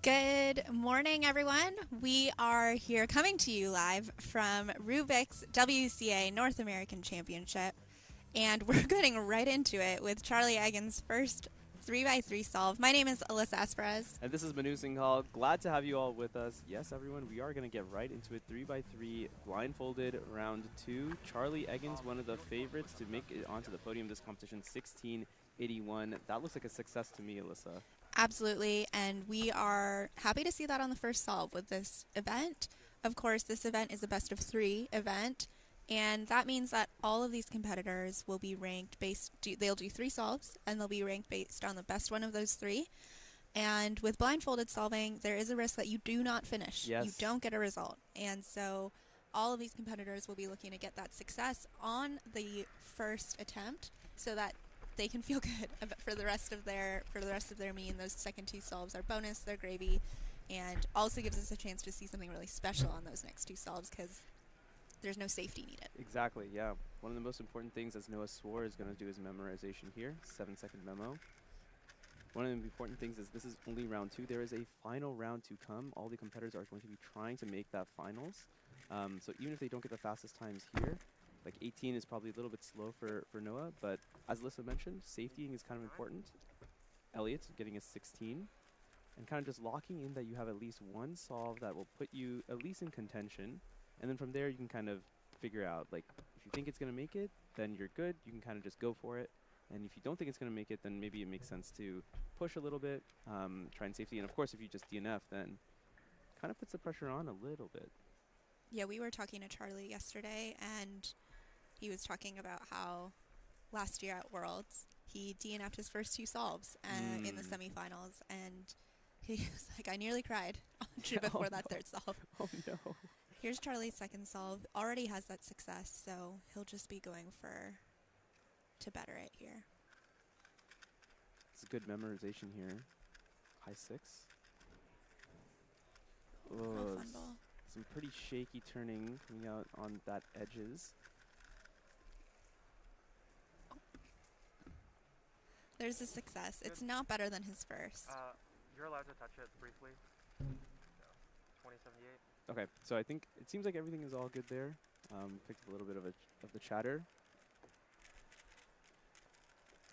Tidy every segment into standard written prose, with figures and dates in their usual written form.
Good morning, everyone. We are here coming to you live from Rubik's WCA North American Championship, and we're getting right into it with Charlie Egan's first 3x3 solve. My name is Alyssa Esperez. And this is Manu Singhal. Glad to have you all with us. Yes, everyone, we are going to get right into it. 3x3 blindfolded round 2. Charlie Egan's one of the favorites to make it onto the podium this competition, 1681. That looks like a success to me, Alyssa. Absolutely, and we are happy to see that on the first solve with this event. Of course, this event is a best of 3 event, and that means that all of these competitors will be ranked they'll do 3 solves, and they'll be ranked based on the best one of those 3. And with blindfolded solving, there is a risk that you do not finish. Yes. You don't get a result. And so all of these competitors will be looking to get that success on the first attempt so that they can feel good for the rest of their mean. Those second 2 solves are bonus, they're gravy, and also gives us a chance to see something really special on those next 2 solves because there's no safety needed. Exactly, yeah. One of the most important things, as Noah swore, is going to do his memorization here. 7-second memo. One of the important things is this is only round 2. There is a final round to come. All the competitors are going to be trying to make that finals. So even if they don't get the fastest times here, like 18 is probably a little bit slow for Noah, but as Alyssa mentioned, safetying is kind of important. Elliot getting a 16, and kind of just locking in that you have at least one solve that will put you at least in contention, and then from there you can kind of figure out, like, if you think it's going to make it, then you're good. You can kind of just go for it. And if you don't think it's going to make it, then maybe it makes sense to push a little bit, try and safety. And of course, if you just DNF, then kind of puts the pressure on a little bit. Yeah, we were talking to Charlie yesterday, and he was talking about how last year at Worlds, he DNF'd his first 2 solves in the semifinals, and he was like, I nearly cried before that third solve. Oh, no. Here's Charlie's second solve. Already has that success, so he'll just be going to better it here. It's a good memorization here. High 6. Oh, fun ball. Some pretty shaky turning coming out on that edges. There's a success. Good. It's not better than his first. You're allowed to touch it briefly. So, 2078. Okay, so I think it seems like everything is all good there. Picked a little bit of the chatter.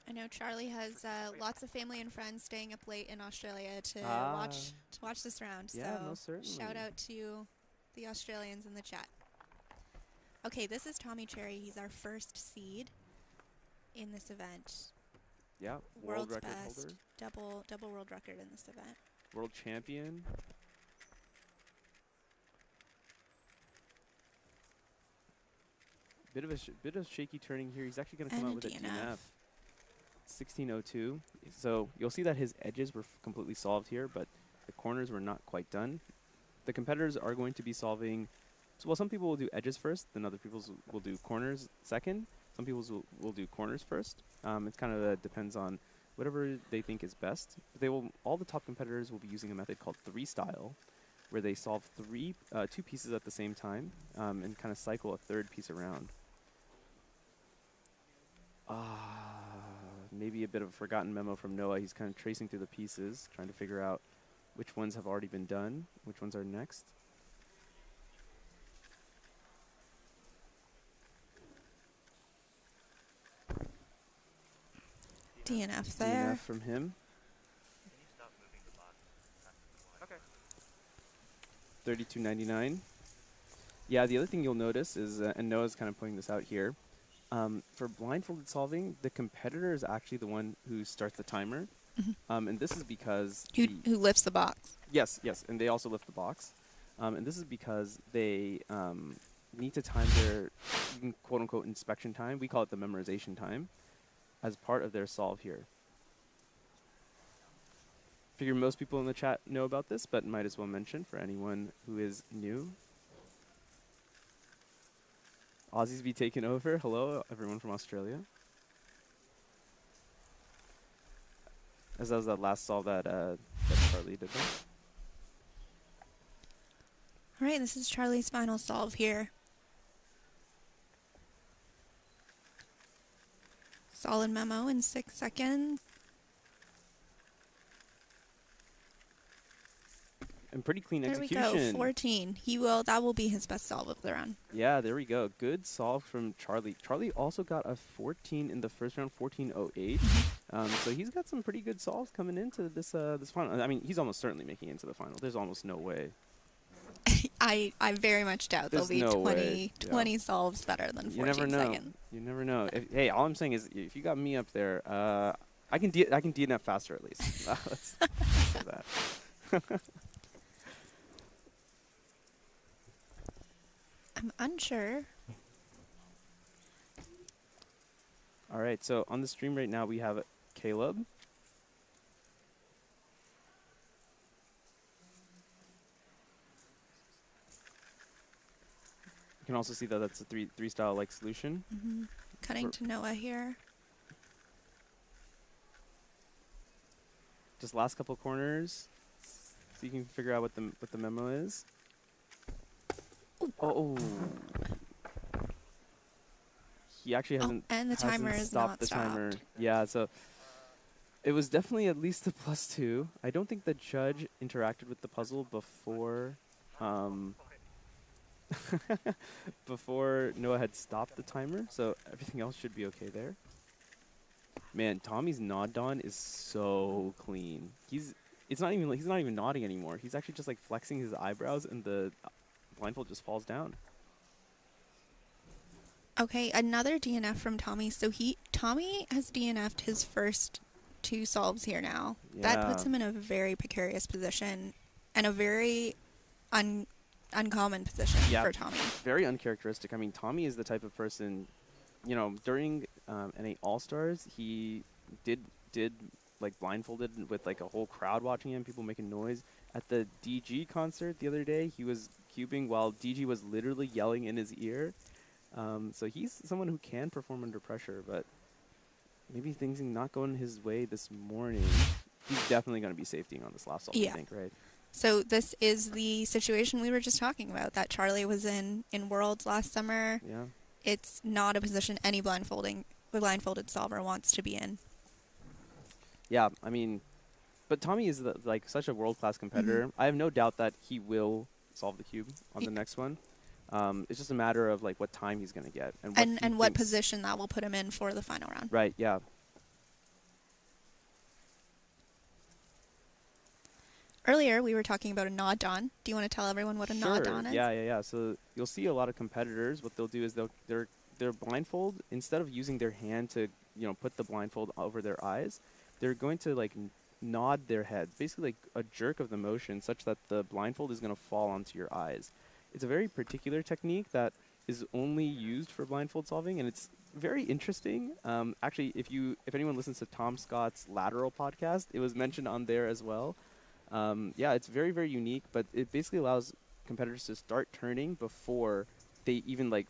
I know Charlie has lots of family and friends staying up late in Australia to watch this round. Yeah, so most certainly. Shout out to the Australians in the chat. Okay, this is Tommy Cherry. He's our first seed in this event. Yeah, world record best, holder. double world record in this event. World champion. Bit of shaky turning here. He's actually going to come out with a DNF. 1602. So you'll see that his edges were completely solved here, but the corners were not quite done. The competitors are going to be solving. So, well, some people will do edges first, then other people will do corners second. Some people will do corners first. It kind of depends on whatever they think is best. All the top competitors will be using a method called 3-style, where they solve 2 pieces at the same time and kind of cycle a third piece around. Maybe a bit of a forgotten memo from Noah. He's kind of tracing through the pieces, trying to figure out which ones have already been done, which ones are next. DNF there. DNF from him. Okay. 32.99. Yeah, the other thing you'll notice is, and Noah's kind of pointing this out here, for blindfolded solving, the competitor is actually the one who starts the timer. And this is because... Who lifts the box. Yes, and they also lift the box. And this is because they need to time their quote-unquote inspection time. We call it the memorization time as part of their solve here. Figure most people in the chat know about this, but might as well mention for anyone who is new. Aussies be taken over. Hello, everyone from Australia. As that was that last solve that Charlie did there. All right, this is Charlie's final solve here. Solid memo in 6 seconds. And pretty clean There we execution. go, 14. That will be his best solve of the round. Yeah, there we go. Good solve from Charlie. Charlie also got a 14 in the first round, 14.08. So he's got some pretty good solves coming into this this final. I mean, he's almost certainly making it into the final. There's almost no way. I very much doubt There's there'll be no way. 20 solves better than 14 You never know. seconds. You never know. Hey, all I'm saying is if you got me up there, I can DNF faster at least. Let's say that. I'm unsure. All right, so on the stream right now we have Caleb. You can also see that that's a three style like solution. Cutting to Noah here. Just last couple corners, so you can figure out what the memo is. Oh. He actually hasn't. And the timer is stopped not stopped. Yeah, so it was definitely at least a +2. I don't think the judge interacted with the puzzle before before Noah had stopped the timer, so everything else should be okay there. Man, Tommy's nod don is so clean. He's not even nodding anymore. He's actually just like flexing his eyebrows, and the blindfold just falls down. Okay, another DNF from Tommy. So Tommy has DNF'd his first 2 solves here now. Yeah. That puts him in a very precarious position and a very uncommon position for Tommy. Very uncharacteristic. I mean, Tommy is the type of person, you know, during NA All-Stars, he did like blindfolded with like a whole crowd watching him, people making noise. At the DG concert the other day, he was cubing while DG was literally yelling in his ear. So he's someone who can perform under pressure, but maybe things are not going his way this morning. He's definitely going to be safetying on this last solve, I think, right? So this is the situation we were just talking about that Charlie was in Worlds last summer. Yeah. It's not a position any blindfolded solver wants to be in. Yeah, I mean, but Tommy is like such a world-class competitor. I have no doubt that he will solve the cube on the next one. It's just a matter of like what time he's going to get and what position that will put him in for the final round. Right, yeah. Earlier, we were talking about a nod don. Do you want to tell everyone what a nod don is? Yeah. So you'll see a lot of competitors. What they'll do is they're blindfold. Instead of using their hand to put the blindfold over their eyes, they're going to like nod their head, basically like a jerk of the motion, such that the blindfold is going to fall onto your eyes. It's a very particular technique that is only used for blindfold solving, and it's very interesting. Actually, if anyone listens to Tom Scott's Lateral podcast, it was mentioned on there as well. Yeah, it's very, very unique, but it basically allows competitors to start turning before they even like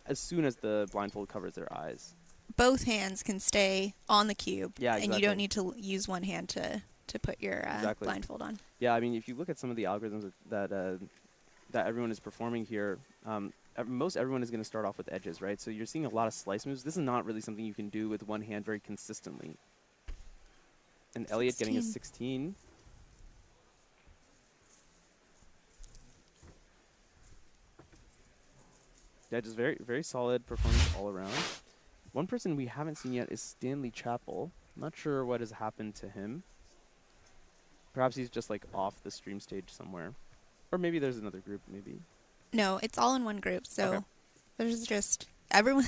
as soon as the blindfold covers their eyes. Both hands can stay on the cube, exactly. And you don't need to use one hand to put your blindfold on. Yeah, I mean, if you look at some of the algorithms that everyone is performing here, most everyone is going to start off with edges, right? So you're seeing a lot of slice moves. This is not really something you can do with one hand very consistently. And Elliot getting a 16. Yeah, just very, very solid performance all around. One person we haven't seen yet is Stanley Chappell. Not sure what has happened to him. Perhaps he's just like off the stream stage somewhere. Or maybe there's another group, maybe. No, it's all in one group, so there's just everyone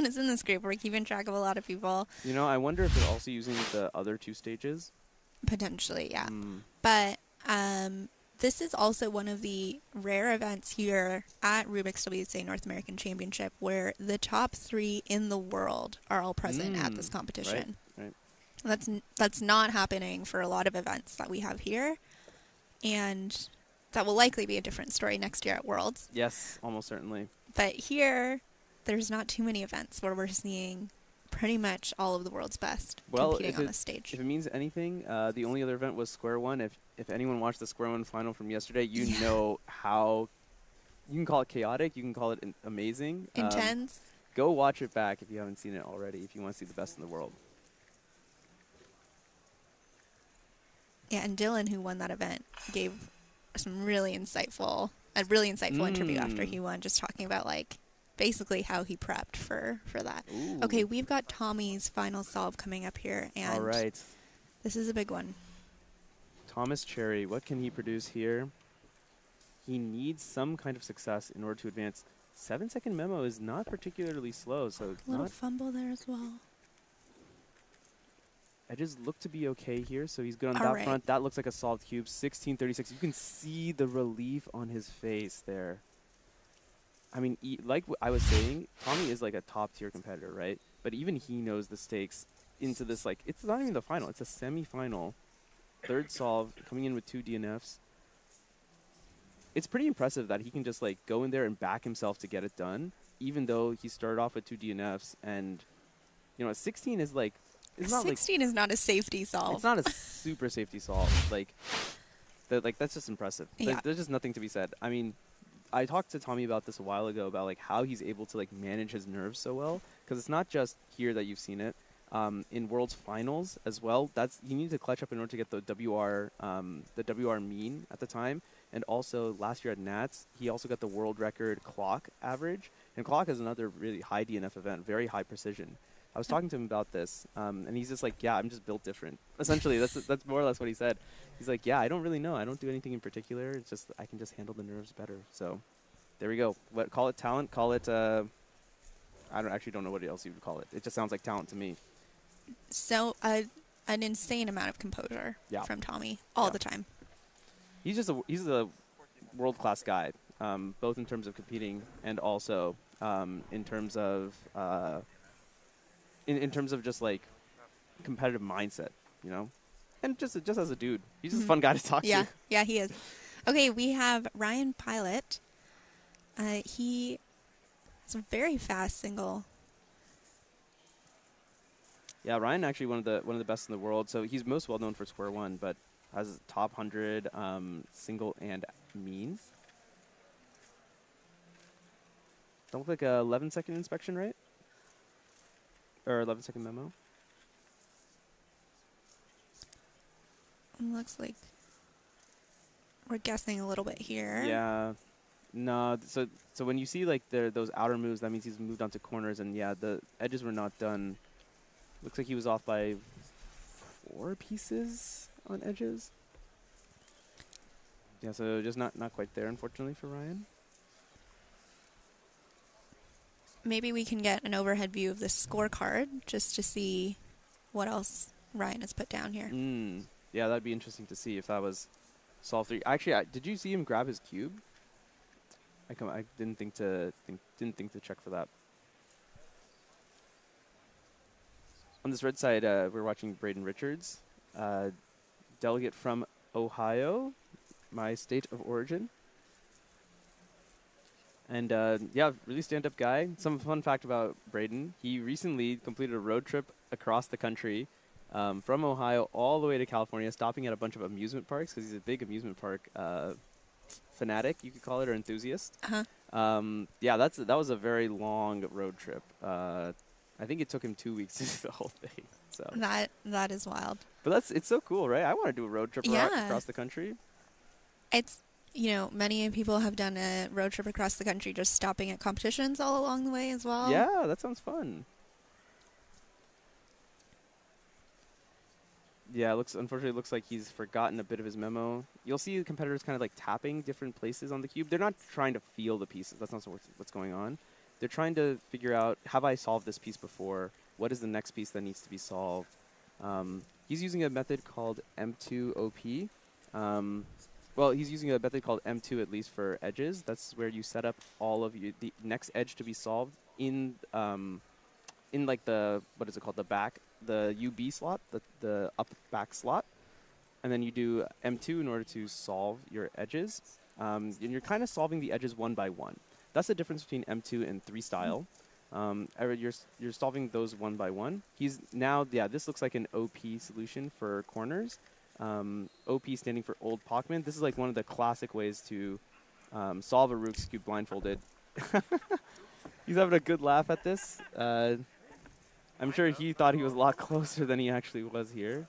is in this group. We're keeping track of a lot of people. You know, I wonder if they're also using the other 2 stages. Potentially, yeah. But this is also one of the rare events here at Rubik's WCA North American Championship where the top 3 in the world are all present at this competition. Right. That's not happening for a lot of events that we have here, and that will likely be a different story next year at Worlds. Yes, almost certainly. But here, there's not too many events where we're seeing pretty much all of the world's best competing on the stage. If it means anything, the only other event was Square One. If anyone watched the Square One final from yesterday, you know how you can call it chaotic, you can call it amazing. Intense. Go watch it back if you haven't seen it already, if you want to see the best in the world. Yeah, and Dylan, who won that event, gave a really insightful interview after he won, just talking about like basically how he prepped for that. Ooh. Okay, we've got Tommy's final solve coming up here, and All right. this is a big one. Thomas Cherry, what can he produce here? He needs some kind of success in order to advance. 7-second memo is not particularly slow, so A little fumble there as well. edges look to be okay here, so he's good on All that right. front. That looks like a solved cube. 1636. You can see the relief on his face there. I mean, like I was saying, Tommy is like a top-tier competitor, right? But even he knows the stakes into this. Like, it's not even the final. It's a semi-final. Third solve, coming in with 2 DNFs. It's pretty impressive that he can just like go in there and back himself to get it done, even though he started off with 2 DNFs. And, you know, 16 is like... It's not 16 is not a safety solve. It's not a super safety solve. Like that's just impressive. Yeah. There's just nothing to be said. I mean, I talked to Tommy about this a while ago about like how he's able to like manage his nerves so well, because it's not just here that you've seen it. In World's Finals as well, you need to clutch up in order to get the WR mean at the time. And also last year at Nats, he also got the world record clock average. And clock is another really high DNF event, very high precision. I was talking to him about this, and he's just like, yeah, I'm just built different. Essentially, that's more or less what he said. He's like, yeah, I don't really know. I don't do anything in particular. It's just I can just handle the nerves better. So there we go. Call it talent. Call it, I don't know what else you would call it. It just sounds like talent to me. So an insane amount of composure from Tommy all the time. He's a world-class guy, both in terms of competing and also in terms of in terms of just like competitive mindset, you know, and just as a dude, he's just a fun guy to talk to. Yeah, he is. Okay, we have Ryan Pilot. He is a very fast single. Yeah, Ryan actually one of the best in the world. So he's most well known for Square One, but has top 100 single and mean. Don't look like a 11-second inspection, right? Or 11-second memo. Looks like we're guessing a little bit here. Yeah. No, so when you see like those outer moves, that means he's moved on to corners, and yeah, the edges were not done. Looks like he was off by 4 pieces on edges. Yeah, so just not quite there, unfortunately, for Ryan. Maybe we can get an overhead view of the scorecard just to see what else Ryan has put down here. Yeah, that'd be interesting to see if that was solve 3. Actually, did you see him grab his cube? I didn't think to check for that. On this red side, we're watching Braden Richards, delegate from Ohio, my state of origin. And yeah, really stand-up guy. Some fun fact about Braden: he recently completed a road trip across the country from Ohio all the way to California, stopping at a bunch of amusement parks because he's a big amusement park fanatic, you could call it, or enthusiast. Yeah, that was a very long road trip. I think it took him 2 weeks to do the whole thing. So that is wild. But it's so cool, right? I want to do a road trip across the country. It's, you know, many people have done a road trip across the country just stopping at competitions all along the way as well. Yeah, that sounds fun. Yeah, unfortunately, it looks like he's forgotten a bit of his memo. You'll see the competitors kind of like tapping different places on the cube. They're not trying to feel the pieces. That's not what's going on. They're trying to figure out, have I solved this piece before? What is the next piece that needs to be solved? He's using a method called M2OP. Well, he's using a method called M2 at least for edges. That's where you set up all of the next edge to be solved in like the, what is it called, the UB slot, the up back slot. And then you do M2 in order to solve your edges. And you're kind of solving the edges one by one. That's the difference between M2 and 3 style. You're solving those one by one. He's now, this looks like an OP solution for corners. OP standing for Old Pockman. This is like one of the classic ways to solve a Rubik's Cube blindfolded. He's having a good laugh at this. I'm sure he thought he was a lot closer than he actually was here.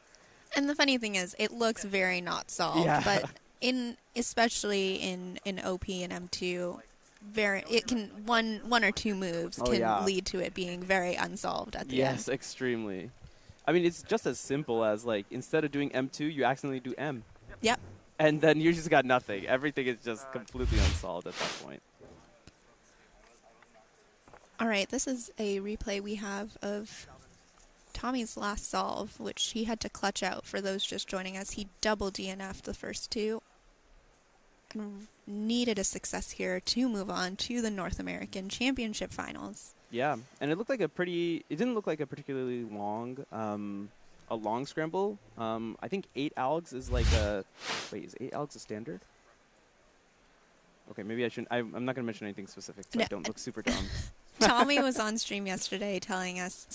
And the funny thing is, it looks very not solved. Yeah. But in especially in OP and M2, it can one or two moves can lead to it being very unsolved at the end. Yes, extremely. I mean, it's just as simple as, like, instead of doing M2, you accidentally do M. Yep. And then you just got nothing. Everything is just completely unsolved at that point. All right, this is a replay we have of Tommy's last solve, which he had to clutch out. For those just joining us, he double DNF'd the first two and needed a success here to move on to the North American Championship Finals. Yeah, and it didn't look like a particularly long scramble. I think 8 algs is like is 8 algs a standard? Okay, maybe I shouldn't. I'm not going to mention anything specific so I don't look super dumb. Tommy was on stream yesterday telling us,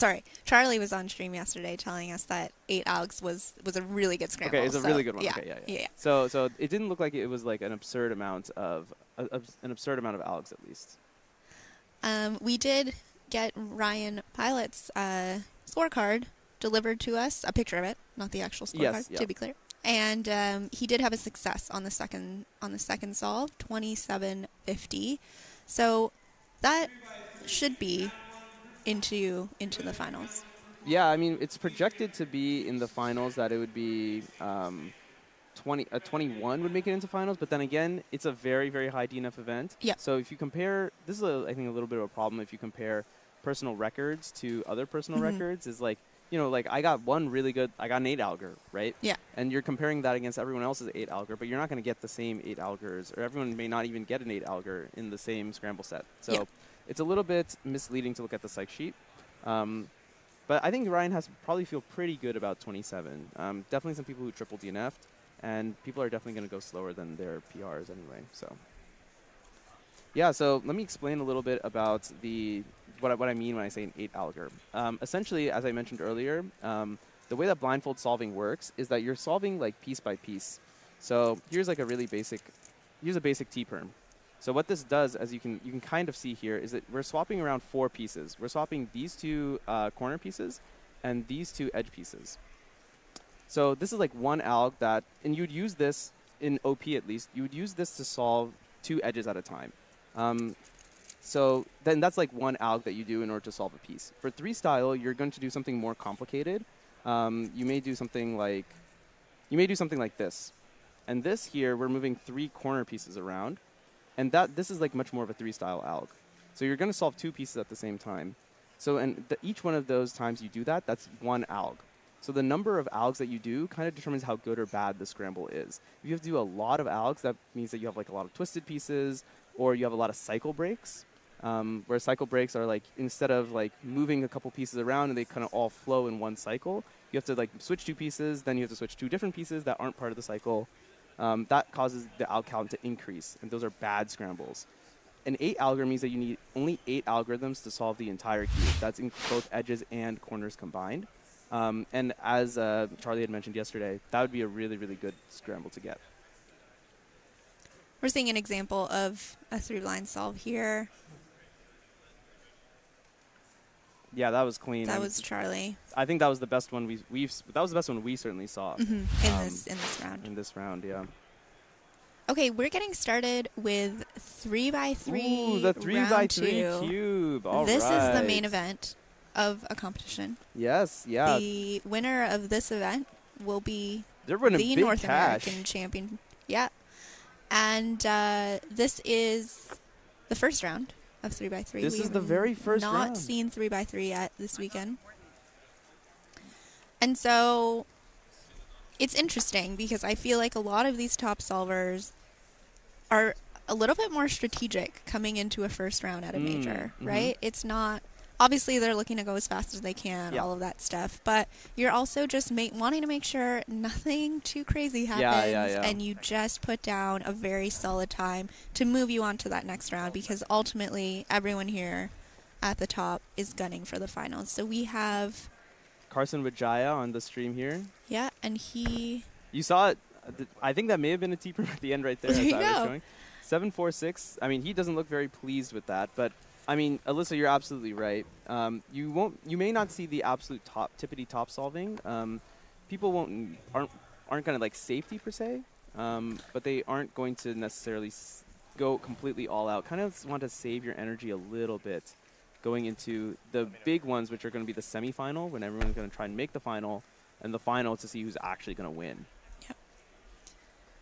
Charlie was on stream yesterday telling us that 8 algs was a really good scramble. Okay, it's a really good one. Yeah, okay, yeah. So it didn't look like it was like an absurd amount of algs at least. We did get Ryan Pilot's scorecard delivered to us, a picture of it, not the actual scorecard, to be clear. And he did have a success on the second solve, 2750. So that should be into the finals. Yeah, I mean, it's projected to be in the finals that it would be 21 would make it into finals, but then again, it's a very, very high DNF event. Yeah. So if you compare, this is, I think, a little bit of a problem if you compare personal records to other personal records, is like, like I got an 8 alger, right? Yeah. And you're comparing that against everyone else's 8 alger, but you're not going to get the same 8 algers, or everyone may not even get an 8 alger in the same scramble set. So it's a little bit misleading to look at the psych sheet. But I think Ryan has probably feel pretty good about 27. Definitely some people who triple DNF'd, and people are definitely going to go slower than their PRs anyway. So yeah, so let me explain a little bit about what I mean when I say an 8 alger. Essentially, as I mentioned earlier, the way that blindfold solving works is that you're solving like piece by piece. So here's like a basic T-perm. So what this does, as you can kind of see here, is that we're swapping around 4 pieces. We're swapping these 2 corner pieces and these 2 edge pieces. So this is like one alg that, and you'd use this in OP at least, you would use this to solve 2 edges at a time. So then that's like one alg that you do in order to solve a piece. For 3 style, you're going to do something more complicated. You may do something like this. And this here, we're moving 3 corner pieces around. And this is like much more of a 3 style alg. So you're going to solve 2 pieces at the same time. So each one of those times you do that, that's one alg. So the number of algs that you do kind of determines how good or bad the scramble is. If you have to do a lot of algs, that means that you have like a lot of twisted pieces, or you have a lot of cycle breaks, where cycle breaks are like, instead of like moving a couple pieces around and they kind of all flow in one cycle, you have to like switch 2 pieces, then you have to switch 2 different pieces that aren't part of the cycle. That causes the alg count to increase, and those are bad scrambles. An 8 algorithm means that you need only 8 algorithms to solve the entire cube. That's in both edges and corners combined. And as Charlie had mentioned yesterday, that would be a really, really good scramble to get. We're seeing an example of a through-line solve here. Yeah, that was clean. That was Charlie. I think that was the best one that was the best one we certainly saw. In this round. In this round, yeah. Okay, we're getting started with 3x3. Ooh, the 3x3 cube. All this right. is the main event of a competition. Yes, yeah. The winner of this event will be They're winning the big North cash. American champion. Yeah. And this is the first round of 3x3. This is the very first round. Not seen 3x3 yet this weekend. And so it's interesting because I feel like a lot of these top solvers are a little bit more strategic coming into a first round at a major, right? It's not, obviously they're looking to go as fast as they can, all of that stuff, but you're also just wanting to make sure nothing too crazy happens and you just put down a very solid time to move you on to that next round, because ultimately everyone here at the top is gunning for the finals. So we have Carson Wijaya on the stream here. Yeah, and You saw it. I think that may have been a T-perm at the end right there. There you as I was go. showing. 746. I mean, he doesn't look very pleased with that, but I mean, Alyssa, you're absolutely right. You may not see the absolute tippity top solving. People aren't kind of like safety per se. but they aren't going to necessarily go completely all out. Kind of want to save your energy a little bit going into the big ones, which are going to be the semifinal, when everyone's going to try and make the final, and the final to see who's actually going to win. Yep.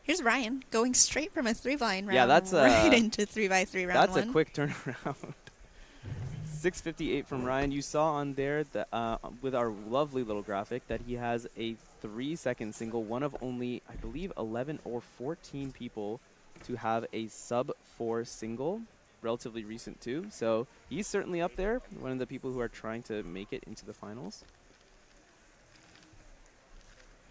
Here's Ryan going straight from a 3-blind round that's right into 3x3 round That's one. a quick turnaround. 6:58 from Ryan. You saw on there that with our lovely little graphic that he has a 3-second single, one of only, I believe, 11 or 14 people to have a sub-4 single, relatively recent too. So he's certainly up there, one of the people who are trying to make it into the finals.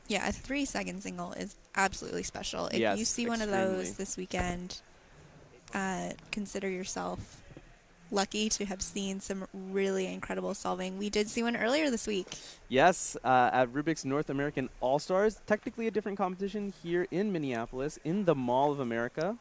Yeah, a 3-second single is absolutely special. If Yes, you see one of those this weekend, consider yourself lucky to have seen some really incredible solving. We did see one earlier this week. Yes, at Rubik's North American All-Stars, technically a different competition here in Minneapolis, in the Mall of America.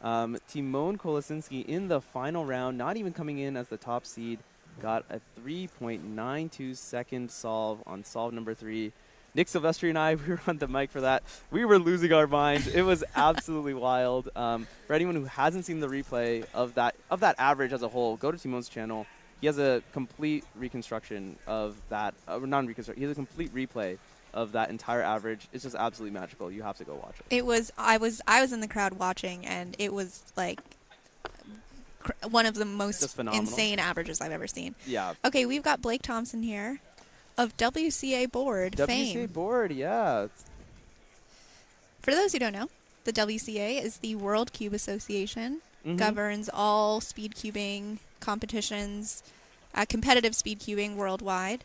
Timon Kolasinski in the final round, not even coming in as the top seed, got a 3.92 second solve on solve number 3. Nick Silvestri and I, we were on the mic for that. We were losing our minds. It was absolutely wild. For anyone who hasn't seen the replay of that average as a whole, go to Timon's channel. He has a complete reconstruction of that, non-reconstruction. He has a complete replay of that entire average. It's just absolutely magical. You have to go watch it. It was. I was in the crowd watching, and it was like one of the most insane averages I've ever seen. Yeah. Okay, we've got Blake Thompson here of WCA board fame. WCA board, yeah. For those who don't know, the WCA is the World Cube Association. Governs all speed cubing competitions, competitive speed cubing worldwide.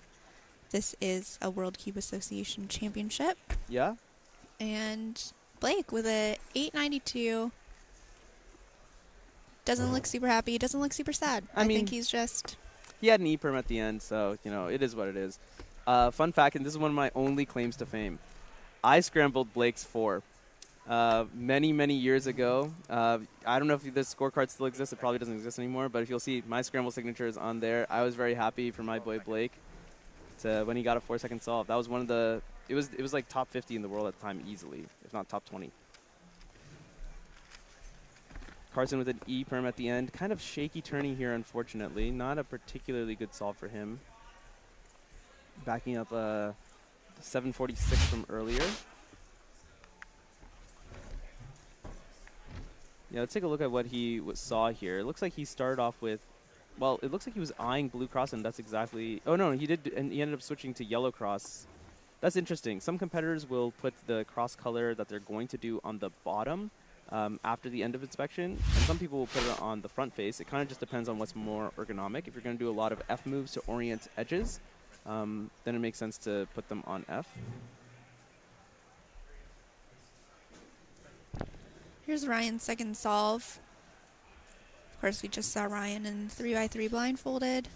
This is a World Cube Association championship. Yeah. And Blake with a 892 doesn't look super happy. Doesn't look super sad. I think he's just... He had an E-perm at the end, so, you know, it is what it is. Fun fact, and this is one of my only claims to fame. I scrambled Blake's 4 many, many years ago. I don't know if this scorecard still exists. It probably doesn't exist anymore, but if you'll see my scramble signatures on there, I was very happy for my boy Blake when he got a 4-second solve. That was one of the... It was like top 50 in the world at the time easily, if not top 20. Carson with an E-perm at the end. Kind of shaky turning here, unfortunately. Not a particularly good solve for him. Backing up 746 from earlier. Yeah, let's take a look at what he saw here. It looks like he started off with... Well, it looks like he was eyeing blue cross, and that's exactly... Oh, no, he did, and he ended up switching to yellow cross. That's interesting. Some competitors will put the cross color that they're going to do on the bottom after the end of inspection, and some people will put it on the front face. It kind of just depends on what's more ergonomic. If you're going to do a lot of F moves to orient edges, then it makes sense to put them on F. Here's Ryan's second solve. Of course, we just saw Ryan in 3x3 blindfolded,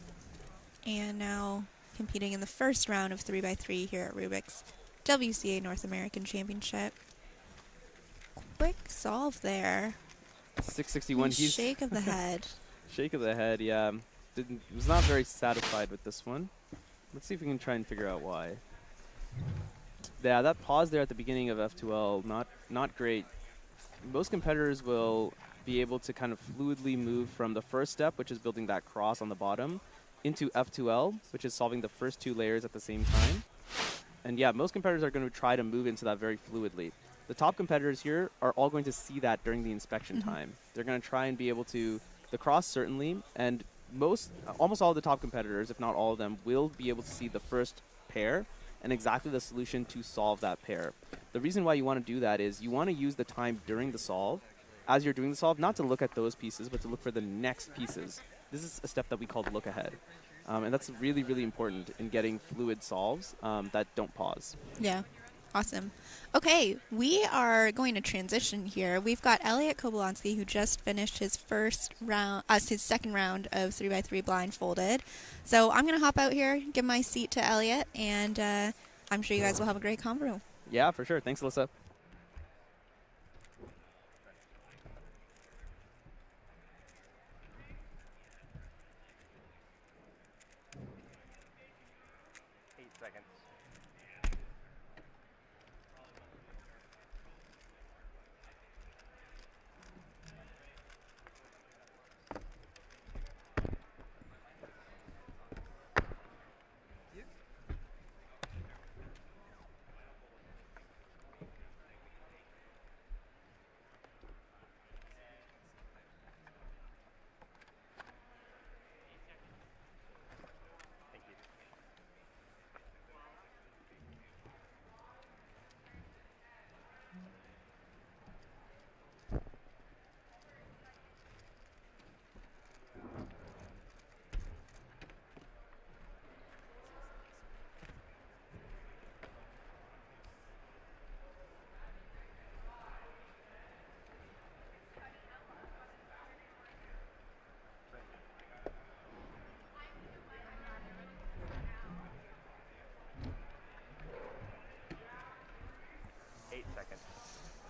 and now competing in the first round of 3x3 here at Rubik's WCA North American Championship. Quick solve there. 661. He's shake of the head. Shake of the head, yeah. Was not very satisfied with this one. Let's see if we can try and figure out why. Yeah, that pause there at the beginning of F2L, not great. Most competitors will be able to kind of fluidly move from the first step, which is building that cross on the bottom, into F2L, which is solving the first 2 layers at the same time. And yeah, most competitors are going to try to move into that very fluidly. The top competitors here are all going to see that during the inspection time. They're going to try and be able to, the cross certainly, and almost all of the top competitors, if not all of them, will be able to see the first pair and exactly the solution to solve that pair. The reason why you want to do that is you want to use the time during the solve, as you're doing the solve, not to look at those pieces, but to look for the next pieces. This is a step that we call look ahead. And that's really, really important in getting fluid solves that don't pause. Yeah. Awesome. Okay, we are going to transition here. We've got Elliot Kobekansky, who just finished his second round of 3x3 blindfolded. So I'm going to hop out here, give my seat to Elliot, and I'm sure you guys will have a great convo. Yeah, for sure. Thanks, Alyssa.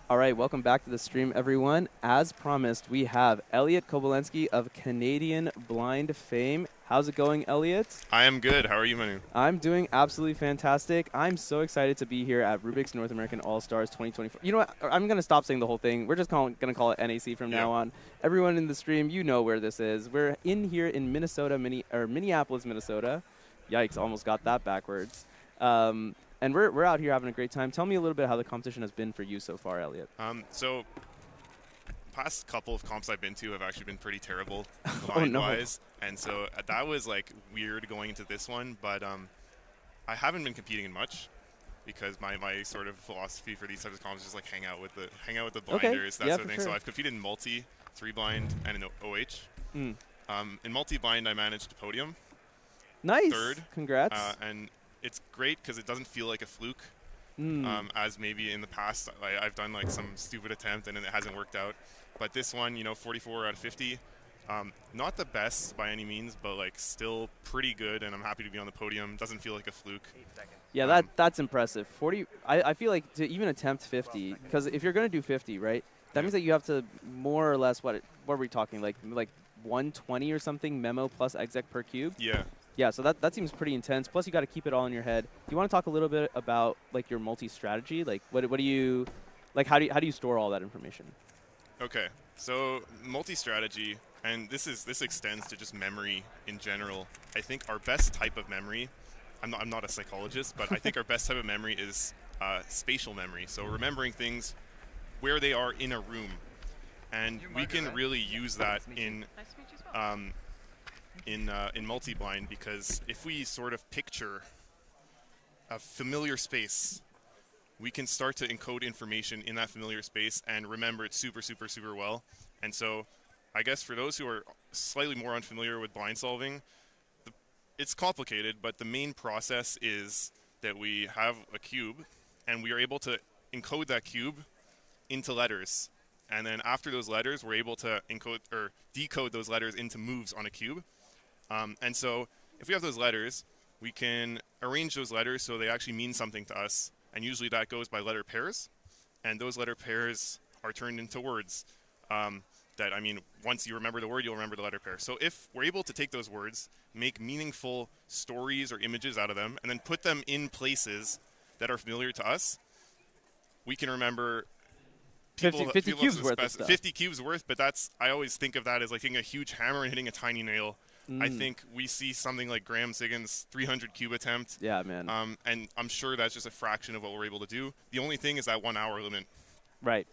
All right, welcome back to the stream, everyone. As promised, we have Elliot Kobekansky of Canadian Blind fame. How's it going, Elliot? I am good. How are you, Manu? I'm doing absolutely fantastic. I'm so excited to be here at Rubik's North American All-Stars 2024. You know what? I'm going to stop saying the whole thing. We're just going to call it NAC from now on. Everyone in the stream, you know where this is. We're in here in Minneapolis, Minnesota. Yikes, almost got that backwards. And we're out here having a great time. Tell me a little bit how the competition has been for you so far, Elliot. So past couple of comps I've been to have actually been pretty terrible Oh, blind-wise. And so that was like weird going into this one. But I haven't been competing in much because my sort of philosophy for these types of comps is just like hang out with the blinders, that sort of thing. Sure. So I've competed in multi, 3-blind, and in OH. In multi-blind, I managed to podium. Nice. Third. Congrats. And it's great because it doesn't feel like a fluke. As maybe in the past I've done like some stupid attempt and it hasn't worked out. But this one, 44 out of 50. Not the best by any means, but like still pretty good, and I'm happy to be on the podium. Doesn't feel like a fluke. Yeah, that's impressive. 40. I feel like to even attempt 50, because if you're going to do 50, right, that means that you have to more or less, what are we talking, like 120 or something memo plus exec per cube? Yeah. Yeah, so that seems pretty intense. Plus, you got to keep it all in your head. Do you want to talk a little bit about like your multi-strategy? Like, what do you, like, how do you store all that information? Okay, so multi-strategy, and this extends to just memory in general. I think our best type of memory, I'm not a psychologist, but I think our best type of memory is spatial memory. So remembering things where they are in a room, and we can really use that in multi-blind, because if we sort of picture a familiar space, we can start to encode information in that familiar space and remember it super, super, super well. And so I guess for those who are slightly more unfamiliar with blind solving, it's complicated, but the main process is that we have a cube and we are able to encode that cube into letters. And then after those letters, we're able to encode or decode those letters into moves on a cube. And so if we have those letters, we can arrange those letters so they actually mean something to us. And usually that goes by letter pairs. And those letter pairs are turned into words. Once you remember the word, you'll remember the letter pair. So if we're able to take those words, make meaningful stories or images out of them, and then put them in places that are familiar to us, we can remember 50 cubes worth of stuff. 50 cubes worth, but I always think of that as like hitting a huge hammer and hitting a tiny nail. I think we see something like Graham Sigan's 300 cube attempt. Yeah, man. And I'm sure that's just a fraction of what we're able to do. The only thing is that 1 hour limit. Right.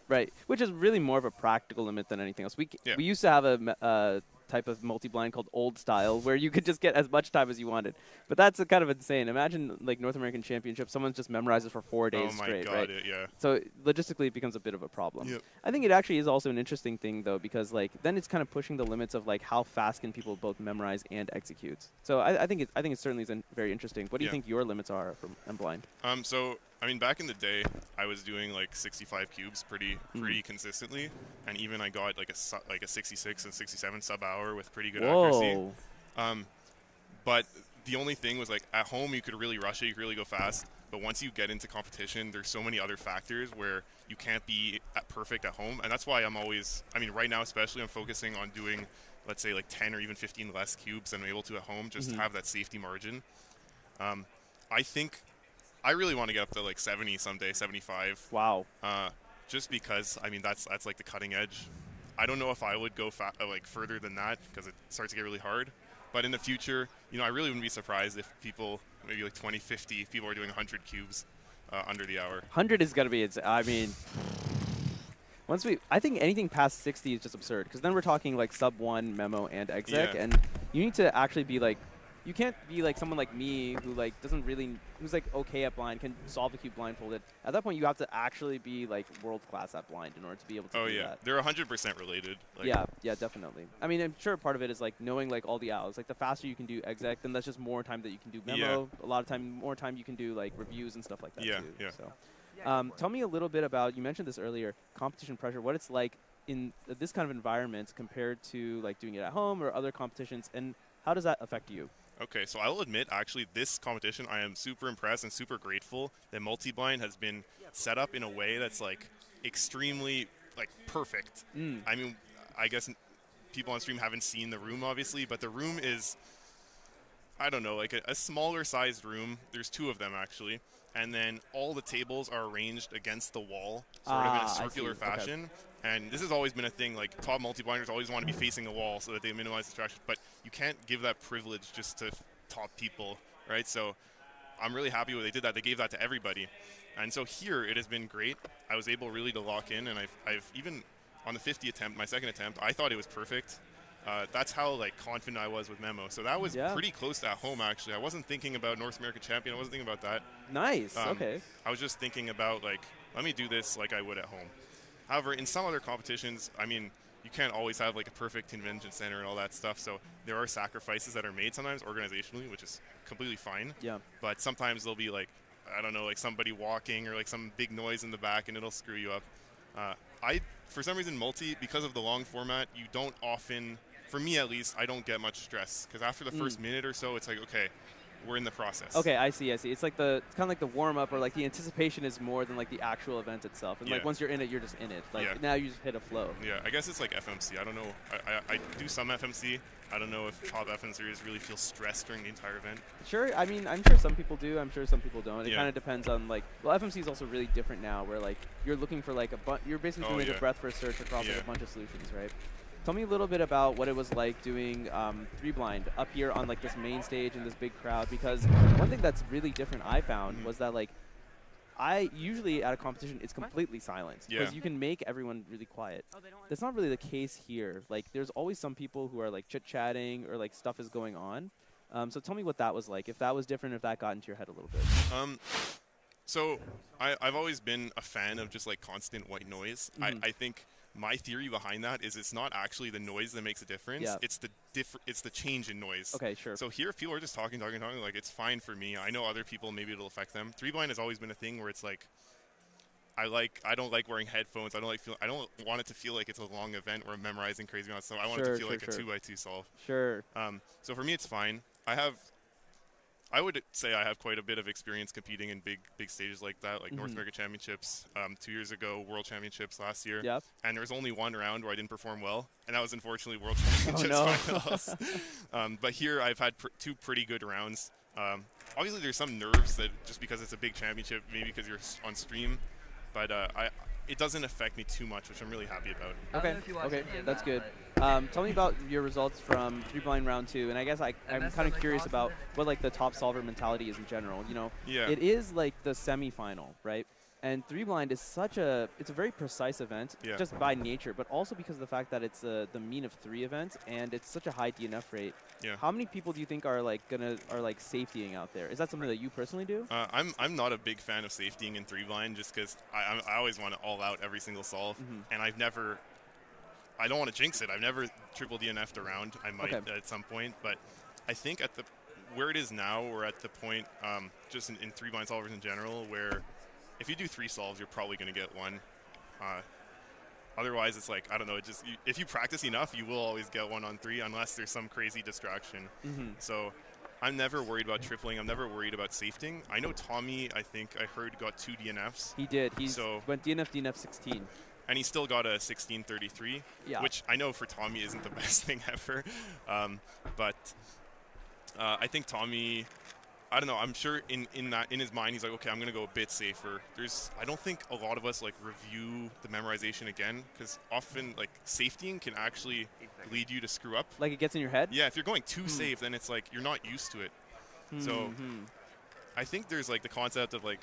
Which is really more of a practical limit than anything else. We used to have a type of multi-blind called old style where you could just get as much time as you wanted. But that's kind of insane. Imagine like North American Championship, someone just memorizes for 4 days straight, right? So logistically it becomes a bit of a problem. Yep. I think it actually is also an interesting thing though, because like then it's kind of pushing the limits of like how fast can people both memorize and execute. So I think it certainly is very interesting. What do you think your limits are from blind? So back in the day, I was doing like 65 cubes pretty consistently, and even I got like a 66 and 67 sub hour with pretty good accuracy. But the only thing was like at home you could really rush it, you could really go fast. But once you get into competition, there's so many other factors where you can't be perfect at home, and that's why I'm always, right now especially, I'm focusing on doing, let's say like 10 or even 15 less cubes than I'm able to at home, just to have that safety margin. I think I really want to get up to like 70 someday, 75. Wow. Just because, that's like the cutting edge. I don't know if I would go further than that because it starts to get really hard. But in the future, I really wouldn't be surprised if people, maybe like 20, 50, people are doing 100 cubes under the hour. 100 is going to be, I think anything past 60 is just absurd, because then we're talking like sub 1 memo and exec, and you need to actually be like, you can't be like someone like me who like who's like okay at blind, can solve a cube blindfolded. At that point, you have to actually be like world class at blind in order to be able to do that. They're 100% related. Yeah, definitely. I'm sure part of it is like knowing like all the hours. Like the faster you can do exec, then that's just more time that you can do memo. A lot of time, more time you can do like reviews and stuff like that too. Yeah. So, tell me a little bit about, you mentioned this earlier, competition pressure, what it's like in this kind of environment compared to like doing it at home or other competitions, and how does that affect you? Okay, so I will admit, actually, this competition, I am super impressed and super grateful that multi-blind has been set up in a way that's like extremely like perfect. I mean, I guess people on stream haven't seen the room, obviously, but the room is, I don't know, like a smaller sized room. There's 2 of them actually, and then all the tables are arranged against the wall, sort of in a circular fashion. And this has always been a thing. Like top multi-blinders always want to be facing the wall so that they minimize distraction, but you can't give that privilege just to top people, right? So I'm really happy when they did that. They gave that to everybody, and so here it has been great. I was able really to lock in, and I've even on the 50 attempt, my second attempt, I thought it was perfect. That's how like confident I was with Memo. So that was pretty close to at home actually. I wasn't thinking about North American champion. I wasn't thinking about that. Nice. Okay. I was just thinking about like, let me do this like I would at home. However, in some other competitions, I mean, you can't always have like a perfect convention center and all that stuff. So there are sacrifices that are made sometimes organizationally, which is completely fine. Yeah. But sometimes there'll be like, I don't know, like somebody walking or like some big noise in the back, and it'll screw you up. For some reason, multi, because of the long format, you don't often, for me at least, I don't get much stress because after the first minute or so, it's like, okay, we're in the process. Okay, I see. It's like it's kind of like the warm up, or like the anticipation is more than like the actual event itself. And like once you're in it, you're just in it. Like now you just hit a flow. Yeah, I guess it's like FMC. I don't know. I do some FMC. I don't know if top FMCers really feel stressed during the entire event. Sure. I mean, I'm sure some people do. I'm sure some people don't. It Yeah. kind of depends on like. Well, FMC is also really different now, where like you're looking for like you're basically doing a breadth first search across like a bunch of solutions, right? Tell me a little bit about what it was like doing 3-blind up here on like this main stage in this big crowd, because one thing that's really different I found was that like I usually at a competition it's completely silent because you can make everyone really quiet. That's not really the case here. Like there's always some people who are like chit-chatting or like stuff is going on. So tell me what that was like, if that was different, if that got into your head a little bit. So I've always been a fan of just like constant white noise. I think my theory behind that is it's not actually the noise that makes a difference. Yeah. It's the change in noise. Okay, sure. So here, if people are just talking, like it's fine for me. I know other people, maybe it'll affect them. 3-blind has always been a thing where it's like, I don't like wearing headphones. I don't want it to feel like it's a long event where I'm memorizing crazy amounts. So I want it to feel like a 2x2 solve. Sure. So for me, it's fine. I would say I have quite a bit of experience competing in big stages like that, like North American Championships 2 years ago, World Championships last year. Yep. And there was only one round where I didn't perform well, and that was unfortunately World Championships finals. But here I've had 2 pretty good rounds. Obviously there's some nerves that just because it's a big championship, maybe because you're on stream, but it doesn't affect me too much, which I'm really happy about. Okay, that's good. Tell me about your results from 3-blind round 2, and I guess I'm kind of curious about what like the top solver mentality is in general. You know, it is like the semifinal, right? And 3-blind is it's a very precise event just by nature, but also because of the fact that it's the mean of 3 events and it's such a high DNF rate. Yeah. How many people do you think are like safetying out there? Is that something that you personally do? I'm not a big fan of safetying in 3-blind just because I always want to all out every single solve, and I don't want to jinx it. I've never triple DNF'd around. I might at some point, but I think where it is now, we're at the point just in 3-blind solvers in general where if you do 3 solves, you're probably going to get 1. Otherwise, it's like, I don't know, if you practice enough, you will always get 1 on 3 unless there's some crazy distraction. So I'm never worried about tripling. I'm never worried about safetying. I know Tommy, I think I heard, got 2 DNFs. He did. He went DNF 16. And he still got a 1633, which I know for Tommy isn't the best thing ever. But I think Tommy, I don't know, I'm sure in his mind he's like, okay, I'm going to go a bit safer. I don't think a lot of us like review the memorization again, because often like safetying can actually lead you to screw up. Like it gets in your head? Yeah, if you're going too safe, then it's like you're not used to it. So I think there's like the concept of like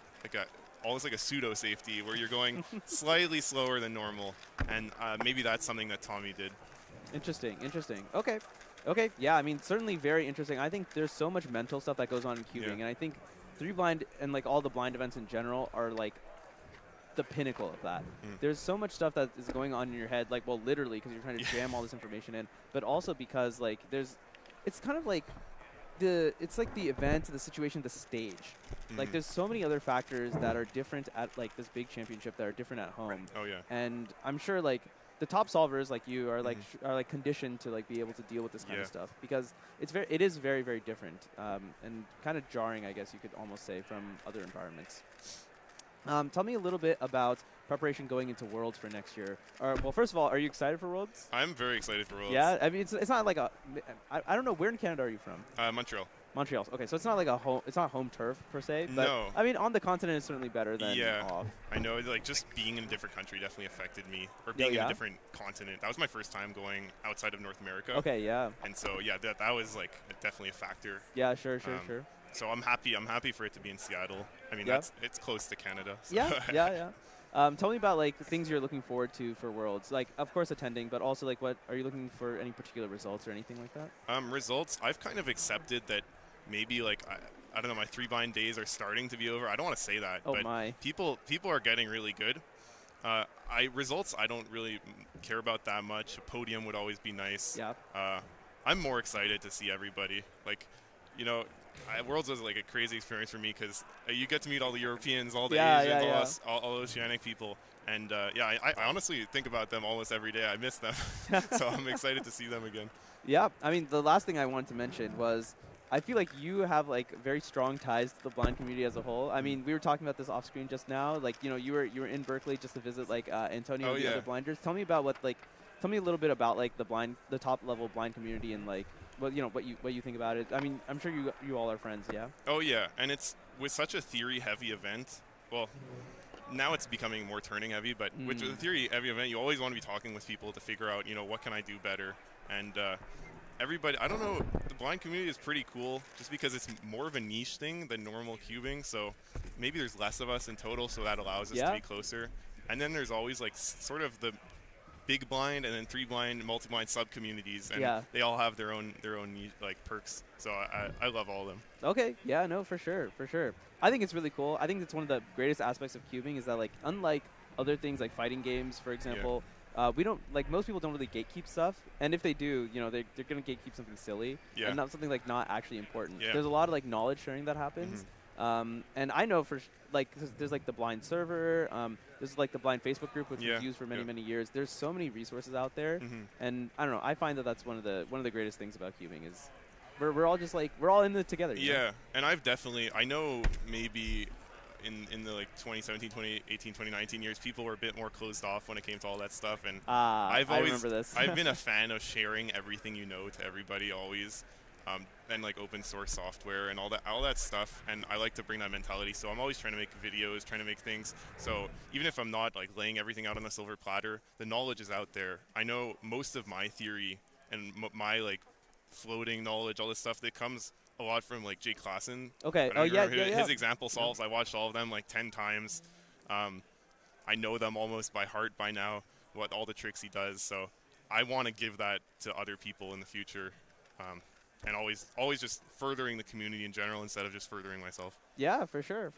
almost like a pseudo safety where you're going slightly slower than normal, and maybe that's something that Tommy did. Interesting. Okay, yeah, I mean, certainly very interesting. I think there's so much mental stuff that goes on in cubing, and I think 3-blind and like all the blind events in general are like the pinnacle of that. There's so much stuff that is going on in your head, like, well, literally, because you're trying to jam all this information in, but also because like it's kind of like it's like the event, the situation, the stage. Like there's so many other factors that are different at like this big championship that are different at home. Oh yeah. And I'm sure like the top solvers like you are like are like conditioned to like be able to deal with this kind of stuff, because it is very, very different, and kind of jarring, I guess you could almost say, from other environments. Tell me a little bit about preparation going into Worlds for next year. Well, first of all, are you excited for Worlds? I'm very excited for Worlds. Yeah, I mean, it's not like I don't know, where in Canada are you from? Montreal. Montreal. Okay, so it's not like it's not home turf per se. But No. I mean, on the continent, it's certainly better than off. I know. Like, just being in a different country definitely affected me, or being in a different continent. That was my first time going outside of North America. Okay, yeah. And so that was like definitely a factor. Yeah, sure. So I'm happy for it to be in Seattle. I mean, it's close to Canada. So. Yeah. Tell me about like things you're looking forward to for Worlds. Like, of course, attending, but also like, what are you looking for? Any particular results or anything like that? Results. I've kind of accepted that maybe like I don't know, my 3-blind days are starting to be over. I don't want to say that, but people are getting really good. Results I don't really care about that much. A podium would always be nice. Yeah. I'm more excited to see everybody. Like, Worlds was like a crazy experience for me because you get to meet all the Europeans, all the Asians, all those Oceanic people. And I honestly think about them almost every day. I miss them. So I'm excited to see them again. Yeah, I mean, the last thing I wanted to mention was I feel like you have like very strong ties to the blind community as a whole. I mean, we were talking about this off screen just now. Like, you were in Berkeley just to visit like Antonio and the other blinders. Tell me about tell me a little bit about like the top level blind community and like what you think about it. I mean, I'm sure you all are friends, yeah? Oh yeah, and it's with such a theory heavy event. Well, now it's becoming more turning heavy, but with the theory heavy event, you always want to be talking with people to figure out, what can I do better? And everybody, I don't know, the blind community is pretty cool just because it's more of a niche thing than normal cubing. So maybe there's less of us in total, so that allows us to be closer. And then there's always like sort of the big blind and then 3-blind, multi-blind sub-communities, and they all have their own like perks. So I love all of them. Okay, yeah, no, for sure. I think it's really cool. I think it's one of the greatest aspects of cubing is that like unlike other things like fighting games, for example, we don't like most people don't really gatekeep stuff, and if they do, they're gonna gatekeep something silly and not something like not actually important. There's a lot of like knowledge sharing that happens. And I know there's like the blind server, there's like the blind Facebook group, which we've used for many years. There's so many resources out there, and I don't know. I find that that's one of the greatest things about cubing is we're all just like we're all in it together. And I know maybe in the like 2017, 2018, 2019 years, people were a bit more closed off when it came to all that stuff, and I remember this. I've been a fan of sharing everything to everybody always. And like open source software and all that stuff, and I like to bring that mentality. So I'm always trying to make videos, trying to make things. So even if I'm not like laying everything out on a silver platter, the knowledge is out there. I know most of my theory and my like floating knowledge, all this stuff that comes a lot from like Jake Klassen. Okay. His example solves. I watched all of them like 10 times. I know them almost by heart by now. What all the tricks he does. So I want to give that to other people in the future. And always just furthering the community in general instead of just furthering myself. Yeah, for sure.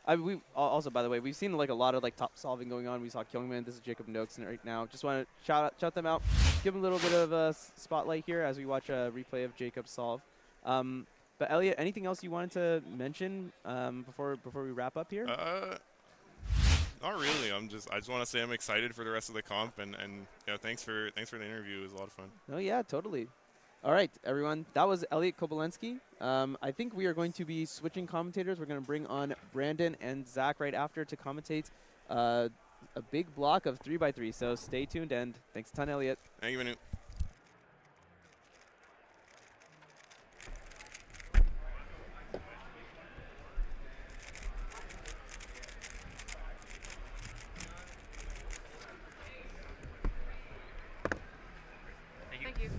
We also, by the way, we've seen like a lot of like top solving going on. We saw Killingman. This is Jacob Noakes right now. Just want to shout them out. Give them a little bit of a spotlight here as we watch a replay of Jacob solve. But Elliot, anything else you wanted to mention before we wrap up here? Not really. I just want to say I'm excited for the rest of the comp, and thanks for the interview. It was a lot of fun. Oh yeah, totally. All right, everyone. That was Elliot Kobekansky. I think we are going to be switching commentators. We're going to bring on Brandon and Zach right after to commentate a big block of 3x3. So stay tuned, and thanks a ton, Elliot. Thank you, Manu. Thank you.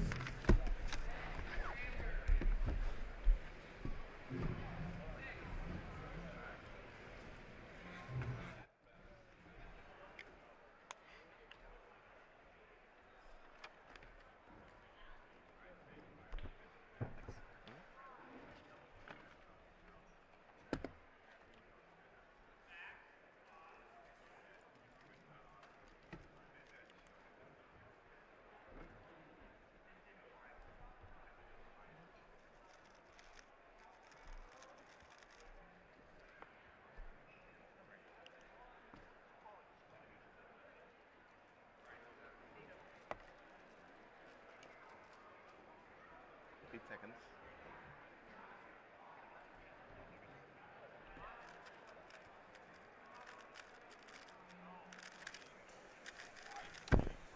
seconds.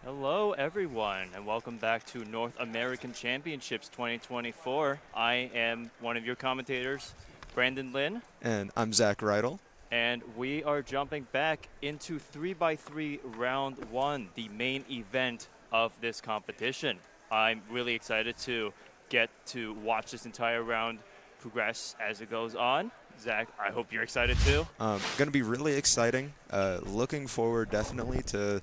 Hello, everyone, and welcome back to North American Championships 2024. I am one of your commentators, Brandon Lynn. And I'm Zach Reidel. And we are jumping back into 3x3 round 1, the main event of this competition. I'm really excited to get to watch this entire round progress as it goes on. Zach, I hope you're excited too. Going to be really exciting. Looking forward definitely to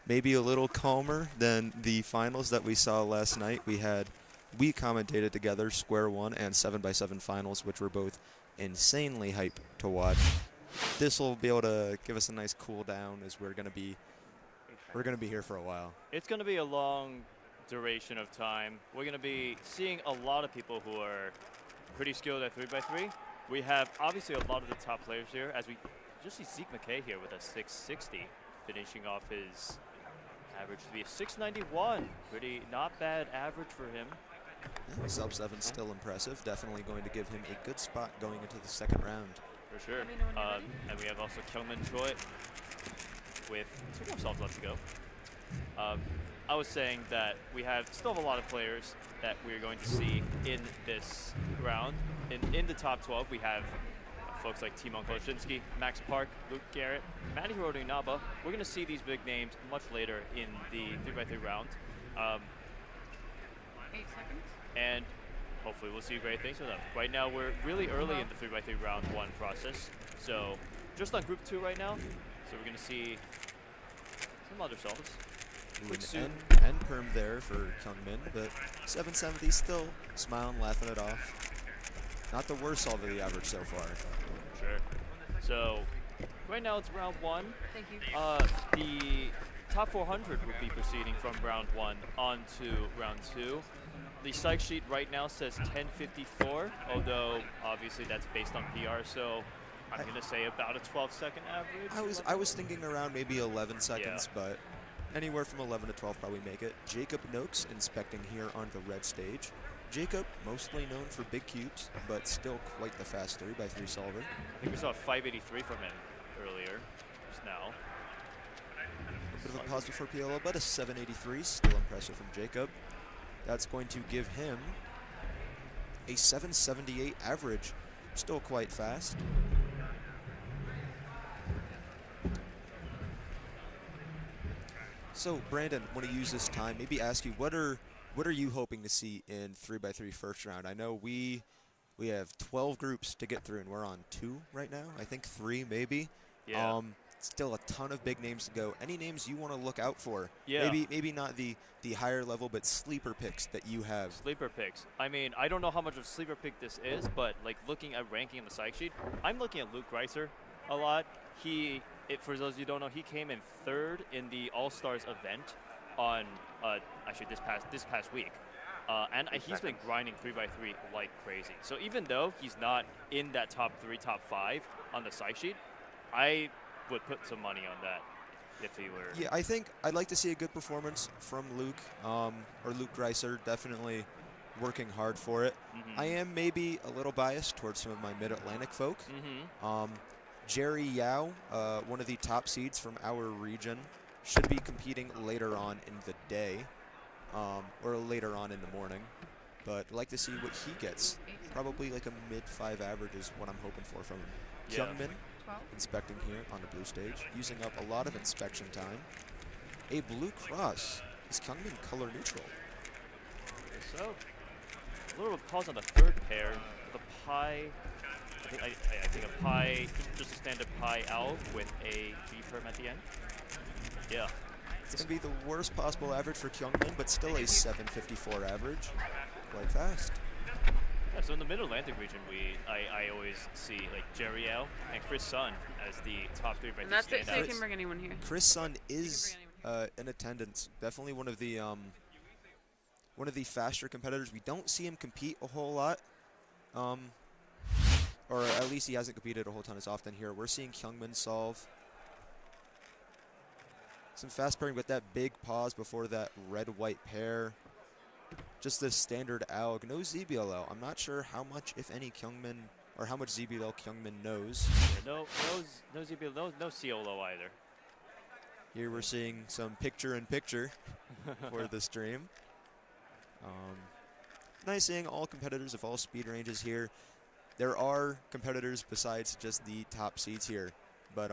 maybe a little calmer than the finals that we saw last night. We commentated together Square 1 and 7x7 finals, which were both insanely hype to watch. This will be able to give us a nice cool down as we're gonna be here for a while. It's gonna be a long duration of time. We're gonna be seeing a lot of people who are pretty skilled at 3x3. We have obviously a lot of the top players here, as we just see Zeke McKay here with a 660, finishing off his average to be a 691. Pretty not bad average for him. Yeah, sub 7 still impressive. Definitely going to give him a good spot going into the second round. For sure. And we have also Kyungmin Choi with 2 more solves left to go. I was saying that we still have a lot of players that we're going to see in this round. In the top 12, we have folks like Timon Koloshinsky, Max Park, Luke Garrett, Maddie Heroanaba. We're going to see these big names much later in the 3x3 round. 8 seconds. And hopefully we'll see great things from them. Right now we're really early in the 3x3 round 1 process. So just on group 2 right now. So we're going to see some other solves. End perm there for Kyungmin, but 770 still smiling, laughing it off. Not the worst solve of the average so far. Sure. So right now it's round 1. Thank you. The top 400 will be proceeding from round 1 on to round 2. The psych sheet right now says 10:54, although obviously that's based on PR, so I'm going to say about a 12-second average. I was thinking around maybe 11 seconds, but anywhere from 11 to 12 probably make it. Jacob Noakes inspecting here on the red stage. Jacob, mostly known for big cubes, but still quite the fast 3x3 solver. I think we saw a 583 from him earlier, just now. A bit of a pause before PLO, but a 783, still impressive from Jacob. That's going to give him a 778 average, still quite fast. So, Brandon, want to use this time, maybe ask you, what are you hoping to see in 3x3 first round? I know we have 12 groups to get through, and we're on 2 right now. I think 3 maybe. Yeah. Still a ton of big names to go. Any names you want to look out for? Yeah. Maybe not the higher level, but sleeper picks that you have. Sleeper picks. I mean, I don't know how much of a sleeper pick this is, but like looking at ranking in the psych sheet, I'm looking at Luke Reiser a lot. For those of you who don't know, he came in 3rd in the All-Stars event on actually this past week. And he's been grinding 3x3 like crazy. So even though he's not in that top 3, top 5 on the psych sheet, I would put some money on that if he were. Yeah, I think I'd like to see a good performance from Luke, or Luke Reiser, definitely working hard for it. I am maybe a little biased towards some of my Mid-Atlantic folk. Jerry Yao, one of the top seeds from our region, should be competing later on in the day, or later on in the morning. But I'd like to see what he gets. Probably like a mid-5 average is what I'm hoping for from him. Yeah. Kyungmin inspecting here on the blue stage, using up a lot of inspection time. A blue cross. Is Kyungmin color neutral? So, a little pause on the 3rd pair. The Pi, I think a Pi, just a standard Pi L with a G perm at the end. Yeah. It's going to be the worst possible average for Kyungmin, but still a 754 average. Quite fast. Yeah, so in the Mid-Atlantic region, I always see like Jerry Yao and Chris Sun as the top 3 by 3 And that's it, so you standouts. can bring anyone here. Chris Sun is in attendance. Definitely one of the faster competitors. We don't see him compete a whole lot. Or at least he hasn't competed a whole ton as often here. We're seeing Kyungmin solve. Some fast pairing, but that big pause before that red-white pair. just the standard ALG, no ZBLL. I'm not sure how much, if any, Kyungmin, or how much ZBLL Kyungmin knows. Yeah, no ZBL, no COLO either. Here we're seeing some picture-in-picture for the stream. Nice seeing all competitors of all speed ranges here. There are competitors besides just the top seeds here, but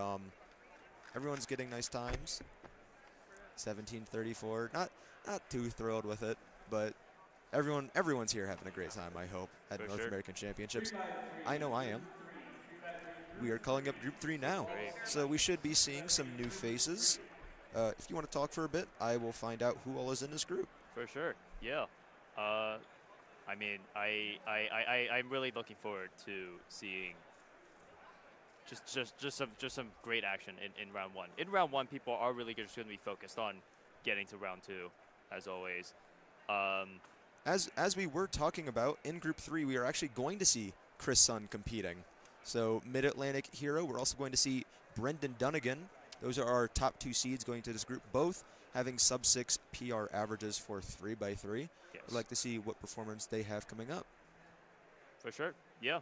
everyone's getting nice times. 17:34. Not too thrilled with it, but everyone's here having a great time, I hope, at North American Championships. I know I am. We are calling up Group 3 now, so we should be seeing some new faces. If you want to talk for a bit, I will find out who all is in this group. For sure, yeah. I mean, I'm really looking forward to seeing just some great action in round one. In round one, people are really just going to be focused on getting to round two, as always. As we were talking about, in Group 3, we are actually going to see Chris Sun competing. So Mid-Atlantic Hero, we're also going to see Brendan Dunnigan. Those are our top 2 seeds going to this group, both having sub-6 PR averages for 3x3. Yes. I'd like to see what performance they have coming up. For sure, yeah.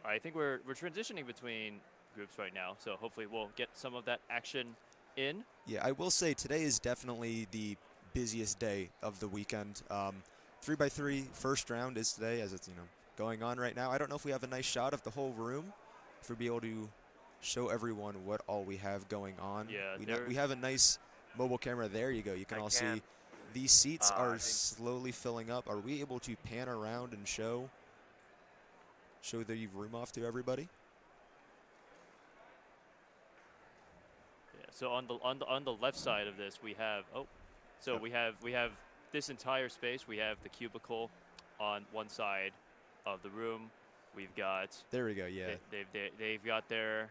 I think we're transitioning between groups right now, so hopefully we'll get some of that action in. Yeah, I will say today is definitely the busiest day of the weekend. 3x3 first round is today, as it's going on right now. I don't know if we have a nice shot of the whole room, if we'll be able to show everyone what all we have going on. Yeah, we have a nice mobile camera. There you go. You can all see these seats are slowly filling up. Are we able to pan around and show the room off to everybody? Yeah. So on the left side of this, we have we have this entire space. We have the cubicle on one side of the room. We've got. There we go. Yeah. They've got their.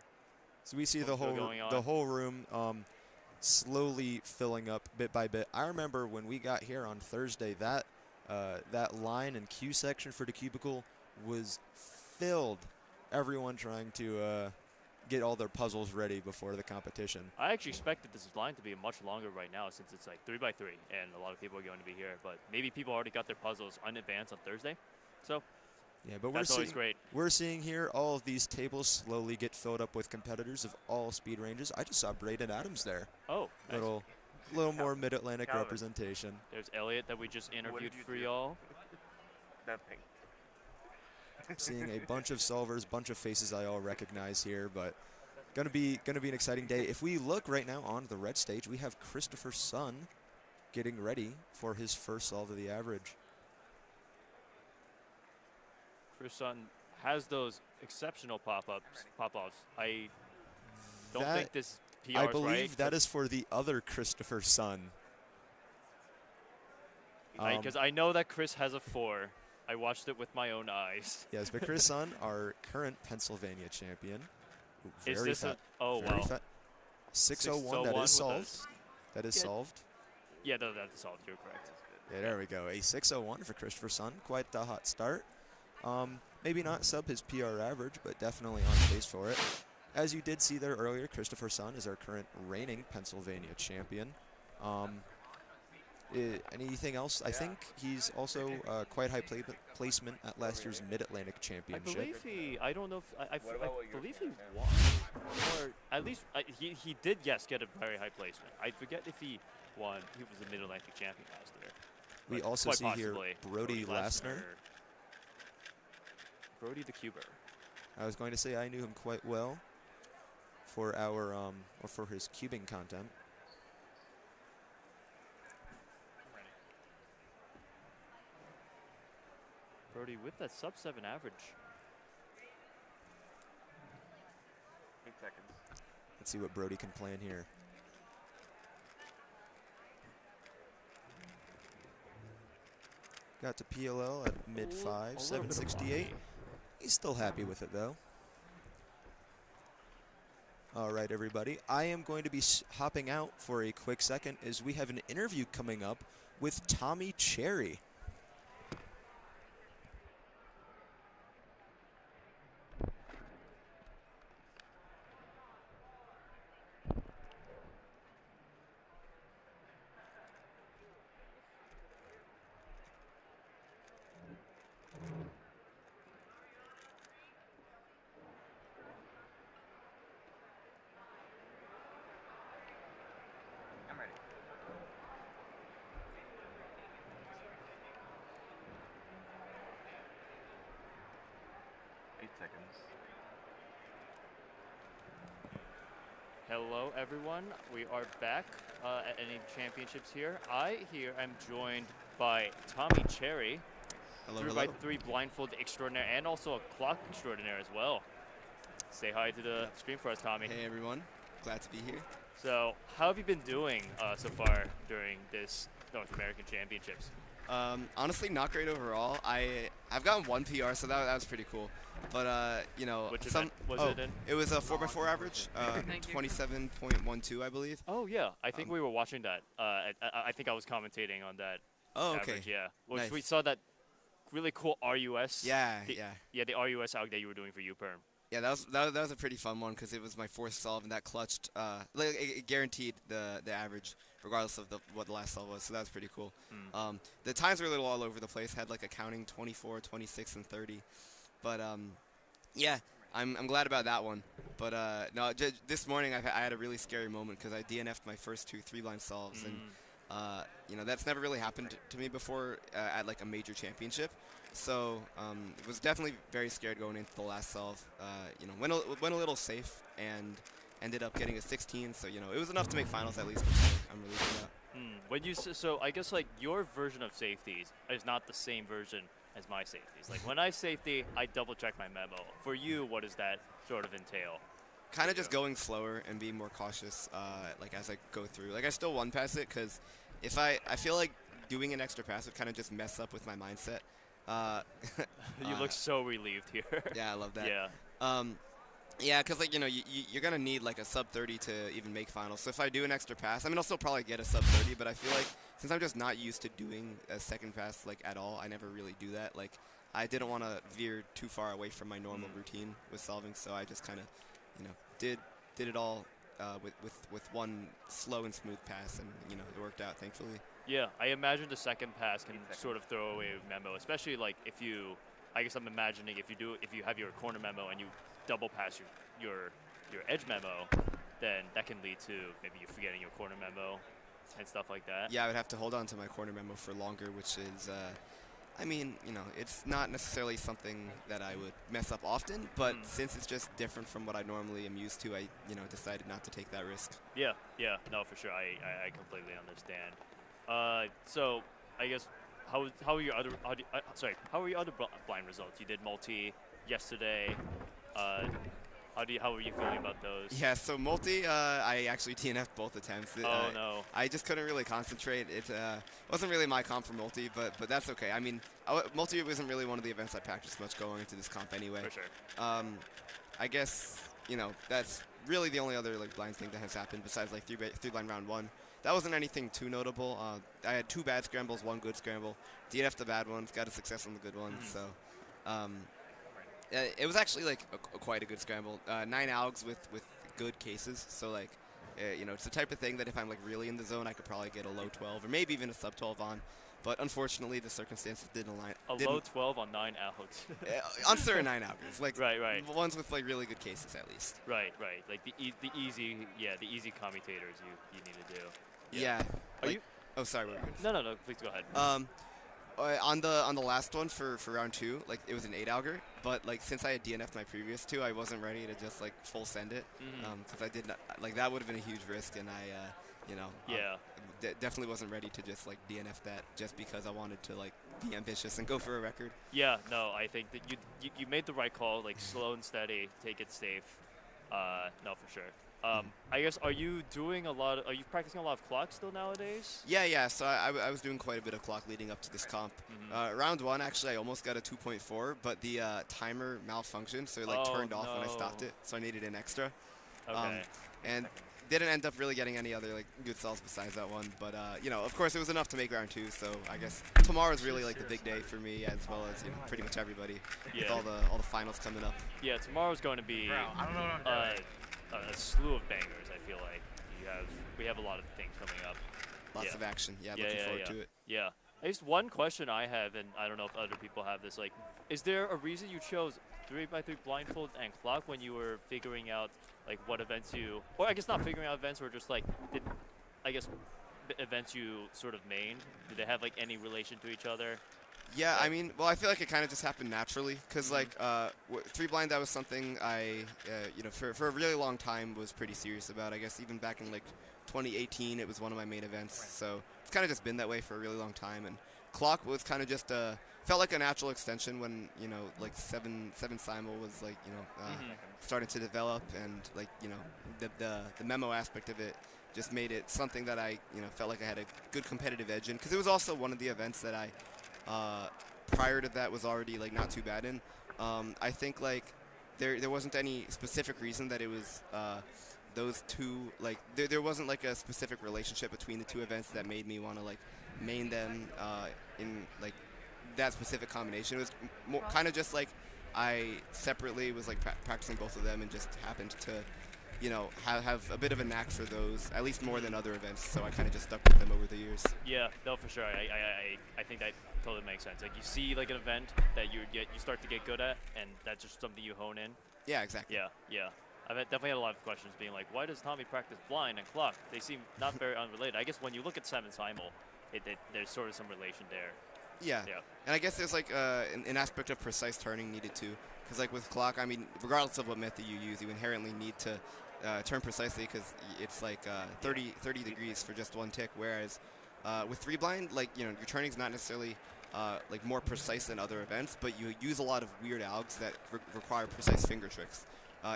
So we see the whole room slowly filling up bit by bit. I remember when we got here on Thursday, that line and queue section for the cubicle was filled. Everyone trying to get all their puzzles ready before the competition. I actually expected this line to be much longer right now, since it's like 3x3 and a lot of people are going to be here. But maybe people already got their puzzles in advance on Thursday. So. Yeah, but that's always great. We're seeing here all of these tables slowly get filled up with competitors of all speed ranges. I just saw Braden Adams there. Oh, nice. Little more Mid-Atlantic representation. There's Elliot that we just interviewed for y'all. Nothing. Seeing a bunch of solvers, bunch of faces I all recognize here, but gonna be an exciting day. If we look right now on the red stage, we have Christopher Sun getting ready for his first solve of the average. Chris Sun has those exceptional pop-offs. I don't think this PR I is believe right, that is for the other Christopher Sun. Because I know that Chris has a 4. I watched it with my own eyes. Yes, but Chris Sun, our current Pennsylvania champion. Is this a? Oh wow. 601. That is solved. That is solved. Yeah, no, that's solved. You're correct. Yeah, there we go. A 601 for Christopher Sun. Quite a hot start. Maybe not sub his PR average, but definitely on pace for it. As you did see there earlier, Christopher Sun is our current reigning Pennsylvania champion. Anything else? I think he's also quite high placement at last year's Mid-Atlantic Championship. I don't know if, I believe he won. Or at least, he did, yes, get a very high placement. I forget if he won. He was the Mid-Atlantic champion last year. We also see here Brody Lassner. Brody the Cuber. I was going to say I knew him quite well for our or for his cubing content. Brody with that sub-7 average. 8 seconds. Let's see what Brody can plan here. Got to PLL at mid-5, 768. He's still happy with it, though. All right, everybody. I am going to be hopping out for a quick second as we have an interview coming up with Tommy Cherry. seconds. Hello, everyone. We are back at NA Championships here. I'm joined by Tommy Cherry, Hello, 3x3 blindfold extraordinaire, and also a clock extraordinaire as well. Say hi to the stream for us, Tommy. Hey, everyone. Glad to be here. So, how have you been doing so far during this North American Championships? Honestly, not great overall. I've gotten one PR, so that was pretty cool. But you know, which event was it in? It was a 4x4 average, 27.12, I believe. Oh yeah, I think we were watching that. I think I was commentating on that. Oh, okay. Average, yeah. Which Nice. we saw that really cool RUS. Yeah, Yeah, the RUS out that you were doing for UPerm. Yeah, that was a pretty fun one because it was my fourth solve and that clutched. Like it guaranteed the average regardless of what the last solve was. So that was pretty cool. The times were a little all over the place. Had like a counting 24, 26, and 30. But yeah, I'm glad about that one. But no, this morning I had a really scary moment because I DNF'd my first 2 3-line solves, and you know, that's never really happened to me before at like a major championship. So it was definitely very scared going into the last solve. You know, went a little safe and ended up getting a 16. So you know, it was enough to make finals at least. I'm really glad. When you so I guess like your version of safeties is not the same version as my safeties. Like when I safety, I double check my memo. For you, what does that sort of entail? Kind of just going slower and being more cautious, like as I go through. Like I still one pass it because if I feel like doing an extra pass would kind of just mess up with my mindset. You look so relieved here. Yeah, I love that. Yeah. Yeah, because like, you know, you're gonna need like a sub 30 to even make finals. So if I do an extra pass, I mean, I'll still probably get a sub 30, but I feel like since I'm just not used to doing a second pass like at all, I never really do that. Like I didn't want to veer too far away from my normal routine with solving, so I just kind of, you know, did it all with one slow and smooth pass, and you know, it worked out thankfully. Yeah, I imagine the second pass can sort of throw away a memo, especially like if you, I guess I'm imagining if you have your corner memo and you double pass your edge memo, then that can lead to maybe you forgetting your corner memo and stuff like that. Yeah, I would have to hold on to my corner memo for longer, which is, I mean, you know, it's not necessarily something that I would mess up often, but since it's just different from what I normally am used to, I, you know, decided not to take that risk. Yeah, no, for sure, I completely understand. So I guess how are your other blind results? You did multi yesterday. How are you feeling about those? Yeah, so multi, I actually DNF'd both attempts. No. I just couldn't really concentrate. It wasn't really my comp for multi, but that's okay. I mean, multi wasn't really one of the events I practiced much going into this comp anyway. For sure. I guess, you know, that's really the only other like blind thing that has happened besides like three blind round 1. That wasn't anything too notable. I had 2 bad scrambles, 1 good scramble. DNF'd the bad ones, got a success on the good ones. So it was actually like quite a good scramble. 9 algs with good cases. So like, you know, it's the type of thing that if I'm like really in the zone, I could probably get a low 12 or maybe even a sub 12 on. But unfortunately, the circumstances didn't align. Low 12 on 9 algs. On certain 9 algos, like right. Ones with like really good cases at least. Right. Like the easy commutators you need to do. Yeah. Are like, you? Oh, sorry. No. Please go ahead. On the last one for round 2, like it was an 8 alger, but like since I had DNF'd my previous 2, I wasn't ready to just like full send it, because I did not, like that would have been a huge risk, and I you know, definitely wasn't ready to just like DNF that just because I wanted to like be ambitious and go for a record. Yeah, no, I think that you made the right call, like slow and steady, take it safe. No, for sure. I guess, are you practicing a lot of clock still nowadays? Yeah. So I was doing quite a bit of clock leading up to this comp. Round 1, actually, I almost got a 2.4, but the timer malfunctioned, so it like turned off when I stopped it, so I needed an extra. Okay. And didn't end up really getting any other like good solves besides that one, but you know, of course, it was enough to make round 2. So I guess tomorrow's really like the big day for me, as well as, you know, pretty much everybody with all the finals coming up. Yeah, tomorrow's going to be I don't know what I'm doing. A slew of bangers. I feel like we have a lot of things coming up. Lots of action. Yeah, looking forward to it. Yeah. Just one question I have, and I don't know if other people have this. Like, is there a reason you chose 3x3 blindfold and clock when you were figuring out like what events or I guess not figuring out events, or just like events you sort of mained? Did they have like any relation to each other? Yeah, I mean, well, I feel like it kind of just happened naturally because, like, three blind, that was something I, for a really long time was pretty serious about. I guess even back in, like, 2018, it was one of my main events. So it's kind of just been that way for a really long time. And clock was kind of just felt like a natural extension when, like, seven simul was, like, starting to develop. And, like, the memo aspect of it just made it something that I, felt like I had a good competitive edge in. Because it was also one of the events that I, prior to that, was already like not too bad in. I think like there wasn't any specific reason that it was those two, like there wasn't like a specific relationship between the two events that made me want to like main them in like that specific combination. It was more kind of just like I separately was like practicing both of them and just happened to have a bit of a knack for those, at least more than other events, so I kind of just stuck with them over the years. Yeah, no, for sure. I think that totally makes sense. Like, you see, like, an event that you start to get good at, and that's just something you hone in. Yeah, exactly. Yeah. I've definitely had a lot of questions being like, why does Tommy practice blind and clock? They seem not very unrelated. I guess when you look at seven simul, there's sort of some relation there. Yeah. And I guess there's, like, an aspect of precise turning needed, too. Because, like, with clock, I mean, regardless of what method you use, you inherently need to turn precisely because it's like 30 degrees for just one tick, whereas with three blind, like, your turning's not necessarily like more precise than other events, but you use a lot of weird algs that require precise finger tricks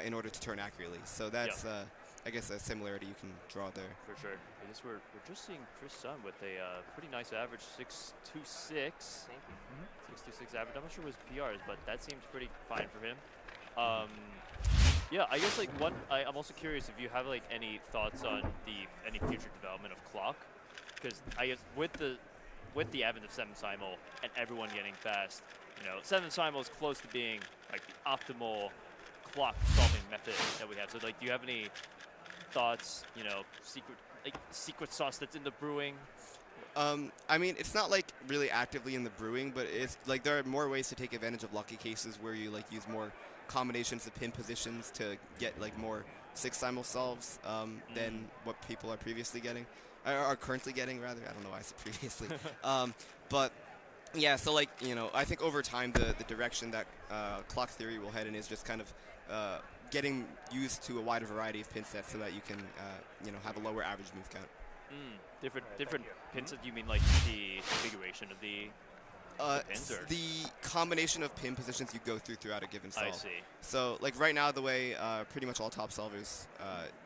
in order to turn accurately. So that's I guess a similarity you can draw there. For sure. I guess we're just seeing Chris Sun with a pretty nice average, 6.26. Thank you. 6.26 average. I'm not sure what his PR is, but that seems pretty fine for him. Yeah, I guess like I'm also curious if you have like any thoughts on any future development of clock, because I guess with the advent of seven simul and everyone getting fast, seven simul is close to being like the optimal clock solving method that we have. So like, do you have any thoughts? Secret sauce that's in the brewing? I mean, it's not like really actively in the brewing, but it's like there are more ways to take advantage of lucky cases where you like use more combinations of pin positions to get like more six simul solves than what people are previously getting, are currently getting rather. I don't know why I said previously. But yeah, so like, I think over time the direction that clock theory will head in is just kind of getting used to a wider variety of pin sets so that you can have a lower average move count. Different pin sets? You mean like the configuration of the pins, or? The combination of pin positions you go throughout a given solve. I see. So like right now, the way pretty much all top solvers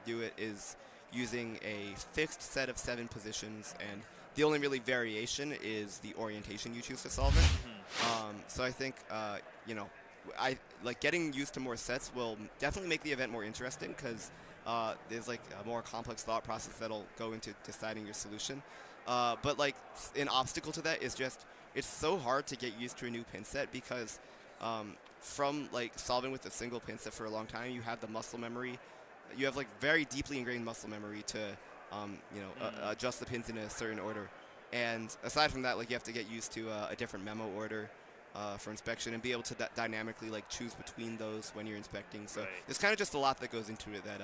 do it is using a fixed set of 7 positions, and the only really variation is the orientation you choose to solve in. So I think I like getting used to more sets will definitely make the event more interesting because there's like a more complex thought process that'll go into deciding your solution. But like an obstacle to that is just it's so hard to get used to a new pin set because from like solving with a single pin set for a long time, you have the muscle memory. You have like very deeply ingrained muscle memory to adjust the pins in a certain order. And aside from that, like you have to get used to a different memo order for inspection and be able to dynamically like choose between those when you're inspecting. So there's kind of just a lot that goes into it that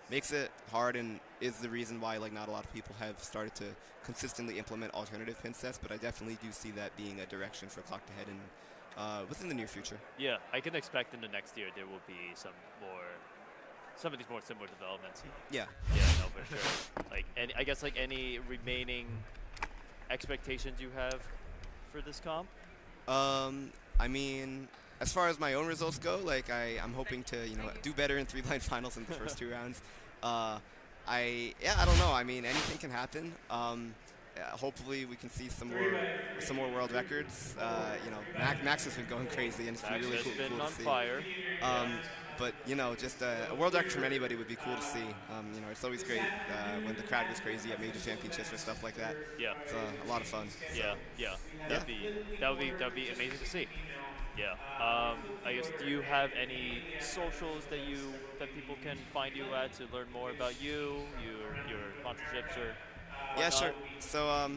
makes it hard and is the reason why like not a lot of people have started to consistently implement alternative pin sets. But I definitely do see that being a direction for clock to head in within the near future. Yeah, I can expect in the next year there will be some of these more similar developments. Yeah. Yeah, no, for sure. Like, and I guess like any remaining expectations you have for this comp? I mean, as far as my own results go, like I'm hoping to do better in 3 blind finals in the first 2 rounds. I don't know. I mean, anything can happen. Hopefully we can see some more world records. Max has been going crazy, and it's been really cool to see. Fire. But just a world record from anybody would be cool to see. It's always great when the crowd goes crazy at major championships or stuff like that. Yeah, it's a lot of fun. So. Yeah. That would be amazing to see. Yeah. I guess, do you have any socials that people can find you at to learn more about you, your sponsorships, or whatnot? Yeah, sure. So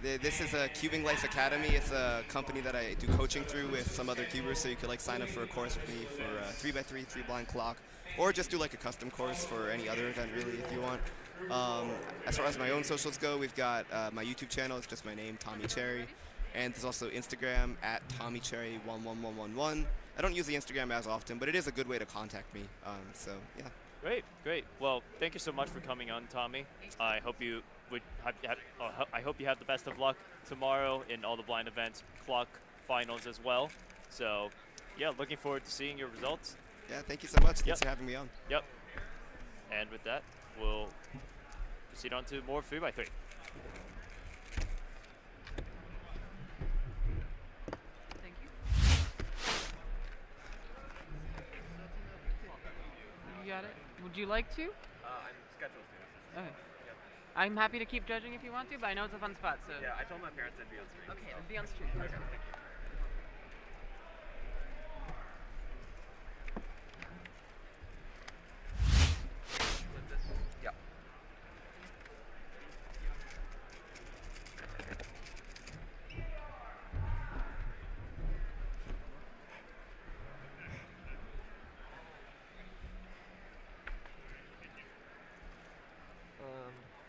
this is a Cubing Life Academy. It's a company that I do coaching through with some other cubers, so you could like sign up for a course with me for 3x3, 3 blind clock, or just do like a custom course for any other event really if you want. As far as my own socials go, we've got my YouTube channel. It's just my name, Tommy Cherry. And there's also Instagram at TommyCherry11111. I don't use the Instagram as often, but it is a good way to contact me. So yeah. Great, great. Well, thank you so much for coming on, Tommy. I hope you I hope you have the best of luck tomorrow in all the blind events, clock finals as well. So, yeah, looking forward to seeing your results. Yeah, thank you so much. Thanks for having me on. Yep. And with that, we'll proceed on to more 3x3. Thank you. You got it. Would you like to? I'm scheduled to. Okay. I'm happy to keep judging if you want to, but I know it's a fun spot, so. Yeah, I told my parents I'd be on stream. Okay, then be on stream. Okay, thank you. Yeah.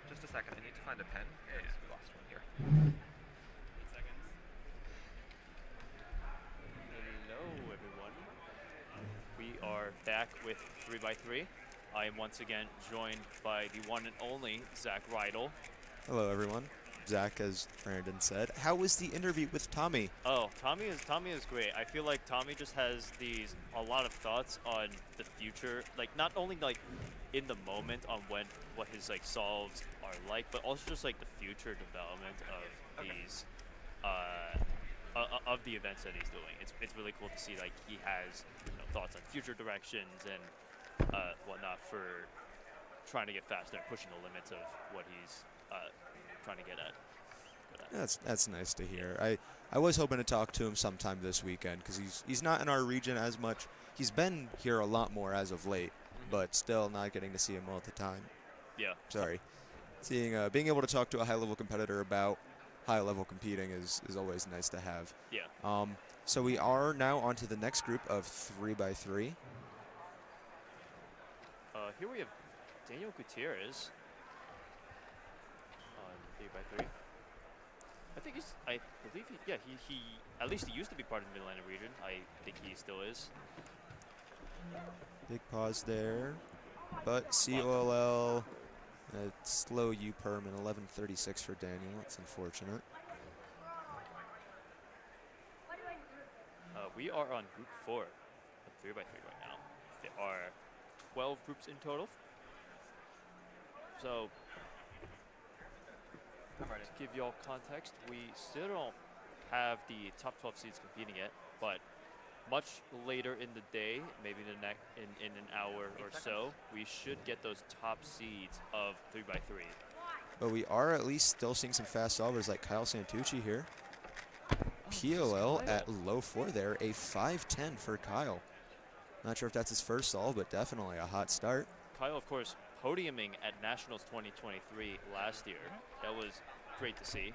Just a second. I need to find a pen. Yeah. We lost one here. 8 seconds. Hello, everyone. We are back with 3x3. I am once again joined by the one and only Zach Rydell. Hello, everyone. Zach, as Brandon said. How was the interview with Tommy? Oh, Tommy is great. I feel like Tommy just has a lot of thoughts on the future, like not only like in the moment on what his like solves are like, but also just like the future development of these of the events that he's doing. It's really cool to see like he has thoughts on future directions and whatnot for trying to get faster and pushing the limits of what he's trying to get at. That's nice to hear. I was hoping to talk to him sometime this weekend because he's not in our region as much. He's been here a lot more as of late, but still not getting to see him all the time. Yeah. Sorry. Being able to talk to a high-level competitor about high-level competing is always nice to have. Yeah. So we are now on to the next group of 3x3. Here we have Daniel Gutierrez on 3x3. I believe he at least he used to be part of the Mid-Atlantic region. I think he still is. Big pause there, but COLL, slow U-perm in 11:36 for Daniel. That's unfortunate. We are on group 4 of 3x3 right now. There are 12 groups in total. So, to give y'all context, we still don't have the top 12 seeds competing yet, but much later in the day, maybe in an hour or so, we should get those top seeds of 3x3. But we are at least still seeing some fast solvers like Kyle Santucci here. POL at low 4 there, a 5-10 for Kyle. Not sure if that's his first solve, but definitely a hot start. Kyle, of course, podiuming at Nationals 2023 last year. That was great to see.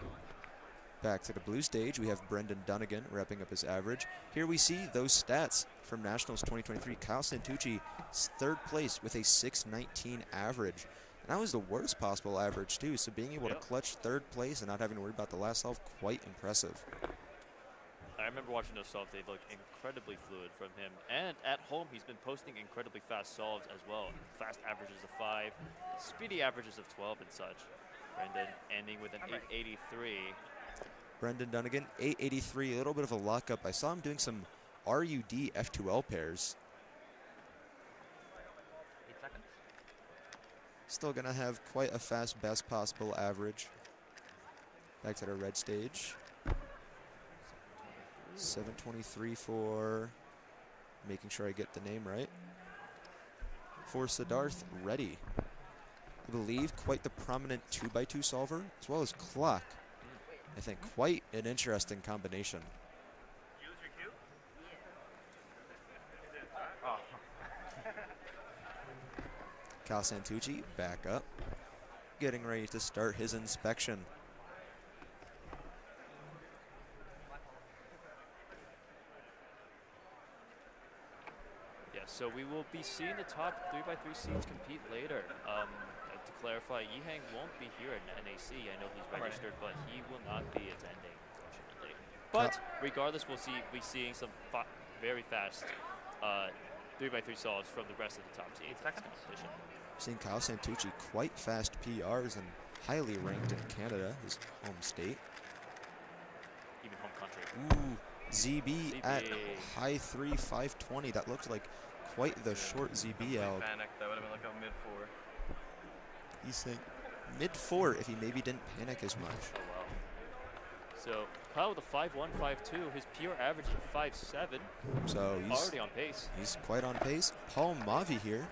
Back to the blue stage, we have Brendan Dunnigan wrapping up his average. Here we see those stats from Nationals 2023. Kyle Santucci, 3rd place with a 6.19 average. And that was the worst possible average, too. So being able to clutch 3rd place and not having to worry about the last solve, quite impressive. I remember watching those solves. They looked incredibly fluid from him. And at home, he's been posting incredibly fast solves as well. Fast averages of 5, speedy averages of 12 and such. Brendan ending with an 883. Brendan Dunnigan, 883, a little bit of a lockup. I saw him doing some RUD F2L pairs. 8 seconds. Still going to have quite a fast best possible average. Back to the red stage. 723 for, making sure I get the name right, for Siddharth Reddy. I believe quite the prominent 2x2 solver, as well as clock. I think quite an interesting combination. Kyle Santucci back up, getting ready to start his inspection. So we will be seeing the top 3x3 seeds compete later. To clarify, Yihang won't be here at NAC. I know he's registered, but he will not be attending, unfortunately. But regardless, we'll be seeing some very fast 3x3 solves from the rest of the top teams in this competition. Seeing Kyle Santucci quite fast PRs and highly ranked in Canada, his home state. Even home country. Ooh, ZB at high 3, 520. That looked like quite the short ZB out. Panic. That would have been like a mid-4. He's saying mid-4 if he maybe didn't panic as much. Oh, wow. So Kyle with a 5.1, 5.2. His PR average is 5.7. So he's already on pace. He's quite on pace. Paul Mavi here.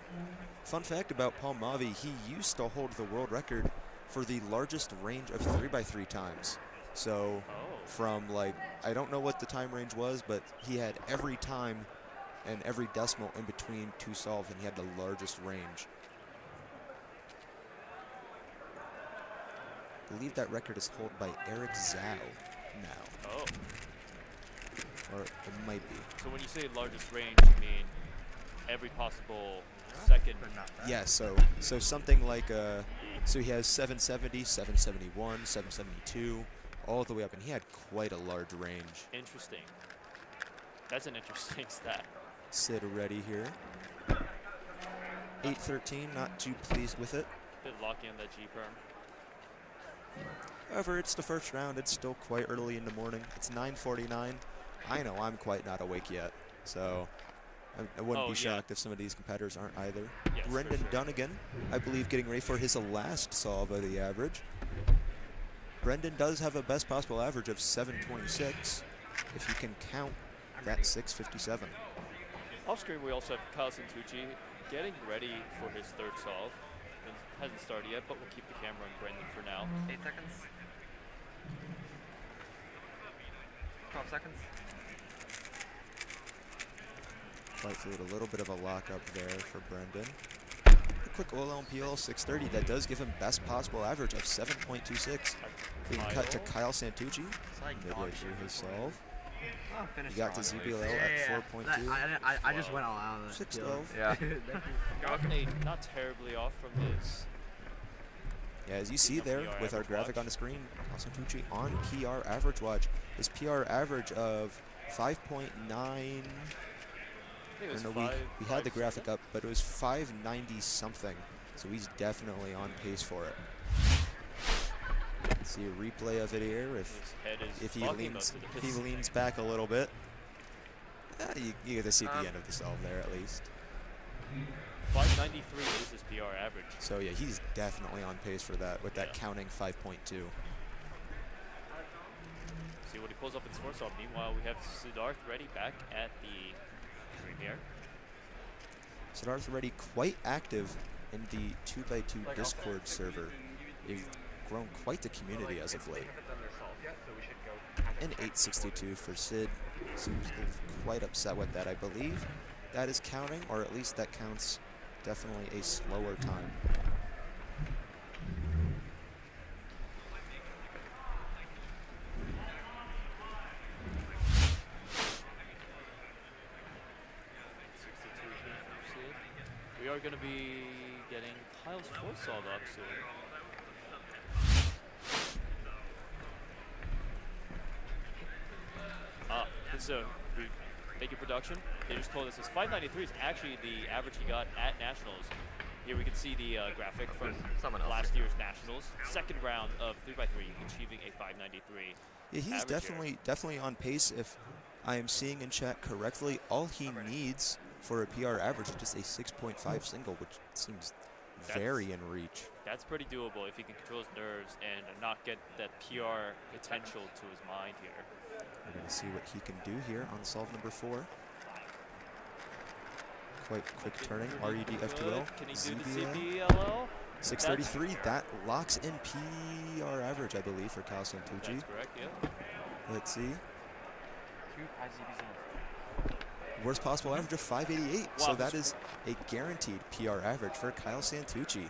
Fun fact about Paul Mavi, he used to hold the world record for the largest range of 3x3 times. So from like, I don't know what the time range was, but he had every time and every decimal in between 2 solves, and he had the largest range. I believe that record is held by Eric Zhao now. Oh. Or it might be. So when you say largest range, you mean every possible second? Yeah, so something like, so he has 770, 771, 772, all the way up, and he had quite a large range. Interesting. That's an interesting stat. Sid ready here. 813, not too pleased with it. Bit locky on that G-perm. However, it's the first round. It's still quite early in the morning. It's 9:49. I know I'm quite not awake yet, so I wouldn't be shocked if some of these competitors aren't either. Yes, Brendan Dunnigan, I believe, getting ready for his last solve of the average. Brendan does have a best possible average of 726, if you can count that 657. Off screen, we also have Kyle Santucci getting ready for his third solve. It hasn't started yet, but we'll keep the camera on Brendan for now. 8 seconds. 12 seconds. Flight fluid, a little bit of a lockup there for Brendan. A quick OLMPL 630, that does give him best possible average of 7.26. We can cut to Kyle Santucci, midway through his solve. Oh, you got to ZBLL at 4.2. I just went all out of it. 6.12. Yeah. Not terribly off from his. Yeah, as you see there with our graphic on the screen, Kyle Santucci on PR average watch. His PR average of 5.9. I don't know, we had the graphic up, but it was 590 something. So he's definitely on pace for it. See a replay of it here. If he leans back a little bit, you get to see the end of the solve there at least. 593 is his PR average. So yeah, he's definitely on pace for that with that counting 5.2. See what he pulls up in his fourth solve. Meanwhile, we have Siddharth ready back at the premiere. Siddharth ready, quite active in the 2x2 Discord server. They've grown quite the community as of late. And 862 for Sid. Seems quite upset with that. I believe that is counting, or at least that counts definitely a slower time. We are going to be getting Kyle's fourth solve up soon. So, thank you, production. They just told us his 593 is actually the average he got at Nationals. Here we can see the graphic from last year's Nationals. Second round of 3x3, achieving a 593. Yeah, he's definitely on pace. If I am seeing in chat correctly, all he needs for a PR average is just a 6.5 single, which seems very in reach. That's pretty doable if he can control his nerves and not get that PR potential to his mind here. We're going to see what he can do here on solve number 4. Quite quick turning. RED-F2L. Can he do the CBLL? 633. That locks in PR average, I believe, for Kyle Santucci. That's correct, yeah. Let's see. Worst possible average of 588. Wow, so that is a guaranteed PR average for Kyle Santucci.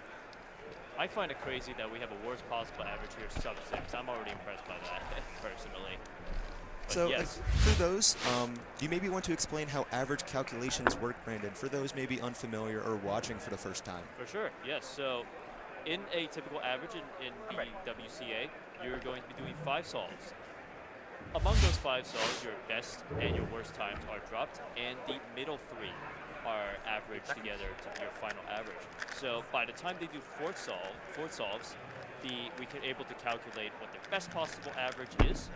I find it crazy that we have a worst possible average here, sub-6. I'm already impressed by that, personally. But so yes. For those, do you maybe want to explain how average calculations work, Brandon, for those maybe unfamiliar or watching for the first time? For sure, yes. So in a typical average in the WCA, you're going to be doing 5 solves. among those 5 solves, your best and your worst times are dropped, and the middle 3 are averaged together to be your final average. So by the time they do fourth solves, we can able to calculate what their best possible average is,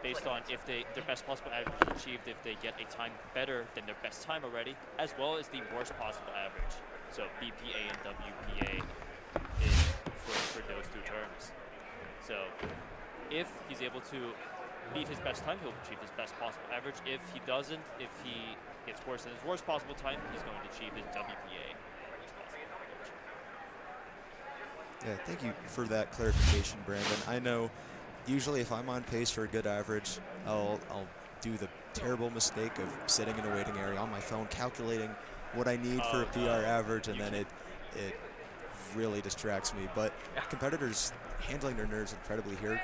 based on if their best possible average is achieved if they get a time better than their best time already, as well as the worst possible average. So BPA and WPA is for those 2 terms. So if he's able to beat his best time, he'll achieve his best possible average. If he doesn't, if he gets worse than his worst possible time, he's going to achieve his WPA. Yeah, thank you for that clarification, Brandon. I know usually if I'm on pace for a good average, I'll do the terrible mistake of sitting in a waiting area on my phone, calculating what I need for a PR average, and then it really distracts me. But competitors handling their nerves incredibly here.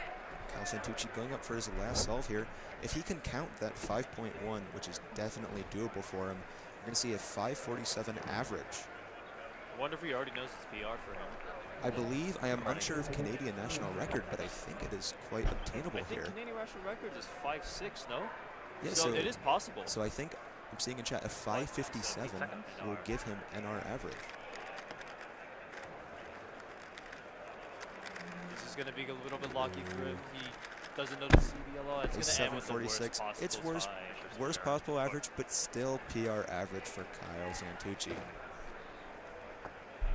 Kyle Santucci going up for his last solve here. If he can count that 5.1, which is definitely doable for him, we're going to see a 547 average. I wonder if he already knows it's PR for him. I believe, I am unsure of Canadian national record, but I think it is quite obtainable here. I think Canadian national record is 5.6, no? Yeah, so it is possible. So I think, I'm seeing in chat, a 557 will give him NR average. This is going to be a little bit lucky for him. He doesn't know the CBLO. It's going to end with the worst possible It's worst possible average, but still PR average for Kyle Santucci.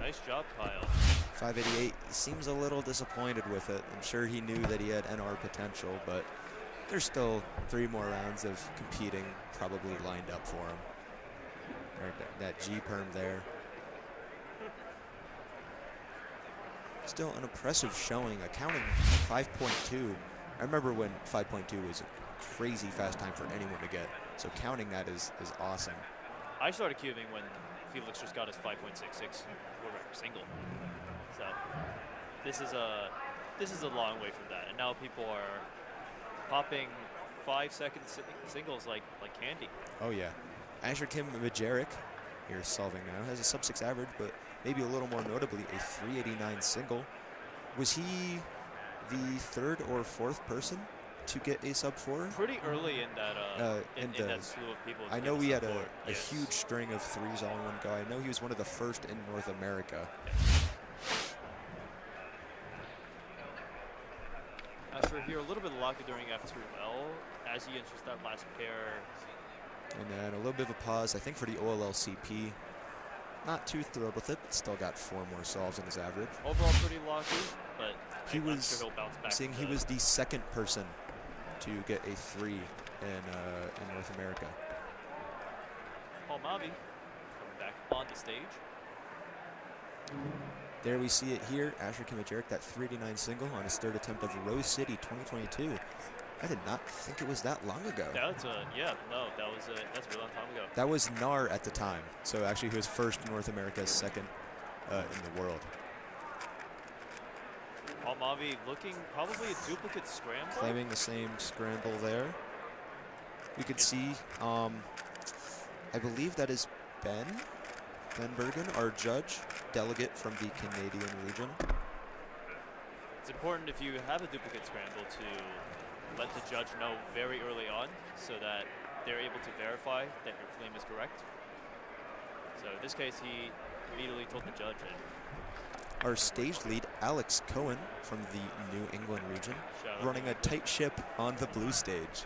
Nice job, Kyle. 588, he seems a little disappointed with it. I'm sure he knew that he had NR potential, but there's still 3 more rounds of competing probably lined up for him. That G-perm there. Still an impressive showing, accounting 5.2. I remember when 5.2 was a crazy fast time for anyone to get, so counting that is awesome. I started cubing when Felix just got his 5.66 world record single. So this is a long way from that, and now people are popping 5-second singles like candy. Oh yeah, Asher Kim Majeric here solving now has a sub-6 average, but maybe a little more notably a 389 single. Was he the 3rd or 4th person to get a sub-4? Pretty early in that in that slew of people. I know we had a huge string of 3s all in one go. I know he was one of the first in North America. Asher here a little bit lucky during F2L as he enters that last pair. And then a little bit of a pause, I think, for the OLLCP. Not too thrilled with it, but still got 4 more solves in his average. Overall pretty lucky, but I'm sure was he'll bounce back. seeing he was the 2nd person to get a 3 in North America. Paul Mavi coming back on the stage. There we see it here. Asher Kimajeric, that 389 single on his 3rd attempt of Rose City 2022. I did not think it was that long ago. That's that's a really long time ago. That was NAR at the time. So actually he was 1st in North America, 2nd in the world. Paul Mavi looking probably a duplicate scramble. Claiming the same scramble there. We could see, I believe that is Ben Bergen, our judge, delegate from the Canadian region. It's important if you have a duplicate scramble to let the judge know very early on so that they're able to verify that your claim is correct. So in this case, he immediately told the judge it. Our stage lead, Alex Cohen from the New England region, running a tight ship on the blue stage.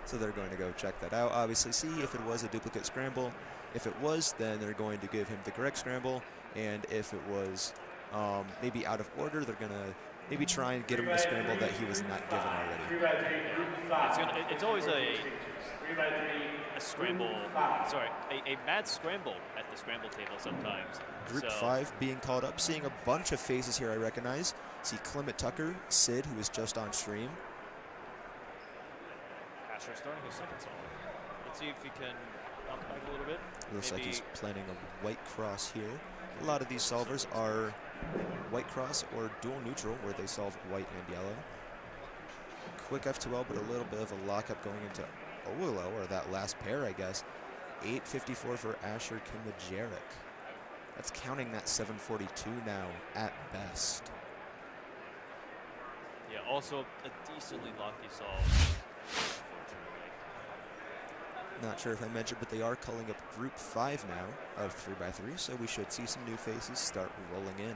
So they're going to go check that out, obviously see if it was a duplicate scramble. If it was, then they're going to give him the correct scramble, and if it was maybe out of order, they're going to maybe try and get him the scramble that he was not given already. It's always a scramble, sorry, a mad scramble at the scramble table sometimes. Group 5 being called up, seeing a bunch of faces here I recognize. See Clement Tucker, Sid, who was just on stream. Asher starting his 2nd solve. Let's see if he can bounce back a little bit. Looks like he's planning a white cross here. A lot of these solvers are white cross or dual neutral, where they solve white and yellow. Quick F2L, but a little bit of a lockup going into OLO, or that last pair, I guess. 854 for Asher Kimajeric. That's counting that 742 now at best. Yeah, also a decently lucky solve. Not sure if I mentioned, but they are calling up Group 5 now of 3x3, so we should see some new faces start rolling in.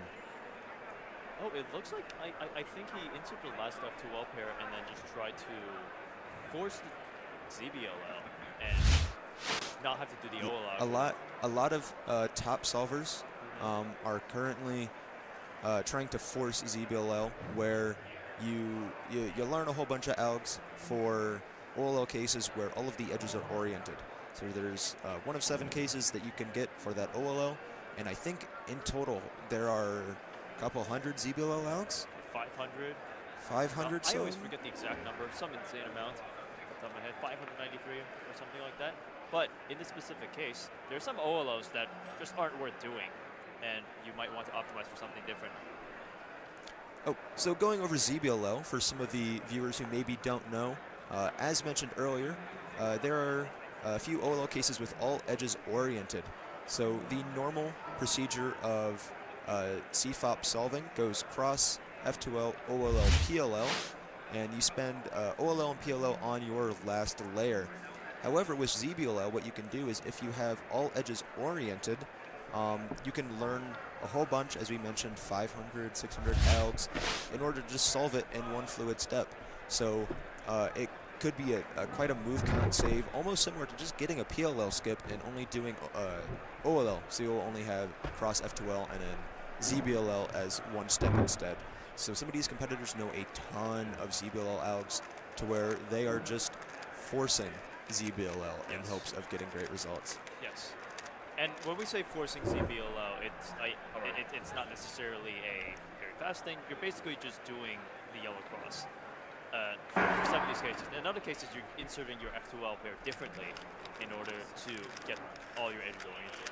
Oh, it looks like I think he entered the last F2L pair and then just tried to force the ZBLL and not have to do the OLL. A lot of top solvers are currently trying to force ZBLL, where you learn a whole bunch of algs for OLL cases where all of the edges are oriented. So there's 1 of 7 cases that you can get for that OLL, and I think in total there are a couple hundred ZBLL algs. 500. 500. I always forget the exact number. Some insane amount. Off the top of my head, 593 or something like that. But in this specific case, there's some OLOs that just aren't worth doing, and you might want to optimize for something different. Oh, so going over ZBLL for some of the viewers who maybe don't know, as mentioned earlier, there are a few OLL cases with all edges oriented. So the normal procedure of CFOP solving goes cross, F2L, OLL, PLL, and you spend OLL and PLL on your last layer. However, with ZBLL, what you can do is if you have all edges oriented, you can learn a whole bunch, as we mentioned, 500, 600 algs, in order to just solve it in one fluid step. So it could be quite a move count save, almost similar to just getting a PLL skip and only doing OLL. So you'll only have cross F2L and then ZBLL as one step instead. So some of these competitors know a ton of ZBLL algs to where they are just forcing ZBLL in hopes of getting great results. Yes. And when we say forcing ZBLL, it's not necessarily a very fast thing. You're basically just doing the yellow cross. For some of these cases. In other cases, you're inserting your F2L pair differently in order to get all your edges oriented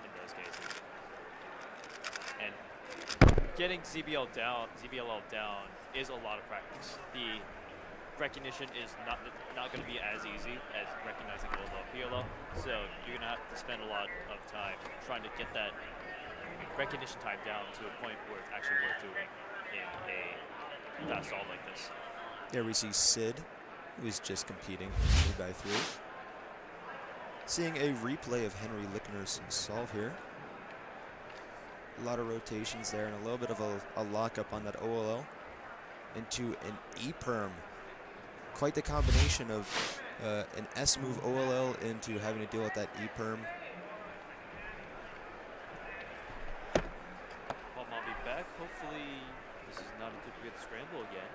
in those cases. And getting ZBLL down is a lot of practice. The recognition is not going to be as easy as recognizing OLL PLL, so you're going to have to spend a lot of time trying to get that recognition time down to a point where it's actually worth doing in a fast solve like this. There we see Sid, who is just competing 3x3. Seeing a replay of Henry Lickner's solve here. A lot of rotations there and a little bit of a lockup on that OLL into an E-perm. Quite the combination of an S-move OLL into having to deal with that E-perm. Well, I'll be back. Hopefully this is not a duplicate scramble again.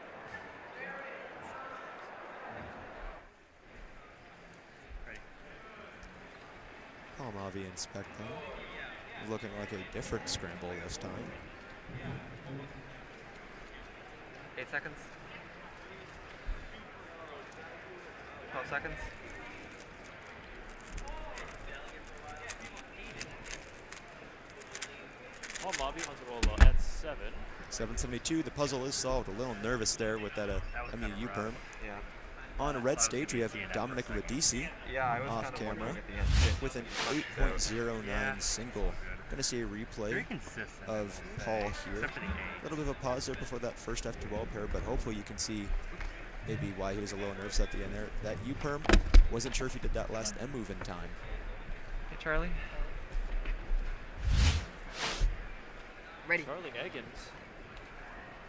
Palmavi inspecting. Looking like a different scramble this time. 8 seconds. 12 seconds. Paul Mavi onto OLL at 7. 772, the puzzle is solved. A little nervous there with that MU perm. Yeah. On a red stage, we have Dominic Radici off camera with an 8.09 single. Going to see a replay of Paul here. A little bit of a pause there before that first F2L pair, but hopefully you can see maybe why he was a little nervous at the end there. That U-perm, wasn't sure if he did that last M move in time. Hey, Charlie. Ready. Charlie Eggins,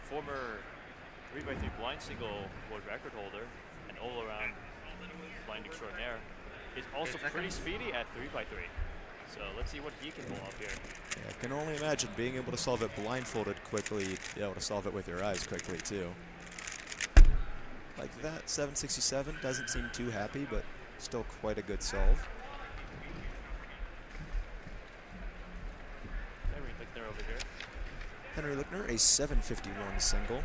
former 3x3 blind single world record holder and all-around blind extraordinaire, is also pretty speedy at 3x3. So let's see what he can pull off here. Yeah, I can only imagine being able to solve it blindfolded quickly, be able to solve it with your eyes quickly too. Like that, 767 doesn't seem too happy, but still quite a good solve. Henry Lickner over here. Henry Lickner, a 751 single.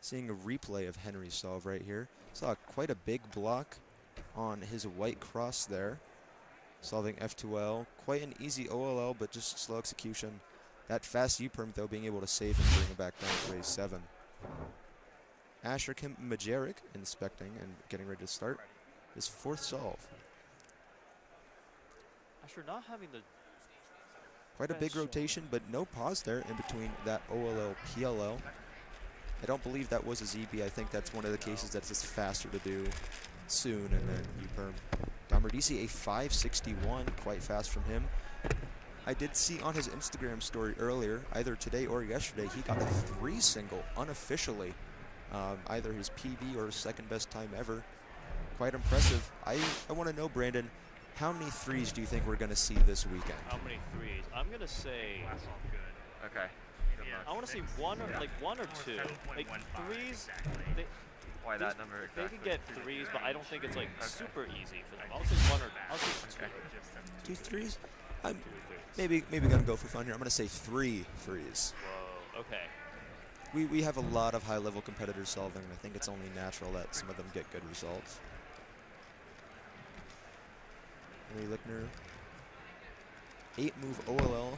Seeing a replay of Henry's solve right here. Saw quite a big block on his white cross there. Solving F2L. Quite an easy OLL, but just slow execution. That fast U-perm, though, being able to save and bring it back down to a 7. Asher Kim Majeric inspecting and getting ready to start his 4th solve. Asher not having the Quite a big rotation, but no pause there in between that OLL, PLL. I don't believe that was a ZB. I think that's one of the cases that's just faster to do soon, and then U-perm. Dom Rudisi, a 561, quite fast from him. I did see on his Instagram story earlier, either today or yesterday, he got a 3 single unofficially. Either his PB or his second best time ever. Quite impressive. I want to know, Brandon, how many 3s do you think we're going to see this weekend? How many 3s? I'm going to say... That's all good. Okay. I want to see one or 2. Like 3s, Why that number exactly? They can get 3s, but I don't think it's like super easy for them. I'll say 1 or I'll say 2. 2 3s? I'm maybe gonna go for fun here. I'm gonna say 3 3s. Whoa. Okay. We have a lot of high-level competitors solving, and I think it's only natural that some of them get good results. Henry Lickner, 8-move OLL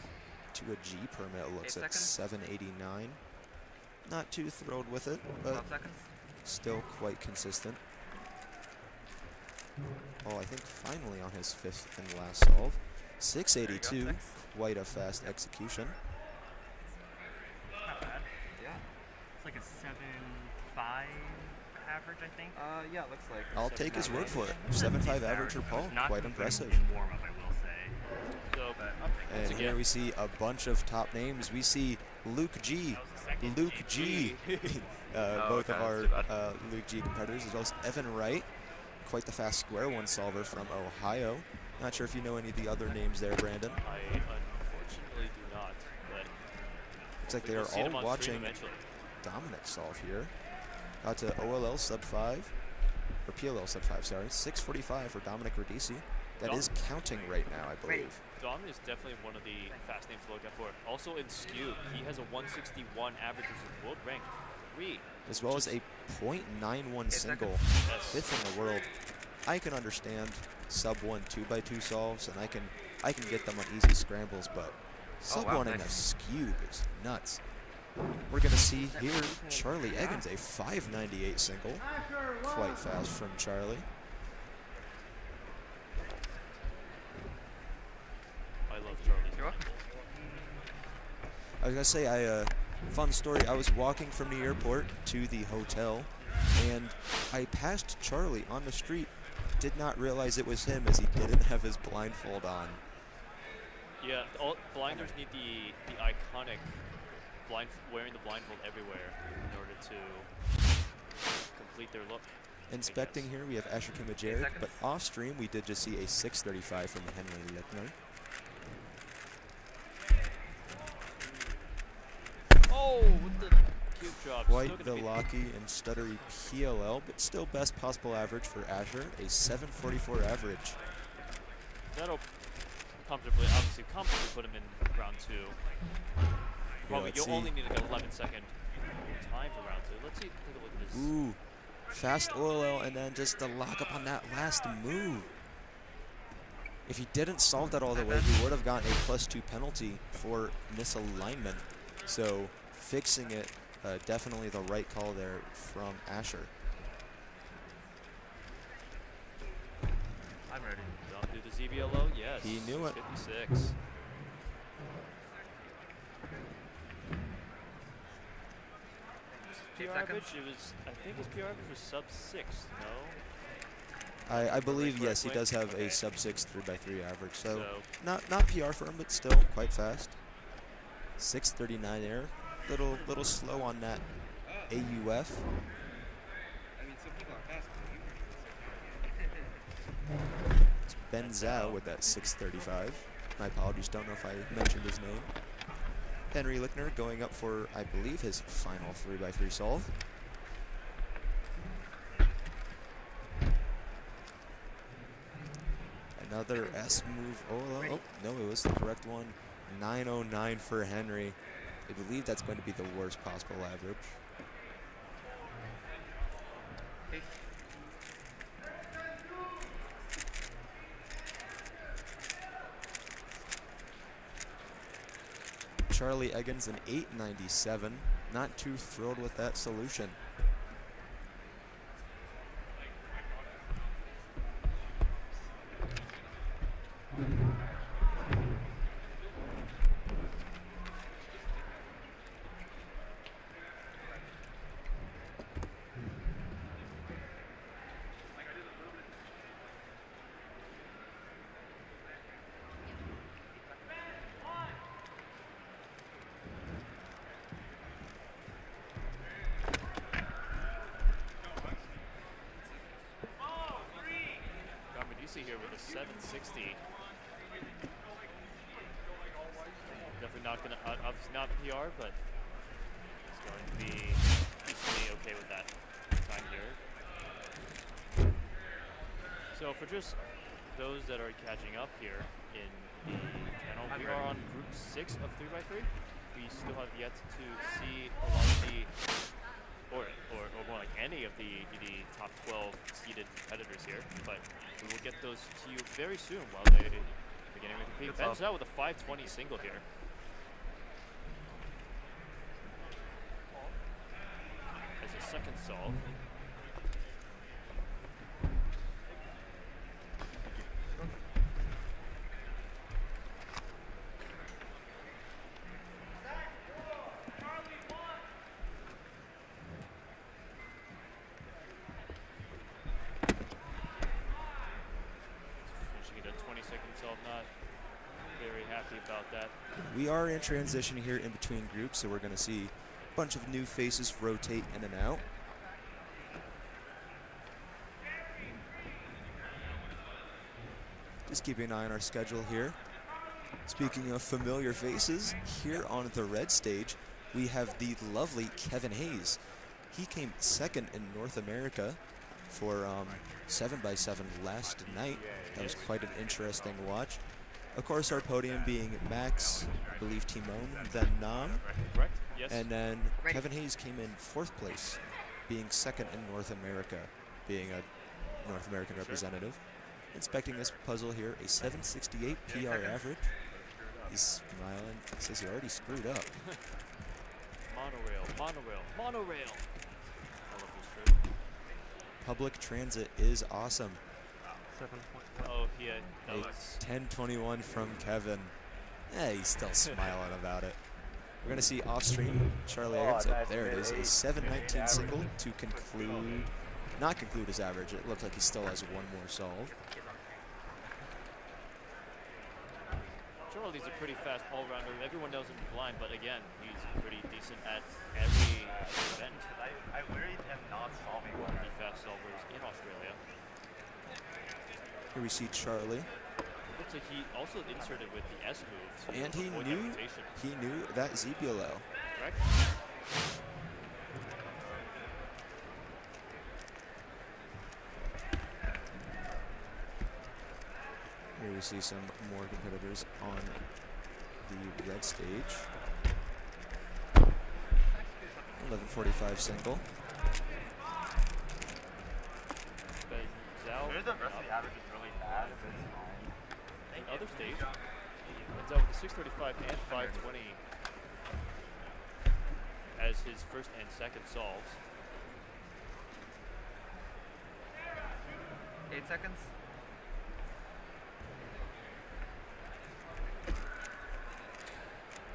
to a G permit, looks at 789. Not too thrilled with it, but still quite consistent. Oh, I think finally on his 5th and last solve. 682, quite a fast execution. Not bad. Yeah. It's like a 7.5 average, I think. Yeah, it looks like. I'll take his word for it. 7.5 average for Paul, quite impressive. In warm-up, I will say. So, and here we see a bunch of top names. We see Luke G. Both of our Luke G competitors, as well as Evan Wright. Quite the fast square one solver from Ohio. Not sure if you know any of the other names there, Brandon. I unfortunately do not. But looks like they are all watching Dominic solve here. Got to OLL sub 5, or PLL sub 5, sorry. 6:45 for Dominic Rudisi. That is counting right now, I believe. Dom is definitely one of the fast names to look out for. Also in skew, he has a 161 average, which is world rank 3. As well as a .91 single, 5th in the world. I can understand sub 1 2x2 solves, and I can get them on easy scrambles, but sub 1 in a skew is nuts. We're going to see here Charlie Eggins, a 598 single. Quite fast from Charlie. I love Charlie. I was going to say, fun story, I was walking from the airport to the hotel, and I passed Charlie on the street. Did not realize it was him, as he didn't have his blindfold on. Yeah, all blinders need the iconic wearing the blindfold everywhere in order to complete their look. Inspecting here, we have Asher Kimajeric, but off stream, we did just see a 6:35 from Henry Lickner. Oh, with the cute drop. Quite the locky and stuttery PLL, but still best possible average for Asher, a 744 average. That'll comfortably put him in round 2. Probably you'll only need an 11-second time for round 2. Let's see. Take a look at this. Ooh, fast OLL, and then just the lock up on that last move. If he didn't solve that all the way, he would have gotten a +2 penalty for misalignment. So fixing it, definitely the right call there from Asher. I'm ready. Don't do the ZBLO? Yes. He knew it. 56. PR average, I think his PR average was sub 6, no? I believe, yes, he does have a sub 6 3x3 average. So not PR for him, but still quite fast. 639 there. Little slow on that AUF. I mean, some people are fast. It's Ben Zhao with that 635. My apologies, don't know if I mentioned his name. Henry Lickner going up for, I believe, his final 3x3 solve. Another S move. Oh, no, it was the correct one. 909 for Henry. I believe that's going to be the worst possible average. Charlie Eggins an 897. Not too thrilled with that solution. Kobekansky here with a 760. Definitely not going to, obviously not PR, but it's going to be decently okay with that time here. So for just those that are catching up here in the channel, we are on Group 6 of 3x3. We still have yet to see a lot of the, or more like any of the top 12 seeded competitors here, but we will get those to you very soon while they're beginning to compete. Ben's out with a 520 single here. As a second solve. We are in transition here in between groups, so we're going to see a bunch of new faces rotate in and out. Just keeping an eye on our schedule here. Speaking of familiar faces, here on the red stage, we have the lovely Kevin Hayes. He came second in North America for 7x7 last night. That was quite an interesting watch. Of course, our podium being Max, I believe Timon, then Nam. Correct, yes. And then Kevin Hayes came in 4th place, being second in North America, being a North American representative. Inspecting this puzzle here, a 768 PR average. He's smiling, says he already screwed up. Monorail, monorail, monorail. I love this trip. Public transit is awesome. Oh, yeah. A 1021 from Kevin. He's still smiling about it. We're going to see off-stream Charlie Eggers. Oh, there it is. A 719 single to conclude, not conclude his average. It looks like he still has one more solve. Charlie's a pretty fast all-rounder. Everyone knows him blind, but again, he's pretty decent at every event. I literally am not solving one. Pretty fast solvers in Australia. Here we see Charlie. Looks like he also inserted with the S move. And he knew that Zebulo. Correct. Here we see some more competitors on the red stage. 1145 single. There's the rest of the average is really bad. The other stage ends up with a 635 and 520 as his first and second solves. 8 seconds.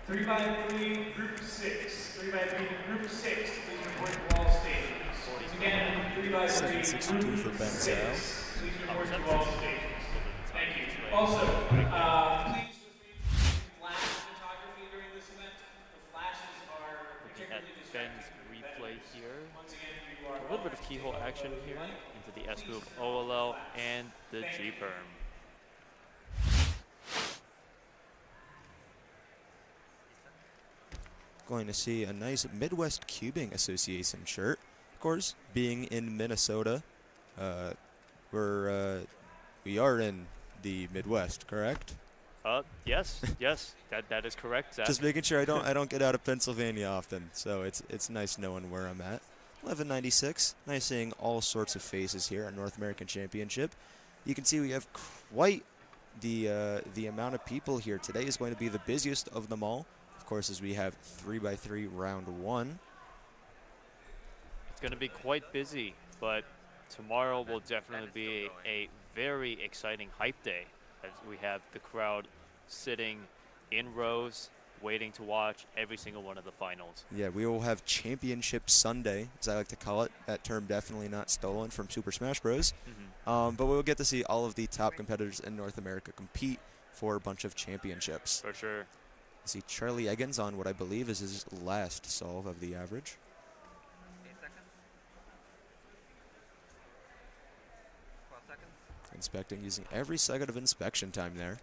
Three by three, group 6. 3 by 3, group 6. Please report to all stages. Again, 3 by 3, 762 for Ben Zhao. Please report to all stages. Thank you. Also, please refrain from flash photography during this event. The flashes are particularly distracting. Ben's replay here. A little bit of keyhole action here into the S move, OLL, and the G-perm. Going to see a nice Midwest Cubing Association shirt. Of course, being in Minnesota, we are in the Midwest, correct? Yes, that is correct, Zach. Just making sure I don't get out of Pennsylvania often, so it's nice knowing where I'm at. 1196, nice seeing all sorts of faces here at North American Championship. You can see we have quite the amount of people here. Today is going to be the busiest of them all. Of course, as we have 3 by 3 round 1. It's going to be quite busy, but tomorrow will definitely be a very exciting hype day as we have the crowd sitting in rows waiting to watch every single one of the finals. Yeah, we will have Championship Sunday, as I like to call it. That term definitely not stolen from Super Smash Bros. But we'll get to see all of the top competitors in North America compete for a bunch of championships. For sure. See Charlie Eggins on what I believe is his last solve of the average. 8 seconds. 12 seconds. inspecting, using every second of inspection time there.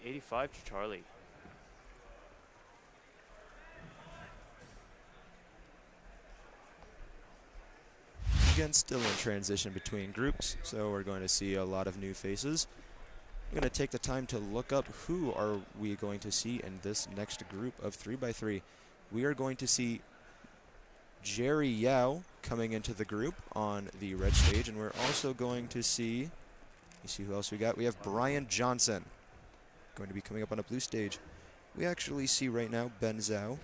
$885 to Charlie. Again, still in transition between groups, so we're going to see a lot of new faces. I'm going to take the time to look up who are we going to see in this next group of 3x3. We are going to see Jerry Yao coming into the group on the red stage, and we're also going to see, you see who else we got? We have Brian Johnson going to be coming up on a blue stage. We actually see right now Ben Zhao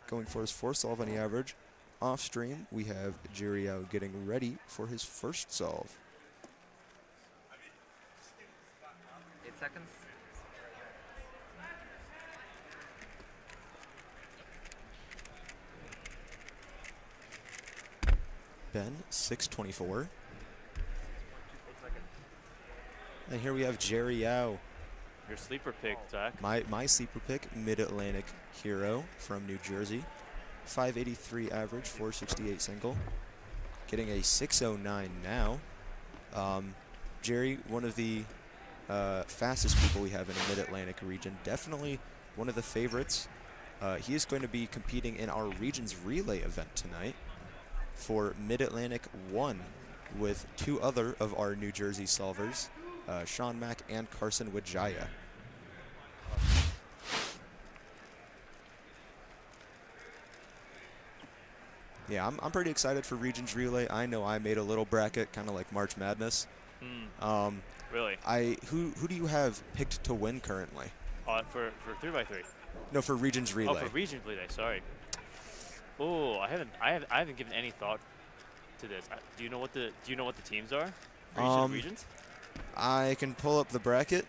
going for his fourth solve on the average. Off stream, we have Jerry Yao getting ready for his first solve. 8 seconds. Ben, 624. And here we have Jerry Yao. Your sleeper pick, Zach. My sleeper pick, Mid-Atlantic Hero from New Jersey. 583 average, 468 single. Getting a 609 now. Jerry, one of the fastest people we have in the Mid-Atlantic region. Definitely one of the favorites. He is going to be competing in our region's relay event tonight for Mid-Atlantic 1 with two other of our New Jersey solvers, Sean Mack and Carson Wijaya. Yeah, I'm pretty excited for Regions Relay. I know I made a little bracket, kind of like March Madness. Really? Who do you have picked to win currently? For 3x3. No, for Regions Relay. Oh, for Regions Relay. Sorry. Oh, I haven't given any thought to this. Do you know what the teams are? For regions? I can pull up the bracket.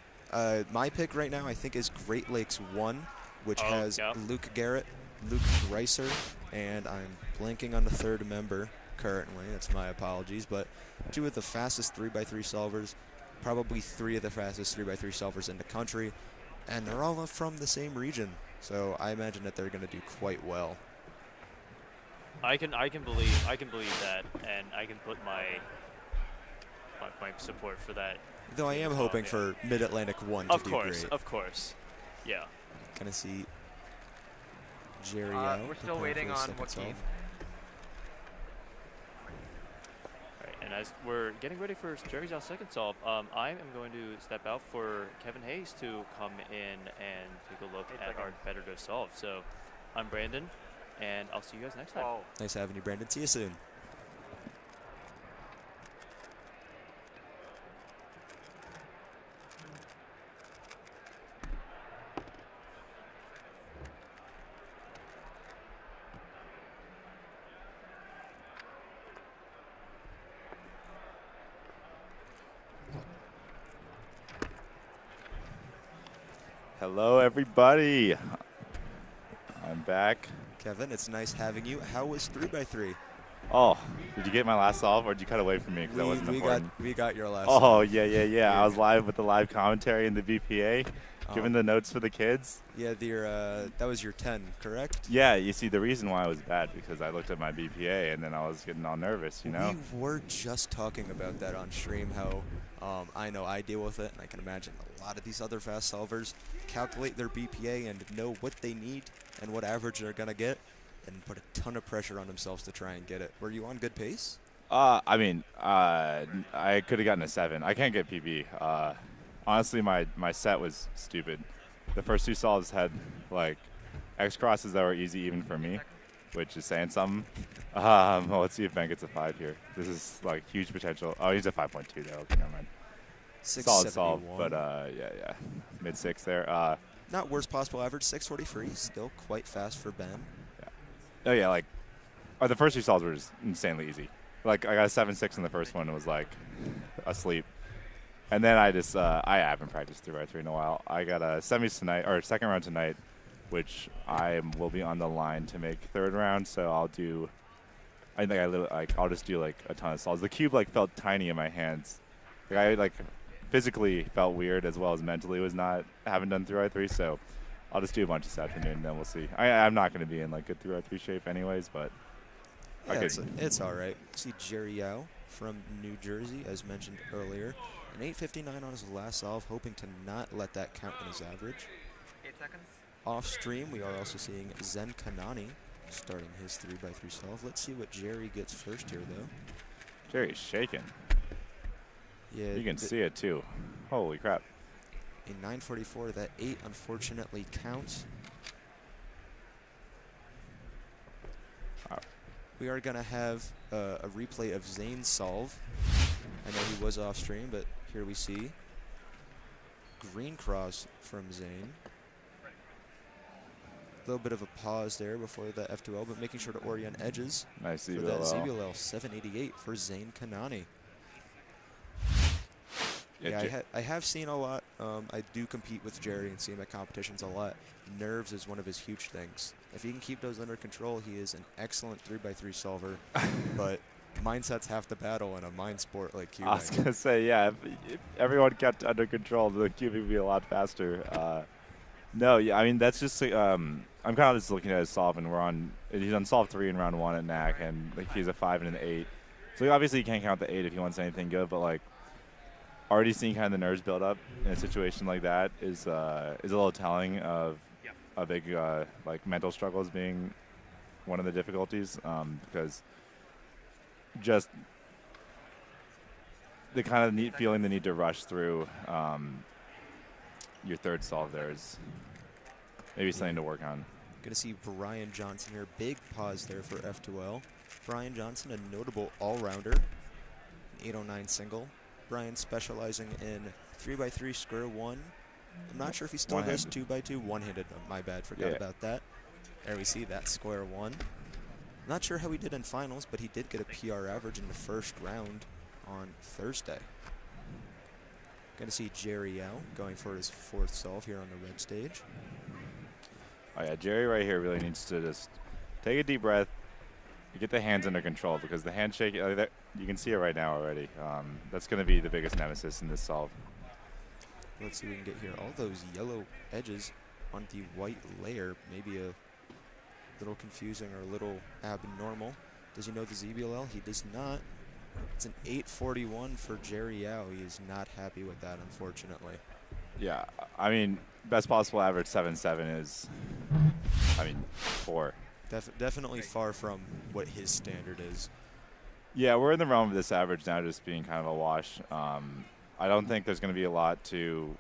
My pick right now, I think, is Great Lakes 1, which has Luke Garrett, Luke Reiser, and I'm blanking on the third member currently. That's my apologies. But two of the fastest 3x3 solvers, probably three of the fastest 3x3 solvers in the country, and they're all from the same region. So I imagine that they're going to do quite well. I can believe that, and I can put my support for that. Though I am hoping for Mid-Atlantic 1 to do great. Of course. Yeah. Kind of see Jerry out. We're still waiting on Joaquin. Right, and as we're getting ready for Jerry's second solve, I am going to step out for Kevin Hayes to come in and take a look at our competitive solve. So I'm Brandon, and I'll see you guys next time. Nice having you, Brandon. See you soon. Hello, everybody. I'm back. Kevin, it's nice having you. How was 3x3? Oh, did you get my last solve, or did you cut away from me because that wasn't important? We got your last solve. solve. Oh, yeah. I was live with the live commentary in the BPA, giving the notes for the kids. Yeah, that was your 10, correct? Yeah, you see, the reason why I was bad because I looked at my BPA and then I was getting all nervous, you know? We were just talking about that on stream, how I know I deal with it, and I can imagine a lot of these other fast solvers calculate their BPA and know what they need and what average they're going to get and put a ton of pressure on themselves to try and get it. Were you on good pace? I could have gotten a 7. I can't get PB. Honestly, my set was stupid. The first two solves had, like, X crosses that were easy even for me, which is saying something. Well, let's see if Ben gets a 5 here. This is, like, huge potential. Oh, he's a 5.2 there. Okay, never mind. Solid solve, but, yeah. Mid-6 there. Not worst possible average, 643. Still quite fast for Ben. Yeah. Oh, yeah, like, the first two solves were just insanely easy. Like, I got a 7.6 in the first one and was, like, asleep. And then I just, I haven't practiced 3x3 in a while. I got a semis tonight, or second round tonight, which I will be on the line to make third round. So I'll do, I'll just do like a ton of solves. The cube like felt tiny in my hands. Like, I like physically felt weird as well as mentally haven't done 3x3. So I'll just do a bunch this afternoon, and then we'll see. I'm not going to be in like good 3x3 shape anyways, but yeah, it's all right. See Jerry Yao from New Jersey, as mentioned earlier, an 8:59 on his last solve, hoping to not let that count in his average. 8 seconds. Off stream, we are also seeing Zayne Kanani starting his 3x3 solve. Let's see what Jerry gets first here, though. Jerry's shaking. Yeah, you can see it too. Holy crap! A 9:44. That 8 unfortunately counts. We are going to have a replay of Zayne's solve. I know he was off stream, but here we see green cross from Zayne. A little bit of a pause there before the F2L, but making sure to orient edges. Nice for that ZBLL 788 for Zayne Kanani. Yeah, I have seen a lot. I do compete with Jerry and see him at competitions a lot. Nerves is one of his huge things. If he can keep those under control, he is an excellent 3x3 solver. But mindset's half the battle in a mind sport like cubing. I was going to say, yeah, if everyone kept under control, the cubing would be a lot faster. No, yeah, I mean, that's just, I'm kind of just looking at his solve, and he's on solve 3 in round 1 at NAC, and like, he's a 5 and an 8. So obviously he can't count the 8 if he wants anything good, but like, already seeing kind of the nerves build up in a situation like that is a little telling of a big like mental struggles being one of the difficulties, because just the kind of feeling the need to rush through your third solve there is maybe something to work on. Going to see Brian Johnson here. Big pause there for F2L. Brian Johnson, a notable all-rounder, 809 single. Brian specializing in 3x3 square 1. I'm not sure if he still does 2x2 one-handed. Oh, my bad, forgot about that. There we see that square 1. Not sure how he did in finals, but he did get a PR average in the first round on Thursday. Going to see Jerry Yao going for his 4th solve here on the red stage. Oh yeah, Jerry right here really needs to just take a deep breath, get the hands under control, because the handshake, you can see it right now already. That's going to be the biggest nemesis in this solve. Let's see what we can get here. All those yellow edges on the white layer, maybe a little confusing or a little abnormal. Does he know the ZBLL? He does not. It's an 841 for Jerry Yao. He is not happy with that, unfortunately. Yeah, I mean, best possible average 7.7 is, 4. Definitely far from what his standard is. Yeah, we're in the realm of this average now just being kind of a wash. I don't think there's going to be a lot to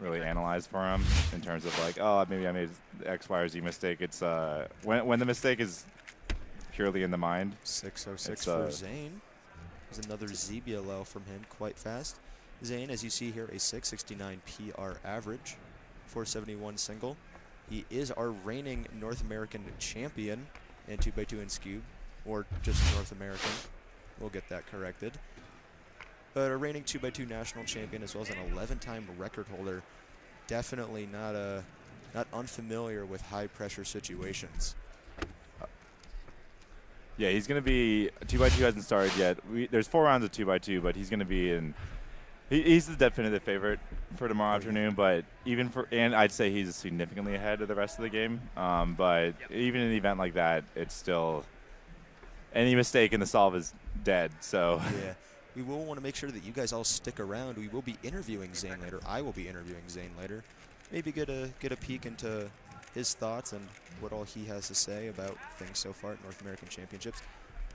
really analyze for him in terms of like, oh, maybe I made X, Y, or Z mistake. It's when the mistake is purely in the mind. 606 for Zayne. There's another ZBLL from him, quite fast. Zayne, as you see here, a 669 PR average, 471 single. He is our reigning North American champion in 2x2 and Scube, or just North American. We'll get that corrected. But a reigning 2x2 national champion, as well as an 11-time record holder. Definitely not unfamiliar with high-pressure situations. Yeah, he's going to be 2x2 hasn't started yet. There's 4 rounds of 2x2, but he's going to be in. He's the definitive favorite for tomorrow afternoon, but and I'd say he's significantly ahead of the rest of the game. But even in an event like that, it's still any mistake in the solve is dead. So yeah, we will want to make sure that you guys all stick around. We will be interviewing Zayne later. I will be interviewing Zayne later. Maybe get a peek into his thoughts and what all he has to say about things so far at North American Championships.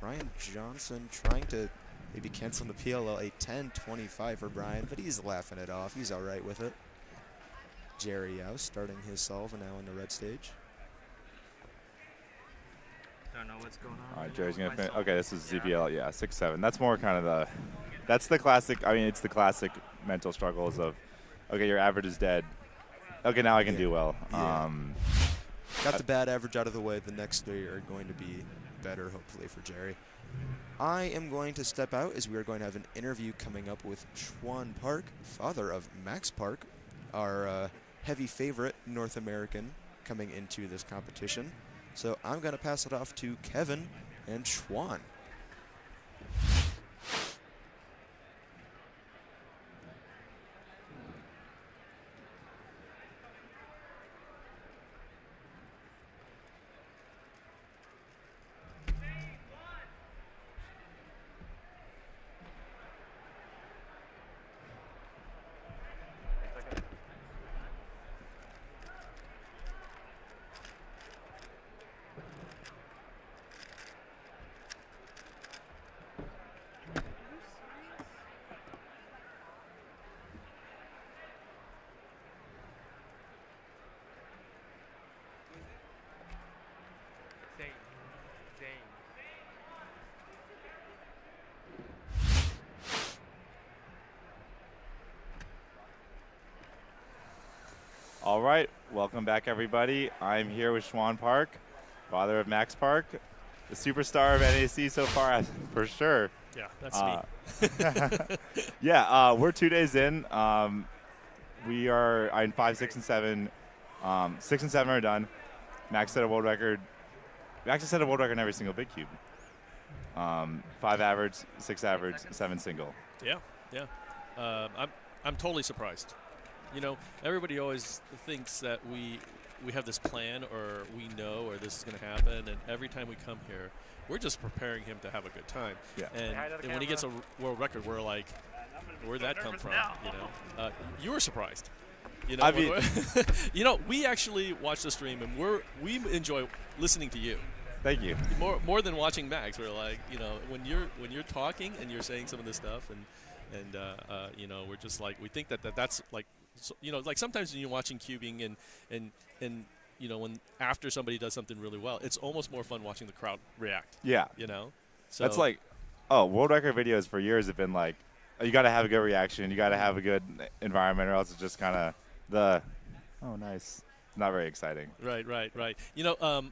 Brian Johnson trying to maybe cancel the PLL, a 10-25 for Brian, but he's laughing it off. He's all right with it. Jerry Yao starting his solve and now in the red stage. Don't know what's going on. All right, Jerry's going to finish. Okay, this is ZBL, yeah, 6-7. That's more kind of that's the classic, it's the classic mental struggles of, okay, your average is dead. Okay, now I can do well. Yeah. Got the bad average out of the way. The next 3 are going to be better, hopefully, for Jerry. I am going to step out as we are going to have an interview coming up with Shwan Park, father of Max Park, our heavy favorite North American coming into this competition. So I'm going to pass it off to Kevin and Shwan. All right, welcome back, everybody. I'm here with Shwan Park, father of Max Park, the superstar of NAC so far, for sure. Yeah, that's me. Yeah, we're 2 days in. We are in 5, 6, and 7. 6 and 7 are done. Max set a world record. Max has set a world record in every single big cube. 5 average, 6 average, 7 single. Yeah. I'm totally surprised. You know, everybody always thinks that we have this plan or we know or this is going to happen, and every time we come here, we're just preparing him to have a good time. Yeah. And when he gets a world record, we're like, where'd that come from? You know, you were surprised. You know, I mean, you know, we actually watch the stream and we enjoy listening to you. Thank you. More than watching Max. We're like, you know, when you're talking and you're saying some of this stuff, and you know, we're just like, we think that's like, so, you know, like sometimes when you're watching cubing and you know, when after somebody does something really well, it's almost more fun watching the crowd react. Yeah. You know, so that's like, world record videos for years have been like, you got to have a good reaction, you got to have a good environment, or else it's just kind of nice, not very exciting. Right. You know,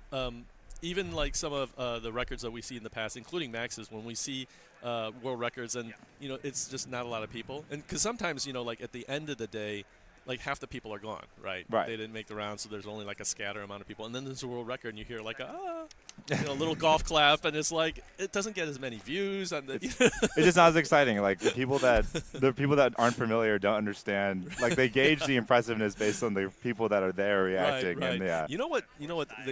even like some of the records that we see in the past, including Max's, when we see world records, and you know, it's just not a lot of people, and because sometimes, you know, like at the end of the day, like half the people are gone, right? They didn't make the round, so there's only like a scatter amount of people, and then there's a world record, and you hear like you know, a little golf clap, and it's like it doesn't get as many views, and it's just not as exciting. Like the people that aren't familiar don't understand. Like they gauge the impressiveness based on the people that are there reacting. Right. And yeah. You know what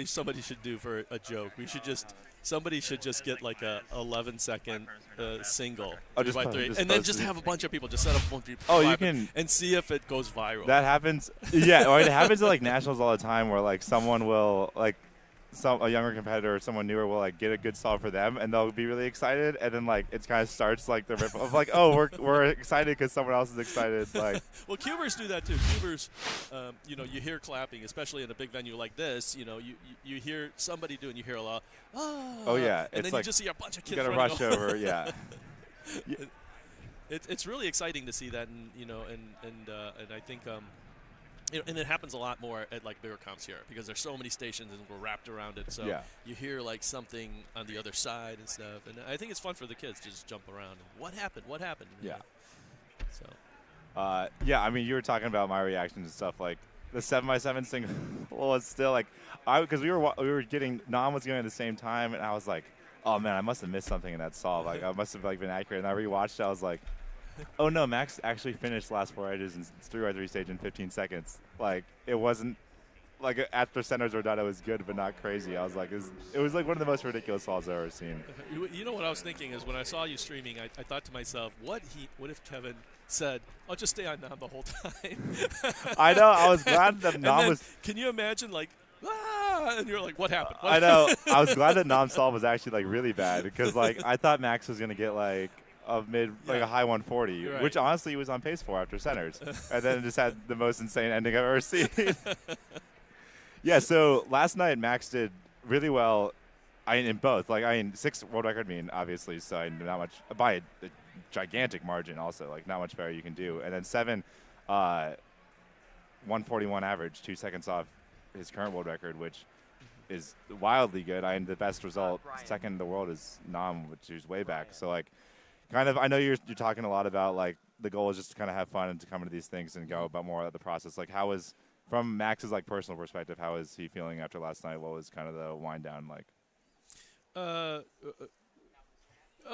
somebody should do for a joke? Somebody should just get like a 11-second single, and then just have a bunch of people just set up a bunch of people you can and see if it goes viral. That happens. Yeah, or it happens at like nationals all the time, where like someone will like. A younger competitor or someone newer will like get a good solve for them, and they'll be really excited, and then like it kind of starts like the rip of like, oh, we're excited because someone else is excited. Like, well, cubers do that too. Cubers, you know, you hear clapping, especially in a big venue like this. You know, you hear somebody do, and you hear a lot. Oh yeah, and it's then like you just see a bunch of kids. You gotta rush over. Yeah. It's really exciting to see that, and you know, and I think. You know, and it happens a lot more at like bigger comps here because there's so many stations and we're wrapped around it. So you hear like something on the other side and stuff. And I think it's fun for the kids to just jump around. And what happened? Yeah. So. Yeah, I mean, you were talking about my reactions and stuff. Like the 7x7 single was still like, because we were getting Nam was going at the same time, and I was like, oh man, I must have missed something in that solve. Like I must have like been accurate. And I rewatched it. I was like. Oh no, Max actually finished last 4 edges in 3x3 stage in 15 seconds. Like it wasn't like after centers were done, it was good but not crazy. I was like, it was like one of the most ridiculous falls I've ever seen. You know what I was thinking is when I saw you streaming, I thought to myself, what if Kevin said, "I'll just stay on Nam the whole time." I know. I was glad that Nam was. Can you imagine like? And you're like, what happened? I know. I was glad that Nam's solve was actually like really bad because like I thought Max was gonna get like. A high 140, which honestly he was on pace for after centers, and then it just had the most insane ending I've ever seen. Yeah, so last night Max did really well. In both, 6 world record mean obviously, so not much by a gigantic margin. Also, like not much better you can do, and then 7, 141 average, 2 seconds off his current world record, which is wildly good. The best result, second in the world, is Nam, which is way back. So like. Kind of, I know you're talking a lot about like the goal is just to kind of have fun and to come into these things and go about more of the process. Like, how was from Max's like personal perspective? How is he feeling after last night? What was kind of the wind down like?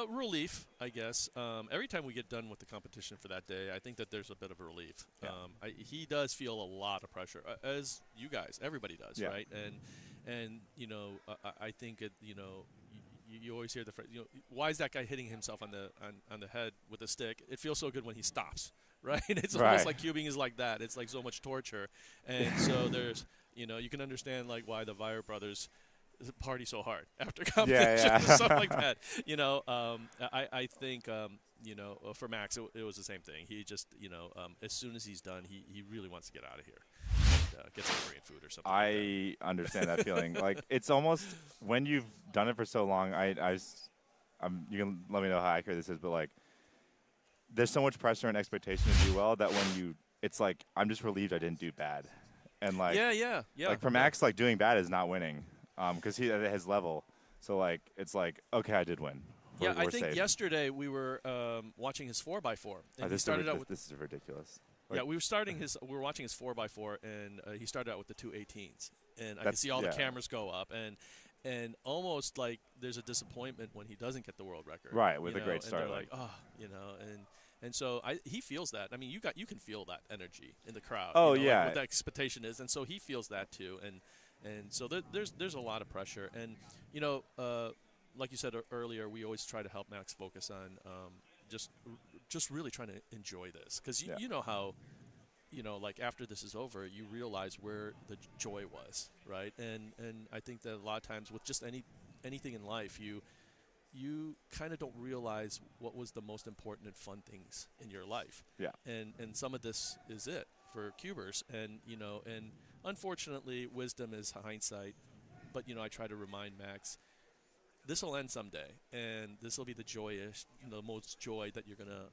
Relief, I guess. Every time we get done with the competition for that day, I think that there's a bit of a relief. Yeah. He does feel a lot of pressure, as you guys, everybody does, right? And you know, I think it, you know. You always hear the phrase, you know, why is that guy hitting himself on the head with a stick? It feels so good when he stops, right? It's almost like cubing is like that. It's like so much torture. And so there's, you know, you can understand like why the Vire brothers party so hard after competition and stuff like that. You know, I think, you know, for Max, it was the same thing. He just, you know, as soon as he's done, he really wants to get out of here. Get some Korean food or something. I understand that feeling. Like it's almost when you've done it for so long. You can let me know how accurate this is, but like there's so much pressure and expectation to do well that when it's like I'm just relieved I didn't do bad, And like yeah. Like for Max, like doing bad is not winning, because he at his level. So like it's like okay, I did win. Yeah, I we're think safe. yesterday we were watching his 4x4, and he started out with. This is ridiculous. Yeah, we were watching his 4x4, and he started out with the 218s, and I could see all the cameras go up, and almost like there's a disappointment when he doesn't get the world record. Right, with a great start. And they're like, oh, and so he feels that. I mean, you can feel that energy in the crowd. Oh like what the expectation is, and so he feels that too, and so there's a lot of pressure, and like you said earlier, we always try to help Max focus on just really trying to enjoy this, because you know how, like after this is over, you realize where the joy was, right? And I think that a lot of times with just anything in life, you kind of don't realize what was the most important and fun things in your life. Yeah. And some of this is it for cubers, and and unfortunately, wisdom is hindsight. But I try to remind Max, this will end someday, and this will be the most joy that you're gonna,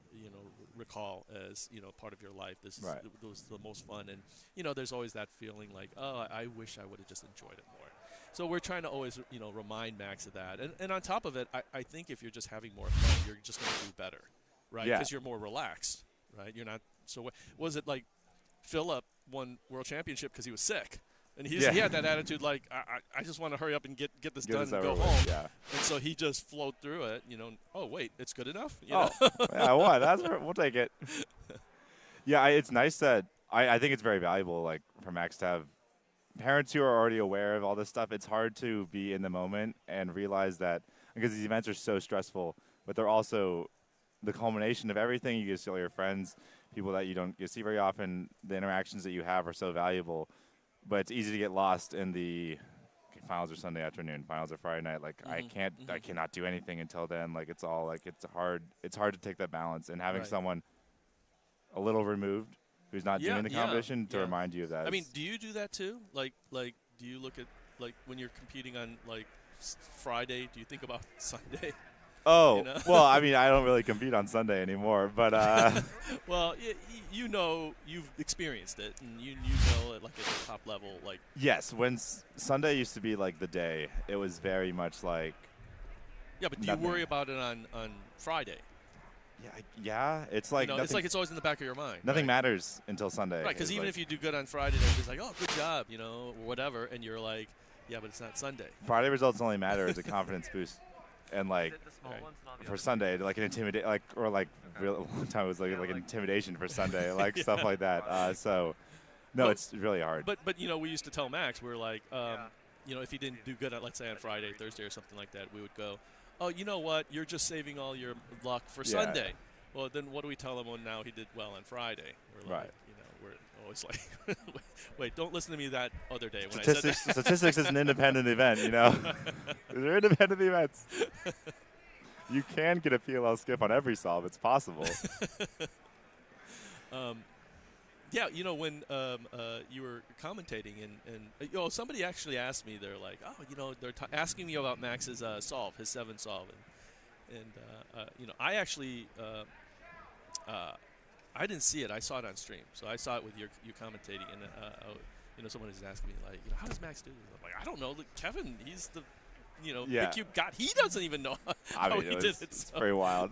recall as part of your life. This was the most fun, and there's always that feeling like, oh, I wish I would have just enjoyed it more. So we're trying to always, remind Max of that, and on top of it, I think if you're just having more fun, you're just gonna do better, right? Because you're more relaxed, right? You're not. So was it like Philip won world championship because he was sick? And he had that attitude like, I just want to hurry up and get this done and go home. Yeah. And so he just flowed through it, oh, wait, it's good enough? Yeah, what? We'll take it. Yeah, it's nice that I think it's very valuable, like, for Max to have parents who are already aware of all this stuff. It's hard to be in the moment and realize that, because these events are so stressful, but they're also the culmination of everything. You get to see all your friends, people that you don't get to see very often. The interactions that you have are so valuable. But it's easy to get lost in the finals are Sunday afternoon, finals are Friday night. Like I cannot do anything until then. Like it's all like it's hard to take that balance, and having someone a little removed who's not doing the competition to remind you of that. I mean, do you do that too? Like do you look at like when you're competing on like Friday? Do you think about Sunday? Oh, well, I mean, I don't really compete on Sunday anymore, but well, you've experienced it, and you know it like at the top level, like. Yes, when Sunday used to be like the day, it was very much like. Yeah, but do you worry about it on Friday? Yeah, it's like it's like it's always in the back of your mind. Nothing matters until Sunday. Right, because even if you do good on Friday, then it's like, oh, good job, or whatever, and you're like, yeah, but it's not Sunday. Friday results only matter as a confidence boost. And like for Sunday, like an intimidate, like or like real one time it was like an intimidation for Sunday, like stuff like that. So no, it's really hard. But we used to tell Max, we were like, if he didn't do good at, let's say on Friday, Thursday, or something like that, we would go, oh, you know what, you're just saving all your luck for Sunday. Well, then what do we tell him when now he did well on Friday? We're like, we're always like, wait, don't listen to me that other day. When Statistics is an independent event, They're independent events. You can get a PLL skip on every solve. It's possible. Yeah, when you were commentating, and somebody actually asked me, they're like, oh, they're asking me about Max's solve, his 7 solve. And I actually, I didn't see it. I saw it on stream. So I saw it with you commentating. And, someone is asking me, like, how does Max do this? I'm like, I don't know. Look, Kevin, he's the, big cube god. He doesn't even know how he did it. It's very wild.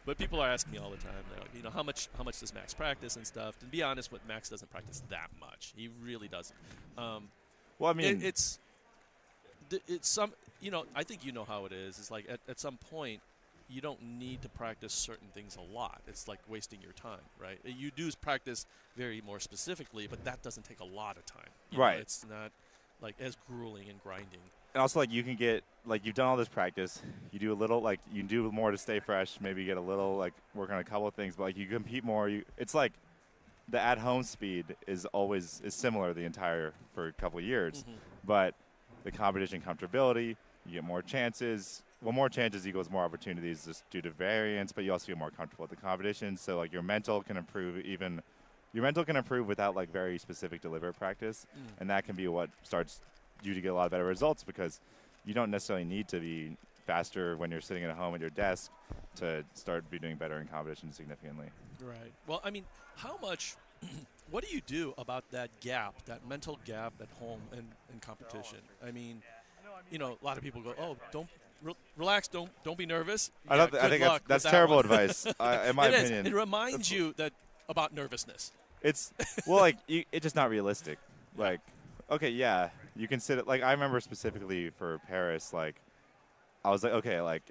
But people are asking me all the time, they're like, how much does Max practice and stuff? To be honest, Max doesn't practice that much. He really doesn't. Well, I mean, it's some, I think you know how it is. It's like at some point, you don't need to practice certain things a lot. It's like wasting your time, right? You do practice very more specifically, but that doesn't take a lot of time. Right. It's not like as grueling and grinding. And also, like, you can get, like, you've done all this practice. You do a little, like, you do more to stay fresh. Maybe get a little, like, work on a couple of things. But, like, you compete more. It's like the at-home speed is similar for a couple of years. Mm-hmm. But the competition comfortability, you get more chances. Well, more chances equals more opportunities just due to variance, but you also get more comfortable with the competition. So, like, your mental can improve without, like, very specific deliberate practice. And that can be what starts you to get a lot of better results, because you don't necessarily need to be faster when you're sitting at home at your desk to start be doing better in competition significantly. Right. Well, I mean, how much what do you do about that gap, that mental gap at home and in competition? I mean, you know, a lot of people go, "Oh, don't relax, don't be nervous." I think that's terrible advice, in my opinion. It reminds you about nervousness. It's well, like it's just not realistic. Like, okay, yeah, you can sit. Like, I remember specifically for Paris, like, I was like, okay, like,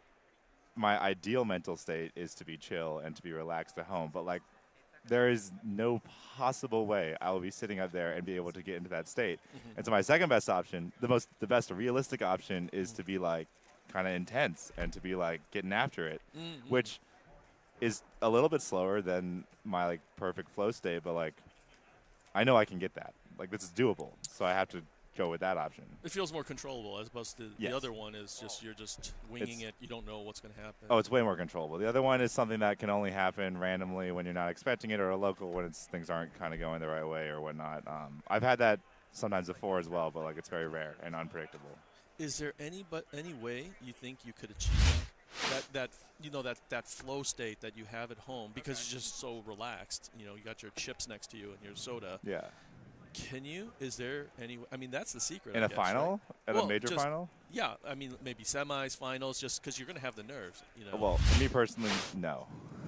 my ideal mental state is to be chill and to be relaxed at home, but like, there is no possible way I will be sitting up there and be able to get into that state. And so my second best option, the best realistic option, is to be like kind of intense and to be like getting after it, which is a little bit slower than my like perfect flow state, but like I know I can get that. Like, this is doable, so I have to go with that option. It feels more controllable as opposed to the other one is just you're just winging it. You don't know what's going to happen. Oh, it's way more controllable. The other one is something that can only happen randomly when you're not expecting it, or a local when things aren't kind of going the right way or whatnot. I've had that sometimes before as well, but like it's very rare and unpredictable. Is there any way you think you could achieve that flow state that you have at home because you're just so relaxed? You know, you got your chips next to you and your soda. Yeah. Can you? Is there any? I mean, that's the secret. In I a guess, final? Right? At a major final? Yeah, I mean, maybe semis, finals, just because you're going to have the nerves. You know. Well, for me personally, no.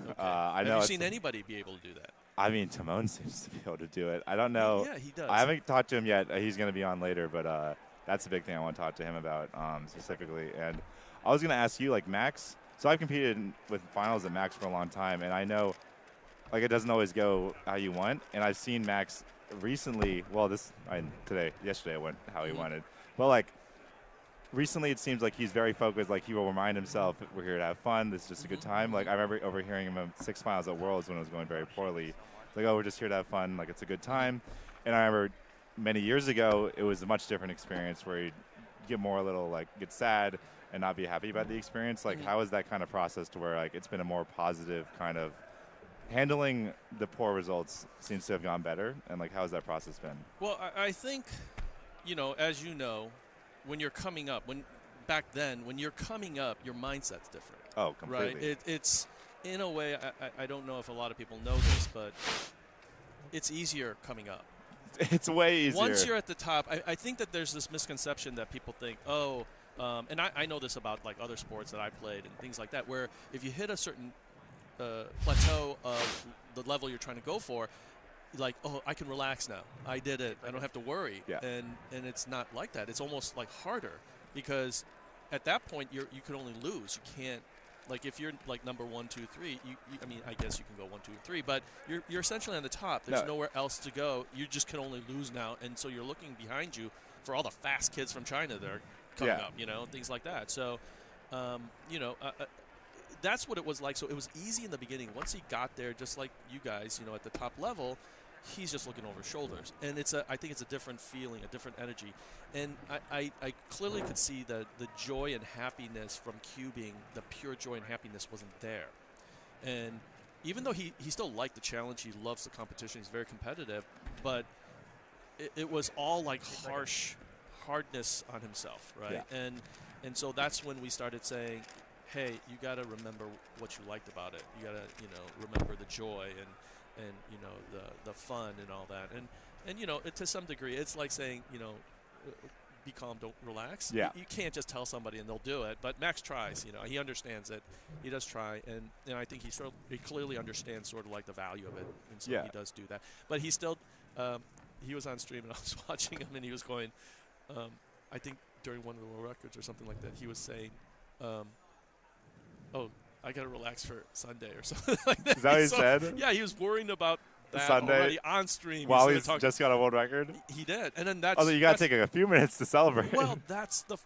Okay. I know. Have you seen anybody be able to do that? I mean, Timon seems to be able to do it. I don't know. Yeah, he does. I haven't talked to him yet. He's going to be on later, but that's a big thing I want to talk to him about specifically. And I was going to ask you, like, Max. So I've competed with finals at Max for a long time, and I know, like, it doesn't always go how you want. And I've seen Max recently. Well, yesterday it went how he wanted. But like, recently it seems like he's very focused. Like, he will remind himself, we're here to have fun. This is just a good time. Like, I remember overhearing him in 6 finals at Worlds when it was going very poorly. It's like, oh, we're just here to have fun. Like, it's a good time. And I remember many years ago, it was a much different experience where he'd get more a little, like, get sad and not be happy about the experience. Like, how is that kind of process to where, like, it's been a more positive kind of handling the poor results seems to have gone better, and like, how has that process been? Well, I think, you know, as you know, when you're coming up, back then, when you're coming up, your mindset's different. Oh, completely. Right? It's in a way, I don't know if a lot of people know this, but it's easier coming up. It's way easier. Once you're at the top, I think that there's this misconception that people think, and I know this about like other sports that I played and things like that, where if you hit a certain plateau of the level you're trying to go for, like, oh, I can relax now. I did it. I don't have to worry. Yeah. And it's not like that. It's almost like harder because at that point you can only lose. You can't, like, if you're like number 1, 2, 3. I mean, I guess you can go 1, 2, and 3, but you're essentially on the top. There's nowhere else to go. You just can only lose now, and so you're looking behind you for all the fast kids from China that are coming up. You know, things like that. So, that's what it was like. So it was easy in the beginning. Once he got there, just like you guys, you know, at the top level, he's just looking over his shoulders. And I think it's a different feeling, a different energy. And I clearly could see that the joy and happiness from cubing, the pure joy and happiness wasn't there. And even though he still liked the challenge, he loves the competition, he's very competitive, but it was all like hardness on himself, right? Yeah. And so that's when we started saying, hey, you got to remember what you liked about it. You got to, you know, remember the joy and you know, the fun and all that. And you know, to some degree, it's like saying, you know, be calm, don't relax. Yeah. You can't just tell somebody and they'll do it. But Max tries, you know, he understands it. He does try, and I think he clearly understands sort of like the value of it, and so he does do that. But he still, he was on stream and I was watching him, and he was going, I think during one of the world records or something like that, he was saying, oh, I got to relax for Sunday or something like that. Is that what he said? Yeah, he was worrying about that Sunday already on stream. While he's just got a world record? He did. And then that's... Although you got to take a few minutes to celebrate. Well, that's the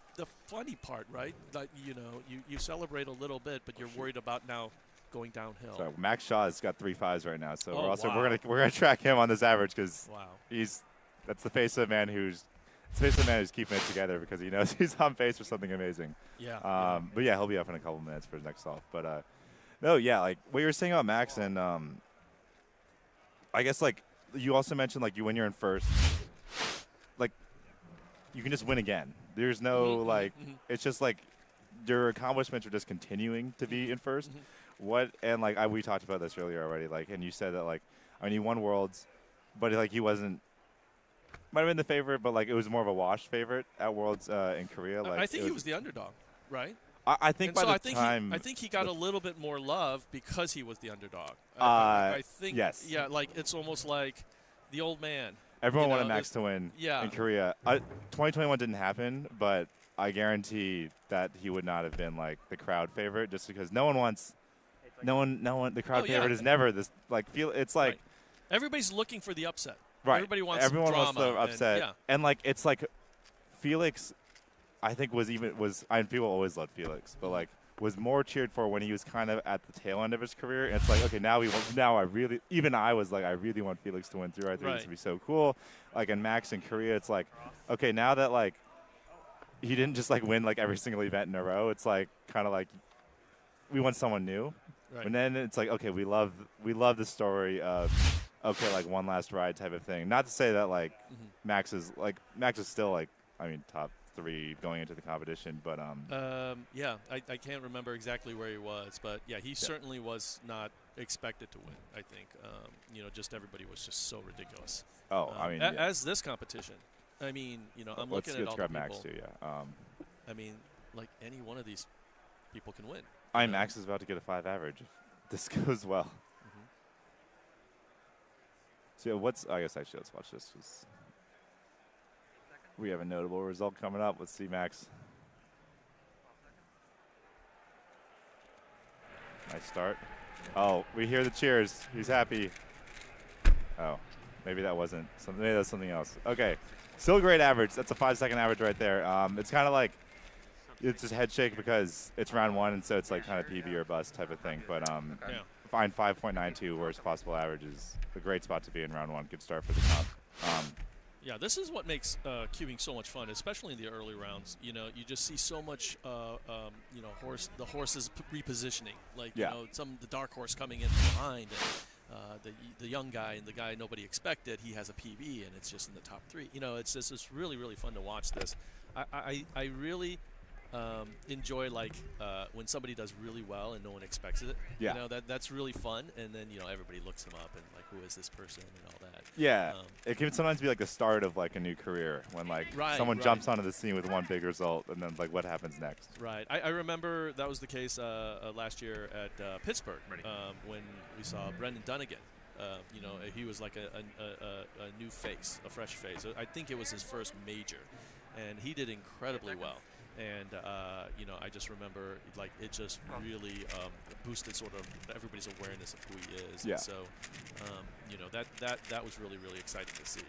funny part, right? That, you know, you celebrate a little bit, but you're worried about now going downhill. Sorry, Max Shaw's got 3 5s right now, so Oh, we're gonna track him on this average because wow. That's the face of a man who's keeping it together because he knows he's on pace for something amazing. Yeah. But yeah, he'll be up in a couple minutes for his next solve. But no, yeah, like what you were saying about Max, and I guess like you also mentioned like when you're in first, like you can just win again. There's no it's just like your accomplishments are just continuing to be in first. What and like we talked about this earlier already. Like, and you said that like I mean you won Worlds. but like he wasn't. Might have been the favorite, but like it was more of a wash favorite at Worlds in Korea. Like I think he was the underdog, right? I think and by so the I think time I think he got a little bit more love because he was the underdog. I think yes. Yeah, like it's almost like the old man. Everyone wanted Max to win in Korea. 2021 didn't happen, but I guarantee that he would not have been like the crowd favorite just because no one. The crowd favorite is never this like feel. It's like everybody's looking for the upset. Right. Everybody wants Everyone drama wants the upset, and like it's like Felix. I think people always loved Felix, but like was more cheered for when he was kind of at the tail end of his career. And it's like, okay, now I really want Felix to win through. I think this would be so cool. Like in Max in Korea, it's like, okay, now that like he didn't just like win like every single event in a row. It's like kind of like we want someone new. Right. And then it's like, okay, we love the story of okay, like one last ride type of thing. Not to say that like Max is still like top 3 going into the competition, but I can't remember exactly where he was, but yeah, he certainly was not expected to win. I think just everybody was just so ridiculous. As this competition, I'm looking at all the people. Max too, yeah. Like any one of these people can win. Max is about to get a 5 average. If this goes well. So let's watch this. We have a notable result coming up. Let's see Max. Nice start. Oh, we hear the cheers. He's happy. Oh, maybe that wasn't something. Maybe that's something else. Okay, still a great average. That's a 5-second average right there. It's kind of like it's just head shake because it's round 1, and so it's like kind of PB or bust type of thing. But find 5.92 worst possible average is a great spot to be in round 1. Good start for the comp. Yeah, this is what makes cubing so much fun, especially in the early rounds. You just see so much, the horses repositioning. Like, the dark horse coming in behind, and the young guy and the guy nobody expected, he has a PB, and it's just in the top 3. It's really, really fun to watch this. I really enjoy when somebody does really well and no one expects it. Yeah. That's really fun, and then everybody looks them up and like, who is this person and all that. Yeah, it can sometimes be like the start of like a new career when like someone jumps onto the scene with one big result, and then like what happens next. Right. I remember that was the case last year at Pittsburgh when we saw Brendan Dunnigan. He was like a new face, a fresh face. I think it was his first major, and he did incredibly well. And I just remember like it just really boosted sort of everybody's awareness of who he is. Yeah. And so that was really, really exciting to see.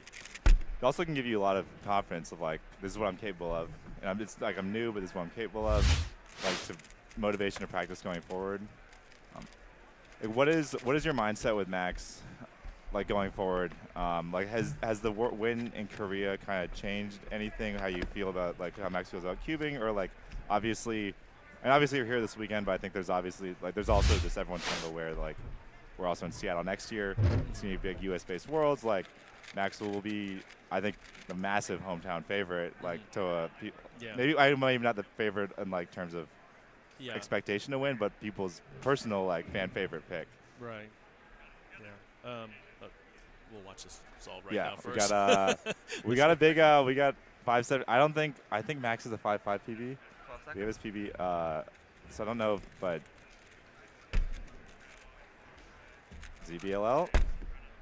It also can give you a lot of confidence of like this is what I'm capable of, and it's like I'm new, but this is what I'm capable of. Like to motivation to practice going forward. What is your mindset with Max? Like going forward, like has the win in Korea kind of changed anything? How you feel about like how Max feels about cubing, or like obviously you're here this weekend, but I think there's also just everyone's kind of aware like we're also in Seattle next year. It's gonna be big U.S.-based Worlds. Like Max will be, I think, the massive hometown favorite. Like maybe I'm even not the favorite in like terms of expectation to win, but people's personal like fan favorite pick. Right. Yeah. We'll watch this solve now first. We got a big we got 5.7. I think Max is a 5.5 PB. We have his PB. So I don't know, but ZBLL.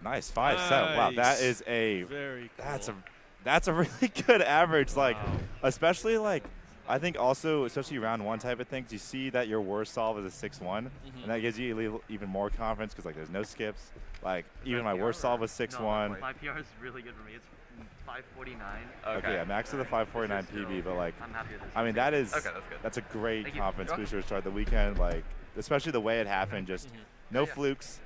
Nice 5.7. Wow, that is a very cool. That's a really good average. Like especially like I think also especially round 1 type of things. You see that your worst solve is a 6.1, and that gives you even more confidence because like there's no skips. Like even my worst solve was 6.1. My PR is really good for me. It's 5.49. Okay, yeah, Max is a 5.49 PB, but like I'm happy with this. that is that's good. That's a great confidence booster to start the weekend. Like especially the way it happened, just no flukes.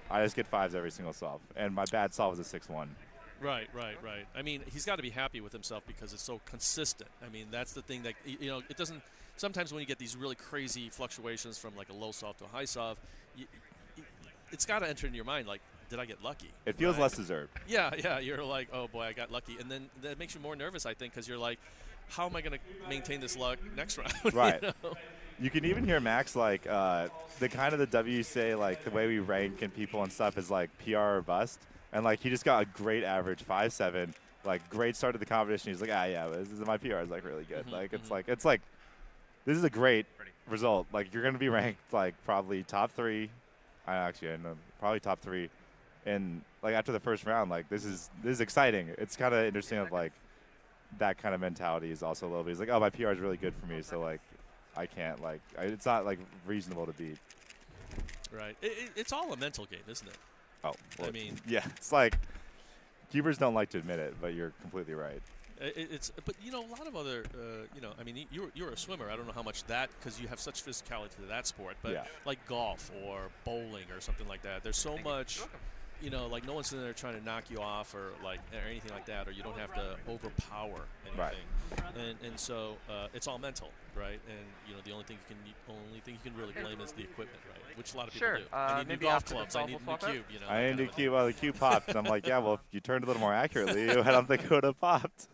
I just get 5s every single solve, and my bad solve was a 6.1. Right. I mean, he's got to be happy with himself because it's so consistent. I mean, that's the thing that, it doesn't – sometimes when you get these really crazy fluctuations from like a low solve to a high solve, it's got to enter in your mind like, did I get lucky? It feels less deserved. Yeah. You're like, oh, boy, I got lucky. And then that makes you more nervous, I think, because you're like, how am I going to maintain this luck next round? Right. You can even hear Max like the kind of the WCA, like the way we rank and people and stuff is like PR or bust. And, like, he just got a great average, 5.7. Like, great start to the competition. He's like, this is my PR is, like, really good. Like, it's like, this is a great result. Like, you're going to be ranked, like, probably top 3. I know, probably top 3. And, like, after the first round, like, this is exciting. It's kind of interesting of, like, that kind of mentality is also a little bit. He's like, oh, my PR is really good for me, so, like, I can't, like, it's not, like, reasonable to beat. Right. It's all a mental game, isn't it? Oh, well, I mean, yeah, it's like cubers don't like to admit it, but you're completely right. But you know, a lot of other, I mean, you're a swimmer. I don't know how much that, because you have such physicality to that sport. But like golf or bowling or something like that, there's so much, like no one's sitting there trying to knock you off or anything like that, or you don't have to overpower anything. Right. And so it's all mental, right? And the only thing you can really blame is the equipment, right? Which a lot of people do. I need new golf clubs. I need a new cube. I need a new cube. Well, the cube popped. And I'm like, yeah, well, if you turned a little more accurately, I don't think it would have popped.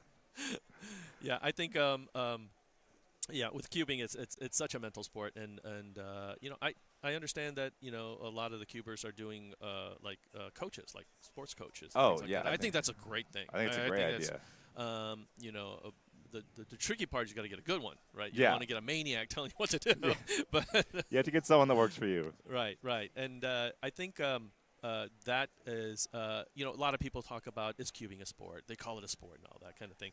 Yeah, I think with cubing, it's such a mental sport, and I understand that a lot of the cubers are doing coaches, like sports coaches. Oh like yeah, I think that's a great thing. I think it's a great idea. The tricky part is you got to get a good one, right? You don't want to get a maniac telling you what to do, but you have to get someone that works for you. Right. And I think that is, a lot of people talk about, is cubing a sport? They call it a sport and all that kind of thing.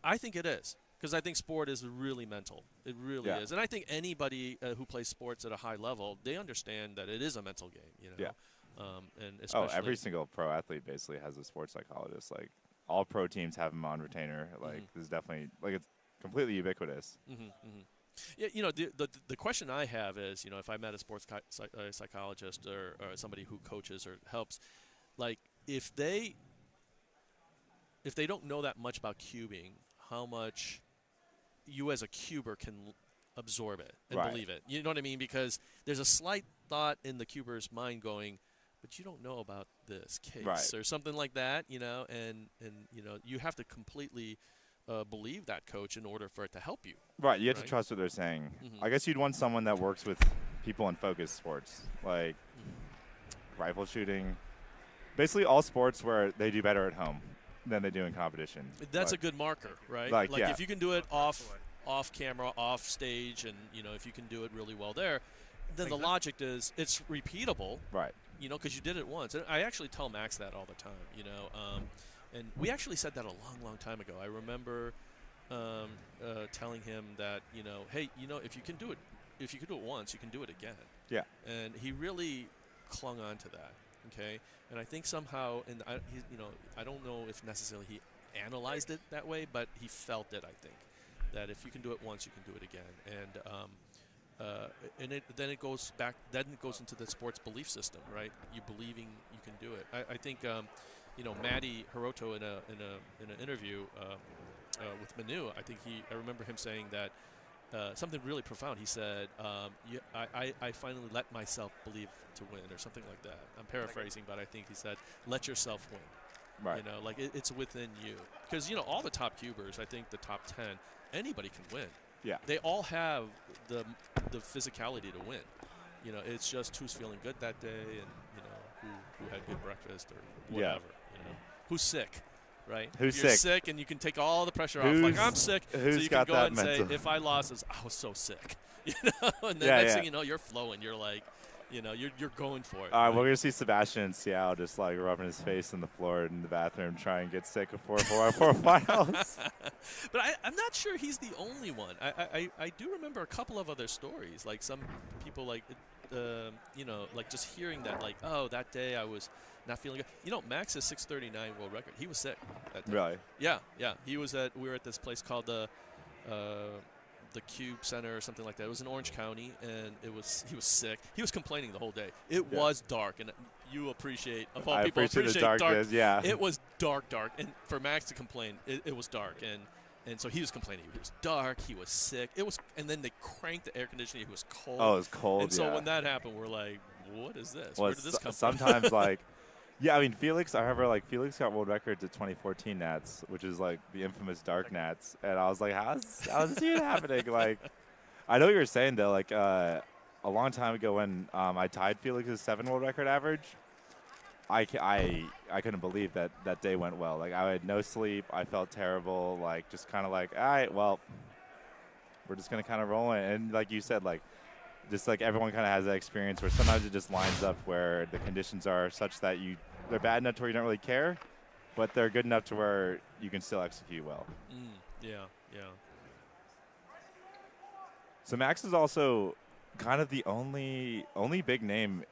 I think it is, because I think sport is really mental. It really is. And I think anybody who plays sports at a high level, they understand that it is a mental game, Yeah. And especially every single pro athlete basically has a sports psychologist. Like, all pro teams have them on retainer. Like, this is definitely, like, it's completely ubiquitous. Yeah, the question I have is, if I met a sports psychologist or somebody who coaches or helps, like, if they don't know that much about cubing, how much you as a cuber can absorb it and believe it. You know what I mean? Because there's a slight thought in the cuber's mind going, but you don't know about this case or something like that, and you have to completely believe that coach in order for it to help you. Right, you have to trust what they're saying. I guess you'd want someone that works with people in focus sports, like rifle shooting, basically all sports where they do better at home than they do in competition. That's a good marker, right? Like if you can do it off camera, off stage, and if you can do it really well there, then the logic is it's repeatable. Right. Because you did it once. And I actually tell Max that all the time, and we actually said that a long, long time ago. I remember telling him that, hey, if you can do it once, you can do it again. Yeah. And he really clung on to that. Okay. And I think somehow, and I don't know if necessarily he analyzed it that way, but he felt it. I think that if you can do it once, you can do it again. And then it goes back. Then it goes into the sports belief system, right? You believing you can do it. I think Maddie Heroanaba in an interview with Manu, I remember him saying that something really profound. He said, I finally let myself believe to win, or something like that. I'm paraphrasing, but I think he said, let yourself win. Right. Like it's within you. Because, all the top cubers, I think the top 10, anybody can win. Yeah. They all have the physicality to win. It's just who's feeling good that day, and who had good breakfast or whatever. Who's sick, right? Who's if you're sick? sick, and you can take all the pressure off. Like, I'm sick, so you can go that and say, mental? if I lost, I was so sick. And then next thing you know, you're flowing. You're like, you're going for it. All right, we're going to see Sebastian in Seattle just like rubbing his face in the floor in the bathroom, trying to get sick before finals. But I'm not sure he's the only one. I do remember a couple of other stories. Like some people like just hearing that, like, oh, that day I was not feeling good. Max's 6:39 world record. He was sick that day. Really? Yeah. We were at this place called the Cube Center or something like that. It was in Orange County, and he was sick. He was complaining the whole day. It was dark, and you appreciate, of all people, appreciate the darkness, dark. It was dark, and for Max to complain, it was dark, and so he was complaining. It was dark. He was sick. And then they cranked the air conditioning. It was cold. Oh, it was cold. And so when that happened, we're like, what is this? Well, Where did this come sometimes from? like. Yeah, I mean, Felix, I remember, Felix got world records at 2014 Nats, which is, the infamous dark Nats. And I was like, how's this even happening? I know what you're saying, though. A long time ago when I tied Felix's 7 world record average, I couldn't believe that that day went well. Like, I had no sleep. I felt terrible. Like, just kind of like, all right, well, we're just going to kind of roll in. And like you said, like, just like everyone kind of has that experience where sometimes it just lines up where the conditions are such that they're bad enough to where you don't really care, but they're good enough to where you can still execute well. Yeah, yeah. So Max is also kind of the only big name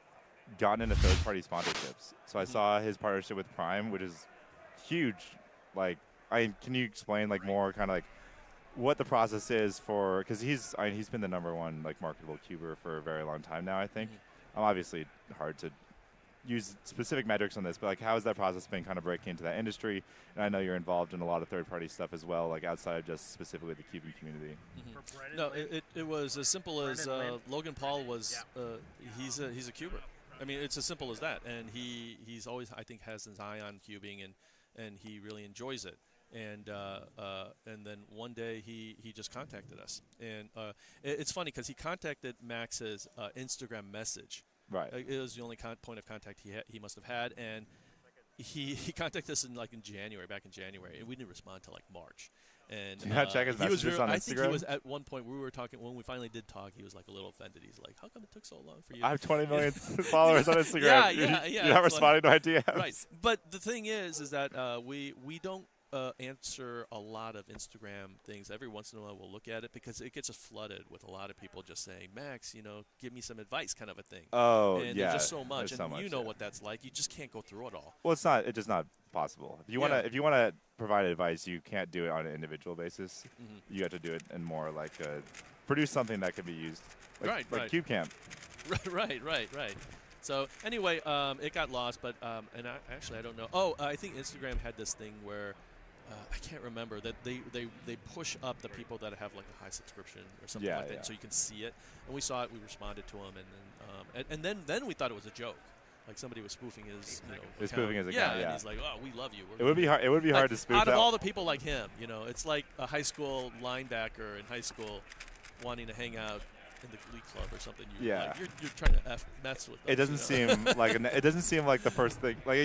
gotten into third-party sponsorships. So I saw his partnership with Prime, which is huge. Like, can you explain like more kind of like what the process is for, because he's been the #1 like marketable cuber for a very long time now, I think. Obviously hard to use specific metrics on this, but like how has that process been kind of breaking into that industry? And I know you're involved in a lot of third-party stuff as well, like outside of just specifically the cubing community. No, it was as simple as Logan Paul was. He's a cuber. I mean, it's as simple as that, and he's always, I think, has his eye on cubing, and he really enjoys it. And then one day he just contacted us, and it's funny because he contacted Max's Instagram message. Right. It was the only point of contact he must have had, and he contacted us back in January, and we didn't respond till like March. And do you not check his messages on Instagram? I think he was at one point we were talking, when we finally did talk, he was like a little offended. He's like, "How come it took so long for you?" I have 20 million followers on Instagram. Yeah. You're not responding to my DMs. Right. But the thing is that we don't answer a lot of Instagram things. Every once in a while we'll look at it because it gets us flooded with a lot of people just saying, "Max, give me some advice," kind of a thing. Oh, and yeah. there's just so much, There's and so much, you know what that's like. You just can't go through it all. Well, it's just not possible. If you wanna provide advice, you can't do it on an individual basis. You have to do it in more like produce something that can be used, like Cube Camp. Right. So anyway, it got lost, but and I don't know. Oh, I think Instagram had this thing where I can't remember that they push up the people that have like a high subscription or something like that, so you can see it. And we saw it, we responded to him, and then we thought it was a joke. Like somebody was spoofing his, spoofing his account. And he's like, "Oh, we love you." It would be hard. It would be hard to spoof out of all the people like him. It's like a high school linebacker in high school wanting to hang out in the glee club or something. You're trying to mess with them. It doesn't seem like it doesn't seem like the first thing. Like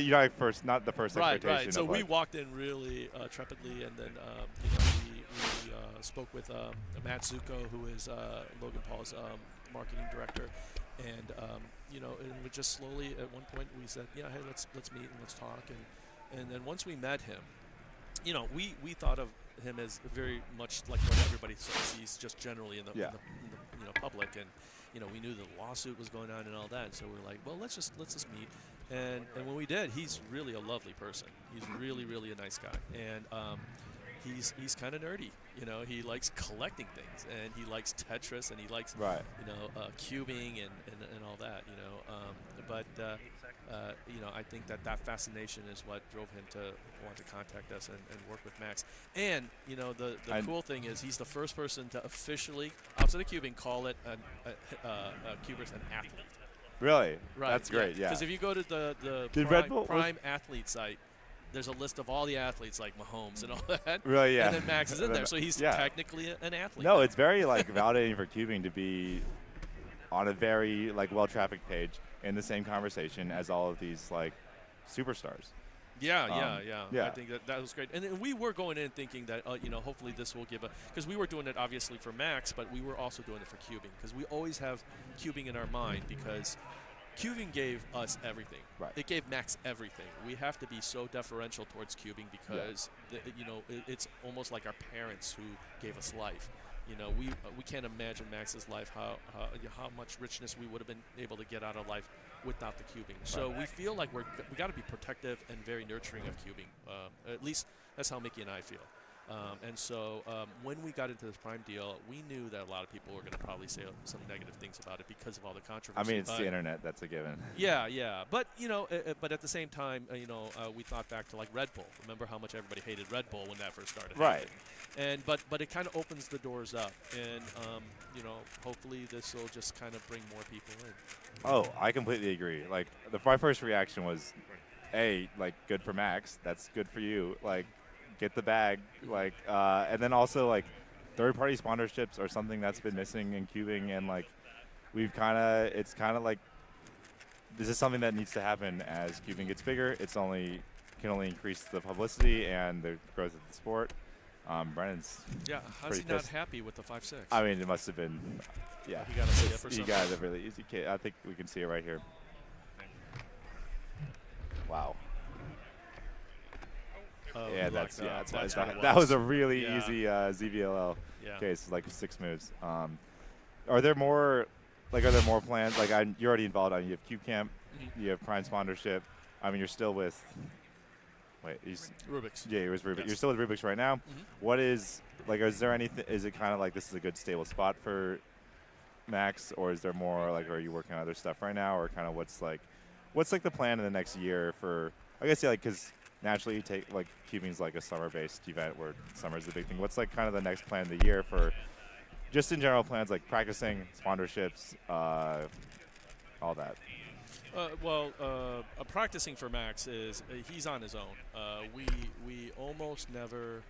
not the first expectation. Right. So of we walked in really trepidly, and then we spoke with Matt Zuko, who is Logan Paul's marketing director. And and we just slowly at one point we said, hey, let's meet and let's talk. And then once we met him, we thought of him as very much like what everybody sees just generally in the public. And we knew the lawsuit was going on and all that. And so we're like, well, let's just meet. And when we did, he's really a lovely person. He's really, really a nice guy. And he's kind of nerdy. He likes collecting things, and he likes Tetris, and he likes cubing and all that. But I think that fascination is what drove him to want to contact us and work with Max. And the cool thing is he's the first person to officially, outside of cubing, call it a cuber's an athlete. Really? Right. That's great. Yeah. Because if you go to the Prime athlete site, there's a list of all the athletes like Mahomes and all that. Really, yeah. And then Max is in there, so he's technically an athlete. No, it's very validating for cubing to be on a very well-trafficked page in the same conversation as all of these superstars. Yeah. I think that was great. And then we were going in thinking that hopefully this will give because we were doing it obviously for Max, but we were also doing it for cubing because we always have cubing in our mind because cubing gave us everything. Right. It gave Max everything. We have to be so deferential towards cubing because it's almost like our parents who gave us life. We can't imagine Max's life, how much richness we would have been able to get out of life without the cubing. So we feel like we got to be protective and very nurturing of cubing. At least that's how Mickey and I feel. And so when we got into this Prime deal, we knew that a lot of people were going to probably say some negative things about it because of all the controversy. I mean, it's the internet. That's a given. Yeah. But, but at the same time, we thought back to Red Bull. Remember how much everybody hated Red Bull when that first started happening. And but it kind of opens the doors up. And, hopefully this will just kind of bring more people in. Oh, I completely agree. My first reaction was, hey, good for Max. That's good for you. Get the bag, and then also third-party sponsorships are something that's been missing in cubing, and it's kind of this is something that needs to happen as cubing gets bigger. Can only increase the publicity and the growth of the sport. Brennan's how's he not happy with the 5.6? I mean, it must have been, yeah. He got a skip or something. He got a really easy kit. I think we can see it right here. Wow. Yeah, that was a really easy ZVLL case, like 6 moves. Are there more plans? Like, you're already involved. You have Cube Camp, you have Prime sponsorship. I mean, you're still with. Wait, Rubik's. Yeah, he was Rubik. Yes. You're still with Rubik's right now. What is is there anything? Is it kind of like this is a good stable spot for Max, or is there more like? Are you working on other stuff right now, or kind of what's the plan in the next year for? I guess because naturally you take cubing's like a summer-based event where summer's the big thing. What's kind of the next plan of the year for? Just in general plans like practicing, sponsorships, all that. Practicing for Max is he's on his own. We almost never.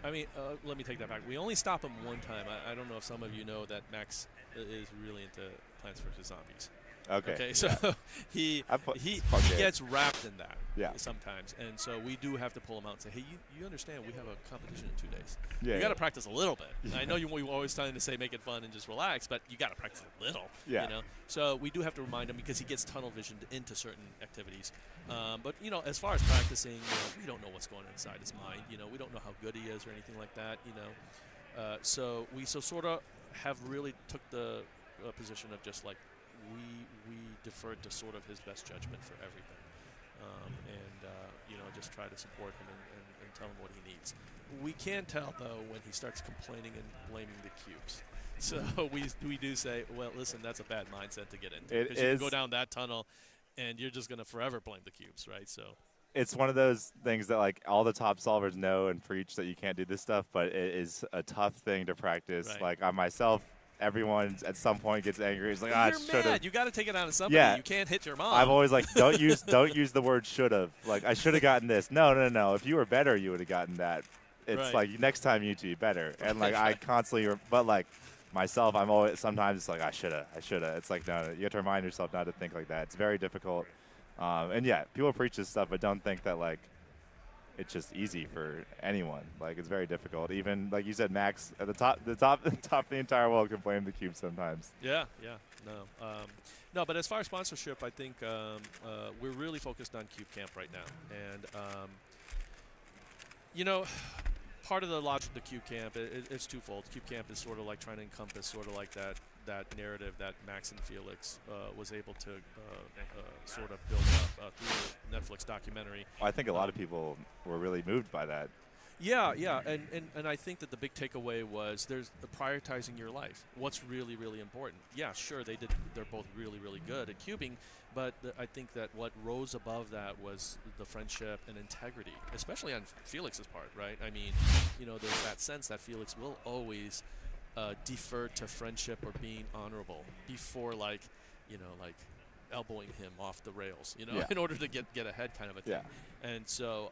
I mean, let me take that back. We only stop him one time. I don't know if some of you know that Max is really into Plants vs. Zombies. Okay. So he gets wrapped in that sometimes, and so we do have to pull him out and say, hey, you understand we have a competition in 2 days. Yeah, you got to practice a little bit. I know we always trying to say make it fun and just relax, but you got to practice a little. Yeah. You know. So we do have to remind him because he gets tunnel visioned into certain activities. But as far as practicing, we don't know what's going on inside his mind. We don't know how good he is or anything like that. So we sort of have really took the position of just like. We deferred to sort of his best judgment for everything, and just try to support him and tell him what he needs. We can tell though when he starts complaining and blaming the cubes. So we do say, well, listen, that's a bad mindset to get into because you can go down that tunnel, and you're just going to forever blame the cubes, right? So. It's one of those things that all the top solvers know and preach that you can't do this stuff, but it is a tough thing to practice. Right. Like I myself. Everyone at some point gets angry. He's like, you're mad. You got to take it out of somebody. Yeah. You can't hit your mom. I'm always like, don't use the word should have. Like, I should have gotten this. No. If you were better, you would have gotten that. It's like next time you need to be better. And I constantly, but myself, I'm always sometimes it's like I shoulda. It's like no, you have to remind yourself not to think like that. It's very difficult. And people preach this stuff, but don't think that it's just easy for anyone. It's very difficult. Even like you said, Max at the top of the entire world can blame the cube sometimes. Yeah, no. But as far as sponsorship, I think we're really focused on Cube Camp right now, and part of the logic of the Cube Camp it's twofold. Cube Camp is sort of like trying to encompass sort of like that narrative that Max and Felix was able to sort of build up through the Netflix documentary. I think a lot of people were really moved by that. Yeah, and I think that the big takeaway was there's the prioritizing your life. What's really, really important? Yeah, sure, they're both really, really good at cubing, but I think that what rose above that was the friendship and integrity, especially on Felix's part, right? I mean, there's that sense that Felix will always defer to friendship or being honorable before elbowing him off the rails, in order to get ahead kind of a thing. Yeah. And so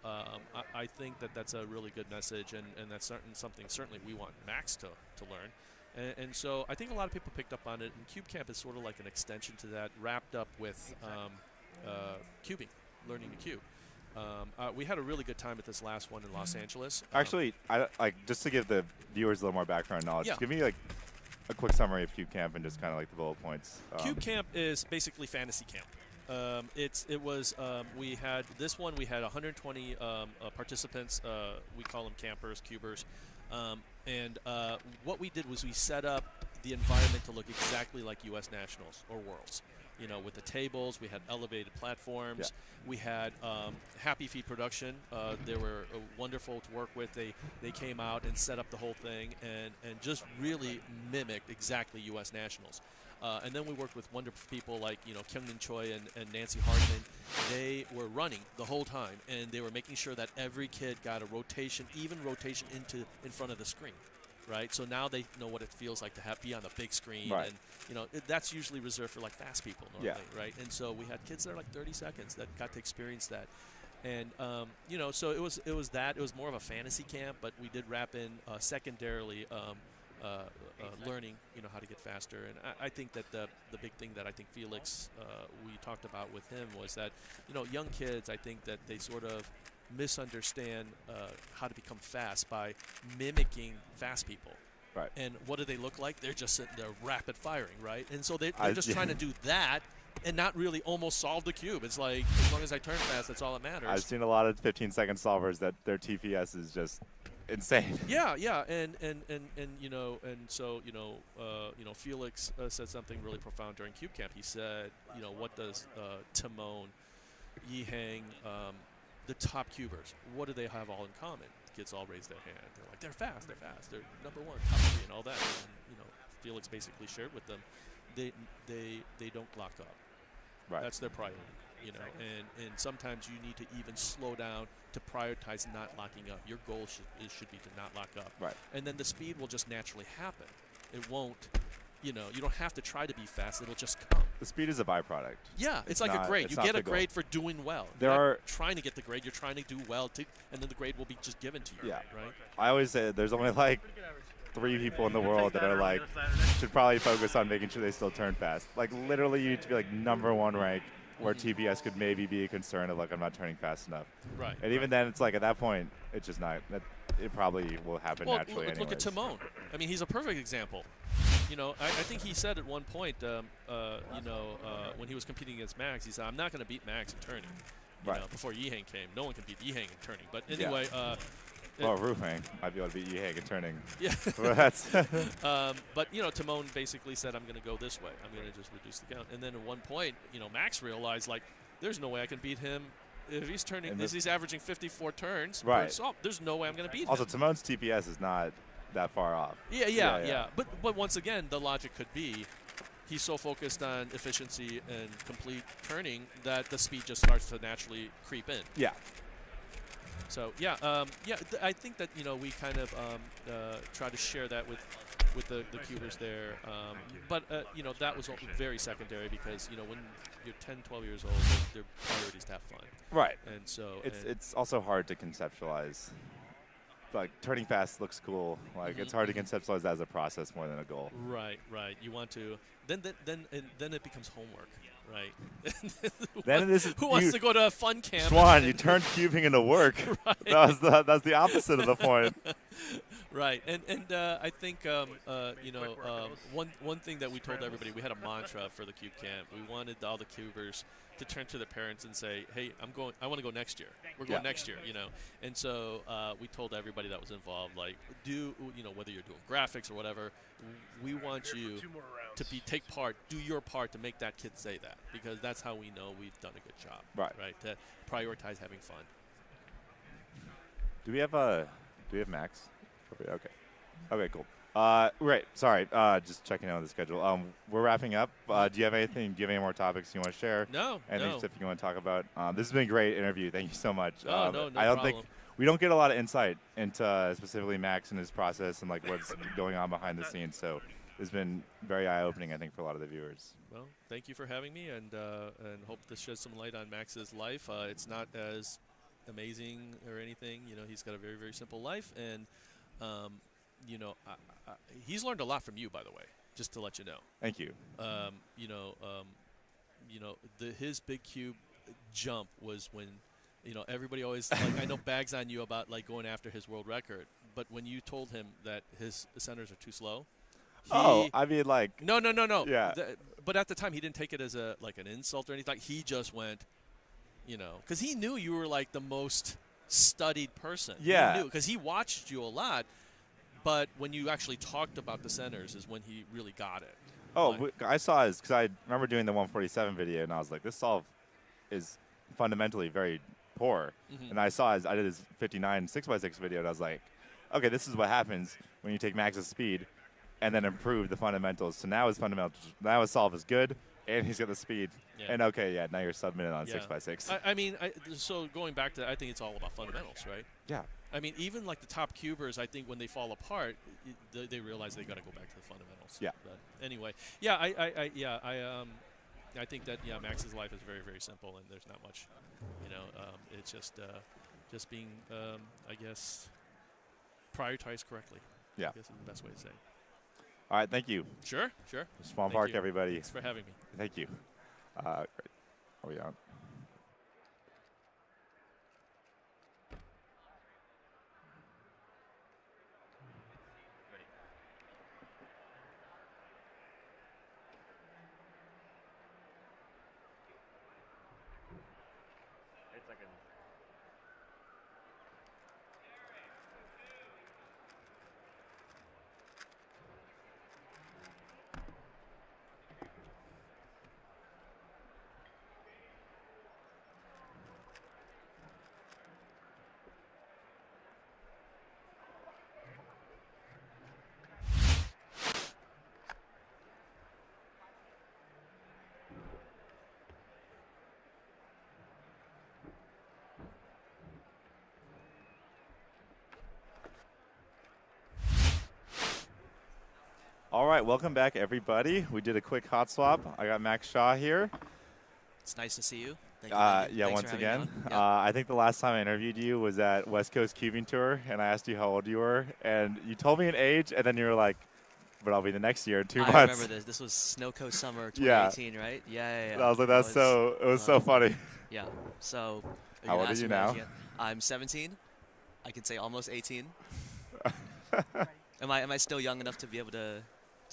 I think that's a really good message, and that's something certainly we want Max to learn. And so I think a lot of people picked up on it, and Cube Camp is sort of like an extension to that, wrapped up with cubing, learning to cube. We had a really good time at this last one in Los Angeles. Actually, just to give the viewers a little more background knowledge, give me a quick summary of Cube Camp and just kind of the bullet points. Cube Camp is basically fantasy camp. We had 120 participants. We call them campers, cubers. And what we did was we set up the environment to look exactly like U.S. Nationals or Worlds. With the tables, we had elevated platforms. Yeah. We had Happy Feet production. They were wonderful to work with. They came out and set up the whole thing and just really mimicked exactly U.S. Nationals. And then we worked with wonderful people like Kyungmin Choi and Nancy Hartman. They were running the whole time, and they were making sure that every kid got a rotation, even rotation in front of the screen. Right, so now they know what it feels like to be on the big screen, right. And that's usually reserved for fast people normally, right? And so we had kids that are 30 seconds that got to experience that, and so it was more of a fantasy camp, but we did wrap in secondarily learning, how to get faster. And I think that the big thing that I think Felix, we talked about with him was that, young kids, I think that they sort of misunderstand how to become fast by mimicking fast people. Right. And what do they look like? They're rapid firing, right? And so they're just trying to do that and not really almost solve the cube. It's like, as long as I turn fast, that's all that matters. I've seen a lot of 15-second solvers that their TPS is just insane. Yeah, and so Felix said something really profound during Cube Camp. He said, what does Timon, Yihang, the top cubers, what do they have all in common? The kids all raise their hand. They're like, they're fast, they're number one, top three, and all that. And, Felix basically shared with them, they don't lock up. Right. That's their priority. And sometimes you need to even slow down to prioritize not locking up. Your goal should be to not lock up. Right. And then the speed will just naturally happen. It won't, you don't have to try to be fast. It'll just come. The speed is a byproduct. Yeah, it's like a grade. You get a grade for doing well. There You're are not trying to get the grade. You're trying to do well, and then the grade will be just given to you. Yeah. Right. I always say there's only like 3 people in the world that are like should probably focus on making sure they still turn fast. Like literally, you need to be like #1 rank, where TPS could maybe be a concern of like I'm not turning fast enough. Right. And even then, it's like at that point, it's just not. It probably will happen naturally. Look at Timon. I mean, he's a perfect example. I think he said at one point, when he was competing against Max, he said, "I'm not going to beat Max in turning." Before Yihang came, no one can beat Yihang in turning. But anyway. Yeah. Well, Rufang might be able to beat Yihang in turning. Yeah. But, Timon basically said, I'm going to go this way. I'm going to just reduce the count. And then at one point, Max realized, like, there's no way I can beat him. If he's turning, he's averaging 54 turns. Right. There's no way I'm going to beat him. Also, Timon's TPS is not that far off. Yeah. But once again, the logic could be he's so focused on efficiency and complete turning that the speed just starts to naturally creep in. Yeah. So I think that we kind of try to share that with the cubers there, but that was very secondary because when you're 10, 12 years old, their priority is to have fun. Right. And so it's also hard to conceptualize. Like turning fast looks cool. Like it's hard to conceptualize that as a process more than a goal. Right. You want to then it becomes homework. Right. Then who wants to go to a fun camp? Shwan, you turned cubing into work. Right. That's the opposite of the point. Right. And I think one thing that we told everybody, we had a mantra for the Cube Camp. We wanted all the cubers to turn to their parents and say, "Hey, I want to go next year. We're going next year." And so we told everybody that was involved, like, whether you're doing graphics or whatever, we want you to take part, do your part to make that kid say that, because that's how we know we've done a good job. Right. To prioritize having fun. Do we have Max? Okay, cool. Right. Sorry. Just checking out on the schedule. We're wrapping up. Do you have anything? Do you have any more topics you want to share? No. Anything specific you want to talk about? This has been a great interview. Thank you so much. No I don't think we don't get a lot of insight into specifically Max and his process and like what's going on behind the scenes. So it's been very eye-opening, I think, for a lot of the viewers. Well, thank you for having me, and hope this sheds some light on Max's life. It's not as amazing or anything. He's got a very, very simple life, and he's learned a lot from you, by the way, just to let you know. Thank you. His big cube jump was when, everybody always, like, I know bags on you about, like, going after his world record, but when you told him that his centers are too slow. I mean, like. No. Yeah. But at the time, he didn't take it as an insult or anything. Like, he just went, because he knew you were, like, the most studied person. Yeah. He knew, because he watched you a lot. But when you actually talked about the centers is when he really got it. Oh, I saw his, because I remember doing the 147 video, and I was like, this solve is fundamentally very poor. And I did his 59 6x6 video, and I was like, okay, this is what happens when you take Max's speed and then improve the fundamentals. So now his solve is good, and he's got the speed. Yeah. And now you're submitted on 6x6. I mean, so going back to, I think it's all about fundamentals, right? Yeah. I mean, even like the top cubers, I think when they fall apart, they realize they got to go back to the fundamentals. Yeah. But anyway, I think that Max's life is very, very simple, and there's not much, it's just being, I guess, prioritized correctly. Yeah. I guess is the best way to say it. All right, thank you. Sure. Shwan Park, everybody. Thanks for having me. Thank you. Great. Are we on? All right, welcome back, everybody. We did a quick hot swap. I got Max Shaw here. It's nice to see you. Thank you. Yeah, Thanks once for having again. me on. I think the last time I interviewed you was at West Coast Cubing Tour, and I asked you how old you were, and you told me an age, and then you were like, but I'll be the next year in 2 months. I remember this. This was Snow Coast Summer 2018, right? Yeah. I was like, it was so funny. Yeah. So, how old are you now? I'm 17. I can say almost 18. Am I still young enough to be able to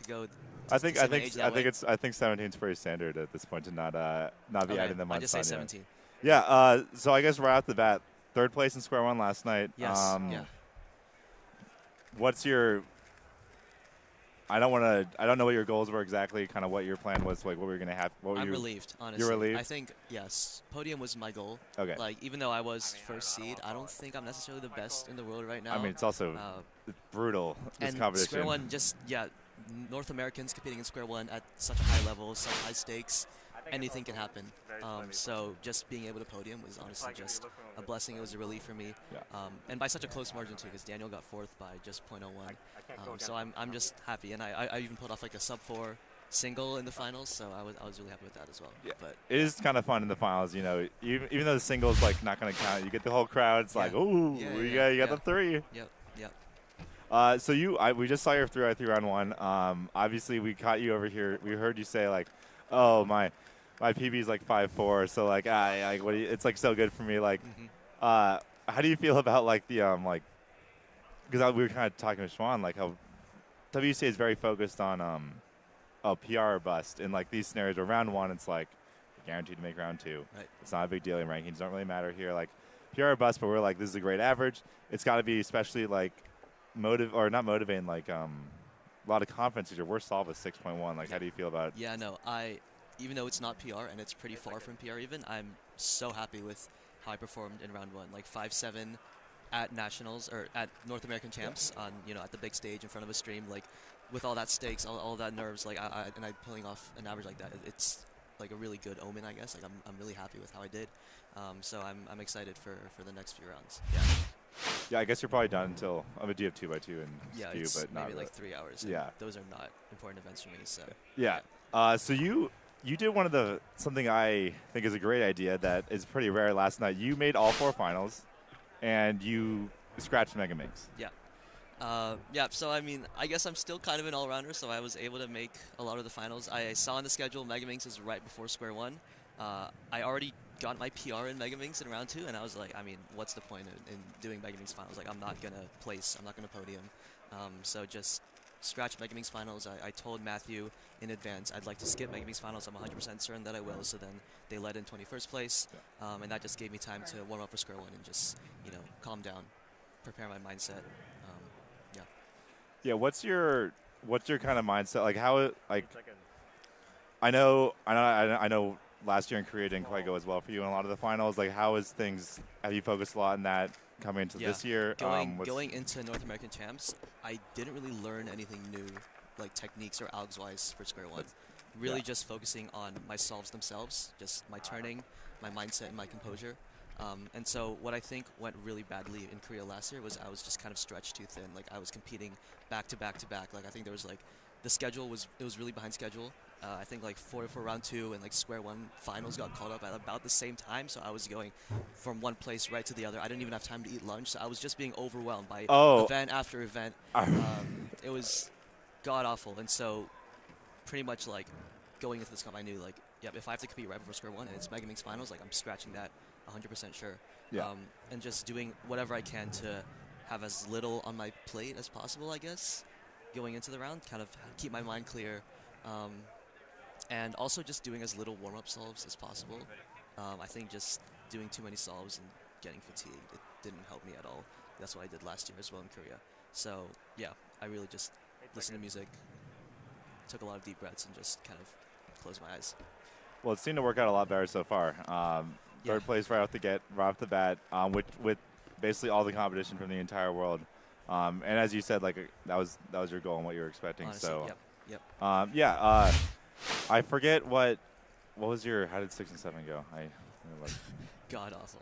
go? I think 17 is pretty standard at this point to not be adding the months. I just say 17. Yeah. So I guess right off the bat, third place in Square One last night. Yes. What's your? I don't know what your goals were exactly. Kind of what your plan was, like what we were gonna have. I'm relieved, honestly. You're relieved. I think yes, podium was my goal. Okay. Like even though I was first seed, I don't think I'm necessarily the best in the world right now. I mean, it's also brutal. This and competition. Square One, North Americans competing in Square One at such a high level, such high stakes. Anything can happen. So just being able to podium was honestly just a blessing. It was a relief for me. And by such a close margin too, because Daniel got fourth by just 0.01. So I'm just happy, and I even pulled off like a sub-4 single in the finals, so I was really happy with that as well. Yeah. But it is kind of fun in the finals, you know. Even though the single's like not going to count, you get the whole crowd. It's like, ooh, you got the three. Yep. So we just saw your 3x3 round one. Obviously, we caught you over here. We heard you say like, "Oh, my PB is like 5'4", so like, it's like so good for me." Like, how do you feel about like the because we were kind of talking with Shwan, like how WCA is very focused on PR or bust in like these scenarios where round one it's like guaranteed to make round two. Right. It's not a big deal in rankings, don't really matter here. Like PR or bust, but we're like, this is a great average. It's got to be especially like not motivating, like a lot of confidence because your worst solve is 6.1. Like, how do you feel about it? Yeah, no, even though it's not PR and it's pretty far from PR even, I'm so happy with how I performed in round one. Like 5-7 at nationals or at North American champs on at the big stage in front of a stream, like with all that stakes, all that nerves, like I'm pulling off an average like that. It's like a really good omen, I guess. Like I'm really happy with how I did. So I'm excited for the next few rounds. Yeah, I guess you're probably done until do you have 2x2 and it's but not maybe really. like 3 hours. Yeah, those are not important events for me. So So you did one of something I think is a great idea that is pretty rare last night. You made all 4 finals, and you scratched Mega Minx. So I mean, I guess I'm still kind of an all-rounder, so I was able to make a lot of the finals. I saw on the schedule Mega Minx is right before Square One. I already got my PR in Mega Minx in round 2, and I was like, I mean, what's the point in doing Mega Minx finals? Like, I'm not gonna place, I'm not gonna podium. So just scratch Mega Minx finals. I told Matthew in advance I'd like to skip Mega Minx finals. I'm 100% certain that I will. So then they led in 21st place, and that just gave me time to warm up for Square One and just calm down, prepare my mindset. What's your kind of mindset? Like how I know last year in Korea didn't quite go as well for you in a lot of the finals. Like how is things? Have you focused a lot on that coming into this year? Going into North American champs, I didn't really learn anything new, like techniques or algs wise for Square One. Really just focusing on my solves themselves, just my turning, my mindset, and my composure. And so what I think went really badly in Korea last year was I was just kind of stretched too thin. Like I was competing back to back to back. Like I think there was like the schedule was really behind schedule. I think like for round 2 and like Square One finals got called up at about the same time. So I was going from one place right to the other. I didn't even have time to eat lunch. So I was just being overwhelmed by event after event. It was god awful, and so pretty much like going into this comp, I knew like, yep, if I have to compete right before square one and it's Megaminx finals, like I'm scratching that 100% sure. Yeah. And just doing whatever I can to have as little on my plate as possible, I guess, going into the round, kind of keep my mind clear, and also just doing as little warm-up solves as possible. I think just doing too many solves and getting fatigued, it didn't help me at all. That's what I did last year as well in Korea. So yeah, I really just listened to music, took a lot of deep breaths, and just kind of closed my eyes. Well, it seemed to work out a lot better so far. Third place right off the bat, with basically all the competition from the entire world. And as you said, like that was your goal and what you were expecting. Honestly, so, yep. I forget what was your, how did 6 and 7 go? God awful.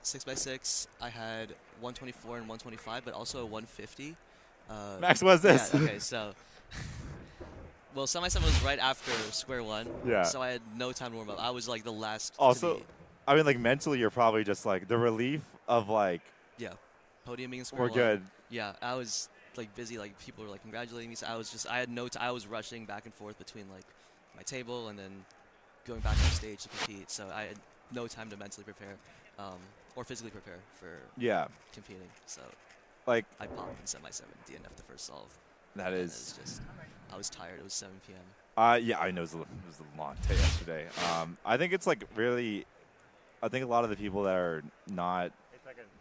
6x6, I had 124 and 125, but also a 150. Max, what's this? Yeah, okay, so. Well, semi-7 was right after square one. Yeah. So I had no time to warm up. I was like the last. Also, I mean, like mentally, you're probably just like the relief of like. Yeah. Podiuming in square one. We're good. Yeah, I was like busy. Like people were like congratulating me. So I had no. I was rushing back and forth between like my table and then going back on stage to compete. So I had no time to mentally prepare, or physically prepare for competing. So like I popped in semi-7, DNF the first solve. That is. It was just, I was tired. It was 7 p.m. Yeah, I know it was a long day yesterday. I think it's like really, I think a lot of the people that are not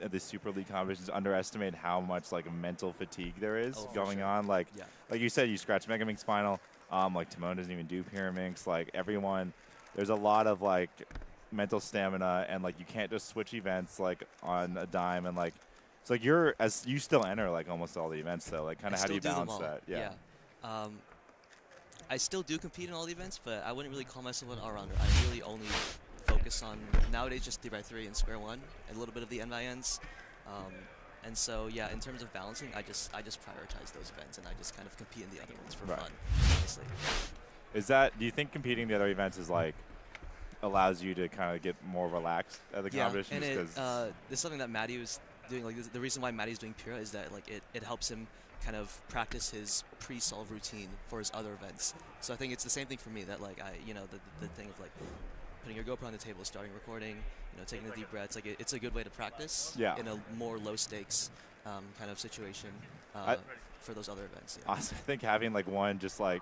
at the Super League competitions underestimate how much like mental fatigue there is going on. Like you said, you scratch Megaminx final. Like Timon doesn't even do Pyraminx. Like everyone, there's a lot of like mental stamina, and like you can't just switch events like on a dime, and like it's like you still enter like almost all the events though. Like kind of how do you balance that? Yeah. I still do compete in all the events, but I wouldn't really call myself an all-rounder. I really only focus on nowadays just 3x3 and square one, and a little bit of the N/Ns. And so yeah, in terms of balancing, I just prioritize those events, and I just kind of compete in the other ones for fun, honestly. Do you think competing in the other events is like allows you to kind of get more relaxed at the competitions? Yeah, and it's something that Maddie was doing. Like the reason why Maddie's doing Pyrrha is that like it helps him kind of practice his pre-solve routine for his other events. So I think it's the same thing for me, that like the thing of like putting your GoPro on the table, starting recording, taking the deep breaths, like it's a good way to practice in a more low stakes kind of situation for those other events. Yeah. I think having like one just like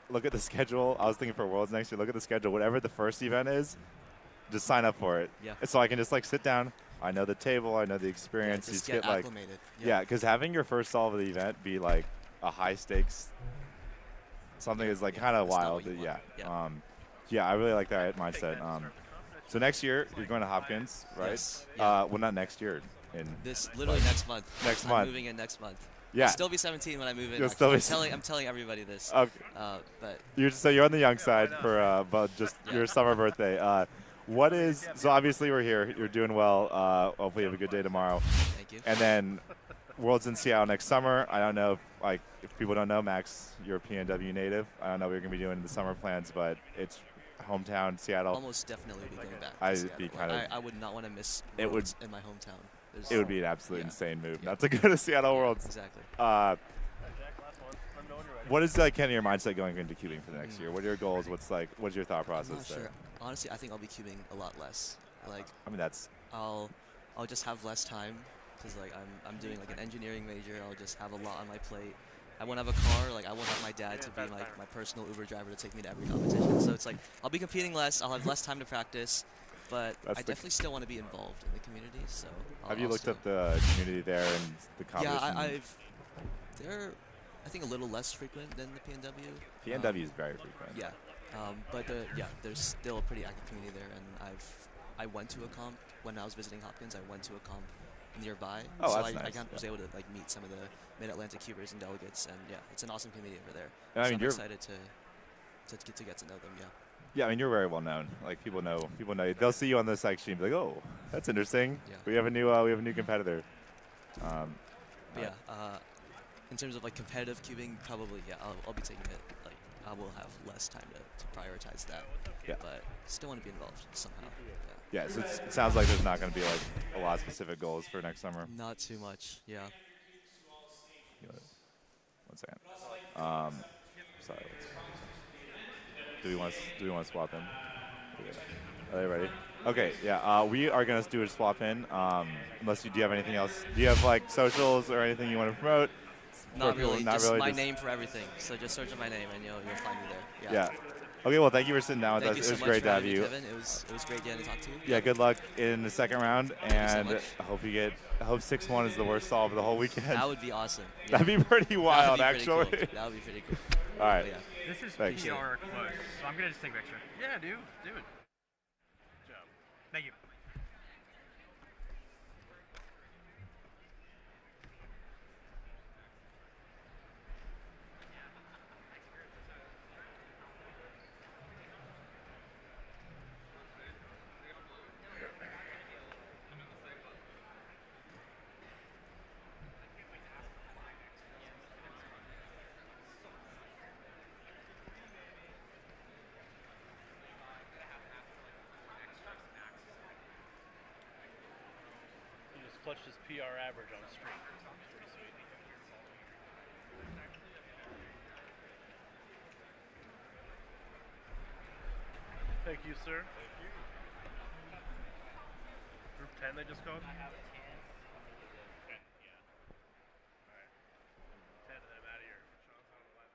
look at the schedule. I was thinking for Worlds next year, look at the schedule, whatever the first event is, just sign up for it. Yeah. So I can just like sit down. I know the table. I know the experience. Yeah, just you get like acclimated. Yeah, because having your first solve of the event be like a high stakes something is like kind of wild. Yeah, I really like that mindset. So next year you're going to Hopkins, right? Yes. Yeah. Well, not next year. Literally next month. I'm moving in next month. Yeah. I'll still be 17 when I move in. I'm telling everybody this. Okay. But you're on the young side for but just your summer birthday. So obviously we're here. You're doing well. Hopefully you have a good day tomorrow. Thank you. And then Worlds in Seattle next summer. I don't know if people don't know, Max, you're a PNW native. I don't know what you're going to be doing in the summer plans, but it's hometown, Seattle. Almost definitely be going back. I would not want to miss Worlds in my hometown. It would be an absolute insane move not to go to Seattle Worlds. Exactly. What is kind of your mindset going into cubing for the next year? What are your goals? What's your thought process I'm not there? Sure. Honestly, I think I'll be cubing a lot less. I'll just have less time because I'm doing like an engineering major. I'll just have a lot on my plate. I won't have a car. Like I won't have my dad to be like my personal Uber driver to take me to every competition. So it's like I'll be competing less. I'll have less time to practice, but I definitely still want to be involved in the community. So have you looked up the community there and the competition? Yeah, they're I think a little less frequent than the PNW. PNW is very frequent. Yeah. But there's still a pretty active community there, and I went to a comp when I was visiting Hopkins. I went to a comp nearby, so I nice. was able to meet some of the Mid-Atlantic cubers and delegates, and it's an awesome community over there. And I'm excited to get to know them. Yeah, I mean you're very well known. Like people know. They'll see you on the section and be like, "Oh, that's interesting. Yeah. We have a new competitor." In terms of competitive cubing, probably I'll be taking it. I will have less time to prioritize that. Yeah. But still want to be involved somehow. Yeah. So it sounds like there's not going to be a lot of specific goals for next summer. Not too much. Yeah. 1 second. Sorry. Do we want to swap in? Are they ready? Okay, yeah. We are gonna do a swap in. Unless do you have anything else? Do you have like socials or anything you want to promote? Not really. Just my name for everything. So just search my name and you'll find me there. Yeah. Okay, well, thank you for sitting down with us. It was great to have you. Kevin. It was great getting to talk to you. Yeah, good luck in the second round, and so I hope I hope 6-1 is the worst solve of the whole weekend. That would be awesome. Yeah. That'd be pretty wild, actually. Cool. That would be pretty cool. All right. Yeah. This is Thanks. PR close, so I'm gonna just take a picture. Yeah, do it. Good job. Thank you. Clutched his PR average on stream. Pretty sweet. Thank you, sir. Thank you. Group 10 they just called? I have a 10. Okay, yeah. Alright. 10 and then I'm out of here. Sean's on 11.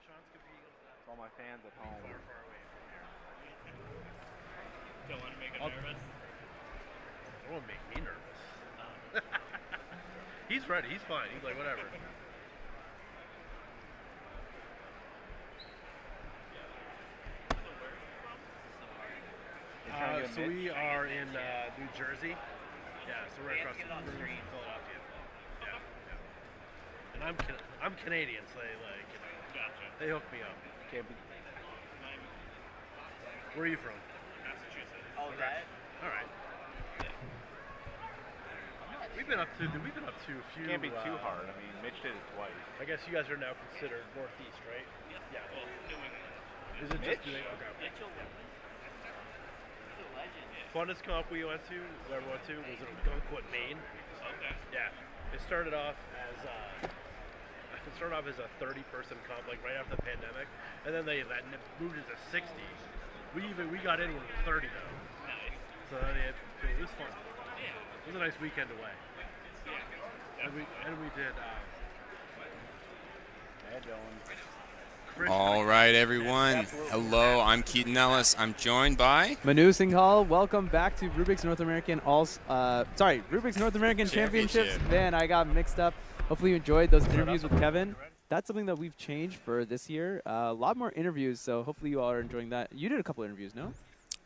Sean's competing on 11. All my fans at home. Far, far away from here. Don't want to make him nervous. Don't make me nervous. He's ready. He's fine. He's like, whatever. So we are in New Jersey. Yeah, so we're across the street in Philadelphia. Yeah. And I'm Canadian, so they they hook me up. Where are you from? Massachusetts. Oh, okay. All right. We've been up to a few. Can't be too hard. I mean, Mitch did it twice. I guess you guys are now considered Northeast, right? Yeah. Well, New England. Is it just New England? Okay. Funnest comp we went to, whoever went to, was in Gunquit, Maine. Okay. Yeah. It started off as a 30-person comp, like right after the pandemic, and then they moved it to 60. We got in when it was 30 though. Nice. So it was fun. Yeah. It was a nice weekend away. Yeah. And we did. Hey, Dylan. All right, everyone. Hello, I'm Keaton Ellis. I'm joined by Manu Singhal. Welcome back to Rubik's North American Rubik's North American Championships. Man, I got mixed up. Hopefully you enjoyed those interviews with Kevin. That's something that we've changed for this year. A lot more interviews, so hopefully you all are enjoying that. You did a couple interviews, no?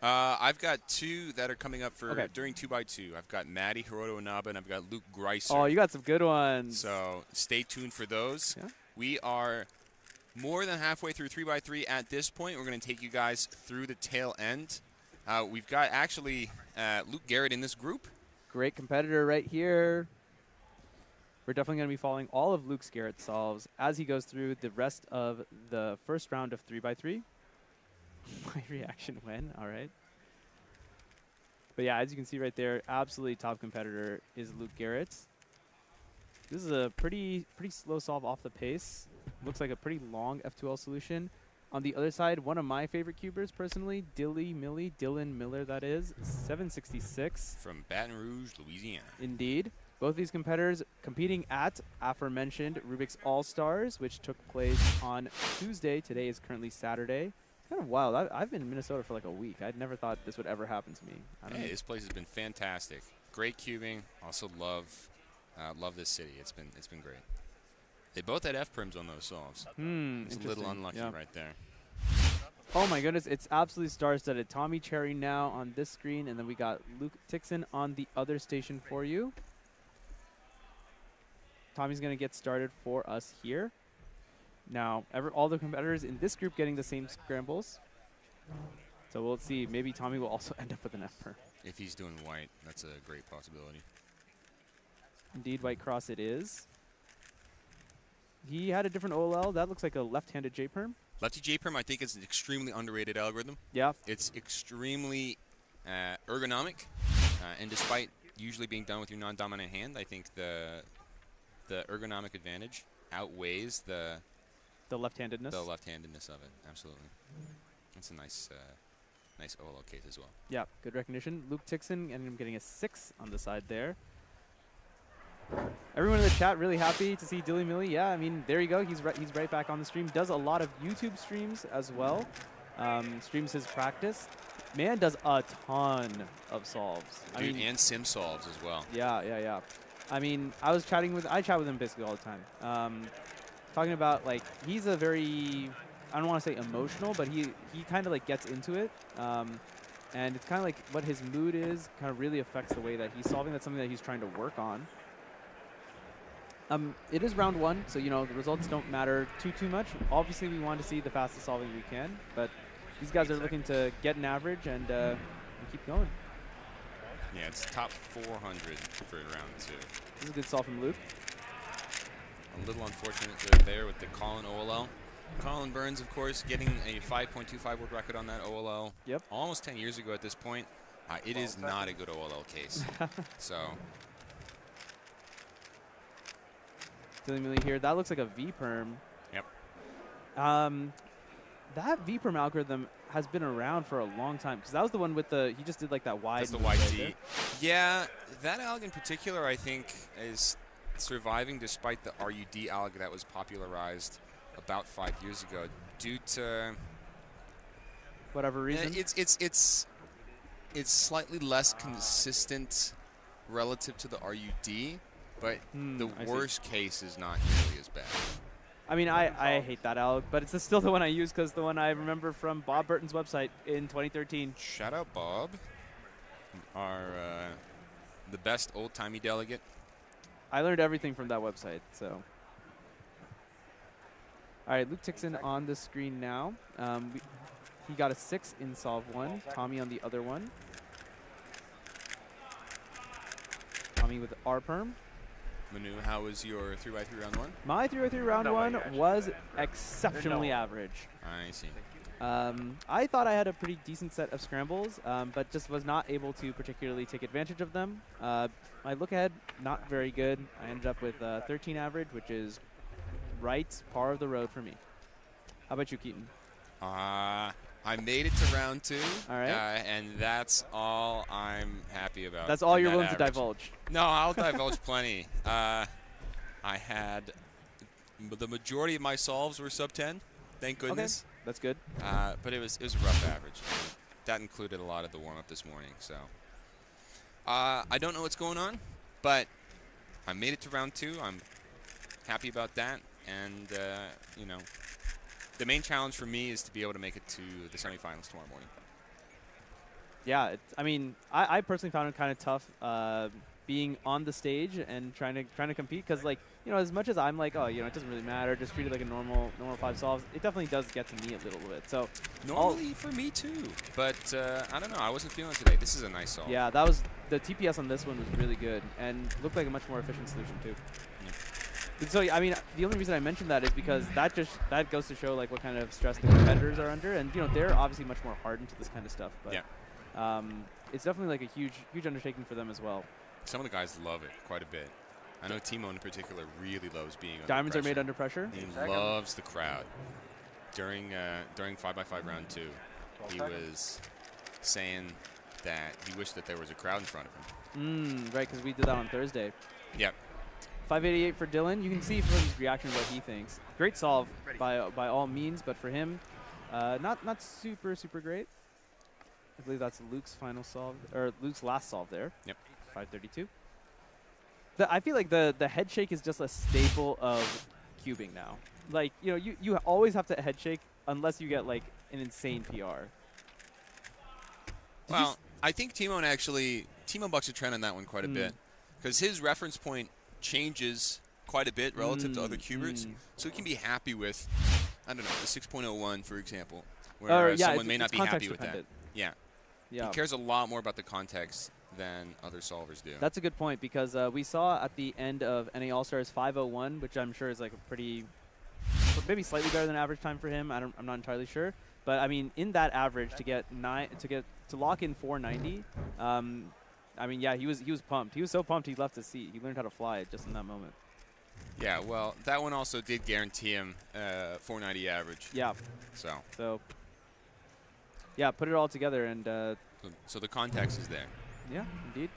I've got two that are coming up for during 2x2. I've got Maddie Heroanaba and I've got Luke Greiser. Oh, you got some good ones. So stay tuned for those. Yeah. We are more than halfway through 3x3 at this point. We're going to take you guys through the tail end. We've got actually Luke Garrett in this group. Great competitor right here. We're definitely going to be following all of Luke Garrett's solves as he goes through the rest of the first round of 3x3. My reaction when, all right. But yeah, as you can see right there, absolutely top competitor is Luke Garrett. This is a pretty slow solve off the pace. Looks like a pretty long F2L solution. On the other side, one of my favorite cubers personally, Dylan Miller that is, 766. From Baton Rouge, Louisiana. Indeed. Both these competitors competing at aforementioned Rubik's All-Stars, which took place on Tuesday. Today is currently Saturday. It's kind of wild. I've been in Minnesota for like a week. I'd never thought this would ever happen to me. Hey, this place has been fantastic. Great cubing. Also love this city. It's been great. They both had F-prims on those solves. It's a little unlucky right there. Oh my goodness, it's absolutely star-studded. Tommy Cherry now on this screen, and then we got Luke Tixon on the other station for you. Tommy's going to get started for us here. Now, all the competitors in this group getting the same scrambles. So we'll see. Maybe Tommy will also end up with an F-perm. If he's doing white, that's a great possibility. Indeed, white cross it is. He had a different OLL. That looks like a left-handed J-perm. Lefty J-perm, I think, is an extremely underrated algorithm. Yeah. It's extremely ergonomic, and despite usually being done with your non-dominant hand, I think the the ergonomic advantage outweighs the left-handedness. The left-handedness of it, absolutely. That's a nice nice OLO case as well. Yeah, good recognition. Luke Tixon ended up getting a 6 on the side there. Everyone in the chat really happy to see Dilly Millie. Yeah, I mean, there you go. He's right back on the stream. Does a lot of YouTube streams as well. Streams his practice. Man does a ton of solves. Dude, and sim solves as well. Yeah. I mean, I chat with him basically all the time. Talking about, like, he's a very, I don't want to say emotional, but he kind of like gets into it. And it's kind of like what his mood is kind of really affects the way that he's solving. That's something that he's trying to work on. It is round 1, so, you know, the results don't matter too much. Obviously, we want to see the fastest solving we can, but these guys are looking to get an average and keep going. Yeah, it's top 400 for round 2. This is a good solve from Luke. A little unfortunate there with the Colin OLO. Colin Burns, of course, getting a 5.25 world record on that OLO. Yep. Almost 10 years ago at this point. It is not a good OLO case. So. Dilly Millie here. That looks like a V-perm. Yep. That V-perm algorithm has been around for a long time because that was the one with the, he just did like that wide. That's the wide D. Yeah, that alg in particular, I think, is surviving despite the RUD alg that was popularized about 5 years ago due to whatever reason. It's slightly less consistent relative to the RUD, but the worst case is not nearly as bad. I mean, I hate that alg, but it's still the one I use because the one I remember from Bob Burton's website in 2013. Shout out Bob, the best old-timey delegate. I learned everything from that website, so. All right, Luke Tixon on the screen now. He got a 6 in solve 1. Tommy on the other one. Tommy with R-perm. Manu, how was your 3x3 round 1? My 3x3 round 1 was exceptionally average. I see. I thought I had a pretty decent set of scrambles, but just was not able to particularly take advantage of them. My look ahead, not very good. I ended up with 13 average, which is right par of the road for me. How about you, Keaton? I made it to round 2, all right. And that's all I'm happy about. That's all you're willing to divulge? No, I'll divulge plenty. I had the majority of my solves were sub 10, thank goodness. Okay. That's good. But it was a rough average. That included a lot of the warm-up this morning. So I don't know what's going on, but I made it to round 2. I'm happy about that. And, you know, the main challenge for me is to be able to make it to the semifinals tomorrow morning. Yeah, I mean, I personally found it kind of tough being on the stage and trying to compete because, like, you know, as much as I'm like, oh, you know, it doesn't really matter, just treat it like a normal 5 solves, it definitely does get to me a little bit. So normally for me too, but I don't know, I wasn't feeling it today. This is a nice solve. Yeah, that was the TPS on this one was really good and looked like a much more efficient solution too. Yeah. So I mean, the only reason I mentioned that is because that goes to show like what kind of stress the competitors are under, and you know they're obviously much more hardened to this kind of stuff. But yeah. It's definitely like a huge undertaking for them as well. Some of the guys love it quite a bit. I know Timo in particular really loves being under Diamonds pressure. Are made under pressure? He loves the crowd. During 5x5 round 2, he was saying that he wished that there was a crowd in front of him. Right, because we did that on Thursday. Yep. 588 for Dylan. You can see from his reaction what he thinks. Great solve by all means, but for him, not super great. I believe that's Luke's final solve, or Luke's last solve there. Yep. 532. I feel like the head shake is just a staple of cubing now. Like, you know, you always have to head shake unless you get like an insane PR. Well, I think Timo bucks a trend on that one quite a bit because his reference point changes quite a bit relative to other cubers, so he can be happy with, I don't know, the 6.01 for example, where someone may not be happy with that. Yeah. He cares a lot more about the context than other solvers do. That's a good point because we saw at the end of NA All-Stars 501, which I'm sure is like a pretty, maybe slightly better than average time for him. I'm not entirely sure, but I mean in that average to lock in 490. I mean, yeah, he was pumped. He was so pumped he left his seat. He learned how to fly just in that moment. Yeah, well, that one also did guarantee him 490 average. Yeah. So. Yeah, put it all together and. So the context is there. Yeah, indeed.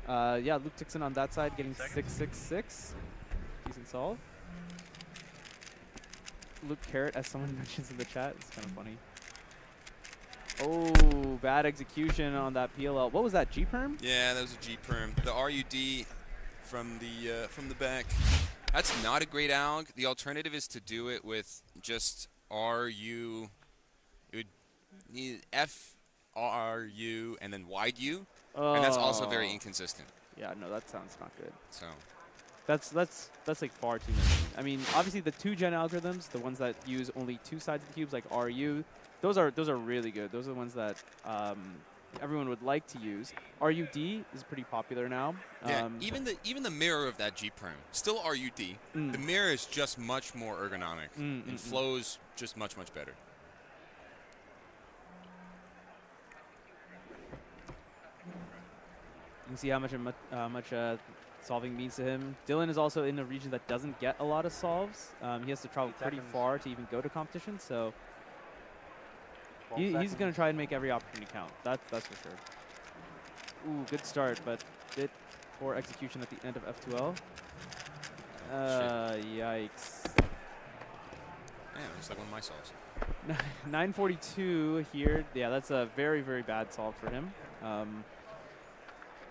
Yeah, Luke Dixon on that side getting 666. Decent solve. Luke Carrot, as someone mentions in the chat, it's kind of funny. Oh, bad execution on that PLL. What was that, G-perm? Yeah, that was a G-perm. The RUD from the back. That's not a great alg. The alternative is to do it with just RU. It would need FRU and then wide U, and that's also very inconsistent. Yeah, no, that sounds not good. So. That's like far too many. I mean, obviously the 2-gen algorithms, the ones that use only 2 sides of the cubes, like RU, those are really good. Those are the ones that everyone would like to use. RUD is pretty popular now. Yeah, even the mirror of that G-perm, still RUD. The mirror is just much more ergonomic and flows just much better. You can see how much solving means to him. Dylan is also in a region that doesn't get a lot of solves. He has to travel pretty far to even go to competition, so he's going to try and make every opportunity count. That's for sure. Ooh, good start, but bit poor execution at the end of F2L. Yikes. Yeah, it's like one of my solves. 942 here. Yeah, that's a very, very bad solve for him.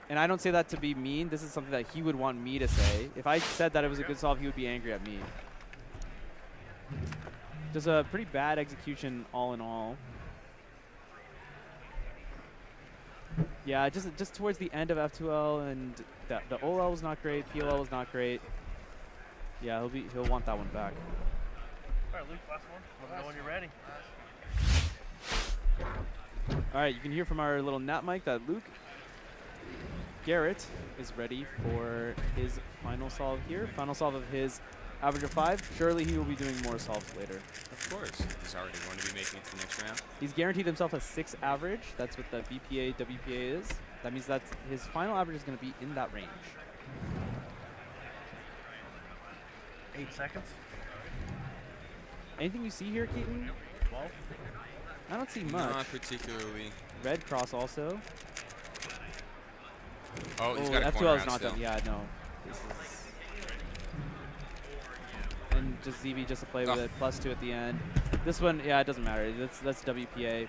And I don't say that to be mean. This is something that he would want me to say. If I said that it was a good solve, he would be angry at me. Just a pretty bad execution all in all. Yeah, just towards the end of F2L, and the OL was not great, PLL was not great. Yeah, he'll want that one back. All right, Luke, last one. Let me know when you're ready. All right, you can hear from our little nat mic that Luke Garrett is ready for his final solve here. Final solve of his average of 5. Surely he will be doing more solves later. Of course. He's already going to be making it to the next round. He's guaranteed himself a 6 average. That's what the BPA, WPA is. That means that's his final average is going to be in that range. 8 seconds. Anything you see here, Keaton? 12. I don't see much. Not particularly. Red cross also. Oh, he's got a corner F2L out is not still. done. Yeah, no. This is and just ZB just to play with it. +2 at the end. This one, yeah, it doesn't matter. That's WPA.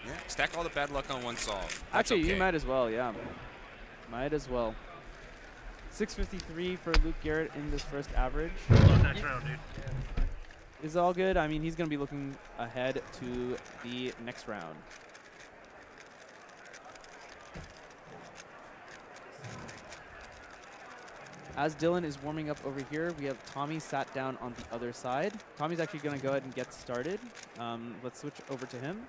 Yeah, stack all the bad luck on one solve. That's Actually, okay. you might as well, yeah. Might as well. 653 for Luke Garrett in this first average. Next round, dude. Is all good. I mean, he's going to be looking ahead to the next round. As Dylan is warming up over here, we have Tommy sat down on the other side. Tommy's actually going to go ahead and get started. Let's switch over to him.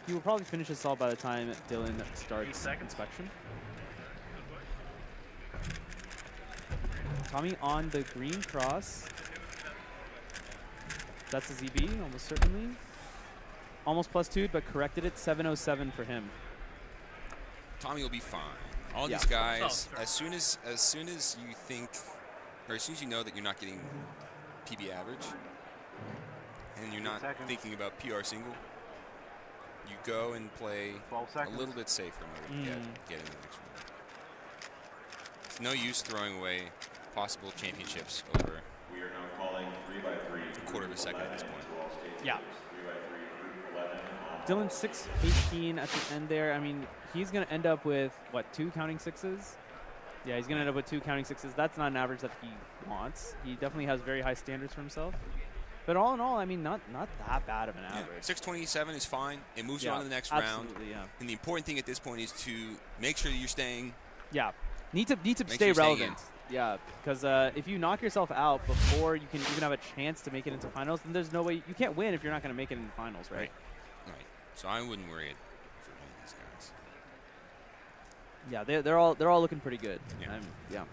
He will probably finish his solve by the time Dylan starts inspection. Tommy on the green cross. That's a ZB, almost certainly. Almost +2, but corrected it. 707 for him. Tommy will be fine. All these guys, as soon as you think, or as soon as you know that you're not getting PB average, and you're not thinking about PR single, you go and play a little bit safer in order to get in the next round. It's no use throwing away possible championships over We are now calling 3x3. a quarter of a second at this point. Yeah. Dylan 618 at the end there. I mean, he's going to end up with, what, 2 counting 6s? Yeah, he's going to end up with 2 counting 6s. That's not an average that he wants. He definitely has very high standards for himself. But all in all, I mean, not that bad of an average. 627 is fine. It moves you on to the next round. Yeah. And the important thing at this point is to make sure that you're staying. Yeah. Need to stay relevant. Yeah, because if you knock yourself out before you can even have a chance to make it into finals, then there's no way you can't win if you're not going to make it into finals, right? Right. So I wouldn't worry for any of these guys. Yeah, they're all looking pretty good. Yeah.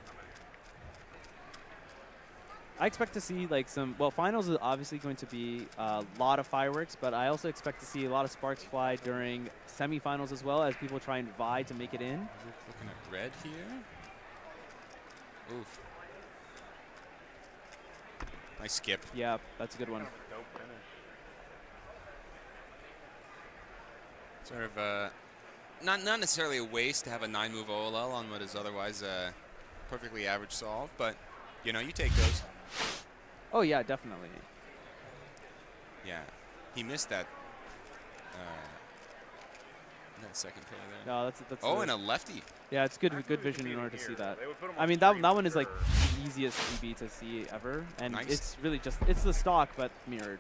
I expect to see like finals is obviously going to be a lot of fireworks, but I also expect to see a lot of sparks fly during semifinals as well as people try and vie to make it in. Looking at red here. Oof. Nice skip. Yeah, that's a good one. Dope finish. Sort of not necessarily a waste to have a 9-move OLL on what is otherwise a perfectly average solve, but you know, you take those. Oh yeah, definitely. Yeah, he missed that that second pair there. No, that's oh, and a lefty. Yeah, it's good vision in order to see that. I mean, that one is like the easiest EB to see ever, and Nice. it's really just it's the stock but mirrored.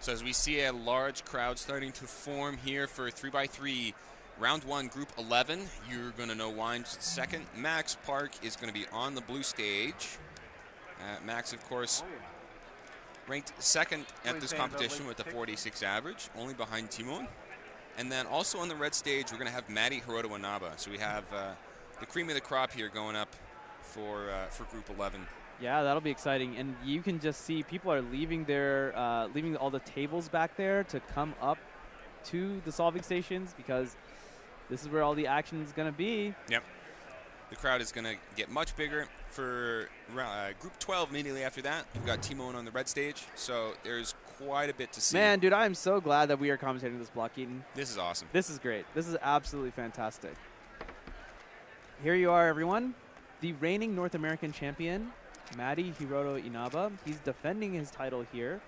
So as we see a large crowd starting to form here for 3x3 round 1, group 11, you're going to know why in just a second. Max Park is going to be on the blue stage. Max, of course, ranked second at this competition with a 46 average, only behind Timon. And then also on the red stage, we're going to have Maddie Heroanaba. So we have the cream of the crop here going up for group 11. Yeah, that'll be exciting, and you can just see people are leaving leaving all the tables back there to come up to the solving stations because this is where all the action is going to be. Yep. The crowd is going to get much bigger for group 12 immediately after that. We've got Timon on the red stage, so there's quite a bit to see. Man, dude, I am so glad that we are commentating this block, Keaton. This is awesome. This is great. This is absolutely fantastic. Here you are, everyone. The reigning North American champion, Maddie Heroanaba. He's defending his title here.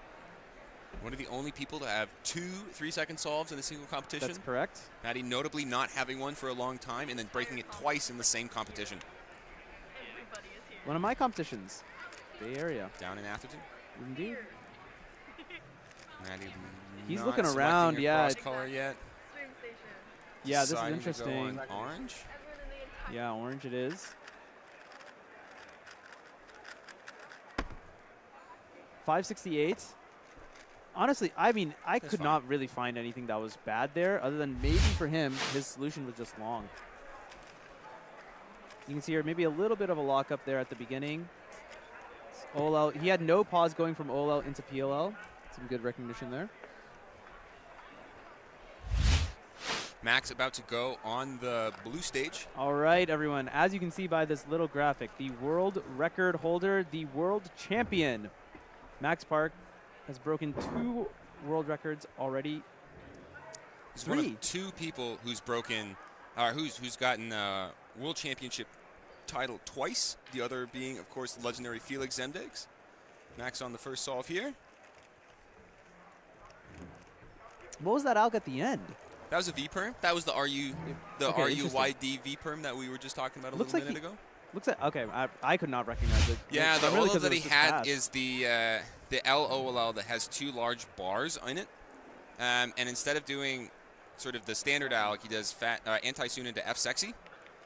One of the only people to have 2 3-second solves in a single competition. That's correct. Maddie notably not having one for a long time and then breaking it twice in the same competition. One of my competitions, Bay Area. Down in Atherton. Indeed. Maddie He's not looking around, selecting a yeah. cross color yet. Yeah, this is Deciding to go interesting. on orange. Yeah, orange it is. 568. Honestly, I mean, I That's could fine. not really find anything that was bad there, other than maybe for him, his solution was just long. You can see here maybe a little bit of a lockup there at the beginning. OLL, he had no pause going from OLL into PLL. Some good recognition there. Max about to go on the blue stage. All right, everyone. As you can see by this little graphic, the world record holder, the world champion, Max Park, has broken 2 world records already. He's one of 2 people who's broken, who's gotten world championship title twice. The other being, of course, the legendary Felix Zemdegs. Max on the first solve here. What was that alg at the end? That was a V-perm. That was the RUYD V-perm that we were just talking about a little minute ago. Looks like, okay, I could not recognize it. Yeah, the really OLL that he it was just had fast. is the LOLL that has 2 large bars in it. And instead of doing sort of the standard alg, he does anti-Sunin to F-sexy.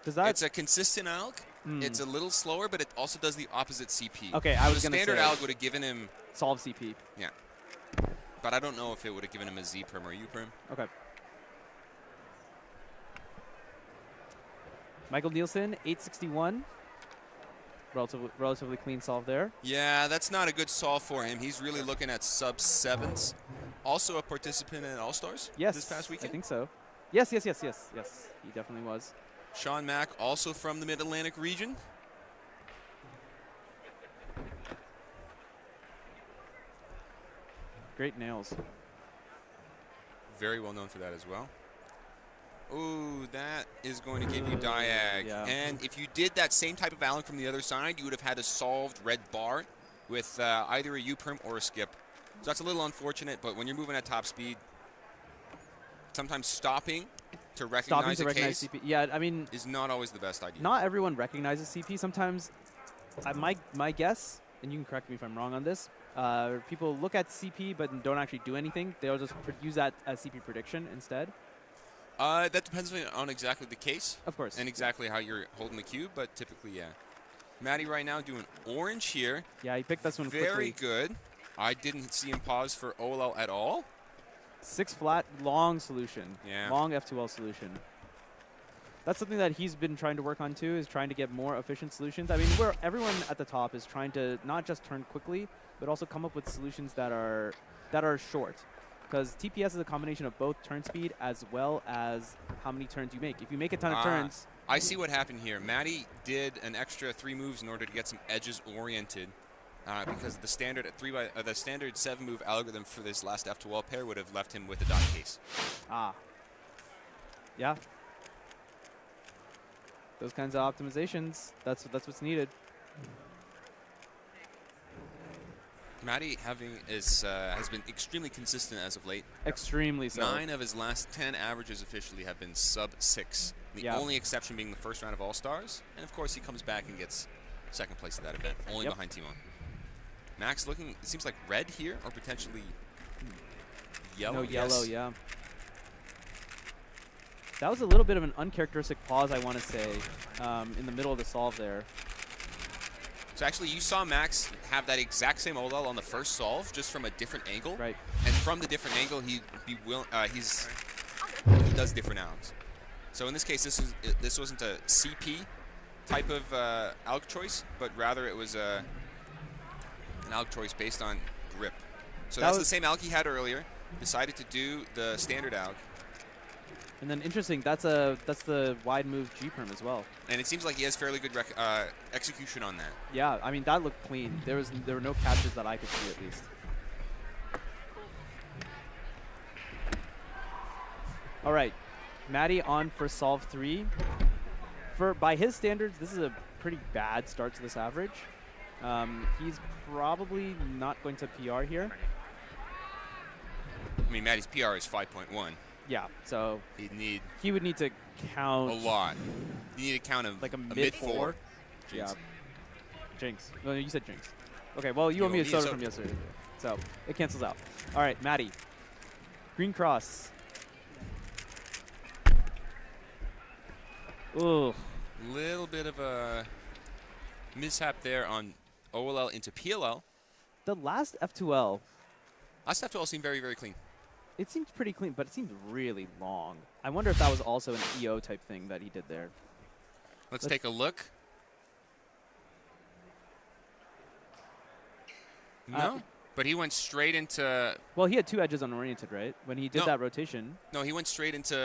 It's a consistent alg. It's a little slower, but it also does the opposite CP. Okay, I was the going to say. standard alg would have given him solve CP. Yeah. But I don't know if it would have given him a Z-perm or U-perm. Okay. Michael Neelson, 861. Relatively clean solve there. Yeah, that's not a good solve for him. He's really looking at sub-7s. Also a participant at All-Stars this past weekend. I think so. Yes. He definitely was. Sean Mack, also from the Mid-Atlantic region. Great nails. Very well known for that as well. Ooh, that is going to give you diag. Yeah. And if you did that same type of alg from the other side, you would have had a solved red bar with either a U-perm or a skip. So that's a little unfortunate, but when you're moving at top speed, sometimes stopping to recognize a case CP. Yeah, I mean, is not always the best idea. Not everyone recognizes CP. Sometimes, my guess, and you can correct me if I'm wrong on this, people look at CP but don't actually do anything. They'll just use that as CP prediction instead. That depends on exactly the case. Of course. And exactly how you're holding the cube, but typically, yeah. Maddie right now doing orange here. Yeah, he picked this one Very quickly. good. I didn't see him pause for OLL at all. 6 flat, long solution. Yeah. Long F2L solution. That's something that he's been trying to work on too, is trying to get more efficient solutions. I mean, everyone at the top is trying to not just turn quickly, but also come up with solutions that are short. because TPS is a combination of both turn speed as well as how many turns you make. If you make a ton of turns. I see what happened here. Maddie did an extra 3 moves in order to get some edges oriented, because the standard the standard 7-move algorithm for this last F2L pair would have left him with a dot case. Yeah. Those kinds of optimizations. That's what's needed. Maddie has been extremely consistent as of late. Extremely so. 9 of his last 10 averages officially have been sub 6. The only exception being the first round of All-Stars. And of course he comes back and gets second place at that event, only behind Timon. Max looking, it seems like red here, or potentially yellow. No, yellow, yeah. That was a little bit of an uncharacteristic pause, I want to say, in the middle of the solve there. So actually, you saw Max have that exact same OLL on the first solve, just from a different angle. Right. And from the different angle, he does different algs. So in this case, this wasn't a CP type of alg choice, but rather it was an alg choice based on grip. So that's the same alg he had earlier. Decided to do the standard alg. And then interesting, that's the wide move G-perm as well. And it seems like he has fairly good execution on that. Yeah, I mean that looked clean. There were no catches that I could see at least. All right, Maddie on for solve 3. By his standards, this is a pretty bad start to this average. He's probably not going to PR here. I mean, Maddie's PR is 5.1. Yeah, so he would need to count a lot. You need to count him like a mid 4. Yeah. Jinx. No, you said Jinx. Okay, well, you owe me a soda from yesterday, so it cancels out. All right, Maddie. Green cross. Ooh. Little bit of a mishap there on OLL into PLL. The last F2L. Last F2L seemed very, very clean. It seemed pretty clean, but it seemed really long. I wonder if that was also an EO type thing that he did there. Let's take a look. No, but he went straight into. Well, he had 2 edges unoriented, right? When he did that rotation. No, he went straight into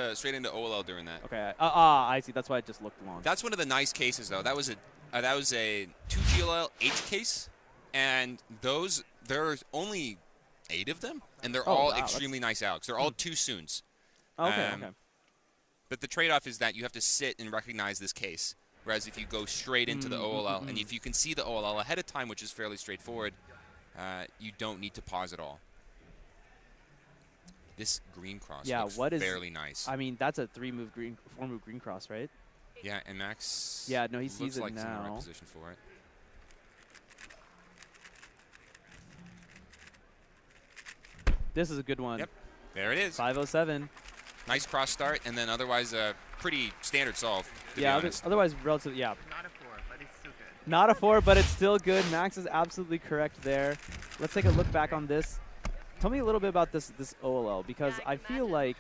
OLL during that. Okay. I see. That's why it just looked long. That's one of the nice cases, though. That was a 2 GLL H case, and there's only 8 of them, and they're all extremely nice algs. They're all 2 soons. Okay. But the trade-off is that you have to sit and recognize this case, whereas if you go straight into the OLL, and if you can see the OLL ahead of time, which is fairly straightforward, you don't need to pause at all. This green cross looks fairly nice. I mean, that's a 4-move green cross, right? Yeah, and Max. Yeah, no, he sees it like now. He's in the right position for it. This is a good one. Yep, there it is. 507. Nice cross start, and then otherwise a pretty standard solve. Yeah, otherwise relatively, yeah. Not a 4, but it's still good. Not a 4, but it's still good. Max is absolutely correct there. Let's take a look back on this. Tell me a little bit about this OLL, because I feel like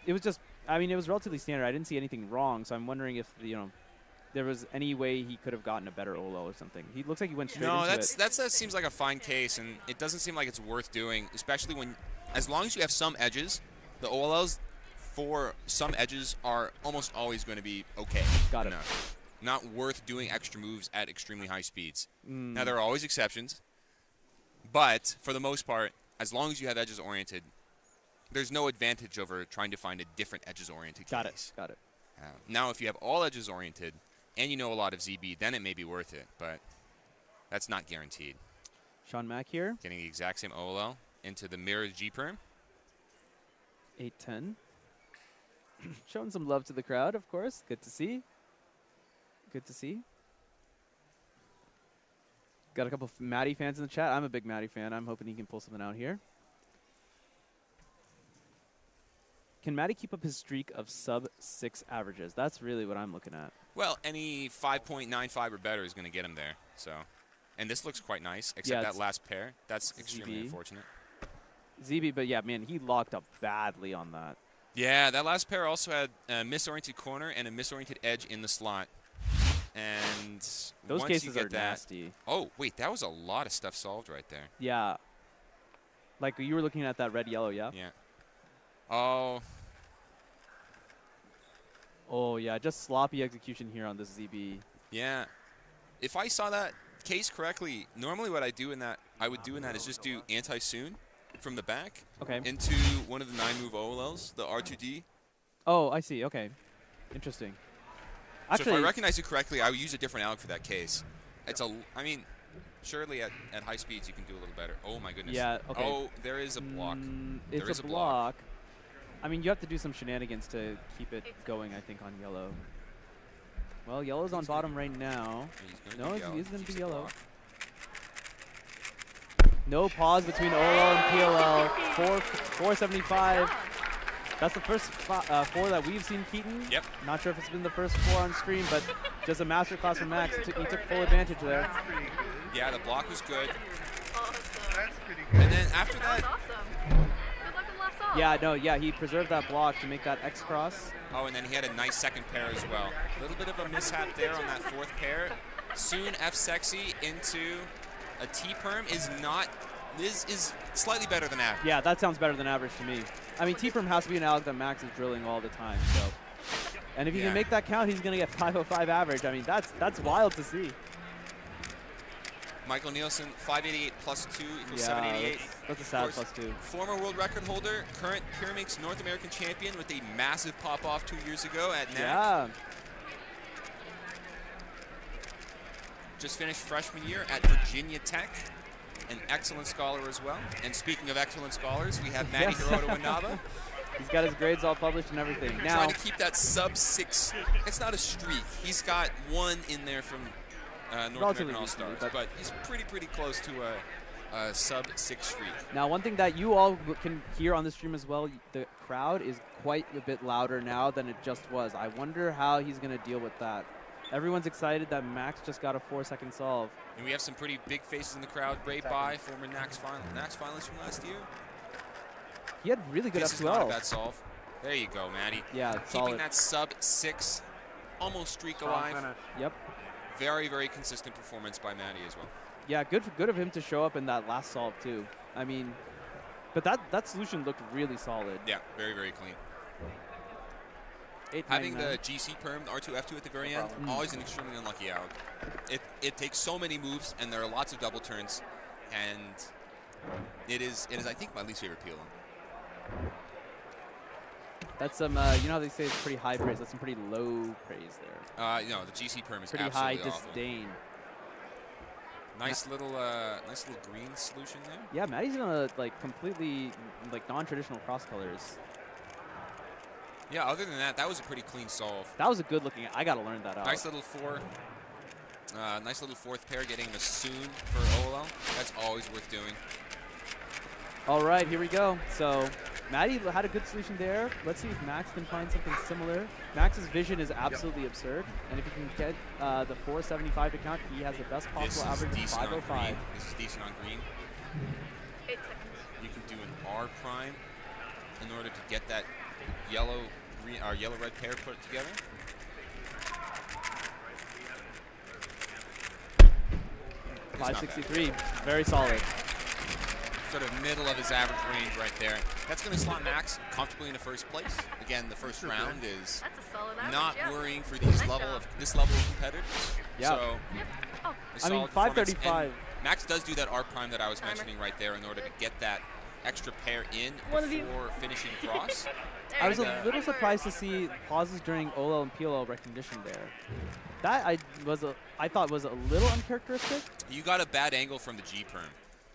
it was just, I mean, it was relatively standard. I didn't see anything wrong, so I'm wondering if, there was any way he could have gotten a better OLL or something. He looks like he went straight into it. No, that seems like a fine case, and it doesn't seem like it's worth doing, especially as long as you have some edges, the OLLs for some edges are almost always going to be okay. Got it. Not worth doing extra moves at extremely high speeds. Now, there are always exceptions, but for the most part, as long as you have edges oriented, there's no advantage over trying to find a different edges oriented case. Got it. Now, if you have all edges oriented and you know a lot of ZB, then it may be worth it, but that's not guaranteed. Sean Mack here. Getting the exact same OLL into the mirrored G-perm. 8-10. Showing some love to the crowd, of course. Good to see. Good to see. Got a couple of Maddie fans in the chat. I'm a big Maddie fan. I'm hoping he can pull something out here. Can Maddie keep up his streak of sub-6 averages? That's really what I'm looking at. Well, any 5.95 or better is going to get him there. So, and this looks quite nice, except that last pair. That's extremely unfortunate. ZB, but yeah, man, he locked up badly on that. Yeah, that last pair also had a misoriented corner and a misoriented edge in the slot. And those cases are nasty. Oh, wait, that was a lot of stuff solved right there. Yeah. Like you were looking at that red-yellow, yeah? Yeah. Oh. Oh, yeah, just sloppy execution here on this ZB. Yeah. If I saw that case correctly, normally what I would do in that is just do anti-soon from the back into one of the 9-move OLLs, the R2D. Oh, I see. Okay. Interesting. Actually, so if I recognize it correctly, I would use a different alg for that case. I mean, surely at high speeds you can do a little better. Oh, my goodness. Yeah, okay. Oh, there is a block. It's a block. I mean, you have to do some shenanigans to keep it going, I think, on yellow. Well, yellow's on bottom right now. No, he's going to be yellow. No pause between OLL and PLL. 475. That's the first 4 that we've seen Keaton. Yep. Not sure if it's been the first 4 on stream, but just a masterclass from Max. He took full advantage there. Yeah, the block was good. That's pretty good. And then after that... Yeah, he preserved that block to make that X cross. Oh, and then he had a nice second pair as well. A little bit of a mishap there on that 4th pair. Soon F sexy into a T perm is slightly better than average. Yeah, that sounds better than average to me. I mean, T perm has to be an alg that Max is drilling all the time. So, and if he can make that count, he's going to get 505 average. I mean, that's wild to see. Michael Neelson, 588 plus 2 equals 788. That's a sad plus 2. Former world record holder, current Pyramix North American champion with a massive pop-off 2 years ago at NAC. Yeah. Just finished freshman year at Virginia Tech. An excellent scholar as well. And speaking of excellent scholars, we have Maddie Heroanaba. He's got his grades all published and everything. Now, trying to keep that sub-6. It's not a streak. He's got 1 in there from North American All-Stars, but he's pretty close to a sub-6 streak. Now, one thing that you all can hear on the stream as well, the crowd is quite a bit louder now than it just was. I wonder how he's going to deal with that. Everyone's excited that Max just got a 4-second solve. And we have some pretty big faces in the crowd. Ray Bai, former NAC's finalist from last year. He had really good This is not a bad solve. There you go, Maddie. Yeah, keeping solid. That sub-6 almost streak alive. Yep. Very, very consistent performance by Maddie as well. Yeah, good of him to show up in that last solve too. I mean, but that solution looked really solid. Yeah, very, very clean. 8, Having 9, 9. the GC perm, the R2, F2 at the very end, always an extremely unlucky alg. It takes so many moves, and there are lots of double turns, and it is I think, my least favorite peel. That's some, you know how they say it's pretty high praise. That's some pretty low praise there. No, the GC perm is pretty absolutely high awful. disdain. Nice little green solution there. Yeah, Maddie's gonna completely non-traditional cross colors. Yeah, other than that, that was a pretty clean solve. That was a good looking. I gotta learn that out. Nice little 4th pair, getting the soon for OLL. That's always worth doing. All right, here we go. So Maddie had a good solution there. Let's see if Max can find something similar. Max's vision is absolutely absurd, and if he can get the 475 to count, he has the best possible average of 505. This is decent on green. You can do an R prime in order to get that yellow red pair put together. .563, very solid. Sort of middle of his average range right there. That's going to slot Max comfortably into first place. Again, the first round is not worrying for this level of competitors. Yeah. So, I mean, 535. And Max does do that R prime that I was mentioning right there in order to get that extra pair in before finishing cross. I was a little surprised to see pauses during OLL and PLL recognition there. That I thought was a little uncharacteristic. You got a bad angle from the G perm.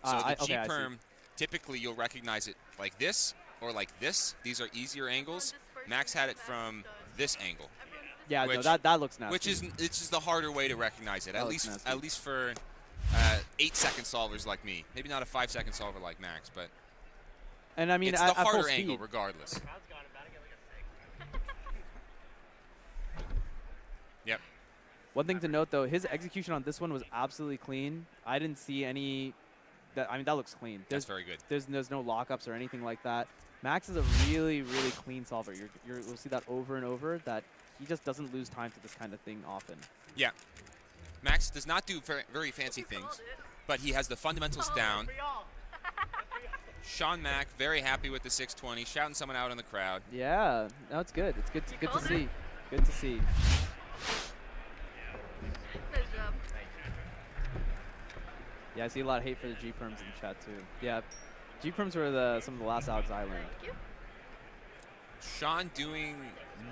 So the G perm, typically you'll recognize it like this or like this. These are easier angles. Max had it from this angle. Yeah, no, that looks nasty. Which is the harder way to recognize it. At least for 8-second solvers like me. Maybe not a 5-second solver like Max, but and I mean it's at the harder full angle speed. regardless. Yep. One thing to note though, his execution on this one was absolutely clean. I didn't see any. That looks clean. That's very good. There's no lockups or anything like that. Max is a really clean solver. You'll see that over and over. That he just doesn't lose time to this kind of thing often. Yeah. Max does not do very fancy things, but he has the fundamentals down. Sean Mack, very happy with the 620, shouting someone out in the crowd. Yeah, no, it's good. It's good to see. Good to see. Yeah, I see a lot of hate for the G-Perms in the chat, too. Yeah, G-Perms were some of the last Alex I learned. Sean doing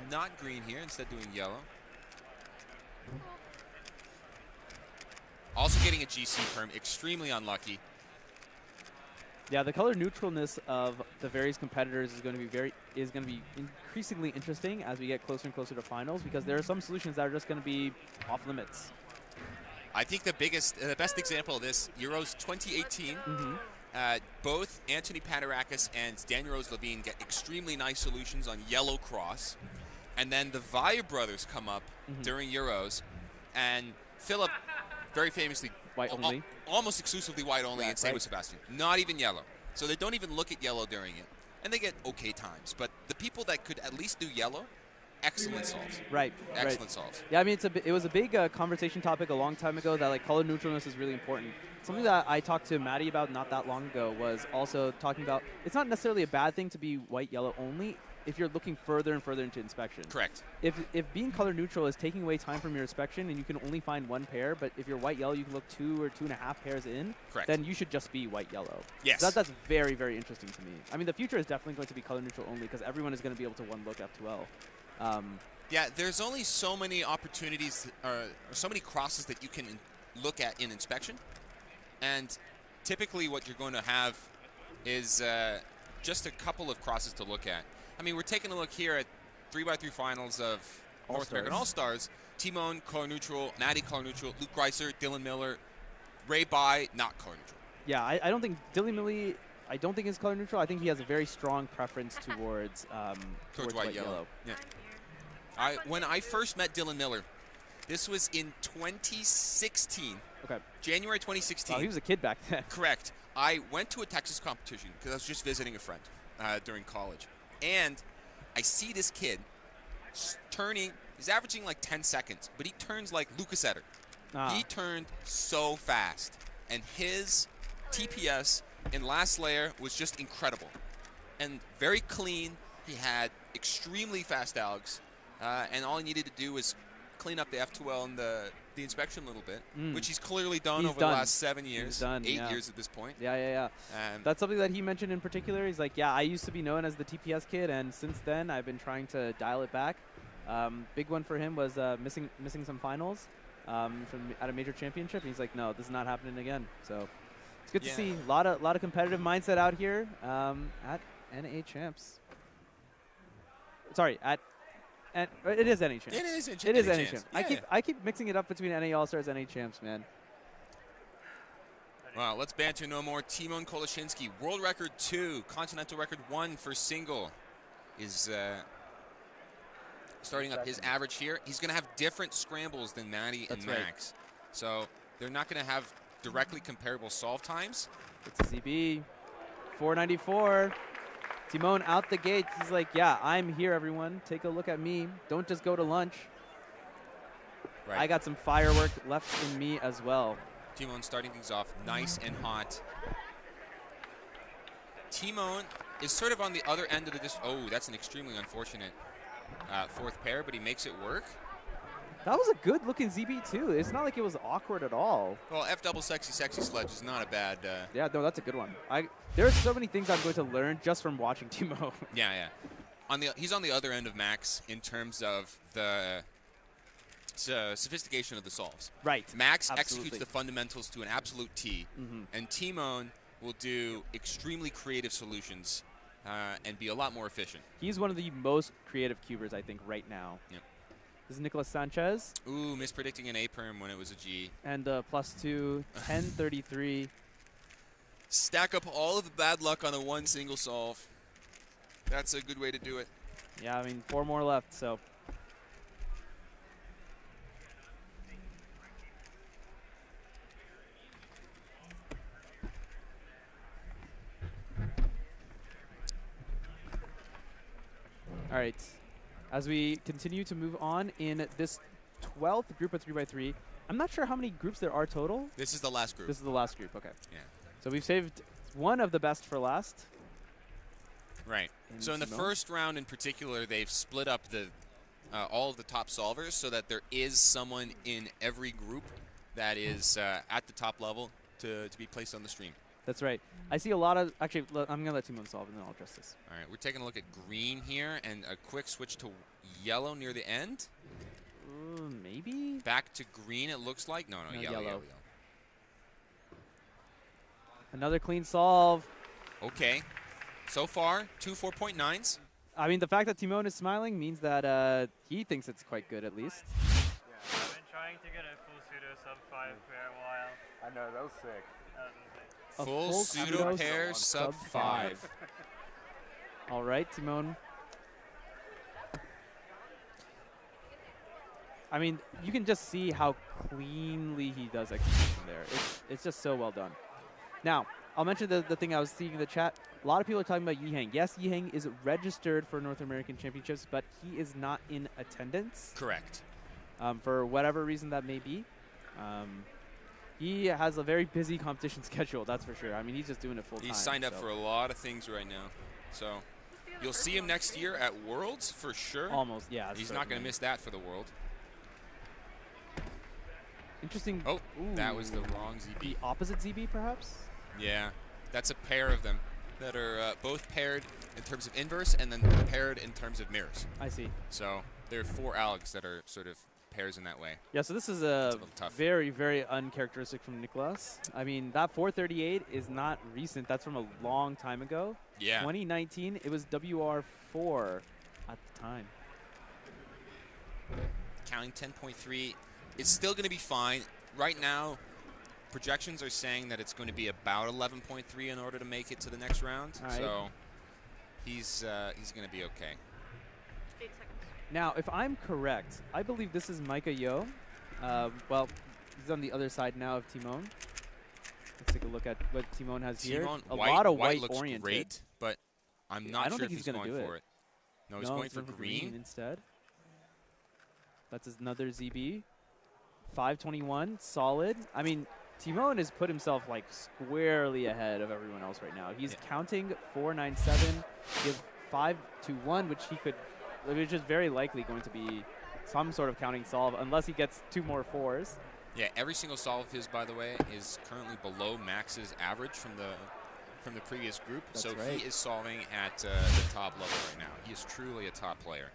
not green here, instead doing yellow. Also getting a GC perm, extremely unlucky. Yeah, the color neutralness of the various competitors is going to be increasingly interesting as we get closer and closer to finals, because there are some solutions that are just going to be off limits. I think the best example of this, Euros 2018, both Anthony Panarakis and Daniel Rose-Levine get extremely nice solutions on yellow cross, and then the Vaya brothers come up during Euros, and Philip very famously white only, almost exclusively white only, and same with Sebastian, not even yellow. So they don't even look at yellow during it, and they get okay times. But the people that could at least do yellow, excellent solves. Right. Excellent solves. Yeah, I mean, it was a big conversation topic a long time ago that like color neutralness is really important. Something that I talked to Maddie about not that long ago was also talking about it's not necessarily a bad thing to be white-yellow only if you're looking further and further into inspection. Correct. If being color neutral is taking away time from your inspection and you can only find one pair, but if you're white-yellow you can look 2 or 2.5 pairs in, correct, then you should just be white-yellow. Yes. So that's very, very interesting to me. I mean, the future is definitely going to be color neutral only because everyone is going to be able to one-look F2L. Yeah, there's only so many opportunities or so many crosses that you can look at in inspection. And typically what you're going to have is just a couple of crosses to look at. I mean, we're taking a look here at 3x3 finals of North American All-Stars. Timon, color neutral. Maddie, color neutral. Luke Greiser, Dylan Miller. Ray Bai, not color neutral. Yeah, I don't think Dylan Miller, I don't think is color neutral. I think he has a very strong preference towards white-yellow. Yeah. When I first met Dylan Miller, this was in 2016. Okay. January 2016. Oh, he was a kid back then. Correct. I went to a Texas competition because I was just visiting a friend during college. And I see this kid turning, he's averaging like 10 seconds, but he turns like Lucas Etter. He turned so fast. And his TPS in last layer was just incredible. And very clean. He had extremely fast algs. And all he needed to do was clean up the F2L and the inspection a little bit, which he's clearly done over the last 7 years, 8 years at this point. Yeah. That's something that he mentioned in particular. He's like, yeah, I used to be known as the TPS kid, and since then I've been trying to dial it back. Big one for him was missing some finals at a major championship. And he's like, no, this is not happening again. So it's good to see a lot of competitive mindset out here at NA Champs. Sorry, and it is NA Champs. It is NA Champs. Yeah. I keep mixing it up between NA All-Stars and NA Champs, man. Wow, let's banter no more. Timon Koloshinsky, world record 2, continental record 1 for single, is starting up his average here. He's going to have different scrambles than Maddie and Max. So they're not going to have directly comparable solve times. It's a CB. 494. Timon out the gate. He's like, yeah, I'm here, everyone. Take a look at me. Don't just go to lunch. Right. I got some firework left in me as well. Timon starting things off nice and hot. Timon is sort of on the other end of the oh, that's an extremely unfortunate fourth pair, but he makes it work. That was a good-looking ZB, too. It's not like it was awkward at all. Well, F double sexy sledge is not a bad... yeah, no, that's a good one. There are so many things I'm going to learn just from watching Timo. Yeah. He's on the other end of Max in terms of the sophistication of the solves. Right. Max executes the fundamentals to an absolute T, and Timon will do extremely creative solutions and be a lot more efficient. He's one of the most creative cubers, I think, right now. Yep. This is Nicolas Sanchez. Ooh, mispredicting an A-perm when it was a G. And +2, 1033. Stack up all of the bad luck on the one single solve. That's a good way to do it. Yeah, I mean, 4 more left, so. All right. As we continue to move on in this 12th group of 3x3, I'm not sure how many groups there are total. This is the last group. This is the last group, okay. Yeah. So we've saved one of the best for last. Right. So in the Timon. first round in particular, they've split up the all of the top solvers so that there is someone in every group that is at the top level to be placed on the stream. That's right. I see a lot of, actually, I'm going to let Timon solve and then I'll address this. All right, we're taking a look at green here and a quick switch to yellow near the end. Maybe? Back to green, it looks like. No, yellow. Another clean solve. Okay. So far, 2 4.9s. I mean, the fact that Timon is smiling means that he thinks it's quite good, at least. I've been trying to get a full pseudo sub 5 for a while. I know, that was sick. Full pseudo pair sub 5. All right, Timon. I mean, you can just see how cleanly he does execution there. It's just so well done. Now, I'll mention the thing I was seeing in the chat. A lot of people are talking about Yiheng. Yes, Yiheng is registered for North American Championships, but he is not in attendance. Correct. For whatever reason that may be. He has a very busy competition schedule, that's for sure. I mean, he's just doing it full time. He's signed up for a lot of things right now. So you'll see him next year at Worlds for sure. Almost, yeah. He's not going to miss that for the World. Interesting. Oh, that was the wrong ZB. The opposite ZB, perhaps? Yeah, that's a pair of them that are both paired in terms of inverse and then paired in terms of mirrors. I see. So there are 4 Alex that are sort of pairs in that way. Yeah, so this is tough. very, very uncharacteristic from Nicholas. I mean, that 438 is not recent. That's from a long time ago. Yeah. 2019, it was WR4 at the time. Counting 10.3. It's still going to be fine. Right now, projections are saying that it's going to be about 11.3 in order to make it to the next round. All right. So he's going to be okay. 8 seconds. Now, if I'm correct, I believe this is Micah Yo. Well, he's on the other side now of Timon. Let's take a look at what Timon has here. A lot of white looks oriented. great, but I'm not sure if he's going do for it. No, he's going for green. Instead. That's another ZB. 521, solid. I mean, Timon has put himself like squarely ahead of everyone else right now. He's counting 497, give 521, which is very likely going to be some sort of counting solve unless he gets 2 more 4s. Yeah, every single solve of his, by the way, is currently below Max's average from the previous group. That's so right. he is solving at the top level right now. He is truly a top player.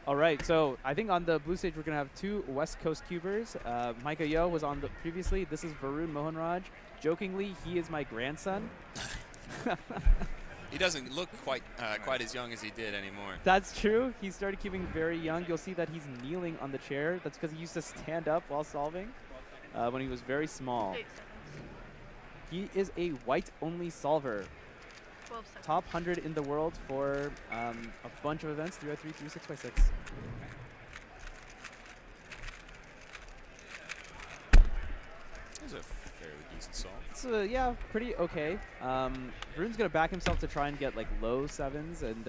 All right, so I think on the blue stage we're going to have 2 West Coast cubers. Micah Yo was on the previously. This is Varun Mohanraj. Jokingly, he is my grandson. He doesn't look quite as young as he did anymore. That's true. He started keeping very young. You'll see that he's kneeling on the chair. That's because he used to stand up while solving when he was very small. 8 seconds. He is a white-only solver. 12 seconds. Top 100 in the world for a bunch of events, 3x3, 3, 6x6. This is a fairly decent solve. It's yeah, pretty okay. Varun's gonna back himself to try and get like low 7s and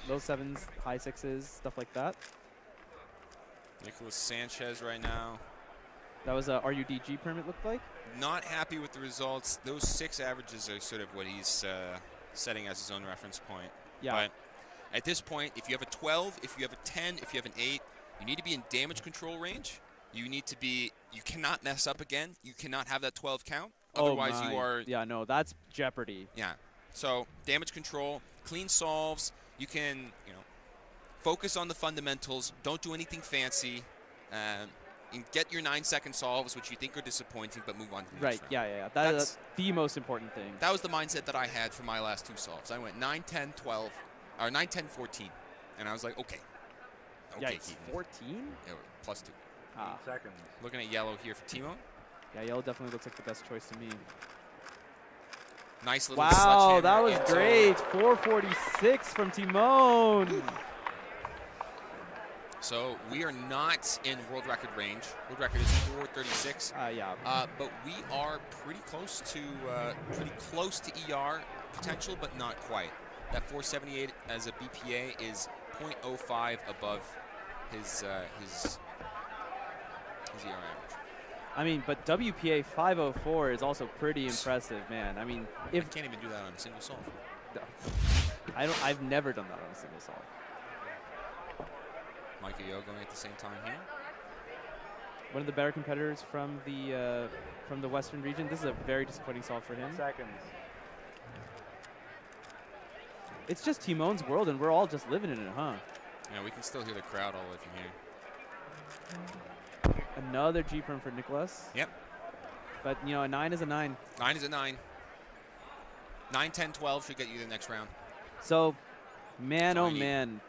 low 7s, high 6s, stuff like that. Nicholas Sanchez right now. That was a RUDG permit looked like. Not happy with the results. Those 6 averages are sort of what he's setting as his own reference point. Yeah. But at this point, if you have a 12, if you have a 10, if you have an 8, you need to be in damage control range. You need to be. You cannot mess up again. You cannot have that 12 count. Otherwise, oh my. you are. Yeah, no, that's jeopardy. Yeah. So damage control, clean solves. You can, focus on the fundamentals. Don't do anything fancy. And get your 9-second solves, which you think are disappointing, but move on to the next round. Yeah. That's the most important thing. That was the mindset that I had for my last 2 solves. I went 9, 10, 12, or 9, 10, 14. And I was like, okay. Okay, Yikes, Keaton. 14? Yeah, +2. 8 seconds. Looking at yellow here for Timon. Yeah, yellow definitely looks like the best choice to me. Nice little wow, sledgehammer that was into great. 446 from Timon. So we are not in world record range. World record is 436. Yeah. But we are pretty close to ER potential, but not quite. That 478 as a BPA is 0.05 above his ER average. I mean, but WPA 504 is also pretty impressive, man. I mean, if I can't even do that on a single solve. No. I've never done that on a single solve. Micah Yo going at the same time here. One of the better competitors from the Western region. This is a very disappointing solve for him. Seconds. It's just Timon's world, and we're all just living in it, huh? Yeah, we can still hear the crowd all the way from here. Another G perm for Nicholas. Yep. But, you know, a 9 is a 9. 9 is a 9. 9, 10, 12 should get you the next round. So, man, oh man.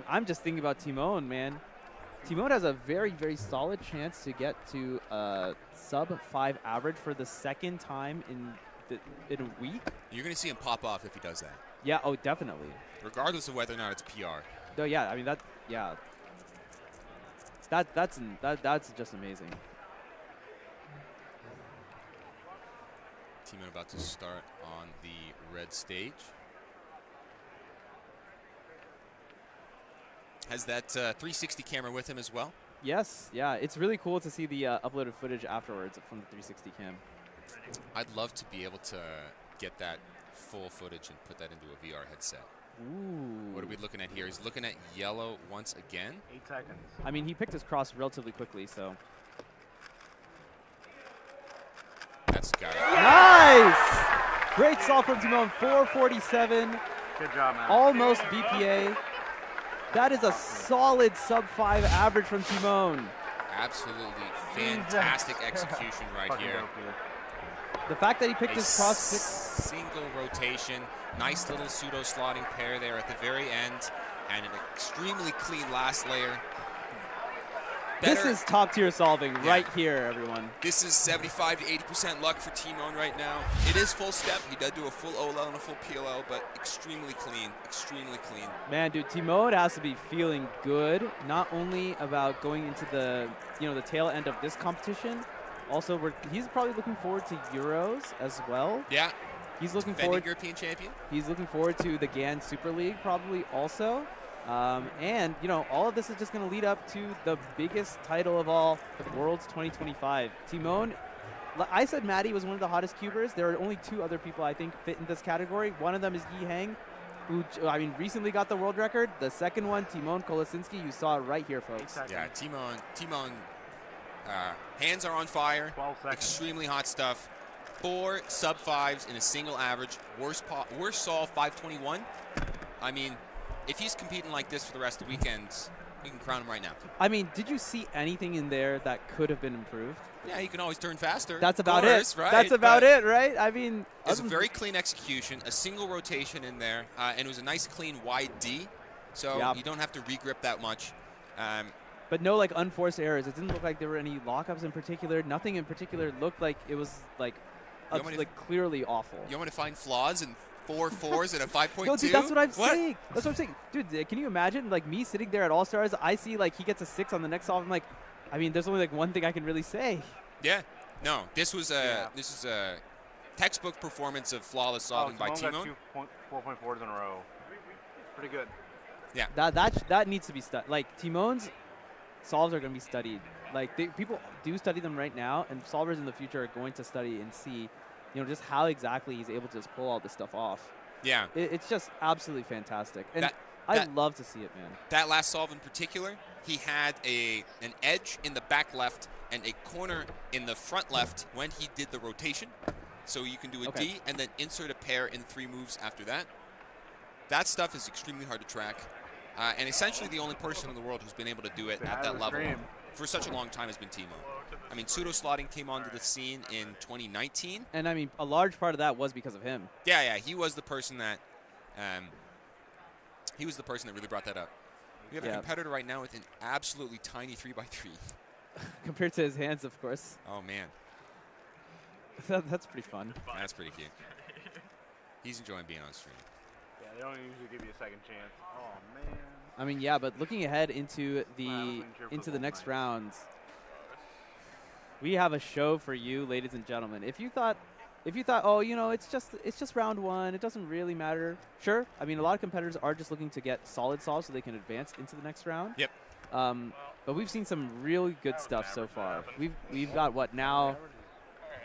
I'm just thinking about Timon, man. Timon has a very, very solid chance to get to a sub-5 average for the second time in a week. You're going to see him pop off if he does that. Yeah, oh, definitely. Regardless of whether or not it's PR. No, yeah, I mean, yeah. That's just amazing. Timon about to start on the red stage. Has that 360 camera with him as well? Yes, yeah. It's really cool to see the uploaded footage afterwards from the 360 cam. I'd love to be able to get that full footage and put that into a VR headset. Ooh. What are we looking at here? He's looking at yellow once again. 8 seconds. I mean, he picked his cross relatively quickly, so. That's got it. Nice! Great solve from Timon, 447. Good job, man. Almost BPA. That is a solid sub-5 average from Timon. Absolutely fantastic execution right here. The fact that he picked his cross single rotation, nice little pseudo slotting pair there at the very end, and an extremely clean last layer. This is top tier solving right here, everyone. This is 75 to 80% luck for Timon right now. It is full step. He did do a full OLL and a full PLL, but extremely clean, extremely clean. Man, dude, Timon has to be feeling good, not only about going into the the tail end of this competition. Also, he's probably looking forward to Euros as well. Yeah. He's looking Defending forward. European champion. He's looking forward to the GAN Super League probably also. And, all of this is just going to lead up to the biggest title of all, the Worlds 2025. Timon, I said Maddie was one of the hottest cubers. There are only 2 other people I think fit in this category. One of them is Yi Hang, who, recently got the world record. The second one, Timon Kolosinski, you saw it right here, folks. Yeah, Timon, hands are on fire. 12 seconds. Extremely hot stuff. 4 sub-5s in a single average. Worst solve, 521. I mean, if he's competing like this for the rest of the weekend, we can crown him right now. I mean, did you see anything in there that could have been improved? Yeah, he can always turn faster. That's about it. Right? That's about it, right? I mean, it's a very clean execution, a single rotation in there, and it was a nice, clean wide D, so you don't have to regrip that much. But no, unforced errors. It didn't look like there were any lockups in particular. Nothing in particular looked like it was clearly awful. You want me to find flaws in 4 4s and a 5.2? No, dude, that's what I'm saying. That's what I'm saying. Dude, can you imagine, me sitting there at All-Stars, I see, he gets a 6 on the next solve. I'm like, there's only, one thing I can really say. Yeah. No, this was a textbook performance of flawless solving by Timon. 4.4s in a row. Pretty good. Yeah. That needs to be studied. Timon's solves are going to be studied. People do study them right now, and solvers in the future are going to study and see just how exactly he's able to just pull all this stuff off. Yeah. It's just absolutely fantastic. And I'd love to see it, man. That last solve in particular, he had an edge in the back left and a corner in the front left when he did the rotation. So you can do a D and then insert a pair in 3 moves after that. That stuff is extremely hard to track. And essentially the only person in the world who's been able to do it at that level for such a long time has been Timon. Pseudo-slotting came onto the scene in 2019. And, a large part of that was because of him. Yeah, he was the person that really brought that up. We have a competitor right now with an absolutely tiny 3x3. Compared to his hands, of course. Oh, man. That's pretty fun. That's pretty cute. He's enjoying being on stream. Yeah, they don't usually give you a second chance. Oh, man. Yeah, but looking ahead into the next rounds, we have a show for you, ladies and gentlemen. If you thought, oh, it's just round 1, it doesn't really matter. Sure. A lot of competitors are just looking to get solid solves so they can advance into the next round. Yep. But we've seen some really good stuff so far. We've got what now?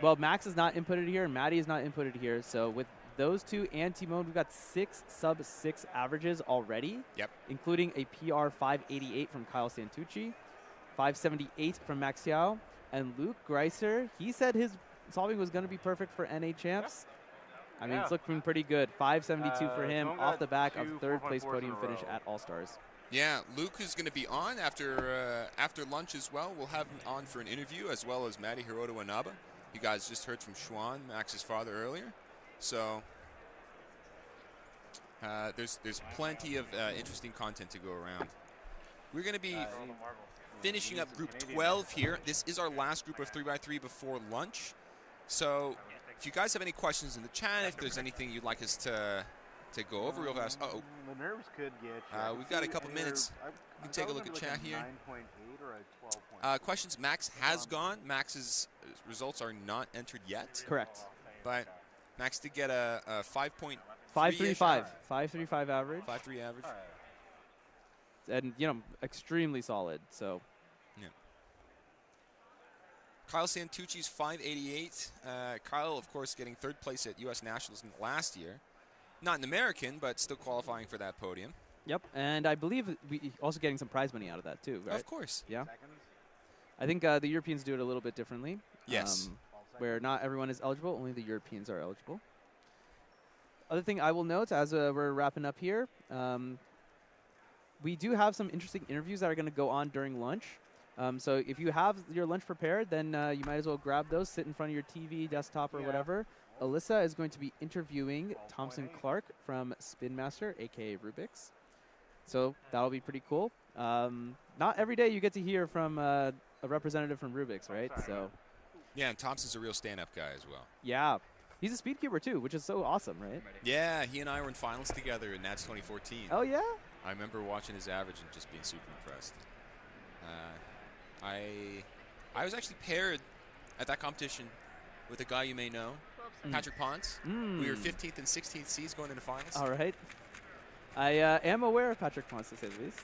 Well, Max is not inputted here, and Maddie is not inputted here. So with those two and Timon, we've got 6 sub-6 averages already. Yep. Including a PR 588 from Kyle Santucci, 578 from Max Xiao, and Luke Greiser. He said his solving was going to be perfect for NA champs. I mean, it's looking pretty good. 572 for him off the back of 3rd place podium finish at All-Stars. Yeah, Luke is going to be on after lunch as well. We'll have him on for an interview, as well as Maddie Heroanaba. You guys just heard from Shwan, Max's father, earlier. So there's plenty of interesting content to go around. We're going to be finishing up Group 12 here. This is our last group of 3x3 before lunch. So if you guys have any questions in the chat, if there's anything you'd like us to go over real fast. Uh-oh. The nerves could get you. We've got a couple minutes. You can take a look at chat here. 9.8 or a 12.8. Questions. Max has gone. Max's results are not entered yet. Correct. But Max did get a 5.5. 535. 535 average. 5.3 average. And, you know, extremely solid. So. Yeah. Kyle Santucci's 588. Kyle, of course, getting 3rd place at U.S. Nationals last year. Not an American, but still qualifying for that podium. Yep, and I believe we also getting some prize money out of that too, right? Of course. Yeah. I think the Europeans do it a little bit differently. Yes. Where not everyone is eligible, only the Europeans are eligible. Other thing I will note as we're wrapping up here, we do have some interesting interviews that are going to go on during lunch. So if you have your lunch prepared, then you might as well grab those, sit in front of your TV, desktop, or whatever. Alyssa is going to be interviewing Thompson Clark from Spin Master, a.k.a. Rubik's. So that'll be pretty cool. Not every day you get to hear from a representative from Rubik's, right? So. Yeah, and Thompson's a real stand-up guy as well. Yeah. He's a speedkeeper, too, which is so awesome, right? Yeah, he and I were in finals together in Nats 2014. Oh, yeah? I remember watching his average and just being super impressed. I was actually paired at that competition with a guy you may know, Patrick Ponce. We were 15th and 16th seeds going into finals. All right. I am aware of Patrick Ponce, to say the least.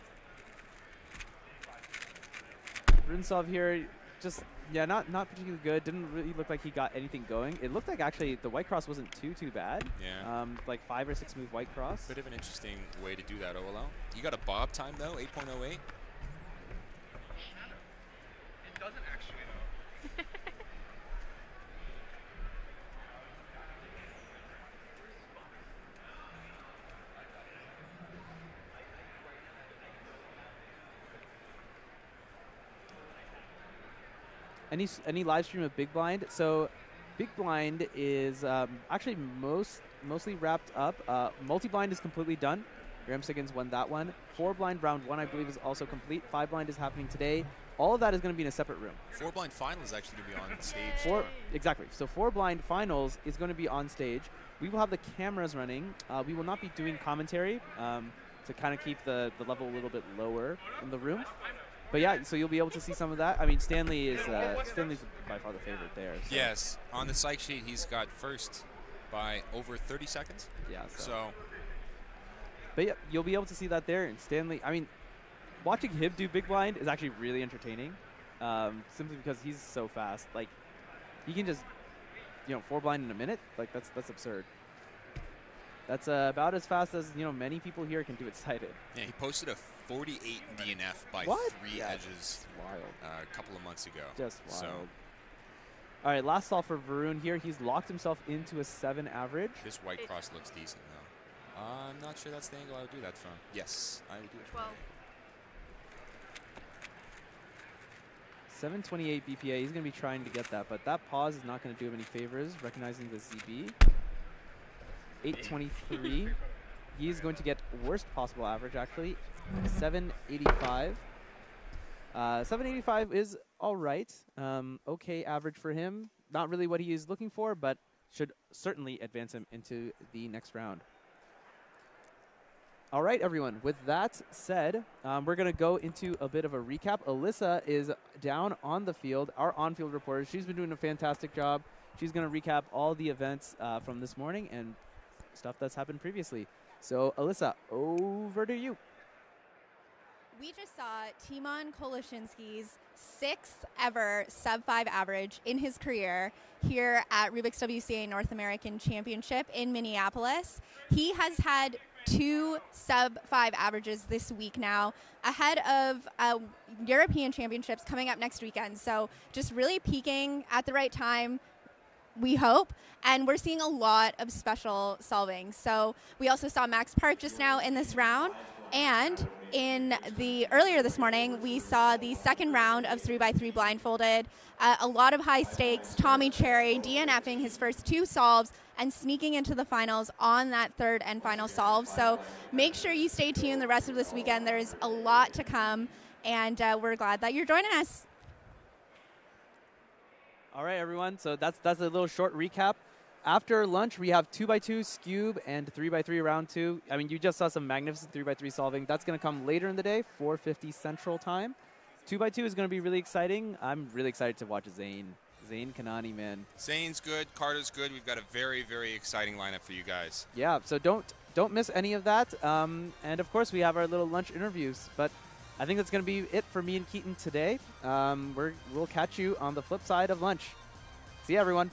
Runsov here, just, yeah, not particularly good. Didn't really look like he got anything going. It looked like actually the white cross wasn't too bad. Yeah. Like 5 or 6 move white cross. Bit of an interesting way to do that, OLL. You got a bob time, though, 8.08. It doesn't actually, though. Any live stream of Big Blind? So Big Blind is actually mostly wrapped up. Multi-blind is completely done. Graham Siggins won that one. 4-blind round 1, I believe, is also complete. 5-blind is happening today. All of that is going to be in a separate room. 4-blind final is actually going to be on stage. Exactly. So 4-blind finals is going to be on stage. We will have the cameras running. We will not be doing commentary to kind of keep the level a little bit lower in the room. But yeah, so you'll be able to see some of that. I mean, Stanley's by far the favorite there. So. Yes, on the psych sheet, he's got first by over 30 seconds. Yeah. So. But yeah, you'll be able to see that there. And Stanley, I mean, watching him do Big Blind is actually really entertaining, simply because he's so fast. Like, he can just, 4-blind in a minute. Like, that's absurd. That's about as fast as, many people here can do it sighted. Yeah, he posted a 48 DNF by 3 edges a couple of months ago. Just wild. So. All right, last solve for Varun here. He's locked himself into a 7 average. This white cross looks decent, though. I'm not sure that's the angle I would do that from. Yes, I would do it from 728 BPA. He's going to be trying to get that, but that pause is not going to do him any favors, recognizing the ZB. 823. He's going to get worst possible average, actually. 785. 785 is all right. Okay average for him. Not really what he is looking for, but should certainly advance him into the next round. All right, everyone. With that said, we're going to go into a bit of a recap. Alyssa is down on the field, our on-field reporter. She's been doing a fantastic job. She's going to recap all the events from this morning and stuff that's happened previously. So, Alyssa, over to you. We just saw Timon Koloshinsky's 6th ever sub-5 average in his career here at Rubik's WCA North American Championship in Minneapolis. He has had 2 sub-5 averages this week now, ahead of European Championships coming up next weekend. So just really peaking at the right time, we hope. And we're seeing a lot of special solving. So we also saw Max Park just now in this round. And earlier this morning, we saw the second round of 3x3 blindfolded. A lot of high stakes. Tommy Cherry DNFing his first 2 solves and sneaking into the finals on that third and final solve. So make sure you stay tuned the rest of this weekend. There's a lot to come, and we're glad that you're joining us. All right, everyone. So that's a little short recap. After lunch, we have 2x2 Scube and 3x3 round 2. I mean, you just saw some magnificent 3x3 solving. That's going to come later in the day, 4:50 Central Time. 2x2 is going to be really exciting. I'm really excited to watch Zayne Kanani, man. Zayne's good. Carter's good. We've got a very, very exciting lineup for you guys. Yeah, so don't miss any of that. And, of course, we have our little lunch interviews. But I think that's going to be it for me and Keaton today. We'll catch you on the flip side of lunch. See you, everyone.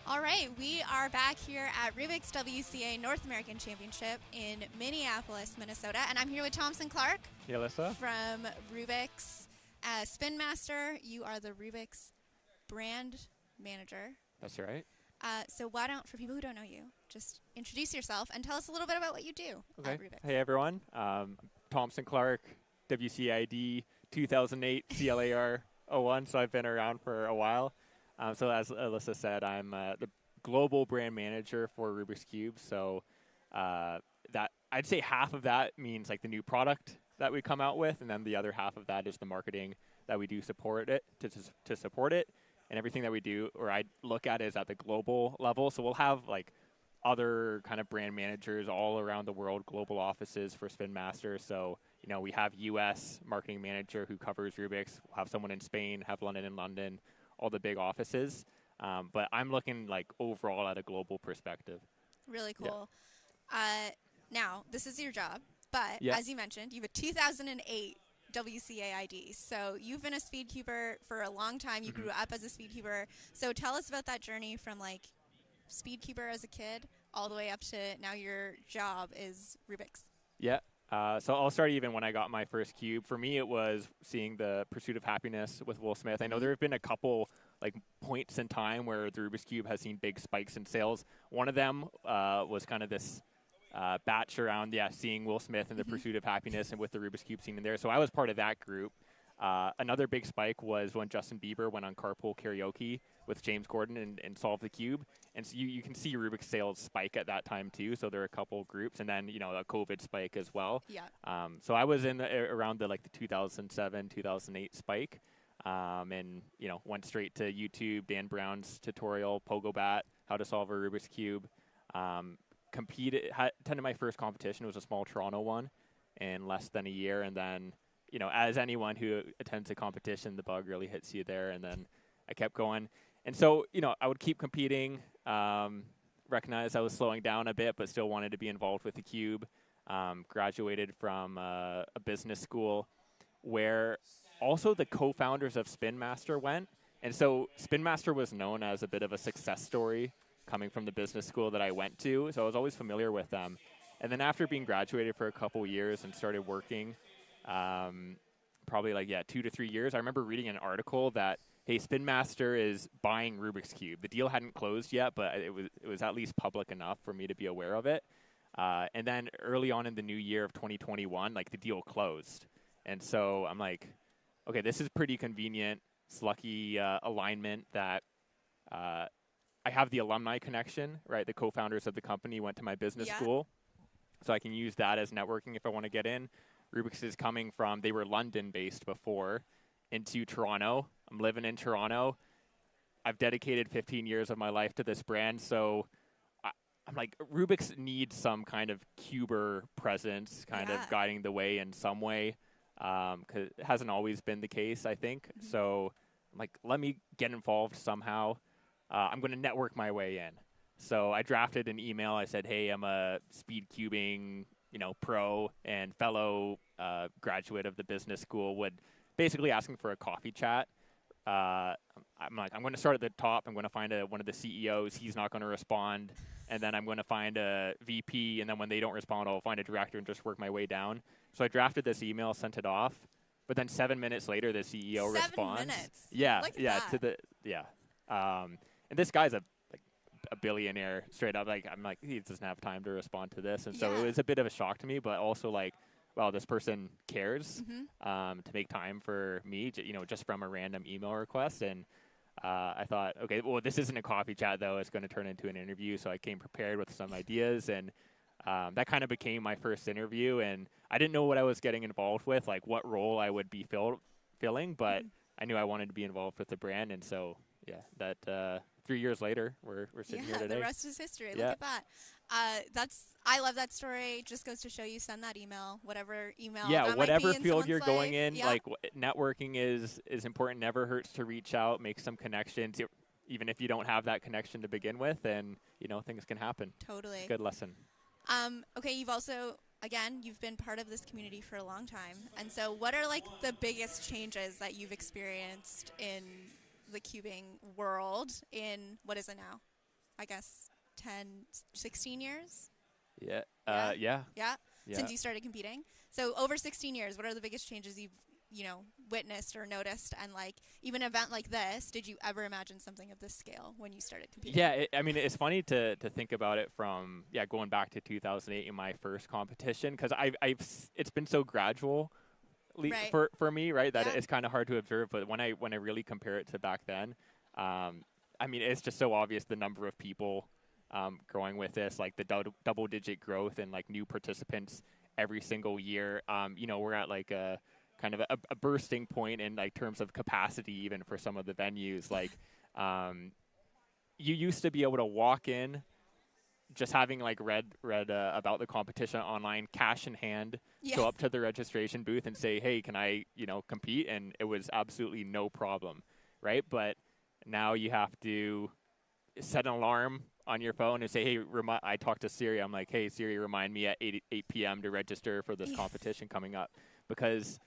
All right, we are back here at Rubik's WCA North American Championship in Minneapolis, Minnesota, and I'm here with Thompson Clark. Hey, Alyssa. From Rubik's Spin Master. You are the Rubik's brand manager. That's right. So why don't, for people who don't know you, just introduce yourself and tell us a little bit about what you do at Rubik's. Hey, everyone. Thompson Clark, WCID 2008 CLAR 01, so I've been around for a while. So as Alyssa said, I'm the global brand manager for Rubik's Cube. So that I'd say half of that means like the new product that we come out with, and then the other half of that is the marketing that we do support it to support it, and everything that we do or I look at is at the global level. So we'll have like other kind of brand managers all around the world, global offices for Spin Master. So we have U.S. marketing manager who covers Rubik's. We'll have someone in Spain, have London in London. All the big offices, but I'm looking like overall at a global perspective. Really cool. Yeah. Now, this is your job, but as you mentioned, you have a 2008 WCA ID. So you've been a speed cuber for a long time. You grew up as a speed cuber. So tell us about that journey from like speed cuber as a kid all the way up to now your job is Rubik's. Yeah. So I'll start even when I got my first cube. For me, it was seeing the Pursuit of Happiness with Will Smith. I know there have been a couple like points in time where the Rubik's Cube has seen big spikes in sales. One of them was kind of this batch around, seeing Will Smith and the Pursuit of Happiness and with the Rubik's Cube scene in there. So I was part of that group. Another big spike was when Justin Bieber went on Carpool Karaoke with James Gordon and solved the cube. And so you can see Rubik's sales spike at that time too. So there are a couple groups, and then a COVID spike as well. Yeah. So I was in around the 2007, 2008 spike, and went straight to YouTube, Dan Brown's tutorial, Pogo Bat, how to solve a Rubik's cube. Attended my first competition. It was a small Toronto one, in less than a year, and then as anyone who attends a competition, the bug really hits you there, and then I kept going. And so, I would keep competing, recognized I was slowing down a bit, but still wanted to be involved with the cube. Graduated from a business school where also the co-founders of Spin Master went. And so Spin Master was known as a bit of a success story coming from the business school that I went to. So I was always familiar with them. And then after being graduated for a couple years and started working, probably 2 to 3 years, I remember reading an article that, hey, Spin Master is buying Rubik's Cube. The deal hadn't closed yet, but it was at least public enough for me to be aware of it. And then early on in the new year of 2021, the deal closed. And so I'm like, okay, this is pretty convenient. It's lucky alignment that I have the alumni connection, right? The co-founders of the company went to my business school. So I can use that as networking if I want to get in. Rubik's is coming from, they were London-based before, into Toronto. I'm living in Toronto. I've dedicated 15 years of my life to this brand, so I'm like, Rubik's needs some kind of cuber presence, kind of guiding the way in some way, because it hasn't always been the case, I think. So I'm like, let me get involved somehow. I'm going to network my way in. So I drafted an email. I said, hey, I'm a speed cubing pro and fellow graduate of the business school, would basically asking for a coffee chat. I'm like, I'm going to start at the top. I'm going to find one of the CEOs. He's not going to respond. And then I'm going to find a VP. And then when they don't respond, I'll find a director and just work my way down. So I drafted this email, sent it off. But then 7 minutes later, the CEO responds. 7 minutes? Yeah. Look at yeah. that. And this guy's a billionaire straight up. I'm like, he doesn't have time to respond to this. And so it was a bit of a shock to me, but also wow, this person cares to make time for me, just from a random email request. And I thought, okay, well, this isn't a coffee chat, though. It's going to turn into an interview. So I came prepared with some ideas, and that kind of became my first interview. And I didn't know what I was getting involved with, what role I would be filling, but I knew I wanted to be involved with the brand. And so, that 3 years later, we're sitting here today. The rest is history. Look at that. I love that story. Just goes to show you, send that email, whatever email. Yeah, that whatever might be field you're going life. in, networking is important. Never hurts to reach out, make some connections, even if you don't have that connection to begin with, and things can happen. Totally. It's a good lesson. Okay, you've also, again, you've been part of this community for a long time, and so what are the biggest changes that you've experienced in the cubing world in what is it now? I guess, 10, 16 years? Yeah. Yeah. Yeah. Since you started competing. So over 16 years, what are the biggest changes you've, witnessed or noticed? And like even an event like this, did you ever imagine something of this scale when you started competing? Yeah, I mean, it's funny to think about it from going back to 2008 in my first competition, because it's been so gradual for me, right? That it's kind of hard to observe. But when I really compare it to back then, I mean, it's just so obvious the number of people growing with this, like the double-digit growth and like new participants every single year. We're at like a kind of a bursting point in like terms of capacity, even for some of the venues. Like, you used to be able to walk in, just having like read about the competition online, cash in hand, go up to the registration booth and say, "Hey, can I, compete?" And it was absolutely no problem, right? But now you have to set an alarm on your phone and say, "Hey, I talked to Siri. I'm like, "Hey, Siri, remind me at 8 p.m. to register for this competition coming up," because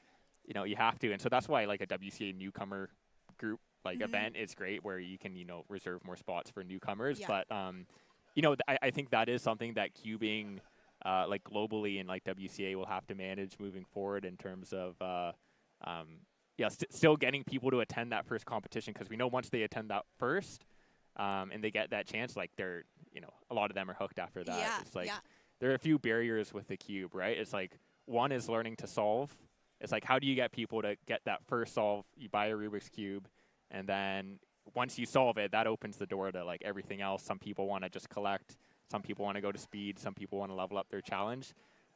you have to. And so that's why like a WCA newcomer group event is great, where you can reserve more spots for newcomers. But I think that is something that cubing like globally and like WCA will have to manage moving forward in terms of still getting people to attend that first competition, because we know once they attend that first and they get that chance, like they're a lot of them are hooked after that. It's like there are a few barriers with the cube, right? It's like one is learning to solve. It's like, how do you get people to get that first solve? You buy a Rubik's Cube, and then once you solve it, that opens the door to like everything else. Some people want to just collect. Some people want to go to speed. Some people want to level up their challenge.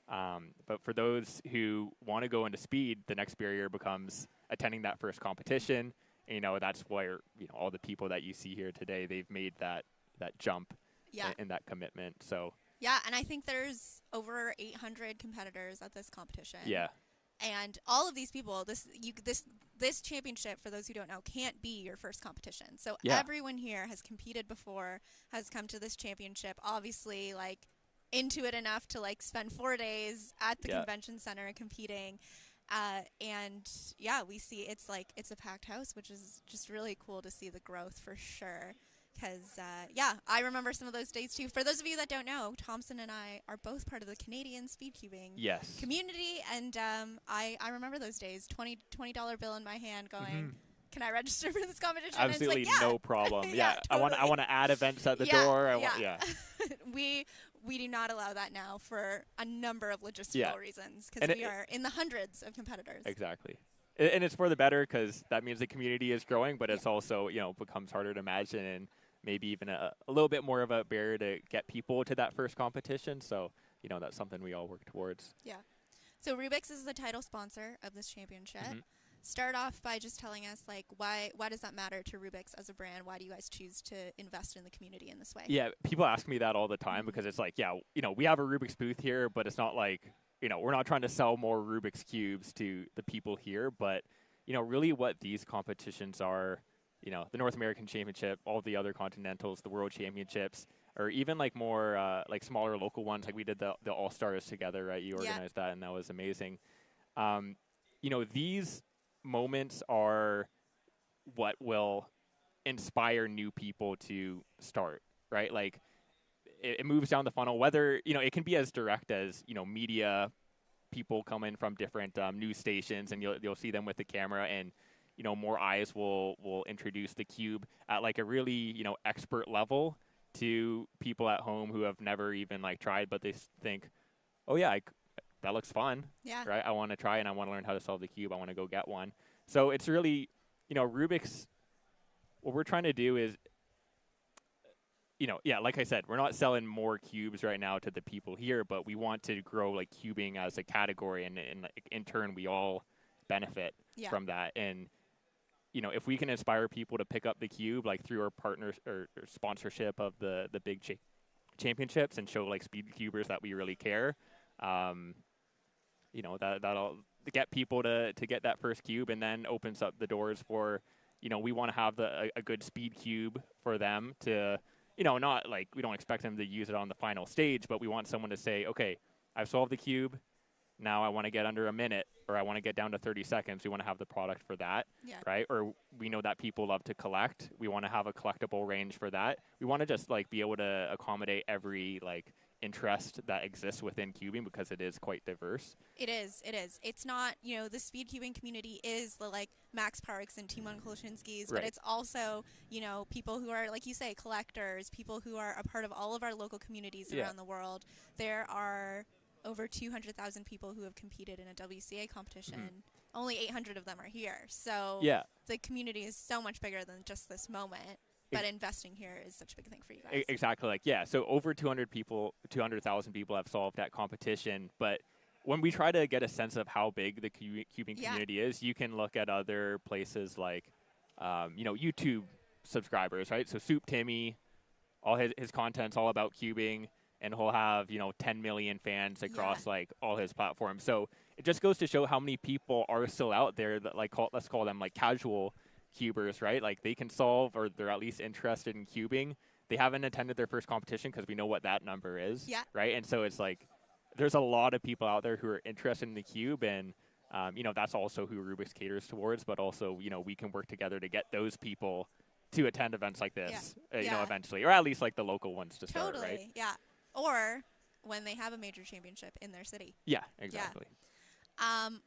But for those who want to go into speed, the next barrier becomes attending that first competition. And, that's where all the people that you see here today, they've made that jump and that commitment. So and I think there's over 800 competitors at this competition. Yeah. And all of these people, this championship, for those who don't know, can't be your first competition. So everyone here has competed before, has come to this championship, obviously like into it enough to like spend 4 days at the convention center competing. And we see it's a packed house, which is just really cool to see the growth for sure. Because, I remember some of those days, too. For those of you that don't know, Thompson and I are both part of the Canadian speed cubing community. And I remember those days, $20 bill in my hand going, can I register for this competition? Absolutely, and it's like, no problem. totally. I want to add events at the door. We do not allow that now for a number of logistical reasons, because we are in the hundreds of competitors. Exactly. And it's for the better, because that means the community is growing, but it's also, becomes harder to imagine, and maybe even a little bit more of a barrier to get people to that first competition. So, that's something we all work towards. Yeah. So Rubik's is the title sponsor of this championship. Start off by just telling us, like, why does that matter to Rubik's as a brand? Why do you guys choose to invest in the community in this way? Yeah, people ask me that all the time, because it's like, we have a Rubik's booth here, but it's not like, we're not trying to sell more Rubik's Cubes to the people here. But, really what these competitions are, the North American Championship, all the other Continentals, the World Championships, or even like more like smaller local ones, like we did the All-Stars together, right? You organized that, and that was amazing. These moments are what will inspire new people to start, right? Like it moves down the funnel, whether, it can be as direct as, media people come in from different news stations, and you'll see them with the camera, and, more eyes will introduce the cube at like a really, expert level to people at home who have never even like tried, but they think, oh yeah, that looks fun. Right. I want to try, and I want to learn how to solve the cube. I want to go get one. So it's really, Rubik's, what we're trying to do is, like I said, we're not selling more cubes right now to the people here, but we want to grow like cubing as a category, and in turn, we all benefit from that. And, if we can inspire people to pick up the cube, like through our partners or sponsorship of the big championships, and show like speed cubers that we really care, that'll get people to get that first cube, and then opens up the doors for, we want to have a good speed cube for them to, not like, we don't expect them to use it on the final stage, but we want someone to say, okay, I've solved the cube. now I want to get under a minute, or I want to get down to 30 seconds. We want to have the product for that, right? Or we know that people love to collect. We want to have a collectible range for that. We want to just like be able to accommodate every like interest that exists within cubing because it is quite diverse. It is. It's not, the speed cubing community is the like Max Parks and Timon Kolshinsky's, but it's also, people who are, like you say, collectors, people who are a part of all of our local communities around the world. There are over 200,000 people who have competed in a WCA competition. Only 800 of them are here. So the community is so much bigger than just this moment. But investing here is such a big thing for you guys. Exactly. So over 200,000 people have solved that competition. But when we try to get a sense of how big the cubing community is, you can look at other places like, YouTube subscribers, right? So Soup Timmy, all his content's all about cubing, and he'll have 10 million fans across like all his platforms. So it just goes to show how many people are still out there that let's call them like casual cubers, right? Like they can solve, or they're at least interested in cubing. They haven't attended their first competition because we know what that number is, right? And so it's like there's a lot of people out there who are interested in the cube, and that's also who Rubik's caters towards. But also, we can work together to get those people to attend events like this, eventually, or at least like the local ones to start, right? Yeah. Or when they have a major championship in their city. Yeah, exactly.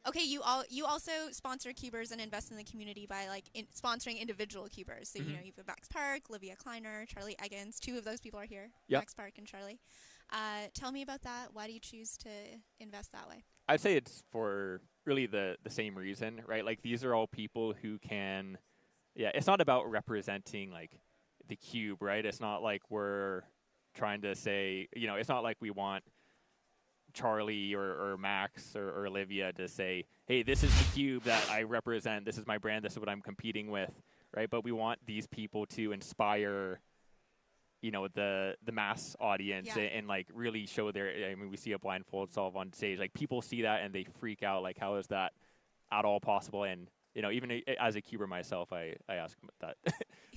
Okay, you also sponsor cubers and invest in the community by like sponsoring individual cubers. So you have Max Park, Livia Kleiner, Charlie Eggins. 2 of those people are here. Max Park and Charlie. Tell me about that. Why do you choose to invest that way? I'd say it's for really the same reason, right? Like these are all people who can. Yeah, it's not about representing like the cube, right? It's not like we're trying to say, it's not like we want Charlie or Max or Olivia to say, hey, this is the cube that I represent. This is my brand. This is what I'm competing with, right? But we want these people to inspire, the mass audience and like really show we see a blindfold solve on stage. Like people see that and they freak out. Like, how is that at all possible? And, even as a cuber myself, I ask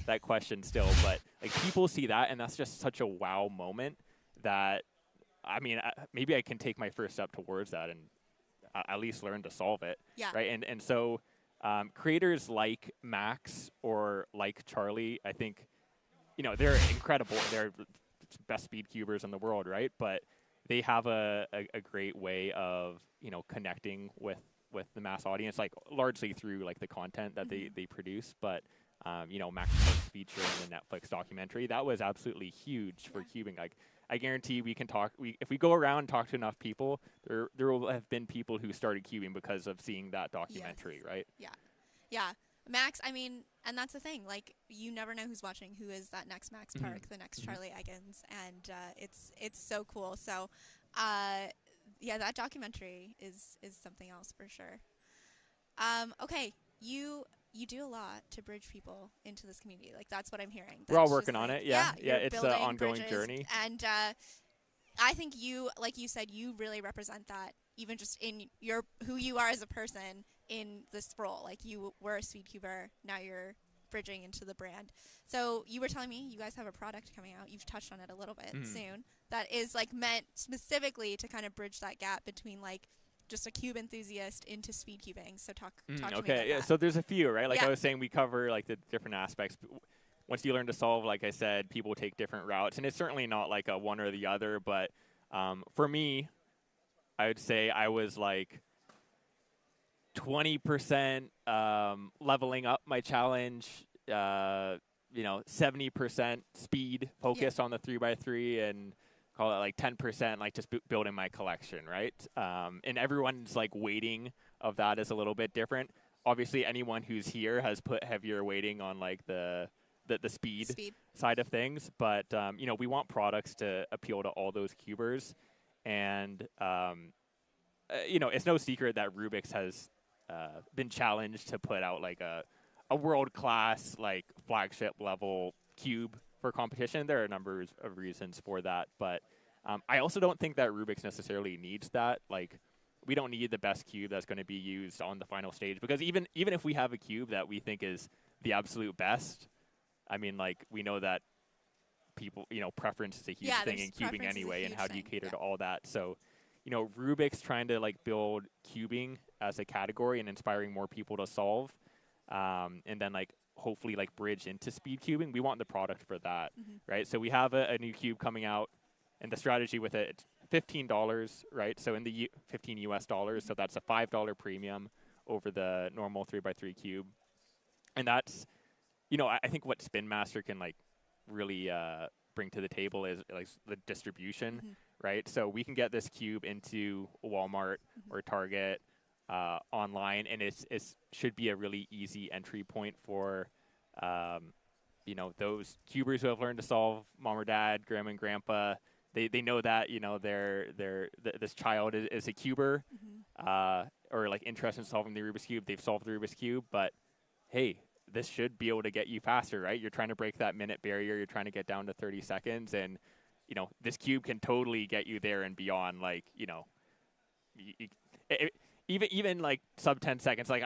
that question still. But like people see that, and that's just such a wow moment that, maybe I can take my first step towards that and at least learn to solve it. Right. And so creators like Max or like Charlie, I think, they're incredible. They're best speed cubers in the world. Right. But they have a great way of, connecting with the mass audience, like largely through like the content that they produce. But, Max Park's feature in the Netflix documentary, that was absolutely huge for cubing. Like, I guarantee we can talk. If we go around and talk to enough people, there will have been people who started cubing because of seeing that documentary, right? Yeah. Max, and that's the thing. Like, you never know who's watching, who is that next Max Park, the next Charlie Eggins, and it's so cool. So, that documentary is something else for sure. Okay, you do a lot to bridge people into this community. Like, that's what I'm hearing. We're all working on it. Yeah, it's an ongoing bridges, journey. And I think you, like you said, you really represent that, even just in who you are as a person in this role. Like, you were a speed cuber, now you're bridging into the brand. So you were telling me you guys have a product coming out. You've touched on it a little bit soon. That is like meant specifically to kind of bridge that gap between like just a cube enthusiast into speed cubing. So talk to me about that. So there's a few, right? Like I was saying, we cover like the different aspects. Once you learn to solve, like I said, people take different routes, and it's certainly not like a one or the other. But for me, I would say I was like 20% leveling up my challenge, 70% speed focused on the 3x3, and call it like 10% like just building my collection, right? And everyone's like weighting of that is a little bit different. Obviously, anyone who's here has put heavier weighting on like the speed side of things, but we want products to appeal to all those cubers, and it's no secret that Rubik's has been challenged to put out like a world-class like flagship level cube for competition. There are a number of reasons for that, but I also don't think that Rubik's necessarily needs that. Like, we don't need the best cube that's going to be used on the final stage, because even if we have a cube that we think is the absolute best, like, we know that people, preference is a huge thing in cubing anyway, and how do you cater to all that? So, you know, Rubik's trying to like build cubing as a category and inspiring more people to solve, and then like hopefully like bridge into speed cubing. We want the product for that, right? So we have a new cube coming out, and the strategy with it, it's $15, right? So in the 15 US dollars, so that's a $5 premium over the normal 3x3 cube, and that's, you know, I think what Spin Master can like really bring to the table is like the distribution, right? So we can get this cube into Walmart or Target online, and it should be a really easy entry point for, you know, those cubers who have learned to solve. Mom or dad, grandma and grandpa, they know that, you know, this child is a cuber, or like interested in solving the Rubik's Cube. They've solved the Rubik's Cube, but hey, this should be able to get you faster, right? You're trying to break that minute barrier. You're trying to get down to 30 seconds. And, you know, this cube can totally get you there and beyond. Like, you know, even like sub 10 seconds. Like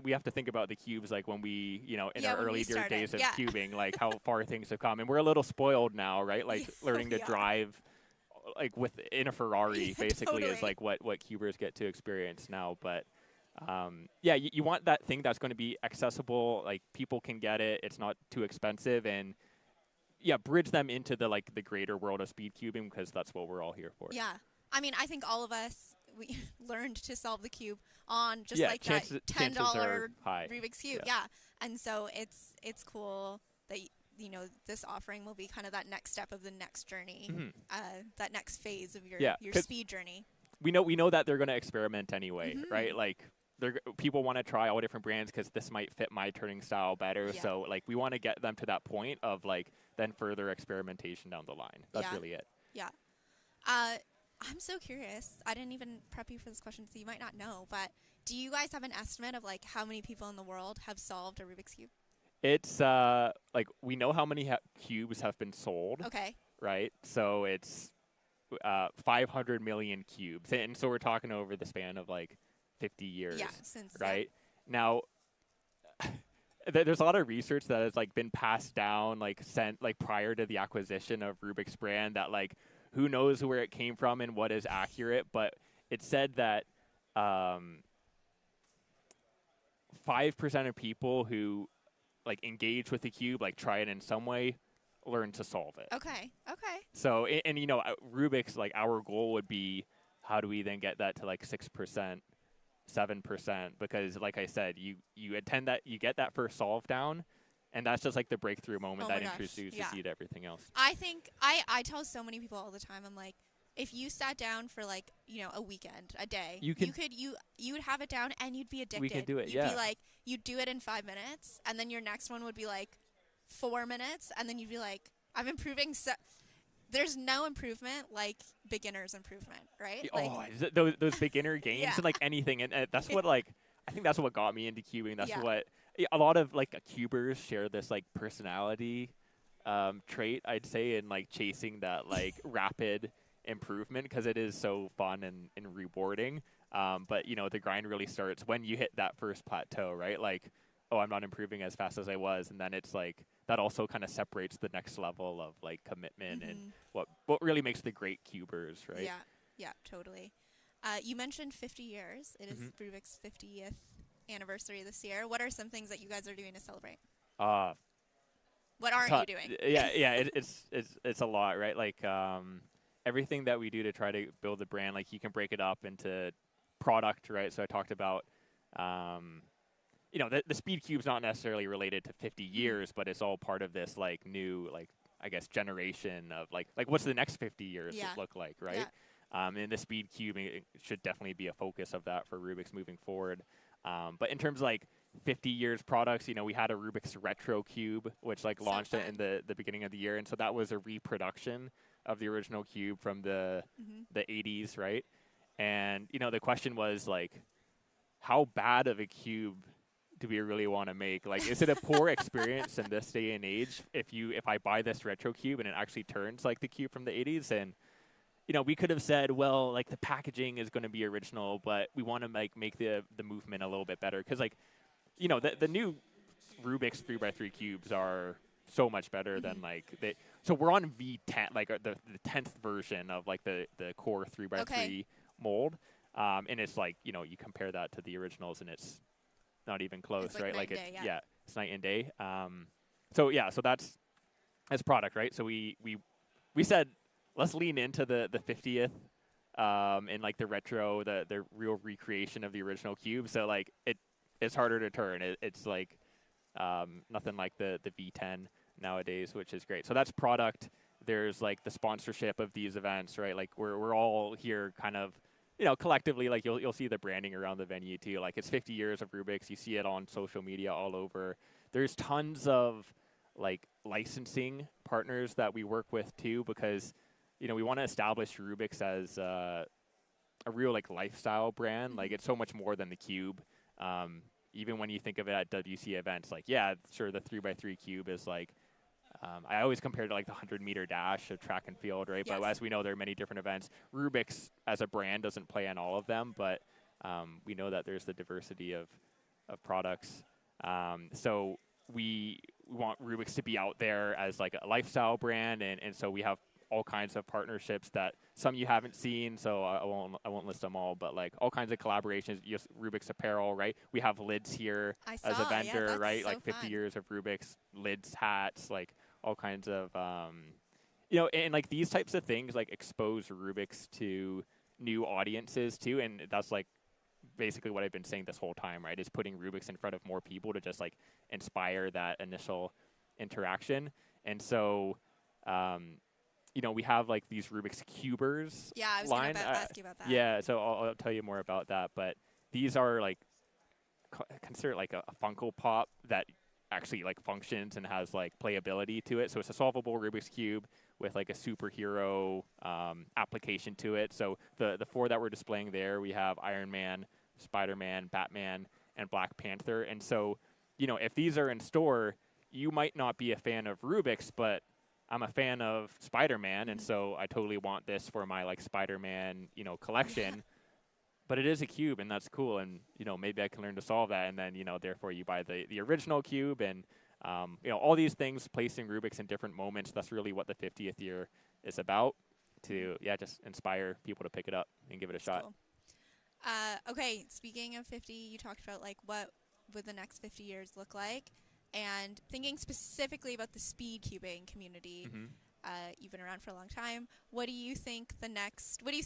we have to think about the cubes, like when we, you know, in our early days of cubing, like how far things have come. And we're a little spoiled now, right? Like learning to drive like in a Ferrari basically is like what cubers get to experience now. But yeah, you want that thing that's going to be accessible, like people can get it, it's not too expensive, and yeah, bridge them into the like the greater world of speed cubing, because that's what we're all here for. Yeah, I mean, I think all of us, we learned to solve the cube on just like that $10 Rubik's Cube. Yeah, and so it's cool that you know, this offering will be kind of that next step of the next journey, that next phase of your speed journey. We know that they're going to experiment anyway, right? Like people want to try all different brands because this might fit my turning style better. Yeah. So like we want to get them to that point of like then further experimentation down the line. That's really it. Yeah. I'm so curious. I didn't even prep you for this question, so you might not know, but do you guys have an estimate of like how many people in the world have solved a Rubik's Cube? It's like we know how many cubes have been sold. Okay. Right? So it's 500 million cubes. And so we're talking over the span of like 50 years. Yeah, right? Now, there's a lot of research that has like been passed down, like sent like prior to the acquisition of Rubik's brand, that like who knows where it came from and what is accurate, but it said that 5% of people who like engage with the cube, like try it in some way, learn to solve it. Okay. So, and you know, Rubik's, like our goal would be, how do we then get that to like 6%, 7%? Because like I said, you attend that, you get that first solve down, and that's just like the breakthrough moment that introduces you to everything else. I think I tell so many people all the time, I'm like, if you sat down for like, you know, a weekend, a day, you would have it down and you'd be addicted. We could do it. You'd be like, you'd do it in 5 minutes, and then your next one would be like 4 minutes, and then you'd be like, I'm improving. There's no improvement like beginner's improvement, right? Like, those beginner games and like anything, and that's what like I think that's what got me into cubing. That's what a lot of like cubers share, this like personality trait, I'd say, in like chasing that like rapid improvement, because it is so fun and rewarding. But you know, the grind really starts when you hit that first plateau, right? Like, oh, I'm not improving as fast as I was, and then it's like that also kind of separates the next level of like commitment and what really makes the great cubers, right? Yeah, totally. You mentioned 50 years. It is Rubik's 50th anniversary this year. What are some things that you guys are doing to celebrate? What aren't you doing? It's a lot, right? Like everything that we do to try to build the brand, like you can break it up into product, right? So I talked about you know, the speed cube's not necessarily related to 50 years, but it's all part of this like new, like I guess, generation of like what's the next 50 years look like, right? And the speed cube should definitely be a focus of that for Rubik's moving forward. But in terms of like 50 years products, you know, we had a Rubik's Retro Cube, which like launched it in the beginning of the year, and so that was a reproduction of the original cube from the 80s, right? And you know, the question was like, how bad of a cube do we really want to make? Like, is it a poor experience in this day and age if I buy this retro cube and it actually turns like the cube from the 80s? And you know, we could have said, well, like the packaging is going to be original, but we want to like make the movement a little bit better, because like, you know, the new Rubik's 3x3 cubes are so much better than like so we're on V10, like the 10th version of like the core 3x3 mold. And it's like, you know, you compare that to the originals and it's not even close, It's like right? night Like and it's, day, yeah. it's night and day. So that's product, right? So we said, let's lean into the 50th and like the retro, the real recreation of the original cube. So like it's harder to turn. It's like nothing like the V10 nowadays, which is great. So that's product. There's like the sponsorship of these events, right? Like we're all here kind of, you know, collectively, like you'll see the branding around the venue too. Like it's 50 years of Rubik's. You see it on social media all over. There's tons of like licensing partners that we work with too, because, you know, we want to establish Rubik's as a real like lifestyle brand. Like it's so much more than the cube. Even when you think of it at WCA events, like, yeah, sure, the 3x3 cube is like, I always compare it to like the 100-meter dash of track and field, right? Yes. But as we know, there are many different events. Rubik's as a brand doesn't play on all of them, but we know that there's the diversity of products. So we want Rubik's to be out there as like a lifestyle brand, and so we have all kinds of partnerships that some you haven't seen, so I won't list them all, but like all kinds of collaborations. Just Rubik's apparel, right? We have lids here as a vendor, right? Like 50 years of Rubik's lids, hats, like all kinds of you know, and like these types of things like expose Rubik's to new audiences too, and that's like basically what I've been saying this whole time, right? Is putting Rubik's in front of more people to just like inspire that initial interaction. And so you know, we have like these Rubik's Cubers. Yeah, I was going to ask you about that. Yeah, so I'll tell you more about that. But these are like considered like a Funko Pop that actually like functions and has like playability to it. So it's a solvable Rubik's Cube with like a superhero application to it. So the four that we're displaying there, we have Iron Man, Spider-Man, Batman, and Black Panther. And so, you know, if these are in store, you might not be a fan of Rubik's, but I'm a fan of Spider-Man, and so I totally want this for my like Spider-Man, you know, collection. But it is a cube, and that's cool, and you know, maybe I can learn to solve that, and then, you know, therefore you buy the original cube, and you know, all these things, placing Rubik's in different moments. That's really what the 50th year is about, to just inspire people to pick it up and give it a shot. Cool. Okay, speaking of 50, you talked about like what would the next 50 years look like. And thinking specifically about the speed cubing community, you've been around for a long time. What do you think what do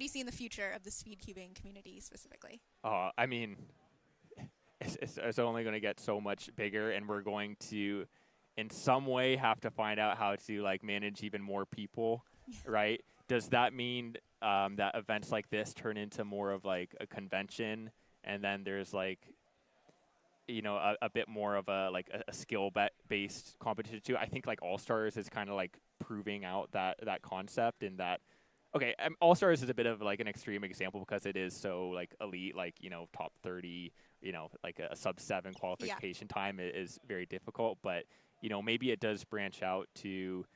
you see in the future of the speed cubing community specifically? I mean, it's only going to get so much bigger, and we're going to, in some way, have to find out how to like manage even more people, right? Does that mean that events like this turn into more of like a convention, and then there's like, you know, a bit more of a like a skill-based competition too? I think like All Stars is kind of like proving out that concept, in that, okay, All Stars is a bit of like an extreme example because it is so like elite, like, you know, top 30, you know, like a sub-7 qualification time is very difficult, but, you know, maybe it does branch out to,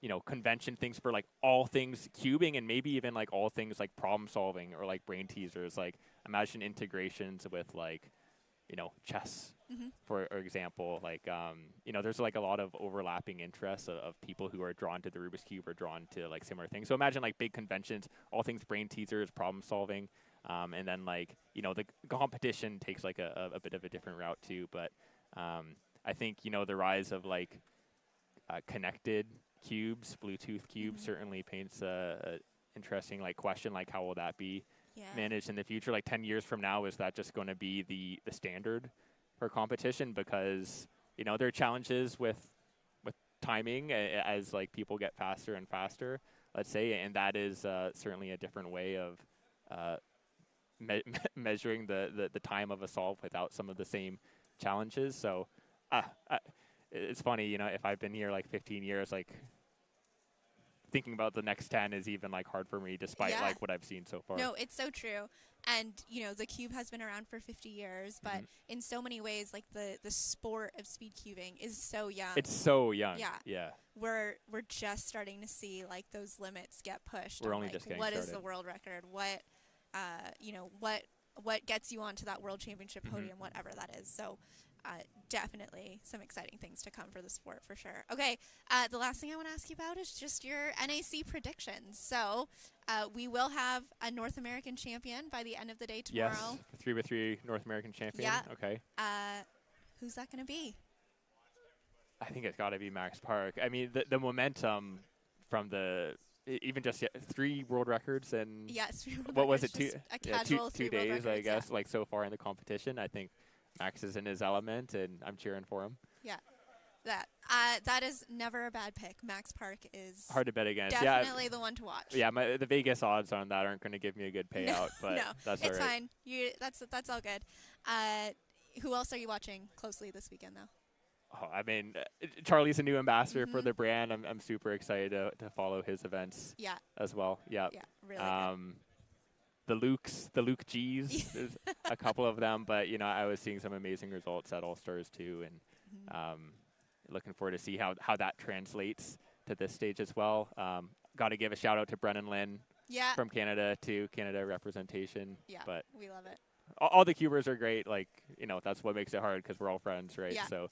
you know, convention things for like all things cubing, and maybe even like all things like problem solving or like brain teasers. Like imagine integrations with like, you know, chess, for example. Like, you know, there's like a lot of overlapping interests of people who are drawn to the Rubik's Cube or drawn to like similar things. So imagine like big conventions, all things brain teasers, problem solving, and then like, you know, the competition takes like a bit of a different route too. But I think, you know, the rise of like connected cubes, Bluetooth cubes, certainly paints a interesting like question, like how will that be managed in the future? Like 10 years from now, is that just going to be the standard for competition? Because, you know, there are challenges with timing as like people get faster and faster, let's say, and that is certainly a different way of measuring the time of a solve without some of the same challenges. So it's funny, you know, if I've been here like 15 years, like thinking about the next 10 is even like hard for me, despite like what I've seen so far. No, it's so true. And, you know, the cube has been around for 50 years, but in so many ways, like the sport of speed cubing is so young. It's so young. Yeah. We're just starting to see like those limits get pushed. We're on, only like, just getting what started. is the world record? What you know, what gets you onto that world championship podium, whatever that is. So definitely some exciting things to come for the sport for sure. Okay, the last thing I want to ask you about is just your NAC predictions. So we will have a North American champion by the end of the day tomorrow. Yes, 3x3 North American champion. Yeah. Okay. Who's that going to be? I think it's got to be Max Park. I mean, the momentum from the even just 3 world records and what was it, 2 days, I guess, like so far in the competition. I think Max is in his element, and I'm cheering for him. Yeah, that is never a bad pick. Max Park is hard to bet against. Definitely the one to watch. Yeah, the Vegas odds on that aren't going to give me a good payout, but no, that's it's all right. fine. That's all good. Who else are you watching closely this weekend, though? Oh, I mean, Charlie's a new ambassador for the brand. I'm super excited to follow his events. As well. Yeah. Yeah, really good. The Luke G's, there's a couple of them, but I was seeing some amazing results at All Stars too, and looking forward to see how that translates to this stage as well. Got to give a shout out to Brennan Lynn from Canada to Canada representation. Yeah, but we love it. All the cubers are great. Like, that's what makes it hard because we're all friends, right? Yeah. So,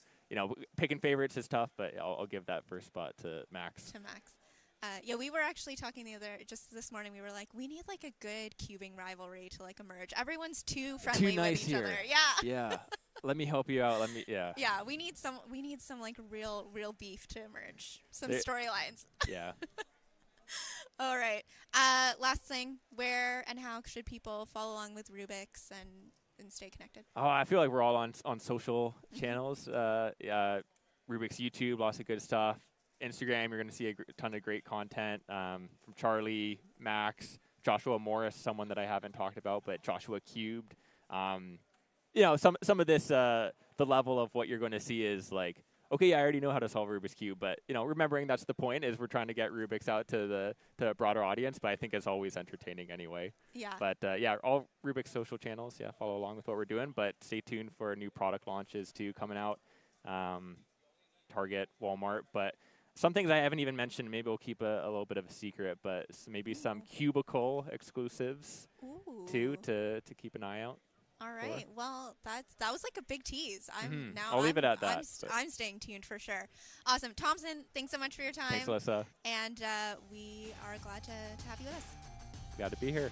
picking favorites is tough, but I'll give that first spot to Max. Yeah, we were actually talking just this morning. We were like, we need like a good cubing rivalry to like emerge. Everyone's too friendly nice with each here. other. Yeah. Yeah. Let me help you out. Yeah, we need some like real beef to emerge. Some storylines. Yeah. All right. Last thing, where and how should people follow along with Rubik's and stay connected? Oh, I feel like we're all on social channels. Rubik's YouTube, lots of good stuff. Instagram, you're going to see a ton of great content from Charlie, Max, Joshua Morris, someone that I haven't talked about, but Joshua Cubed. Some of this, the level of what you're going to see is like, okay, I already know how to solve Rubik's Cube, but remembering that's the point is we're trying to get Rubik's out to a broader audience, but I think it's always entertaining anyway. Yeah. But all Rubik's social channels, follow along with what we're doing, but stay tuned for new product launches too coming out. Target, Walmart, but some things I haven't even mentioned, maybe we'll keep a little bit of a secret, but maybe some cubicle exclusives too to keep an eye out. All right. Well, that was like a big tease. I'll leave it at that. I'm staying tuned for sure. Awesome. Thompson, thanks so much for your time. Thanks, Alyssa. And we are glad to have you with us. Glad to be here.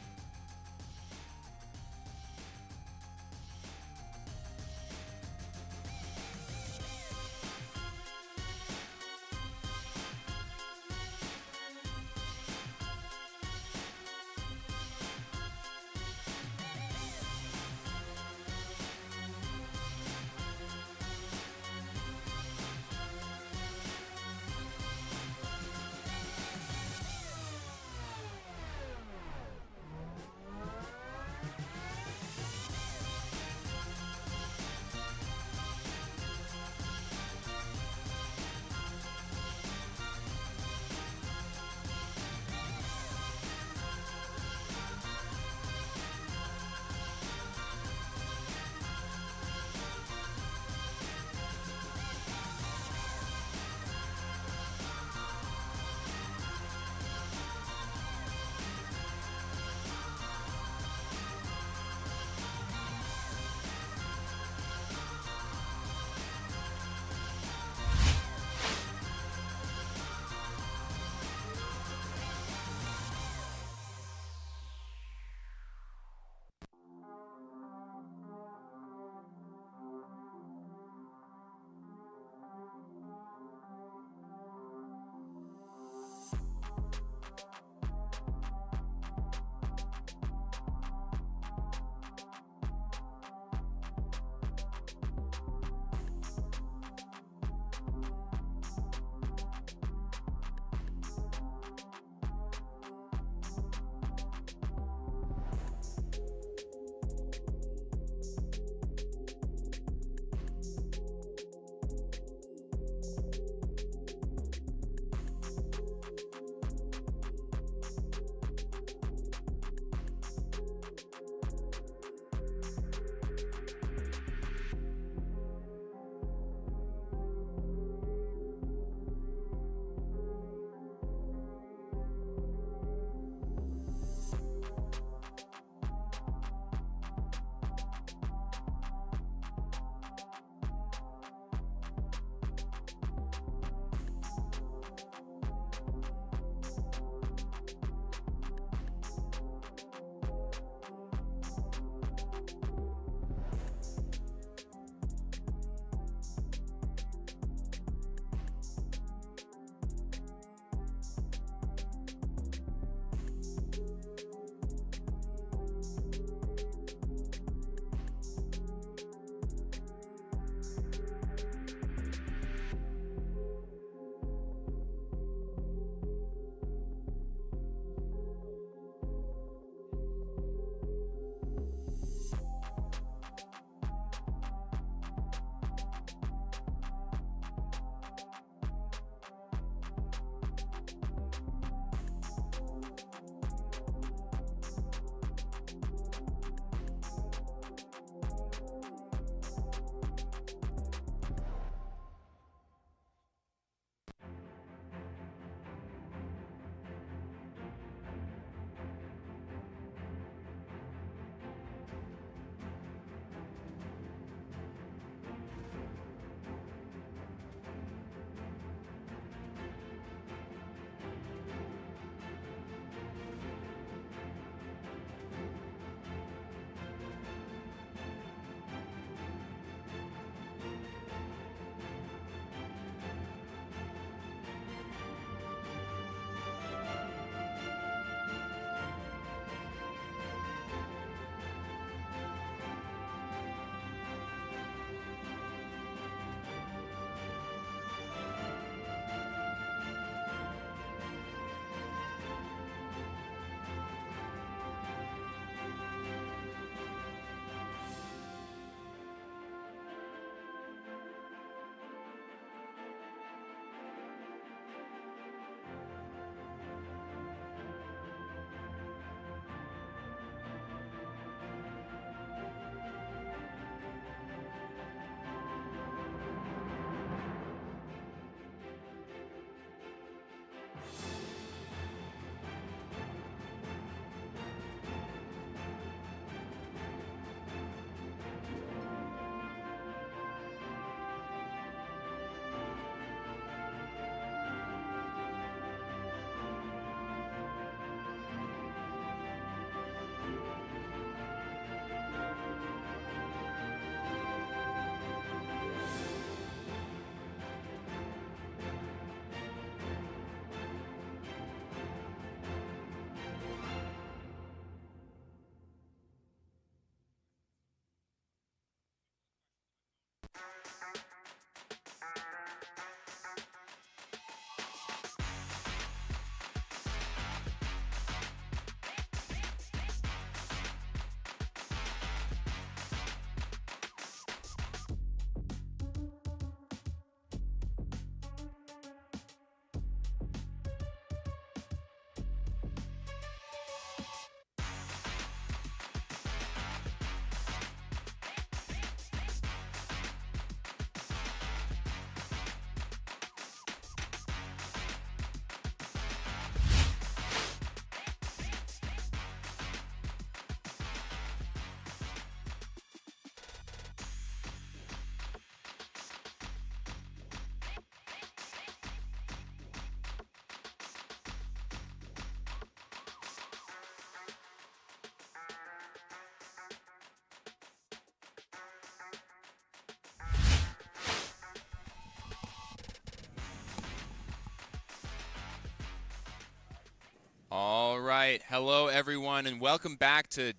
All right. Hello, everyone, and welcome back to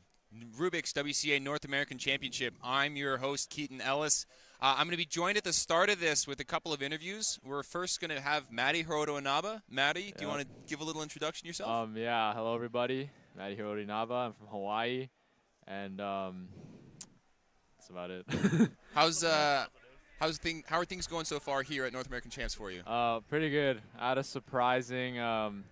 Rubik's WCA North American Championship. I'm your host, Keaton Ellis. I'm going to be joined at the start of this with a couple of interviews. We're first going to have Maddie Heroanaba. Maddie, do you want to give a little introduction yourself? Yeah. Hello, everybody. Maddie Heroanaba. I'm from Hawaii, and that's about it. How are things going so far here at North American Champs for you? Pretty good. I had a surprising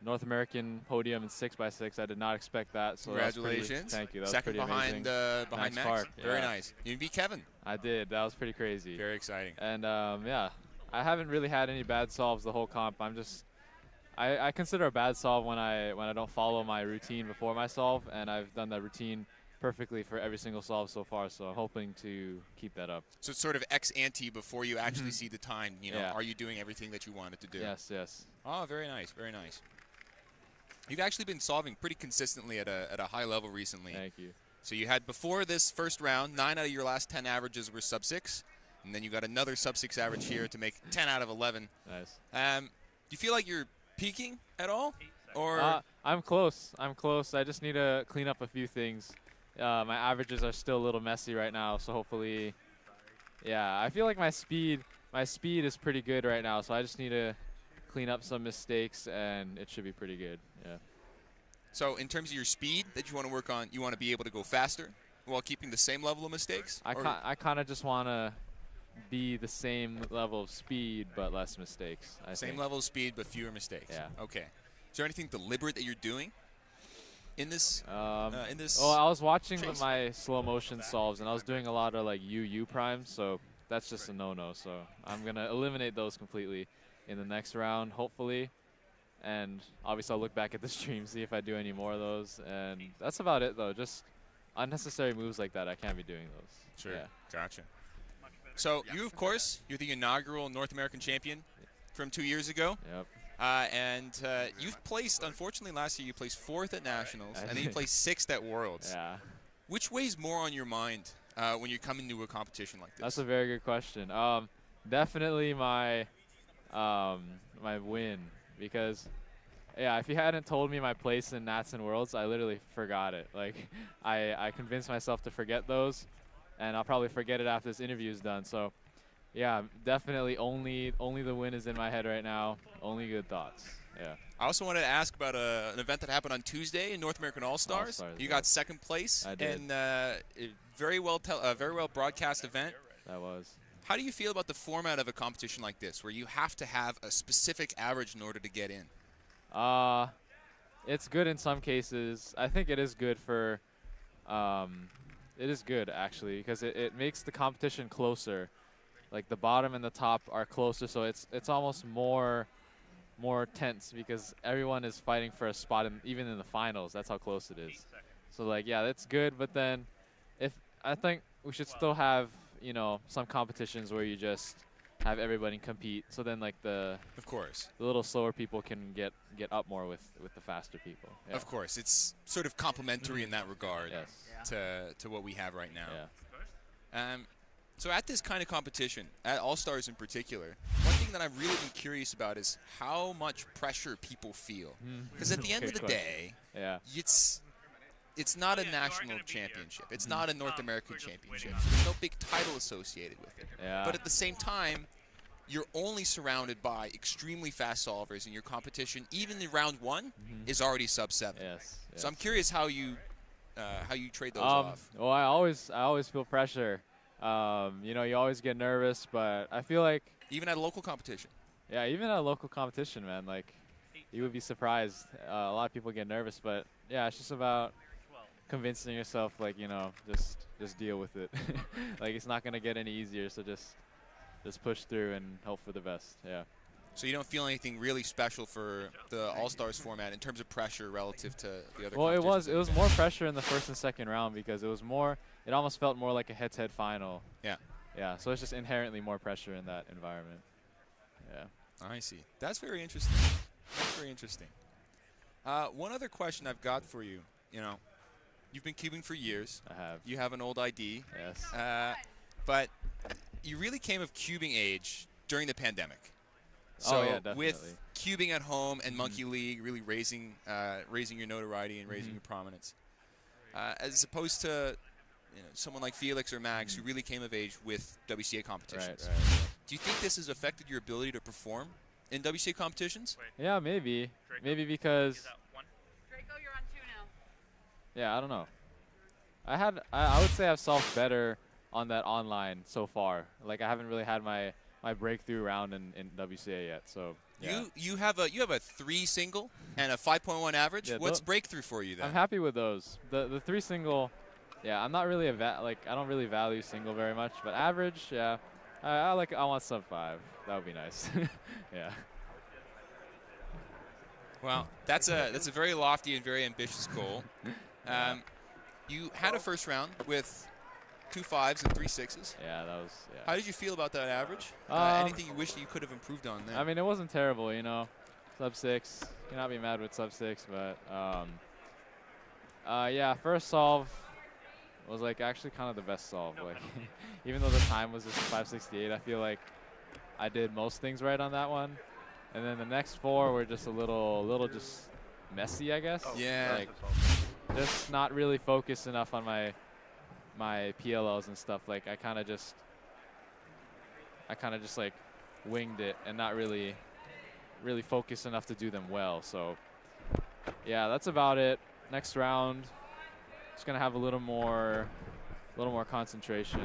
North American podium in 6x6. I did not expect that. So Congratulations. Thank you. That Second was pretty behind amazing. Max. Park. Very nice. You beat Kevin. I did. That was pretty crazy. Very exciting. And yeah, I haven't really had any bad solves the whole comp. I consider a bad solve when I don't follow my routine before my solve, and I've done that routine perfectly for every single solve so far, so I'm hoping to keep that up. So it's sort of ex ante before you actually see the time, are you doing everything that you wanted to do? Yes, yes. Oh, very nice, very nice. You've actually been solving pretty consistently at a high level recently. Thank you. So you had, before this first round, 9 out of your last 10 averages were sub-6, and then you got another sub-6 average here to make 10 out of 11. Nice. Do you feel like you're peaking at all? Or I'm close. I just need to clean up a few things. My averages are still a little messy right now, so hopefully, yeah. I feel like my speed is pretty good right now, so I just need to clean up some mistakes, and it should be pretty good. Yeah. So in terms of your speed that you want to work on, you want to be able to go faster while keeping the same level of mistakes? I kind of just want to be the same level of speed but less mistakes. Same level of speed but fewer mistakes. Yeah. Okay. Is there anything deliberate that you're doing in this? Well, I was watching my slow motion solves, and I was doing a lot of like UU primes, so that's just a no-no. So I'm gonna eliminate those completely in the next round, hopefully. And obviously, I'll look back at the stream, see if I do any more of those. And that's about it, though. Just unnecessary moves like that, I can't be doing those. Sure. Yeah. Gotcha. So you, of course, you're the inaugural North American champion from 2 years ago. Yep. And you've placed, unfortunately, last year you placed 4th at Nationals, and then you placed 6th at Worlds. Yeah. Which weighs more on your mind when you're coming to a competition like this? That's a very good question. Definitely my my win, because yeah, if you hadn't told me my place in Nats and Worlds, I literally forgot it. Like I convinced myself to forget those, and I'll probably forget it after this interview is done. So yeah, definitely only the win is in my head right now. Only good thoughts. Yeah. I also wanted to ask about an event that happened on Tuesday in North American All-Stars. You got 2nd place. I did. And very well broadcast event. That was. How do you feel about the format of a competition like this, where you have to have a specific average in order to get in? It's good in some cases. I think it is good for, it is good actually, because it makes the competition closer. Like the bottom and the top are closer, so it's almost more tense because everyone is fighting for a spot, even in the finals. That's how close it is. So like, yeah, that's good. But then, I think we should still have, some competitions where you just have everybody compete. So then, like of course, the little slower people can get up more with the faster people. Yeah. Of course, it's sort of complementary in that regard. Yes. To what we have right now. Yeah. So at this kind of competition, at All-Stars in particular, one thing that I've really been curious about is how much pressure people feel. Because at the end of the day, it's not a national championship. It's not a North American championship. So there's no big title associated with it. Yeah. But at the same time, you're only surrounded by extremely fast solvers, and your competition, even in round 1, is already sub-7. Yes. So I'm curious how you trade those off. Well, I always feel pressure. You always get nervous, but I feel like even at a local competition. Yeah, even at a local competition, man. Like, you would be surprised. A lot of people get nervous, but yeah, it's just about convincing yourself, like, just deal with it. Like, it's not gonna get any easier, so just push through and hope for the best. Yeah. So you don't feel anything really special for the All-Stars format in terms of pressure relative to the other. Well, it was more pressure in the first and second round because it almost felt more like a head-to-head final. Yeah. Yeah. So it's just inherently more pressure in that environment. Yeah. I see. That's very interesting. That's very interesting. One other question I've got for you. You've been cubing for years. I have. You have an old ID. Yes. But you really came of cubing age during the pandemic. So definitely. with cubing at home and Monkey League really raising your notoriety and raising your prominence, as opposed to someone like Felix or Max who really came of age with WCA competitions. Right. Do you think this has affected your ability to perform in WCA competitions? Yeah, maybe. Maybe because. Draco, you're on 2 now. Yeah, I don't know. I would say I've solved better on that online so far. Like I haven't really had my breakthrough round in WCA yet. So yeah. You have a 3 single and a 5.1 average. Yeah, What's breakthrough for you then? I'm happy with those. The 3 single, yeah. I'm not really I don't really value single very much, but average, yeah. I want sub 5. That would be nice. Yeah. Well, that's a very lofty and very ambitious goal. You had a first round with 2 5s and 3 6s. Yeah, that was. Yeah. How did you feel about that average? Anything you wish you could have improved on there? I mean, it wasn't terrible, Sub 6. Cannot be mad with sub 6, but yeah, first solve was actually kind of the best solve. Even though the time was just 568, I feel like I did most things right on that one. And then the next 4 were just a little just messy, I guess. Yeah. Just not really focused enough on my PLLs and stuff. I kind of just winged it and not really focused enough to do them well. So yeah, that's about it. Next round, just gonna have a little more concentration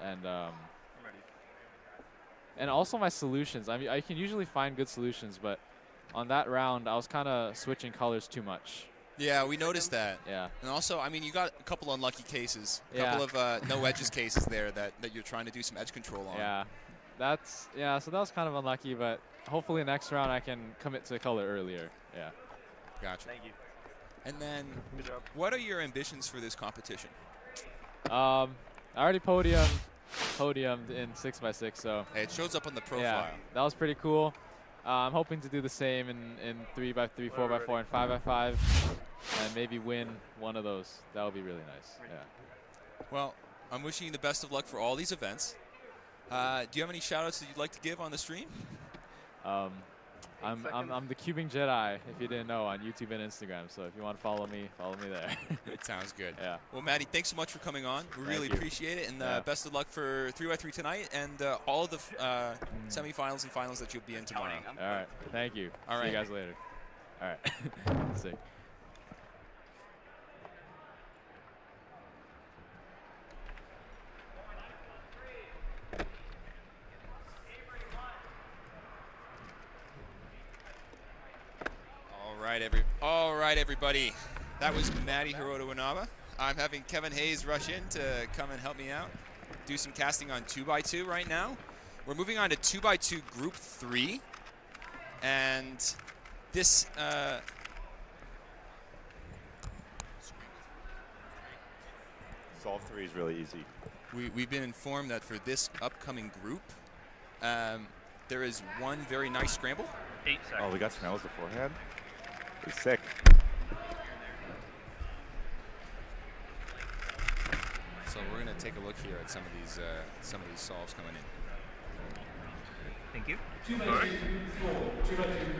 and also my solutions. I mean, I can usually find good solutions, but on that round, I was kind of switching colors too much. Yeah, we noticed that. Yeah. And also, I mean, you got a couple unlucky cases, a Yeah. couple of no edges cases there that you're trying to do some edge control on. Yeah. So that was kind of unlucky, but hopefully next round I can commit to Oh, color earlier. Yeah. Gotcha. Thank you. And then, what are your ambitions for this competition? I already podiumed in 6x6, so. Hey, it shows up on the profile. Yeah, that was pretty cool. I'm hoping to do the same in 3x3, 4x4, and 5x5, and maybe win one of those. That would be really nice. Yeah. Well, I'm wishing you the best of luck for all these events. Do you have any shout-outs that you'd like to give on the stream? I'm the Cubing Jedi, if you didn't know, on YouTube and Instagram. So if you want to follow me there. It sounds good. Yeah. Well, Maddie, thanks so much for coming on. We really appreciate it, and best of luck for 3x3 tonight and all of the semifinals and finals that you'll be in tomorrow. All right. Thank you. All right. See you guys later. All right. Sick. All right, everybody. That was Maddie Heroanaba. I'm having Kevin Hayes rush in to come and help me out, do some casting on 2x2 right now. We're moving on to 2x2 Group 3, and this Solve 3 is really easy. We've been informed that for this upcoming group, there is one very nice scramble. 8 seconds. Oh, we got scrambles beforehand? It's sick. So we're going to take a look here at some of these solves coming in. Thank you.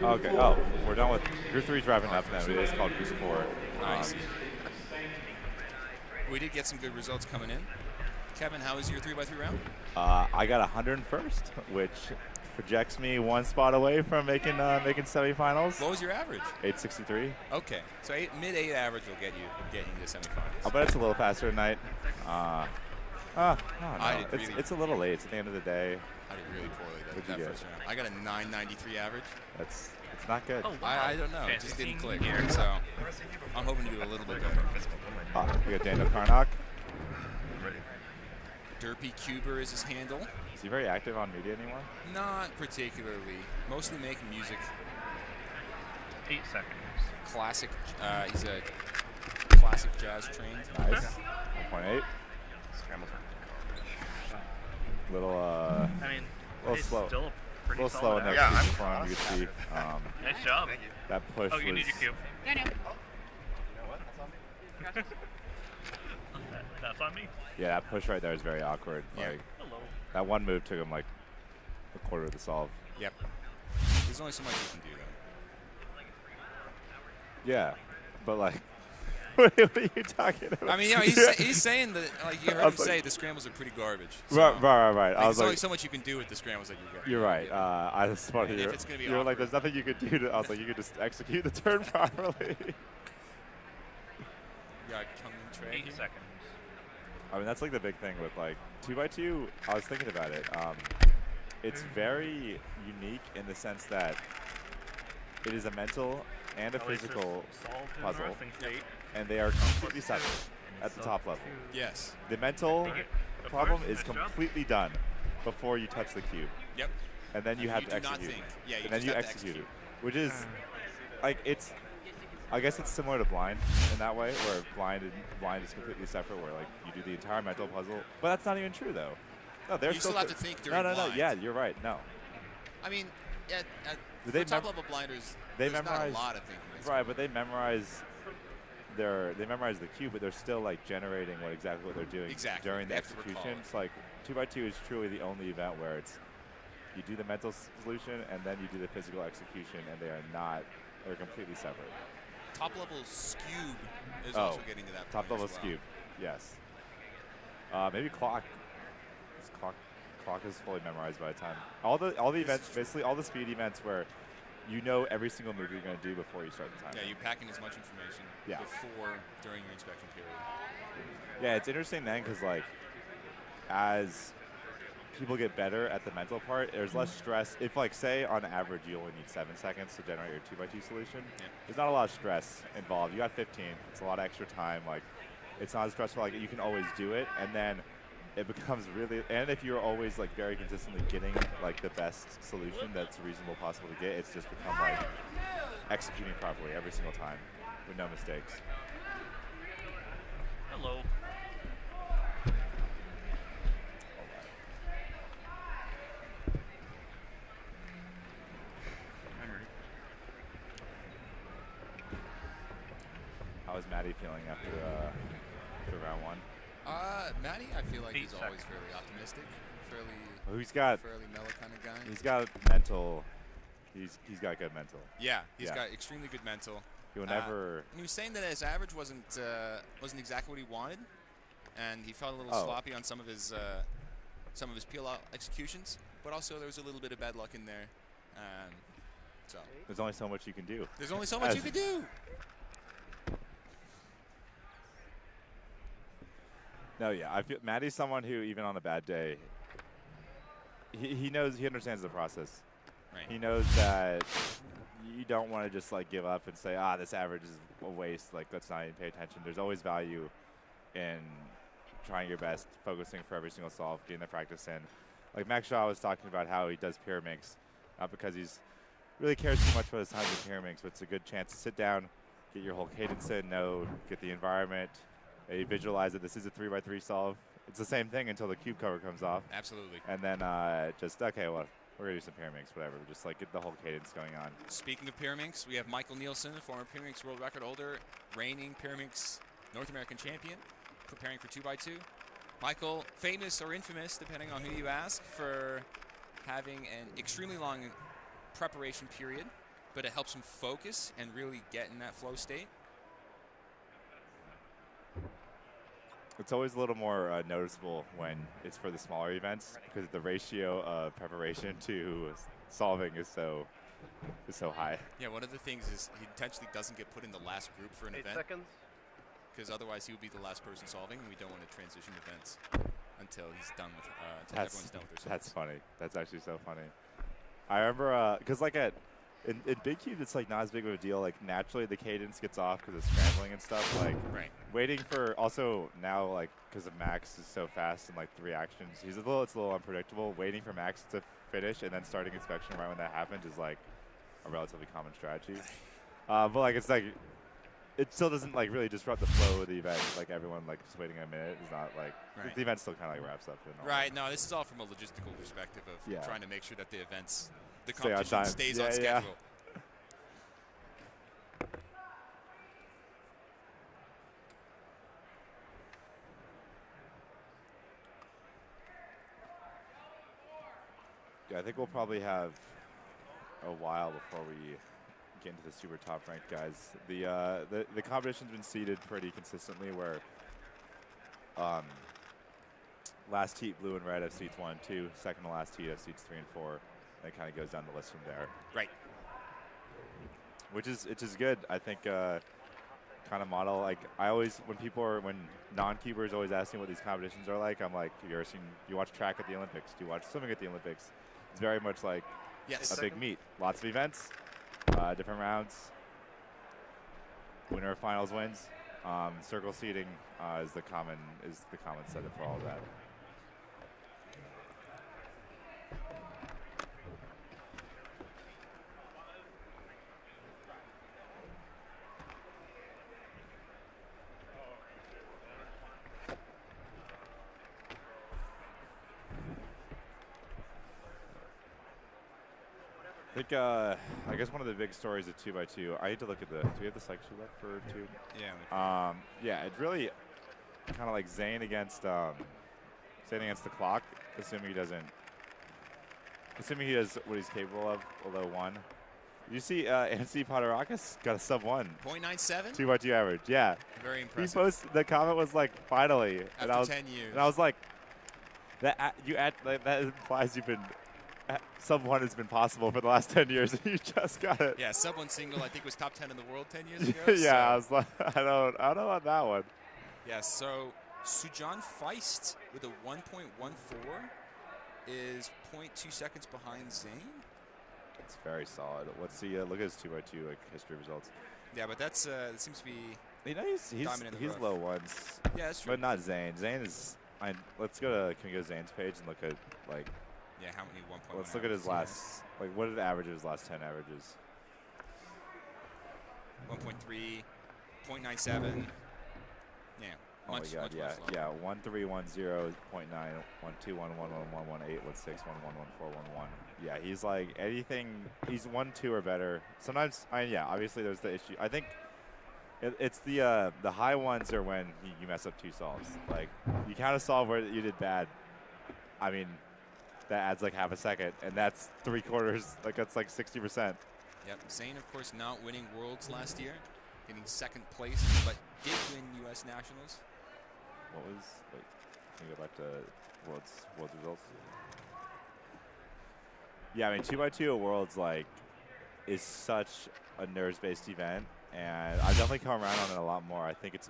Okay, oh, we're done with Group 3's wrapping up then. It's called Group 4. Nice. We did get some good results coming in. Kevin, how was your 3x3 round? I got 101st, which projects me 1 spot away from making semifinals. What was your average? 863. Okay, so mid-8 average will get you to semifinals. I'll bet it's a little faster tonight. No. Really It's a little late. It's at the end of the day. I did really poorly What'd that you first get? round. I got a 993 average. It's not good. Oh, wow. I don't know. It just didn't click. So I'm hoping to do a little bit better. We got Daniel Karnock. Derpy Cuber is his handle. Is he very active on media anymore? Not particularly. Mostly making music. 8 seconds. Classic. He's a classic jazz trained. Nice. 1.8. Scramble. Little it's slow. Still a pretty little slow in solid that average. front, you could see. Nice job. Thank you. That push you was. need your cube. Daniel. That's on me. Yeah, that push right there is very awkward. Yeah. Like, Hello. that one move took him like a quarter of the solve. Yep. there's only so much you can do, though. Yeah, but like, what are you talking about? I mean, you know, he's saying that, like, you heard him say the scrambles are pretty garbage. So, right. Like, I was there's only like, so much you can do with the scrambles that you get. you're right. I was funny. And if it's gonna be You're like, there's nothing you could do. I was like, you could just execute the turn properly. Yeah, coming track. 8 seconds. I mean, that's like the big thing with like 2x2. I was thinking about it. It's very unique in the sense that it is a mental and a physical puzzle, and they are completely separate at the top level. Yes. The mental problem is completely done before you touch the cube. Yep. And then you have you to do not execute. think. Yeah, you and then just you have to execute it, execute. which is like it's. I guess it's similar to blind in that way, where blind is completely separate, where like you do the entire mental puzzle. But that's not even true, though. No, they're You still have to think during No. blind. Yeah, you're right. No. I mean, They for top-level blinders, they there's memorize, not a lot of thinking. Right, but they memorize the cube, but they're still like generating exactly what they're doing during the execution. It's like 2x2 is truly the only event where it's you do the mental solution and then you do the physical execution, and they're completely separate. Top level Scube is also getting to that point. Top level as well. Scube, yes. Maybe clock. Clock is fully memorized by the time. All the events, basically all the speed events where you know every single move you're going to do before you start the timer. Yeah, you pack in as much information before, during your inspection period. Yeah, it's interesting then because like as people get better at the mental part, there's less stress. If like say on average you only need 7 seconds to generate your 2x2 solution, there's not a lot of stress involved. You got 15. It's a lot of extra time. Like it's not as stressful. Like you can always do it, and then it becomes really. And if you're always like very consistently getting like the best solution that's reasonable possible to get, it's just become like executing properly every single time with no mistakes. Hello. How is Maddie feeling after round one? Maddie, I feel like he's always fairly optimistic, fairly mellow kind of guy. He's got mental. He's got good mental. Yeah, he's got extremely good mental. He'll never. And he was saying that his average wasn't exactly what he wanted, and he felt a little sloppy on some of his peel out executions. But also there was a little bit of bad luck in there. So there's only so much you can do. There's only so much you can do. No, yeah, I feel Maddie's someone who, even on a bad day, he understands the process. Right. He knows that you don't want to just like give up and say, this average is a waste. Like, let's not even pay attention. There's always value in trying your best, focusing for every single solve, getting the practice in. Like Max Shaw was talking about how he does pyraminx, not because he's really cares too much about his times in pyraminx, but it's a good chance to sit down, get your whole cadence in, get the environment. You visualize that this is a 3x3 solve. It's the same thing until the cube cover comes off. Absolutely. And then okay, well, we're going to do some pyraminx, whatever. Just like get the whole cadence going on. Speaking of pyraminx, we have Michael Neelson, former pyraminx world record holder, reigning pyraminx North American champion, preparing for 2x2. Michael, famous or infamous, depending on who you ask, for having an extremely long preparation period, but it helps him focus and really get in that flow state. It's always a little more noticeable when it's for the smaller events because the ratio of preparation to solving is so high. Yeah, one of the things is he intentionally doesn't get put in the last group for an 8 event. seconds. Because otherwise he would be the last person solving, and we don't want to transition events until he's done with until everyone's done with their solves. That's funny. That's actually so funny. I remember because like in Big Cube, it's like not as big of a deal. Like naturally, the cadence gets off because of scrambling and stuff. Like waiting for also now like because of Max is so fast in like 3 actions, it's a little unpredictable. Waiting for Max to finish and then starting inspection right when that happens is like a relatively common strategy. But like it's like it still doesn't like really disrupt the flow of the event. Like everyone like just waiting a minute is not like the event still kind of like wraps up. Right. No, this is all from a logistical perspective of trying to make sure that the events. The Stay on competition time. stays on schedule. Yeah, I think we'll probably have a while before we get into the super top ranked guys. The competition's been seeded pretty consistently where last heat blue and red have seats 1 and 2, second to last heat have seats 3 and 4, and it kind of goes down the list from there. Right. Which is good. I think kind of model, like when non-keepers always ask me what these competitions are like, I'm like, you watch track at the Olympics, do you watch swimming at the Olympics? It's very much like a big meet. Lots of events, different rounds. Winner of finals wins. Circle seating is the common setup for all of that. I think, I guess one of the big stories of 2x2, I need to look at do we have the psych sheet up for 2? Yeah. Yeah, it's really kind of like Zayne against the clock, assuming he does what he's capable of, although 1. You see, NC Poderakis got a sub 1. 0.97? 2x2 average, yeah. Very impressive. The comment was like, finally. After 10 years. And I was like, that implies you've been, sub 1 has been possible for the last 10 years, and you just got it. Yeah, sub 1 single, I think, was top 10 in the world 10 years ago. Yeah, so. I was like, I don't know about that one. Yeah, so Sujan Feist with a 1.14 is 0.2 seconds behind Zayne. It's very solid. Let's see. Look at his 2x2 history results. Yeah, but that seems to be. He's low ones. Yeah, that's true. But not Zayne. Zayne is. Let's go to. Can we go to Zayne's page and look at like. Yeah, how many 1.1? Let's look at his last. Like, what did the average of his last 10 averages? 1.3, 0.97. Yeah. Oh my God! Yeah. 1.3, 1.0, 0.9, 1.2, 1.1, 1.1, 1.8, 1.6, 1.1, 1.4, 1.1. Yeah, he's like anything. He's 1.2 or better. Sometimes, obviously there's the issue. I think it's the high ones are when you mess up 2 solves. Like you kind of solve where you did bad. I mean, that adds like half a second, and that's 3/4. Like that's like 60%. Yep. Zayne, of course, not winning Worlds last year, getting 2nd place, but did win U.S. Nationals. What was? Wait, can we go back to Worlds results? Yeah, I mean 2x2 at Worlds is such a nerves-based event, and I've definitely come around on it a lot more. I think it's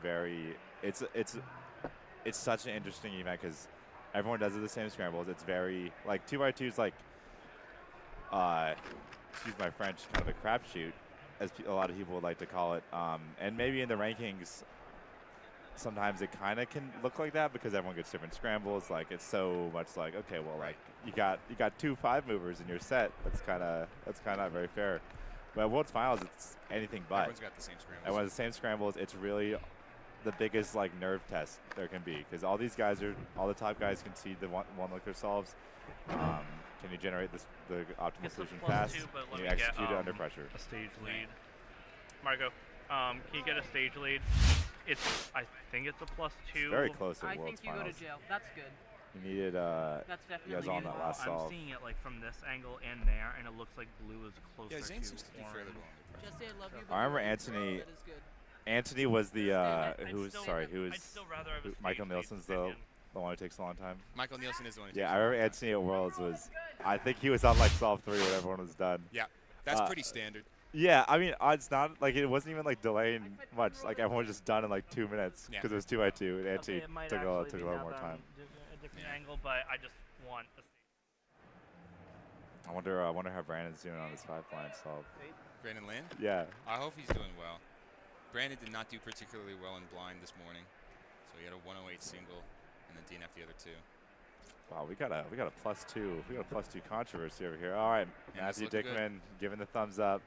such an interesting event because everyone does it the same scrambles. It's very like 2x2 is like excuse my French, kind of a crapshoot, as a lot of people would like to call it. And maybe in the rankings, sometimes it kind of can look like that because everyone gets different scrambles. Like it's so much like, okay, well, like you got 2 5 movers in your set. That's kind of not very fair. But at Worlds Finals, it's anything but. Everyone's got the same scrambles. Everyone's the same scrambles. It's really the biggest like nerve test there can be because all the top guys can see the one liquor solves. Can you generate the optimal solution fast? Can you execute it under pressure? A stage lead. Margo, can you get a stage lead? I think it's a +2. It's very close at I Worlds think you Finals. go to jail. That's good. You needed That's definitely you guys on that last solve. I'm seeing it like from this angle and there, and it looks like blue is closer. Yeah, Zayne to seems to do fairly well. Just say I love you. I remember Anthony. Anthony was the Michael Neelson's the one who takes a long time. Michael Neelson is the one. Who I remember Anthony at Worlds was. I think he was on like solve 3 when everyone was done. Yeah, that's pretty standard. Yeah, I mean it's not like it wasn't even like delaying much. Like everyone was just done in like 2 minutes because it was 2x2, and Anthony took a little more time. A different angle, but I just want. I wonder how Brandon's doing on this 5-blind solve. Brandon Lin? Yeah. I hope he's doing well. Brandon did not do particularly well in blind this morning, so he had a 108 single and then DNF the other 2. Wow, we got a +2. We got a +2 controversy over here. All right, Matthew Dickman giving the thumbs up.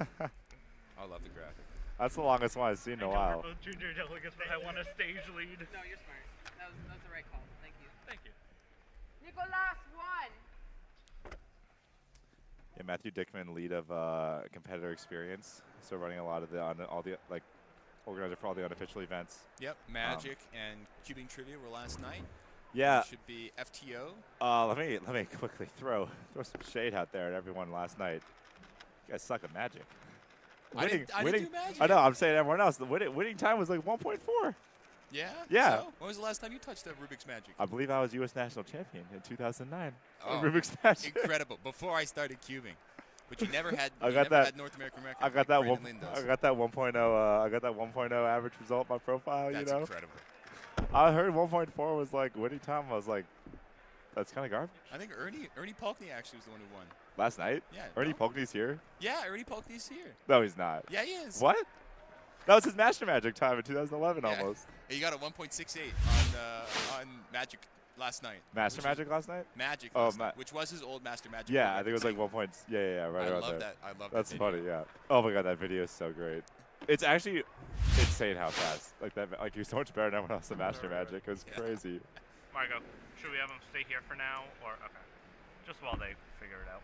I love the graphic. That's the longest one I've seen in a while. Both junior delegates, but I want a stage lead. No, you're smart. That was the right call. Thank you. Thank you. Nicolas won. Yeah, Matthew Dickman, lead of competitor experience. So running a lot of organizer for all the unofficial events. Yep, Magic and Cubing Trivia were last night. Yeah. It should be FTO. Let me quickly throw some shade out there at everyone last night. You guys suck at Magic. I didn't do Magic. I know. I'm saying everyone else. The winning time was like 1.4. Yeah? Yeah. So, when was the last time you touched a Rubik's Magic? I believe I was U.S. national champion in 2009. Oh, Rubik's Magic. Incredible. Before I started cubing. But you never had, I you got never that. had North American record. I got like that Brandon one. Lin does. I got that 1.0. I got that 1.0 average result on my profile. That's you know. incredible. I heard 1.4 was like winning time. I was like, that's kind of garbage. I think Ernie Polkney actually was the one who won. Last night? Yeah. Ernie Polkney's here? Yeah, Ernie Polkney's here. No, he's not. Yeah, he is. What? That was his Master Magic time in 2011 Yeah. almost. He got a 1.68 on Magic last night. Master Magic last night? Magic Oh, last night, which was his old Master Magic. Yeah, I think it was like 1 point. Yeah, right I around love there. that. I love that That's video. funny, yeah. Oh my god, that video is so great. It's actually insane how fast. Like you're so much better than everyone else in Master Magic. It was crazy. Margo, should we have them stay here for now, or okay? Just while they figure it out.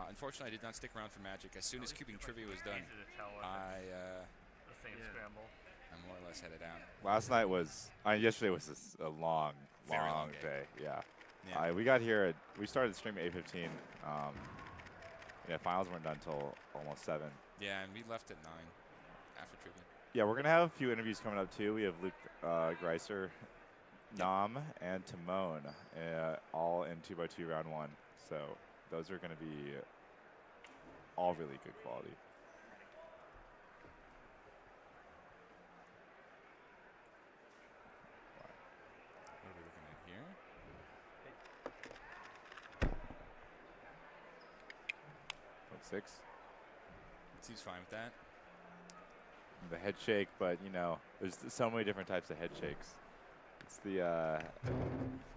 Unfortunately, I did not stick around for Magic. As soon as cubing trivia was done, The same scramble. I more or less headed out. Last night was. Yesterday was a long Very long day. Yeah. Yeah. We got here we started the stream at 8:15. Yeah, finals weren't done until almost 7. Yeah, and we left at 9 after trivia. Yeah, we're gonna have a few interviews coming up too. We have Luke Greiser, Nam, and Timon, all in 2x2 round 1. So those are gonna be all really good quality. What are we looking at here? Point 6. Seems fine with that. The head shake, but you know, there's so many different types of head shakes. It's the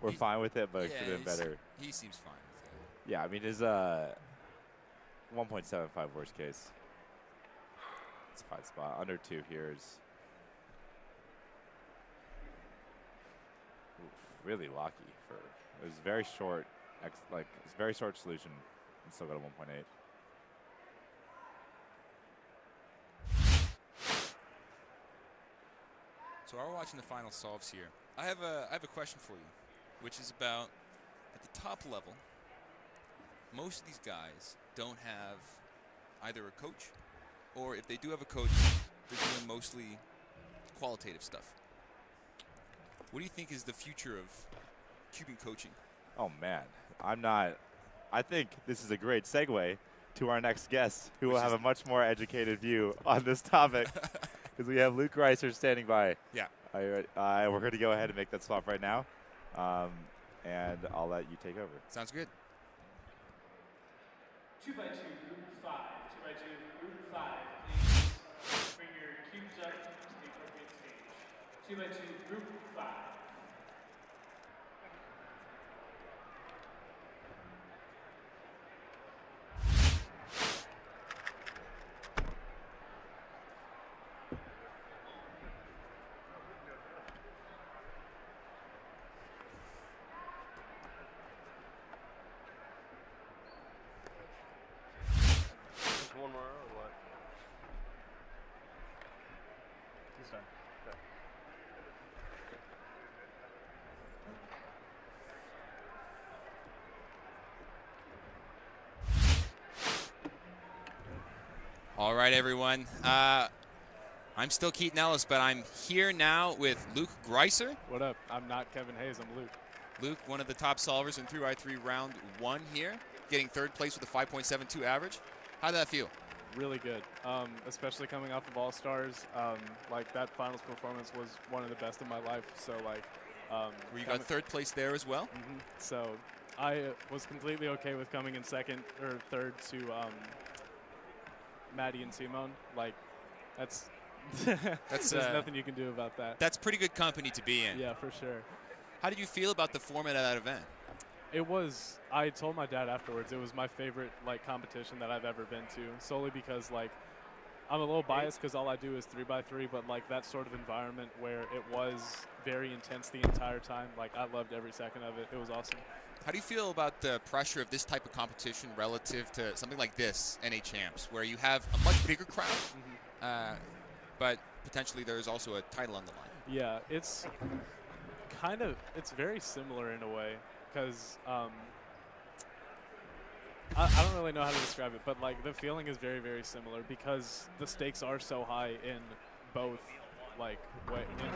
we're fine with it, but it could have been better. He seems fine with it. Yeah, I mean his 1.75 worst case. It's a fine spot. Under 2 here is really lucky for. It was very short, it's very short solution, and still got a 1.8. So while we're watching the final solves here, I have a question for you, which is about at the top level. Most of these guys don't have either a coach, or if they do have a coach, they're doing mostly qualitative stuff. What do you think is the future of cubing coaching? Oh man, I think this is a great segue to our next guest, who will have a much more educated view on this topic. Because we have Luke Greiser standing by. Yeah. We're going to go ahead and make that swap right now. And I'll let you take over. Sounds good. 2x2, group 5. 2x2, group 5. Please bring your cubes up to the appropriate stage. 2x2, group 5. One more or what? He's done. Good. All right, everyone. I'm still Keaton Ellis, but I'm here now with Luke Greiser. What up? I'm not Kevin Hayes. I'm Luke. Luke, one of the top solvers in 3x3 round 1 here, getting 3rd place with a 5.72 average. How did that feel? Really good, especially coming off of All-Stars. Like, that finals performance was one of the best of my life. So, like, where you got 3rd place there as well? Mm-hmm. So I was completely okay with coming in 2nd or 3rd to Maddie and Simone. Like, that's there's nothing you can do about that. That's pretty good company to be in. Yeah, for sure. How did you feel about the format of that event? It was, I told my dad afterwards, it was my favorite, like, competition that I've ever been to, solely because, like, I'm a little biased because all I do is 3x3, but, like, that sort of environment where it was very intense the entire time, like, I loved every second of it. It was awesome. How do you feel about the pressure of this type of competition relative to something like this, NA Champs, where you have a much bigger crowd, but potentially there's also a title on the line? Yeah, it's very similar in a way, because I don't really know how to describe it, but like the feeling is very, very similar because the stakes are so high in both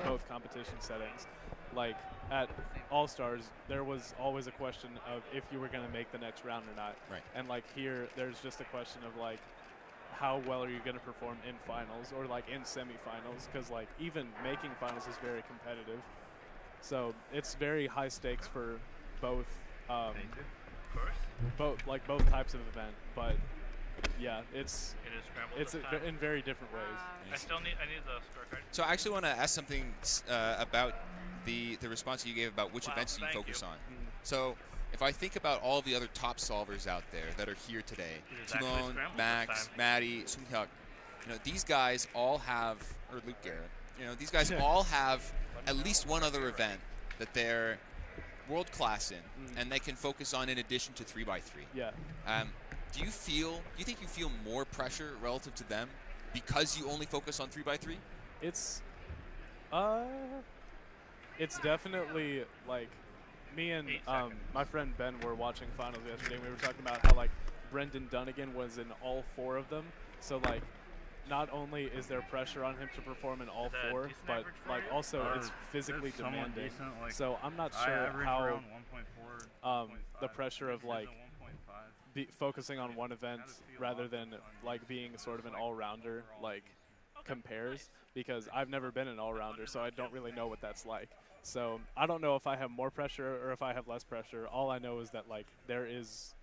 both competition settings. Like at All Stars, there was always a question of if you were going to make the next round or not. Right. And like here, there's just a question of like how well are you going to perform in finals or like in semifinals, because like even making finals is very competitive. So it's very high stakes for both. Both types of event, but yeah, it's in very different ways. I need the scorecard. So I actually want to ask something about the response you gave about which events you focus on. So if I think about all the other top solvers out there that are here today, Timon, Max, Maddie, Sumhyuk, these guys all have, or Luke Garrett, these guys all have at least one other event that they're world class in, and they can focus on in addition to 3x3. Yeah. Do you think you feel more pressure relative to them because you only focus on 3x3? It's definitely like me and my friend Ben were watching finals yesterday, and we were talking about how like Brendan Dunnigan was in all 4 of them. So like not only is there pressure on him to perform in all 4, but like also it's physically demanding. So I'm not sure how the pressure of like focusing on one event rather than like being sort of an all-rounder like compares, because I've never been an all-rounder, so I don't really know what that's like. So I don't know if I have more pressure or if I have less pressure. All I know is that like there is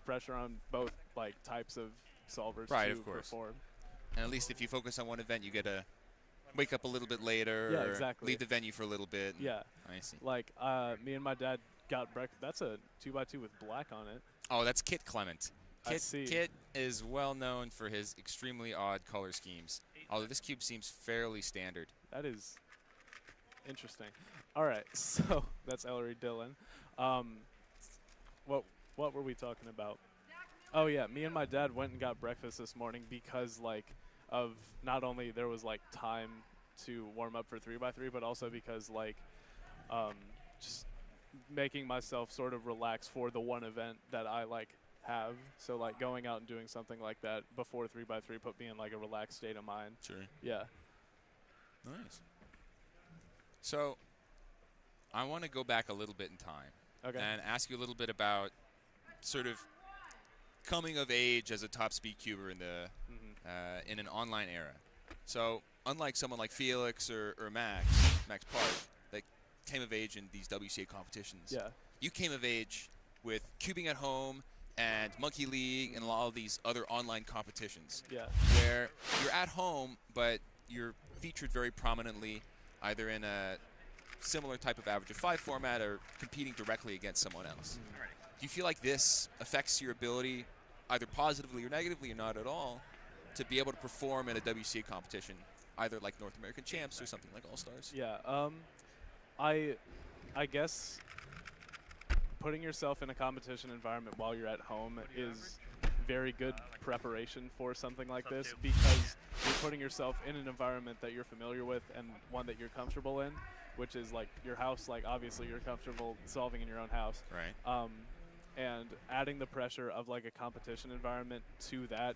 pressure on both like types of solvers to perform. And at least if you focus on one event, you get to wake up a little bit later, yeah, or exactly. leave the venue for a little bit. Yeah. I see. Like me and my dad got breakfast. That's a 2x2 with black on it. Oh, that's Kit Clement. I see. Kit is well known for his extremely odd color schemes, although this cube seems fairly standard. That is interesting. All right, so that's Ellery Dillon. What were we talking about? Oh yeah, me and my dad went and got breakfast this morning because like of not only there was like time to warm up for 3x3, but also because like just making myself sort of relax for the one event that I like have. So like going out and doing something like that before 3x3 put me in like a relaxed state of mind. Sure. Yeah. Nice. So I want to go back a little bit in time. Okay. And ask you a little bit about sort of coming of age as a top speed cuber in the in an online era. So unlike someone like Felix or Max Park that came of age in these WCA competitions, yeah, you came of age with cubing at home and Monkey League and a lot of these other online competitions, yeah, where you're at home but you're featured very prominently either in a similar type of average of 5 format or competing directly against someone else. Do you feel like this affects your ability either positively or negatively or not at all to be able to perform in a WCA competition, either like North American Champs or something like All-Stars? Yeah, I guess putting yourself in a competition environment while you're at home is very good preparation for something like this, because you're putting yourself in an environment that you're familiar with and one that you're comfortable in, which is like your house. Like obviously you're comfortable solving in your own house. Right. And adding the pressure of like a competition environment to that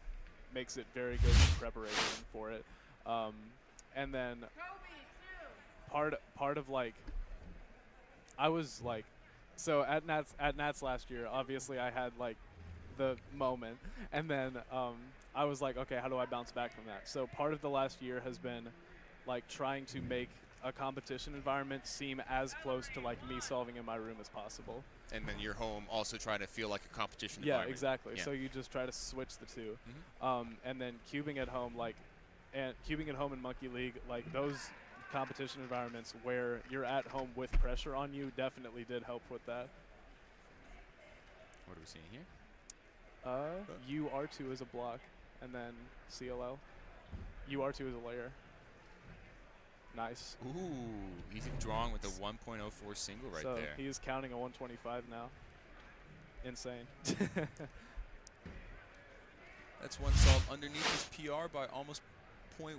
makes it very good preparation for it. And then part of like, I was like, so at Nats last year, obviously I had like the moment, and then I was like, okay, how do I bounce back from that? So part of the last year has been like trying to make a competition environment seem as close to like me solving in my room as possible. And then you're home also trying to feel like a competition environment. Yeah, exactly. Yeah. So you just try to switch the two. And then cubing at home, like, and cubing at home in Monkey League, like those competition environments where you're at home with pressure on you definitely did help with that. What are we seeing here? UR2 is a block, and then CLL. UR2 is a layer. Nice. Ooh, he's drawing with the 1.04 single right so there. He is counting a 125 now. Insane. That's one solve underneath his PR by almost 6.1,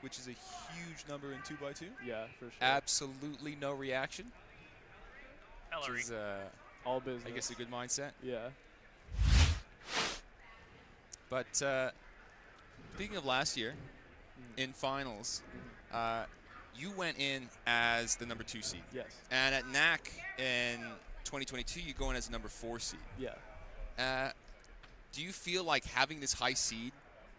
which is a huge number in 2x2. Yeah, for sure. Absolutely no reaction. Which is, all business. I guess a good mindset. Yeah. But speaking of last year, in finals, you went in as the number 2 seed. Yes. And at NAC in 2022, you go in as the number 4 seed. Yeah. Do you feel like having this high seed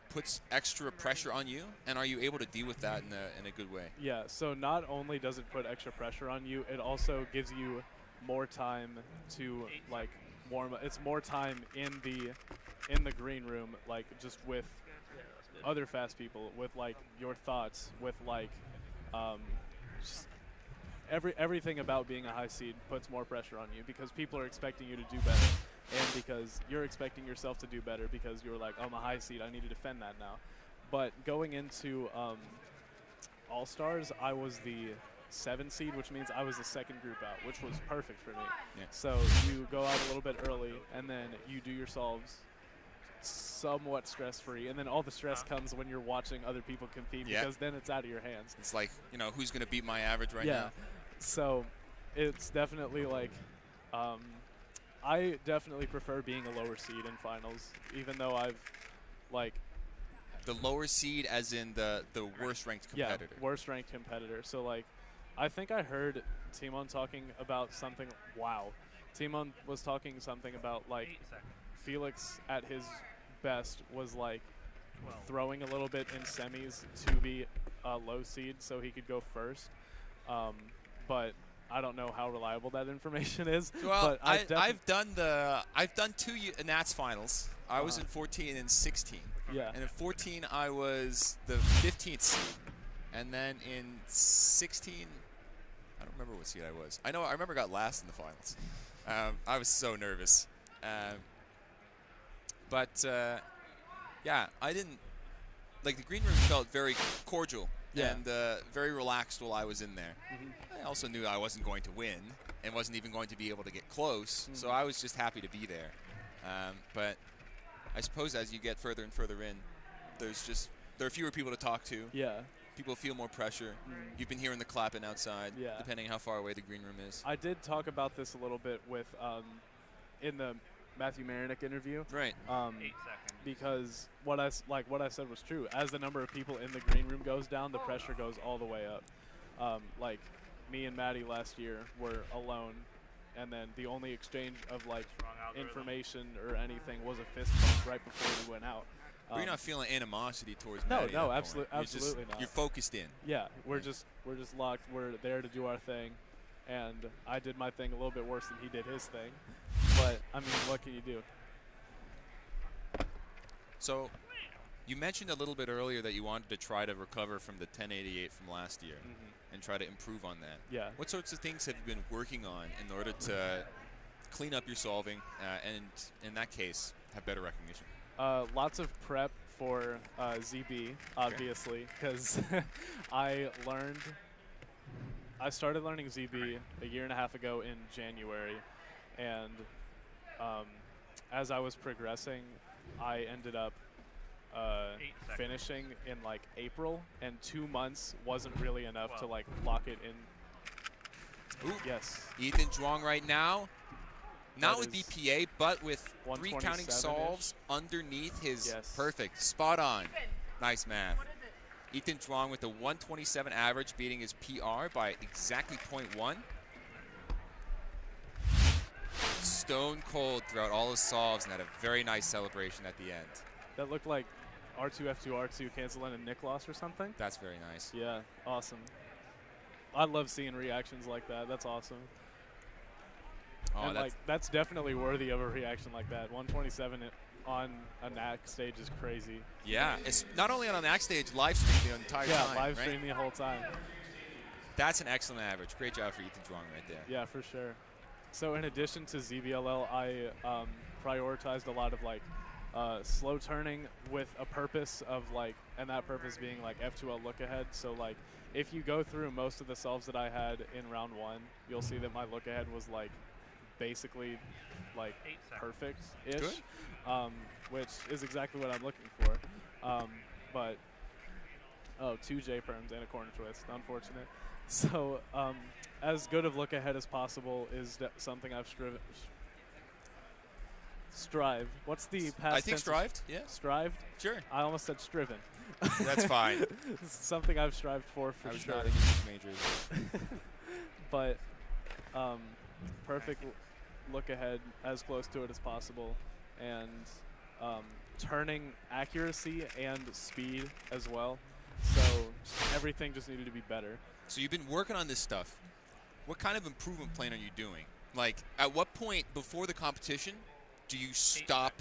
puts extra pressure on you, and are you able to deal with that in a good way? Yeah, so not only does it put extra pressure on you, it also gives you more time to like warm up. It's more time in the green room, like just with other fast people, with like your thoughts, with like just everything about being a high seed puts more pressure on you because people are expecting you to do better. And because you're expecting yourself to do better because you're like, oh, I'm a high seed, I need to defend that now. But going into All-Stars, I was the 7 seed, which means I was the second group out, which was perfect for me. Yeah. So you go out a little bit early, and then you do your solves somewhat stress-free, and then all the stress comes when you're watching other people compete because then it's out of your hands. It's like, who's going to beat my average right now? So it's definitely like I definitely prefer being a lower seed in finals, even though I've, like... The lower seed as in the worst ranked competitor. Yeah, worst ranked competitor. So, like, I think I heard Timon talking about something... Wow. Timon was talking something about, like, Felix at his best was, like, throwing a little bit in semis to be a low seed so he could go first. But... I don't know how reliable that information is. Well, but I've done 2 Nats finals. I was in 14 and 16. Yeah. And in 14 I was the 15th seed, and then in 16, I don't remember what seed I was. I remember I got last in the finals. I was so nervous. But yeah, I didn't like the green room felt very cordial. Yeah. And very relaxed while I was in there. Mm-hmm. I also knew I wasn't going to win and wasn't even going to be able to get close, so I was just happy to be there. But I suppose as you get further and further in, there are fewer people to talk to. Yeah. People feel more pressure. You've been hearing the clapping outside, depending how far away the green room is. I did talk about this a little bit with in the Matthew Marinick interview. Right. 8 seconds. Because what I said was true. As the number of people in the green room goes down, the pressure goes all the way up. Like me and Maddie last year were alone, and then the only exchange of like information or anything was a fist bump right before we went out. But you're not feeling animosity towards no, Maddie. No, absolutely not. You're focused in. Yeah, we're just locked. We're there to do our thing, and I did my thing a little bit worse than he did his thing. But I mean, what can you do? So, you mentioned a little bit earlier that you wanted to try to recover from the 1088 from last year and try to improve on that. Yeah. What sorts of things have you been working on in order to clean up your solving and, in that case, have better recognition? Lots of prep for ZB, obviously, because I started learning ZB a year and a half ago in January, and as I was progressing, I ended up finishing in like April, and 2 months wasn't really enough to like lock it in. Ooh. Yes. Ethan Zhuang right now, not with BPA, but with 3 counting 127-ish. solves underneath his perfect, spot on. Nice math. Ethan Zhuang with the 127 average, beating his PR by exactly 0.1. Stone cold throughout all his solves and had a very nice celebration at the end. That looked like R2F2 R2 canceling a Nick loss or something. That's very nice. Yeah, awesome. I love seeing reactions like that. That's awesome. Oh, and like that's definitely worthy of a reaction like that. 127 on a NAC stage is crazy. Yeah, it's not only on a NAC stage, live stream the entire time. Yeah, live right? stream the whole time. That's an excellent average. Great job for Ethan Zhuang right there. Yeah, for sure. So in addition to ZBLL, I prioritized a lot of like slow turning with a purpose of like, and that purpose being like F2L look ahead. So like, if you go through most of the solves that I had in round 1, you'll see that my look ahead was like basically like perfect-ish, which is exactly what I'm looking for. But Oh, 2 J-perms and a corner twist. Unfortunate. So as good of look ahead as possible is something I've strived. What's the past I think tense? strived, yeah. Strived? Sure. I almost said striven. That's fine. Something I've strived for I was sure. not an English major. But perfect look ahead, as close to it as possible, and turning accuracy and speed as well. So everything just needed to be better. So you've been working on this stuff. What kind of improvement plan are you doing? Like, at what point before the competition do you stop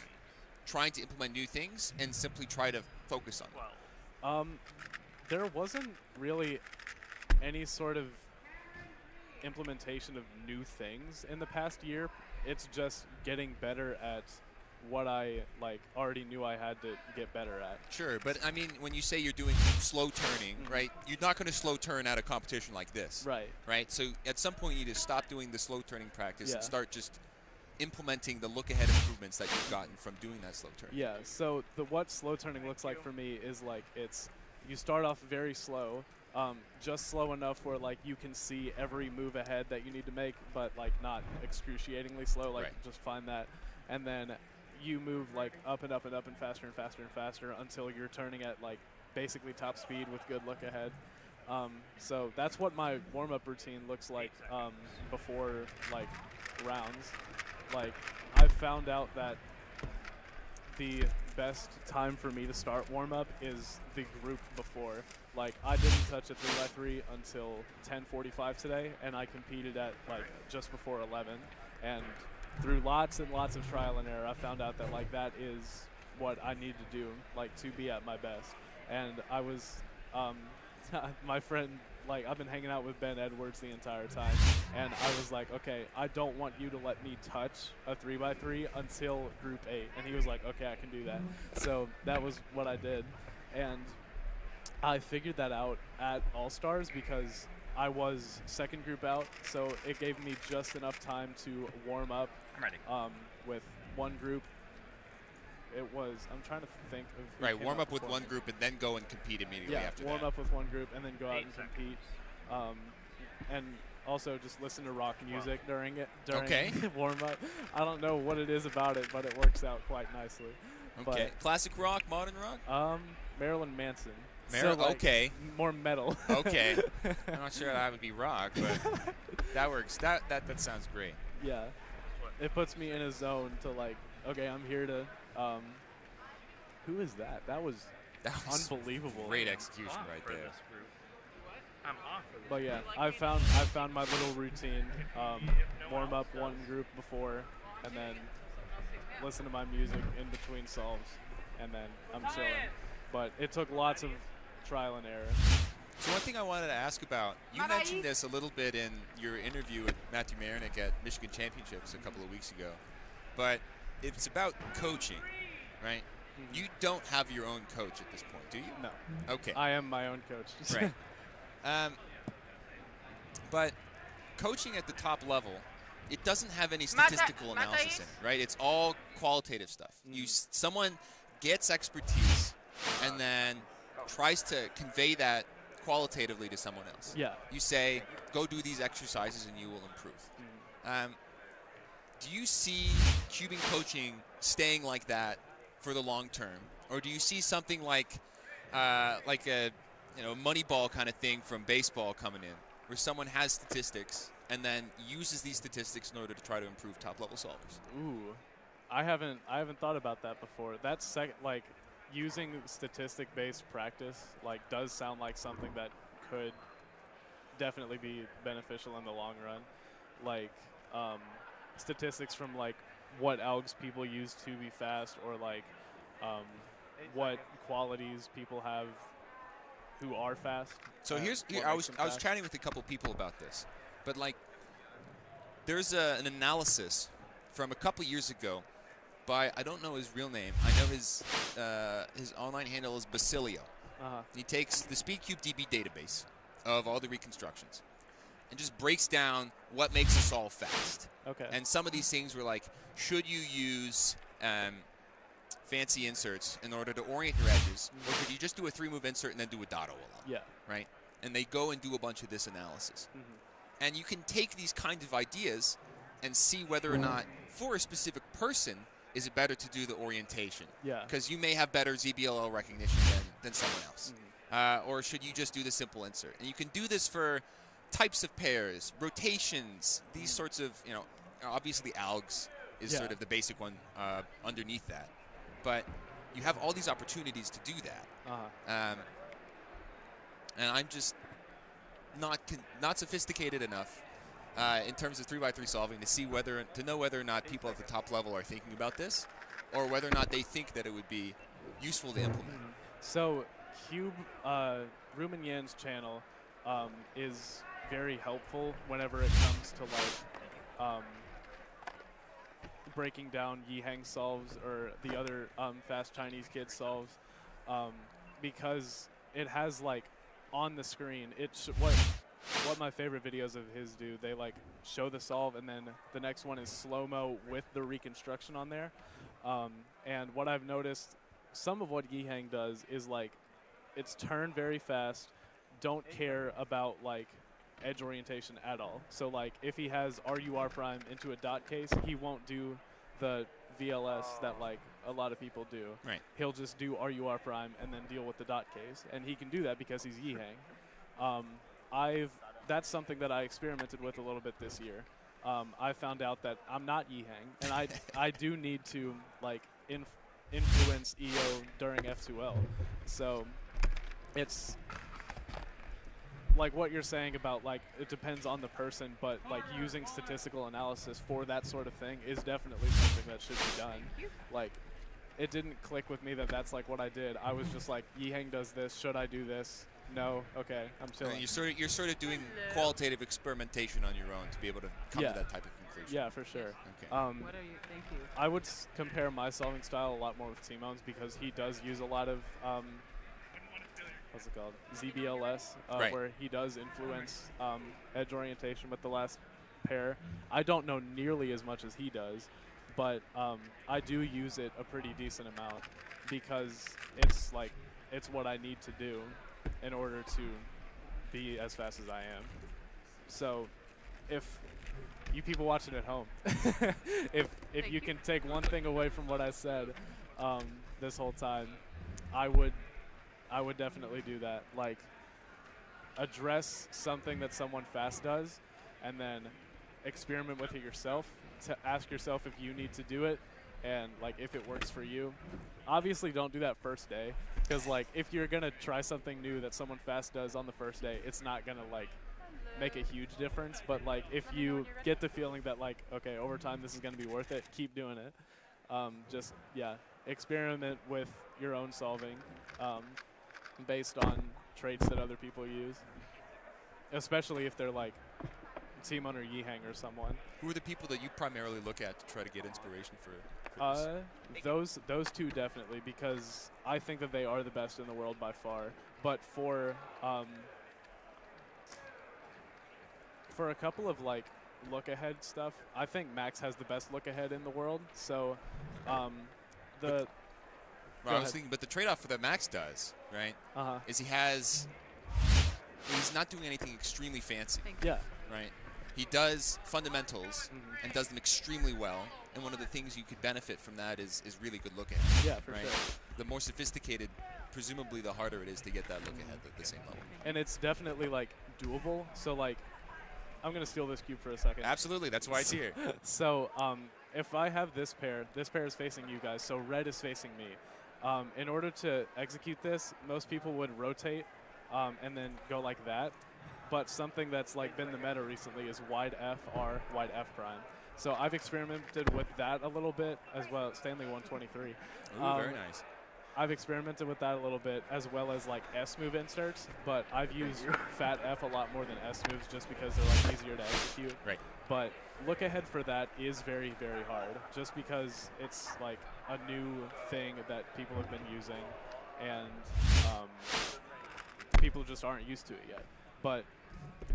trying to implement new things and simply try to focus on them? There wasn't really any sort of implementation of new things in the past year. It's just getting better at what I already knew I had to get better at. Sure, but I mean, when you say you're doing slow turning, right, you're not going to slow turn at a competition like this. Right. Right? So at some point you need to stop doing the slow turning practice Yeah. and start just implementing the look ahead improvements that you've gotten from doing that slow turn. Yeah, so what slow turning looks like for me is you start off very slow, just slow enough where you can see every move ahead that you need to make, but not excruciatingly slow, just find that. And then you move up and up and up and faster and faster and faster until you're turning at basically top speed with good look ahead. So that's what my warm-up routine looks like before rounds. I found out that the best time for me to start warm-up is the group before. I didn't touch a 3x3 until 10:45 today, and I competed at just before 11. And through lots and lots of trial and error, I found out that that is what I need to do to be at my best. And I was my friend, I've been hanging out with Ben Edwards the entire time, and I was like, okay, I don't want you to let me touch a 3x3 until Group 8. And he was like, okay, I can do that. So that was what I did. And I figured that out at All-Stars because I was second group out, so it gave me just enough time to warm up with one group. I'm trying to think of who Right, came warm out up with before one me. group and then go and compete immediately after warm that. up with one group and then go out and compete. And also just listen to rock music during warm up. I don't know what it is about it, but it works out quite nicely. Okay, classic rock, modern rock? Marilyn Manson. Okay. More metal. Okay. I'm not sure that would be rock, but that works. That sounds great. Yeah. It puts me in a zone to okay, I'm here to who is that? That was unbelievable. Great execution right there. I'm off. But yeah, I found my little routine. Warm up one group before, and then listen to my music in between solves, and then I'm chilling. But it took lots of trial and error. So one thing I wanted to ask about, you mentioned this a little bit in your interview with Matthew Marinick at Michigan Championships a couple of weeks ago, but it's about coaching, right? Mm-hmm. You don't have your own coach at this point, do you? No. Okay. I am my own coach. Right. But coaching at the top level, it doesn't have any statistical analysis in it, right? It's all qualitative stuff. Someone gets expertise and then tries to convey that qualitatively to someone else. Yeah. You say, go do these exercises and you will improve. Do you see cubing coaching staying like that for the long term? Or do you see something like a Moneyball kind of thing from baseball coming in, where someone has statistics and then uses these statistics in order to try to improve top-level solvers? Ooh. I haven't thought about that before. That's using statistic-based practice does sound like something that could definitely be beneficial in the long run. Statistics from what algs people use to be fast, or what qualities people have who are fast. So I was chatting with a couple people about this, but there's an analysis from a couple years ago by, I don't know his real name. I know his online handle is Basilio. He takes the SpeedCube DB database of all the reconstructions and just breaks down what makes a solve fast. Okay. And some of these things were should you use fancy inserts in order to orient your edges, or could you just do a 3-move insert and then do a dotto along? Yeah. Right? And they go and do a bunch of this analysis. Mm-hmm. And you can take these kinds of ideas and see whether or not, for a specific person, is it better to do the orientation? Yeah. Because you may have better ZBLL recognition than someone else. Or should you just do the simple insert? And you can do this for types of pairs, rotations, these sorts of, obviously algs is sort of the basic one underneath that. But you have all these opportunities to do that. And I'm just not sophisticated enough in terms of 3x3 solving to know whether or not people at the top level are thinking about this, or whether or not they think that it would be useful to implement. So Cube, Ruben Yan's channel is very helpful whenever it comes to like breaking down Yihang solves or the other fast Chinese kid solves, because it has like on the screen what my favorite videos of his do. They like show the solve and then the next one is slow-mo with the reconstruction on there. And what I've noticed, some of what Yihang does is like it's turn very fast, don't care about like edge orientation at all. So like if he has RUR prime into a dot case, he won't do the VLS that like a lot of people do. Right. He'll just do RUR prime and then deal with the dot case, and he can do that because he's Yihang. That's something that I experimented with a little bit this year. I found out that I'm not Yihang, and I do need to like influence EO during F2L. So it's like what you're saying about like it depends on the person, but like using statistical analysis for that sort of thing is definitely something that should be done. Like it didn't click with me that that's like what I did. I was just like, Yihang does this, should I do this? No, okay, I'm chilling. And you're sort of doing qualitative experimentation on your own to be able to come to that type of conclusion. Yeah, for sure. Okay. What are you? Thank you. I would compare my solving style a lot more with Timon's because he does use a lot of what's it called, ZBLS, right. where he does influence edge orientation with the last pair. I don't know nearly as much as he does, but I do use it a pretty decent amount because it's like it's what I need to do in order to be as fast as I am. So if you people watching at home, if you can take one thing away from what I said this whole time, I would definitely do that. Like address something that someone fast does and then experiment with it yourself to ask yourself if you need to do it and like if it works for you. Obviously don't do that first day, because like if you're gonna try something new that someone fast does on the first day, it's not gonna like make a huge difference. But like if you get the feeling that like, okay, over time this is gonna be worth it, keep doing it. Just experiment with your own solving based on traits that other people use, especially if they're like Timon or Yihang or someone. Who are the people that you primarily look at to try to get inspiration for this? Those two definitely, because I think that they are the best in the world by far. But for a couple of like look ahead stuff, I think Max has the best look ahead in the world. So I was thinking, but the trade-off for that Max does, right? Is he's not doing anything extremely fancy. Yeah. Right. He does fundamentals and does them extremely well, and one of the things you could benefit from that is really good look ahead. Yeah, for right? sure. The more sophisticated, presumably the harder it is to get that look ahead at the same level. And it's definitely like doable. So like, I'm gonna steal this cube for a second. Absolutely, that's why it's here. So if I have this pair is facing you guys, so red is facing me. In order to execute this, most people would rotate and then go like that. But something that's like been the meta recently is wide F R, wide F prime. So I've experimented with that a little bit as well. Stanley 123. Ooh, very nice. I've experimented with that a little bit as well as like S move inserts, but I've used fat F a lot more than S moves just because they're like easier to execute. Right. But look ahead for that is very, very hard just because it's like a new thing that people have been using and people just aren't used to it yet. But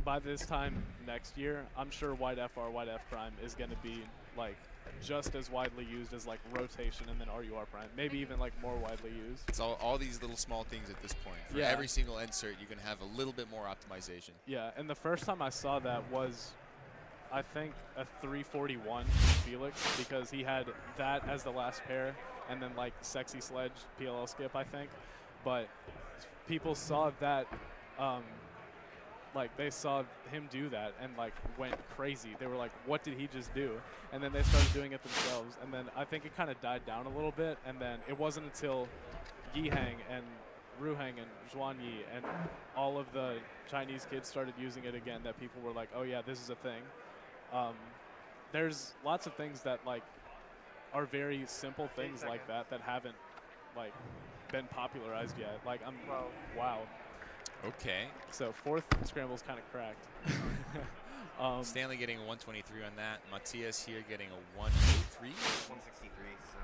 by this time next year, I'm sure wide FR, wide F prime is going to be like just as widely used as like rotation and then RUR prime, maybe even like more widely used. It's all these little small things at this point. For Yeah. every single insert, you can have a little bit more optimization. Yeah, and the first time I saw that was, I think, a 341 from Felix, because he had that as the last pair and then like Sexy Sledge PLL skip, I think. But people saw that, like they saw him do that and like went crazy. They were like, what did he just do? And then they started doing it themselves. And then I think it kind of died down a little bit. And then it wasn't until Yihang and Ruhang and Zhuan Yi and all of the Chinese kids started using it again that people were like, oh yeah, this is a thing. There's lots of things that like are very simple things like that that haven't like been popularized yet. Like wow. Okay. So fourth scramble's kind of cracked. Stanley getting a 123 on that. Matthias here getting a 103. 163. So.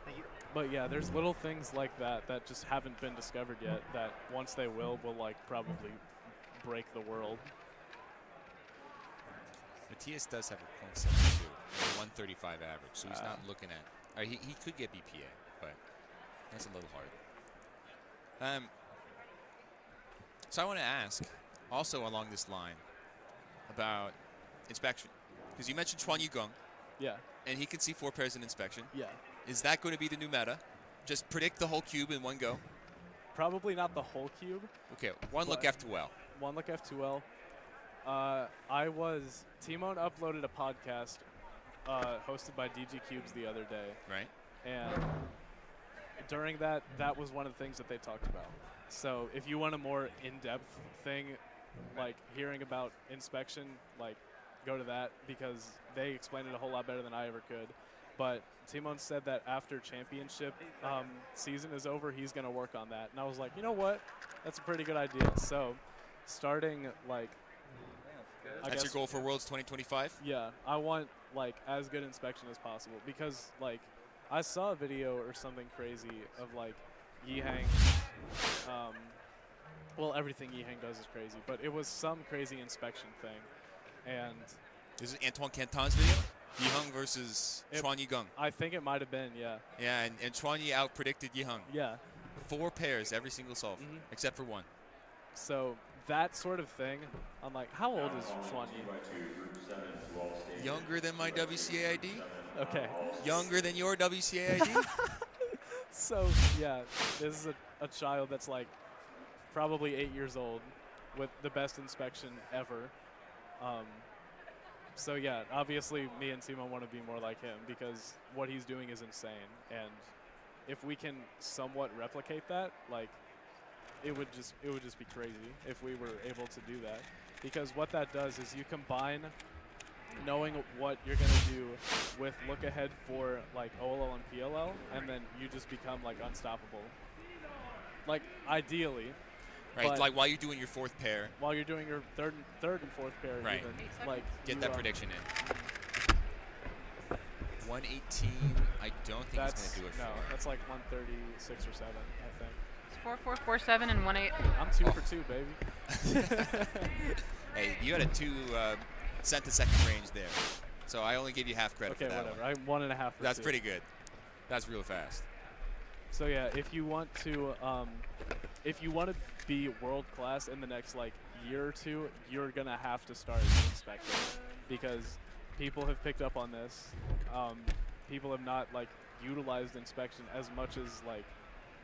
Thank you. But yeah, there's little things like that that just haven't been discovered yet that once they will like probably break the world. Matthias does have a .72 and a 135 average, so he's not looking at. He could get BPA, but that's a little hard. So I want to ask, also along this line, about inspection, because you mentioned Chuan Yigong. Yeah. And he can see 4 pairs in inspection. Yeah. Is that going to be the new meta? Just predict the whole cube in one go? Probably not the whole cube. Okay, one look F2L. One look F2L. Timon uploaded a podcast hosted by DG Cubes the other day. Right. And during that was one of the things that they talked about. So if you want a more in-depth thing, like hearing about inspection, like go to that, because they explained it a whole lot better than I ever could. But Timon said that after championship season is over, he's going to work on that. And I was like, you know what? That's a pretty good idea. So starting like... That's your goal for Worlds 2025? Yeah, I want like as good inspection as possible, because like I saw a video or something crazy of like Yihang. Well, everything Yihang does is crazy, but it was some crazy inspection thing. And this is Antoine Canton's video? Yihang versus Chuan Yigong. I think it might have been, yeah. Yeah, and Chuan Yi out-predicted Yihang. Yeah. 4 pairs every single solve, except for 1. So that sort of thing, I'm like, how old is Shwan Yi? Younger than my WCA ID. Okay. Younger than your WCA ID. So, yeah, this is a child that's like probably 8 years old with the best inspection ever. So, yeah, obviously me and Timo want to be more like him, because what he's doing is insane. And if we can somewhat replicate that, like, it would just be crazy if we were able to do that, because what that does is you combine knowing what you're going to do with look ahead for like OLL and PLL, and then you just become like unstoppable, like ideally. Right, like while you're doing your 4th pair. While you're doing your third and fourth pair, right? Even, like get that prediction in. 118. I don't think he's going to do it. No, that's like 136 or 7, I think. 4, 4, 4, 7, and 1, 8. I'm 2 for 2, baby. Hey, you had a 2 cent to second range there, so I only give you half credit for that. Okay, whatever. I'm 1.5 for That's 2. pretty good. That's real fast. So yeah, if you want to be world class in the next like year or 2, you're gonna have to start inspecting, because people have picked up on this. People have not like utilized inspection as much as like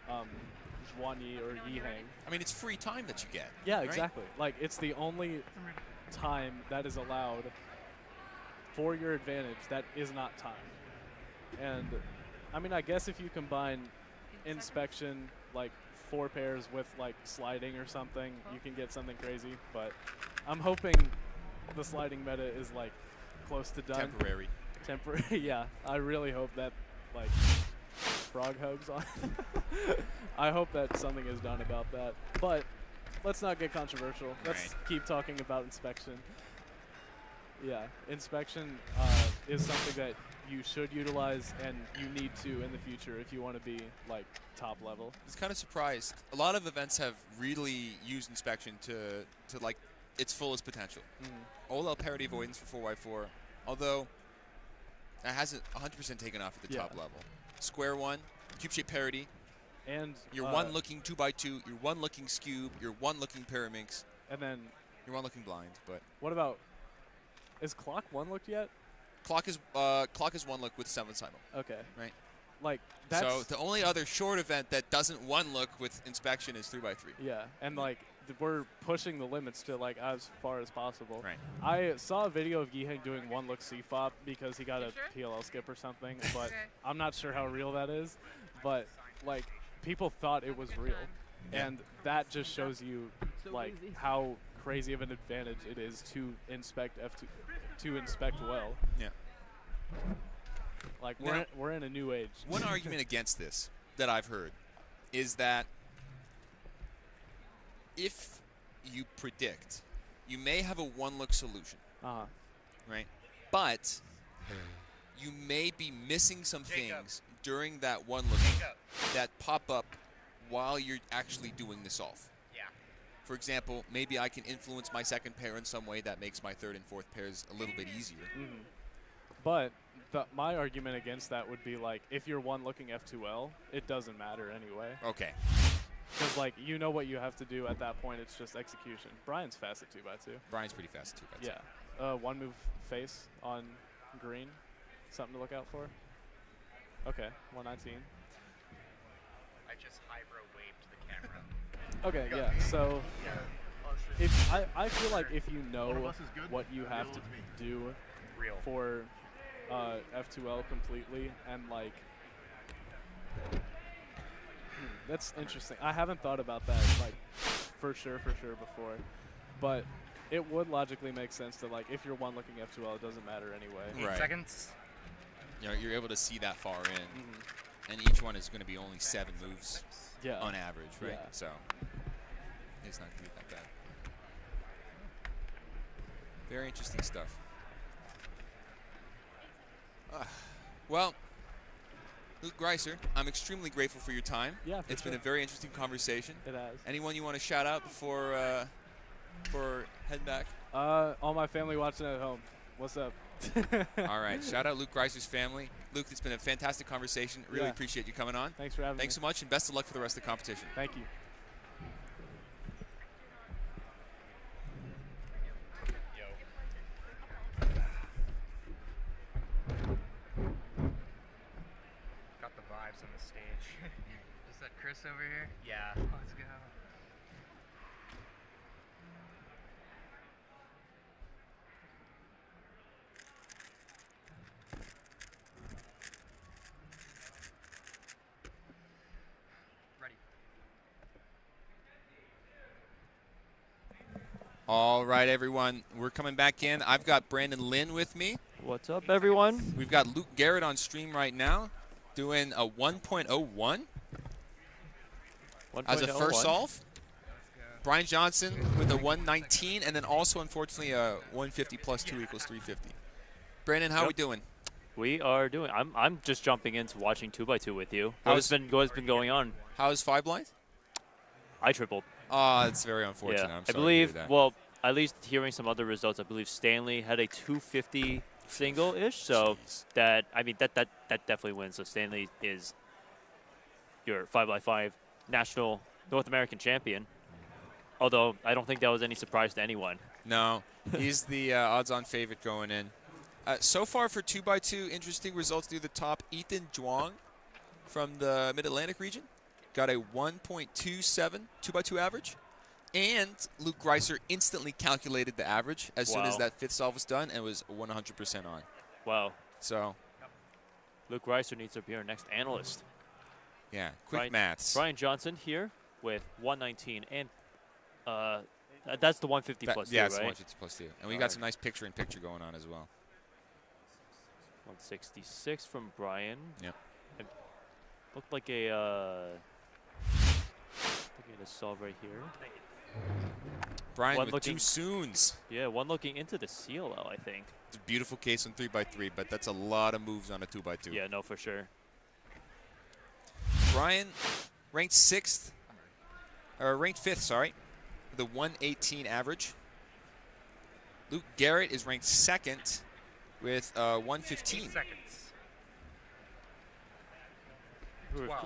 Zhuan Yi or Yihang. I mean, it's free time that you get. Yeah, right? exactly. Like, it's the only time that is allowed for your advantage that is not time. And I mean, I guess if you combine inspection, like 4 pairs with like sliding or something, you can get something crazy. But I'm hoping the sliding meta is like close to done. Temporary. Yeah, I really hope that like frog hugs on. I hope that something is done about that. But let's not get controversial. Let's keep talking about inspection. Yeah, inspection is something that you should utilize and you need to in the future if you want to be like top level. I was kind of surprised. A lot of events have really used inspection to like its fullest potential. OLL parity avoidance for 4x4, although That hasn't 100% taken off at the top Yeah. level. Square one, cube shape parity. And you're one looking 2x2. You're one looking Scube. You're one looking Pyraminx. And then you're one looking blind. But what about? Is clock one looked yet? Clock is one look with 7 simul. Okay. Right. Like that's so the only other short event that doesn't one look with inspection is 3x3. Yeah, and like we're pushing the limits to like as far as possible. Right. I saw a video of Yiheng doing one look CFOP because he got a PLL skip or something, but I'm not sure how real that is. But like people thought it was real, and that just shows you like how crazy of an advantage it is to inspect to inspect well. Yeah. Like Now, we're in a new age. One argument against this that I've heard is that if you predict, you may have a one-look solution, right? But you may be missing some things during that one look that pop up while you're actually doing the solve. Yeah. For example, maybe I can influence my second pair in some way that makes my third and fourth pairs a little bit easier. But my argument against that would be like, if you're one looking F2L, it doesn't matter anyway. Okay. Because like you know what you have to do at that point. It's just execution. Brian's fast at 2x2. Brian's pretty fast at 2x2. Yeah. One move face on green. Something to look out for. Okay. 119. I just hybro waved to the camera. Okay. Yeah. So if I feel like if you know what you have to do for F2L completely, and like that's interesting. I haven't thought about that like for sure before, but it would logically make sense to like if you're one looking F2L, it doesn't matter anyway. 8 seconds. You know, you're able to see that far in, and each one is going to be only 7 moves on average, right? Yeah. So it's not going to be that bad. Very interesting stuff. Well, Luke Greiser, I'm extremely grateful for your time. Yeah, it's been a very interesting conversation. It has. Anyone you want to shout out before heading back? All my family watching at home. What's up? All right. Shout out Luke Greiser's family. Luke, it's been a fantastic conversation. Really appreciate you coming on. Thanks for having me. Thanks so much, and best of luck for the rest of the competition. Thank you. Got the vibes on the stage. Is that Chris over here? Yeah. Let's go. All right, everyone. We're coming back in. I've got Brandon Lin with me. What's up, everyone? We've got Luke Garrett on stream right now doing a 1.01 as a first solve. Brian Johnson with a 119, and then also, unfortunately, a 150 plus 2 equals 350. Brandon, how are we doing? We are doing. I'm just jumping into watching 2x2 with you. What's been going on? How's 5 blind? I tripled. Oh, that's very unfortunate. Yeah. I'm I sorry to believe, hear that. well, at least hearing some other results, I believe Stanley had a 250 single-ish. So that definitely wins. So Stanley is your 5x5 national North American champion. Although I don't think that was any surprise to anyone. No, he's the odds-on favorite going in. So far for 2x2, interesting results near the top. Ethan Zhuang from the Mid-Atlantic region got a 1.27 2x2 average. And Luke Greiser instantly calculated the average as soon as that 5th solve was done and was 100% on. Wow. So Luke Greiser needs to be our next analyst. Yeah, quick maths. Brian Johnson here with 119 and that's the 150 plus 2, yeah, it's right? the 150 plus 2. And we got some nice picture-in-picture going on as well. 166 from Brian. Yep. It looked like a solve right here. Brian with 2 soons. Yeah, one looking into the CLL, I think. It's a beautiful case on 3x3, but that's a lot of moves on a 2x2. Yeah, no, for sure. Brian ranked 6th, or ranked 5th, sorry, with a 118 average. Luke Garrett is ranked 2nd with 1:15. 8 seconds.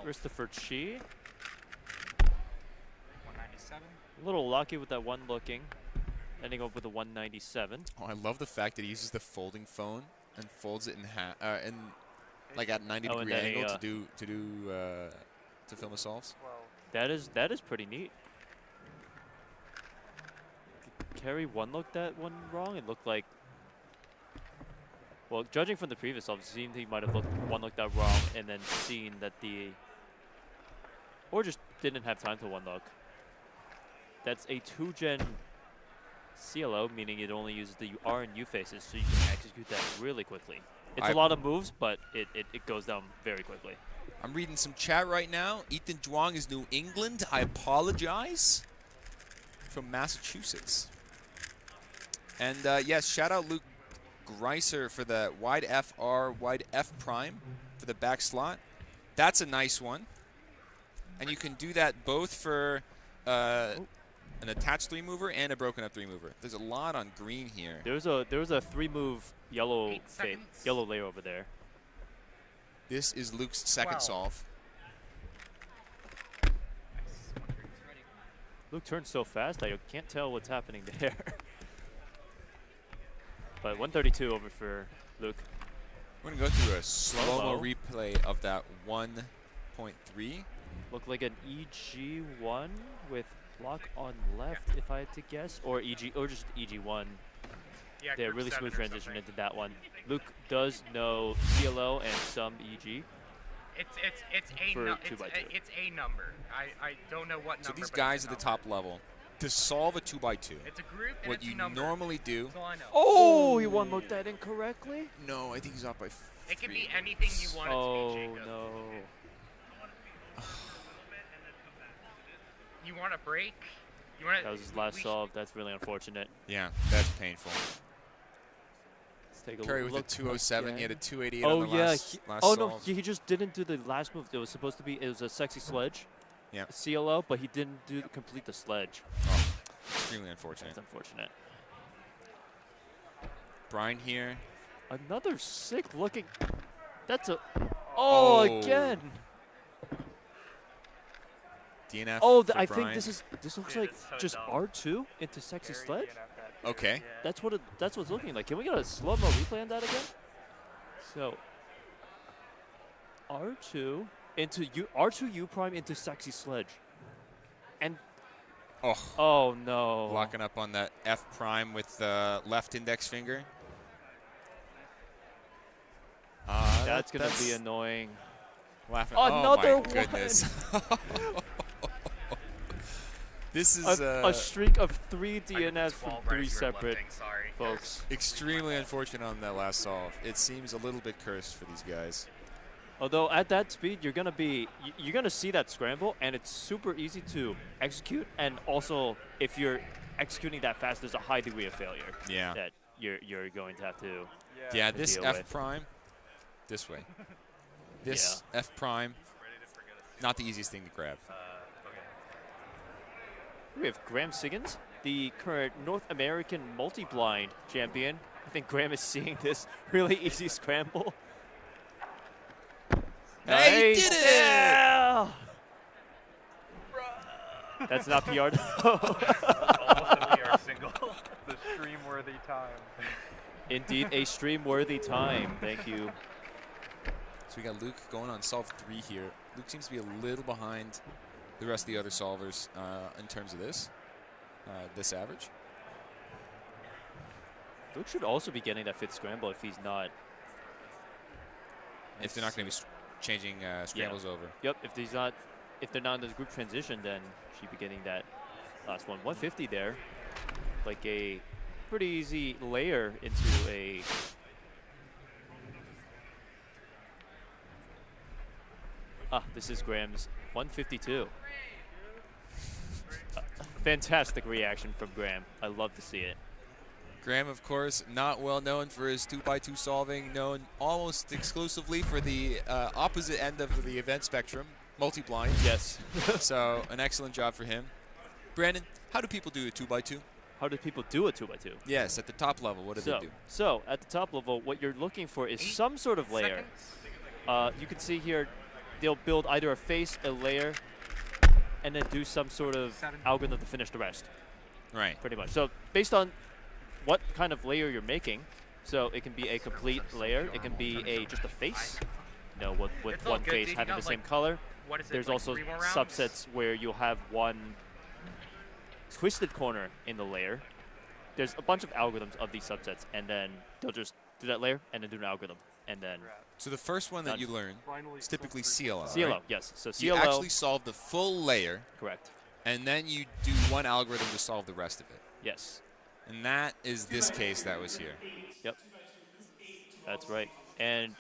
Christopher Chi. 197. A little lucky with that one looking. Ending up with a 197. Oh, I love the fact that he uses the folding phone and folds it in half, and like at 90-degree angle to film his solves. That is pretty neat. Kerry one looked that one wrong. It looked like, well, judging from the previous solve, it seemed he might have one looked that wrong and then seen that or just didn't have time to one look. That's a 2-gen CLO, meaning it only uses the R and U faces, so you can execute that really quickly. It's a lot of moves, but it goes down very quickly. I'm reading some chat right now. Ethan Duong is New England. I apologize. From Massachusetts. And yes, shout out Luke Greiser for the wide FR, wide F prime for the back slot. That's a nice one. And you can do that both for an attached 3-mover and a broken up 3-mover. There's a lot on green here. There's a 3-move yellow layer over there. This is Luke's second solve. Luke turns so fast I can't tell what's happening there. But 132 over for Luke. We're going to go through a slow-mo replay of that 1.3. Looked like an EG1 with block on left, if I had to guess, or just EG1. Yeah, they really smooth transition into that one. Luke does know CLO and some EG. It's a number. I don't know what number. So these guys at the top level, to solve a 2x2, it's a group and what it's you a number. normally do. That's all I know. Oh, he one looked that incorrectly? No, I think he's off by 3. It can be anything you want it to be, Jacob. No. You want a break? That was his last solve. That's really unfortunate. Yeah, that's painful. Let's take a Curry look with a 207. again. He had a 288 on the last Oh, solve. no, he just didn't do the last move. It was supposed to be, it was a sexy sledge. Yeah. CLO, but he didn't complete the sledge. Oh, extremely unfortunate. That's unfortunate. Brian here. Another sick looking. That's a. Oh, again. DNF. Oh, for I Brian. think this looks like just R2 into sexy sledge. Okay. That's what it's looking like. Can we get a slow-mo replay on that again? So R2 into R2 U prime into sexy sledge. And oh no. Blocking up on that F prime with the left index finger. That's going to be annoying. Laughing. Another oh my goodness. This is a streak of 3 DNFs from 3 separate folks. Extremely unfortunate on that last solve. It seems a little bit cursed for these guys. Although at that speed, you're gonna see that scramble, and it's super easy to execute. And also, if you're executing that fast, there's a high degree of failure. Yeah. That you're going to have to. Yeah, this deal F with. prime, this way. This F prime, not the easiest thing to grab. We have Graham Siggins, the current North American multi-blind champion. I think Graham is seeing this really easy scramble. Hey, he did it! Yeah! That's not PR. Almost a PR single. The stream-worthy time. Indeed, a stream-worthy time. Thank you. So we got Luke going on solve 3 here. Luke seems to be a little behind the rest of the other solvers in terms of this average. Luke should also be getting that 5th scramble if he's not. If they're not going to be changing scrambles over. Yep. If they're not in the group transition, then she'd be getting that last one. 150 there, like a pretty easy layer into a. This is Graham's 152. Fantastic reaction from Graham. I love to see it. Graham, of course, not well known for his 2x2 solving, known almost exclusively for the opposite end of the event spectrum, multi-blind. Yes. So an excellent job for him. Brandon, how do people do a 2x2? how do people do a 2x2? Yes, at the top level, what do they do? So at the top level, what you're looking for is some sort of layer. You can see here, they'll build either a face, a layer, and then do some sort of algorithm to finish the rest. Right. Pretty much. So based on what kind of layer you're making, so it can be a complete layer, it can be just a face, with one face having the same color. There's also subsets where you'll have one twisted corner in the layer. There's a bunch of algorithms of these subsets, and then they'll just do that layer and then do an algorithm, and then. So the first one that you learn is typically CLO. CLO, right? yes. So CLO. You actually solve the full layer. Correct. And then you do one algorithm to solve the rest of it. Yes. And that is this case that was here. Yep. That's right. And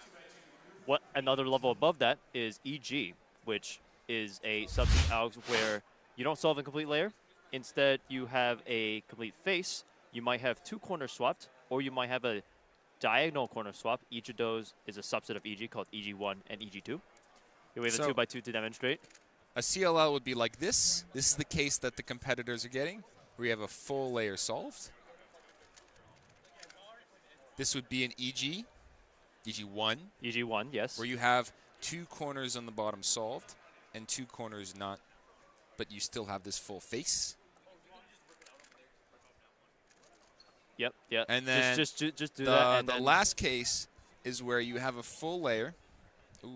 what another level above that is EG, which is a subset alg where you don't solve a complete layer. Instead, you have a complete face. You might have two corners swapped, or you might have a diagonal corner swap. Each of those is a subset of EG called EG1 and EG2. Here we have a 2x2 to demonstrate. A CLL would be like this. This is the case that the competitors are getting, where you have a full layer solved. This would be an EG, EG1. EG1, yes. Where you have two corners on the bottom solved and two corners not, but you still have this full face. Yep, yep. And then just do that. And the last case is where you have a full layer. Ooh,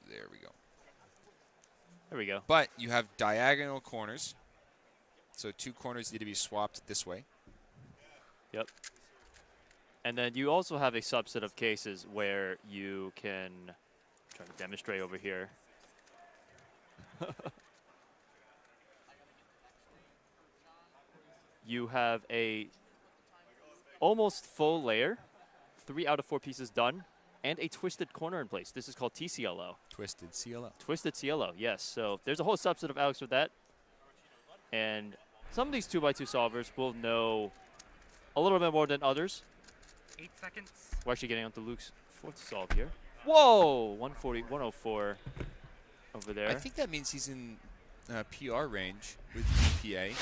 there we go. There we go. But you have diagonal corners. So two corners need to be swapped this way. Yep. And then you also have a subset of cases where you can, I'm trying to demonstrate over here. You have a almost full layer, 3 out of 4 pieces done, and a twisted corner in place. This is called TCLO. Twisted CLO. Twisted CLO, yes. So there's a whole subset of Alex with that. And some of these 2x2 solvers will know a little bit more than others. 8 seconds. We're actually getting onto Luke's fourth solve here. Whoa! 140, 104 over there. I think that means he's in PR range with EPA.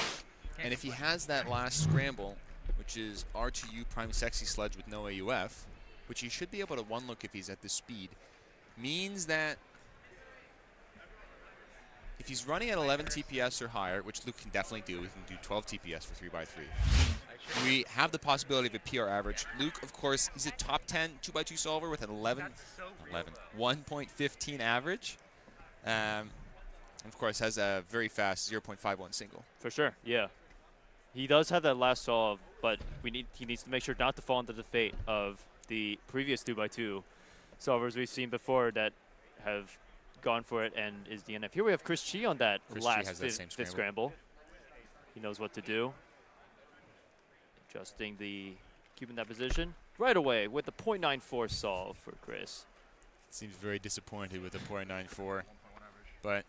And if he has that last scramble, which is R2U Prime Sexy Sledge with no AUF, which he should be able to one-look if he's at this speed, means that if he's running at 11 TPS or higher, which Luke can definitely do, we can do 12 TPS for 3x3. We have the possibility of a PR average. Luke, of course, he's a top 10 2x2 solver with an 1.15 average. Of course, has a very fast 0.51 single. For sure, yeah. He does have that last solve, but he needs to make sure not to fall into the fate of the previous 2x2 solvers we've seen before that have gone for it and is DNF. Here we have Chris Chi on that last fifth scramble. He knows what to do. Adjusting keeping that position right away with the 0.94 solve for Chris. Seems very disappointed with the 0.94, but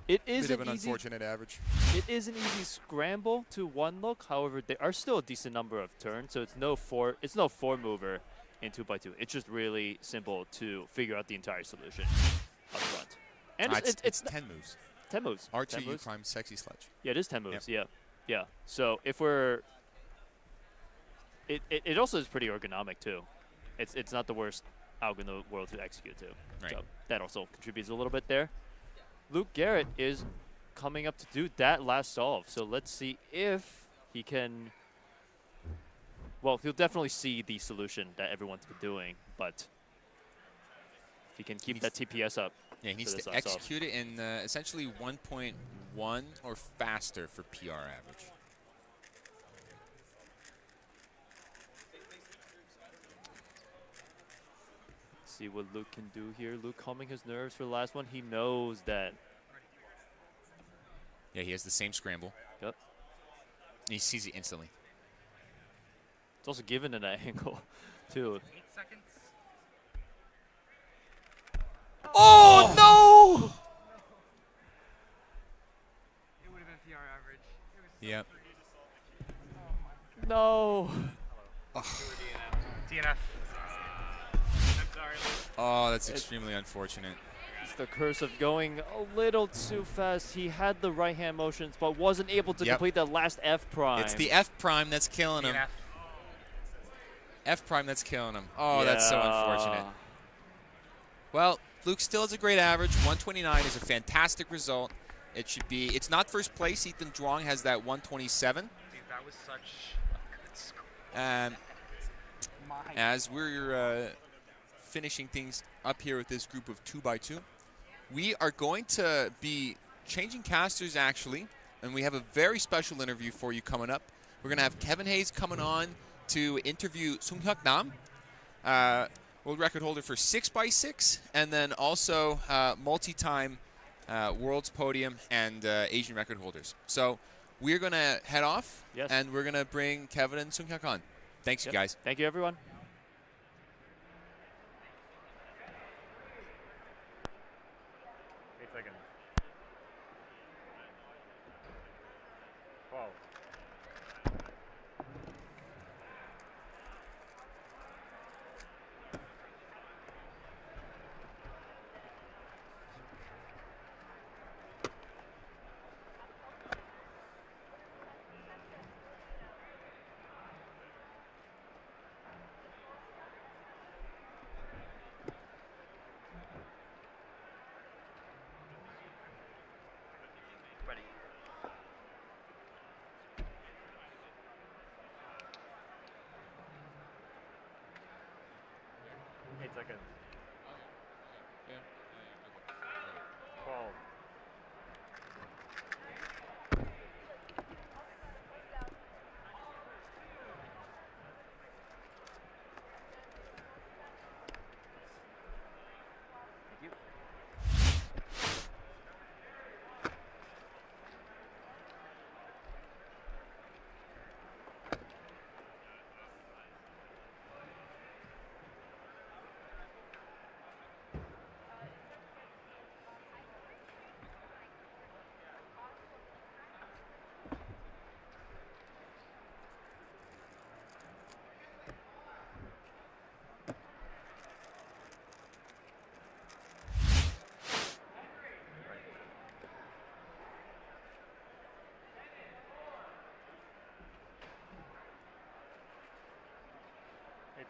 it is an unfortunate average. It is an easy scramble to one look. However, there are still a decent number of turns, so it's no four mover in 2x2. It's just really simple to figure out the entire solution up front. And it's 10 moves. 10 moves. R2U Prime Sexy Sledge. Yeah, it is 10 moves. Yep. Yeah. So if we're, it also is pretty ergonomic too. It's not the worst algo in the world to execute too. Right. So that also contributes a little bit there. Luke Garrett is coming up to do that last solve. So let's see if he can. Well, he'll definitely see the solution that everyone's been doing, but if he can keep that TPS up. Yeah, he needs to execute it in essentially 1.1 or faster for PR average. See what Luke can do here. Luke calming his nerves for the last one. He knows that. Yeah, he has the same scramble. Yep. And he sees it instantly. It's also given in that angle, too. 8 seconds. Oh, no! It would have been PR average. Yep. No. DNF. I'm sorry. Oh, that's extremely unfortunate. the curse of going a little too fast. He had the right hand motions, but wasn't able to complete that last F prime. It's the F prime that's killing him. F prime that's killing him. Oh, that's so unfortunate. Well, Luke still has a great average. 129 is a fantastic result. It should be. It's not first place. Ethan Duong has that 127. Dude, that was such a good score. As we're finishing things up here with this group of 2x2, we are going to be changing casters actually, and we have a very special interview for you coming up. We're going to have Kevin Hayes coming on to interview Sung-hyuk Nam, world record holder for 6x6, and then also multi-time World's Podium and Asian record holders. So we're going to head off, and we're going to bring Kevin and Sung-hyuk on. Thanks, you guys. Thank you, everyone. 8 seconds. 12. Ready. 8 seconds. 12. Thank you.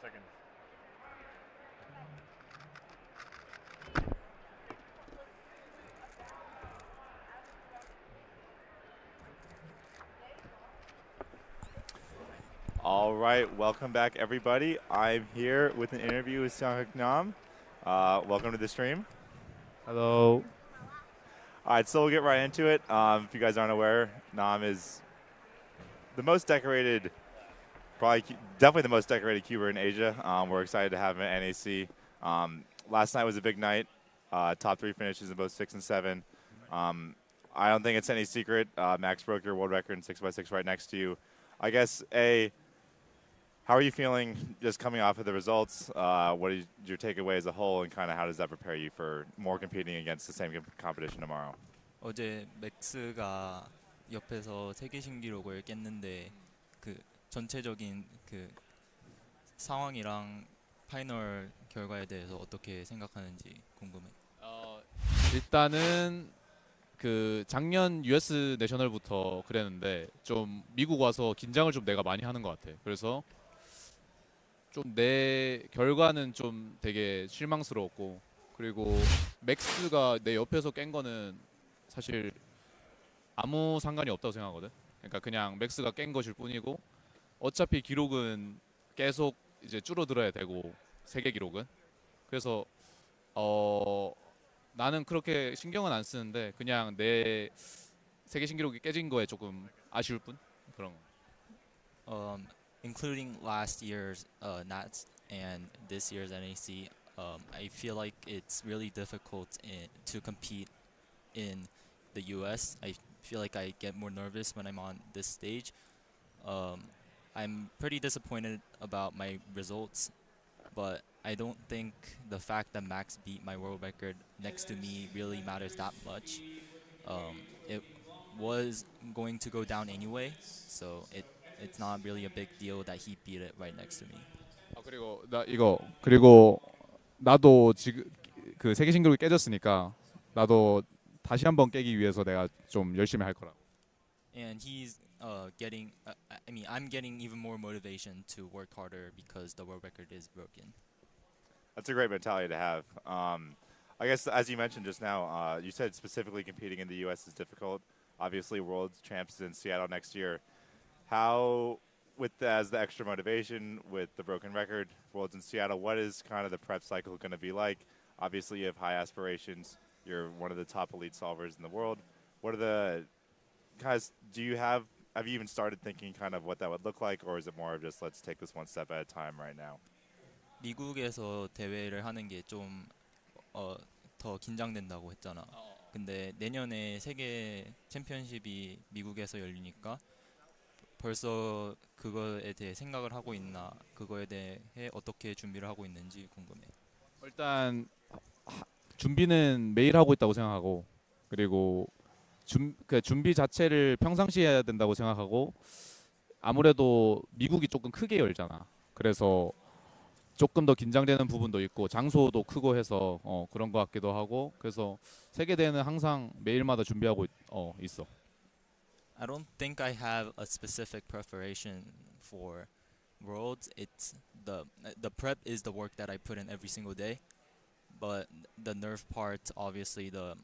Seconds. All right, welcome back, everybody. I'm here with an interview with Sung-hyuk Nam. Welcome to the stream. Hello. All right, so we'll get right into it. If you guys aren't aware, Nam is the most decorated, definitely the most decorated cuber in Asia. We're excited to have him at NAC. Last night was a big night. Top 3 finishes in both 6 and 7. I don't think it's any secret. Max broke your world record in 6x6 right next to you. I guess, how are you feeling just coming off of the results? What is your takeaway as a whole, and kind of how does that prepare you for more competing against the same competition tomorrow? 어제 맥스가 옆에서 세계 신기록을 깼는데 그 전체적인 그 상황이랑 파이널 결과에 대해서 어떻게 생각하는지 궁금해. 일단은 그 작년 US 내셔널부터 그랬는데 좀 미국 와서 긴장을 좀 내가 많이 하는 것 같아. 그래서 좀 내 결과는 좀 되게 실망스러웠고, 그리고 맥스가 내 옆에서 깬 거는 사실 아무 상관이 없다고 생각하거든. 그러니까 그냥 맥스가 깬 것일 뿐이고, 어차피 기록은 계속 이제 줄어들어야 되고, 세계 기록은. 그래서 나는 그렇게 신경은 안 쓰는데 그냥 내 세계 신기록이 깨진 거에 조금 아쉬울 뿐 그런 거. Including last year's Nats and this year's NAC, I feel like it's really difficult to compete in the US. I feel like I get more nervous when I'm on this stage. I'm pretty disappointed about my results, but I don't think the fact that Max beat my world record next to me really matters that much. It was going to go down anyway, so it's not really a big deal that he beat it right next to me. 그리고 나도 지금 그 세계 신기록이 깨졌으니까 나도 다시 한번 깨기 위해서 내가 좀 열심히 할 거라고. And he's getting. I mean, I'm getting even more motivation to work harder because the world record is broken. That's a great mentality to have. I guess as you mentioned just now, you said specifically competing in the U.S. is difficult. Obviously, World Champs is in Seattle next year. How, as the extra motivation with the broken record, Worlds in Seattle, what is kind of the prep cycle going to be like? Obviously, you have high aspirations. You're one of the top elite solvers in the world. What are the guys? Have you even started thinking kind of what that would look like, or is it more of just let's take this one step at a time right now? 미국에서 대회를 하는 게 좀 더 긴장된다고 했잖아. 근데 내년에 세계 챔피언십이 미국에서 열리니까 벌써 그거에 대해 생각을 하고 있나, 그거에 대해 어떻게 준비를 하고 있는지 궁금해. 일단 준비는 매일 하고 있다고 생각하고, 그리고 그 준비 자체를 평상시에 해야 된다고 생각하고, 아무래도 미국이 조금 크게 열잖아. 그래서 조금 더 긴장되는 부분도 있고 장소도 크고 해서 그런 것 같기도 하고, 그래서 세계 대회는 항상 매일마다 준비하고 있어. I don't think I have a specific preparation for Worlds. It's the prep is the work that I put in every single day, but the nerve part, obviously, the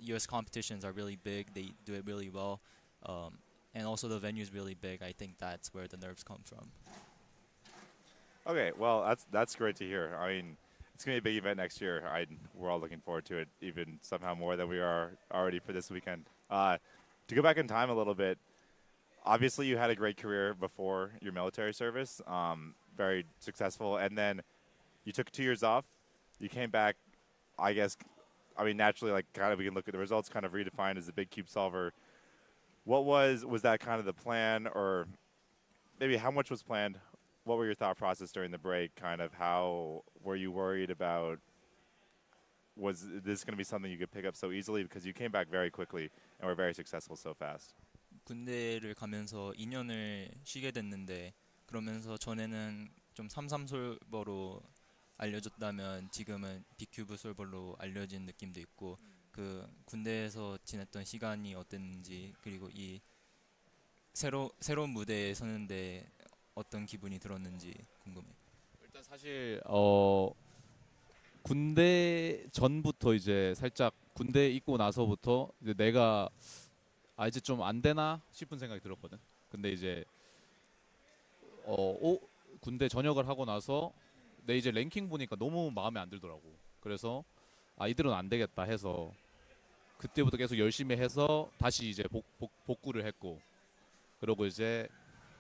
U.S. competitions are really big. They do it really well, and also the venue is really big. I think that's where the nerves come from. Okay, well, that's great to hear. I mean, it's going to be a big event next year. We're all looking forward to it, even somehow more than we are already for this weekend. To go back in time a little bit, obviously you had a great career before your military service, very successful, and then you took 2 years off. You came back, I guess, I mean, naturally, like, kind of we can look at the results, kind of redefined as a big cube solver. What was that kind of the plan, or maybe how much was planned? What were your thought process during the break? Kind of how were you worried about, was this going to be something you could pick up so easily? Because you came back very quickly and were very successful so fast. 군대를 가면서 2년을 쉬게 됐는데, 그러면서 전에는 좀 삼삼솔버로 알려졌다면 지금은 빅큐브 솔버로 알려진 느낌도 있고, 그 군대에서 지냈던 시간이 어땠는지, 그리고 이 새로운 무대에 서는데 어떤 기분이 들었는지 궁금해. 일단 사실 군대 전부터 이제 살짝 군대 있고 나서부터 이제 내가 이제 좀 안 되나 싶은 생각이 들었거든. 근데 이제 군대 전역을 하고 나서 내 이제 랭킹 보니까 너무 마음에 안 들더라고. 그래서 이들은 안 되겠다 해서 그때부터 계속 열심히 해서 다시 이제 복구를 했고, 그러고 이제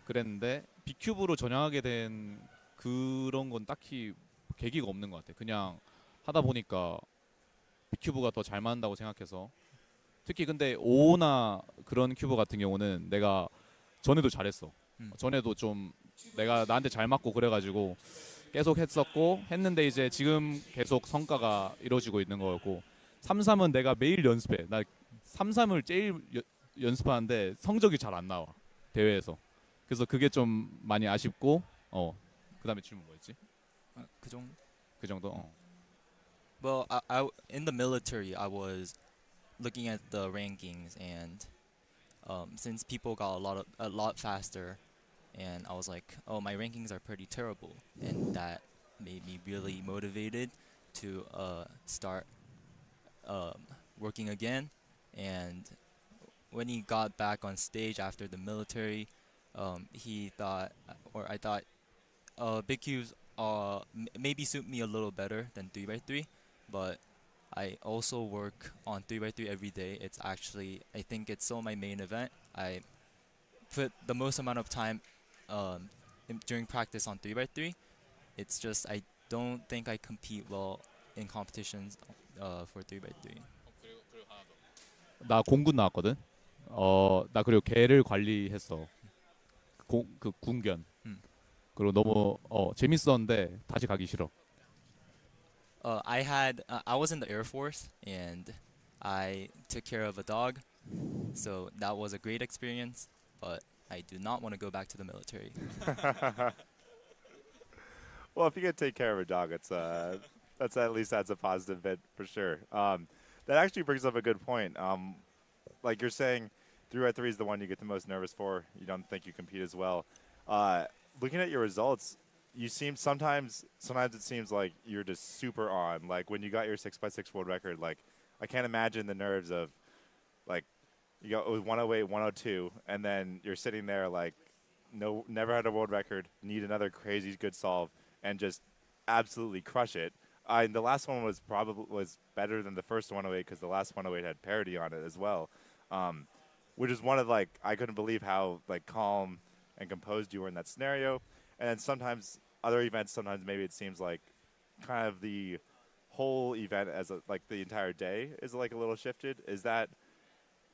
그랬는데 B큐브로 전향하게 된 그런 건 딱히 계기가 없는 것 같아. 그냥 하다 보니까 B큐브가 더 잘 맞는다고 생각해서. 특히 근데 5나 그런 큐브 같은 경우는 내가 전에도 잘했어. 전에도 좀 내가 나한테 잘 맞고 그래가지고 계속 했는데 이제 지금 계속 성과가 이루어지고 있는 거고, 3-3은 내가 매일 연습해. 나 3-3을 제일 연습하는데 성적이 잘 안 나와, 대회에서. 그래서 그게 좀 많이 아쉽고, 그다음에 질문 뭐였지? 그 정도? 그 정도. Well, I in the military, I was looking at the rankings, and since people got a lot faster, and I was like, oh, my rankings are pretty terrible, and that made me really motivated to start working again. And when he got back on stage after the military, he thought, or I thought, big cubes maybe suit me a little better than 3x3, but I also work on 3x3 every day. It's actually, I think it's still my main event. I put the most amount of time during practice on 3x3. It's just I don't think I compete well in competitions for 3x3. 나 공군 나왔거든. 나 그리고 개를 관리했어. 그 군견. 그리고 너무 재밌었는데 다시 가기 싫어. I was in the Air Force, and I took care of a dog, so that was a great experience, but I do not want to go back to the military. Well, if you get to take care of a dog, it's That's at least that's a positive bit for sure. That actually brings up a good point. Like you're saying, 3x3 is the one you get the most nervous for. You don't think you compete as well. Looking at your results, you seem sometimes it seems like you're just super on. Like when you got your 6x6 world record, like I can't imagine the nerves of like you go with 108, 102, and then you're sitting there like never had a world record, need another crazy good solve, and just absolutely crush it. And the last one was better than the first 108 because the last 108 had parity on it as well, which is one of like I couldn't believe how like calm and composed you were in that scenario. And then sometimes other events, sometimes maybe it seems like kind of the whole event as like the entire day is like a little shifted. Is that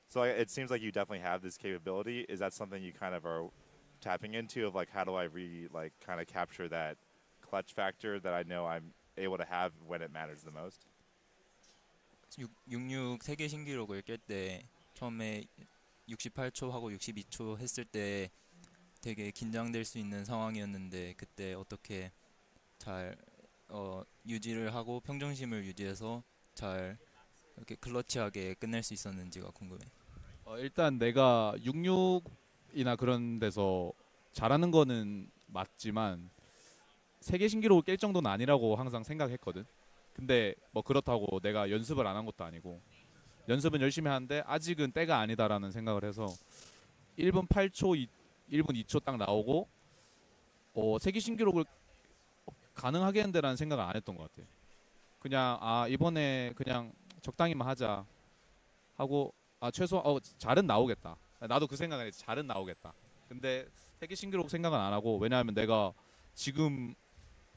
so? It seems like you definitely have this capability. Is that something you kind of are tapping into of like how do I like kind of capture that clutch factor that I know I'm able to have when it matters the most? 66 세계 신기록을 깰 때 처음에 68초 하고 62초 했을 때 되게 긴장될 수 있는 상황이었는데 그때 어떻게 잘 유지를 하고 평정심을 유지해서 잘 이렇게 클러치하게 끝낼 수 있었는지가 궁금해. 일단 내가 66이나 그런 데서 잘하는 거는 맞지만 세계 신기록을 깰 정도는 아니라고 항상 생각했거든. 근데 뭐 그렇다고 내가 연습을 안 한 것도 아니고 연습은 열심히 하는데 아직은 때가 아니다라는 생각을 해서 1분 8초, 1분 2초 딱 나오고 세계 신기록을 가능하겠는데라는 생각을 안 했던 것 같아. 그냥 이번에 그냥 적당히만 하자 하고 최소 잘은 나오겠다. 나도 그 생각을 했지. 잘은 나오겠다. 근데 세계 신기록 생각은 안 하고 왜냐하면 내가 지금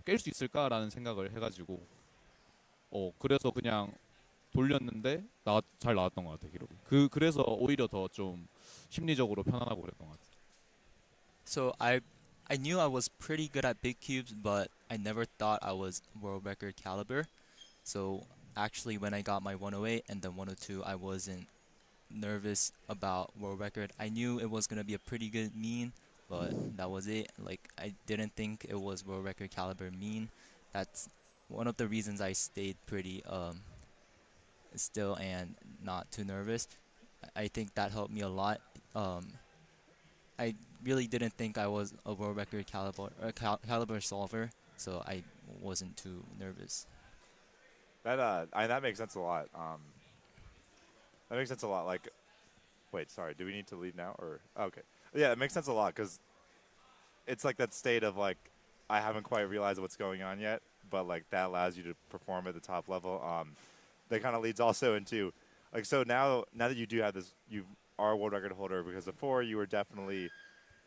깰 수 있을까라는 생각을 해가지고 그래서 그냥 돌렸는데 잘 나왔던 것 같아 기록이. 그래서 오히려 더 좀 심리적으로 편안하고 그랬던 것 같아. So I knew I was pretty good at big cubes, but I never thought I was world record caliber. So actually, when I got my 108 and then 102, I wasn't nervous about world record. I knew it was gonna be a pretty good mean, but that was it. Like I didn't think it was world record caliber mean. That's one of the reasons I stayed pretty still and not too nervous. I think that helped me a lot. I really didn't think I was a world record caliber solver, so I wasn't too nervous. That makes sense a lot. That makes sense a lot. Like, wait, sorry, do we need to leave now or okay? Yeah, it makes sense a lot because it's like that state of like I haven't quite realized what's going on yet, but like that allows you to perform at the top level. That kind of leads also into like so now that you do have this, you are a world record holder because before you were definitely,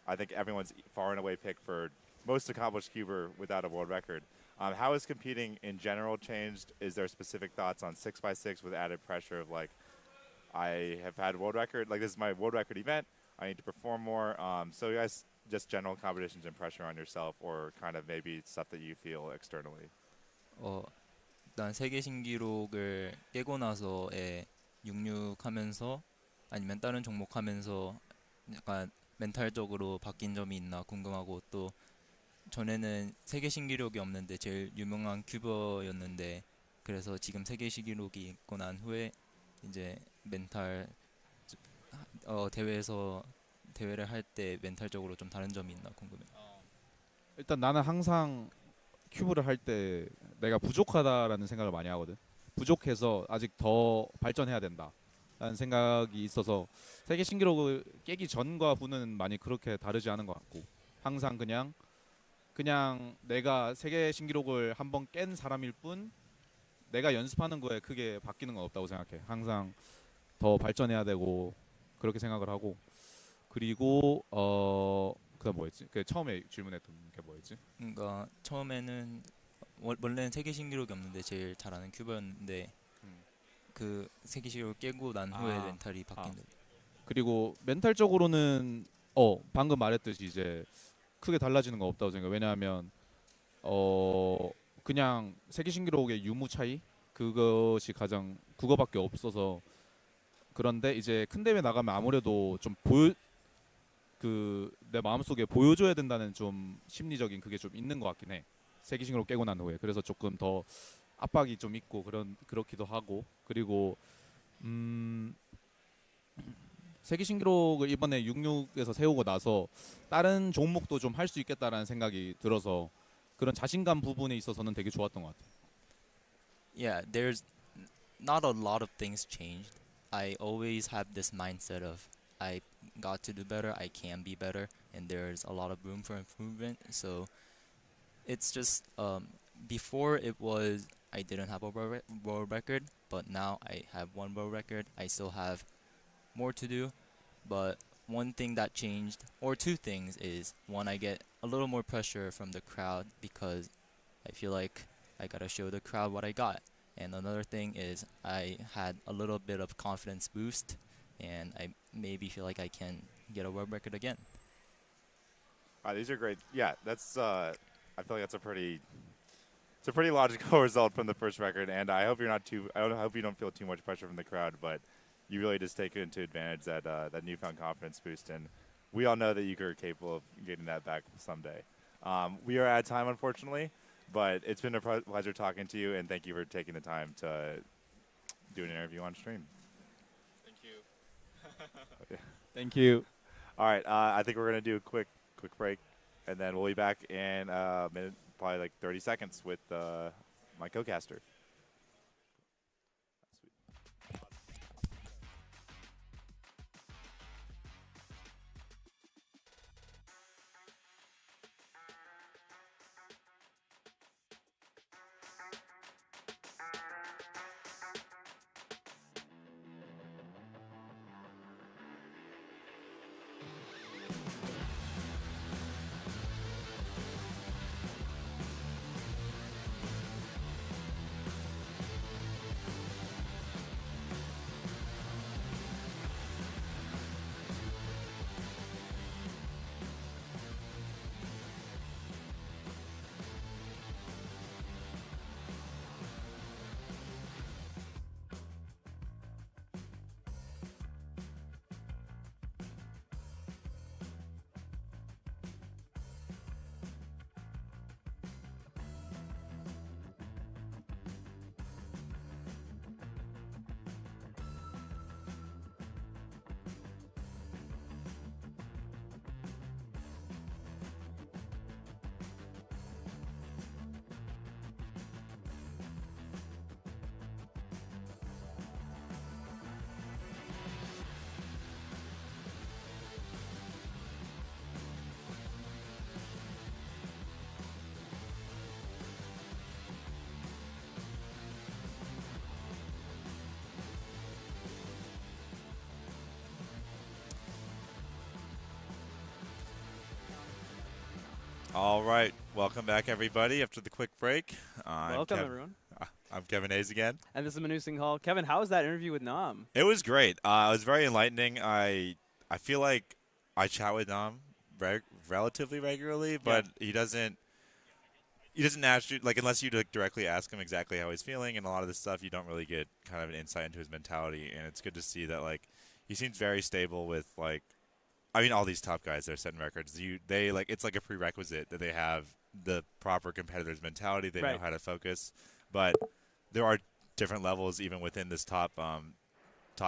I think everyone's far and away pick for most accomplished cuber without a world record. How has competing in general changed? Is there specific thoughts on 6x6 with added pressure of like, I have had a world record, like this is my world record event, I need to perform more. So you guys, just general competitions and pressure on yourself or kind of maybe stuff that you feel externally? 일단 세계 신기록을 깨고 나서의 66 하면서 아니면 다른 종목 하면서 약간 멘탈적으로 바뀐 점이 있나 궁금하고 또 전에는 세계 신기록이 없는데 제일 유명한 큐버였는데 그래서 지금 세계 신기록이 있고 난 후에 이제 멘탈 대회를 할 때 멘탈적으로 좀 다른 점이 있나 궁금해. 일단 나는 항상 큐브를 할 때 내가 부족하다라는 생각을 많이 하거든. 부족해서 아직 더 발전해야 된다라는 생각이 있어서 세계 신기록을 깨기 전과 후는 많이 그렇게 다르지 않은 것 같고 항상 그냥 내가 세계 신기록을 한번 깬 사람일 뿐 내가 연습하는 거에 크게 바뀌는 건 없다고 생각해. 항상 더 발전해야 되고 그렇게 생각을 하고 그리고 그다음 뭐였지? 그 처음에 질문했던 게 뭐였지? 그러니까 처음에는 원래는 세계 신기록이 없는데 제일 잘하는 큐버였는데 그 세계 신기록을 깨고 난 후에 멘탈이 바뀐 점. 그리고 멘탈적으로는 방금 말했듯이 이제 크게 달라지는 거 없다고 생각해. 왜냐하면 그냥 세계 신기록의 유무 차이 그것이 가장 그거밖에 없어서 그런데 이제 큰 대회 나가면 아무래도 좀 내 마음속에 보여줘야 된다는 좀 심리적인 그게 좀 있는 것 같긴 해. 세계 신기록 깨고 난 후에. 그래서 조금 더 압박이 좀 있고 그렇기도 하고 그리고 세계 신기록을 이번에 66에서 세우고 나서 다른 종목도 좀 할 수 있겠다라는 생각이 들어서 그런 자신감 부분에 있어서는 되게 좋았던 것 같아요. Yeah, there's not a lot of things changed. I always have this mindset of I got to do better, I can be better, and there's a lot of room for improvement. So it's just before it was I didn't have a world record, but now I have one world record. I still have more to do, but one thing that changed, or two things, is one, I get a little more pressure from the crowd because I feel like I gotta show the crowd what I got. And another thing is I had a little bit of confidence boost, and I maybe feel like I can get a world record again. These are great. Yeah, that's. I feel like that's a pretty logical result from the first record, and I hope you're not too. I hope you don't feel too much pressure from the crowd, but you really just take it into advantage that that newfound confidence boost, and we all know that you are capable of getting that back someday. We are out of time, unfortunately, but it's been a pleasure talking to you, and thank you for taking the time to do an interview on stream. Thank you. Thank you. All right, I think we're gonna do a quick break, and then we'll be back in a minute, probably like 30 seconds with my co-caster. All right, welcome back, everybody. After the quick break, Welcome, everyone. I'm Kevin Hayes again. And this is Manu Singh Hall. Kevin, how was that interview with Nam? It was great. It was very enlightening. I feel like I chat with Nam relatively regularly, but he doesn't naturally, like, unless you directly ask him exactly how he's feeling, and a lot of this stuff you don't really get kind of an insight into his mentality. And it's good to see that, like, he seems very stable with, like, I mean, all these top guys that are setting records, it's like a prerequisite that they have the proper competitor's mentality. They know how to focus, but there are different levels even within this top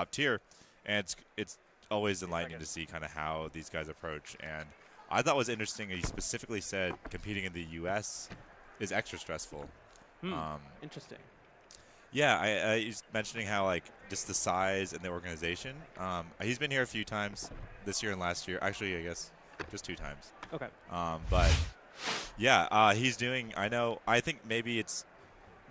tier, and it's always enlightening to see kind of how these guys approach. And I thought it was interesting that he specifically said competing in the U.S. is extra stressful. Interesting. Yeah, he's mentioning how, like, just the size and the organization. He's been here a few times this year and last year. Actually, I guess just 2 times. Okay. But, yeah, he's doing – I think maybe it's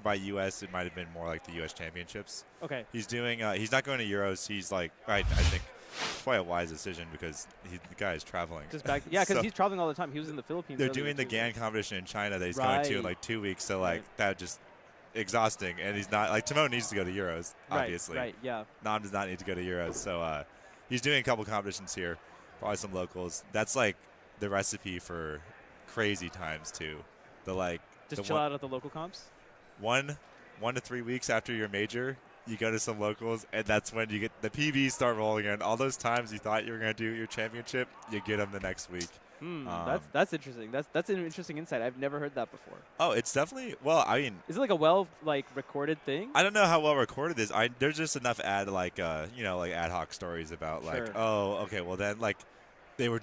by U.S. it might have been more like the U.S. Championships. Okay. He's doing he's not going to Euros. He's like – I think it's probably a wise decision because the guy is traveling. Just back – yeah, because he's traveling all the time. He was in the Philippines. They're doing the GAN competition in China that he's going to in like 2 weeks. So, like, that just – exhausting, and he's not like Timon needs to go to Euros, obviously. Right, yeah. Nam does not need to go to Euros, so he's doing a couple competitions here, probably some locals. That's like the recipe for crazy times too. Just chill out at the local comps. 1 to 3 weeks after your major, you go to some locals, and that's when you get the PBs start rolling in. All those times you thought you were going to do your championship, you get them the next week. That's interesting. That's an interesting insight. I've never heard that before. Oh, it's definitely, well, I mean. Is it like a recorded thing? I don't know how well recorded it is. There's just enough ad hoc stories about okay, well then like they were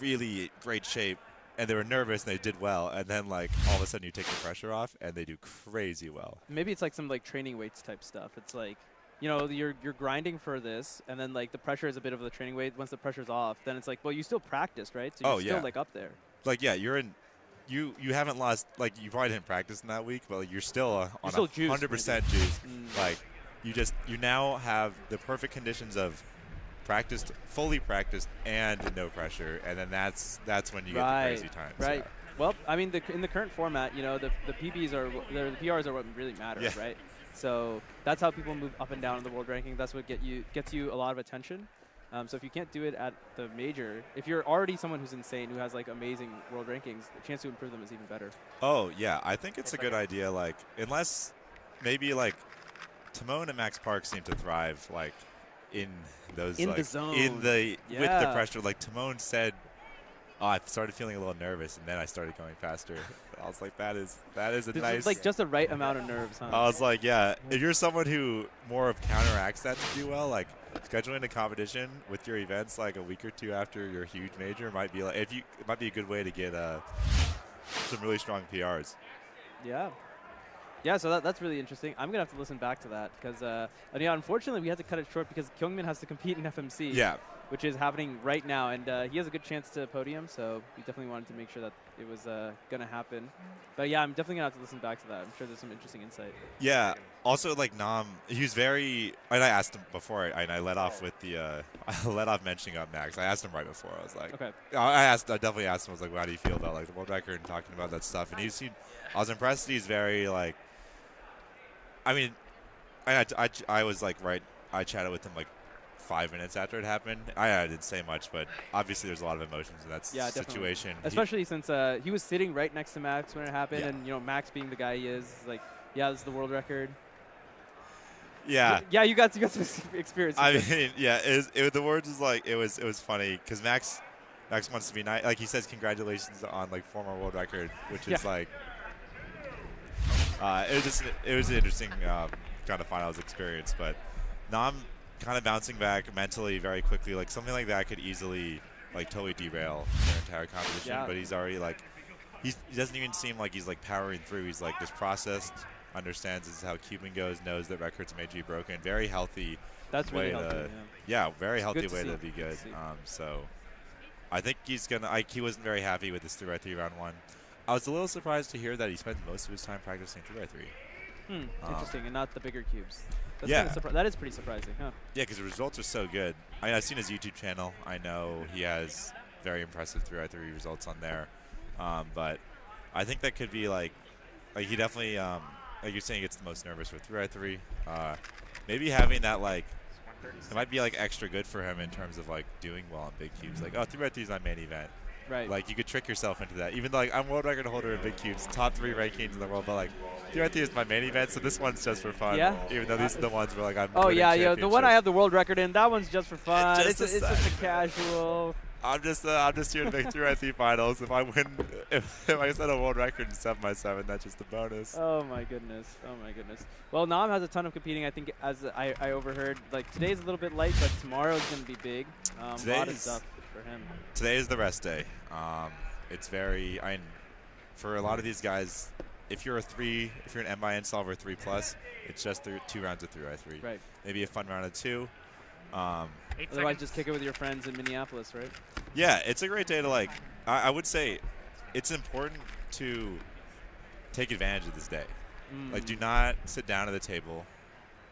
really great shape and they were nervous and they did well, and then like all of a sudden you take the pressure off and they do crazy well. Maybe it's like some like training weights type stuff. It's like, you're grinding for this, and then like the pressure is a bit of the training weight. Once the pressure's off, then it's like, well, you still practiced, right? So you're still like up there. Like you haven't lost, like you probably didn't practice in that week, but like, you're still on 100% juice. Like you now have the perfect conditions of fully practiced and no pressure, and then that's when you get the crazy times. Right. Yeah. Well, I mean, in the current format, the PBs the PRs are what really matters, right? So that's how people move up and down in the world ranking. That's what gets you a lot of attention. So if you can't do it at the major, if you're already someone who's insane, who has like amazing world rankings, the chance to improve them is even better. Oh yeah, I think it's a good idea. Like unless maybe like Timon and Max Park seem to thrive like in those the zone. with the pressure. Like Timon said, I started feeling a little nervous, and then I started going faster. I was like, that is a nice. It's like just the right amount of nerves, huh? I was like, yeah. If you're someone who more of counteracts that to do well, like scheduling a competition with your events like a week or two after your huge major might be it might be a good way to get some really strong PRs. Yeah. Yeah, so that's really interesting. I'm going to have to listen back to that because, unfortunately, we had to cut it short because Kyungmin has to compete in FMC, which is happening right now, and he has a good chance to podium, so we definitely wanted to make sure that it was going to happen. But, yeah, I'm definitely going to have to listen back to that. I'm sure there's some interesting insight. Yeah. Also, like, Nam, he was very – and I asked him before, and I let off with the I let off mentioning up Max. I asked him right before. I was like – okay. I definitely asked him, I was like, how do you feel about, like, the world record and talking about that stuff? And I was impressed that he's very, like – I mean, I was like, I chatted with him like 5 minutes after it happened. I didn't say much, but obviously there's a lot of emotions in that situation. Especially since he was sitting right next to Max when it happened, and Max being the guy he is, like, this is the world record. Yeah. Yeah, you got some experience. I mean, yeah, the words was like it was funny because Max wants to be nice. Like he says, congratulations on like former world record, which is like. It was an interesting kind of finals experience, but Nam kind of bouncing back mentally very quickly. Like something like that could easily like totally derail their entire competition. Yeah. But he's already like he doesn't even seem like he's like powering through. He's like just processed, understands this is how Cuban goes, knows that records may be broken. Very healthy. That's way really healthy. Yeah, very healthy good way to to be good. So I think he's gonna. He wasn't very happy with this 3x3 round one. I was a little surprised to hear that he spent most of his time practicing 3x3. Interesting, and not the bigger cubes. That's yeah. That is pretty surprising, huh? Yeah, because the results are so good. I mean, I've seen his YouTube channel. I know he has very impressive 3x3 results on there. But I think that could be like he definitely, like you're saying, gets the most nervous with 3x3. Maybe having that like, it might be like extra good for him in terms of like doing well on big cubes. Like, 3x3 is my main event. Right. Like you could trick yourself into that. Even though like I'm world record holder in big cubes, top 3 rankings in the world, but like 3x3 is my main event, so this one's just for fun. Yeah. Even though these are the ones where like I'm. Oh yeah, the one I have the world record in, that one's just for fun. It's just a casual. I'm just here to make 3x3 finals. If I win, if I set a world record in 7x7, that's just a bonus. Oh my goodness. Well, Nam has a ton of competing. I think as I overheard, like today's a little bit light, but tomorrow's gonna be big. A lot of stuff for him. Today is the rest day. It's very, for a lot of these guys, if you're an M-by-N solver 3+, it's just 2 rounds of 3x3. Right. Maybe a fun round of 2. Otherwise, just kick it with your friends in Minneapolis, right? Yeah, it's a great day to like. I would say it's important to take advantage of this day. Like, do not sit down at the table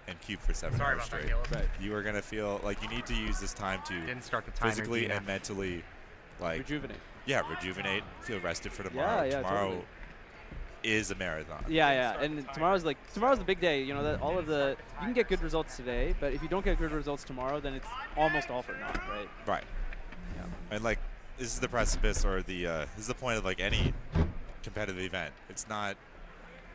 and cube for 7 hours straight. Right. You are gonna feel like you need to use this time to physically and mentally, like rejuvenate. Yeah, rejuvenate. Feel rested for tomorrow. Yeah, tomorrow totally. is a marathon. Yeah, and tomorrow's the big day. You know that you can get good results today, but if you don't get good results tomorrow, then it's almost all for naught, right? Right. Yeah. And like this is the precipice, or this is the point of like any competitive event. It's not.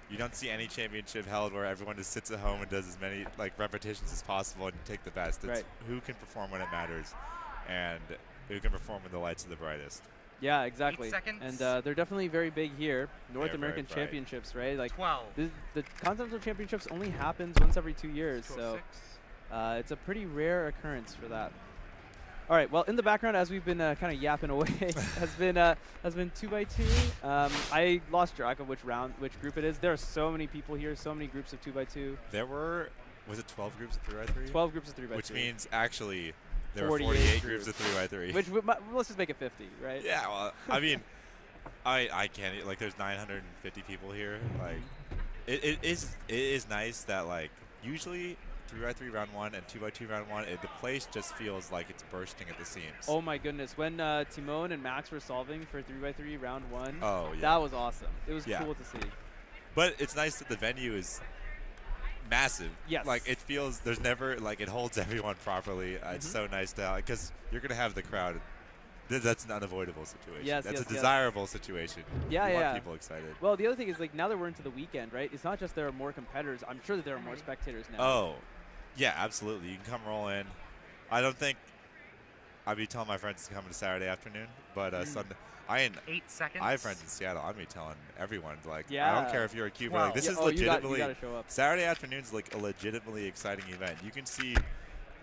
You don't see any championship held where everyone just sits at home and does as many like repetitions as possible and take the best. It's who can perform when it matters, and who can perform when the lights are the brightest. Yeah, exactly. 8 seconds. And they're definitely very big here. North They're American very bright. Championships, right? Like 12. The Continental Championships only happens once every 2 years, so it's a pretty rare occurrence for that. All right. Well, in the background, as we've been kind of yapping away, has been 2x2. I lost track of which group it is. There are so many people here, so many groups of 2x2. There was it 12 groups of 3x3? 12 groups of 3x3. Which means actually there were 48 groups of 3x3. Which let's just make it 50, right? Yeah. Well, I mean, I can't. Like, there's 950 people here. Like, it is nice that, like, usually 3x3 round 1 and 2x2 round 1, the place just feels like it's bursting at the seams. Oh my goodness. When Timon and Max were solving for 3x3 round 1, oh, yeah. that was awesome. It was cool to see. But it's nice that the venue is massive. Yes. Like, it feels, there's never, like, it holds everyone properly. It's so nice to, because you're going to have the crowd. That's an unavoidable situation. Yes, that's yes, a desirable situation. Yeah, you yeah. want people excited. Well, the other thing is, like, now that we're into the weekend, right, it's not just there are more competitors. I'm sure that there are more spectators now. Oh, yeah, absolutely. You can come roll in. I don't think I'd be telling my friends to come to Saturday afternoon, but Sunday. 8 seconds. I have friends in Seattle. I'd be telling everyone, like, I Yeah. don't care if you're a Cuban. Like, this is you legitimately gotta show up. Saturday afternoon's like a legitimately exciting event. You can see,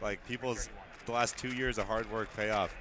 like, people's the last 2 years of hard work pay off.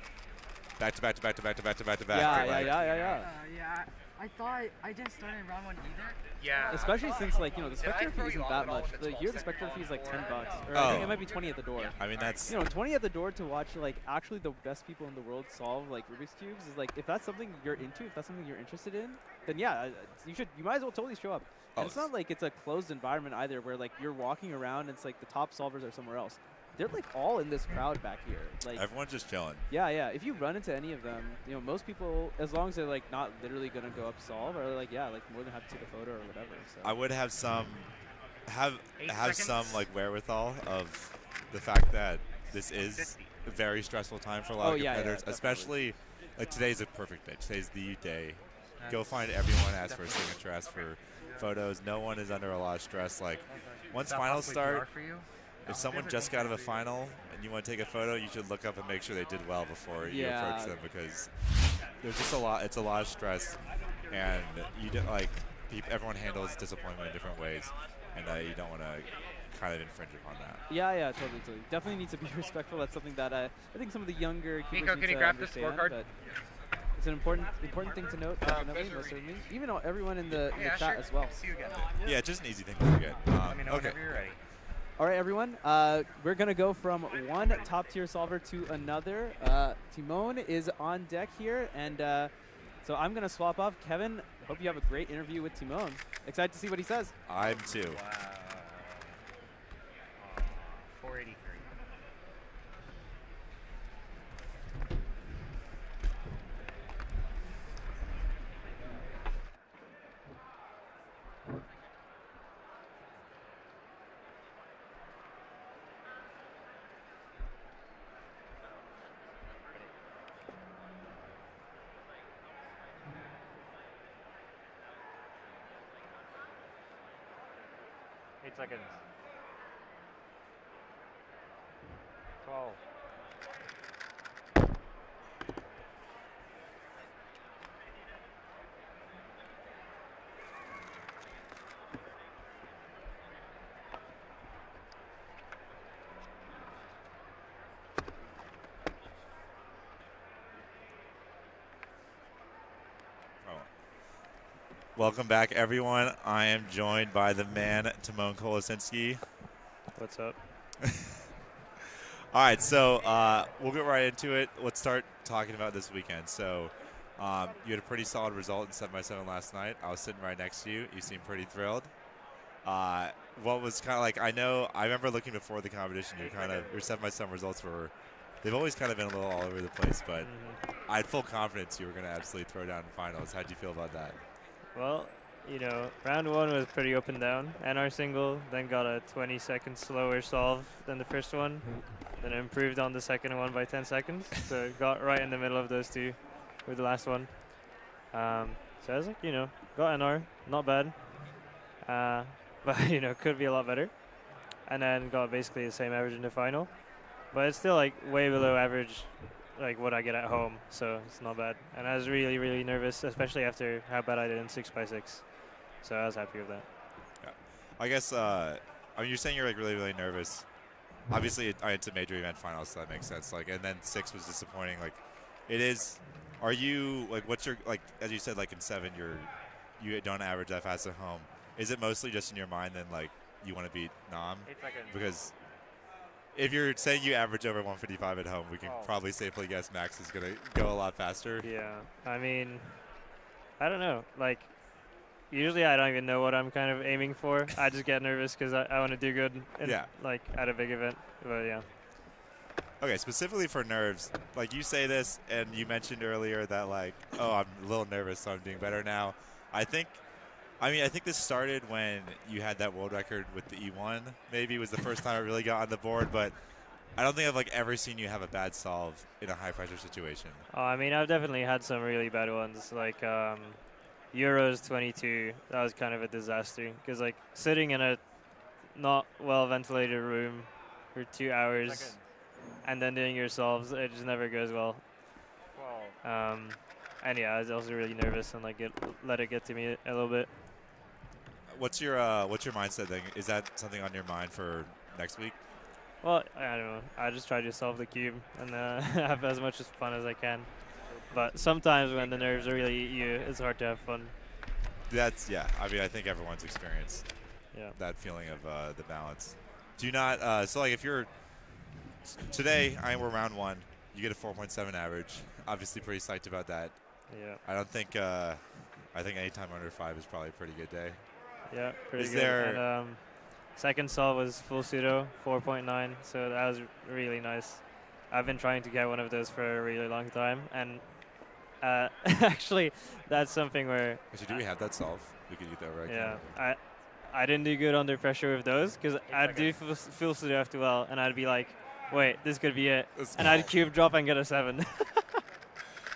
Back to back to back to back to back to back to back. Yeah. Yeah, I thought I didn't start in round 1 either. Yeah. Especially since, like, the spectator fee isn't that much. Here, the spectator fee is like $10, or I think it might be 20 at the door. I mean, that's 20 at the door to watch, like, actually the best people in the world solve, like, Rubik's cubes is, like, if that's something you're into, if that's something you're interested in, then yeah, you might as well totally show up. And it's not like it's a closed environment either, where, like, you're walking around and it's like the top solvers are somewhere else. They're, like, all in this crowd back here. Like, everyone's just chilling. Yeah. If you run into any of them, most people, as long as they're, like, not literally gonna go up solve, are like, yeah, like, more than happy to take a photo or whatever. So. I would have some like wherewithal of the fact that this is a very stressful time for a lot of competitors, especially like today's a perfect day. Today's the day. Go find everyone, ask for a signature, ask for photos. No one is under a lot of stress. Like, once finals start, if someone just got out of a final and you want to take a photo, you should look up and make sure they did well before you approach them, because there's just a lot. It's a lot of stress, and you don't like. Everyone handles disappointment in different ways, and you don't want to kind of infringe upon that. Yeah, totally. Definitely needs to be respectful. That's something that I think some of the younger Nico, need can you to grab the understand, scorecard? but it's an important thing to note, definitely, most certainly. Even everyone in the chat as well. See you again. Yeah, just an easy thing to forget. Let me know okay. whenever you're ready. All right, everyone. We're going to go from one top-tier solver to another. Timon is on deck here, and so I'm going to swap off. Kevin, hope you have a great interview with Timon. Excited to see what he says. I'm too. Wow. 483. Seconds. 12. Welcome back, everyone. I am joined by the man, Timon Kolosinski. What's up? All right, so we'll get right into it. Let's start talking about this weekend. So you had a pretty solid result in 7x7 last night. I was sitting right next to you. You seemed pretty thrilled. What was kind of like, I remember looking before the competition, your 7x7 results they've always kind of been a little all over the place, but I had full confidence you were going to absolutely throw down in finals. How'd you feel about that? Well, round 1 was pretty up and down. NR single, then got a 20-second slower solve than the first one. Then improved on the second one by 10 seconds. So got right in the middle of those two with the last one. So I was like, got NR, not bad. But, could be a lot better. And then got basically the same average in the final. But it's still, like, way below average like what I get at home, so it's not bad. And I was really, really nervous, especially after how bad I did in 6x6. So I was happy with that. Yeah. I guess, I mean, you're saying you're like really, really nervous. Obviously, it's a major event final, so that makes sense. Like, and then 6 was disappointing. Like, it is. Are you like? What's your like? As you said, like in 7, you don't average that fast at home. Is it mostly just in your mind then, like you want to beat Nam? 8 seconds. Because if you're saying you average over 155 at home, we can probably safely guess Max is gonna go a lot faster. Yeah, I mean, I don't know. Like, usually I don't even know what I'm kind of aiming for. I just get nervous because I want to do good like at a big event. But yeah. Okay, specifically for nerves, like you say this, and you mentioned earlier that like, oh, I'm a little nervous, so I'm doing better now. I think this started when you had that world record with the E1. Maybe was the first time I really got on the board, but I don't think I've like ever seen you have a bad solve in a high pressure situation. Oh, I mean, I've definitely had some really bad ones, like Euros 22. That was kind of a disaster because like sitting in a not well ventilated room for 2 hours and then doing your solves, it just never goes well. And yeah, I was also really nervous and like let it get to me a little bit. What's your mindset thing? Is that something on your mind for next week? Well, I don't know. I just try to solve the cube and have as much fun as I can. But sometimes when the nerves really eat you, it's hard to have fun. Yeah. I mean, I think everyone's experienced that feeling of the balance. Do you not? So like, if you're today, we're round 1. You get a 4.7 average. Obviously, pretty psyched about that. Yeah. I don't think. I think anytime under 5 is probably a pretty good day. Yeah, pretty is good. There and second solve was full pseudo, 4.9, so that was really nice. I've been trying to get one of those for a really long time, and actually, that's something where. Actually, do we have that solve? We could get that right. Yeah, I didn't do good under pressure with those because I'd do full pseudo after well, and I'd be like, wait, this could be it, and I'd cube drop and get a 7.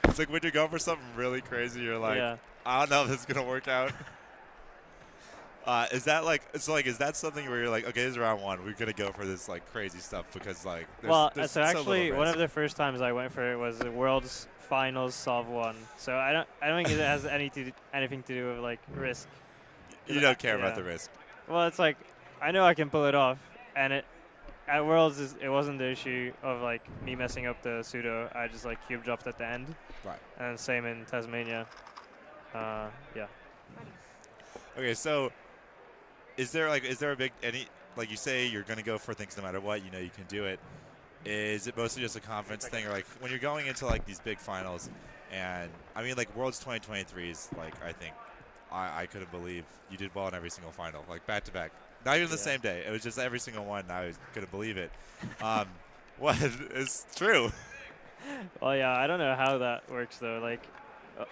It's like when you're going for something really crazy, you're like, I don't know if this is gonna work out. Is that like is that something where you're like, okay, this is round 1, we're gonna go for this like crazy stuff because like there's so actually one of the first times I went for it was the World's Finals Solve 1. So I don't think it has anything to do with like risk. You don't care about the risk. Well, it's like I know I can pull it off, and at Worlds it wasn't the issue of like me messing up the pseudo. I just like cube dropped at the end. Right. And same in Tasmania. Yeah. Okay, so is there a big like you say you're going to go for things no matter what, you know you can do it. Is it mostly just a confidence thing, or like when you're going into like these big finals, and I mean like Worlds 2023 is like I think I couldn't believe you did well in every single final, like back to back. Not even the same day. It was just every single one. I couldn't believe it. What is true? Well, yeah, I don't know how that works though. Like,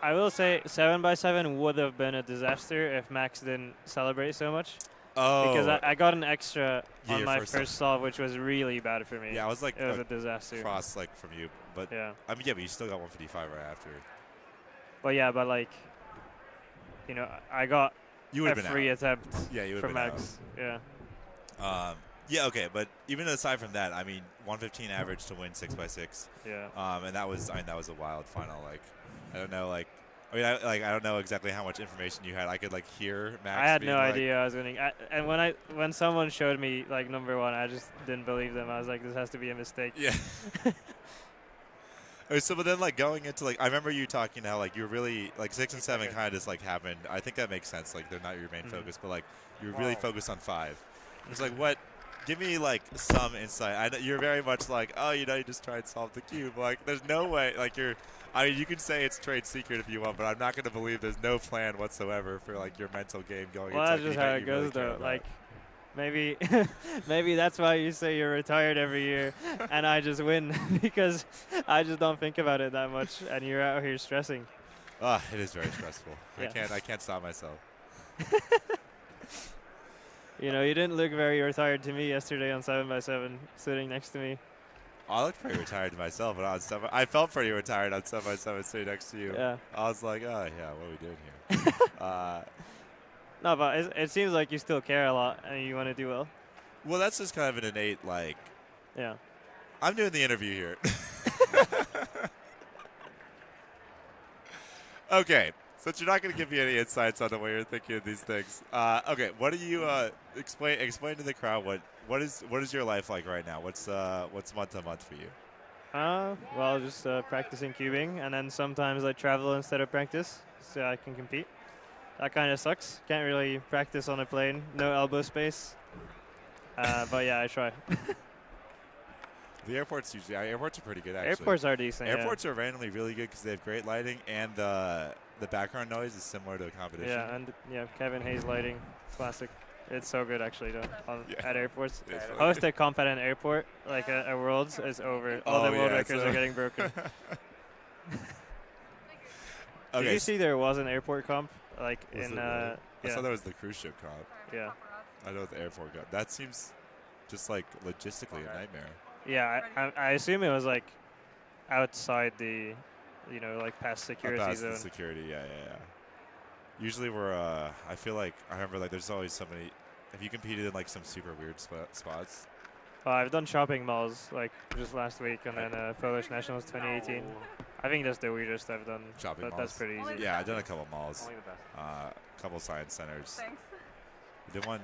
I will say 7x7 would have been a disaster if Max didn't celebrate so much. Oh. Because I got an extra on my first solve, which was really bad for me. Yeah, I was like it was a disaster. Cross like from you, but yeah. I mean, yeah, but you still got 155 right after. But yeah, but like, you know, I got a free attempt from Max. Out. Yeah. Yeah, okay, but even aside from that, I mean, 115 average to win 6x6. Yeah. And that was a wild final. Like, I don't know, like, I don't know exactly how much information you had. I could like hear Max. I had no idea I was winning. And when someone showed me like number 1, I just didn't believe them. I was like, this has to be a mistake. Yeah. So, but then like going into like, I remember you talking how like you're really like 6 and 7 kind of just like happened. I think that makes sense. Like they're not your main focus, but like you're really focused on 5. It's like what? Give me like some insight. I know you're very much like, oh, you know, you just try and solve the cube. Like there's no way. Like I mean, you can say it's trade secret if you want, but I'm not going to believe there's no plan whatsoever for like your mental game going. Well, that's just how it goes, though. Like, maybe that's why you say you're retired every year, and I just win because I just don't think about it that much, and you're out here stressing. It is very stressful. Yeah. I can't stop myself. You know, you didn't look very retired to me yesterday on 7x7, sitting next to me. I looked pretty retired to myself, but I felt pretty retired on 7x7 sitting next to you. Yeah. I was like, oh yeah, what are we doing here? No, but it seems like you still care a lot and you want to do well. Well, that's just kind of an innate like. Yeah. I'm doing the interview here. Okay, since you're not going to give me any insights on the way you're thinking of these things, okay, what do you explain to the crowd what is your life like right now? What's month to month for you? Well, just practicing cubing, and then sometimes I travel instead of practice, so I can compete. That kind of sucks. Can't really practice on a plane. No elbow space. But yeah, I try. The airports are pretty good actually. Airports are decent. Airports are randomly really good because they have great lighting and the background noise is similar to a competition. Yeah, and Kevin Hayes lighting, classic. It's so good actually though at airports. Host a comp at an airport like a Worlds is over. All the world records are getting broken. Did you see there was an airport comp like in? I saw that was the cruise ship comp. Yeah. I know the airport comp. That seems just like logistically a nightmare. Yeah, I assume it was like outside the, like past security past zone. The security, yeah. Usually we're, I feel like, I remember like there's always somebody, have you competed in like some super weird spots? I've done shopping malls like just last week and then Polish Nationals 2018. I think that's the weirdest I've done. Shopping but malls? That's pretty easy. Yeah, I've done a couple malls. A couple science centers. Thanks. The one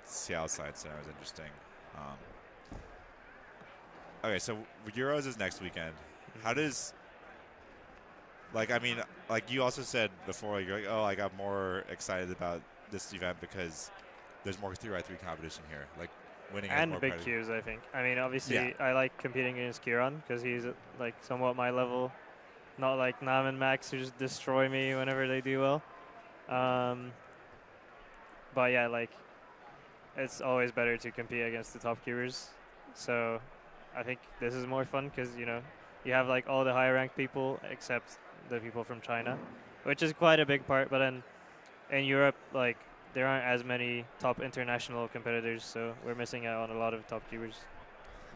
Seattle Science Center was interesting. Okay, so Euros is next weekend. How does, you also said before, you're like, oh, I got more excited about this event because there's more 3x3 competition here. Like, winning and big cues, I think. I mean, obviously, I like competing against Kieran because he's like somewhat my level, not like Nam and Max who just destroy me whenever they do well. But yeah, like, it's always better to compete against the top cubers. So I think this is more fun because, you have like all the higher ranked people except the people from China, which is quite a big part. But then in Europe, like, there aren't as many top international competitors, so we're missing out on a lot of top cubers.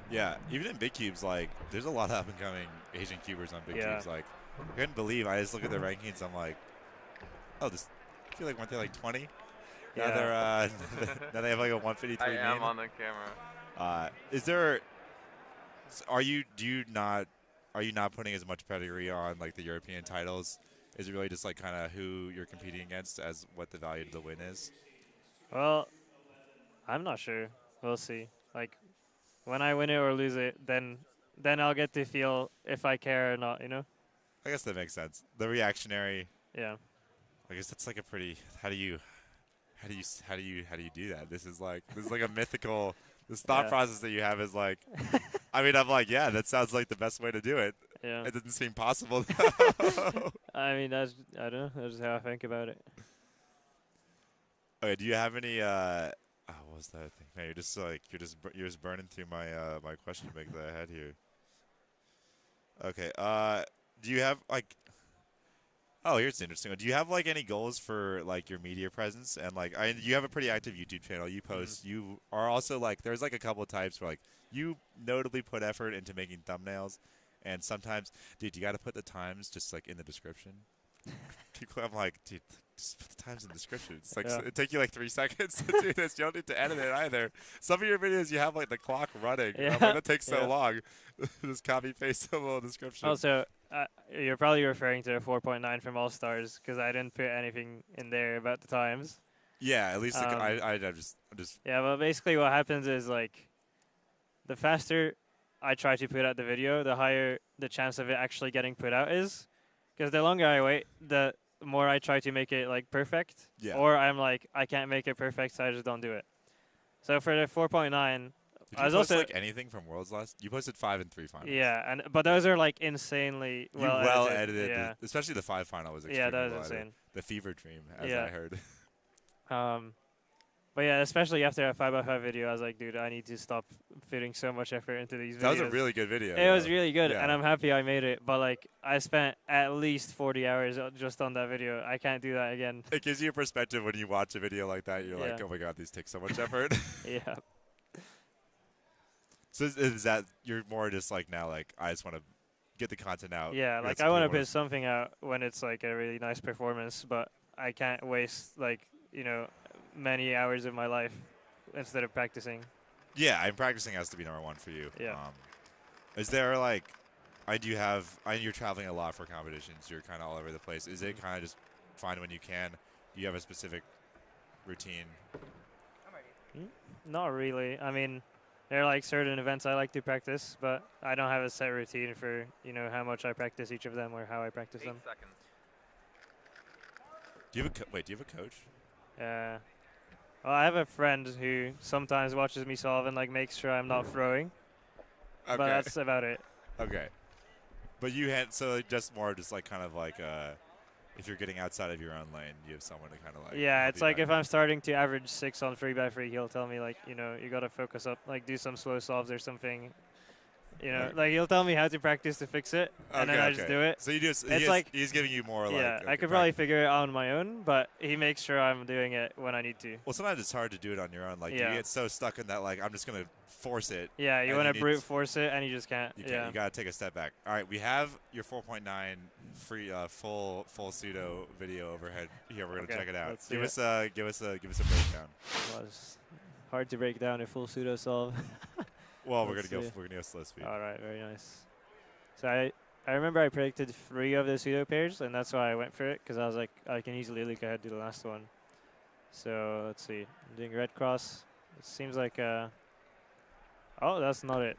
Yeah, even in big cubes, like, there's a lot of up-and-coming Asian cubers on big cubes. Like, I couldn't believe, I just look at the rankings, I'm like, oh, I feel like, weren't they like 20? Yeah. Now they're, now they have like a 153 I am mean. on the camera. Is there, are you not putting as much pedigree on like the European titles? Is it really just like kind of who you're competing against as what the value of the win is? Well, I'm not sure. We'll see. Like, when I win it or lose it, then I'll get to feel if I care or not, I guess that makes sense. The reactionary. Yeah. I guess that's like a pretty. How do you do that? This is like a mythical. This thought process that you have is like. I mean, I'm like, yeah, that sounds like the best way to do it. Yeah. It doesn't seem possible. I mean, I don't know. That's just how I think about it. Okay, do you have any? What was that thing? Man, you're just burning through my my question bank that I had here. Okay. Do you have like? Oh, here's interesting. Do you have like any goals for like your media presence and like you have a pretty active YouTube channel. You post. You are also like there's like a couple of types where like you notably put effort into making thumbnails, and sometimes, dude, you got to put the times just like in the description. I'm like, dude, just put the times in the description. It's like it take you like 3 seconds to do this. You don't need to edit it either. Some of your videos you have like the clock running. Yeah. That takes so long. Just copy paste the little description. Also, you're probably referring to a 4.9 from All Stars because I didn't put anything in there about the times. Yeah, at least I'm just. Yeah, well, basically what happens is like, the faster I try to put out the video, the higher the chance of it actually getting put out is. Because the longer I wait, the more I try to make it like perfect. Yeah. Or I'm like, I can't make it perfect, so I just don't do it. So for the 4.9, Did you post like anything from Worlds last? You posted 5 and 3 finals. Yeah, but those are like insanely well edited. Yeah. Especially the 5 final was extremely that was well insane. edited. The fever dream, as I heard. But yeah, especially after a 5x5 video, I was like, dude, I need to stop putting so much effort into these videos. That was a really good video. It was really good, and I'm happy I made it. But like, I spent at least 40 hours just on that video. I can't do that again. It gives you a perspective when you watch a video like that. You're like, oh my god, these take so much effort. Yeah. So is that you're more just like now, like I just want to get the content out? Yeah, like I want to put something out when it's like a really nice performance, but I can't waste like many hours of my life instead of practicing. Yeah, and practicing has to be #1 for you. Yeah. Is there like, you're traveling a lot for competitions. You're kind of all over the place. Is it kind of just fine when you can? Do you have a specific routine? Not really. I mean, there are like certain events I like to practice, but I don't have a set routine for, you know, how much I practice each of them or how I practice 8 them. seconds. Do you have do you have a coach? Well, I have a friend who sometimes watches me solve and like makes sure I'm not throwing. Okay. But that's about it. Okay. But you had so just more just like kind of like if you're getting outside of your own lane, you have someone to kind of like. Yeah, help it's you like back if I'm starting to average 6 on 3x3, he'll tell me like, you know, you gotta focus up, like do some slow solves or something. You know, like he'll tell me how to practice to fix it, and then I just do it. So you just it's like he's giving you more like. Yeah, I could probably figure it out on my own, but he makes sure I'm doing it when I need to. Well, sometimes it's hard to do it on your own. Like you get so stuck in that like I'm just gonna force it. Yeah, you want to brute force it, and you just can't. You gotta take a step back. All right, we have your 4.9 free full pseudo video overhead here. We're gonna check it out. Give us a breakdown. Well, it's hard to break down a full pseudo solve. Well, we're gonna go slow speed. All right, very nice. So I remember I predicted 3 of the pseudo pairs, and that's why I went for it, because I was like, I can easily look ahead to the last one. So let's see, I'm doing red cross. It seems like oh, that's not it.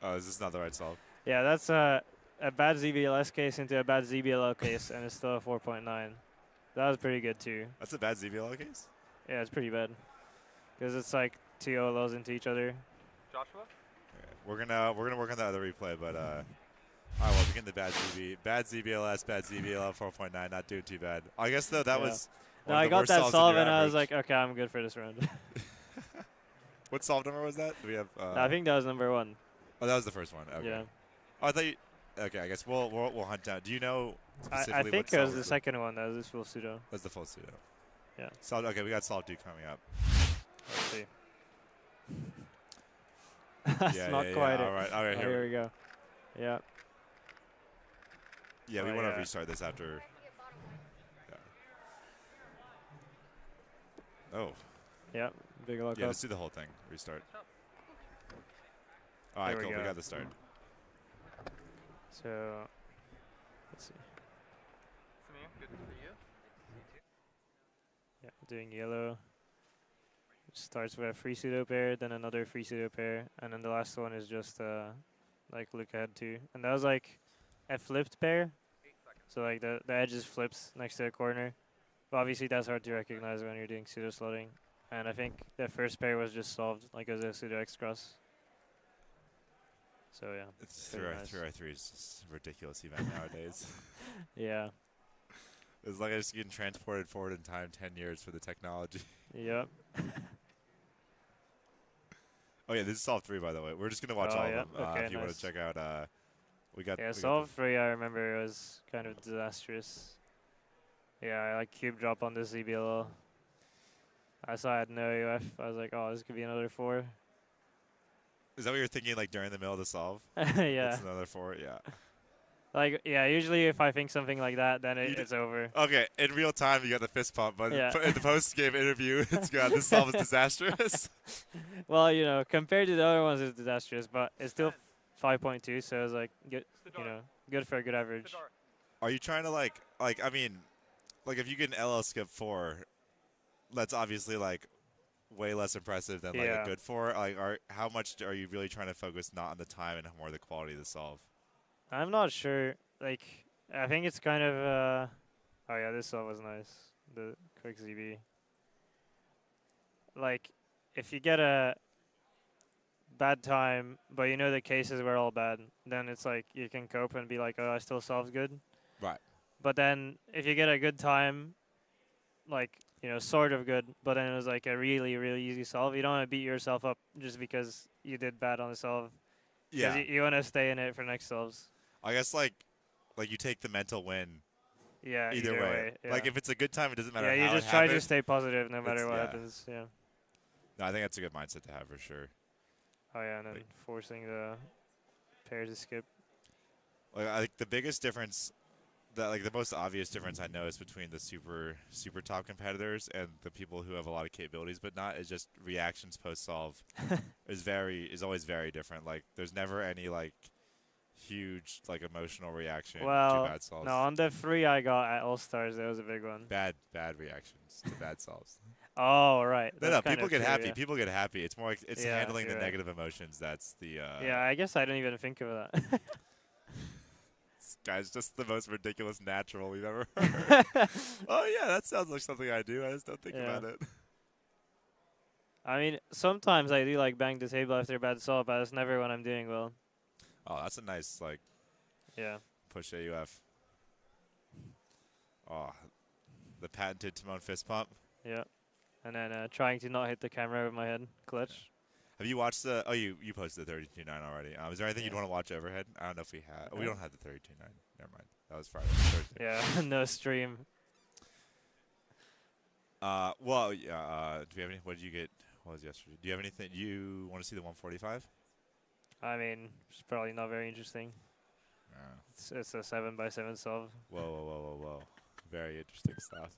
Oh, is this not the right solve? Yeah, that's a bad ZBLS case into a bad ZBLL case, and it's still a 4.9. That was pretty good too. That's a bad ZBLL case? Yeah, it's pretty bad, because it's like 2 OLLs into each other. Joshua? Okay. We're gonna work on the other replay, but all right, well, begin the bad ZBLS, bad ZBLL 4.9, not doing too bad. I guess though that was. No, I got that solve and I was like, okay, I'm good for this round. What solve number was that? Do we have? I think that was number 1. Oh, that was the first one. Okay. Yeah. Oh, I thought you. Okay, I guess we'll hunt down. Do you know specifically I think what it was the second one. That was this full pseudo. That's the full pseudo. Yeah. Solve. Okay, we got solve 2 coming up. Let's see. That's not quite it. All right. Here we go. Yeah. Yeah, we want to restart this after. Yeah. Oh. Yeah, big lock Yeah, up. let's do the whole thing. Restart. All right, cool. We got the start. So, let's see. Good for you. Yeah, doing yellow. Starts with a free pseudo pair, then another free pseudo pair, and then the last one is just like look ahead 2. And that was like a flipped pair. So like the edge just flips next to the corner. But obviously that's hard to recognize when you're doing pseudo slotting. And I think the first pair was just solved like as a pseudo X cross. So yeah. It's 3x3 is just a ridiculous event nowadays. Yeah. It's like just getting transported forward in time 10 years for the technology. Yep. Oh yeah, this is solve 3 by the way. We're just gonna watch all of them if you want to check out. We got. Yeah, solve 3. I remember it was kind of disastrous. Yeah, I like cube drop on this ZBLL. I saw I had no UF. I was like, oh, this could be another 4. Is that what you're thinking, like during the middle of the solve? Yeah. It's another 4. Yeah. Like, yeah, usually if I think something like that, then it's over. Okay, in real time, you got the fist pump, but Yeah. in the post-game interview, it's got this solve is disastrous. Well, you know, compared to the other ones, it's disastrous, but it's still 5.2, so it's like, good, you know, good for a good average. Are you trying to like I mean, like if you get an LL skip 4, that's obviously like way less impressive than like a good 4. Like, how much are you really trying to focus not on the time and more the quality of the solve? I'm not sure. Like, I think it's kind of. Oh yeah, this solve was nice. The quick ZB. Like, if you get a bad time, but you know the cases were all bad, then it's like you can cope and be like, oh, I still solved good. Right. But then if you get a good time, like, you know, sort of good, but then it was like a really, really easy solve, you don't want to beat yourself up just because you did bad on the solve. Yeah. You want to stay in it for next solves. I guess like you take the mental win. Yeah. Either way. Yeah. Like if it's a good time, it doesn't matter. Yeah, how you just it try happened. to stay positive no matter what happens. Yeah. No, I think that's a good mindset to have for sure. Oh yeah, and then forcing the pair to skip. Like I think the biggest difference, the most obvious difference I know is between the super top competitors and the people who have a lot of capabilities but not, is just reactions post solve is always very different. Like there's never any like huge like emotional reaction to Well, bad solves? no, on the 3 I got at All Stars, that was a big one. Bad reactions to bad solves. Oh, right. No, That's people kind get of true, happy. yeah. People get happy. It's more like it's Yeah, handling the you're right. negative emotions. That's the. Yeah, I guess I didn't even think of that. This guy's just the most ridiculous natural we've ever heard. Oh yeah, that sounds like something I do. I just don't think Yeah. about it. I mean, sometimes I do like bang the table after a bad solve, but it's never when I'm doing well. Oh, that's a nice like. Yeah. Push AUF. Oh, the patented Timon fist pump. Yeah. And then trying to not hit the camera with my head. Clutch. Have you watched the? Oh, you posted the 32.9 already. Is there anything you'd want to watch overhead? I don't know if we had. Oh, we don't have the 32.9. Never mind. That was Friday. Thursday. Yeah. No stream. Well, yeah. Do we have any? What did you get? What was yesterday? Do you have anything? Do you want to see the 145? I mean, it's probably not very interesting. It's a 7x7 solve. Whoa, whoa, whoa, whoa, whoa. Very interesting stuff.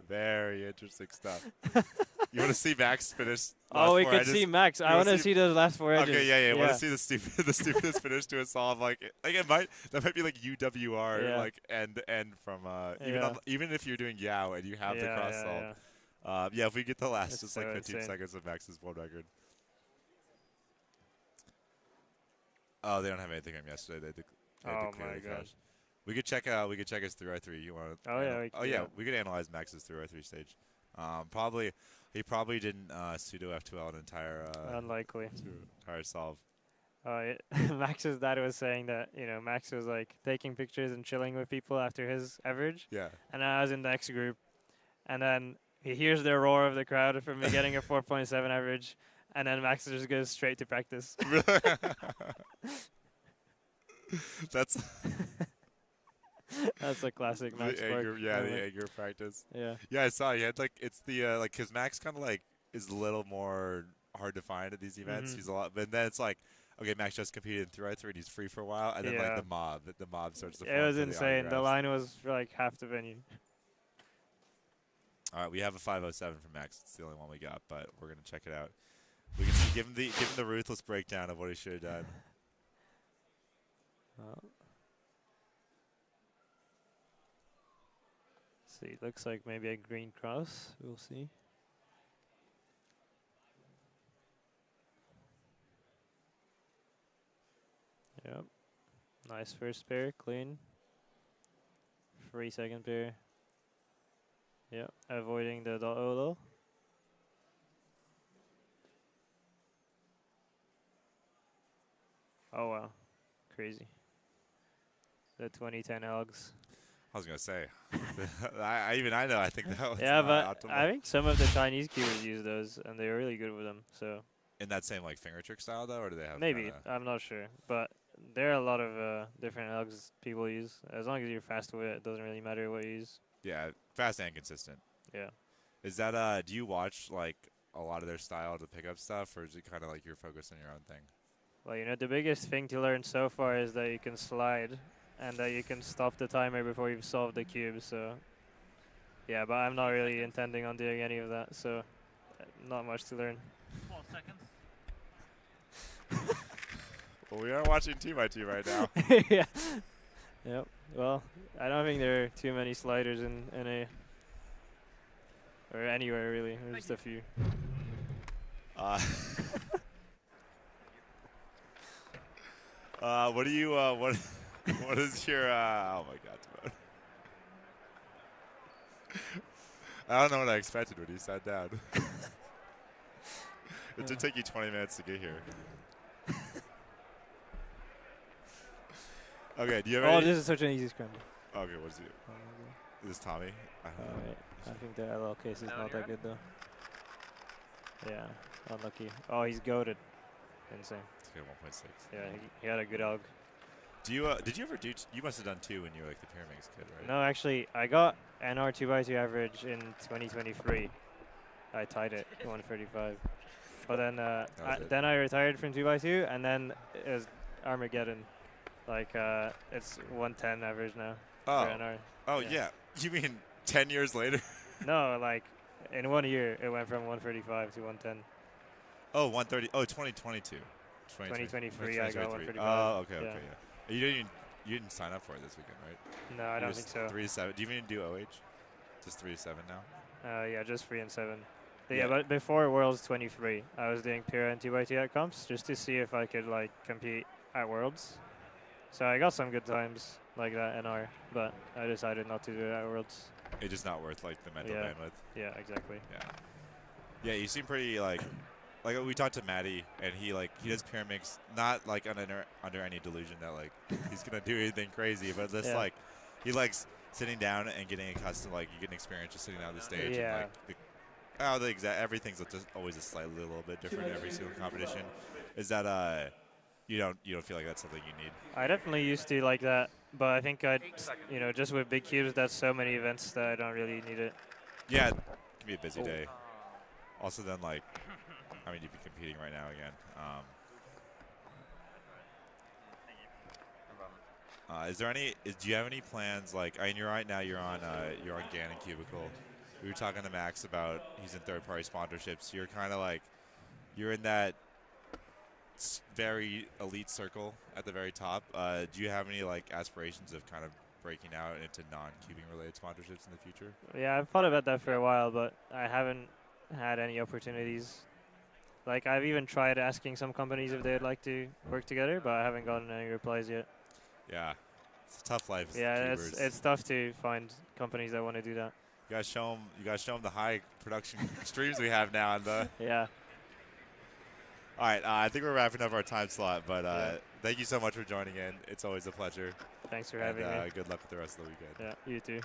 Very interesting stuff. You want to see Max finish? Oh, we could see Max. I want to see those last 4 edges. Okay, yeah. Want to see the stupidest finish to a solve? Like it might like UWR, Yeah. like end from even if you're doing Yao and you have the cross solve. Yeah, if we get the last It's just so like 15 insane. seconds of Max's world record. Oh, they don't have anything from yesterday. They Oh declared my the God. crash. We could check out. We could check his 3x3. You want? Oh, yeah, we Oh could, yeah. yeah. We could analyze Max's 3x3 stage. He probably didn't pseudo F2L an entire. Unlikely. Entire solve. Max's dad was saying that, Max was like taking pictures and chilling with people after his average. Yeah. And I was in the X group. And then he hears the roar of the crowd from me getting a 4.7 average. And then Max just goes straight to practice. That's That's a classic Max the Park anger, yeah, moment. the anger practice. Yeah. Yeah, I saw. He had like it's the like because Max kind of like is a little more hard to find at these events. Mhm. He's a lot, but then it's like okay, Max just competed in 3x3 and he's free for a while, and then like Yeah. the mob starts to. It form was for insane. The autographs. line was for like half the venue. All right, we have a 507 from Max. It's the only one we got, but we're gonna check it out. We can see, give him the ruthless breakdown of what he should have done. See, looks like maybe a green cross. We'll see. Yep. Nice first pair, clean. Free second pair. Yep, avoiding the .0 Oh wow, crazy. The 2010 Elgs. I was gonna say, I know. I think that was Yeah, but optimal. I think some of the Chinese keepers use those, and they were really good with them. So In that same like finger trick style though, or do they have maybe kinda- I'm not sure, but there are a lot of different Elgs people use. As long as you're fast with it, it doesn't really matter what you use. Yeah, fast and consistent. Yeah. Is that do you watch like a lot of their style to pick up stuff, or is it kind of like you're focused on your own thing? Well, the biggest thing to learn so far is that you can slide and that you can stop the timer before you've solved the cube. So, yeah, but I'm not really intending on doing any of that, so not much to learn. 12 seconds. Well, we are watching 2x2 right now. Yeah. Yep. Well, I don't think there are too many sliders in NA. Or anywhere, really. There's just a few. What do you what what is your oh my god, Timon. I don't know what I expected when you sat down. It did take you 20 minutes to get here. Okay, do you have any? This is such an easy scramble. Okay, what's it? Is this Tommy? I don't know. Alright. I think the LL case is not that good, though. Yeah, unlucky. Oh, he's goated. Insane. It's good, 1.6. Yeah, he had a good elg. Do you did you ever do? You must have done 2 when you were like the Pyramids kid, right? No, actually, I got NR 2x2 average in 2023. I tied it 135. But then then I retired from 2x2, and then it was Armageddon. Like, it's 110 average now Oh. for NR. Oh yeah. You mean 10 years later? No, like, in 1 year, it went from 135 to 110. Oh, 130. Oh, 2022. 2023, I got 135. Oh, okay, Yeah. okay, yeah. You didn't sign up for it this weekend, right? No, I don't think so. 3 to 7. Do you even do OH? Just 3 to 7 now? Yeah, just 3 and 7. Yeah, but before Worlds 23, I was doing pure and 2x2 at comps just to see if I could like compete at Worlds. So I got some good times like that NR, but I decided not to do it at Worlds. It's just not worth like the mental bandwidth. Yeah, exactly. Yeah. Yeah, you seem pretty like we talked to Maddie, and he does pyramids not like under any delusion that like he's gonna do anything crazy, but just like he likes sitting down and getting accustomed, like you get an experience just sitting down on the stage. Yeah. And, like everything's just always a slightly little bit different in every single competition. Is that you don't feel like that's something you need? I definitely used to like that, but I think just with big cubes, that's so many events that I don't really need it. Yeah, it can be a busy day. Also, then you'd be competing right now again. Do you have any plans? Like, you're right now. You're on Gannon Cubicle. We were talking to Max about he's in third-party sponsorships. You're kind of like, you're in that very elite circle at the very top. Do you have any aspirations of kind of breaking out into non-cubing related sponsorships in the future? Yeah, I've thought about that for a while, but I haven't had any opportunities. Like, I've even tried asking some companies if they'd like to work together, but I haven't gotten any replies yet. Yeah, it's a tough life. Yeah, it's tough to find companies that want to do that. You guys show them the high production streams we have now. Yeah. All right, I think we're wrapping up our time slot, but thank you so much for joining in. It's always a pleasure. Thanks for having me. Good luck with the rest of the weekend. Yeah, you too.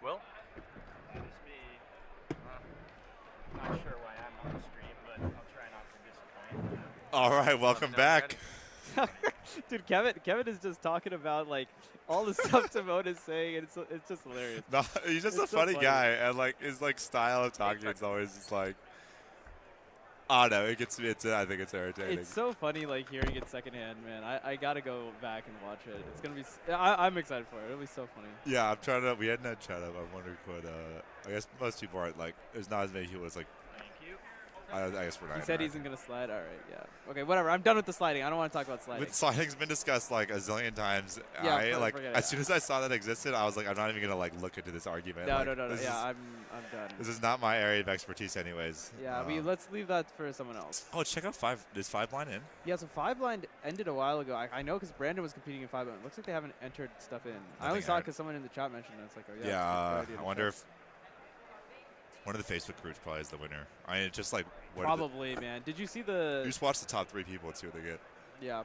Will? It's me. Not sure why I'm on the stream, but I'll try not to disappoint. All right, welcome back. Dude, Kevin is just talking about all the stuff Timon is saying, and it's just hilarious. No, he's just a funny guy, and his style of talking is always just I don't know. I think it's irritating. It's so funny, hearing it secondhand, man. I gotta go back and watch it. It's gonna be. I'm excited for it. It'll be so funny. Yeah, I'm trying to. We hadn't had chat up. I wonder could. I guess most people aren't there's not as many people as Thank you. I guess we're not. He said he isn't gonna slide. All right, yeah. Okay, whatever. I'm done with the sliding. I don't want to talk about sliding. But sliding's been discussed a zillion times. Yeah, as soon as I saw that existed, I was I'm not even gonna look into this argument. No. Yeah, I'm done. This is not my area of expertise, anyways. Yeah, let's leave that for someone else. Oh, check out 5. Is 5 blind in? Yeah, so 5 blind ended a while ago. I know because Brandon was competing in 5 blind. Looks like they haven't entered stuff in. I only saw it because someone in the chat mentioned it. It's like, oh yeah. Yeah, I wonder if one of the Facebook groups probably is the winner. It's just probably, man. Did you see the? You just watch the top 3 people and see what they get. Yeah.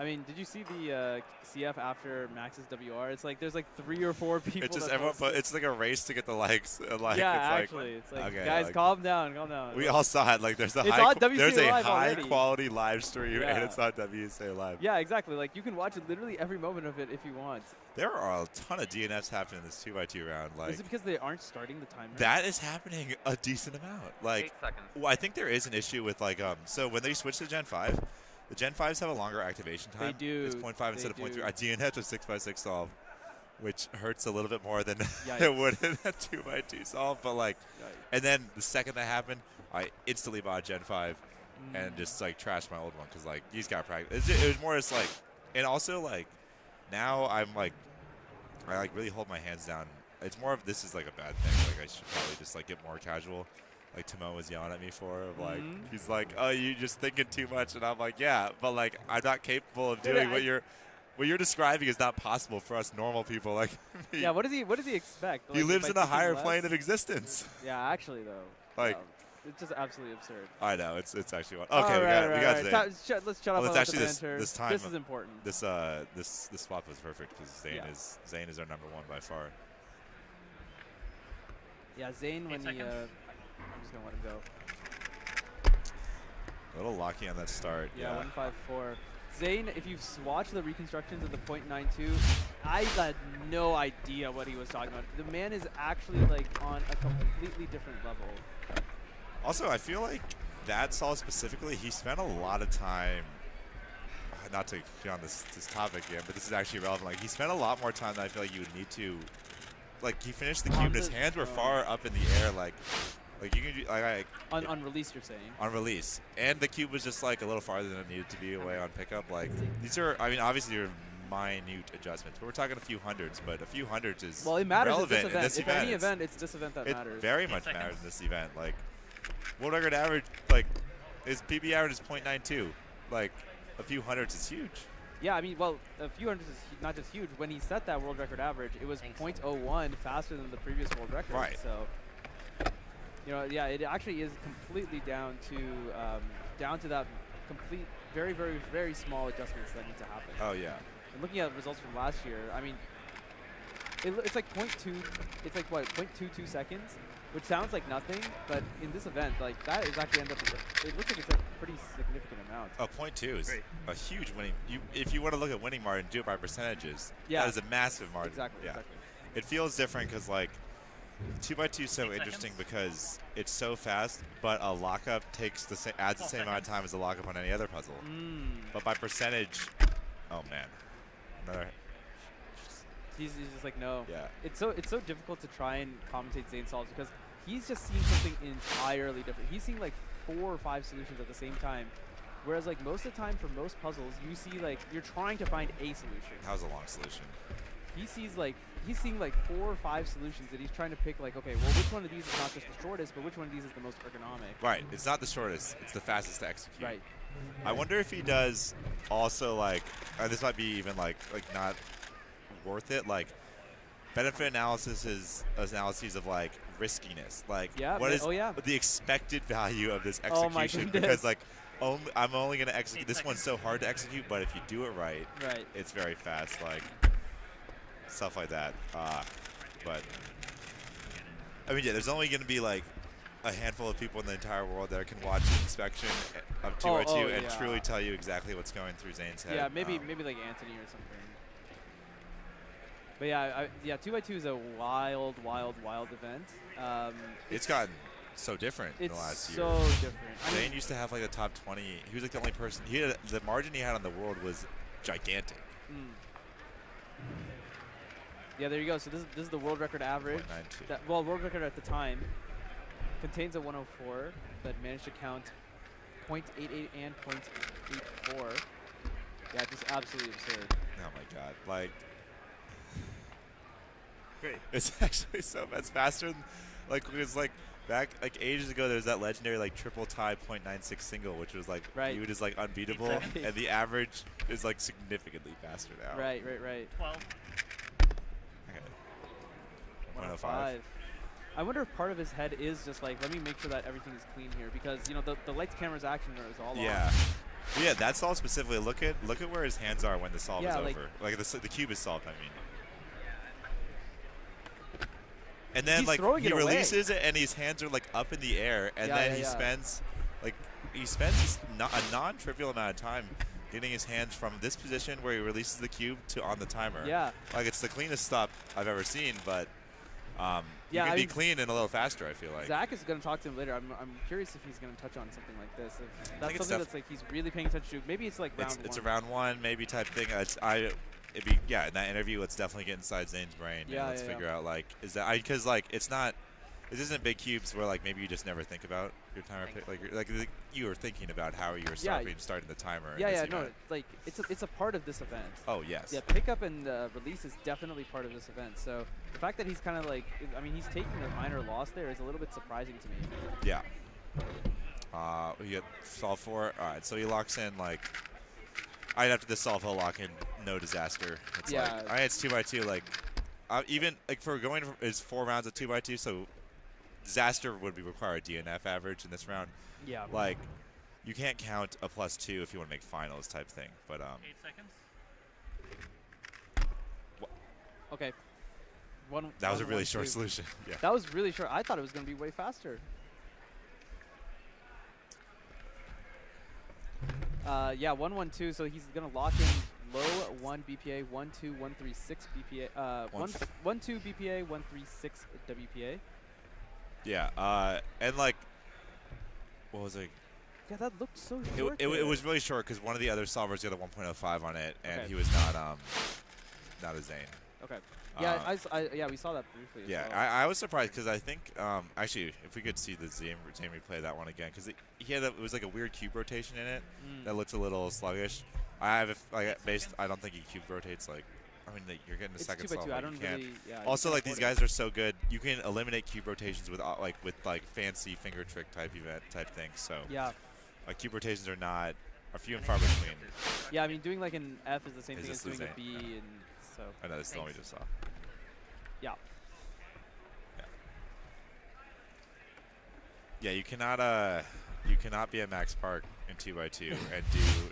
I mean, did you see the CF after Max's WR? It's there's 3 or 4 people. It's just everyone, but it's a race to get the likes. Yeah, actually, it's okay, guys, calm down. We all saw it. There's a high quality live stream, and it's on WCA Live. Yeah, exactly. You can watch literally every moment of it if you want. There are a ton of DNFs happening in this 2x2 round. Is it because they aren't starting the timer? That is happening a decent amount. 8 seconds. Well, I think there is an issue with so when they switch to Gen 5. The Gen 5s have a longer activation time. They do. It's 0.5 instead of 0.3. I DNF'd a 6x6 solve. which hurts a little bit more than it would in a 2x2 solve. But like, and then the second that happened, I instantly bought Gen 5 and just like trashed my old one because like he's got practice. It was more just like, and also like now I'm like, I like really hold my hands down. It's more of this is like a bad thing. Like I should probably just like get more casual. Like Timon was yelling at me for like he's like, oh, you just thinking too much, and I'm like, yeah, but like I'm not capable of doing what you're describing is not possible for us normal people like me. Yeah, what does he expect? He Like, lives by in a higher thinking plane less? of existence. Yeah, actually though. Like it's just absolutely absurd. I know it's actually one. All Okay, right, we got right. Let's shut up let's about actually the banter. this time This is important. This swap was perfect because Zayne is our number one by far. Yeah, Zayne when he I'm just gonna let him go. A little locky on that start. Yeah, 154. Zayne, if you've watched the reconstructions of the .92, I had no idea what he was talking about. The man is actually like on a completely different level. Also, I feel like that solve specifically, he spent a lot of time, not to get on this topic again, but this is actually relevant. Like, he spent a lot more time than I feel like you would need to. Like, he finished the cube and his hands were far up in the air. Like you can do, on release, you're saying? On release. And the cube was just, like, a little farther than it needed to be away on pickup. Like, these are, I mean, obviously you're minute adjustments, but we're talking a few hundreds, but a few hundreds is well, it matters relevant in this event. in this If event. any event, it's this event that matters. It very much matters in this event. Like, world record average, like, his PB average is .92. Like, a few hundreds is huge. Yeah, I mean, well, a few hundreds is not just huge. When he set that world record average, it was .01 faster than the previous world record. Right. So, you know, yeah, it actually is completely down to that complete, very, very, very small adjustments that need to happen. Oh yeah. And looking at results from last year, I mean, it's like .2. It's like what, .22 seconds, which sounds like nothing, but in this event, like that is actually it looks like it's a pretty significant amount. Oh, .2 is a huge winning. If you want to look at winning margin, do it by percentages. Yeah. That is a massive margin. Exactly. Yeah. Exactly. It feels different because like 2x2 is so interesting because it's so fast, but a lockup adds the same amount of time as a lockup on any other puzzle. But by percentage, oh man, another. He's just like, no. Yeah. It's so difficult to try and commentate Zayne solves because he's just seeing something entirely different. He's seeing like 4 or 5 solutions at the same time, whereas like most of the time for most puzzles, you see like you're trying to find a solution. How's a long solution? He's seeing like 4 or 5 solutions and he's trying to pick like, okay, well, which one of these is not just the shortest, but which one of these is the most ergonomic. Right. It's not the shortest. It's the fastest to execute. Right. I wonder if he does also like, this might be even like not worth it, like benefit analysis analyses of like riskiness, like what is the expected value of this execution, because like I'm only going to execute this one's so hard to execute, but if you do it right, it's very fast, like stuff like that. But I mean, yeah, there's only going to be like a handful of people in the entire world that can watch the inspection of 2x2 and truly tell you exactly what's going through Zayne's head. Yeah, maybe like Anthony or something. But yeah, 2x2 is a wild event. It's gotten so different in the last year. It's so different. Zayne used to have like a top 20. He was like the only person. The margin he had on the world was gigantic. Yeah, there you go. So this is the world record average. World record at the time contains a 104 that managed to count .88 and .84. Yeah, just absolutely absurd. Oh my god, like. Great. It's actually it's faster than, like, it's like back like ages ago there's that legendary like triple tie .96 single, which was like viewed as like unbeatable, and the average is like significantly faster now. Right. 12. Okay. 105. I wonder if part of his head is just like, let me make sure that everything is clean here, because you know the lights, cameras, action is all yeah. on. Yeah, that solve specifically. Look at where his hands are when the solve is like, over. Like the cube is solved. I mean. And then he's like he releases it and his hands are like up in the air, and then he spends a non-trivial amount of time getting his hands from this position where he releases the cube to on the timer. Yeah. Like it's the cleanest stop I've ever seen, but you can be clean and a little faster, I feel like. Zach is going to talk to him later. I'm curious if he's going to touch on something like this. If that's something that's like he's really paying attention to. Maybe it's like round one. It's a round one maybe type thing. it'd be in that interview. Let's definitely get inside Zayne's brain. Yeah, and let's figure out like is that because like it's not. This isn't big cubes where like maybe you just never think about your timer pick. Like you were thinking about how you were starting the timer. Yeah, in this no, event. like it's a part of this event. Oh yes. Yeah, pickup and release is definitely part of this event. So the fact that he's kind of like, I mean, he's taking a minor loss there is a little bit surprising to me. Yeah. We get solve 4. All right, so he locks in like. Right after this solve, he'll lock in no disaster. It's like, all right, it's 2x2. Like, even like for going is 4 rounds of 2x2, so disaster would be require a DNF average in this round. Yeah. Like, you can't count a +2 if you want to make finals type thing. But 8 seconds. Okay. That was a really short solution. Yeah. That was really short. I thought it was going to be way faster. Yeah, 1-1-2. So he's going to lock in low 1 BPA, 1-2, 136 BPA, 1-2 BPA, 136 WPA. Yeah, and like, what was it? Yeah, that looked so short. It was really short because one of the other solvers got a 1.05 on it, and Okay. he was not a Zayne. Okay. Yeah, we saw that briefly. As well. I was surprised because I think actually if we could see the Zayne replay that one again because it was like a weird cube rotation in it that looked a little sluggish. I don't think he cube rotates like. I mean, you're getting a second solve. I don't really. Yeah, also, like these guys are so good, you can eliminate cube rotations with fancy finger trick type things. So yeah, like cube rotations are few and far between. Yeah, I mean, doing like an F is the same thing as doing a B, and so. I know this is the one we just saw. Yeah. Yeah, you cannot be at Max Park in 2x2 and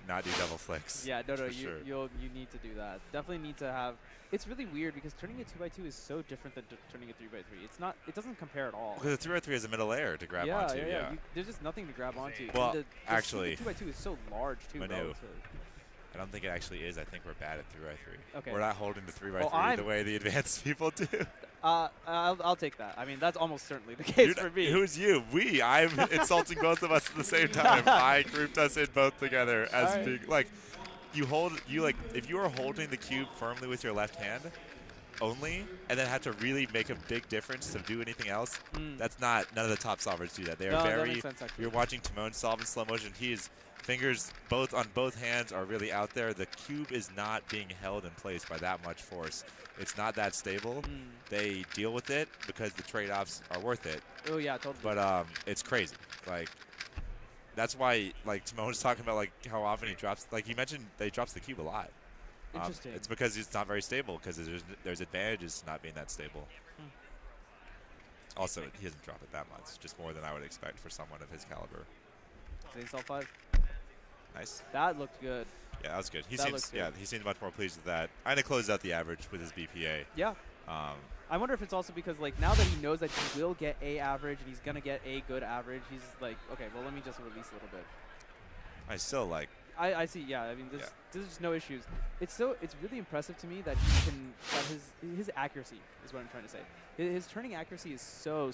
not do double flicks. Yeah, no, sure. you need to do that. Definitely need to have. It's really weird because turning a 2x2 is so different than turning a 3x3. It's not. It doesn't compare at all. Because the 3x3 is a middle layer to grab onto. Yeah. There's just nothing to grab onto. Well, actually, the 2x2 is so large too. I don't think it actually is. I think we're bad at 3x3. Okay. We're not holding the 3x3 the way the advanced people do. I'll take that. I mean, that's almost certainly the case for me. Who's you? I'm insulting both of us at the same time. I grouped us in both together as being like, if you are holding the cube firmly with your left hand only, and then have to really make a big difference to do anything else. That's none of the top solvers do that. They are very. That makes sense, actually. You're watching Timon solve in slow motion. His fingers on both hands are really out there. The cube is not being held in place by that much force. It's not that stable. They deal with it because the trade-offs are worth it. Oh yeah, totally. But it's crazy. Like that's why Timon was talking about like how often he drops. Like he mentioned that he drops the cube a lot. Interesting. It's because it's not very stable because there's advantages to not being that stable. Also, he doesn't drop it that much, just more than I would expect for someone of his caliber. Zayne solve 5. Nice. That looked good. Yeah, that was good. He seems much more pleased with that. And it closed out the average with his BPA. Yeah. I wonder if it's also because like now that he knows that he will get A average and he's gonna get a good average, he's like, okay, well let me just release a little bit. I still like. I see. Yeah, I mean, there's just no issues. It's really impressive to me that he can his accuracy is what I'm trying to say. His turning accuracy is so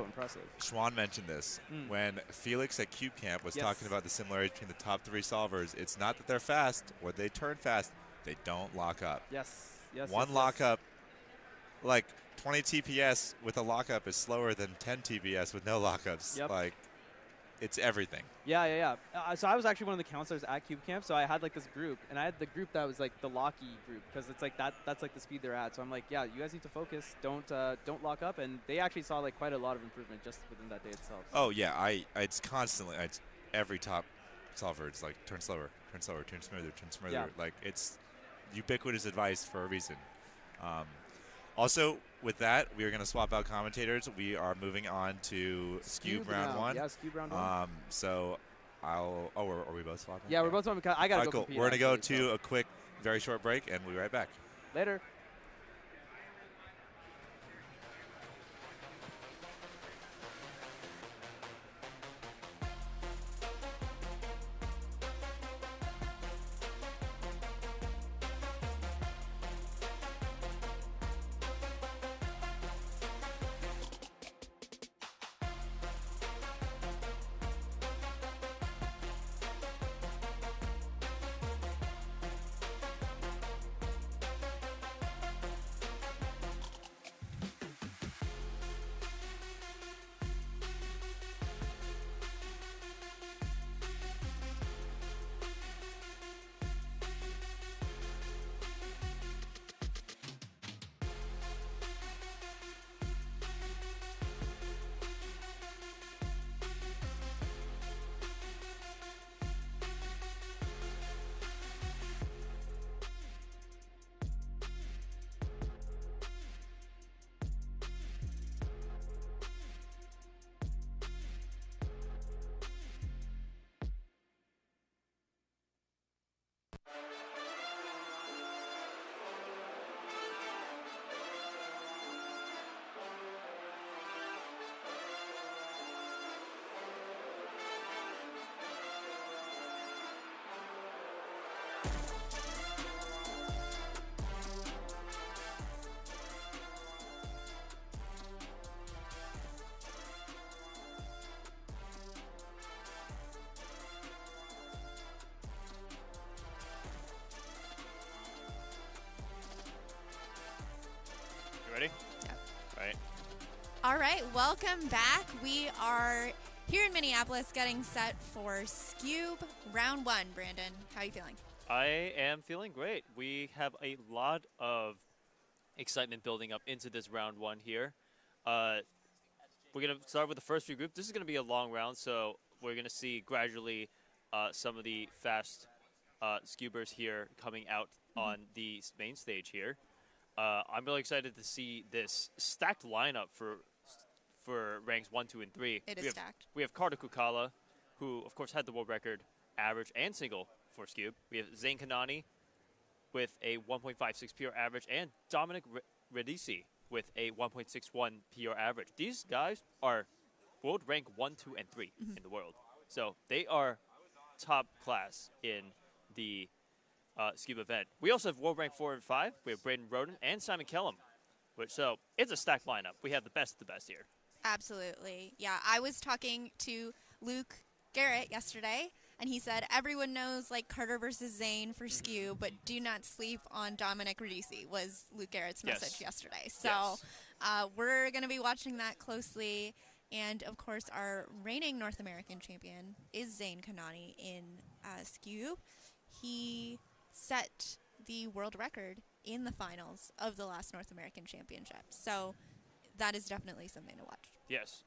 impressive. Shwan mentioned this when Felix at Cube Camp was talking about the similarity between the top 3 solvers. It's not that they're fast or they turn fast; they don't lock up. Yes. One lockup, like 20 TPS with a lockup, is slower than 10 TPS with no lockups. Yep. Like, it's everything. Yeah. So I was actually one of the counselors at Cube Camp, so I had like this group, and I had the group that was like the locky group because it's like that's like the speed they're at. So I'm like, yeah, you guys need to focus. Don't lock up, and they actually saw like quite a lot of improvement just within that day itself. So. Oh yeah, it's constantly. It's every top solver. It's like turn slower, turn smoother, turn smoother. Yeah. Like it's ubiquitous advice for a reason. Also, with that, we are going to swap out commentators. We are moving on to Scube round 1. Yeah, Scube round 1. So are we both swapping? Yeah, we're both swapping. I got to go cool. compete. We're going to go to a quick, very short break, and we'll be right back. Later. All right, welcome back. We are here in Minneapolis getting set for Scube Round 1. Brandon, how are you feeling? I am feeling great. We have a lot of excitement building up into this round 1 here. We're going to start with the first few groups. This is going to be a long round, so we're going to see gradually some of the fast Scubers here coming out on the main stage here. I'm really excited to see this stacked lineup for ranks 1, 2, and 3. It is stacked. We have Carter Kukala, who, of course, had the world record average and single for Scube. We have Zayne Kanani with a 1.56 PR average, and Dominic Radici with a 1.61 PR average. These guys are world rank 1, 2, and 3 in the world. So they are top class in the Scube event. We also have world rank 4 and 5. We have Braden Roden and Simon Kellum. So it's a stacked lineup. We have the best of the best here. Absolutely. Yeah, I was talking to Luke Garrett yesterday, and he said everyone knows like Carter versus Zayne for Scube, but do not sleep on Dominic Radici was Luke Garrett's message yesterday. So we're going to be watching that closely. And, of course, our reigning North American champion is Zayne Kanani in Scube. He set the world record in the finals of the last North American Championship. So that is definitely something to watch. Yes.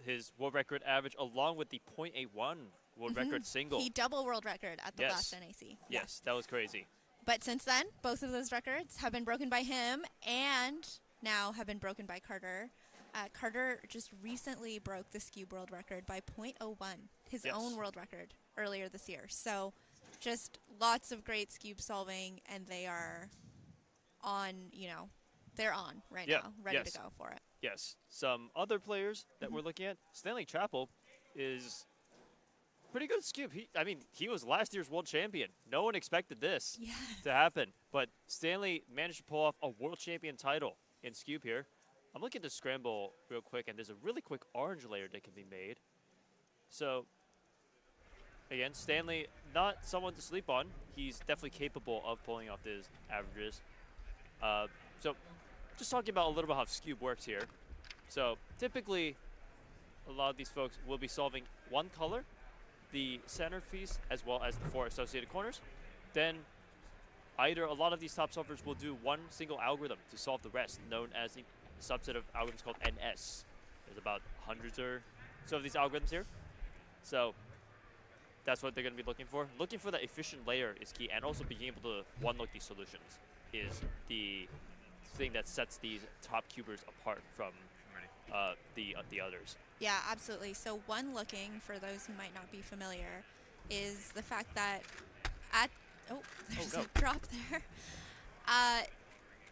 His world record average along with the .81 world record single. He double world record at the last NAC. Yes, that was crazy. But since then, both of those records have been broken by him and now have been broken by Carter. Carter just recently broke the Scube world record by .01, his own world record earlier this year. So just lots of great Scube solving, and they are on, they're on right now, ready to go for it. Yes. Some other players that we're looking at, Stanley Chappell is pretty good at Scube. He was last year's world champion. No one expected this to happen, but Stanley managed to pull off a world champion title in Scube here. I'm looking at the scramble real quick, and there's a really quick orange layer that can be made. So, again, Stanley, not someone to sleep on. He's definitely capable of pulling off these averages. So, just talking about a little bit how Scube works here. So, typically, a lot of these folks will be solving one color, the center piece, as well as the 4 associated corners. Then, either a lot of these top solvers will do one single algorithm to solve the rest, known as the subset of algorithms called NS. There's about hundreds or so of these algorithms here. So that's what they're going to be looking for. Looking for that efficient layer is key, and also being able to one-look these solutions is the thing that sets these top cubers apart from the others. Yeah, absolutely. So one-looking, for those who might not be familiar, is the fact that there's a drop there.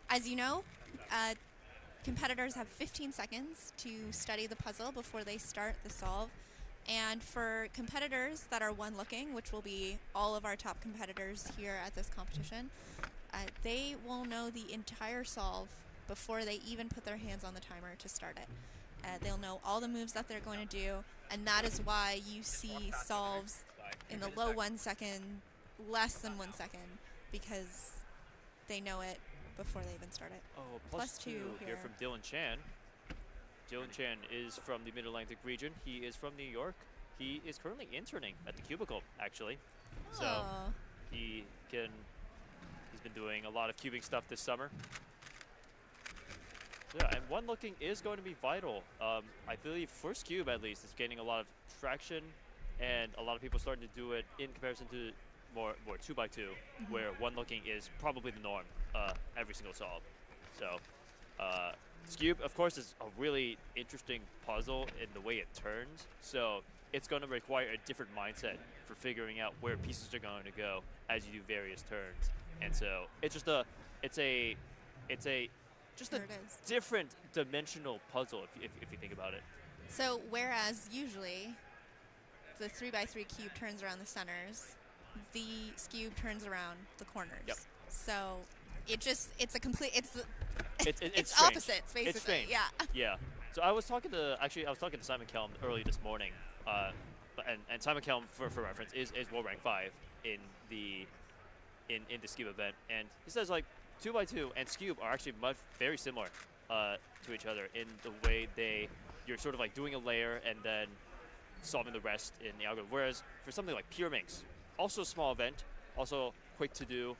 As you know, competitors have 15 seconds to study the puzzle before they start the solve. And for competitors that are one-looking, which will be all of our top competitors here at this competition, they will know the entire solve before they even put their hands on the timer to start it. They'll know all the moves that they're going to do, and that is why you see solves in the low 1 second, less than 1 second, because they know it before they even start it. Oh, plus two here from Dylan Chan. Dylan Chan is from the Mid-Atlantic region. He is from New York. He is currently interning at the Cubicle, actually. So he's been doing a lot of cubing stuff this summer. Yeah, and one looking is going to be vital. I believe First Cube, at least, is gaining a lot of traction, and a lot of people starting to do it in comparison to more 2x2, where one looking is probably the norm every single solve. So Scube, of course, is a really interesting puzzle in the way it turns. So it's going to require a different mindset for figuring out where pieces are going to go as you do various turns. And so it's just a different dimensional puzzle if you think about it. So whereas usually the 3x3 cube turns around the centers, the Scube turns around the corners. Yep. So it's it's opposites basically. It's strange. Yeah. So I was talking to Simon Kellum early this morning, and Simon Kellum, for reference, is world rank 5 in the Scube event, and he says like 2x2 and Scube are actually very similar to each other in the way you're sort of like doing a layer and then solving the rest in the algorithm. Whereas for something like Pure Minx, also a small event, also quick to do.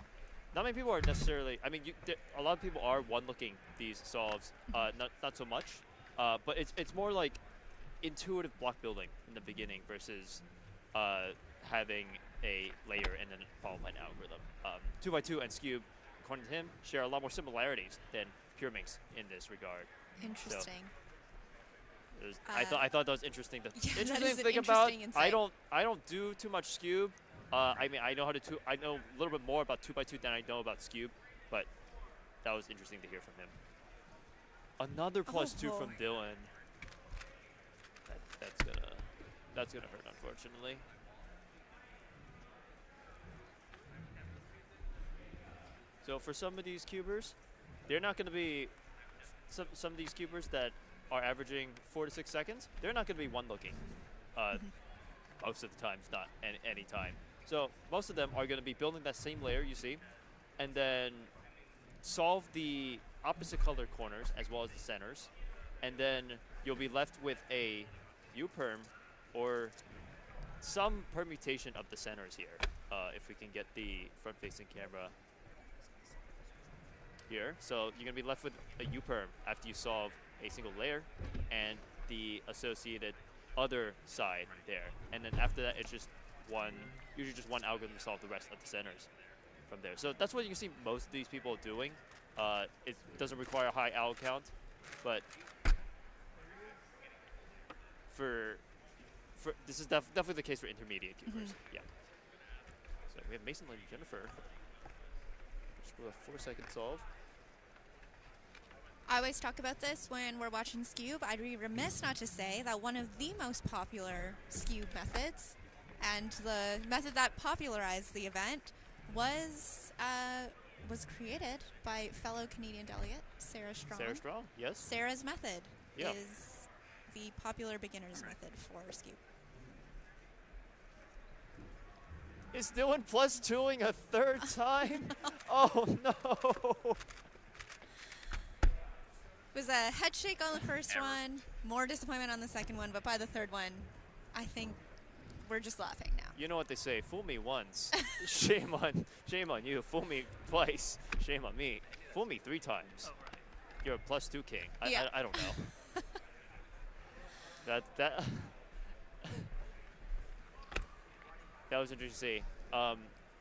Not many people are necessarily. I mean, a lot of people are one-looking these solves. Not so much, but it's more like intuitive block building in the beginning versus having a layer and then followed by an algorithm. 2x2 and Scube, according to him, share a lot more similarities than Pure Minx in this regard. Interesting. So I thought that was interesting. The Yeah, interesting that is an thing about interesting insight. I don't do too much Scube. I mean, I know a little bit more about 2x2 than I know about Scube, but that was interesting to hear from him. Another +2 from Dylan. That's gonna hurt, unfortunately. So for some of these cubers, they're not gonna be some of these cubers that are averaging 4 to 6 seconds. They're not gonna be one-looking. Most of the time, not any time. So most of them are going to be building that same layer you see, and then solve the opposite color corners as well as the centers, and then you'll be left with a U-perm or some permutation of the centers here. If we can get the front-facing camera here. So you're going to be left with a U-perm after you solve a single layer and the associated other side there. And then after that, it's just usually just one algorithm to solve the rest of the centers from there. So that's what you can see most of these people doing. It doesn't require a high alg count, but for this is definitely the case for intermediate cubers. Yeah. So we have Mason and Jennifer. Just with a 4-second solve. I always talk about this when we're watching Scube. I'd be remiss not to say that one of the most popular Scube methods, and the method that popularized the event, was created by fellow Canadian delegate Sarah Strong. Sarah Strong, yes. Sarah's method Yeah. is the popular beginner's method for Scube. Is Dylan +2ing a third time? Oh no! It was a head shake on the first one, more disappointment on the second one, but by the third one, I think we're just laughing now. You know what they say, fool me once, shame on you. Fool me twice, shame on me. Fool me 3 times, you're a +2 king. I don't know. that was interesting to see.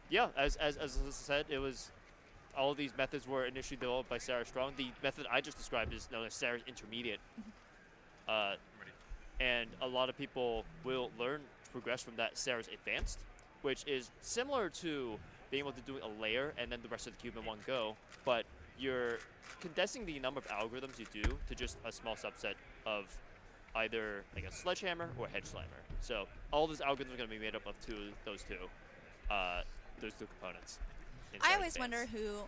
Yeah, as Alyssa said, it was. All of these methods were initially developed by Sarah Strong. The method I just described is known as Sarah's intermediate. And a lot of people will learn to progress from that Sarah's advanced, which is similar to being able to do a layer and then the rest of the cube in one go, but you're condensing the number of algorithms you do to just a small subset of either like a sledgehammer or a hedge slammer. So all those algorithms are going to be made up of those two components. I always wonder who,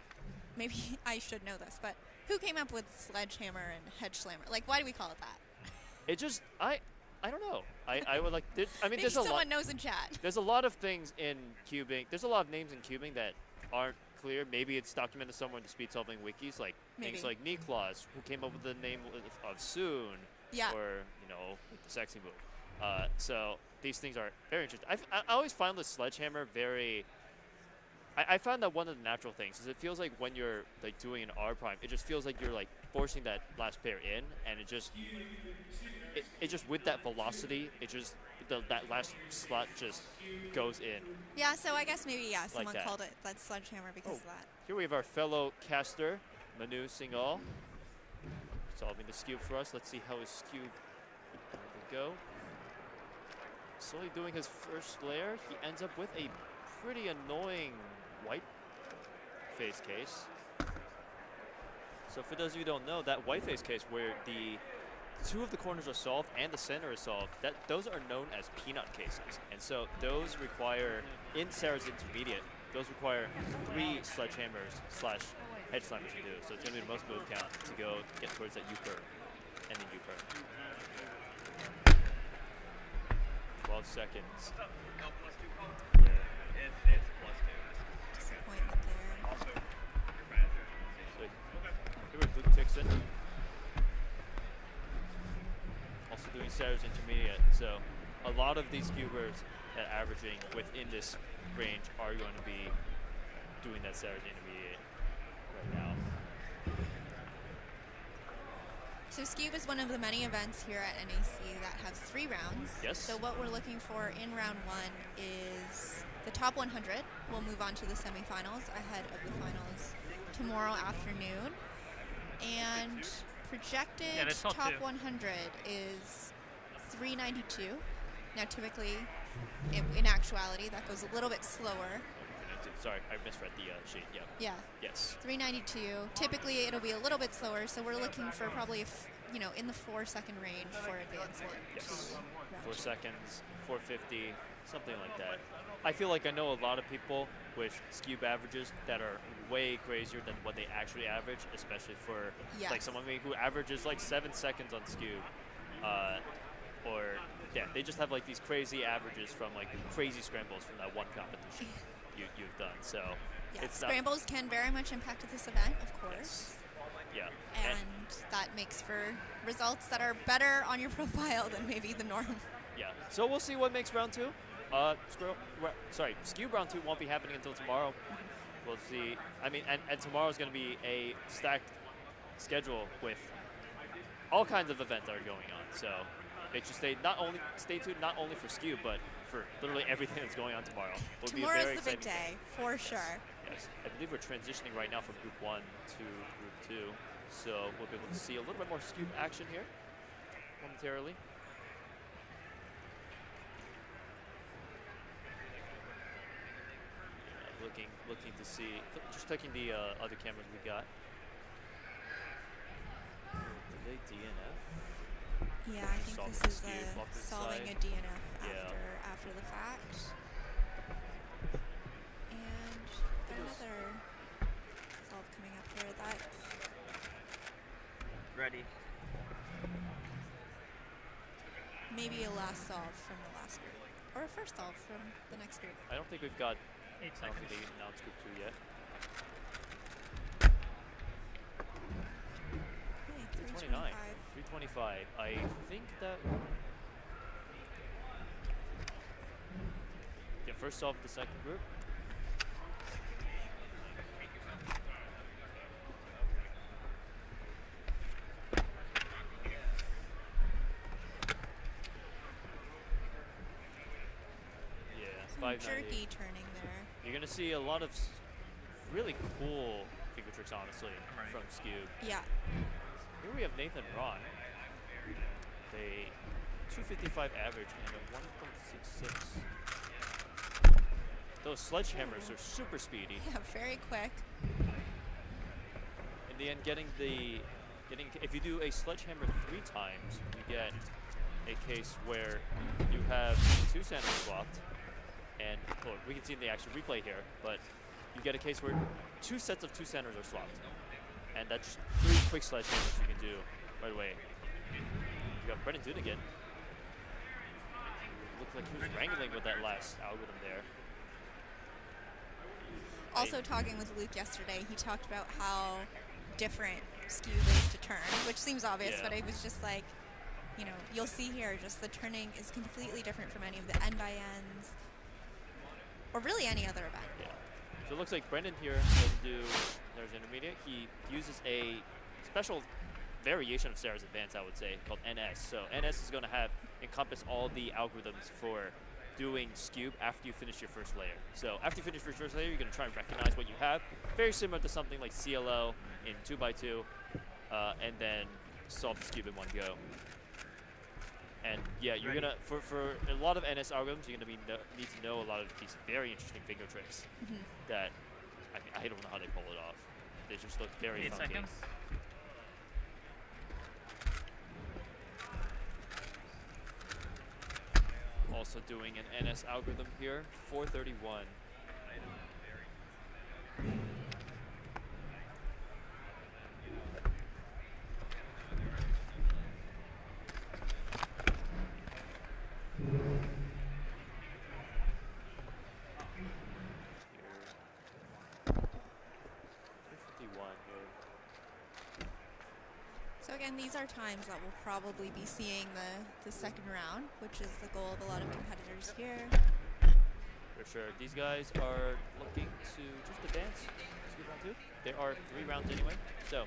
maybe I should know this, but who came up with sledgehammer and hedge slammer? Like, why do we call it that? It just, I don't know. I would like, I mean, maybe there's a lot. someone knows in chat. There's a lot of things in cubing. There's a lot of names in cubing that aren't clear. Maybe it's documented somewhere in the speed solving wikis, like things like Niklas, who came up with the name of Soon, or, the sexy move. So these things are very interesting. I always find the sledgehammer very. I found that one of the natural things is it feels like when you're like doing an R prime, it just feels like you're like forcing that last pair in, and it just with that velocity, that last slot just goes in. Yeah, so I guess maybe someone that. called it that sledgehammer because of that. Here we have our fellow caster, Manu Singhal, solving the Scube for us. Let's see how his Scube will go. Slowly doing his first layer, he ends up with a pretty annoying white face case. So for those of you who don't know, that white face case where the 2 of the corners are solved and the center is solved, those are known as peanut cases. And so those require, in Sarah's intermediate, those require 3 sledgehammers / hedge slammers to do. So it's going to be the most move count to go get towards that U-perm and then U-perm. 12 seconds. It's +2. Disappointment there. Also, your manager. So here with Luke Dixon. also doing Sarah's intermediate. So a lot of these cubers that averaging within this range are going to be doing that Sarah's intermediate right now. So Scube is one of the many events here at NAC that have 3 rounds. Yes. So what we're looking for in round 1 is the top 100 will move on to the semifinals ahead of the finals tomorrow afternoon. And projected top 100 is 392. Now typically, in actuality, that goes a little bit slower. Sorry, I misread the sheet. Yeah. Yeah. Yes. 392. Typically, it'll be a little bit slower, so we're looking for probably, in the 4-second range for advancement. Yes. 4 seconds, 450, something like that. I feel like I know a lot of people with Scube averages that are way crazier than what they actually average, especially for like someone who averages like 7 seconds on Scube. They just have like these crazy averages from like crazy scrambles from that one competition you've done. So scrambles can very much impact this event, of course. Yeah. And that makes for results that are better on your profile than maybe the norm. Yeah. So we'll see what makes round 2. Scube round 2 won't be happening until tomorrow. We'll see. I mean, and tomorrow's going to be a stacked schedule with all kinds of events that are going on. So make sure stay tuned not only for Scube, but for literally everything that's going on tomorrow. Tomorrow's the big day, for sure. Yes. I believe we're transitioning right now from Group 1 to Group 2. So we'll be able to see a little bit more Scube action here momentarily. Looking to see, just taking the other cameras we got. Did they DNF? Yeah, I think this is solving a DNF after the fact. And another solve coming up here. That's ready. Maybe a last solve from the last group, or a first solve from the next group. I don't think we've got. 8 I don't think they announced Group 2 yet. 329. 325. I think that. Yeah, first solve the second group. Jerky turning there. You're going to see a lot of really cool finger tricks, honestly, from Scube. Yeah. Here we have Nathan Ron. A 255 average and a 1.66. Those sledgehammers are super speedy. Yeah, very quick. In the end, if you do a sledgehammer 3 times, you get a case where you have 2 centers swapped. And we can see in the actual replay here, but you get a case where 2 sets of 2 centers are swapped. And that's 3 quick sledgehammers you can do right away. You got Brendan Dunigan. Looked like he was wrangling with that last algorithm there. Also talking with Luke yesterday, he talked about how different Scube is to turn, which seems obvious, but it was just like, you'll see here, just the turning is completely different from any of the end-by-ends. Or really any other event. Yeah. So it looks like Brendan here doesn't do Sarah's Intermediate. He uses a special variation of Sarah's Advanced, I would say, called NS. So NS is going to encompass all the algorithms for doing Scube after you finish your first layer. So after you finish your first layer, you're going to try and recognize what you have. Very similar to something like CLO in 2x2, and then solve the Scube in one go. And yeah, you're gonna for a lot of NS algorithms, you're gonna need to know a lot of these very interesting finger tricks that I don't know how they pull it off. They just look very 8 funky. seconds. Also doing an NS algorithm here, 431. again, these are times that we'll probably be seeing the second round, which is the goal of a lot of competitors here. For sure. These guys are looking to just advance. Skip round 2. There are 3 rounds anyway, so.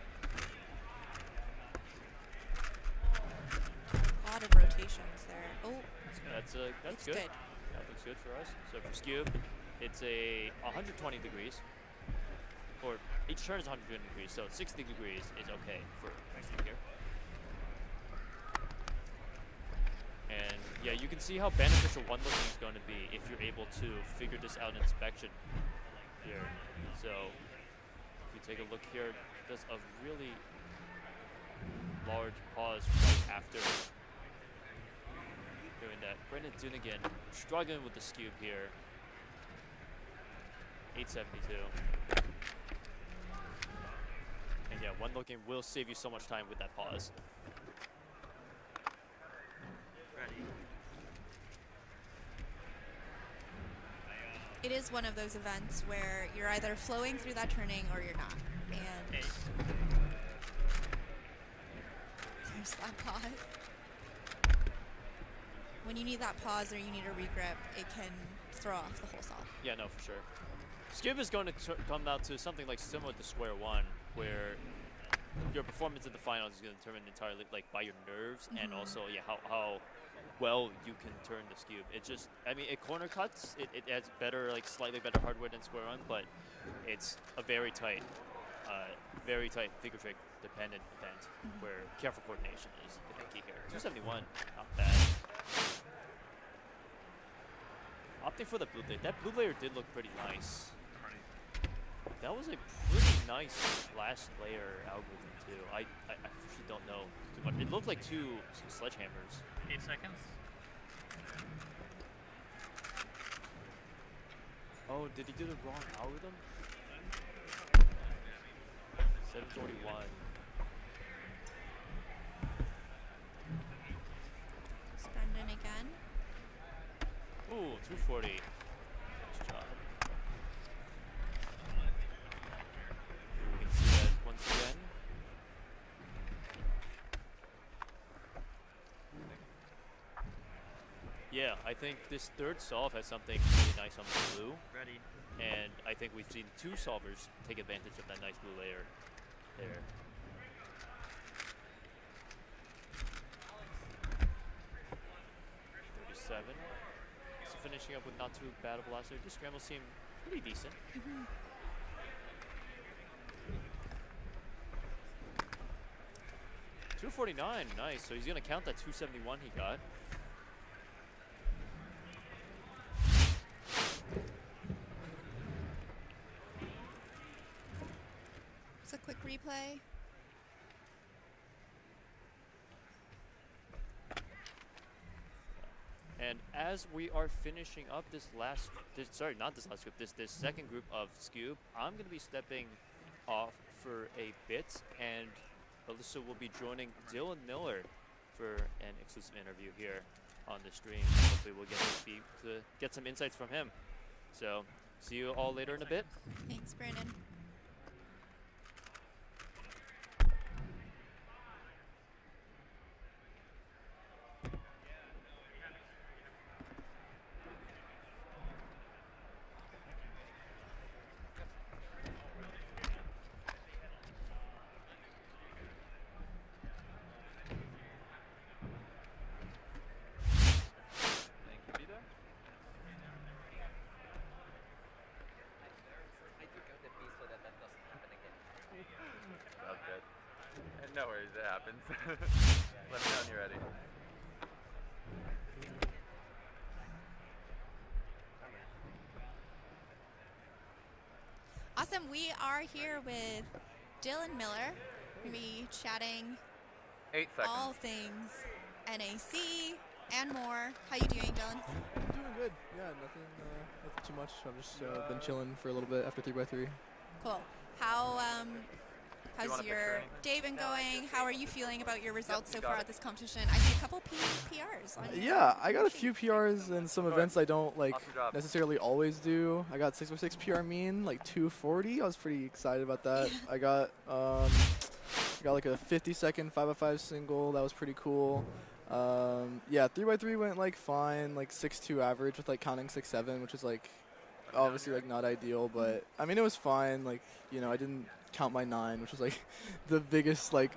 A lot of rotations there. Oh, That's good. good. That looks good for us. So for Skube, it's a 120 degrees. Or each turn is 120 degrees, so 60 degrees is okay for racing here. And yeah, you can see how beneficial one looking is going to be if you're able to figure this out in inspection here. So if you take a look here, there's a really large pause right after doing that. Brendan Dunigan struggling with the Skube here. 872. And yeah, one looking will save you so much time with that pause. Ready. It is one of those events where you're either flowing through that turning or you're not. And there's that pause. When you need that pause or you need a regrip, it can throw off the whole solve. Yeah, no, for sure. Skube is going to come down to something like similar to square one, where your performance in the finals is going to determine entirely like by your nerves and also how well you can turn the Skube. It just, I mean, it corner cuts. It has better, like slightly better hardware than square one, but it's a very tight figure trick dependent event where careful coordination is the key here. 271, not bad. Opting for the blue layer. That blue layer did look pretty nice. That was a pretty nice last layer algorithm too. I actually don't know too much. It looked like 2 sledgehammers. 8 seconds. Oh, did he do the wrong algorithm? 741. Brendan again. Ooh, 240. Nice job. We can see that once again. Yeah, I think this third solve has something really nice on the blue. Ready. And I think we've seen 2 solvers take advantage of that nice blue layer there. Seven. So finishing up with not too bad of a last year. This scramble seemed pretty decent. 249, nice. So he's gonna count that 271 he got. It's a quick replay. And as we are finishing up this second group of Skube, I'm going to be stepping off for a bit, and Alyssa will be joining Dylan Miller for an exclusive interview here on the stream. Hopefully we'll get some insights from him. So see you all later in a bit. Thanks, Brandon. No worries, it happens. Let me know when you're ready. Awesome. We are here with Dylan Miller. We're going to be chatting 8 seconds. all things NAC and more. How you doing, Dylan? I'm doing good. Yeah, nothing too much. I've just been chilling for a little bit after 3x3. Cool. How's your day been going? How are you feeling about your results so far at this competition? I see a couple PRs on your Yeah, I got a few PRs in some events I don't necessarily always do. I got 6x6 PR mean, like 240. I was pretty excited about that. I got got like a 50-second 5x5 single. That was pretty cool. Yeah, 3x3 went like fine, like 6.2 average with like counting 6.7, which is like obviously like not ideal, but I mean it was fine. Like, you know, I didn't count my 9, which was like the biggest like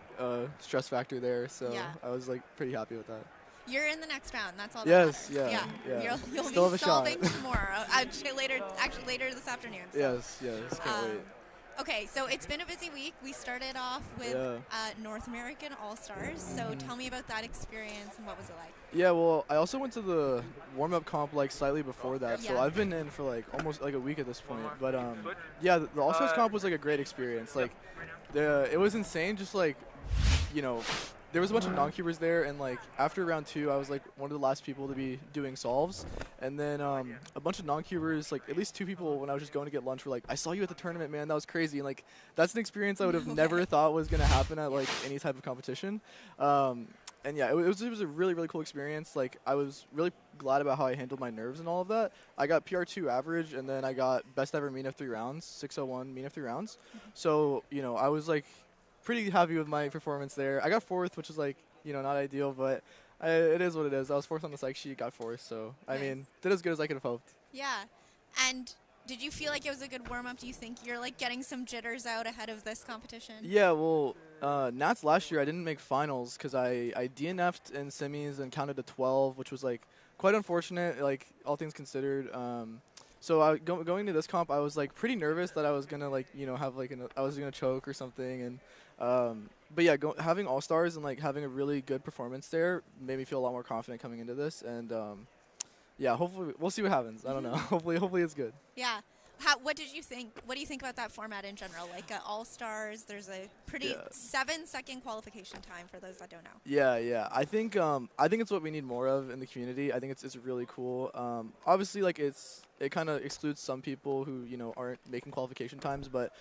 stress factor there. So Yeah. I was like pretty happy with that. You're in the next round. That's all. Yes, that matters. yeah. You'll Still have be a solving shot. tomorrow. Actually, later this afternoon. So. Yes, can't wait. Okay, so it's been a busy week. We started off with North American All-Stars. So tell me about that experience and what was it like? Yeah, well, I also went to the warm-up comp like slightly before that, so Yeah. I've been in for like almost like a week at this point. But yeah, the All-Stars comp was like a great experience. Like, it was insane. Just like, you know, there was a bunch of non-cubers there, and like after round 2, I was like one of the last people to be doing solves, and then a bunch of non-cubers, like at least 2 people when I was just going to get lunch were like, "I saw you at the tournament, man. That was crazy." And like that's an experience I would have never thought was gonna happen at like any type of competition. And yeah, it was a really, really cool experience. Like, I was really glad about how I handled my nerves and all of that. I got PR2 average, and then I got best ever mean of 3 rounds, 601 mean of 3 rounds. So, you know, I was like pretty happy with my performance there. I got 4th, which is like, you know, not ideal, but it is what it is. I was 4th on the psych sheet, got 4th, so I mean, did as good as I could have hoped. Yeah, and did you feel like it was a good warm-up? Do you think you're like getting some jitters out ahead of this competition? Yeah, well, Nats last year I didn't make finals because I DNF'd in semis and counted to 12, which was like quite unfortunate, like all things considered. So going to this comp, I was like pretty nervous that I was gonna like, you know, have like I was gonna choke or something, and but yeah, having All Stars and like having a really good performance there made me feel a lot more confident coming into this, and yeah, hopefully we'll see what happens. I don't know. hopefully it's good. Yeah. What did you think? What do you think about that format in general? Like All Stars, there's a pretty 7-second qualification time for those that don't know. Yeah. I think it's what we need more of in the community. I think it's really cool. Obviously, like it kind of excludes some people who, you know, aren't making qualification times. But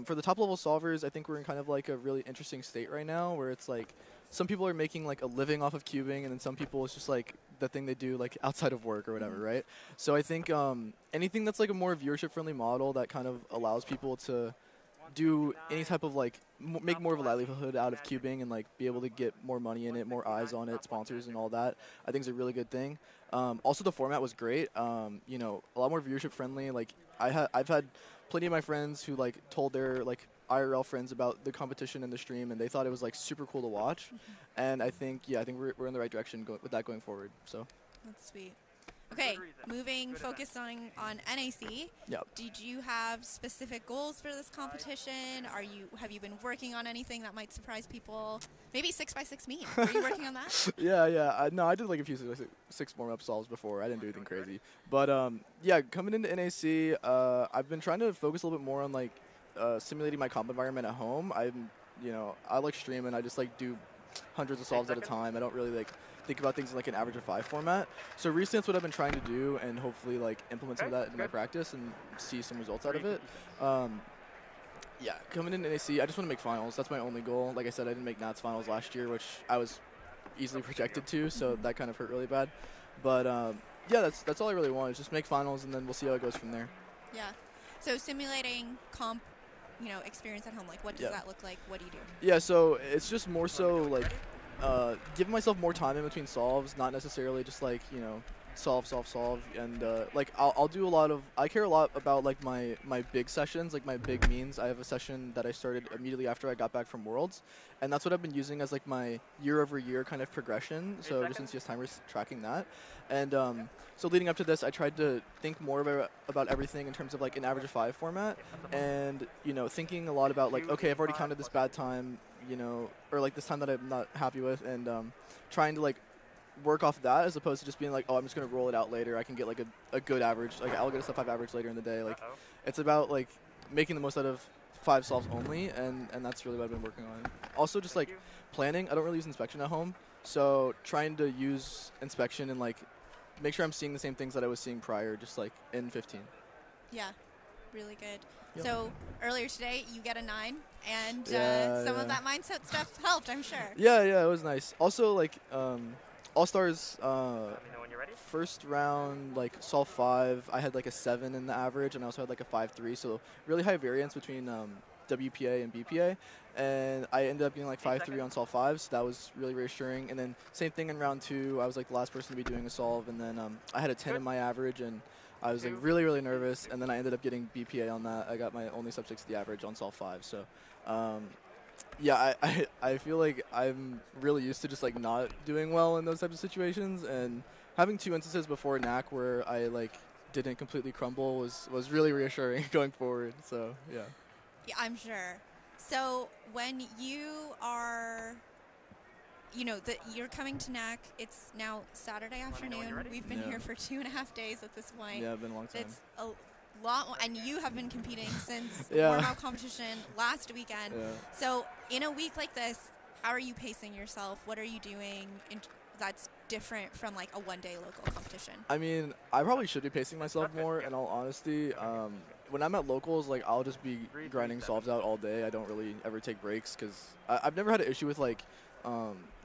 for the top level solvers, I think we're in kind of like a really interesting state right now, where it's like some people are making like a living off of cubing, and then some people it's just like the thing they do like outside of work or whatever, right? So I think anything that's like a more viewership friendly model that kind of allows people to do any type of like make more of a livelihood out of cubing and like be able to get more money in it, more eyes on it, sponsors and all that, I think is a really good thing. Also the format was great. You know, a lot more viewership friendly. Like I've had plenty of my friends who like told their like IRL friends about the competition and the stream, and they thought it was like super cool to watch. And I think we're in the right direction with that going forward. So that's sweet. Okay, focused on NAC. Yep. Did you have specific goals for this competition? Have you been working on anything that might surprise people? Maybe 6x6 mean. Are you working on that? Yeah. No, I did like a few 6 warm-up solves before. I didn't do anything crazy. But yeah, coming into NAC, I've been trying to focus a little bit more on like simulating my comp environment at home. I like streaming. I just like do hundreds of solves at a time. I don't really like think about things in like an average of 5 format. So recently that's what I've been trying to do, and hopefully like implement some of that into my practice and see some results out of it. Yeah, coming into NAC, I just want to make finals. That's my only goal. Like I said, I didn't make Nats finals last year, which I was easily projected to, so that kind of hurt really bad. But yeah, that's all I really want is just make finals, and then we'll see how it goes from there. Yeah. So simulating comp, you know, experience at home, like what does that look like? What do you do? Yeah, so it's just more so like giving myself more time in between solves, not necessarily just like, you know, solve, and like I'll do a lot of, I care a lot about like my big sessions, like my big means. I have a session that I started immediately after I got back from Worlds, and that's what I've been using as like my year-over-year kind of progression, so just since timer's tracking that. And so leading up to this, I tried to think more about everything in terms of like an average of 5 format, and, you know, thinking a lot about like, okay, I've already counted this bad time, you know, or like this time that I'm not happy with, and trying to like work off that as opposed to just being like, oh, I'm just going to roll it out later. I can get like a good average. Like I'll get a sub 5 average later in the day. Like it's about like making the most out of 5 solves only, and that's really what I've been working on. Also just like planning. I don't really use inspection at home, so trying to use inspection and like make sure I'm seeing the same things that I was seeing prior, just like in 15. Yeah, really good. Yep. So earlier today, you get a 9, and some of that mindset stuff helped, I'm sure. Yeah, it was nice. Also, like All-Stars, first round, like solve 5, I had like a 7 in the average, and I also had like a 5.3, so really high variance between WPA and BPA, and I ended up getting like 5-3 on solve 5, so that was really reassuring. And then same thing in round 2, I was like the last person to be doing a solve, and then I had a 10 in my average, and I was like really, really nervous, and then I ended up getting BPA on that. I got my only sub 60 average on solve 5, so yeah, I feel like I'm really used to just like not doing well in those types of situations, and having 2 instances before NAC where I like didn't completely crumble was really reassuring going forward. So yeah. Yeah, I'm sure. So when you are, you know, you're coming to NAC, it's now Saturday afternoon. We've been here for 2.5 days at this point. Yeah, it's been a long time. It's a lot, and you have been competing since Yeah. warm-up competition last weekend. Yeah. So in a week like this, how are you pacing yourself? What are you doing that's different from like a one-day local competition? I mean, I probably should be pacing myself more, in all honesty. When I'm at locals, like I'll just be grinding solves out all day. I don't really ever take breaks because I've never had an issue with like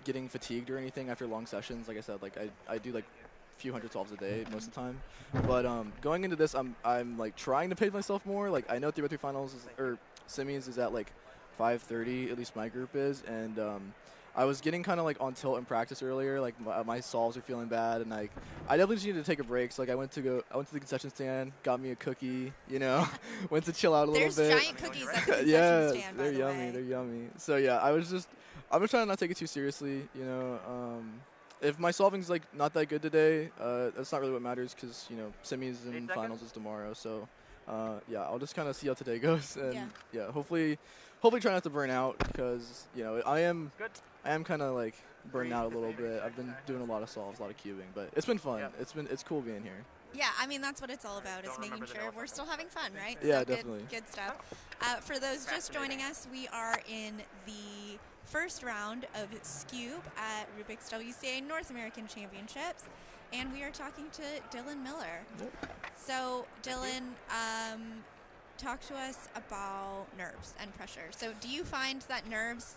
getting fatigued or anything after long sessions. Like I said, like I do like a few hundred solves a day most of the time. But going into this, I'm like trying to pace myself more. Like I know 3x3 finals or semis is at like 5:30, at least my group is, and I was getting kind of like on tilt in practice earlier. Like my solves are feeling bad, and like I definitely just needed to take a break. So like I went to the concession stand, got me a cookie, you know, went to chill out a little bit. There's giant cookies at the concession yeah, stand, by they're the yummy. way. They're yummy. So yeah, I'm just trying to not take it too seriously, you know. If my solving's like not that good today, that's not really what matters because, you know, semis and finals is tomorrow. So yeah, I'll just kind of see how today goes, and yeah, hopefully try not to burn out because, you know, I am kind of like burned out a little bit. I've been doing a lot of solves, a lot of cubing, but it's been fun. It's cool being here. Yeah, I mean, that's what it's all about, is making sure we're still having fun, right? Yeah, so definitely. Good stuff. For those just joining us, we are in the first round of Scube at Rubik's WCA North American Championships, and we are talking to Dylan Miller. So, Dylan, talk to us about nerves and pressure. So, do you find that nerves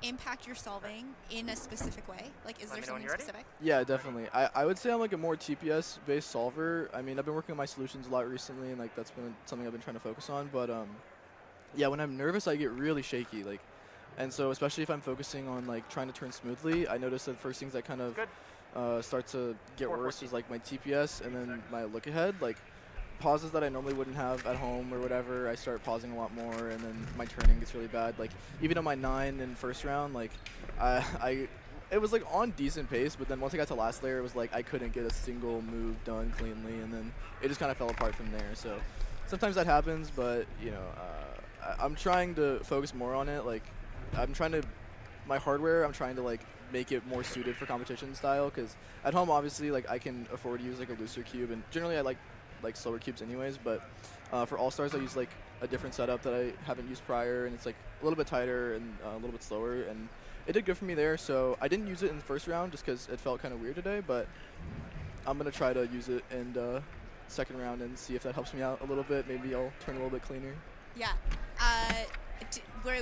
impact your solving in a specific way? Like, is there something specific? Yeah, definitely. I would say I'm like a more TPS-based solver. I mean, I've been working on my solutions a lot recently, and like that's been something I've been trying to focus on. But yeah, when I'm nervous, I get really shaky. Like, and so especially if I'm focusing on like trying to turn smoothly, I notice that the first things that kind of start to get worse is like my TPS and then my look ahead. Like pauses that I normally wouldn't have at home or whatever, I start pausing a lot more, and then my turning gets really bad. Like even on my 9 in first round, like it was like on decent pace, but then once I got to last layer, it was like I couldn't get a single move done cleanly, and then it just kind of fell apart from there. So sometimes that happens, but you know, I'm trying to focus more on it. Like my hardware, I'm trying to like make it more suited for competition style, because at home obviously like I can afford to use like a looser cube, and generally I like slower cubes anyways, but for All-Stars I use like a different setup that I haven't used prior, and it's like a little bit tighter and a little bit slower, and it did good for me there. So I didn't use it in the first round just because it felt kind of weird today, but I'm going to try to use it in the second round and see if that helps me out a little bit. Maybe I'll turn a little bit cleaner. Yeah.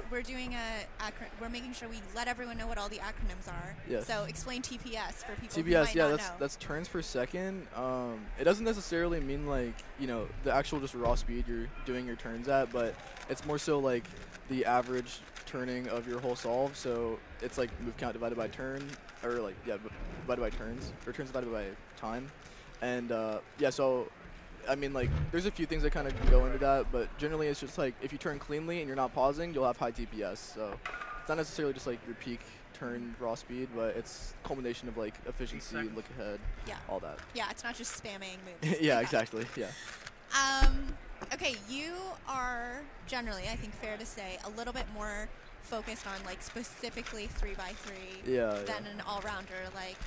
We're doing we're making sure we let everyone know what all the acronyms are. Yes. So explain TPS for people who TPS, might yeah, not know. that's turns per second. It doesn't necessarily mean like, you know, the actual just raw speed you're doing your turns at, but it's more so like the average turning of your whole solve. So it's like move count divided by turn, or like, yeah, divided by turns, or turns divided by time. And yeah, so I mean, like, there's a few things that kind of go into that, but generally it's just like if you turn cleanly and you're not pausing, you'll have high TPS. So it's not necessarily just like your peak turn raw speed, but it's a culmination of like efficiency, look ahead, all that. Yeah, it's not just spamming moves. Yeah, exactly. Yeah. Okay, you are generally, I think fair to say, a little bit more focused on like specifically 3x3 than an all-rounder, like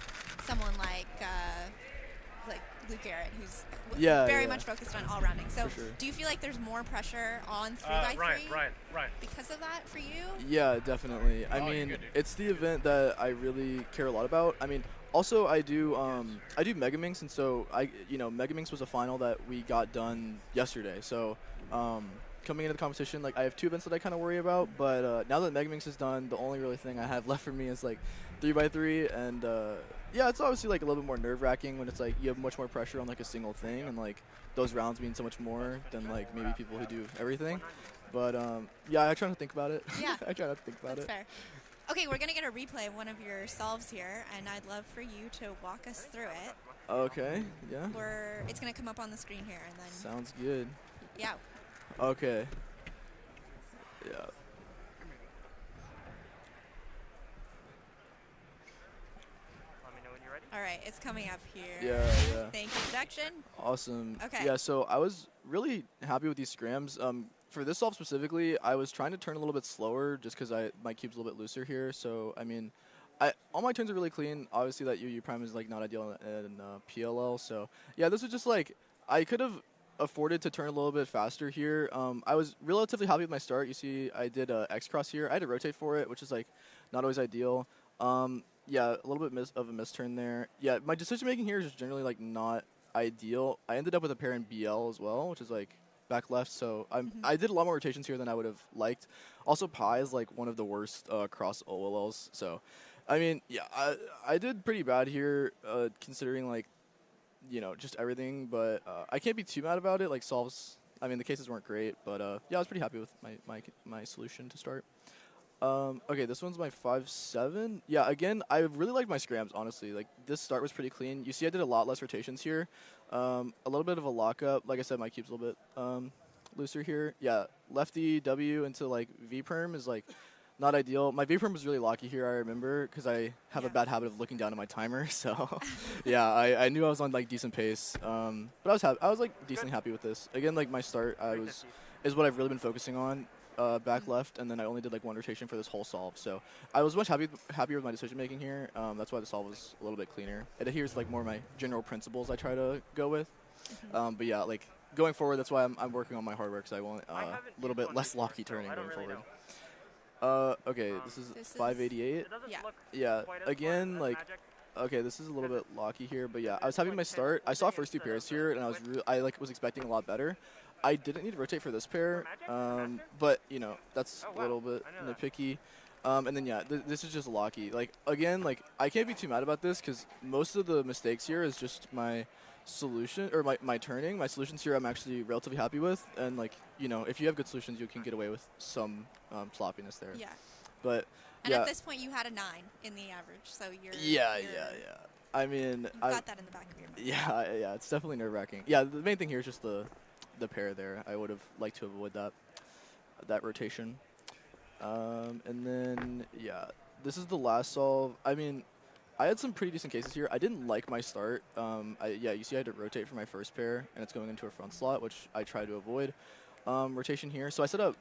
someone like Luke Garrett, who's very much focused on all-rounding. So do you feel like there's more pressure on 3x3 Right. because of that for you? Yeah, definitely. I mean, it's the event that I really care a lot about. I mean, also I do Megaminx, and so Megaminx was a final that we got done yesterday. So coming into the competition, like I have 2 events that I kind of worry about, but now that Megaminx is done, the only really thing I have left for me is like 3x3, and yeah, it's obviously like a little bit more nerve-wracking when it's like you have much more pressure on like a single thing, and like those rounds mean so much more than like maybe people who do everything. But yeah, I try to think about it. Yeah. I try not to think about That's it. fair. Okay, we're going to get a replay of one of your solves here, and I'd love for you to walk us through it. Okay, yeah. It's going to come up on the screen here, and then... Sounds good. Yeah. Okay. Yeah. All right, it's coming up here. Yeah. Thank you, production. Awesome. Okay. Yeah, so I was really happy with these scrams. For this solve specifically, I was trying to turn a little bit slower just because my cube's a little bit looser here. So, I mean, all my turns are really clean. Obviously, that UU prime is like not ideal in PLL. So, yeah, this was just like, I could have afforded to turn a little bit faster here. I was relatively happy with my start. You see, I did X cross here. I had to rotate for it, which is like not always ideal. Yeah, a little bit of a misturn there. Yeah, my decision making here is just generally like not ideal. I ended up with a pair in BL as well, which is like back left. So I did a lot more rotations here than I would have liked. Also, Pi is like one of the worst cross OLLs. So, I mean, yeah, I did pretty bad here considering like, you know, just everything. But I can't be too mad about it. Like solves, I mean, the cases weren't great, but yeah, I was pretty happy with my solution to start. Okay, this one's my 5-7. Yeah, again, I really like my scrams, honestly. Like, this start was pretty clean. You see I did a lot less rotations here. A little bit of a lockup. Like I said, my cube's a little bit looser here. Yeah, lefty W into, like, V-perm is, like, not ideal. My V-perm was really locky here, I remember, because I have a bad habit of looking down at my timer. So, yeah, I knew I was on, like, decent pace. But I was, like, decently happy with this. Again, like, my start is what I've really been focusing on. Back left, and then I only did like one rotation for this whole solve. So I was much happier with my decision making here. That's why the solve was a little bit cleaner. It adheres like more of my general principles I try to go with. But yeah, like going forward, that's why I'm working on my hardware because I want a little bit less locky turning going forward. Okay, this is 588. Yeah, again, like, okay, this is a little bit locky here, but yeah, I was happy with my start. I saw first two pairs here, and I was expecting a lot better. I didn't need to rotate for this pair, but, you know, that's a little bit nitpicky. And then, yeah, this is just locky. Like, again, like, I can't be too mad about this because most of the mistakes here is just my solution, or my turning. My solutions here I'm actually relatively happy with. And, like, you know, if you have good solutions, you can get away with some sloppiness there. Yeah. But, and yeah. at this point, you had a 9 in the average, so you're... Yeah. I mean... You've got that in the back of your mind. Yeah, it's definitely nerve-wracking. Yeah, the main thing here is just the pair there. I would have liked to avoid that rotation. And then, yeah, this is the last solve. I mean, I had some pretty decent cases here. I didn't like my start. Yeah, you see I had to rotate for my first pair, and it's going into a front slot, which I tried to avoid. Rotation here. So I set up...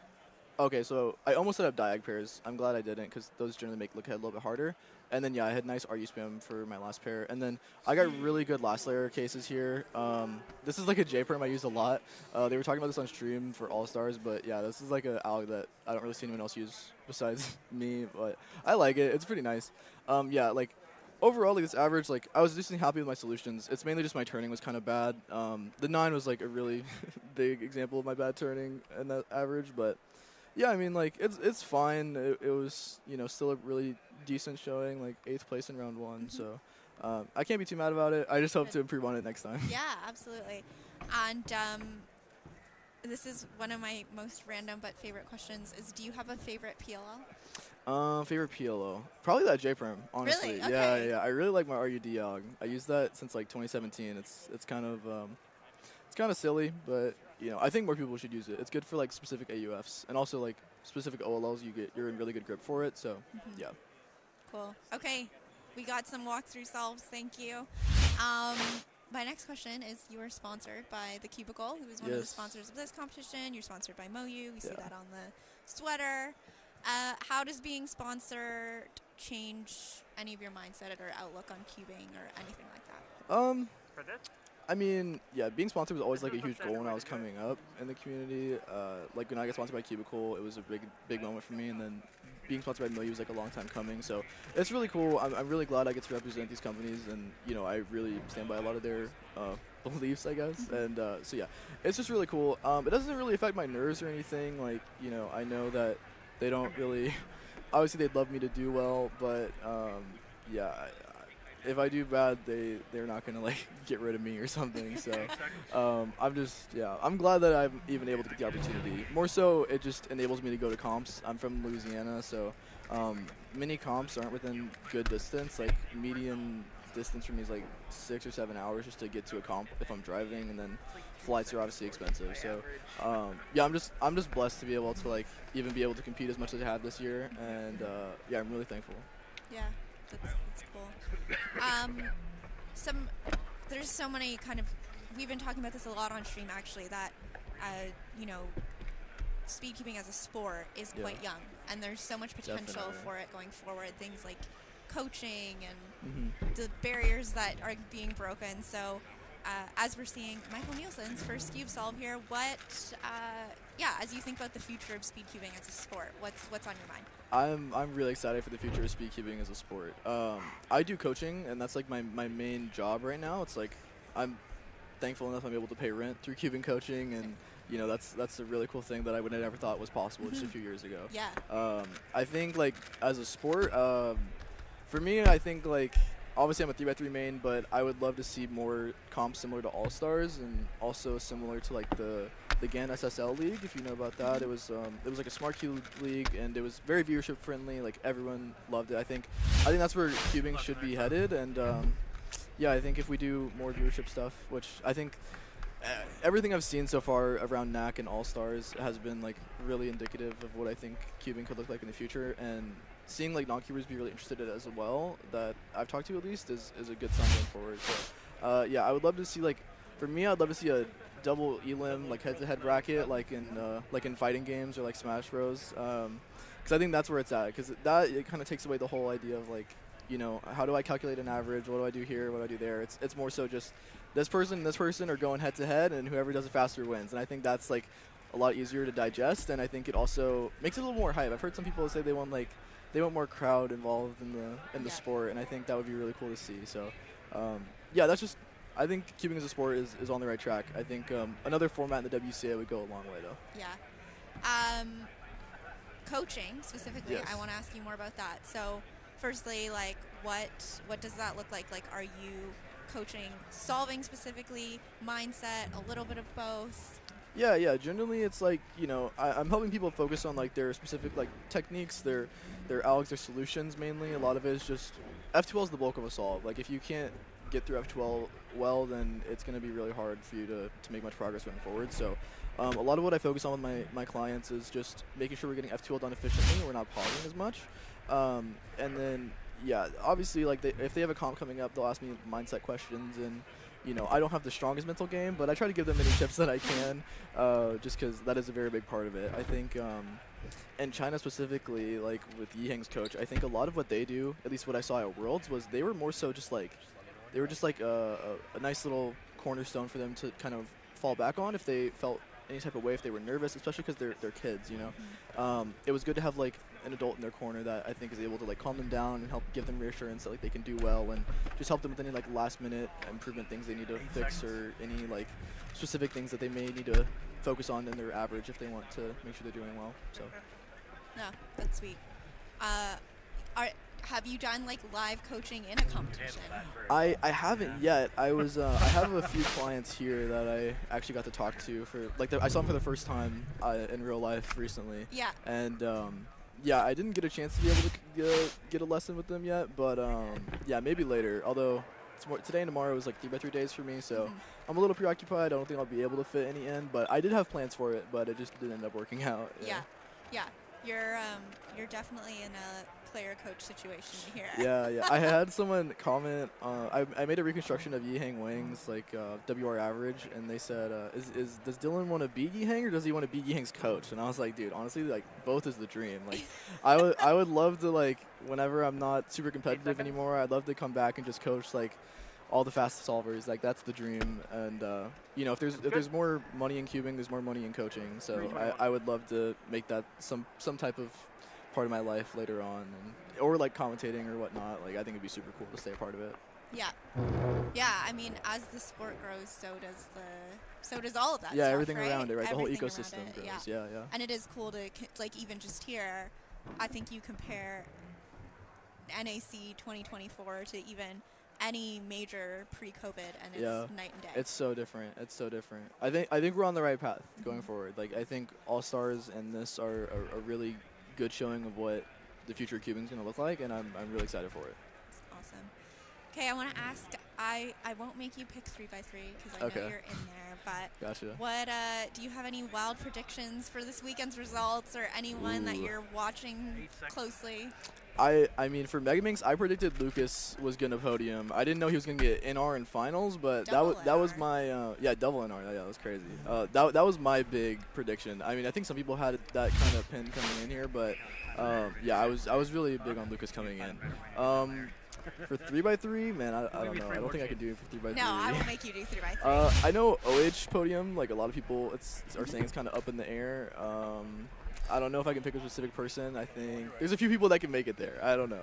Okay, so I almost set up diag pairs. I'm glad I didn't, because those generally make look ahead a little bit harder. And then, yeah, I had nice RU spam for my last pair. And then I got really good last layer cases here. This is like a J-perm I use a lot. They were talking about this on stream for All-Stars, but yeah, this is like an ALG that I don't really see anyone else use besides me, but I like it. It's pretty nice. Yeah, like, overall, like, this average, like, I was decently happy with my solutions. It's mainly just my turning was kind of bad. The 9 was, like, a really big example of my bad turning in that average, but... Yeah, I mean, like, it's fine. It was, you know, still a really decent showing, like 8th place in round 1. So I can't be too mad about it. I just hope to improve on it next time. Yeah, absolutely. And this is one of my most random but favorite questions is, do you have a favorite PLO? Favorite PLO? Probably that J-perm, honestly. Really? Okay. Yeah. I really like my RU Diog. I used that since, like, 2017. It's kind of silly, but... You know, I think more people should use it. It's good for like specific AUFs and also like specific OLLs. You're in really good grip for it. So, yeah. Cool. Okay, we got some walkthrough solves. Thank you. My next question is: you are sponsored by the Cubicle, who is one of the sponsors of this competition. You're sponsored by MoU. We see that on the sweater. How does being sponsored change any of your mindset or outlook on cubing or anything like that? For this? I mean, yeah, being sponsored was always like a huge goal when I was coming up in the community. Like when I got sponsored by Cubicle, it was a big moment for me, and then being sponsored by MoU was like a long time coming. So it's really cool. I'm really glad I get to represent these companies, and you know, I really stand by a lot of their beliefs, I guess. And so yeah, it's just really cool. It doesn't really affect my nerves or anything. Like, you know, I know that they don't really. Obviously, they'd love me to do well, but yeah. if I do bad, they're not gonna like get rid of me or something. So I'm glad that I'm even able to get the opportunity. More so, it just enables me to go to comps. I'm from Louisiana, so mini comps aren't within good distance. Like median distance for me is like 6 or 7 hours just to get to a comp if I'm driving, and then flights are obviously expensive. So yeah, I'm just blessed to be able to like even be able to compete as much as I have this year, and yeah, I'm really thankful. Yeah, that's cool. There's so many kind of, we've been talking about this a lot on stream actually, that you know, speedkeeping as a sport is quite young, and there's so much potential Definitely. for it going forward. Things like coaching and the barriers that are being broken. So as we're seeing Michael Neelson's first cube solve here, what as you think about the future of speedkeeping as a sport, what's on your mind? I'm really excited for the future of speedkeeping as a sport. I do coaching, and that's like my main job right now. It's like I'm thankful enough I'm able to pay rent through cubing coaching, and you know that's a really cool thing that I would have never thought was possible just a few years ago. Yeah. I think like as a sport, for me, I think like obviously I'm a 3x3 main, but I would love to see more comps similar to All Stars, and also similar to like the GAN SSL League, if you know about that. It was like a smart cube league, and it was very viewership friendly. Like everyone loved it. I think that's where cubing should be headed, and yeah, I think if we do more viewership stuff, which I think everything I've seen so far around NAC and All Stars has been like really indicative of what I think cubing could look like in the future, and seeing like non-cubers be really interested in it as well, that I've talked to at least, is a good sign going forward. So yeah, I would love to see, like, for me, I'd love to see a double elim like head-to-head bracket like in fighting games or like Smash Bros. Because I think that's where it's at, because that it kind of takes away the whole idea of like, you know, how do I calculate an average, what do I do here, what do I do there. It's more so just this person and this person are going head-to-head, and whoever does it faster wins. And I think that's like a lot easier to digest, and I think it also makes it a little more hype. I've heard some people say they want more crowd involved in the sport, and I think that would be really cool to see. So yeah, that's just, I think cubing as a sport is on the right track. I think another format in the WCA would go a long way though. Yeah. Coaching specifically, Yes. I want to ask you more about that. So firstly, like what does that look like? Like, are you coaching solving specifically, mindset, a little bit of both? Yeah. Generally, it's like, you know, I'm helping people focus on like their specific like techniques, their algs, their solutions mainly. A lot of it is just F2L is the bulk of a solve. Like if you can't get through F2L well, then it's going to be really hard for you to make much progress going forward. So a lot of what I focus on with my clients is just making sure we're getting F2L done efficiently and we're not pausing as much. And then yeah, obviously like if they have a comp coming up, they'll ask me mindset questions, and you know, I don't have the strongest mental game, but I try to give them any tips that I can, just because that is a very big part of it. I think in China specifically, like with Yiheng's coach, I think a lot of what they do, at least what I saw at Worlds, was they were more so just like, a nice little cornerstone for them to kind of fall back on if they felt any type of way, if they were nervous, especially because they're kids, you know. It was good to have like an adult in their corner that I think is able to like calm them down and help give them reassurance that like they can do well, and just help them with any like last minute improvement things they need to fix, or any like specific things that they may need to focus on in their average if they want to make sure they're doing well. So No, that's sweet. Have you done like live coaching in a competition? I haven't yet. I was I have a few clients here that I actually got to talk to for like I saw them for the first time in real life recently. Yeah. And yeah, I didn't get a chance to be able to get a lesson with them yet, but yeah, maybe later. Although today and tomorrow is like 3x3 days for me, so I'm a little preoccupied. I don't think I'll be able to fit any in, but I did have plans for it, but it just didn't end up working out. Yeah. You're definitely in a player coach situation here. Yeah. I had someone comment. I made a reconstruction of Yiheng Wang's like WR average, and they said, does Dylan want to beat Yiheng, or does he want to beat Yiheng's coach? And I was like, dude, honestly, like both is the dream. Like, I would love to, like, whenever I'm not super competitive anymore, I'd love to come back and just coach like all the fast solvers. Like that's the dream. And you know, if there's more money in cubing, there's more money in coaching. So I would love to make that some type of part of my life later on, or like commentating or whatnot. Like I think it'd be super cool to stay a part of it. Yeah. I mean, as the sport grows, so does all of that. Yeah, stuff, everything right? around it, right? Everything The whole ecosystem grows. Yeah. And it is cool to like even just here. I think you compare NAC 2024 to even any major pre-COVID, and it's night and day. It's so different. It's so different. I think we're on the right path going forward. Like, I think All Stars and this are a really good showing of what the future of cubing is going to look like, and I'm really excited for it. That's awesome. Okay, I want to ask. I won't make you pick 3x3 because I know you're in there. But gotcha. What do you have any wild predictions for this weekend's results, or anyone that you're watching closely? I mean, for Megaminx, I predicted Lucas was gonna podium. I didn't know he was gonna get NR in finals, but that was my double NR. Yeah, that was crazy. That was my big prediction. I mean, I think some people had that kind of pin coming in here, but yeah, I was really big on Lucas coming in. For 3x3, man, I don't know. I don't think I can do it for 3x3. No, I will make you do 3x3. I know OH podium, like a lot of people are saying it's kind of up in the air. I don't know if I can pick a specific person. I think there's a few people that can make it there. I don't know.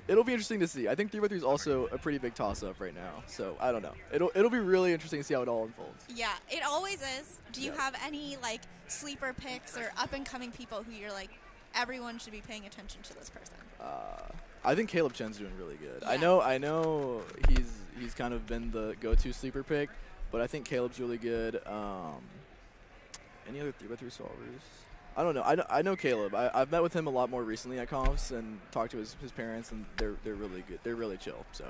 It'll be interesting to see. I think 3x3 is also a pretty big toss-up right now. So I don't know. It'll be really interesting to see how it all unfolds. Yeah, it always is. Do you have any like sleeper picks or up-and-coming people who you're like, everyone should be paying attention to this person? I think Caleb Chen's doing really good. Yeah. I know he's kind of been the go-to sleeper pick, but I think Caleb's really good. Any other 3x3 solvers? I don't know. I know Caleb. I've met with him a lot more recently at comps and talked to his parents, and they're really good. They're really chill. So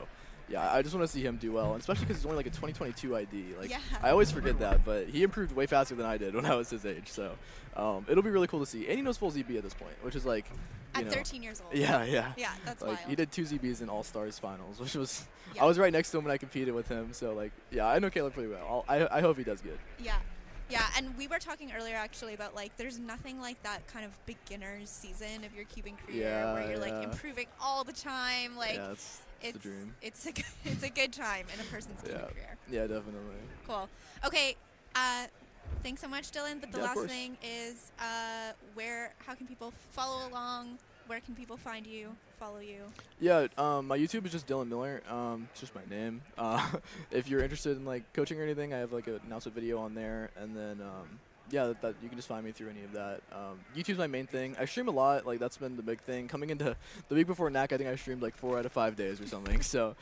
yeah, I just want to see him do well, and especially because he's only like a 2022 ID. Like I always forget that, but he improved way faster than I did when I was his age. So it'll be really cool to see. And he knows full ZB at this point, which is like at 13 years old. Yeah. Yeah, that's like, wild. He did 2 ZBs in All Stars finals, which was I was right next to him when I competed with him. So like yeah, I know Caleb pretty well. I hope he does good. Yeah. Yeah, and we were talking earlier actually about like there's nothing like that kind of beginner's season of your cubing career where you're like improving all the time. Like it's the dream. It's a good time in a person's cubing career. Yeah, definitely. Cool. Okay, thanks so much, Dylan. But the last thing is how can people follow along? Where can people find you, follow you? Yeah, my YouTube is just Dylan Miller. It's just my name. If you're interested in like coaching or anything, I have like an announcement video on there, and then yeah, that you can just find me through any of that. YouTube's my main thing. I stream a lot. Like that's been the big thing. Coming into the week before NAC, I think I streamed like 4 out of 5 days or something. So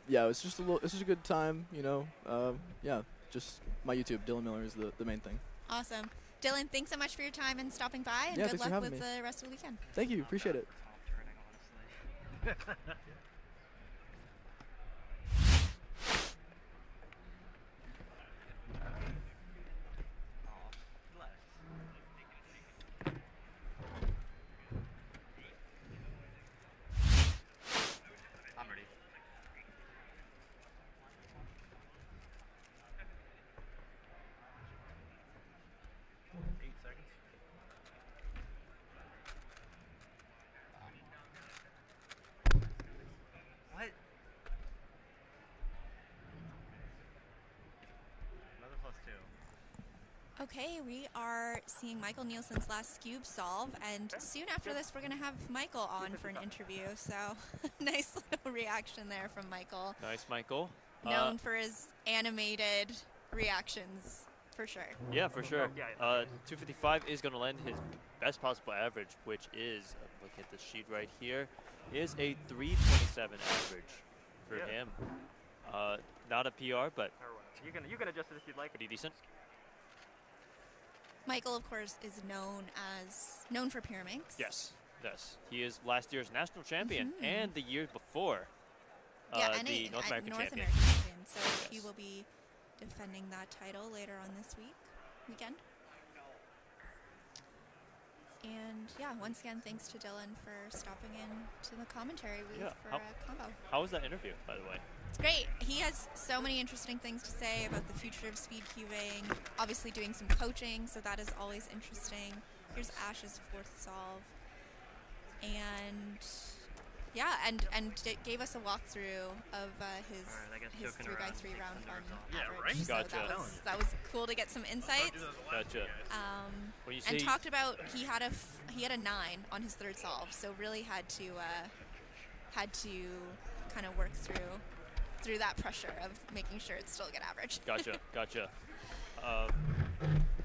yeah, it's just a good time, you know. Yeah, just my YouTube, Dylan Miller is the main thing. Awesome. Dylan, thanks so much for your time and stopping by, and good luck with the rest of the weekend. Thank you. Appreciate it. I'm ready. What? Another +2. Okay, we are seeing Michael Neelson's last cube solve, and soon after this, we're going to have Michael on for an interview. So, nice little reaction there from Michael. Nice, Michael. Known for his animated reactions, for sure. Yeah, for sure. 255 is going to land his best possible average, which is, look at the sheet right here, is a 327 average for him. Not a PR, but you can adjust it if you'd like. Pretty decent. Michael, of course, is known for Pyraminx. Yes. He is last year's national champion and the year before the North American champion. So he will be defending that title later on this weekend. And yeah, once again, thanks to Dylan for stopping in to the commentary booth for a combo. How was that interview, by the way? It's great. He has so many interesting things to say about the future of speed cubing, obviously doing some coaching, so that is always interesting. Here's Ash's 4th solve. And yeah, and gave us a walkthrough of his 3x3 round on average. So that was cool to get some insights. Gotcha. And talked about he had a 9 on his 3rd solve, so really had to kind of work through that pressure of making sure it's still a good average. Gotcha.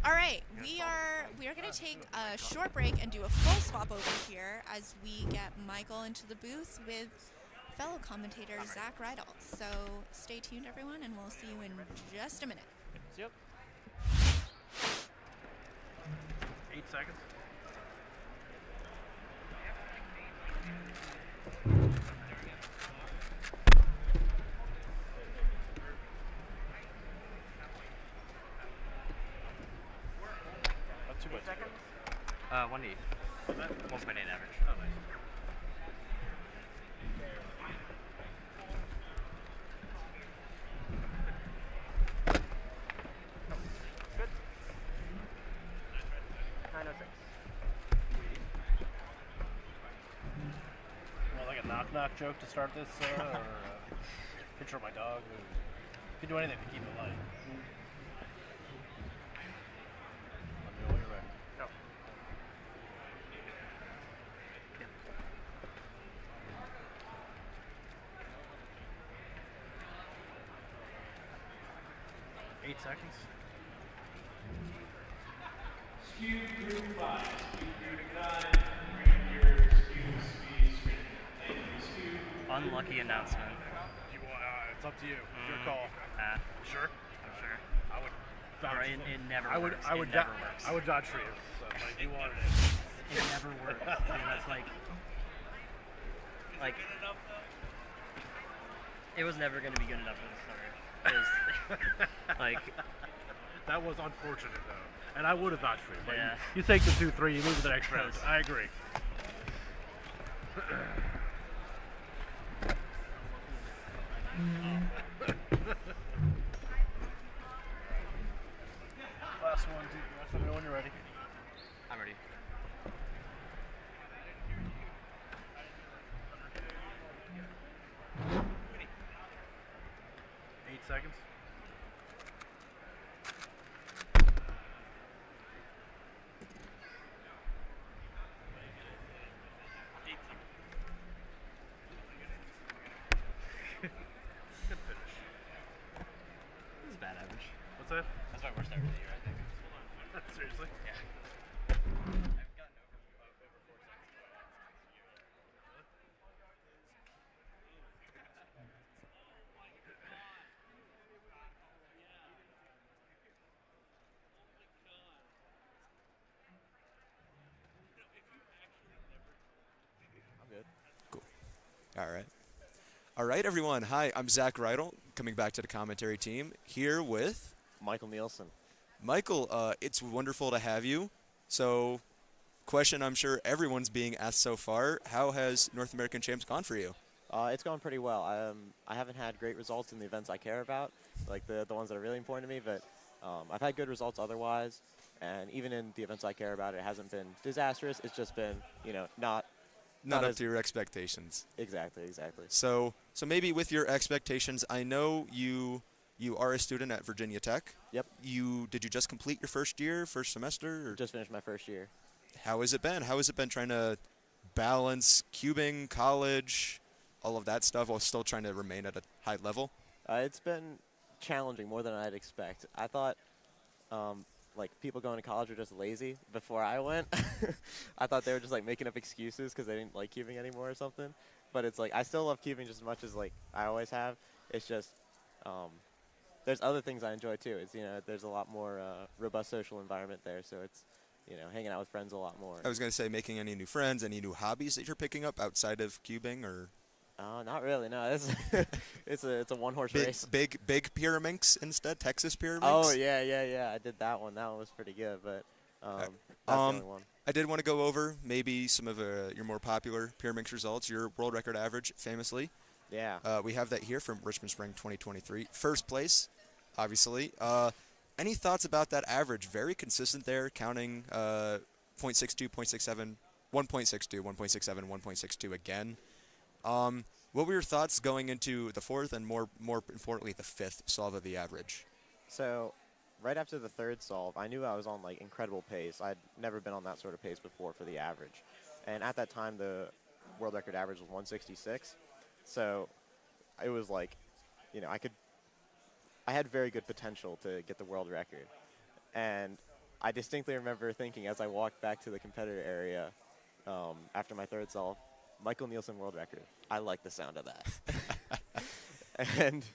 All right, we are going to take a short break and do a full swap over here as we get Michael into the booth with fellow commentator, Zach Rydell. So stay tuned, everyone, and we'll see you in just a minute. Yep. 8 seconds. About 2 seconds. 1.8. 1.8 average. Oh, nice. Good. 906. Want like a knock-knock joke to start this, or picture of my dog? You can do anything to keep it light. Let me know when you're ready. Go. 8 seconds. Skew group 5, skew group 9, bring your skew speed screen. Thank you, skew. Unlucky announcement. You want, it's up to you. Your call. Sure? I'm sure. I would Or it never works. I would it never works. I would dodge for you. So, like, you wanted it. It never works. Dude, that's like it was never going to be good enough for the start. Like that was unfortunate though, and I would have dodged for you. But yeah. you take the 2-3, you lose the next round. I agree. Last one, dude. Let me know when you're ready. I'm ready. Eight seconds. Good finish. This is bad average. What's that? That's my worst average of the year, I think. Seriously? Yeah. I'm good. Cool. All right, everyone. Hi, I'm Zach Rydell, coming back to the commentary team, here with Michael Neelson. Michael, it's wonderful to have you. So, question I'm sure everyone's being asked so far, how has North American Champs gone for you? It's gone pretty well. I haven't had great results in the events I care about, like the ones that are really important to me, but I've had good results otherwise. And even in the events I care about, it hasn't been disastrous. It's just been, not up to your expectations. Exactly. So maybe with your expectations, I know you are a student at Virginia Tech. Yep. Did you just complete your first semester? Or? Just finished my first year. How has it been? How has it been trying to balance cubing, college, all of that stuff while still trying to remain at a high level? It's been challenging, more than I'd expect. I thought people going to college were just lazy before I went. I thought they were just making up excuses because they didn't like cubing anymore or something. But it's I still love cubing just as much as I always have. It's just there's other things I enjoy too. It's there's a lot more robust social environment there, so it's hanging out with friends a lot more. I was going to say, making any new friends, any new hobbies that you're picking up outside of cubing, or? Not really. No, it's a one-horse race. Big Pyraminx instead, Texas Pyraminx. Oh yeah. I did that one. That one was pretty good, but that's the only one. I did want to go over maybe some of your more popular Pyraminx results. Your world record average, famously. Yeah. We have that here from Richmond Spring 2023. First place, obviously. Any thoughts about that average? Very consistent there, counting 0.62, 0.67, 1.62, 1.67, 1.62 again. What were your thoughts going into the fourth and more importantly the fifth solve of the average? So, right after the third solve, I knew I was on incredible pace. I'd never been on that sort of pace before for the average, and at that time the world record average was 166. So, it was I had very good potential to get the world record, and I distinctly remember thinking as I walked back to the competitor area after my third solve, Michael Neelson world record. I like the sound of that. And,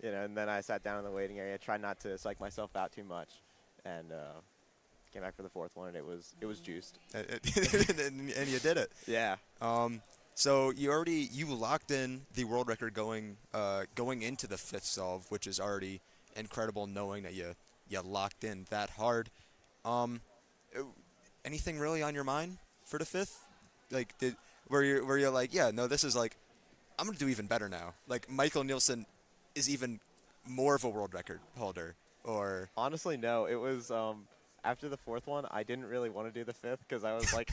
and then I sat down in the waiting area, tried not to psych myself out too much, and came back for the fourth one, and it was juiced. And you did it. Yeah. So you locked in the world record going into the fifth solve, which is already incredible, knowing that you locked in that hard. Anything really on your mind for the fifth? Like, where you're like, yeah, no, this is like, I'm gonna do even better now. Like Michael Neelson is even more of a world record holder. Or honestly, no. It was after the fourth one, I didn't really want to do the fifth because I was like,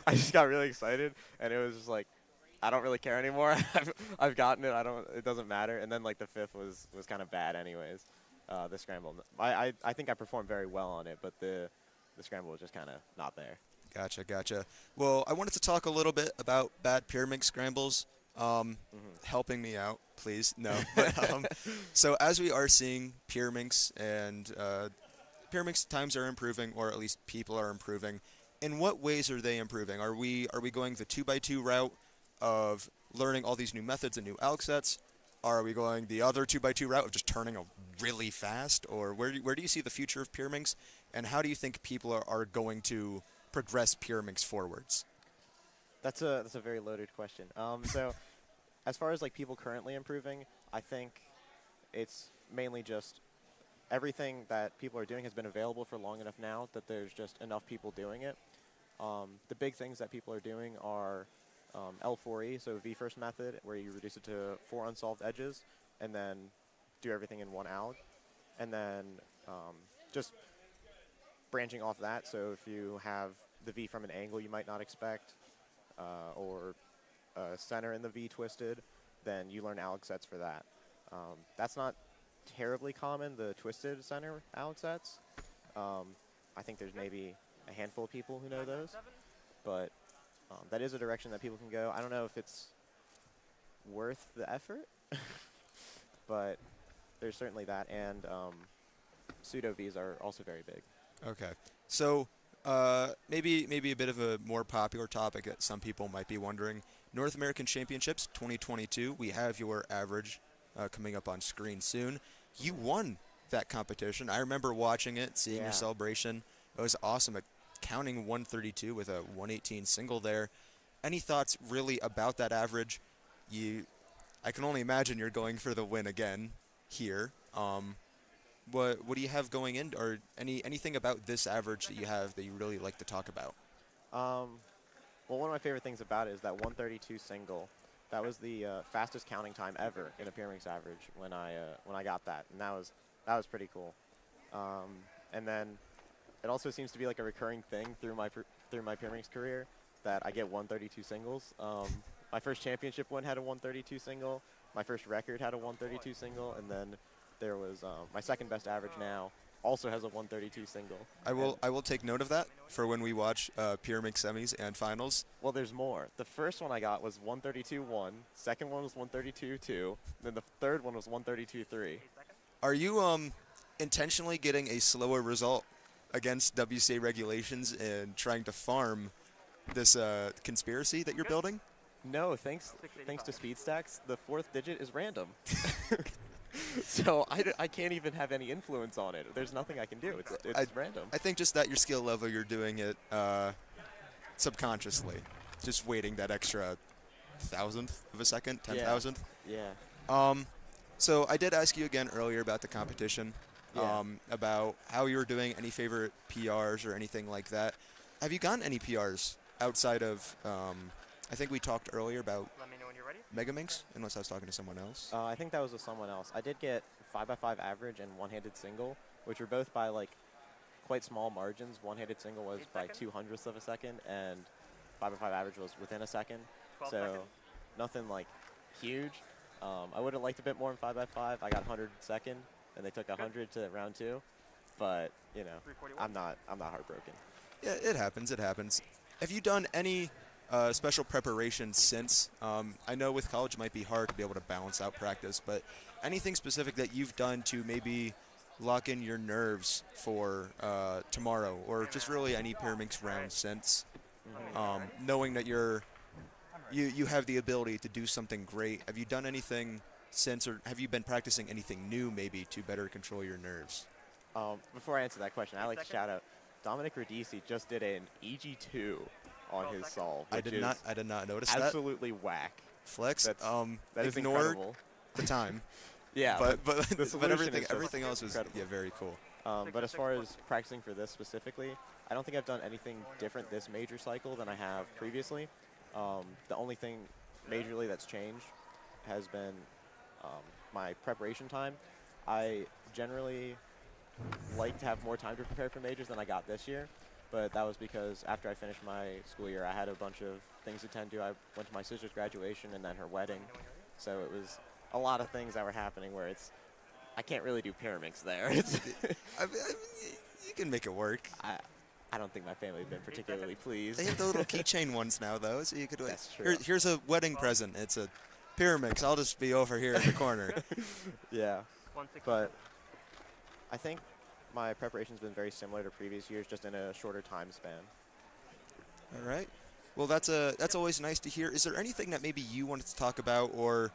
I just got really excited, and it was just like, I don't really care anymore. I've gotten it. It doesn't matter. And then like the fifth was kind of bad, anyways. The scramble. I think I performed very well on it, but the scramble was just kind of not there. Gotcha. Well, I wanted to talk a little bit about bad pyramid scrambles. Helping me out, please. No. But, so as we are seeing pyramids and pyramids times are improving, or at least people are improving, in what ways are they improving? Are we going the 2x2 route of learning all these new methods and new alg sets? Are we going the other 2x2 route of just turning really fast? Or where do you see the future of pyramids, and how do you think people are going to progress pyramids forwards? That's a very loaded question. So as far as like people currently improving, I think it's mainly just everything that people are doing has been available for long enough now that there's just enough people doing it. The big things that people are doing are L4E, so V first method, where you reduce it to 4 unsolved edges and then do everything in one alg. And then just branching off that, so if you have the V from an angle you might not expect, or center in the V twisted, then you learn alg sets for that. That's not terribly common, the twisted center alg sets. I think there's maybe a handful of people who know those, but that is a direction that people can go. I don't know if it's worth the effort, but there's certainly that, and pseudo Vs are also very big. Okay, so maybe a bit of a more popular topic that some people might be wondering. North American Championships 2022, we have your average coming up on screen soon. You won that competition. I remember watching it, seeing your celebration. It was awesome. Counting 132 with a 118 single there. Any thoughts really about that average? I can only imagine you're going for the win again here. What do you have going in, or anything about this average that you have that you really like to talk about? Well, one of my favorite things about it is that 132 single. That was the fastest counting time ever in a pyramids average when I got that, and that was pretty cool. And then it also seems to be like a recurring thing through my pyramids career that I get 132 singles. My first championship win had a 132 single. My first record had a 132 single, and then there was my second best average now also has a 132 single. I will take note of that for when we watch pyramids semis and finals. Well, there's more. The first one I got was 132-1. Second one was 132-2. Then the third one was 132-3. Are you intentionally getting a slower result against WCA regulations and trying to farm this conspiracy that you're building? No, thanks to speed stacks, the fourth digit is random. So I can't even have any influence on it. There's nothing I can do. It's random. I think just at your skill level, you're doing it subconsciously, just waiting that extra thousandth of a second, 10,000th. Yeah. So I did ask you again earlier about the competition, about how you were doing, any favorite PRs or anything like that. Have you gotten any PRs outside of, I think we talked earlier about Megaminx, unless I was talking to someone else. I think that was with someone else. I did get 5x5 average and one-handed single, which were both by like quite small margins. One-handed single was by 200ths of a second, and 5x5 average was within a second. So nothing like huge. I would have liked a bit more in 5x5. I got 100 second, and they took 100 to round 2. But you know, I'm not heartbroken. Yeah, it happens. It happens. Have you done any special preparation since? I know with college it might be hard to be able to balance out practice, but anything specific that you've done to maybe lock in your nerves for tomorrow, or just really any pyramids round since, knowing that you're you have the ability to do something great. Have you done anything since, or have you been practicing anything new maybe to better control your nerves? Before I answer that question, I'd like to shout out Dominic Radici just did an EG2 on his solve. I did not notice that. Absolutely whack. Flex. That is Ignore incredible. the time. Yeah, but the solution is everything else was incredible. very cool. But as far as practicing for this specifically, I don't think I've done anything different this major cycle than I have previously. The only thing majorly that's changed has been my preparation time. I generally like to have more time to prepare for majors than I got this year, but that was because after I finished my school year, I had a bunch of things to attend to. I went to my sister's graduation and then her wedding, so it was a lot of things that were happening where I can't really do pyramids there. I mean, you can make it work. I don't think my family have been particularly pleased. They have the little keychain ones now, though, so you could. That's true. Here's a wedding present. It's a pyramid. I'll just be over here in the corner. Yeah, but I think my preparation's been very similar to previous years, just in a shorter time span. All right. Well, that's always nice to hear. Is there anything that maybe you wanted to talk about, or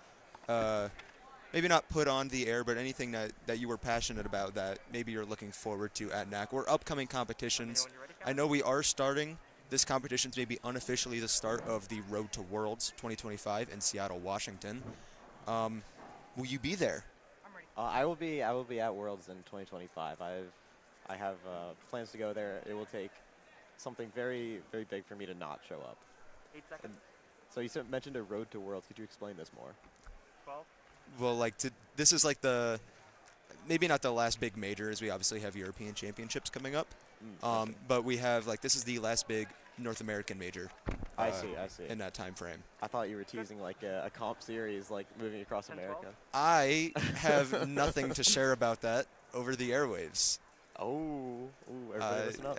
maybe not put on the air, but anything that you were passionate about that maybe you're looking forward to at NAC or upcoming competitions? I know we are starting. This competition's maybe unofficially the start of the Road to Worlds 2025 in Seattle, Washington. Will you be there? I will be at Worlds in 2025. I have plans to go there. It will take something very, very big for me to not show up. 8 seconds. So you mentioned a Road to Worlds. Could you explain this more? 12. Well, this is like maybe not the last big major, as we obviously have European Championships coming up. But we have this is the last big North American major. I see. In that time frame. I thought you were teasing a comp series moving across America. I have nothing to share about that over the airwaves. Everybody listen up.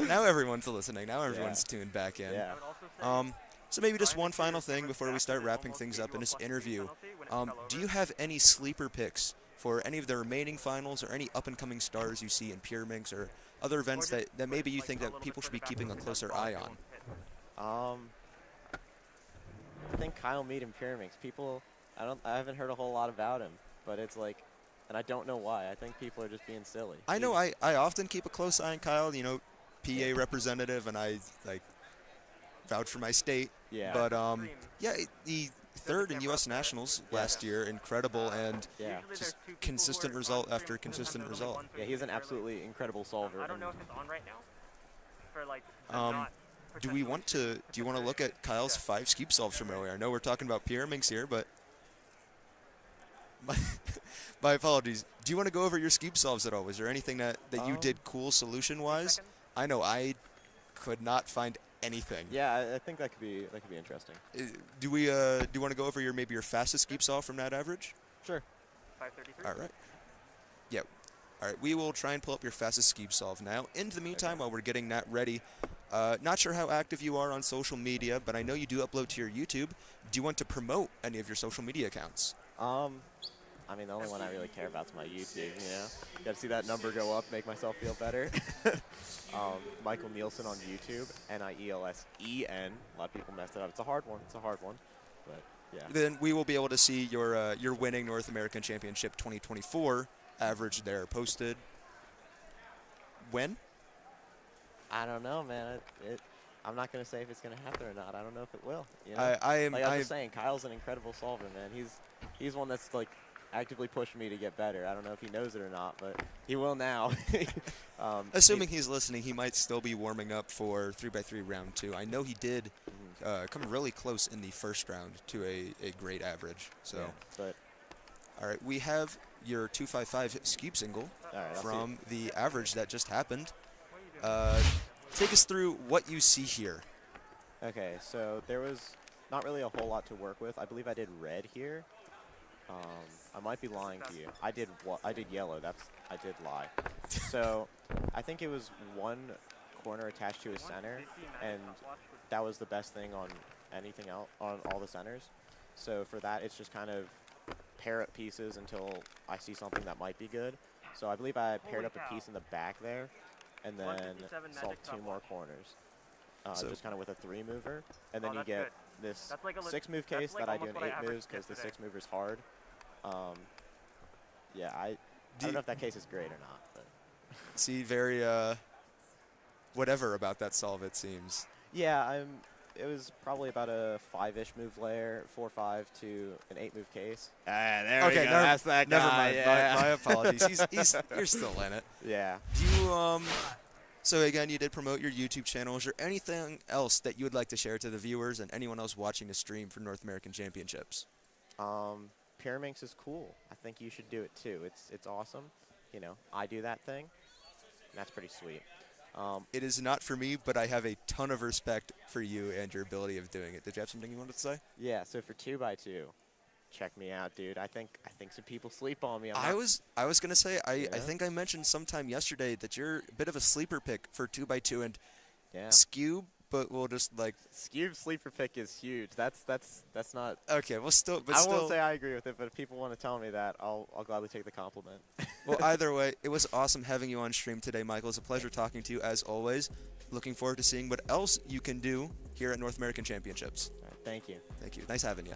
now everyone's listening. Now everyone's tuned back in. Yeah. So maybe just one final thing before we start wrapping things up in this interview. Do you have any sleeper picks for any of the remaining finals or any up-and-coming stars you see in Pyraminx or other events that maybe you think that people should be keeping a closer eye on? I think Kyle Mead in Pyraminx. I haven't heard a whole lot about him, but it's and I don't know why. I think people are just being silly. I know I often keep a close eye on Kyle, PA representative, and I vouch for my state. Yeah. But he third in U.S. Nationals last year, incredible, and just consistent result after consistent result. Yeah, he's an absolutely incredible solver. I don't know if it's on right now. Do you want to look at Kyle's 5 skeep solves from earlier? I know we're talking about Pyraminx here, but my apologies. Do you want to go over your skeep solves at all? Was there anything that you did cool solution-wise? I know I could not find anything. Yeah, I think that could be interesting. Do you want to go over your fastest skeep solve from that average? Sure. 533. All right. Yeah. All right. We will try and pull up your fastest skeep solve now. In the meantime, while we're getting that ready, not sure how active you are on social media, but I know you do upload to your YouTube. Do you want to promote any of your social media accounts? I mean, the only one I really care about is my YouTube, Got to see that number go up, make myself feel better. Michael Neelson on YouTube, Nielsen. A lot of people messed it up. It's a hard one. But, yeah. Then we will be able to see your winning North American Championship 2024 average there posted. When? I don't know, man. I'm not going to say if it's going to happen or not. I don't know if it will. I was just saying, Kyle's an incredible solver, man. He's one that's actively pushing me to get better. I don't know if he knows it or not, but he will now. Assuming he's listening, he might still be warming up for 3x3 round 2. I know he did come really close in the first round to a great average. So, all right, we have your 255 skeep single from the average that just happened. Take us through what you see here. Okay, so there was not really a whole lot to work with. I believe I did red here. I might be lying to you. I did yellow. I did lie. So I think it was one corner attached to a center, and that was the best thing on anything else on all the centers. So for that, it's just kind of pair up pieces until I see something that might be good. So I believe I paired up a piece in the back there, and then solved 2 more corners. just kind of with a 3-mover, and then Oh, you that's get good. this That's like a 6-move that's case like that I do almost in what I 8 averaged moves because the yesterday. 6-mover's hard. Yeah, I don't know if that case is great or not. But. See, very whatever about that solve, it seems. Yeah, it was probably about a 5-ish move layer, 4-5 to an 8-move case. There Okay, we go. That's that guy. never mind. Yeah. My apologies. You're still in it. Yeah. Do you So again, you did promote your YouTube channel. Is there anything else that you would like to share to the viewers and anyone else watching the stream for North American Championships? Pyraminx is cool. I think you should do it too. It's awesome. You know, I do that thing. And that's pretty sweet. It is not for me, but I have a ton of respect for you and your ability of doing it. Did you have something you wanted to say? Yeah. So for 2x2, check me out, dude. I think some people sleep on me. I was gonna say I think I mentioned sometime yesterday that you're a bit of a sleeper pick for 2x2 and Skewb, but we'll just like Skewb sleeper pick is huge. That's not okay. Well, still, but I won't say I agree with it, but if people want to tell me that, I'll gladly take the compliment. Well, either way, it was awesome having you on stream today, Michael. It's a pleasure talking to you as always. Looking forward to seeing what else you can do here at North American Championships. All right, thank you. Thank you. Nice having you.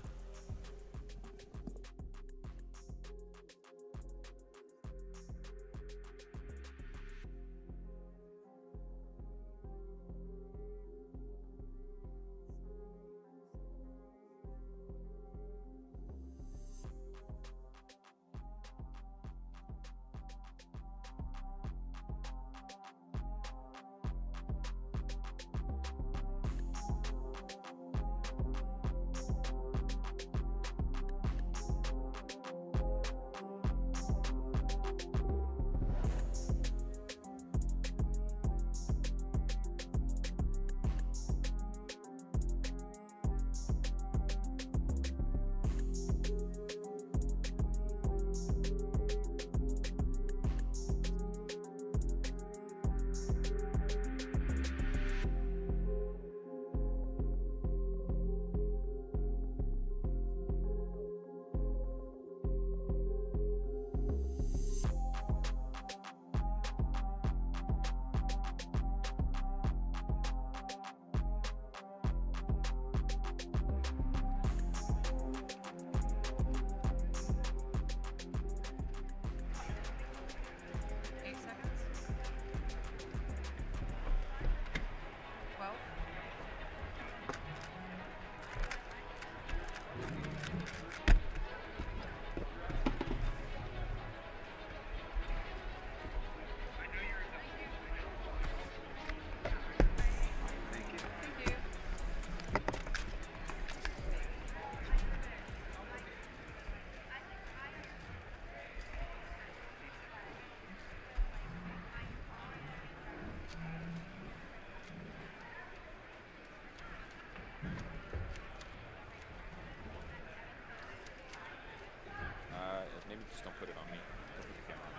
Maybe just don't put it on me. Don't put the camera on.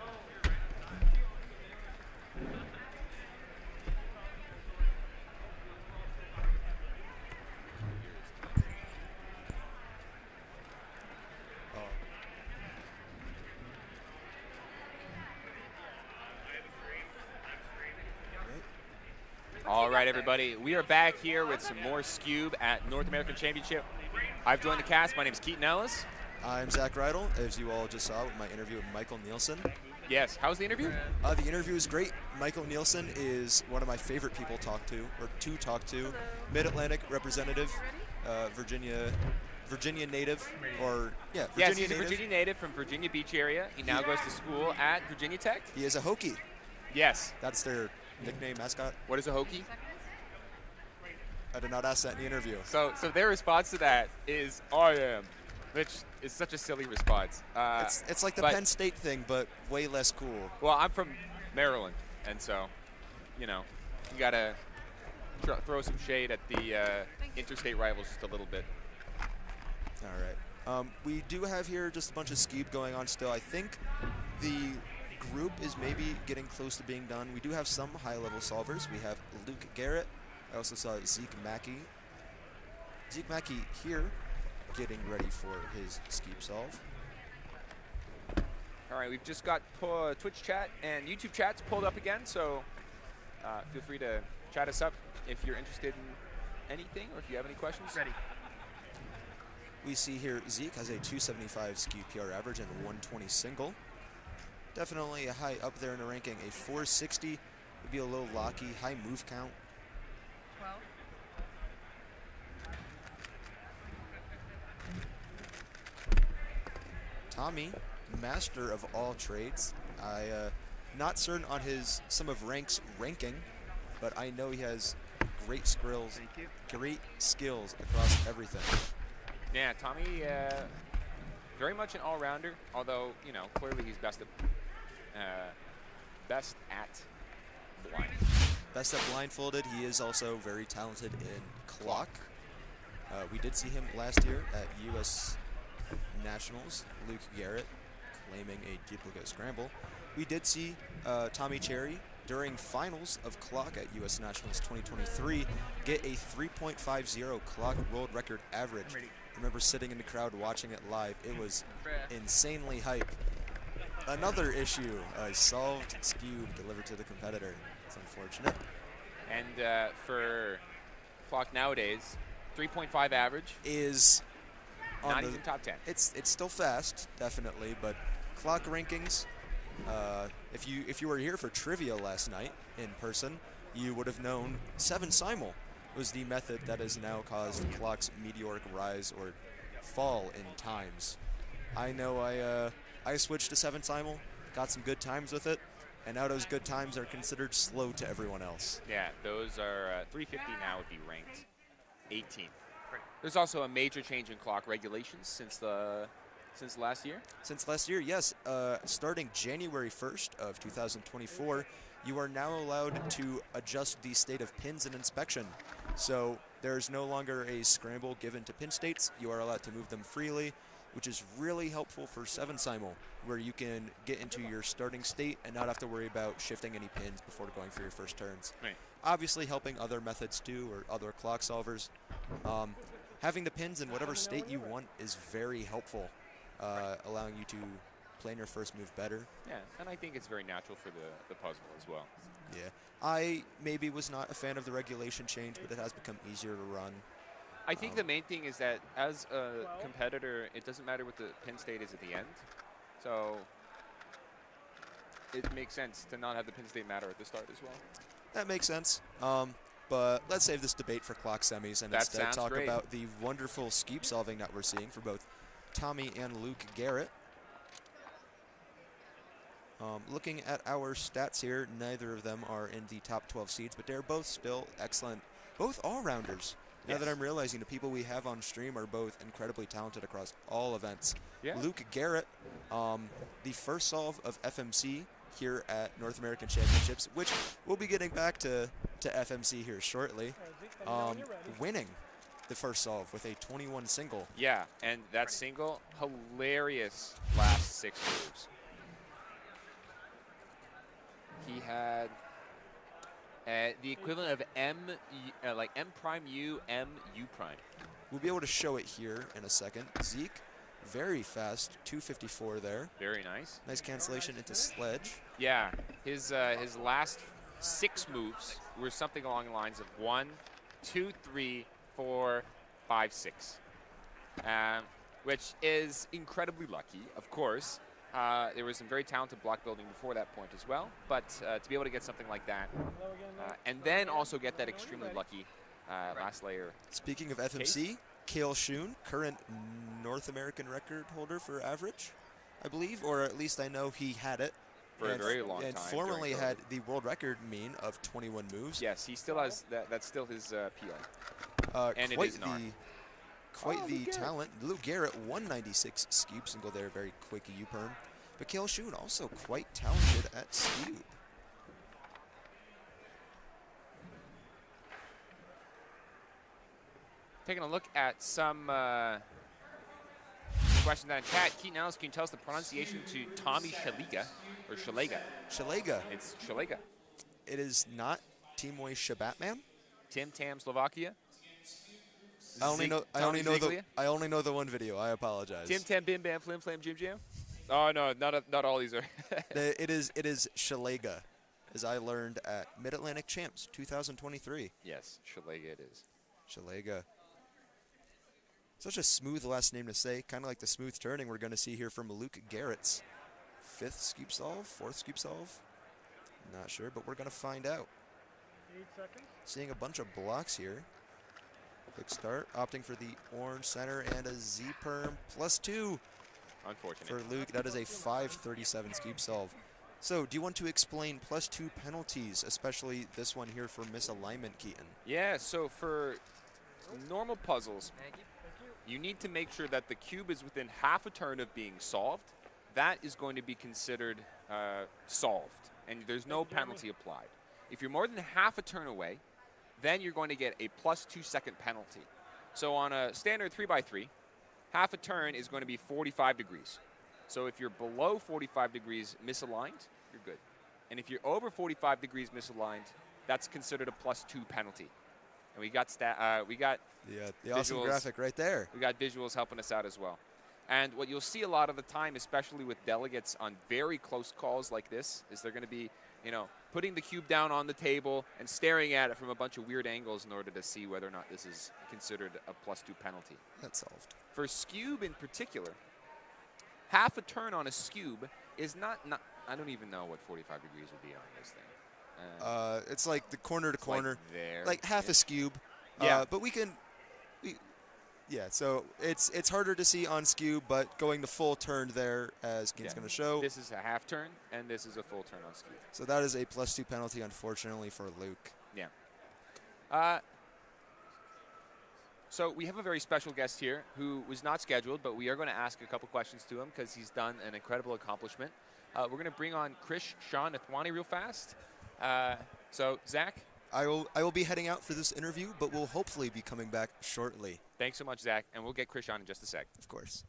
All right, everybody. We are back here with some more Skewb at North American Championship. I've joined the cast. My name is Keaton Ellis. I'm Zach Rydell, as you all just saw with my interview with Michael Neelson. Yes. How was the interview? The interview was great. Michael Neelson is one of my favorite people to talk to. Mid-Atlantic representative, Virginia native, or Virginia yes, he's native. a Virginia native from Virginia Beach area. He now goes to school at Virginia Tech. He is a Hokie. Yes. That's their nickname, mascot. What is a Hokie? I did not ask that in the interview. So their response to that is "I am," which is such a silly response. It's like the Penn State thing, but way less cool. Well, I'm from Maryland, and so, you gotta throw some shade at the interstate rivals just a little bit. All right. We do have here just a bunch of Skewb going on still. I think the group is maybe getting close to being done. We do have some high-level solvers. We have Luke Garrett. I also saw Zeke Mackey. Zeke Mackey here getting ready for his Skewb solve. All right, we've just got Twitch chat and YouTube chats pulled up again, so feel free to chat us up if you're interested in anything or if you have any questions. Ready. We see here Zeke has a 275 skew PR average and a 120 single. Definitely a high up there in the ranking. A 460 would be a little locky. High move count. 12. Tommy, master of all trades. Not certain on some of Rank's ranking, but I know he has great skills. Great skills across everything. Yeah, Tommy, very much an all-rounder. Although clearly he's best at blind. Best at blindfolded. He is also very talented in clock. We did see him last year at U.S. Nationals. Luke Garrett claiming a duplicate scramble. We did see Tommy Cherry during finals of clock at U.S. Nationals 2023 get a 3.50 clock world record average. I remember sitting in the crowd watching it live. It was insanely hype. Another issue, a solved skew delivered to the competitor. It's unfortunate. And for clock nowadays, 3.5 average is not even top 10. It's still fast, definitely, but clock rankings. If you were here for trivia last night in person, you would have known 7 simul was the method that has now caused clock's meteoric rise or fall in times. I know I switched to 7 simul, got some good times with it, and now those good times are considered slow to everyone else. Yeah, those are 350 now would be ranked 18th. There's also a major change in clock regulations since last year. Since last year, yes. Starting January 1st of 2024, you are now allowed to adjust the state of pins in inspection. So there's no longer a scramble given to pin states. You are allowed to move them freely, which is really helpful for 7 simul, where you can get into your starting state and not have to worry about shifting any pins before going for your first turns. Right. Obviously helping other methods too, or other clock solvers. Having the pins in whatever state you want is very helpful, allowing you to plan your first move better. Yeah, and I think it's very natural for the puzzle as well. Yeah, I maybe was not a fan of the regulation change, but it has become easier to run. I think the main thing is that as a competitor, it doesn't matter what the pin state is at the end. So it makes sense to not have the pin state matter at the start as well. That makes sense. But let's save this debate for clock semis and instead talk about the wonderful skeep solving that we're seeing for both Tommy and Luke Garrett. Looking at our stats here, neither of them are in the top 12 seeds, but they're both still excellent. Both all-rounders. Now that I'm realizing the people we have on stream are both incredibly talented across all events. Yeah. Luke Garrett, the first solve of FMC here at North American Championships, which we'll be getting back to FMC here shortly, winning the first solve with a 21 single. Yeah, and that single, hilarious last 6 moves. He had the equivalent of M prime U, M U prime. We'll be able to show it here in a second. Zeke, very fast, 254 there. Very nice. Nice cancellation into sledge. Yeah, his last 6 moves were something along the lines of 1, 2, 3, 4, 5, 6, which is incredibly lucky, of course. There was some very talented block building before that point as well, but to be able to get something like that, and then also get that extremely lucky last layer. Speaking of FMC, Cale Shun, current North American record holder for average, I believe, or at least I know he had it. For a very long time. And formerly had the world record mean of 21 moves. Yes, he still has that. That's still his PR. And quite it is an quite the talent. Luke Garrett, 196 skeep single there, very quick U-perm. But Cale Shun also quite talented at skeep. Taking a look at some questions in chat. Keaton Ellis, can you tell us the pronunciation to Tommy Shalega, or Shalega? Shalega. It's Shalega. It is not Timoy Shabatman. Tim Tam, Slovakia. I only know the one video. I apologize. Tim Tam Bim Bam Flim Flam Jim Jam. Oh no, not all these are. It is Shalega. as I learned at Mid-Atlantic Champs 2023. Yes, Shalega it is. Shalega. Such a smooth last name to say, kind of like the smooth turning we're going to see here from Luke Garrett's 5th scoop solve, 4th scoop solve. Not sure, but we're going to find out. 8 seconds. Seeing a bunch of blocks here. Quick start, opting for the orange center and a Z-perm +2. Unfortunate. For Luke, that is a 537 scoop solve. So, do you want to explain +2 penalties, especially this one here for misalignment, Keaton? Yeah, so for normal puzzles, you need to make sure that the cube is within half a turn of being solved. That is going to be considered solved, and there's no penalty applied. If you're more than half a turn away, then you're going to get a +2 second penalty. So on a standard 3x3, half a turn is going to be 45 degrees. So if you're below 45 degrees misaligned, you're good. And if you're over 45 degrees misaligned, that's considered a +2 penalty. And we got the awesome graphic right there. We got visuals helping us out as well. And what you'll see a lot of the time, especially with delegates on very close calls like this, is they're going to be, putting the cube down on the table and staring at it from a bunch of weird angles in order to see whether or not this is considered a +2 penalty. That's solved. For Scube in particular, half a turn on a Scube is not I don't even know what 45 degrees would be on this thing. It's like the corner to corner, there. like half a scube. Yeah. But so it's harder to see on Scube, but going the full turn there, as Keaton's going to show. This is a half turn, and this is a full turn on Scube. So that is a +2 penalty, unfortunately, for Luke. Yeah. So we have a very special guest here who was not scheduled, but we are going to ask a couple questions to him because he's done an incredible accomplishment. We're going to bring on Shwan Park real fast. So, Zach? I will be heading out for this interview, but we'll hopefully be coming back shortly. Thanks so much, Zach, and we'll get Krish on in just a sec. Of course.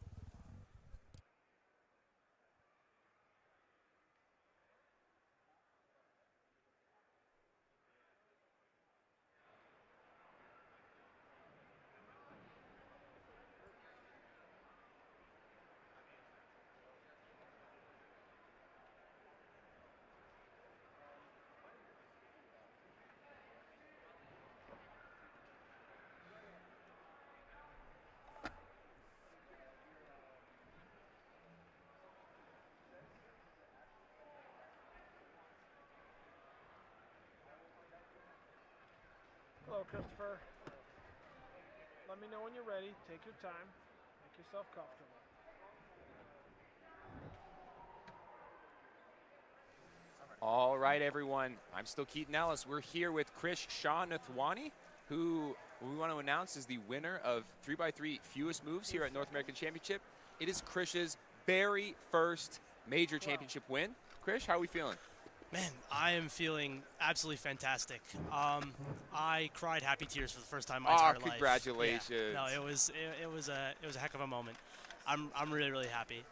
Hello, Christopher. Let me know when you're ready. Take your time. Make yourself comfortable. All right, everyone. I'm still Keaton Ellis. We're here with Shwan Park, who we want to announce is the winner of 3x3 fewest moves here at North American Championship. It is Krish's very first major championship win. Krish, how are we feeling? Man, I am feeling absolutely fantastic. I cried happy tears for the first time in my entire life. Congratulations! Yeah. No, it was a heck of a moment. I'm really happy.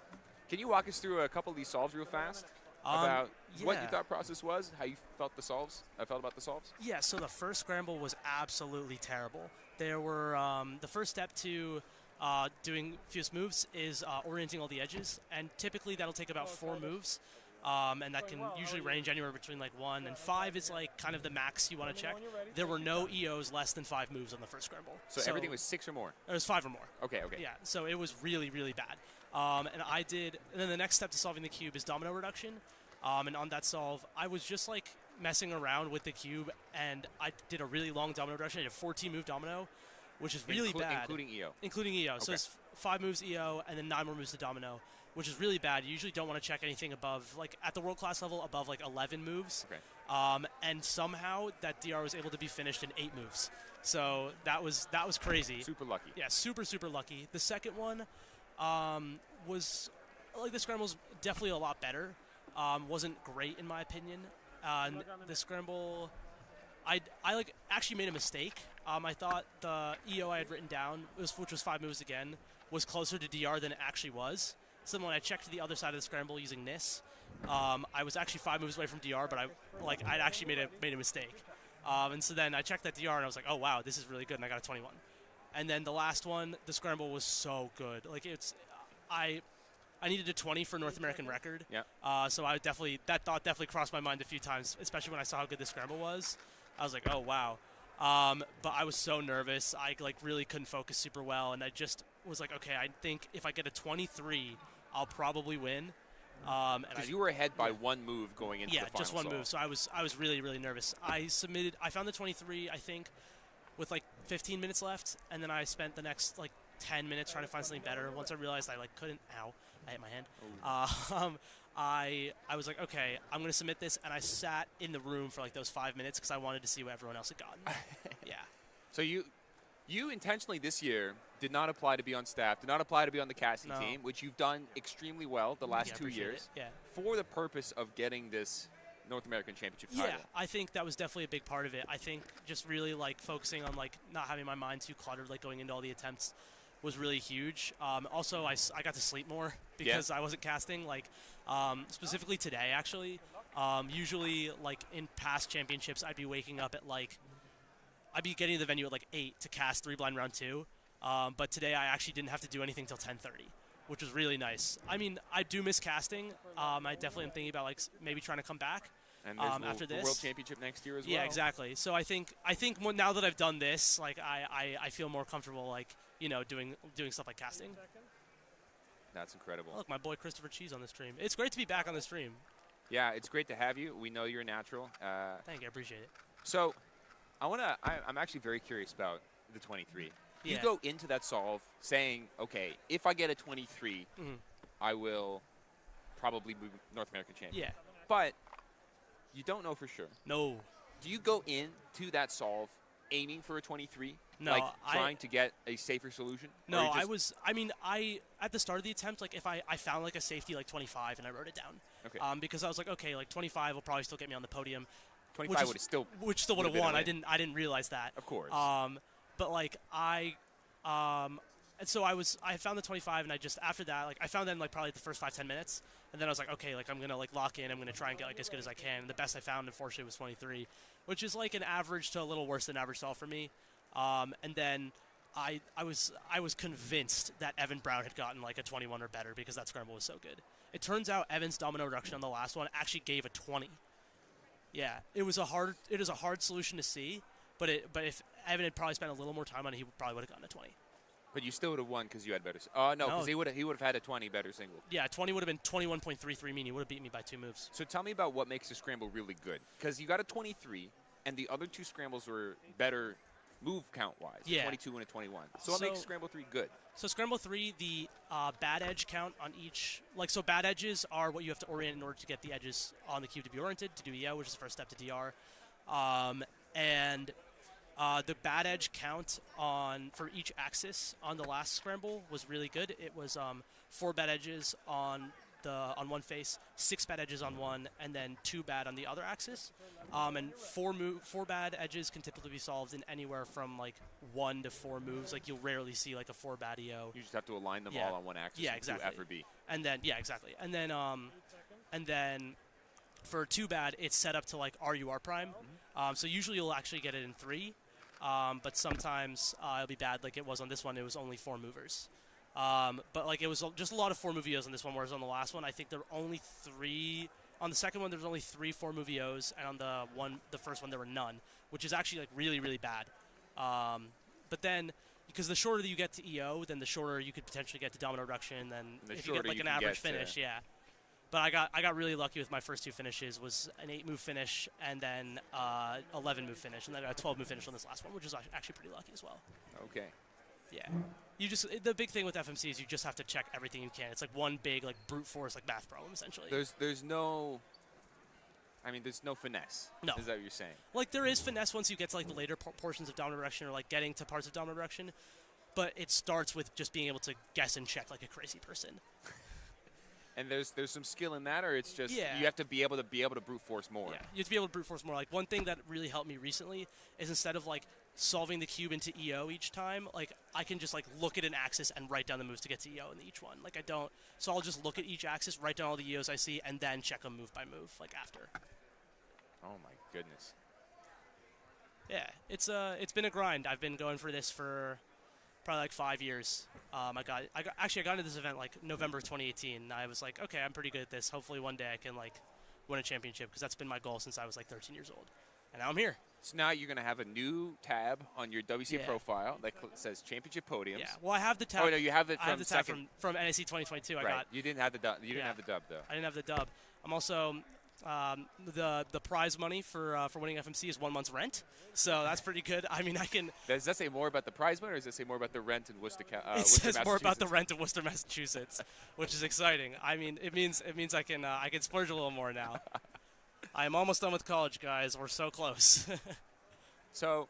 Can you walk us through a couple of these solves real fast about what your thought process was, how you felt about the solves? Yeah. So the first scramble was absolutely terrible. There were the first step to doing fewest moves is orienting all the edges, and typically that'll take about 4 moves. And that can usually range anywhere between like 1 and 5 is like kind of the max you want to check. There were no EOs less than 5 moves on the first scramble. So everything was 6 or more? It was 5 or more. Okay. Yeah, so it was really, really bad. And then the next step to solving the cube is domino reduction. And on that solve, I was just like messing around with the cube, and I did a really long domino reduction. I did a 14 move domino, which is really bad. Including EO? Including EO. Okay. So it's 5 moves EO and then 9 more moves to domino, which is really bad. You usually don't want to check anything above, like at the world class level, above like 11 moves. Okay. And somehow that DR was able to be finished in 8 moves. So that was crazy. Super lucky. Yeah, super lucky. The second one was, like, the scramble was definitely a lot better. Wasn't great in my opinion. The scramble, I like actually made a mistake. I thought the EO I had written down, which was 5 moves again, was closer to DR than it actually was. So when I checked to the other side of the scramble using this, I was actually 5 moves away from DR, but I'd actually made a mistake. And so then I checked that DR and I was like, oh wow, this is really good, and I got a 21. And then the last one, the scramble was so good. Like I needed a 20 for North American record. Yeah. So that thought definitely crossed my mind a few times, especially when I saw how good the scramble was. I was like, oh wow. But I was so nervous. I like really couldn't focus super well, and I just was like, okay, I think if I get a 23, I'll probably win. Because you were ahead by one move going into the final just one solve. move. So I was really, really nervous. I found the 23, I think, with like 15 minutes left, and then I spent the next like 10 minutes trying to find something better. Once I realized I like couldn't, I hit my hand. I was like, okay, I'm gonna submit this, and I sat in the room for like those 5 minutes because I wanted to see what everyone else had gotten. Yeah. So you intentionally this year did not apply to be on staff, did not apply to be on the casting No. team, which you've done extremely well the last 2 appreciate years. it. Yeah. For the purpose of getting this North American Championship title. Yeah, I think that was definitely a big part of it. I think just really like focusing on like not having my mind too cluttered, like going into all the attempts, was really huge. Also, I got to sleep more because I wasn't casting. Like specifically today, actually. Usually, like in past championships, I'd be waking up at I'd be getting to the venue at like 8 to cast 3-blind round 2. But today I actually didn't have to do anything till 10:30, which was really nice. I mean, I do miss casting. I definitely am thinking about like maybe trying to come back And there's after the this. World Championship next year as well. Yeah, exactly. So I think now that I've done this, like I feel more comfortable like doing stuff like casting. That's incredible. Look, my boy Christopher Cheese on the stream. It's great to be back on the stream. Yeah, it's great to have you. We know you're a natural. Thank you, I appreciate it. So, I'm actually very curious about the 23. You Yeah. go into that solve saying, okay, if I get a 23, I will probably be North American champion. Yeah. But you don't know for sure. No. Do you go into that solve aiming for a 23? No, like trying to get a safer solution? No, Or you I at the start of the attempt, like if I found like a safety like 25 and I wrote it down. Okay. Because I was like, okay, like 25 will probably still get me on the podium. 25 would have still which still would have won. I didn't realize that. Of course. But like and so I found the 25, and I just after that, like I found that in like probably the first 5-10 minutes, and then I was like, okay, like I'm gonna like lock in. I'm gonna try and get like as good as I can. And the best I found, unfortunately, was 23, which is like an average to a little worse than average solve for me. And then I was convinced that Evan Brown had gotten like a 21 or better because that scramble was so good. It turns out Evan's domino reduction on the last one actually gave a 20. Yeah, it is a hard solution to see, but if Evan had probably spent a little more time on it, he probably would have gotten a 20. But you still would have won because you had better. No, because he would have had a 20 better single. Yeah, 20 would have been 21.33, meaning he would have beat me by 2 moves. So tell me about what makes the scramble really good. Because you got a 23, and the other 2 scrambles were better move count-wise, Yeah. 22 and a 21. So what makes Scramble 3 good? So Scramble 3, the bad edge count on each, so bad edges are what you have to orient in order to get the edges on the cube to be oriented, to do EO, which is the first step to DR. The bad edge count for each axis on the last scramble was really good. It was 4 bad edges on one face, 6 bad edges on one, and then 2 bad on the other axis. And 4 bad edges can typically be solved in anywhere from like 1 to 4 moves. Like you'll rarely see like a 4 bad EO. You just have to align them all on one axis. Yeah, and exactly. do F or B. And then exactly. And then for 2 bad, it's set up to like RUR prime. So usually you'll actually get it in 3. But sometimes it'll be bad, like it was on this one. It was only 4 movers. But like it was just a lot of 4 move EOs on this one, whereas on the last one, I think there were only 3. On the second one, there was only 3 4 move EOs, and on the first one, there were none, which is actually like really, really bad. But then, because the shorter that you get to EO, then the shorter you could potentially get to domino reduction. Then if you get like an average finish, yeah. But I got really lucky with my first 2 finishes. Was an 8-move finish and then 11-move finish, and then a 12-move finish on this last one, which is actually pretty lucky as well. Okay. Yeah. The big thing with FMC is you just have to check everything you can. It's like one big like brute force like math problem essentially. There's no finesse. No. Is that what you're saying? Like there is finesse once you get to like the later portions of domino reduction or like getting to parts of domino reduction, but it starts with just being able to guess and check like a crazy person. And there's some skill in that, or it's just Yeah. you have to be able to brute force more. Yeah, you have to be able to brute force more. Like one thing that really helped me recently is instead of like solving the cube into EO each time, like I can just like look at an axis and write down the moves to get to EO in each one. Like I don't, so I'll just look at each axis, write down all the EOs I see, and then check them move by move, like after. Oh my goodness. Yeah, it's been a grind. I've been going for this for probably like 5 years. I got into this event like November 2018. And I was like, okay, I'm pretty good at this. Hopefully one day I can like win a championship, because that's been my goal since I was like 13 years old. And now I'm here. So now you're going to have a new tab on your WCA profile that says Championship Podiums. Yeah. Well, I have the tab. Oh no, you have it from I have the tab from NAC 2022. Right. I got. You didn't have the dub. You didn't have the dub though. I didn't have the dub. I'm also the prize money for winning FMC is 1 month's rent, so that's pretty good. I mean, I can. Does that say more about the prize money, or does it say more about the rent in Worcester? It says more about the rent in Worcester, Massachusetts, which is exciting. I mean, it means I can splurge a little more now. I am almost done with college, guys. We're so close. So,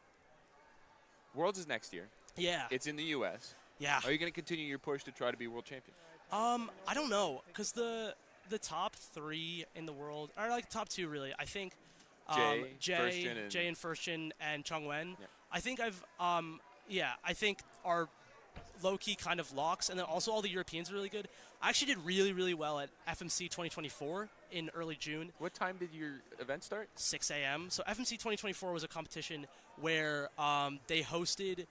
Worlds is next year. Yeah. It's in the U.S. Yeah. Are you going to continue your push to try to be world champion? I don't know, because the top 3 in the world, or like top 2 really, I think Jay and Firstgen and Chongwen. Yeah. I think I think are low-key kind of locks, and then also all the Europeans are really good. I actually did really, really well at FMC 2024 in early June. What time did your event start? 6 a.m. So FMC 2024 was a competition where they hosted,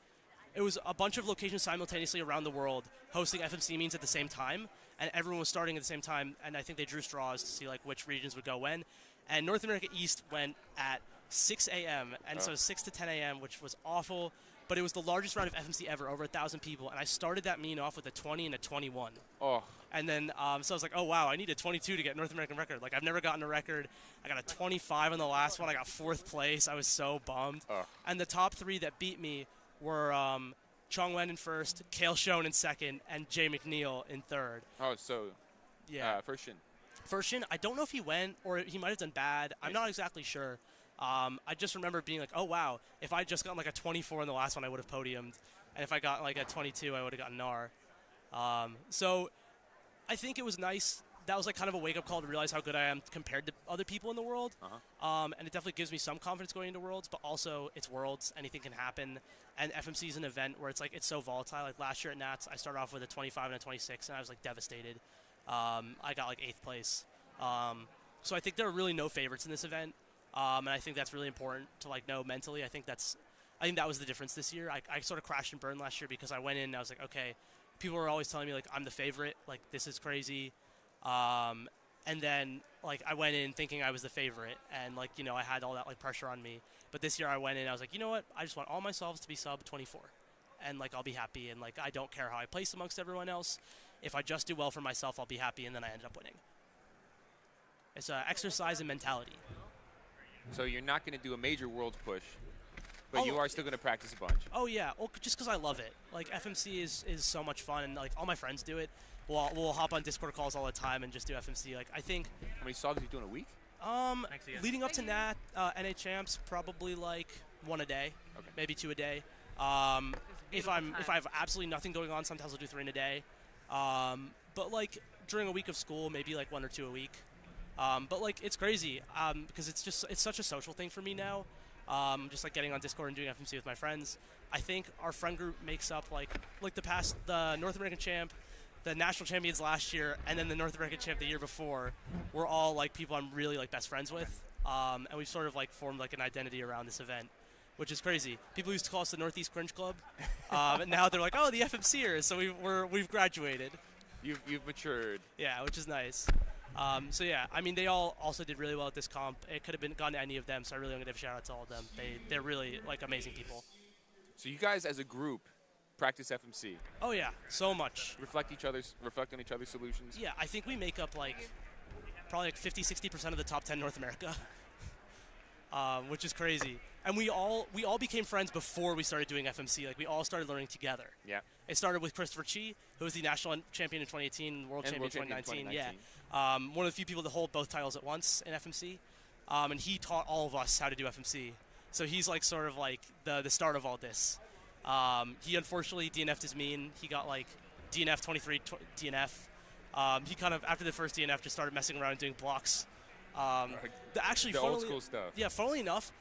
it was a bunch of locations simultaneously around the world hosting FMC meets at the same time, and everyone was starting at the same time, and I think they drew straws to see like which regions would go when. And North America East went at 6 a.m., and so 6 to 10 a.m., which was awful. But it was the largest round of FMC ever, over 1,000 people, and I started that meet off with a 20 and a 21. Oh. And then, so I was like, oh, wow, I need a 22 to get North American record. Like, I've never gotten a record. I got a 25 on the last one. I got 4th place. I was so bummed. Oh. And the top 3 that beat me were Chongwen in 1st, Kale Schoen in 2nd, and Jay McNeil in 3rd. Oh, so yeah, Firstgen, I don't know if he went or he might have done bad. I'm not exactly sure. I just remember being like, oh, wow, if I just got like a 24 in the last one, I would have podiumed. And if I got like a 22, I would have gotten NAR. So I think it was nice. That was like kind of a wake-up call to realize how good I am compared to other people in the world. And it definitely gives me some confidence going into Worlds, but also it's Worlds. Anything can happen. And FMC is an event where it's like it's so volatile. Like last year at Nats, I started off with a 25 and a 26, and I was like devastated. I got like 8th place. So I think there are really no favorites in this event. And I think that's really important to like know mentally. I think that was the difference this year. I sort of crashed and burned last year because I went in and I was like, okay, people were always telling me like I'm the favorite, like this is crazy. And then like I went in thinking I was the favorite, and like I had all that like pressure on me. But this year I went in and I was like, you know what? I just want all my solves to be sub 24, and like I'll be happy, and like I don't care how I place amongst everyone else. If I just do well for myself, I'll be happy, and then I ended up winning. It's an exercise in mentality. So you're not going to do a major Worlds push, but you are still going to practice a bunch. Oh yeah, well, just because I love it. Like FMC is so much fun, and like all my friends do it. We'll hop on Discord calls all the time and just do FMC. Like I think. How many solves are you doing a week? Leading up to NA Champs, probably like 1 a day, maybe 2 a day. If I have absolutely nothing going on, sometimes I'll do 3 in a day. But like during a week of school, maybe like 1 or 2 a week. But like it's crazy because it's such a social thing for me now. Just like getting on Discord and doing FMC with my friends. I think our friend group makes up like the North American champ, the national champions last year, and then the North American champ the year before. We're all like people I'm really like best friends with, and we've sort of like formed like an identity around this event, which is crazy. People used to call us the Northeast Cringe Club, and now they're like, oh, the FMCers. So we've graduated. You've matured. Yeah, which is nice. So yeah, I mean, they all also did really well at this comp. It could have gone to any of them, so I really want to give a shout out to all of them. They're really like amazing people. So you guys as a group practice FMC. Oh yeah, so much. Reflect on each other's solutions. Yeah, I think we make up like probably like 50-60% of the top 10 North America, which is crazy. And we all became friends before we started doing FMC. Like we all started learning together. Yeah. It started with Christopher Chi, who was the national champion in 2018, world champion in 2019. Yeah. One of the few people to hold both titles at once in FMC. And he taught all of us how to do FMC. So he's like sort of like the start of all this. He unfortunately DNF'd his mean. He got like DNF 23 DNF. He kind of after the first DNF just started messing around and doing blocks. Actually, the old school stuff. Yeah, funnily enough,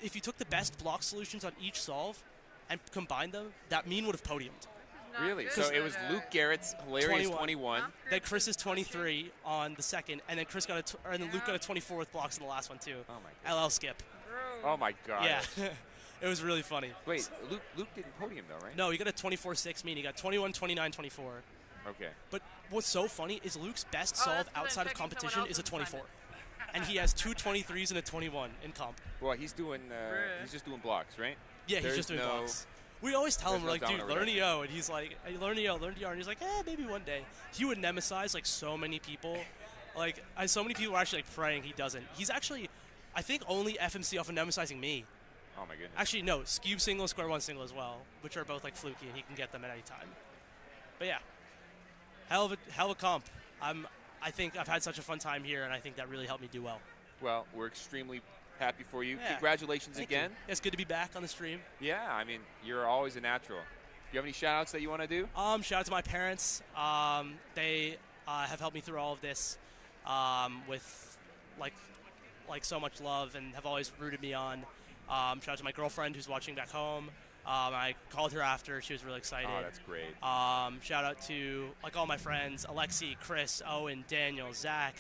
if you took the best block solutions on each solve and combined them, that mean would have podiumed. Really? So it was Luke Garrett's hilarious 21. Then Chris's 23 on the second, and then Luke got a 24 with blocks in the last one too. Oh my God. LL skip. Oh my God. Yeah. It was really funny. Wait, Luke didn't podium though, right? No, he got a 24-6 mean. He got 21, 29, 24. Okay. But what's so funny is Luke's best solve outside of competition is a 24. And he has 2 23s and a 21 in comp. Well, he's just doing blocks, right? Yeah, he's just doing blocks. We always tell him, we're like, dude, learn EO. And he's like, hey, learn EO, learn DR. And he's like, maybe one day. He would nemesize like so many people. Like, so many people are actually like praying he doesn't. He's actually, I think, only FMC off of nemesizing me. Oh my goodness. Actually, no, Scube single, Square One single as well, which are both like fluky, and he can get them at any time. But yeah, hell of a comp. I think I've had such a fun time here, and I think that really helped me do well. Well, we're extremely happy for you. Yeah. Congratulations Thank again. you. It's good to be back on the stream. Yeah, I mean, you're always a natural. Do you have any shout-outs that you want to do? Shout out to my parents. They have helped me through all of this with like so much love and have always rooted me on. Shout out to my girlfriend who's watching back home. I called her after. She was really excited. Oh, that's great. Shout out to like all my friends, Alexi, Chris, Owen, Daniel, Zach,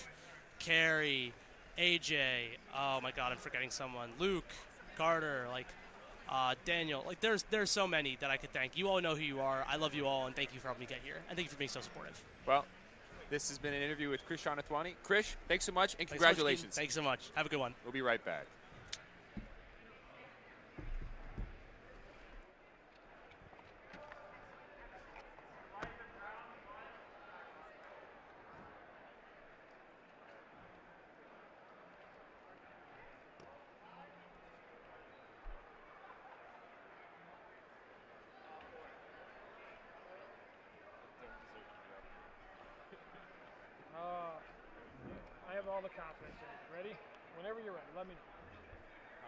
Carrie, AJ. Oh my God, I'm forgetting someone. Luke, Carter, Daniel. Like there's so many that I could thank. You all know who you are. I love you all, and thank you for helping me get here. And thank you for being so supportive. Well, this has been an interview with Krish Shanatwani. Krish, thanks so much, and congratulations. Thanks so much. Have a good one. We'll be right back. I have all the confidence in you. Ready? Whenever you're ready, let me know.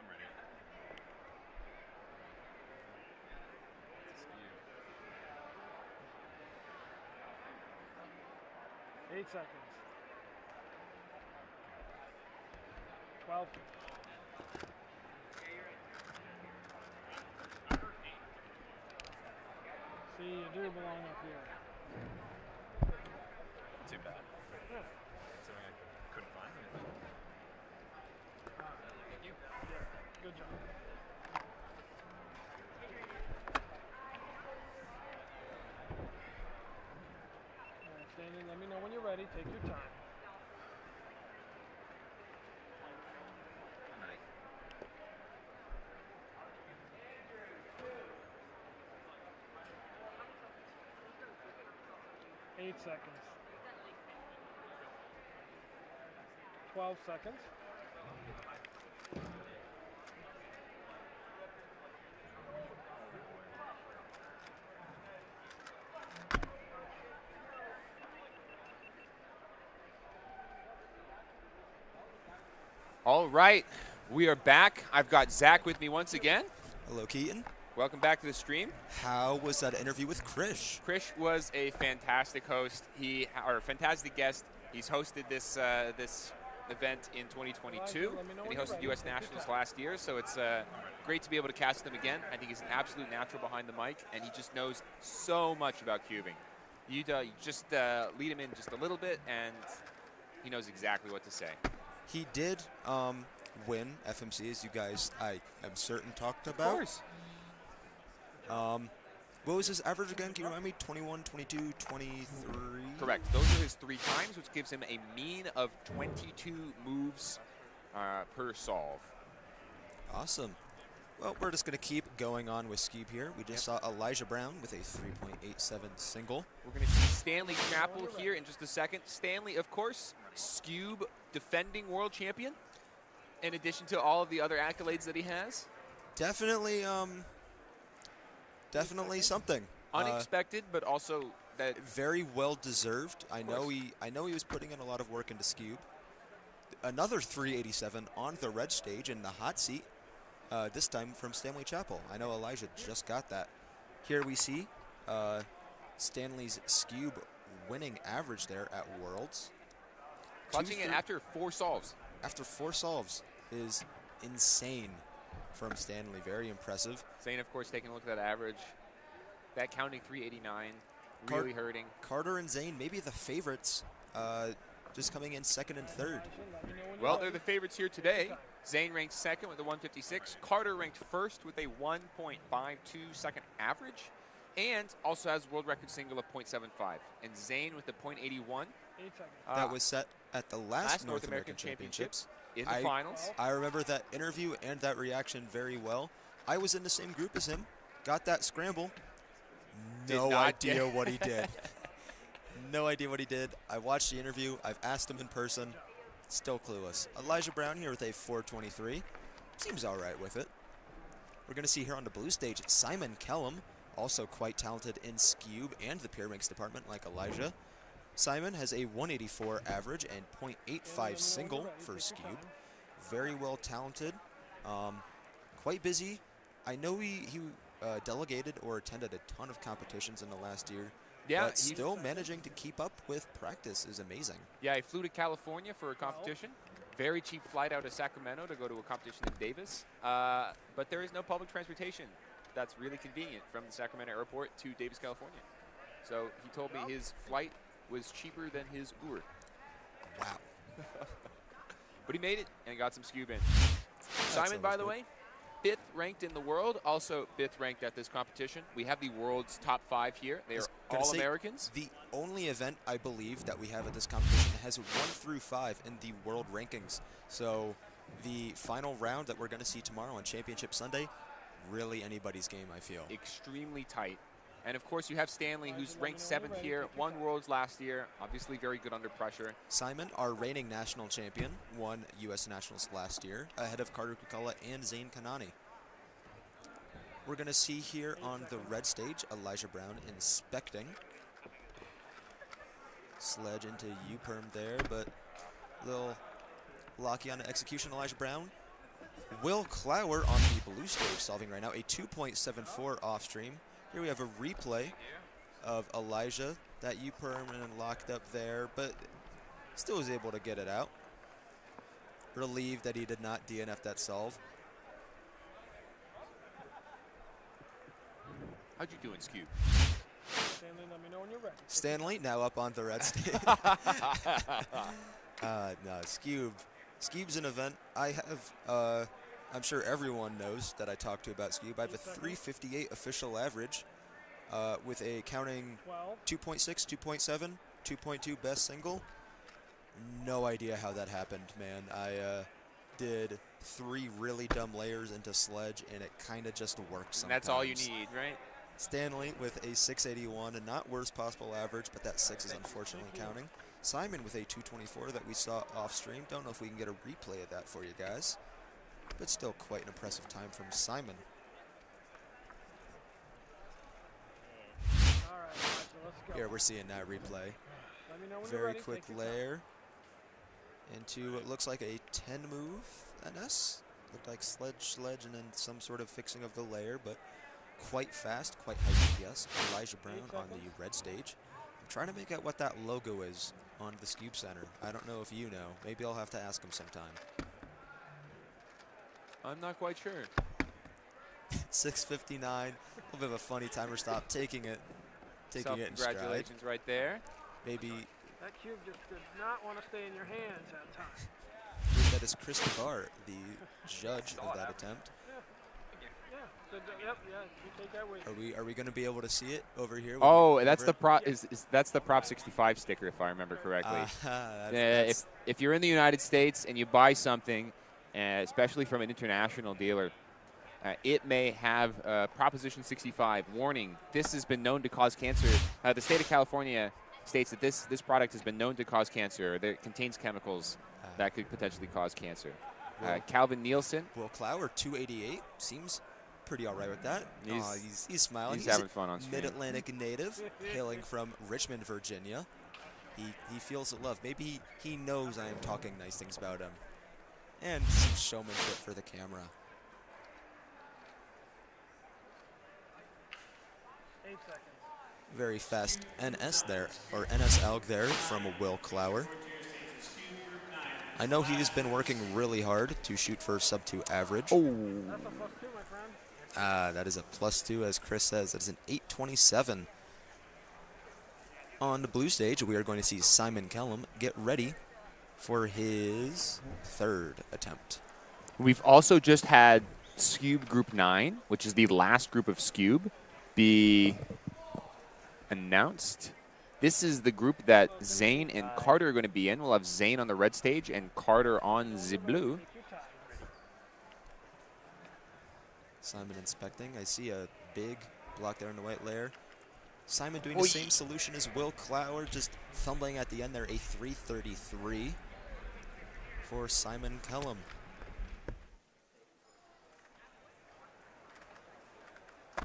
I'm ready. 8 seconds. 12. See, you do belong up here. Too bad. Yeah. Considering I couldn't find anything. Thank you. Yeah, good job. All right, Danny, let me know when you're ready. Take your time. Eight seconds. 12 seconds. All right, we are back. I've got Zach with me once again. Hello, Keaton. Welcome back to the stream. How was that interview with Krish? Krish was a fantastic host. Or fantastic guest. He's hosted this this event in 2022, and he hosted U.S. Nationals last year. So it's great to be able to cast him again. I think he's an absolute natural behind the mic, and he just knows so much about cubing. You just lead him in just a little bit, and he knows exactly what to say. He did win FMC, as you guys, I am certain, talked about. Of course. What was his average again? Can you remind me? 21, 22, 23? Correct. Those are his 3 times, which gives him a mean of 22 moves per solve. Awesome. Well, we're just going to keep going on with Skeeb here. We just saw Elijah Brown with a 3.87 single. We're going to see Stanley Chapel here in just a second. Stanley, of course, Scube defending world champion, in addition to all of the other accolades that he has. Definitely, definitely something. Unexpected, but also that very well deserved. I know he was putting in a lot of work into Scube. Another 387 on the red stage in the hot seat. This time from Stanley Chapel. I know Elijah just got that. Here we see Stanley's Scube winning average there at Worlds. Clutching it after 4 solves. After 4 solves is insane from Stanley. Very impressive. Zayne, of course, taking a look at that average. That counting 389, really hurting. Carter and Zayne, maybe the favorites just coming in second and third. Well, they're the favorites here today. Zayne ranked second with a 156. Carter ranked first with a 1.52 second average, and also has world record single of 0.75. And Zayne with the 0.81. That was set at the last North American Championships. In the finals. I remember that interview and that reaction very well. I was in the same group as him, got that scramble. No idea what he did. No idea what he did. I watched the interview. I've asked him in person. Still clueless. Elijah Brown here with a 423. Seems all right with it. We're going to see here on the blue stage Simon Kellum, also quite talented in Scube and the Pyraminx department like Elijah. Simon has a 184 average and 0.85 single for Scube. Very well talented. Quite busy. I know he delegated or attended a ton of competitions in the last year. Yeah, but still managing to keep up with practice is amazing. Yeah, he flew to California for a competition. Very cheap flight out of Sacramento to go to a competition in Davis. But there is no public transportation that's really convenient from the Sacramento airport to Davis, California. So he told me his flight was cheaper than his Uber. Wow. But he made it and got some Scube in. Simon, by the way, 5th ranked in the world, also 5th ranked at this competition. We have the world's top 5 here. They are all Americans. The only event, I believe, that we have at this competition has 1 through 5 in the world rankings. So the final round that we're going to see tomorrow on Championship Sunday, really anybody's game, I feel. Extremely tight. And, of course, you have Stanley, who's ranked 7th here, won Worlds last year, obviously very good under pressure. Simon, our reigning national champion, won U.S. Nationals last year, ahead of Carter Kukala and Zayne Kanani. We're going to see here on the red stage, Elijah Brown inspecting. Sledge into U-perm there, but a little locky on the execution, Elijah Brown. Will Clower on the blue stage solving right now, a 2.74 off-stream. Here we have a replay of Elijah, that U-perm and locked up there, but still was able to get it out. Relieved that he did not DNF that solve. How'd you do in Scube? Stanley, let me know when you're ready. Stanley now up on the red stage. No, Scube's an event. I have, I'm sure everyone knows that I talk to about Scube. I have a 358 official average with a counting 2.6, 2.7, 2.2 best single. No idea how that happened, man. I did 3 really dumb layers into Sledge, and it kind of just worked sometimes. And that's all you need, right? Stanley with a 681, and not worst possible average, but that 6 is unfortunately counting. Simon with a 224 that we saw off stream. Don't know if we can get a replay of that for you guys, but still quite an impressive time from Simon. Here we're seeing that replay. Very quick layer into what looks like a 10 move NS. Looked like sledge, and then some sort of fixing of the layer, but quite fast, quite high DPS. Elijah Brown on the red stage. I'm trying to make out what that logo is on the Scube Center. I don't know if you know. Maybe I'll have to ask him sometime. I'm not quite sure. 6:59. A little bit of a funny timer stop. Taking it in stride. Congratulations right there. Maybe That cube just did not want to stay in your hands that time. that is Chris DeBar, the judge of that attempt. Yep, you take that with you. Are we going to be able to see it over here? Oh, that's the prop. That's the Prop 65 sticker, if I remember correctly. If you're in the United States and you buy something, especially from an international dealer, it may have Proposition 65 warning. This has been known to cause cancer. The state of California states that this product has been known to cause cancer. That it contains chemicals that could potentially cause cancer. Calvin Neelson. Will Clower 288 seems pretty all right with that. He's smiling. He's having fun on stream. Mid-Atlantic native, hailing from Richmond, Virginia. He feels the love. Maybe he knows I am talking nice things about him. And some showmanship for the camera. 8 seconds. Very fast NS there, or NS ALG there from Will Clower. I know he's been working really hard to shoot for sub-2 average. That's a +2, my friend. That is a +2, as Chris says. That is an 827 on the blue stage, we are going to see Simon Kellum get ready for his third attempt. We've also just had Scube Group 9, which is the last group of Scube, be announced. This is the group that Zayne and Carter are going to be in. We'll have Zayne on the red stage and Carter on the blue. Simon inspecting. I see a big block there in the white layer. Simon doing the same solution as Will Clower, just fumbling at the end there, a 333 for Simon Kellum.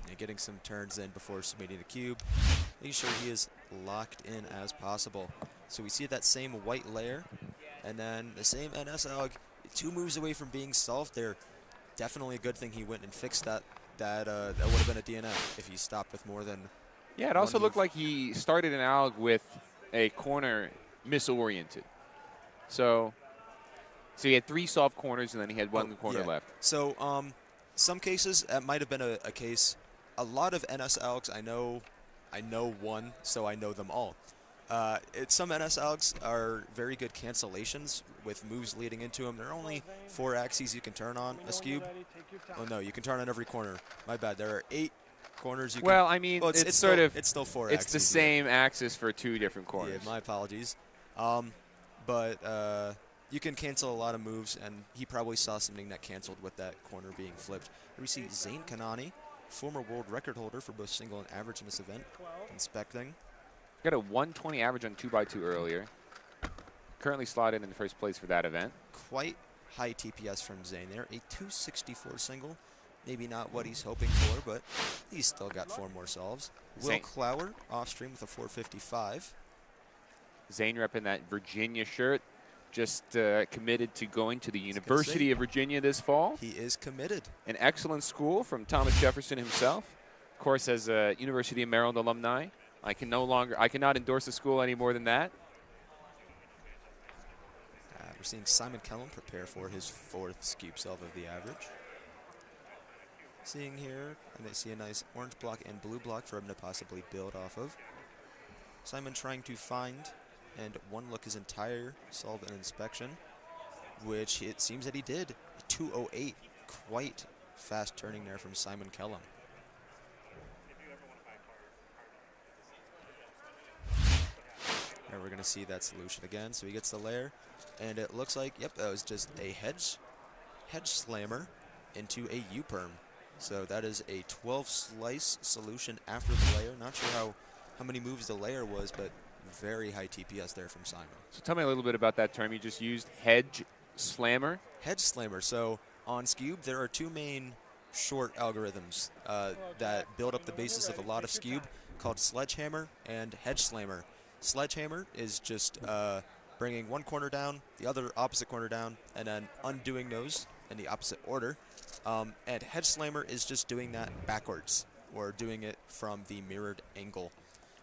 And getting some turns in before submitting the cube, making sure he is locked in as possible. So we see that same white layer, and then the same NS Alg, 2 moves away from being solved there. Definitely a good thing he went and fixed that. That would have been a DNF if he stopped with more than. Yeah, it also looked like he started an Alg with a corner misoriented. So he had 3 solved corners, and then he had 1 corner left. So some cases, it might have been a case. A lot of NS Algs, I know one, so I know them all. Some NS Algs are very good cancellations with moves leading into them. There are only 4 axes you can turn on a Scube. Oh no, you can turn on every corner. My bad. There are 8 corners you can. Well, I mean, it's still 4 axes. It's the same axis for 2 different corners. Yeah, my apologies. But you can cancel a lot of moves, and he probably saw something that canceled with that corner being flipped. Here we see Zayne Kanani, former world record holder for both single and average in this event, inspecting. Got a 120 average on 2x2 earlier. Currently slotted in first place for that event. Quite high TPS from Zayne there. A 264 single. Maybe not what he's hoping for, but he's still got 4 more solves. Will Clower off stream with a 455. Zayne repping that Virginia shirt. Just committed to going to the University of Virginia this fall. He is committed. An excellent school from Thomas Jefferson himself. Of course, as a University of Maryland alumni, I cannot endorse a school any more than that. We're seeing Simon Kellum prepare for his 4th Scube solve of the average. Seeing here, and I see a nice orange block and blue block for him to possibly build off of. Simon trying to find and one look his entire solve and inspection, which it seems that he did. 208, quite fast turning there from Simon Kellum. And we're going to see that solution again. So he gets the layer, and it looks like, yep, that was just a hedge slammer into a U-perm. So that is a 12-slice solution after the layer. Not sure how many moves the layer was, but very high TPS there from Simon. So tell me a little bit about that term you just used, hedge slammer. Hedge slammer. So on Scube, there are 2 main short algorithms that build up the basis of a lot of Scube, called sledgehammer and hedge slammer. Sledgehammer is just bringing one corner down, the other opposite corner down, and then undoing those in the opposite order. And hedge slammer is just doing that backwards, or doing it from the mirrored angle.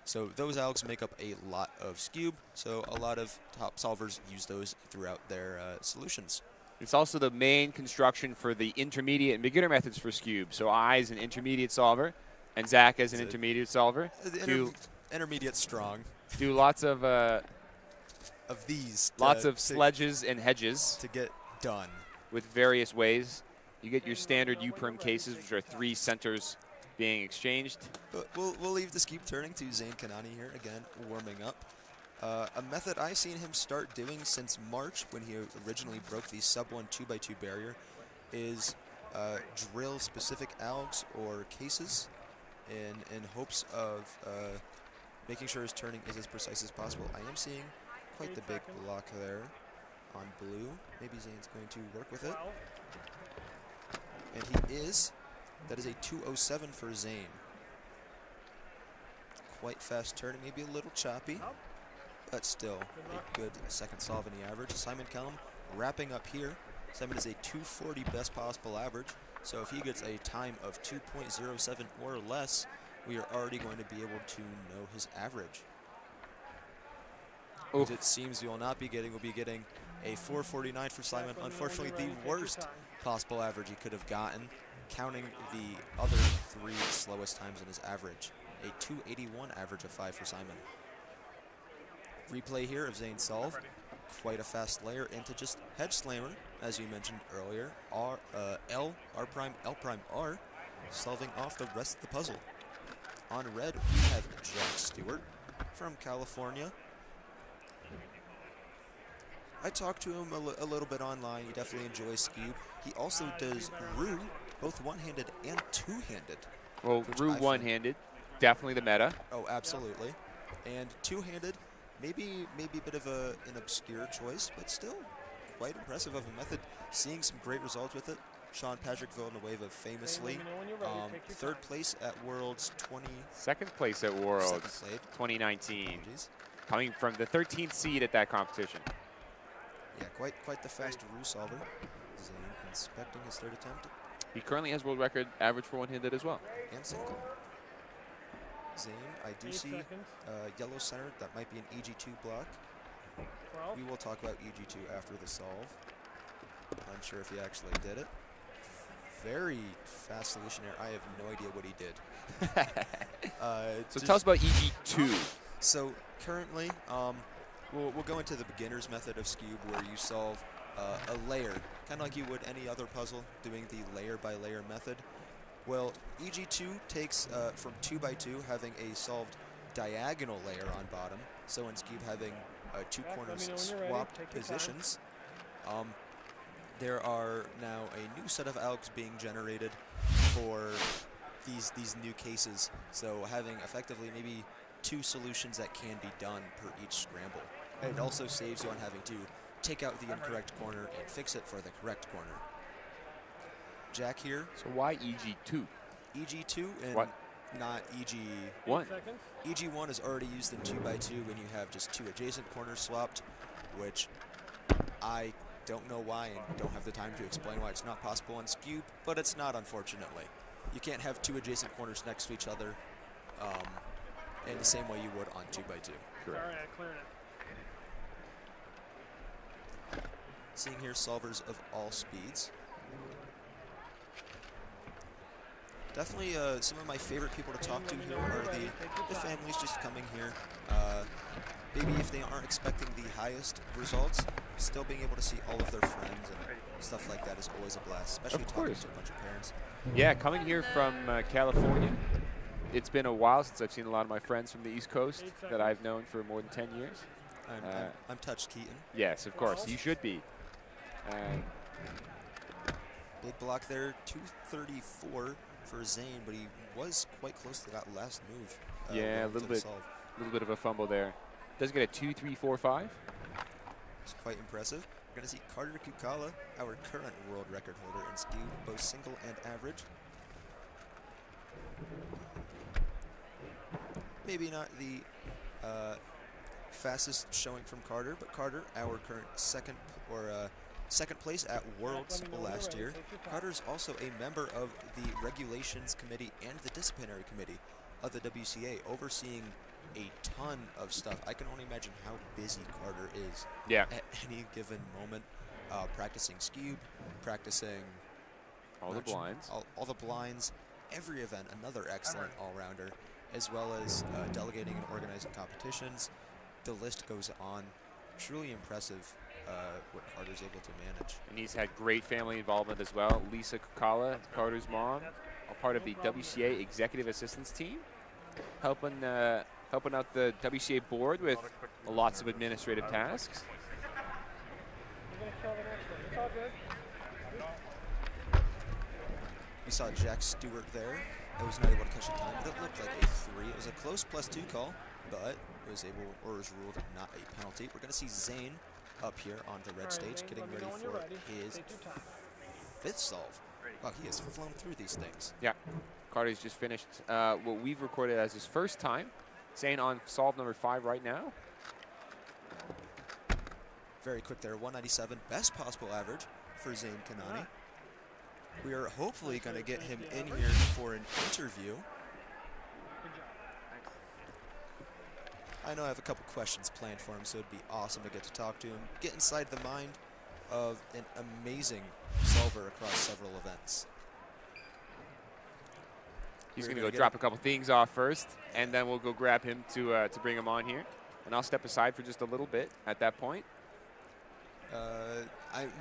So those algs make up a lot of Scube, so a lot of top solvers use those throughout their solutions. It's also the main construction for the intermediate and beginner methods for Scube. So I as an intermediate solver, and Zach as an intermediate solver. Intermediate strong. Do lots of these. Lots of sledges and hedges. To get done. With various ways. You get your standard U-perm cases, which are 3 centers being exchanged. But we'll leave the Scube turning to Zayne Kanani here, again, warming up. A method I've seen him start doing since March, when he originally broke the sub-1 2x2 barrier, is drill specific algs or cases in hopes of making sure his turning is as precise as possible. I am seeing quite the big block there on blue. Maybe Zayne's going to work with it. And he is. That is a 207 for Zayne. Quite fast turning, maybe a little choppy, but still a good second solve in the average. Simon Kellum wrapping up here. Simon is a 240 best possible average, so if he gets a time of 2.07 or less, we are already going to be able to know his average. Which it seems we will not be getting. We'll be getting a 449 for Simon. Unfortunately, the worst possible average he could have gotten, counting the other 3 slowest times in his average. A 281 average of 5 for Simon. Replay here of Zayne's solve. Quite a fast layer into just hedge slammer, as you mentioned earlier. L prime, L prime R, solving off the rest of the puzzle. On red, we have Jack Stewart from California. I talked to him a little bit online. He definitely enjoys Skewb. He also does Ru, both one-handed and two-handed. Well, Ru one-handed, definitely the meta. Oh, absolutely. And two-handed, maybe a bit of an obscure choice, but still quite impressive of a method. Seeing some great results with it. Sean Patrick Villanueva famously, third place at Worlds 20. Second place at Worlds 2019. Coming from the 13th seed at that competition. Yeah, quite the fast Ru solver. Zayne inspecting his third attempt. He currently has world record average for one-handed as well. And single. Zayne, I do see yellow center. That might be an EG2 block. 12. We will talk about EG2 after the solve. Unsure if he actually did it. Very fast solution there. I have no idea what he did. So tell us about EG2. So currently, we'll go into the beginner's method of Skewb, where you solve a layer, kind of like you would any other puzzle, doing the layer by layer method. Well, EG2 takes from 2x2 having a solved diagonal layer on bottom. So in Skewb having two corners swapped positions. There are now a new set of algs being generated for these new cases. So having effectively maybe two solutions that can be done per each scramble. And it also saves you on having to take out the incorrect corner and fix it for the correct corner. Jack here. So why EG2? EG2 and what? Not EG1. EG1 is already used in 2x2 when you have just two adjacent corners swapped, which I don't know why and don't have the time to explain why it's not possible in Skewb, but it's not, unfortunately. You can't have two adjacent corners next to each other in the same way you would on 2x2. Sorry, I cleared it. Seeing here solvers of all speeds. Definitely some of my favorite people to talk to here are the families just coming here. Maybe if they aren't expecting the highest results, still being able to see all of their friends and stuff like that is always a blast, especially talking to a bunch of parents. Yeah, coming here from California. It's been a while since I've seen a lot of my friends from the East Coast that I've known for more than 10 years. I'm touched, Keaton. Yes, of course. You should be. Big block there, 234 for Zayne, but he was quite close to that last move. Yeah, a little bit of a fumble there. Does get a 2-3-4-5. It's quite impressive. We're going to see Carter Kukala, our current world record holder in Skewb, both single and average. Maybe not the fastest showing from Carter, but Carter, our current second place at Worlds last year. Carter's also a member of the Regulations Committee and the Disciplinary Committee of the WCA, overseeing a ton of stuff. I can only imagine how busy Carter is at any given moment, practicing Skewb, practicing all the blinds, all the blinds, every event, another excellent all-rounder, as well as delegating and organizing competitions. The list goes on. Truly impressive what Carter's able to manage. And he's had great family involvement as well. Lisa Kukala, Carter's mom, a part of the WCA Executive Assistance Team, helping out the WCA board with lots of administrative tasks. We saw Jack Stewart there. I was not able to catch the time, but it looked like a 3. It was a close +2 call, but it was was ruled not a penalty. We're going to see Zayne up here on the red stage, getting ready for his 5th solve. Wow, he has flown through these things. Yeah, Carter's just finished what we've recorded as his first time. Zayne on solve number 5 right now. Very quick there, 197, best possible average for Zayne Kanani. We are hopefully going to get him in here for an interview. I know I have a couple questions planned for him, so it'd be awesome to get to talk to him, get inside the mind of an amazing solver across several events. He's going to go drop a couple things off first, and then we'll go grab him to bring him on here. And I'll step aside for just a little bit at that point.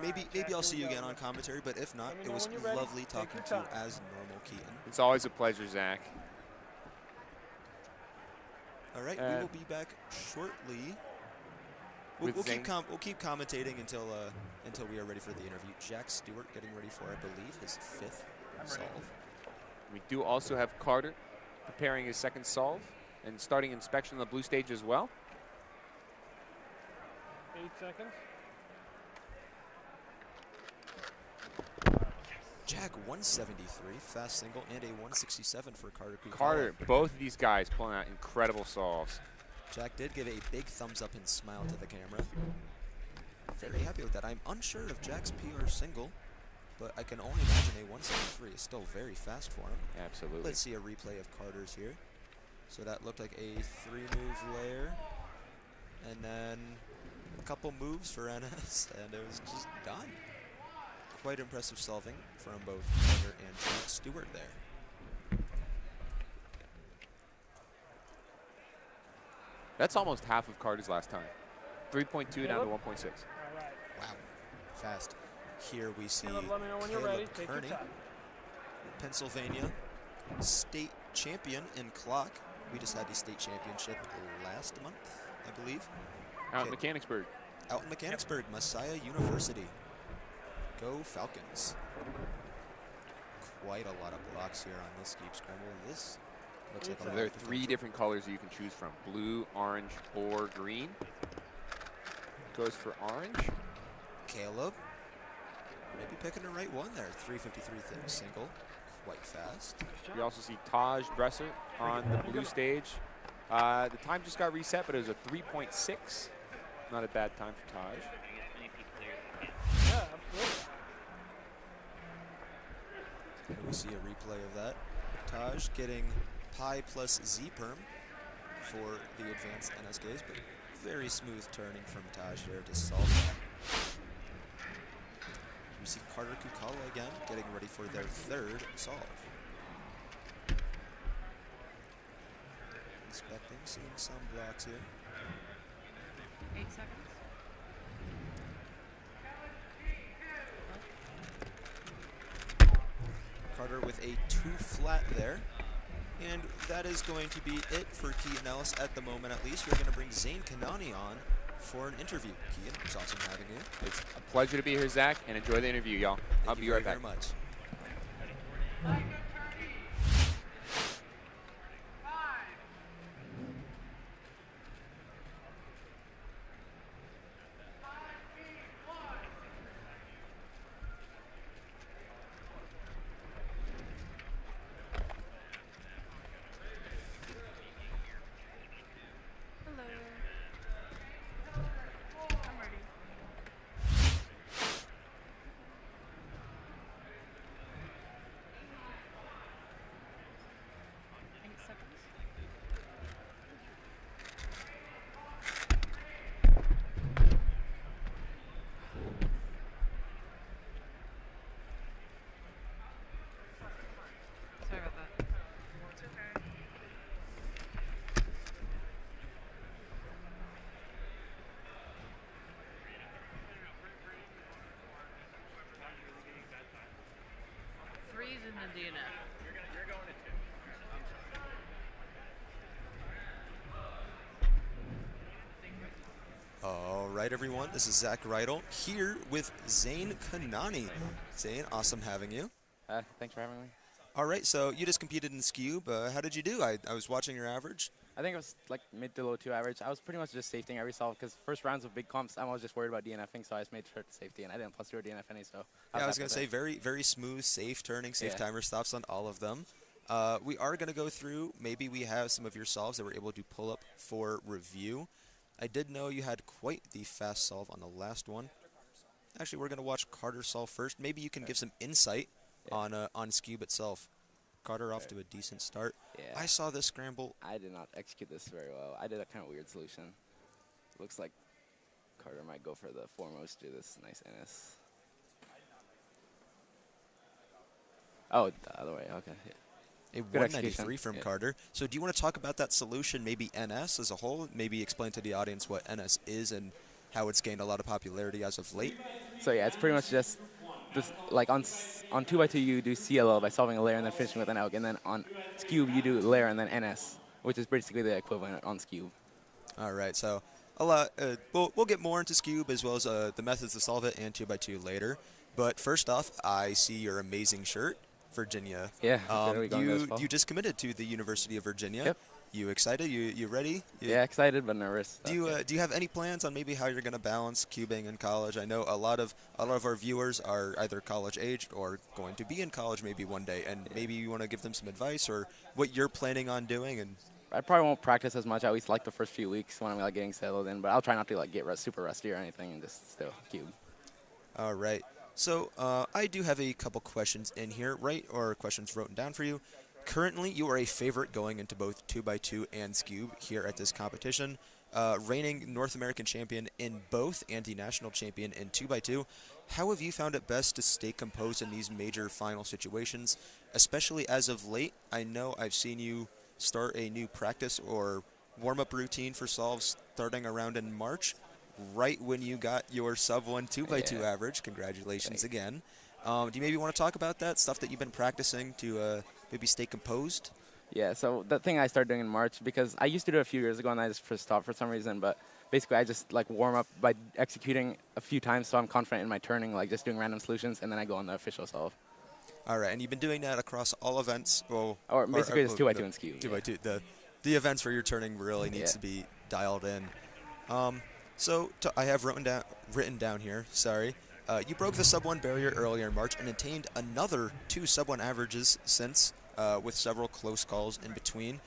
Maybe I'll see you again on commentary, but if not, it was lovely talking to you as normal, Keaton. It's always a pleasure, Zach. All right, we will be back shortly. We'll keep commentating until we are ready for the interview. Jack Stewart getting ready for, I believe, his 5th solve. We do also have Carter preparing his 2nd solve and starting inspection on the blue stage as well. 8 seconds. Jack 173, fast single, and a 167 for Carter Kukala. Carter, both of these guys pulling out incredible solves. Jack did give a big thumbs up and smile to the camera. Very happy with that. I'm unsure of Jack's PR single, but I can only imagine a 173 is still very fast for him. Absolutely. Let's see a replay of Carter's here. So that looked like a 3-move layer, and then a couple moves for NS, and it was just done. Quite impressive solving from both Carter and Jack Stewart there. That's almost half of Carter's last time. 3.2 down to 1.6. Wow, fast. Here we see Caleb, let me know when you're ready. Take your Kearney, time. Pennsylvania state champion in clock. We just had the state championship last month, I believe. Out in Mechanicsburg. Out in Mechanicsburg, Messiah University. Go Falcons. Quite a lot of blocks here on this Keep Scramble. This looks like a lot There are of 3 different colors you can choose from: blue, orange, or green. Goes for orange. Caleb, maybe picking the right one there. 353 thing single, quite fast. We also see Taj Bresser on the blue stage. The time just got reset, but it was a 3.6. Not a bad time for Taj. Yeah, absolutely. Here we see a replay of that. Taj getting pi plus Z perm for the advanced NSKs, but very smooth turning from Taj there to solve that. We see Carter Kukala again getting ready for their 3rd solve. Inspecting, seeing some blocks here. 8 seconds. Carter with a 2 flat there. And that is going to be it for Keaton Ellis at the moment, at least. We're going to bring Zayne Kanani on for an interview. Keaton, it's awesome having you. It's a pleasure to be here, Zach, and enjoy the interview, y'all. I'll be right back. Thank you very much. Sorry about that. It's okay. Three's in the DNF. You're going to 2. All right, everyone. This is Zach Reidel here with Zayne Kanani. Zayne, awesome having you. Thanks for having me. All right, so you just competed in Cube. How did you do? I was watching your average. I think it was like mid to low 2 average. I was pretty much just safetying every solve because first rounds of big comps, I was just worried about DNFing, so I just made sure to safety, and I didn't plus 0 DNF any, so. Yeah, I was going to say very, very smooth, safe turning, safe timer stops on all of them. We are going to go through, maybe we have some of your solves that we're able to pull up for review. I did know you had quite the fast solve on the last one. Actually, we're going to watch Carter solve first. Maybe you can give some insight on Cube itself. Carter off to a decent start. Yeah. I saw this scramble. I did not execute this very well. I did a kind of weird solution. Looks like Carter might go for the foremost, do this nice NS. Oh, the other way, okay. A Good 193 execution. from Yeah. Carter. So do you want to talk about that solution, maybe NS as a whole? Maybe explain to the audience what NS is and how it's gained a lot of popularity as of late? So yeah, it's pretty much just this, like on 2x2 you do CLL by solving a layer and then finishing with an ALG, and then on Cube you do layer and then NS, which is basically the equivalent on Cube. All right, so a lot. We'll get more into Scube as well as the methods to solve it and 2x2 later. But first off, I see your amazing shirt, Virginia. Yeah, we going this fall. You just committed to the University of Virginia. Yep. You excited? You ready? Yeah, excited but nervous. Do you have any plans on maybe how you're going to balance cubing and college? I know a lot of our viewers are either college aged or going to be in college maybe one day, and maybe you want to give them some advice or what you're planning on doing. And I probably won't practice as much, at least like the first few weeks when I'm like getting settled in, but I'll try not to like get super rusty or anything and just still cube. All right. So I do have a couple questions in here, right? Or questions written down for you. Currently, you are a favorite going into both 2x2 and Scube here at this competition. Reigning North American champion in both and the national champion in 2x2. How have you found it best to stay composed in these major final situations, especially as of late? I know I've seen you start a new practice or warm-up routine for solves starting around in March, right when you got your sub-1 2x2 average. Congratulations again. Do you maybe want to talk about that, stuff that you've been practicing to maybe stay composed? Yeah, so the thing I started doing in March, because I used to do it a few years ago and I just stopped for some reason, but basically I just like warm up by executing a few times so I'm confident in my turning, like just doing random solutions, and then I go on the official solve. All right, and you've been doing that across all events? Well, or basically it's 2x2 and Scube. 2x2. The events where your turning really needs to be dialed in. So I have written down here, sorry. You broke the sub-1 barrier earlier in March and attained another 2 sub-1 averages since, with several close calls in between.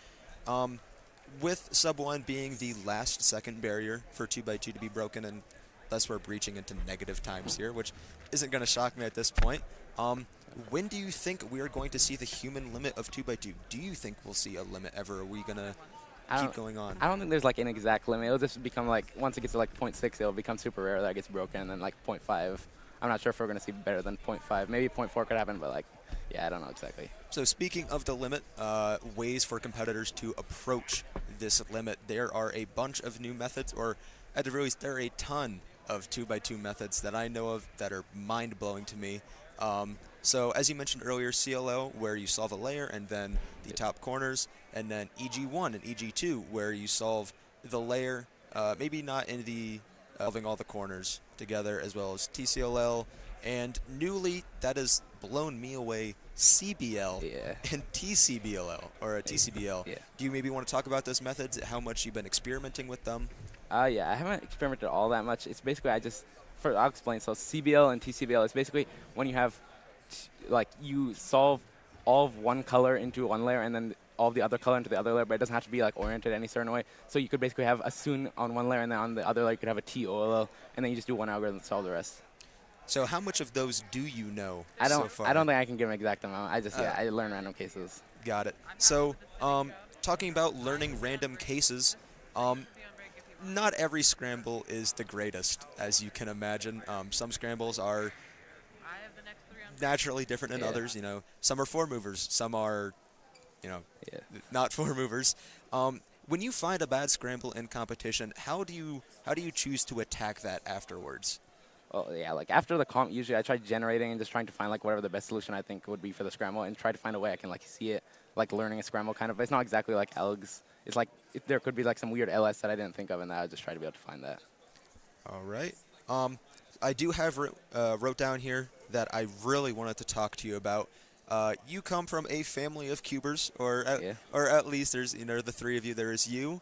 With sub-1 being the last second barrier for 2x2 to be broken, and thus we're breaching into negative times here, which isn't going to shock me at this point. When do you think we are going to see the human limit of 2x2? Do you think we'll see a limit ever? Are we going to keep going on? I don't think there's like an exact limit. It'll just become like, once it gets to like 0.6, it'll become super rare that it gets broken, and then like 0.5. I'm not sure if we're going to see better than 0.5. Maybe 0.4 could happen, but like, yeah, I don't know exactly. So speaking of the limit, ways for competitors to approach this limit, there are a bunch of new methods, or at the very least, there are a ton of 2x2 methods that I know of that are mind-blowing to me. So as you mentioned earlier, CLL, where you solve a layer and then the top corners, and then EG1 and EG2, where you solve the layer, maybe not in the solving all the corners together, as well as TCLL, and newly, that has blown me away, CBL and TCBLL, or a TCBL. Do you maybe want to talk about those methods, how much you've been experimenting with them? Yeah, I haven't experimented all that much. It's basically I'll explain. So CBL and TCBL is basically when you have, like, you solve all of one color into one layer and then all of the other color into the other layer, but it doesn't have to be like oriented any certain way. So you could basically have a Soon on one layer, and then on the other layer you could have a TOLL, and then you just do one algorithm to solve the rest. So how much of those do you know so far? I don't think I can give an exact amount. I learn random cases. Got it. So talking about learning random cases, not every scramble is the greatest, as you can imagine. Some scrambles are naturally different than others. You know, some are 4-movers, some are, not 4-movers. When you find a bad scramble in competition, how do you choose to attack that afterwards? Well, yeah, like after the comp, usually I try generating and just trying to find like whatever the best solution I think would be for the scramble, and try to find a way I can like see it, like learning a scramble kind of. But it's not exactly like ALGs. It's like there could be like some weird LS that I didn't think of, and I would just try to be able to find that. All right. I do have wrote down here that I really wanted to talk to you about. You come from a family of cubers, or at least there's the 3 of you. There is you,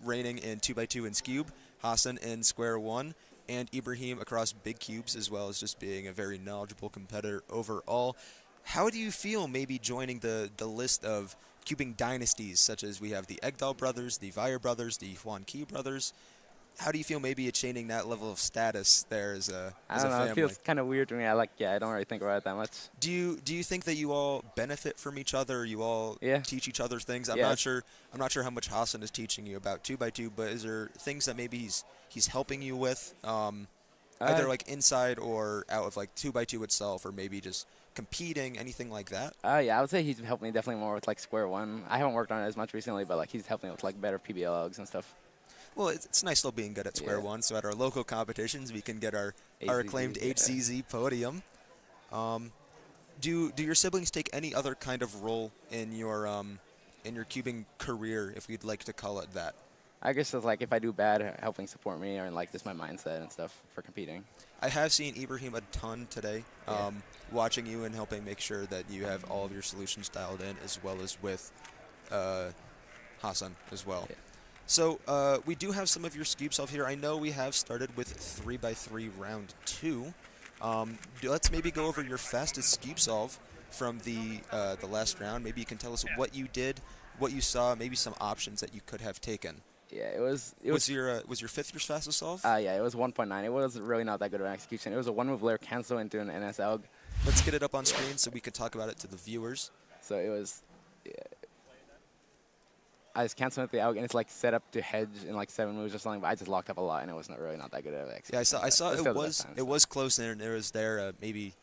reigning in 2x2 and Scube, Hassan in Square 1, and Ibrahim across big cubes, as well as just being a very knowledgeable competitor overall. How do you feel maybe joining the list of cubing dynasties, such as we have the Egdal brothers, the Vire brothers, the Juan Key brothers? How do you feel maybe attaining that level of status there as a family? It feels kind of weird to me. I don't really think about it that much. Do you think that you all benefit from each other? You all teach each other things? I'm not sure how much Hassan is teaching you about 2x2, but is there things that maybe he's helping you with, either like inside or out of like 2x2 itself, or maybe just competing, anything like that? Yeah, I would say he's helped me definitely more with like square one. I haven't worked on it as much recently, but like he's helped me with like better PBL logs and stuff. Well, it's nice still being good at square one. So at our local competitions, we can get our acclaimed HCZ podium. Do your siblings take any other kind of role in your cubing career, if we'd like to call it that? I guess it's like if I do bad, helping support me, or like just my mindset and stuff for competing. I have seen Ibrahim a ton today, watching you and helping make sure that you have all of your solutions dialed in, as well as with Hassan as well. Yeah. So we do have some of your scoop solve here. I know we have started with 3x3 round 2. Let's maybe go over your fastest scoop solve from the last round. Maybe you can tell us what you did, what you saw, maybe some options that you could have taken. Yeah, it was your fifth your fastest solve? Yeah, it was 1.9. It was really not that good of an execution. It was a one-move layer cancel into an NS Elg. Let's get it up on screen so we can talk about it to the viewers. So it was, I was canceling with the Elg, and it's like set up to hedge in like 7 moves or something, but I just locked up a lot, and it was really not that good of an execution. Yeah, I saw it was close, and there was maybe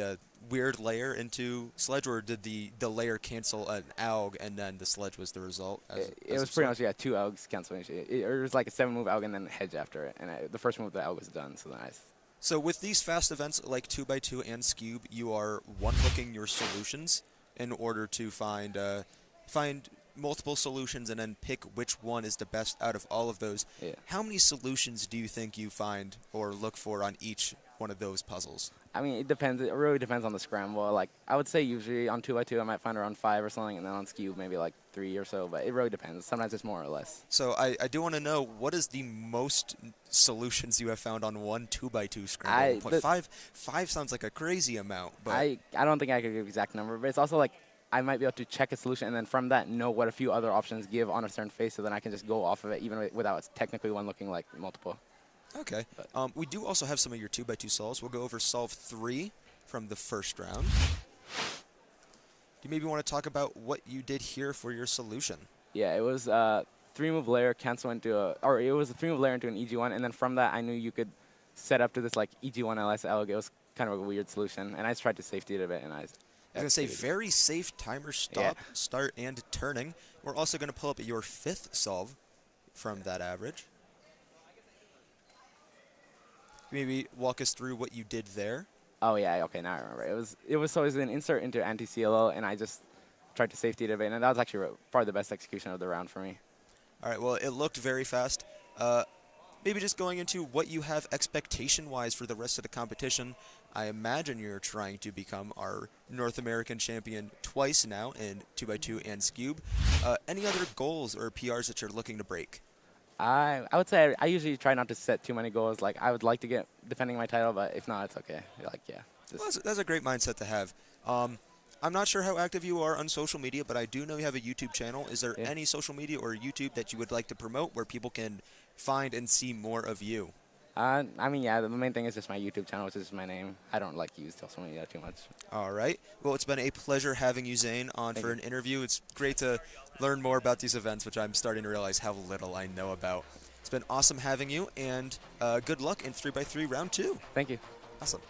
a weird layer into sledge, or did the layer cancel an AUG and then the sledge was the result? It was pretty much 2 AUGs canceling. It was like a 7-move AUG and then hedge after it, and the first move of the AUG was done, so nice. So with these fast events like 2x2 and Scube, you are one-hooking your solutions in order to find multiple solutions and then pick which one is the best out of all of those. Yeah. How many solutions do you think you find or look for on each one of those puzzles? I mean, it depends. It really depends on the scramble. Like, I would say usually on 2x2 I might find around 5 or something, and then on Scube maybe like 3 or so, but it really depends. Sometimes it's more or less. So I do want to know, what is the most solutions you have found on one 2x2 scramble? Five sounds like a crazy amount. But I don't think I could give an exact number, but it's also like I might be able to check a solution and then from that know what a few other options give on a certain phase, so then I can just go off of it even without technically one looking like multiple. Okay. We do also have some of your 2x2 solves. We'll go over solve 3 from the first round. Do you maybe want to talk about what you did here for your solution? Yeah, it was 3-move layer cancel into it was a 3-move layer into an EG1, and then from that I knew you could set up to this like EG1 LS Elg. It was kind of a weird solution, and I just tried to safety it a bit, and I was going to say very safe timer stop, start, and turning. We're also going to pull up your 5th solve from that average. Maybe walk us through what you did there. Oh yeah, okay, now I remember. It was an insert into anti-CLL, and I just tried to safety it a bit, and that was actually probably the best execution of the round for me. All right, well, it looked very fast. Maybe just going into what you have expectation-wise for the rest of the competition. I imagine you're trying to become our North American champion twice now in 2x2 and Scube. Any other goals or PRs that you're looking to break? I would say I usually try not to set too many goals. Like, I would like to get defending my title, but if not, it's okay. Like, yeah. Well, that's a great mindset to have. I'm not sure how active you are on social media, but I do know you have a YouTube channel. Is there any social media or YouTube that you would like to promote where people can find and see more of you? I mean, yeah, the main thing is just my YouTube channel, which is my name. I don't like use social media too much. All right. Well, it's been a pleasure having you, Zayne, on for an interview. It's great to learn more about these events, which I'm starting to realize how little I know about. It's been awesome having you, and good luck in 3x3 round 2. Thank you. Awesome.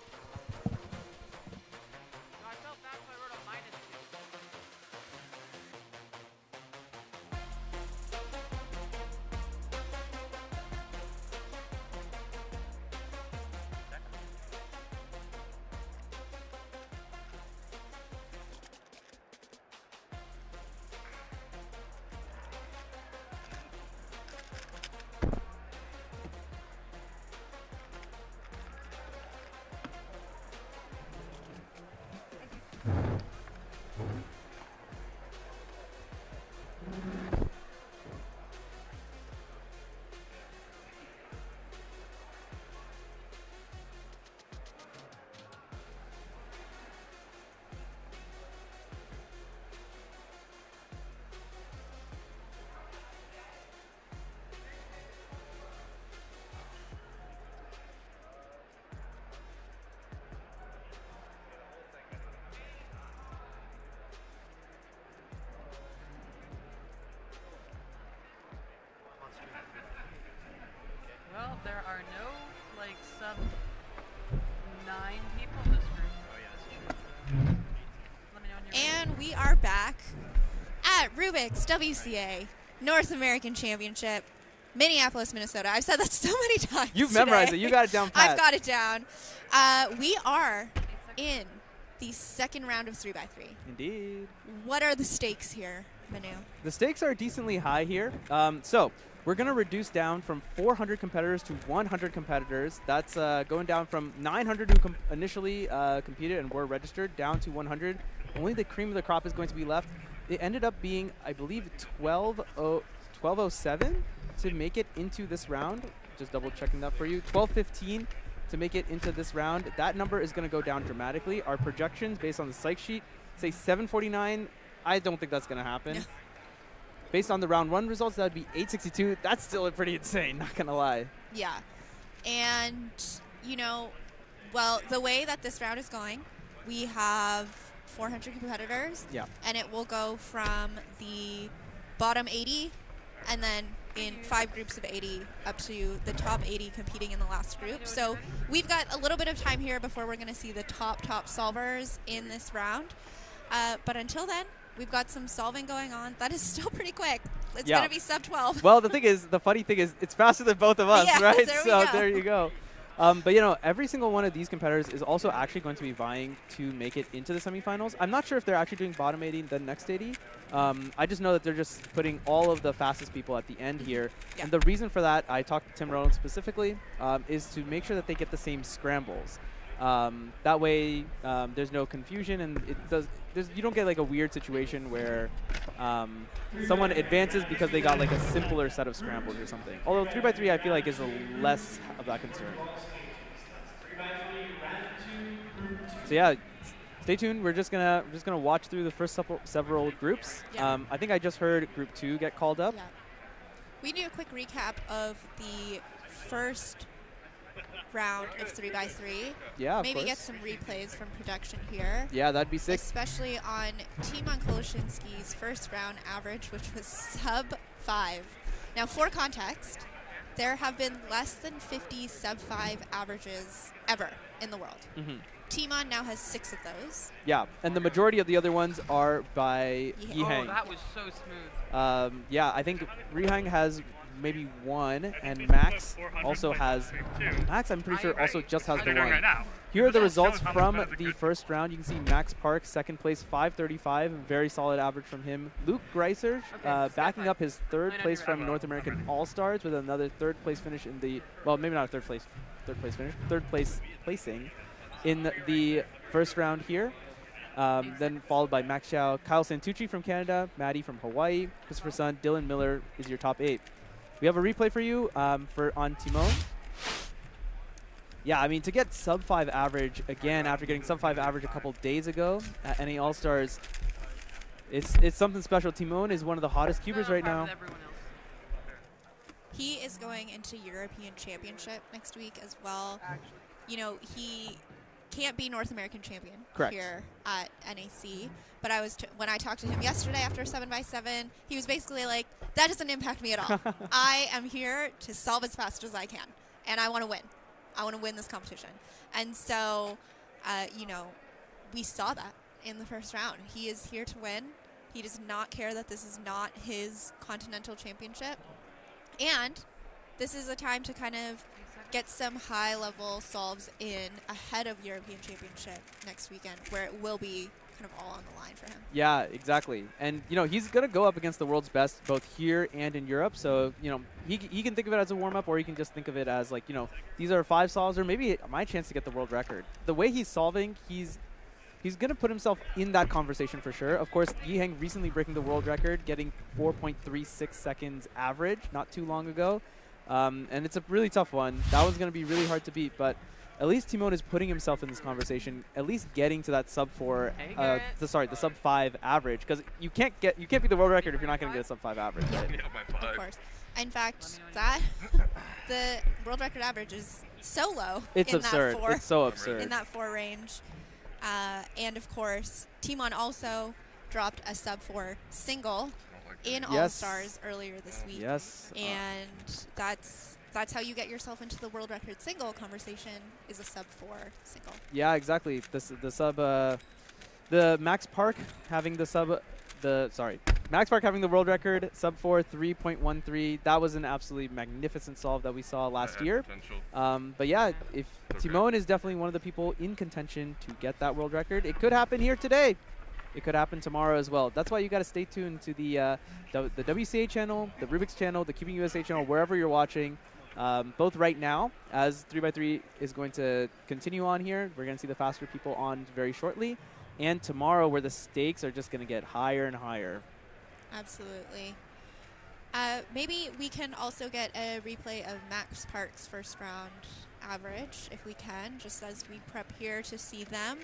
we are back at Rubik's WCA North American Championship, Minneapolis, Minnesota. I've said that so many times. You've memorized it. You got it down pat. I've got it down. We are in the second round of 3x3. Indeed. What are the stakes here, Manu? The stakes are decently high here. So we're going to reduce down from 400 competitors to 100 competitors. That's going down from 900 who initially competed and were registered down to 100. Only the cream of the crop is going to be left. It ended up being, I believe, 12:07 to make it into this round. Just double checking that for you. 12:15 to make it into this round. That number is going to go down dramatically. Our projections based on the psych sheet say 7:49. I don't think that's going to happen. Yeah. Based on the round 1 results, that would be 8:62. That's still pretty insane, not going to lie. Yeah. And, you know, well, the way that this round is going, we have 400 competitors. Yeah. And it will go from the bottom 80 and then in 5 groups of 80 up to the top 80 competing in the last group. So we've got a little bit of time here before we're going to see the top solvers in this round. But until then, we've got some solving going on. That is still pretty quick. It's going to be sub 12. Well, the funny thing is, it's faster than both of us, yeah, right? There we so go. there you go. But, you know, every single one of these competitors is also actually going to be vying to make it into the semifinals. I'm not sure if they're actually doing bottom 80 then next 80. I just know that they're just putting all of the fastest people at the end here. Yeah. And the reason for that, I talked to Tim Rowan specifically, is to make sure that they get the same scrambles. That way, there's no confusion, and you don't get like a weird situation where someone advances because they got like a simpler set of scrambles or something. Although 3x3, I feel like is less of that concern. So yeah, stay tuned. We're just gonna watch through the first several groups. Yeah. I think I just heard Group 2 get called up. Yeah. We do a quick recap of the first round of 3x3. Yeah, of Maybe course. get some replays from production here. Yeah, that'd be sick. Especially on Timon Koloshinsky's first round average, which was sub 5. Now, for context, there have been less than 50 sub 5 averages ever in the world. Mm-hmm. Timon now has 6 of those. Yeah, and the majority of the other ones are by Yihang. Oh, that was so smooth. Yeah, I think Rihang has maybe 1, and Max also has. Max, I'm pretty sure, also just has the 1. Here are the results from the first round. You can see Max Park, second place, 5:35, very solid average from him. Luke Greiser backing up his third place from North American All-Stars with another third place finish in the, well, maybe not a third place finish, third place placing in the first round here. Then followed by Max Xiao, Kyle Santucci from Canada, Maddie from Hawaii, Christopher Sun, Dylan Miller is your top 8. We have a replay for you on Timon. Yeah, I mean, to get sub 5 average again after getting sub 5 average a couple days ago at NA All-Stars, it's something special. Timon is one of the hottest cubers right now. He is going into European Championship next week as well. You know, he can't be North American champion Correct. here at NAC. But when I talked to him yesterday after 7x7, he was basically like, that doesn't impact me at all. I am here to solve as fast as I can, and I want to win. I want to win this competition. And so, you know, we saw that in the first round. He is here to win. He does not care that this is not his continental championship. And this is a time to kind of get some high-level solves in ahead of European Championship next weekend, where it will be kind of all on the line for him. Yeah, exactly. And, you know, he's going to go up against the world's best both here and in Europe. So, you know, he can think of it as a warm-up, or he can just think of it as, like, you know, these are 5 solves, or maybe my chance to get the world record. The way he's solving, he's going to put himself in that conversation for sure. Of course, Yihang recently breaking the world record, getting 4.36 seconds average not too long ago. And it's a really tough one. That one's going to be really hard to beat, but at least Timon is putting himself in this conversation, at least getting to that sub 4, the sub 5 average, because you can't beat the world record if you're not going to get a sub 5 average. Yeah, right? of course. In fact, the world record average is so low. It's in absurd. That 4, it's so absurd. In that 4 range. And of course, Timon also dropped a sub 4 single in All-Stars earlier this week. Yes. And that's how you get yourself into the world record single conversation, is a sub 4 single. Yeah, exactly. The sub the Max Park having the Max Park having the world record, sub 4, 3.13. That was an absolutely magnificent solve that we saw last year. But yeah, if Timon is definitely one of the people in contention to get that world record, it could happen here today. It could happen tomorrow as well. That's why you got to stay tuned to the WCA channel, the Rubik's channel, the Cubing USA channel, wherever you're watching. Both right now, as 3x3 is going to continue on here. We're going to see the faster people on very shortly. And tomorrow, where the stakes are just going to get higher and higher. Absolutely. Maybe we can also get a replay of Max Park's first round average, if we can, just as we prep here to see them.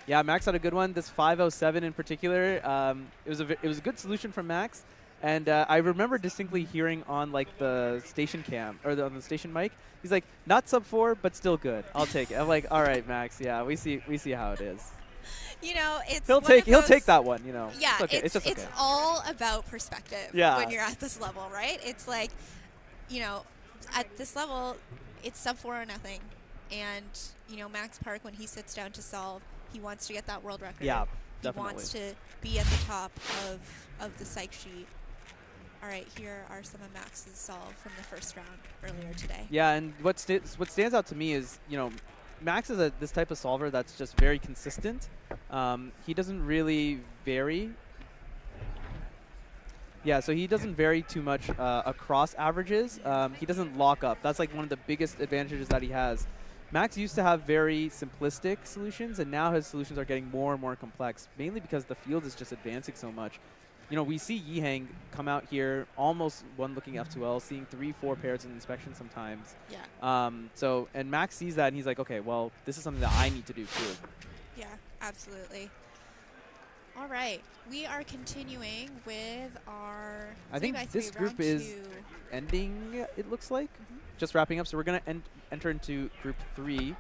Yeah, Max had a good one. This 507 in particular, it was a good solution from Max. And I remember distinctly hearing on like the station cam or on the station mic, he's like, not sub 4, but still good. I'll take it. I'm like, all right, Max. Yeah, we see how it is. You know, it's he'll take that one. You know, yeah, it's okay. It's just okay. It's all about perspective. Yeah. When you're at this level, right? It's like, you know, at this level, it's sub 4 or nothing, and you know, Max Park, when he sits down to solve, he wants to get that world record. Yeah, he definitely. wants to be at the top of the psych sheet. All right, here are some of Max's solve from the first round earlier today. Yeah, and what stands out to me is, you know, Max is this type of solver that's just very consistent. He doesn't really vary. Yeah, so he doesn't vary too much across averages. He doesn't lock up. That's like one of the biggest advantages that he has. Max used to have very simplistic solutions, and now his solutions are getting more and more complex, mainly because the field is just advancing so much. You know, we see Yihang come out here almost one looking F2L, seeing 3-4 pairs in inspection sometimes. Yeah. And Max sees that and he's like, okay, well, this is something that I need to do too. Yeah, absolutely. All right, we are continuing with our I think this group is ending, it looks like. Just wrapping up, so we're going to enter into group 3.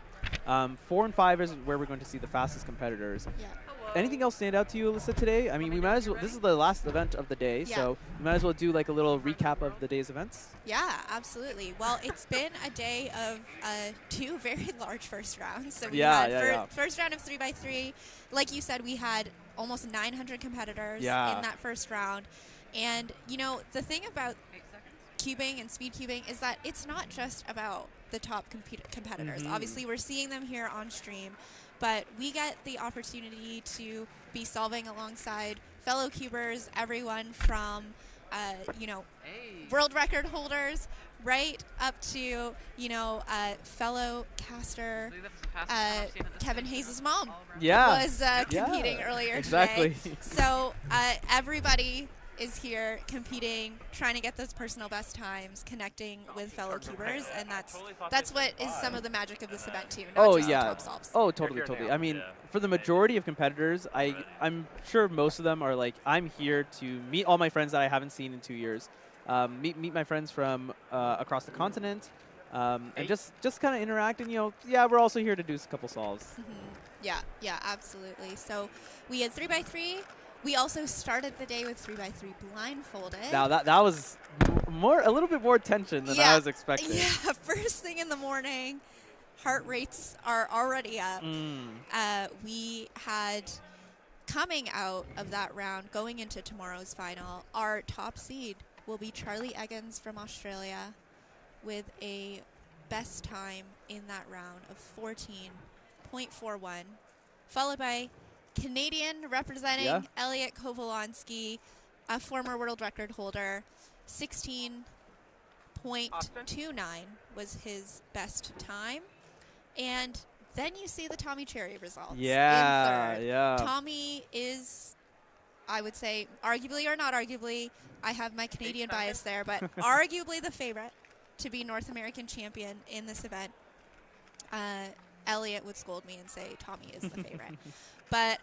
4 and 5 is where we're going to see the fastest competitors. Yeah. Anything else stand out to you, Alyssa, today? I mean, we might as well. This is the last event of the day, so we might as well do like a little recap of the day's events. Yeah, absolutely. Well, it's been a day of 2 very large first rounds. So we first round of 3x3. Like you said, we had almost 900 competitors in that first round. And, you know, the thing about cubing and speed cubing is that it's not just about the top competitors. Obviously, we're seeing them here on stream. But we get the opportunity to be solving alongside fellow cubers, everyone from, you know, world record holders, right up to, you know, fellow caster Kevin Hayes' mom was competing earlier today. So everybody is here competing, trying to get those personal best times, connecting with fellow cubers, and that's what is some of the magic of this event too. Not just the top solves. Oh, totally. I mean, for the majority of competitors, I'm sure most of them are like, I'm here to meet all my friends that I haven't seen in 2 years, meet my friends from across the continent, and just kind of interact. And you know, we're also here to do a couple solves. Yeah, absolutely. So we had 3x3. We also started the day with 3x3 blindfolded. Now that was a little bit more tension than I was expecting. Yeah, first thing in the morning, heart rates are already up. We had, coming out of that round, going into tomorrow's final, our top seed will be Charlie Eggins from Australia with a best time in that round of 14.41, followed by Canadian representing Elliot Kobekansky, a former world record holder. 16.29 was his best time. And then you see the Tommy Cherry results. Yeah, in third. yeah. Tommy is, I would say, arguably or not arguably, I have my Canadian bias there, but arguably the favorite to be North American champion in this event. Elliot would scold me and say Tommy is the favorite. But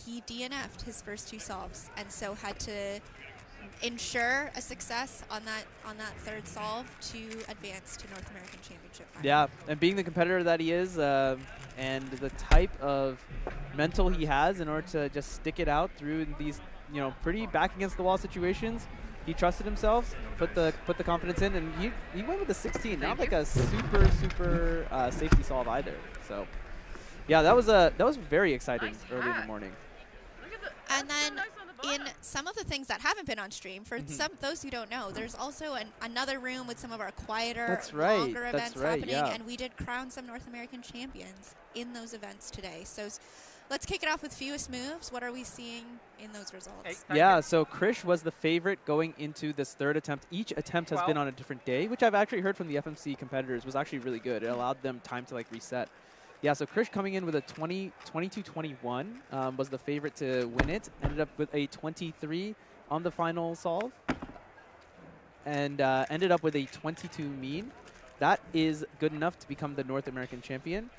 he DNF'd his first 2 solves, and so had to ensure a success on that third solve to advance to North American Championship final. Yeah, and being the competitor that he is, and the type of mental he has in order to just stick it out through these, you know, pretty back against the wall situations, he trusted himself, put the confidence in, and he went with a 16. Not like a super safety solve either. So Yeah, that was very exciting early in the morning. And then in some of the things that haven't been on stream, for those who don't know, there's also another room with some of our quieter, longer events happening, and we did crown some North American champions in those events today. So let's kick it off with fewest moves. What are we seeing in those results? Yeah, so Krish was the favorite going into this third attempt. Each attempt has been on a different day, which I've actually heard from the FMC competitors was actually really good. It allowed them time to reset. Yeah, so Krish coming in with a 22-21 was the favorite to win it. Ended up with a 23 on the final solve. And ended up with a 22 mean. That is good enough to become the North American champion.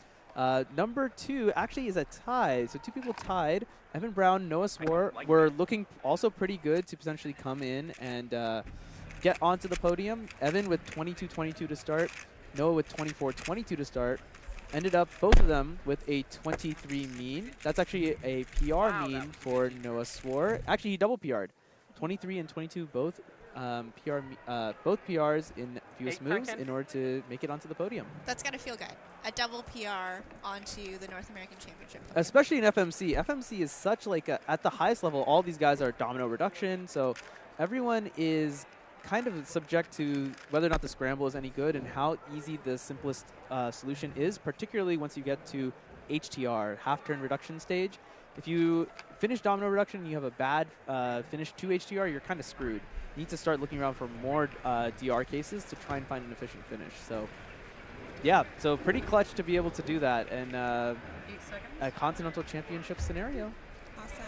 Number 2 actually is a tie. So 2 people tied. Evan Brown, Noah Swore were looking also pretty good to potentially come in and get onto the podium. Evan with 22-22 to start. Noah with 24-22 to start. Ended up, both of them, with a 23 mean. That's actually a PR mean for Noah Swore. Actually, he double PR'd. 23 and 22 both both PRs in fewest moves in order to make it onto the podium. That's got to feel good. A double PR onto the North American Championship. Especially in FMC. FMC is such at the highest level, all these guys are domino reduction, so everyone is kind of subject to whether or not the scramble is any good and how easy the simplest solution is, particularly once you get to HTR, half-turn reduction stage. If you finish domino reduction and you have a bad finish to HTR, you're kind of screwed. You need to start looking around for more DR cases to try and find an efficient finish. So, yeah, so pretty clutch to be able to do that in a Continental Championship scenario. Awesome.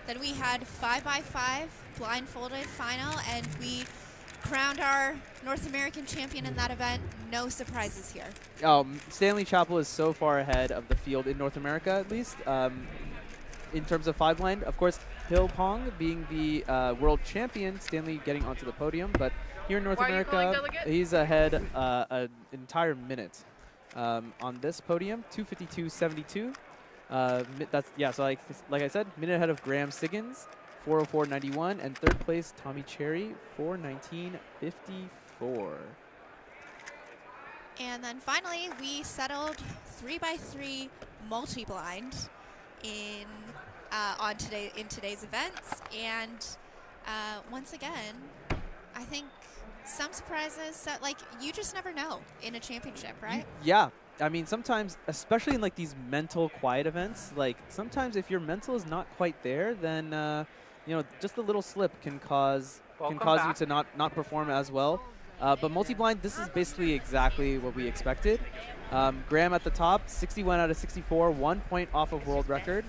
Then we had 5x5 blindfolded final, and we crowned our North American champion in that event. No surprises here. Stanley Chapel is so far ahead of the field in North America, at least. In terms of 5-blind, of course, Hill Pong being the world champion, Stanley getting onto the podium, but here in North America, he's ahead an entire minute on this podium, 2:52.72. That's so like I said, minute ahead of Graham Siggins, 4:04.91, and third place Tommy Cherry, 4:19.54. And then finally, we settled 3x3 multi-blind in today's events, and once again, I think some surprises that you just never know in a championship, right? Yeah. I mean, sometimes, especially in these mental quiet events, sometimes if your mental is not quite there, then just a little slip can cause you to not perform as well. But multi-blind, this is basically exactly what we expected. Graham at the top, 61 out of 64, 1 point off of world record.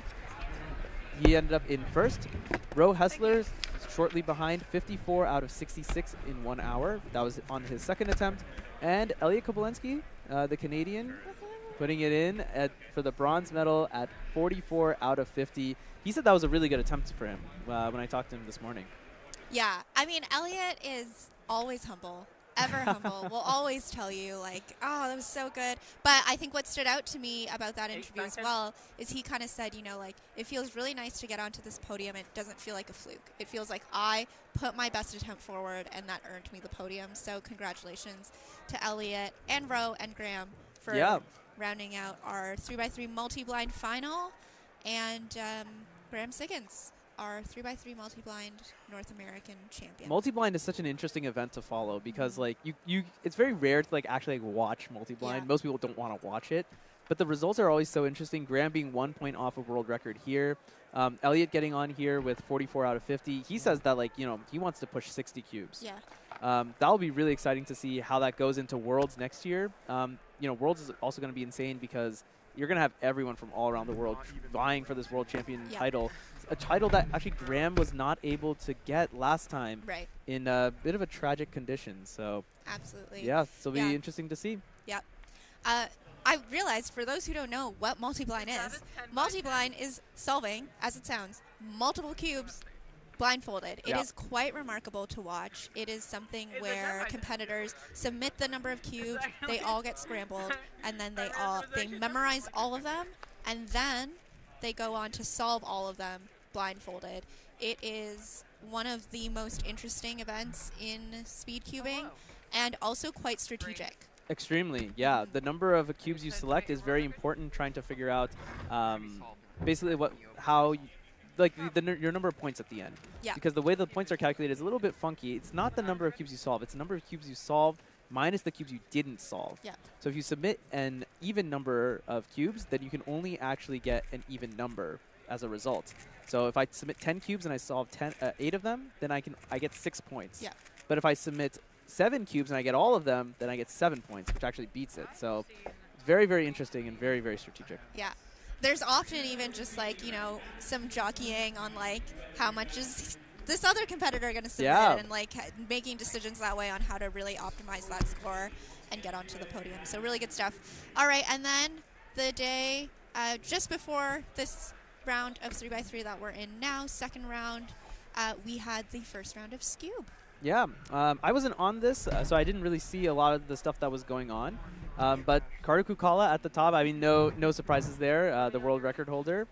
He ended up in first. Ro Hessler shortly behind, 54 out of 66 in 1 hour. That was on his second attempt. And Elliot Kobekansky, the Canadian, putting it in for the bronze medal at 44 out of 50. He said that was a really good attempt for him when I talked to him this morning. Yeah, I mean, Elliot is always humble, ever humble. Will always tell you, oh, that was so good. But I think what stood out to me about that interview as well is he kind of said, it feels really nice to get onto this podium. It doesn't feel like a fluke. It feels like I put my best attempt forward, and that earned me the podium. So congratulations to Elliot and Ro and Graham for rounding out our 3x3 multi-blind final. And Graham Siggins, our 3x3 multi-blind North American champion. Multi-blind is such an interesting event to follow because it's very rare to actually watch multi-blind. Most people don't want to watch it, but the results are always so interesting. Graham being 1 point off of world record here. Elliot getting on here with 44 out of 50. He says that he wants to push 60 cubes. Yeah. That'll be really exciting to see how that goes into Worlds next year. Worlds is also going to be insane because you're going to have everyone from all around the world vying for this world champion title. A title that actually Graham was not able to get last time in a bit of a tragic condition. So absolutely. Yeah, so it'll be interesting to see. Yep. I realized, for those who don't know what multi-blind is, multi-blind is solving, as it sounds, multiple cubes blindfolded. It is quite remarkable to watch. It is something where competitors submit the number of cubes, they all get scrambled, and then they memorize all of them, and then they go on to solve all of them blindfolded. It is one of the most interesting events in speed cubing, and also quite strategic. Extremely, yeah. The number of cubes you select is very important. Trying to figure out basically your number of points at the end. Yeah. Because the way the points are calculated is a little bit funky. It's not the number of cubes you solve. It's the number of cubes you solved minus the cubes you didn't solve. Yeah. So if you submit an even number of cubes, then you can only actually get an even number as a result. So if I submit 10 cubes and I solve 8 of them, then I get 6 points. Yeah. But if I submit 7 cubes and I get all of them, then I get 7 points, which actually beats it. So it's very, very interesting and very, very strategic. Yeah. There's often even just like, some jockeying on like how much is this other competitor going to submit and like making decisions that way on how to really optimize that score and get onto the podium. So really good stuff. All right, and then the day just before this round of 3x3 that we're in now, second round, we had the first round of Scube. Yeah, I wasn't on this, so I didn't really see a lot of the stuff that was going on. But Carter Kukala at the top, I mean, no surprises there. The world record holder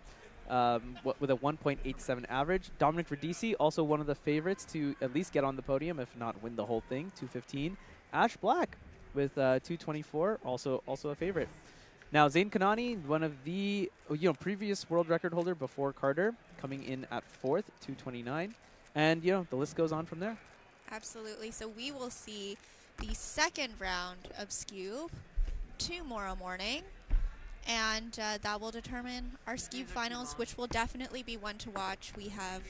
with a 1.87 average. Dominic Radici, also one of the favorites to at least get on the podium, if not win the whole thing, 215. Ash Black with 224, also a favorite. Now, Zayne Kanani, one of the previous world record holder before Carter, coming in at 4th, 229. And, the list goes on from there. Absolutely. So we will see the second round of Scube tomorrow morning. And that will determine our Scube finals, which will definitely be one to watch. We have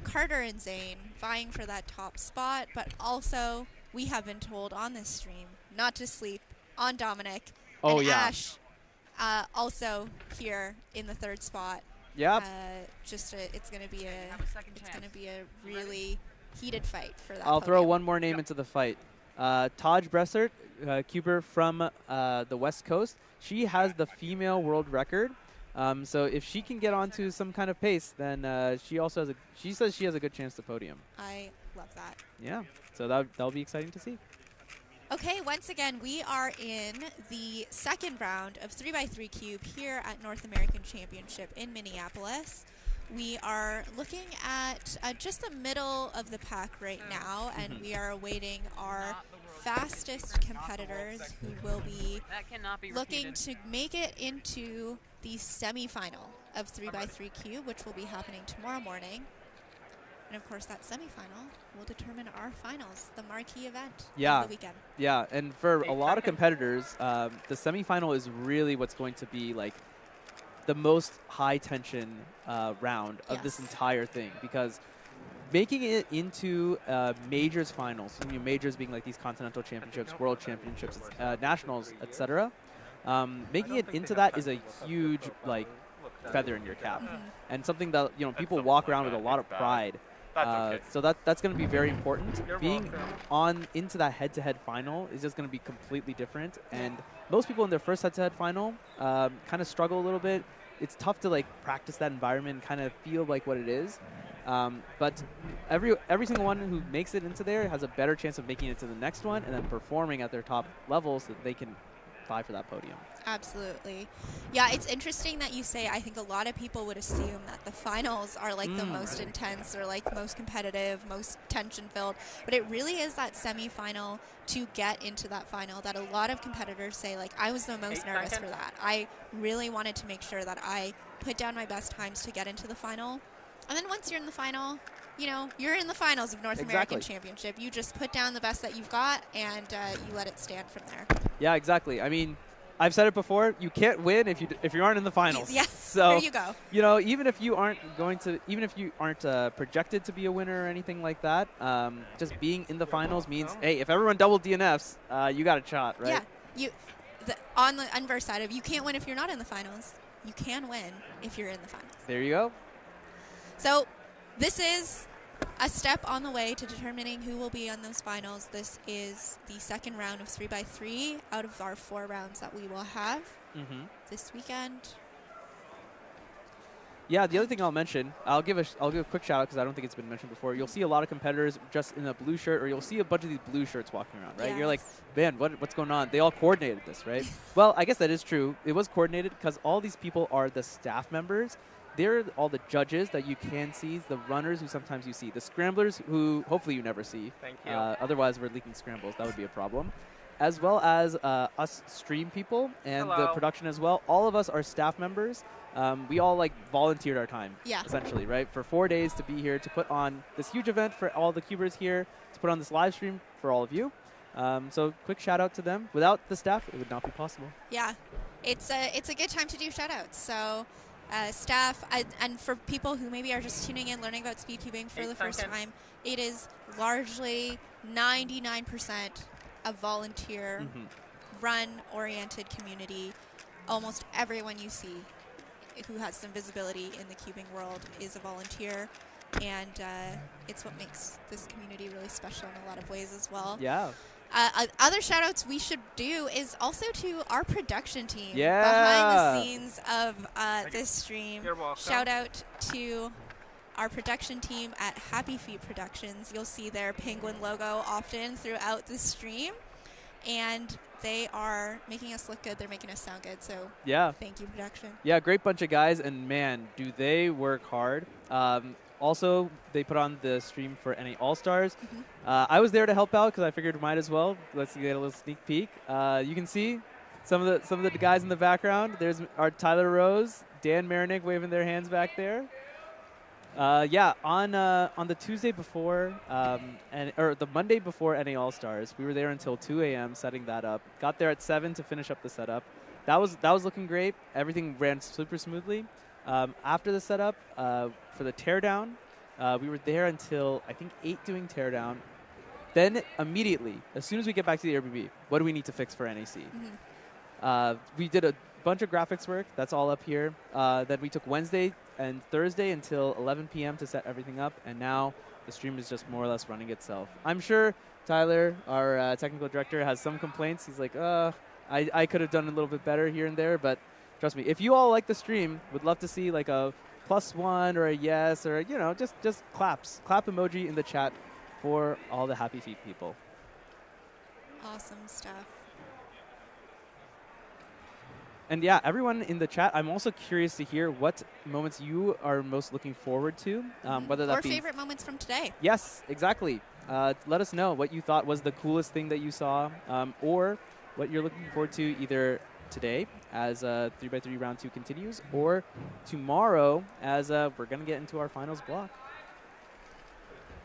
Carter and Zayne vying for that top spot, but also we have been told on this stream not to sleep on Dominic and Ash. Also here in the third spot. Yep. It's going to be a really heated fight for that. I'll throw one more name into the fight. Taj Bressert, cuber from the West Coast. She has the female world record. So if she can get onto some kind of pace, then she says she has a good chance to podium. I love that. Yeah. So that'll be exciting to see. Okay, once again, we are in the second round of 3x3 Cube here at North American Championship in Minneapolis. We are looking at just the middle of the pack right now, and we are awaiting our fastest competitors who will be looking to make it into the semifinal of 3x3 Cube, which will be happening tomorrow morning. And of course, that semifinal will determine our finals, the marquee event of the weekend. Yeah, and for a lot of competitors, the semifinal is really what's going to be like the most high tension round of this entire thing, because making it into majors finals, majors being like these continental championships, world championships, nationals, etc. Making it into that is a huge feather in your cap, and something that people walk around with a lot of pride. So that's going to be very important. Being into that head-to-head final is just going to be completely different. And most people in their first head-to-head final kind of struggle a little bit. It's tough to practice that environment and kind of feel like what it is. But every single one who makes it into there has a better chance of making it to the next one and then performing at their top level so that they can vie for that podium. Absolutely. Yeah, it's interesting that you say, I think a lot of people would assume that the finals are the most intense or most competitive, most tension-filled, but it really is that semifinal to get into that final that a lot of competitors say, I was the most nervous for that. I really wanted to make sure that I put down my best times to get into the final. And then once you're in the final, you're in the finals of North American Championship. You just put down the best that you've got, and you let it stand from there. Yeah, exactly. I mean, I've said it before. You can't win if you aren't in the finals. Yes. So there you go. Even if you aren't projected to be a winner or anything like that, just being in the finals means, hey, if everyone double DNFs, you got a shot, right? Yeah. On the inverse side of you can't win if you're not in the finals. You can win if you're in the finals. There you go. So this is a step on the way to determining who will be on those finals. This is the second round of 3x3 out of our 4 rounds that we will have this weekend. Yeah, the other thing I'll mention, I'll give a quick shout out because I don't think it's been mentioned before. You'll see a lot of competitors just in a blue shirt, or you'll see a bunch of these blue shirts walking around, right? Yes. You're like, man, what's going on? They all coordinated this, right? Well, I guess that is true. It was coordinated because all these people are the staff members. They're all the judges that you can see, the runners who sometimes you see, the scramblers who hopefully you never see. Thank you. Otherwise, we're leaking scrambles. That would be a problem. as well as us stream people and the Hello. production as well. All of us are staff members. We all like volunteered our time, Yeah. essentially, right? For 4 days to be here to put on this huge event for all the Cubers here, to put on this live stream for all of you. So quick shout out to them. Without the staff, it would not be possible. Yeah, it's a good time to do shout outs. So staff, and for people who maybe are just tuning in, learning about speedcubing for the first time, it is largely 99% a volunteer run-oriented community. Almost everyone you see who has some visibility in the cubing world is a volunteer, and it's what makes this community really special in a lot of ways as well. Yeah. Other shout outs we should do is also to our production team Yeah. behind the scenes of this stream. You're welcome. Shout out to our production team at Happy Feet Productions. You'll see their penguin logo often throughout the stream, and they are making us look good. They're making us sound good. So Yeah. thank you, production. Yeah, great bunch of guys, and man, do they work hard. Also, they put on the stream for NA All-Stars. I was there to help out because I figured might as well. Let's get a little sneak peek. You can see some of the guys in the background. There's our Tyler Rose, Dan Marinick waving their hands back there. Yeah, on the Tuesday before, or the Monday before NA All-Stars, we were there until 2 a.m. setting that up. Got there at 7 to finish up the setup. That was looking great. Everything ran super smoothly. After the setup, for the teardown, we were there until, I think, 8 doing teardown. Then immediately, as soon as we get back to the Airbnb, what do we need to fix for NAC? We did a bunch of graphics work. That's all up here. Then we took Wednesday and Thursday until 11 p.m. to set everything up. And now the stream is just more or less running itself. I'm sure Tyler, our technical director, has some complaints. He's like, I could have done a little bit better here and there, but trust me, if you all like the stream, would love to see like a +1 or a yes, or just clap emoji in the chat for all the Happy Feet people. Awesome stuff. And yeah, everyone in the chat, I'm also curious to hear what moments you are most looking forward to, whether that Or be favorite moments from today. Yes, exactly. Let us know what you thought was the coolest thing that you saw, or what you're looking forward to either today as 3x3 round 2 continues, or tomorrow as we're going to get into our finals block.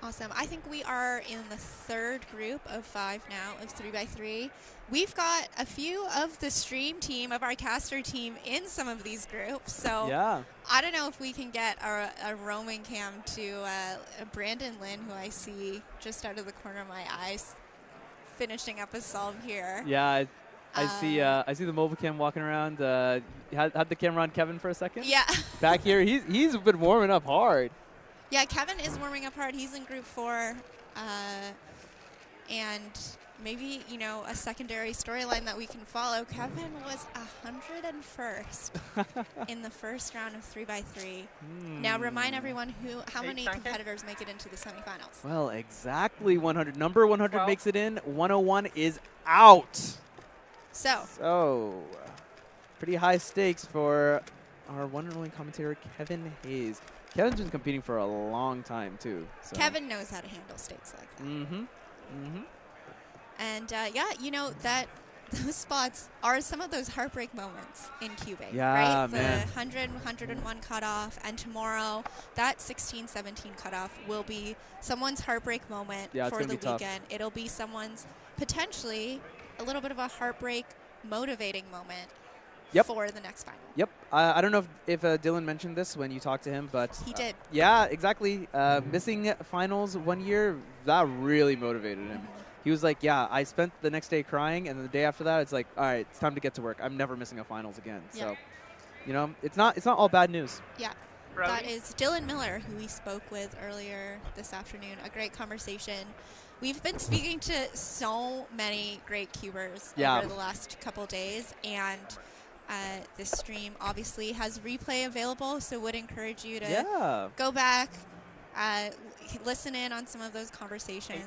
Awesome. I think we are in the third group of 5 now of 3x3. We've got a few of the stream team of our caster team in some of these groups. So yeah. I don't know if we can get a roaming cam to Brandon Lin, who I see just out of the corner of my eyes finishing up a solve here. Yeah, I see the mobile cam walking around. Had the camera on Kevin for a second. Yeah. Back here, he's been warming up hard. Yeah, Kevin is warming up hard. He's in group 4. And maybe, a secondary storyline that we can follow. Kevin was 101st in the first round of 3x3. Now remind everyone how many competitors make it into the semifinals. Well, exactly 100. Number 100 makes it in. 101 is out. So, pretty high stakes for our one and only commentator, Kevin Hayes. Kevin's been competing for a long time, too. So. Kevin knows how to handle stakes like that. And, yeah, those spots are some of those heartbreak moments in cubing, yeah, right? Man. The 100, 101 cutoff, and tomorrow, that 16, 17 cutoff will be someone's heartbreak moment for the weekend. It'll be someone's potentially a little bit of a heartbreak motivating moment for the next final. Yep. I don't know if Dylan mentioned this when you talked to him, but he did. Yeah, exactly. Missing finals 1 year, that really motivated him. He was like, yeah, I spent the next day crying, and the day after that, it's like, all right, it's time to get to work. I'm never missing a finals again. Yeah. So, it's not all bad news. Yeah. That is Dylan Miller, who we spoke with earlier this afternoon. A great conversation. We've been speaking to so many great cubers over the last couple days, and this stream obviously has replay available, so would encourage you to go back, listen in on some of those conversations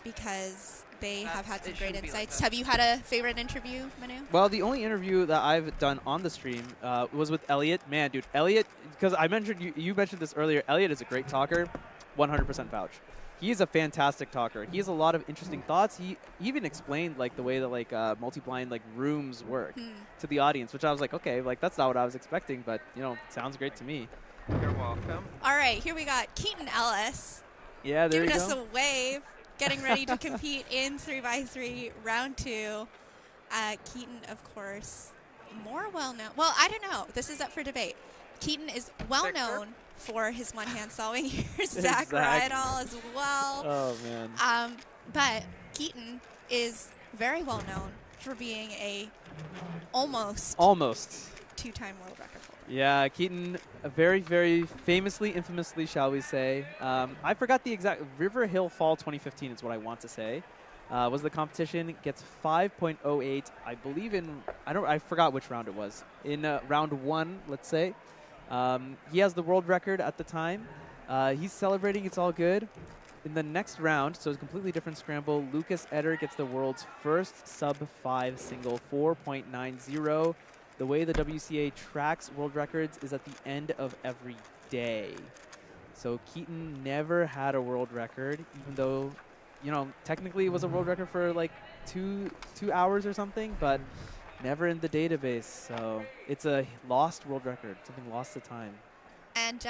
because they have had some great insights. Have you had a favorite interview, Manu? Well, the only interview that I've done on the stream was with Elliot. Man, dude, Elliot, because I mentioned you mentioned this earlier. Elliot is a great talker, 100% vouch. He is a fantastic talker. He has a lot of interesting thoughts. He even explained like the way that like multi-blind like rooms work to the audience, which I was like, okay, like that's not what I was expecting, but you know, sounds great to me. You're welcome. All right, here we got Keaton Ellis. Yeah, there giving you us go. a wave, getting ready to compete in 3x3 round 2. Keaton, of course, more well-known. Well, I don't know. This is up for debate. Keaton is well-known for his one-hand solving. Here's Zach Rydell as well. Oh, man. But Keaton is very well-known for being a almost two-time world record holder. Yeah, Keaton, very, very famously, infamously, shall we say. I forgot the exact River Hill Fall 2015 is what I want to say. Was the competition, gets 5.08, I believe I forgot which round it was. In round 1, let's say. He has the world record at the time. He's celebrating, it's all good. In the next round, so it's a completely different scramble, Lucas Eder gets the world's first sub-5 single, 4.90. The way the WCA tracks world records is at the end of every day. So Keaton never had a world record, even though, you know, technically it was a world record for like two hours or something, but never in the database. So it's a lost world record, something lost to time. And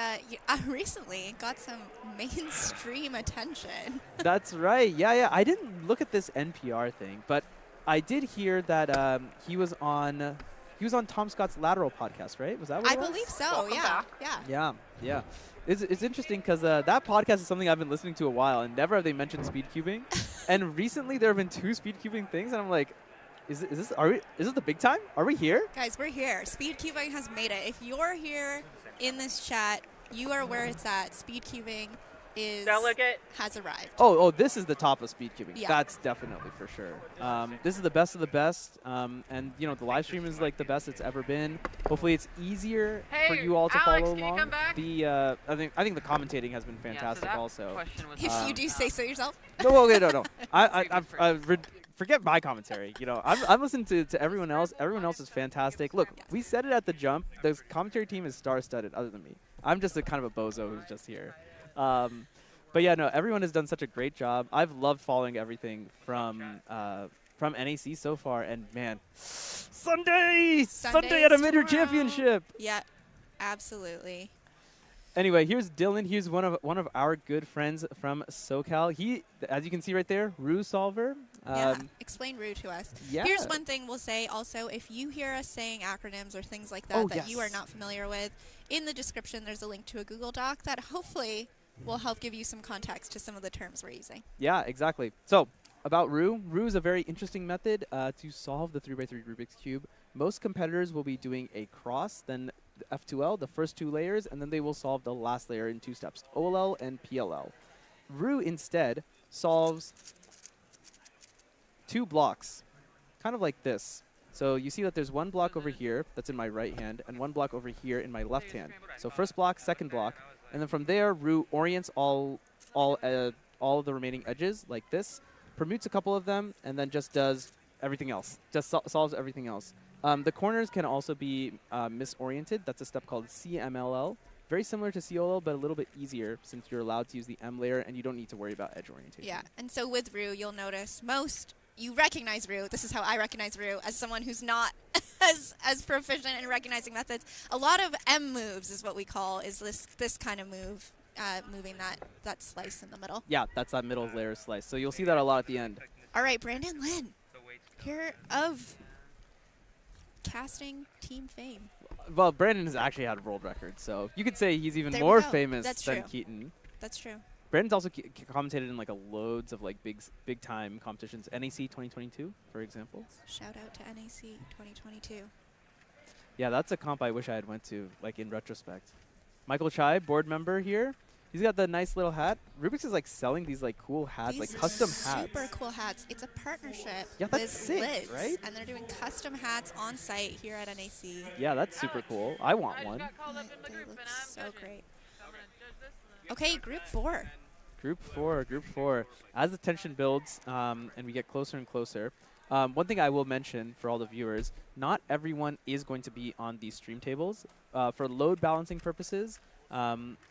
recently got some mainstream attention. That's right. Yeah. I didn't look at this NPR thing, but I did hear that he was on Tom Scott's Lateral podcast, right? Was that what it was? I believe so. Yeah. Yeah. It's interesting because that podcast is something I've been listening to a while, and never have they mentioned speed cubing. And recently there have been 2 speed cubing things, and I'm like, is this the big time? Are we here? Guys, we're here. Speed cubing has made it. If you're here in this chat, you are where it's at. Speed cubing has arrived. Oh, this is the top of speed cubing. Yeah. That's definitely for sure. This is the best of the best, and you know the live stream is like the best it's ever been. Hopefully, it's easier for you all to Alex, follow can you along. come back? I think the commentating has been fantastic also. If you do say so yourself. No. Forget my commentary. You know, I'm listening to everyone else. Everyone else is fantastic. Look, we said it at the jump. The commentary team is star-studded. Other than me, I'm just a kind of a bozo who's just here. But yeah, no, everyone has done such a great job. I've loved following everything from NAC so far, and man, Sunday at a major championship. Yeah, absolutely. Anyway, here's Dylan. He's one of our good friends from SoCal. He, as you can see right there, Rue Solver. Explain Rue to us. Yeah. Here's one thing we'll say also. If you hear us saying acronyms or things like that that you are not familiar with, in the description there's a link to a Google Doc that hopefully will help give you some context to some of the terms we're using. Yeah, exactly. So, about Rue. Rue is a very interesting method to solve the 3x3 Rubik's Cube. Most competitors will be doing a cross, then F2L, the first 2 layers, and then they will solve the last layer in 2 steps, OLL and PLL. Rue instead solves 2 blocks, kind of like this. So you see that there's 1 block over here that's in my right hand and 1 block over here in my left hand. So first block, second block, and then from there, Rue orients all of the remaining edges like this, permutes a couple of them, and then just does everything else. Just solves everything else. The corners can also be misoriented. That's a step called CMLL. Very similar to COL, but a little bit easier since you're allowed to use the M layer and you don't need to worry about edge orientation. Yeah, and so with Rue, you'll notice you recognize Rue. This is how I recognize Rue as someone who's not as proficient in recognizing methods. A lot of M moves is what we call is this kind of move, moving that slice in the middle. Yeah, that's that middle layer slice. So you'll see that a lot at the end. All right, Brandon Lin, here of casting team fame. Well, Brandon has actually had a world record, so you could say he's even There more we go. famous That's than true. Keaton. That's true. Brandon's also commentated in like loads of like big time competitions. NAC 2022, for example. Shout out to NAC 2022. Yeah, that's a comp I wish I had went to, like in retrospect. Michael Chai, board member here. He's got the nice little hat. Rubik's is like selling these like cool hats, These like are custom hats. Super cool hats. It's a partnership Yeah, that's with sick, Lids, right? and they're doing custom hats on site here at NAC. Yeah, that's super cool. I want one. They look so great. Okay, group 4. Group 4. As the tension builds and we get closer and closer, one thing I will mention for all the viewers, not everyone is going to be on these stream tables. For load balancing purposes,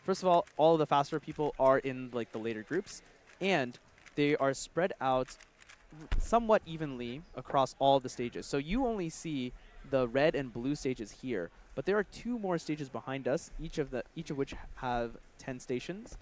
first of all of the faster people are in like the later groups. and they are spread out somewhat evenly across all the stages. So you only see the red and blue stages here, but there are 2 more stages behind us, each of which have 10 stations.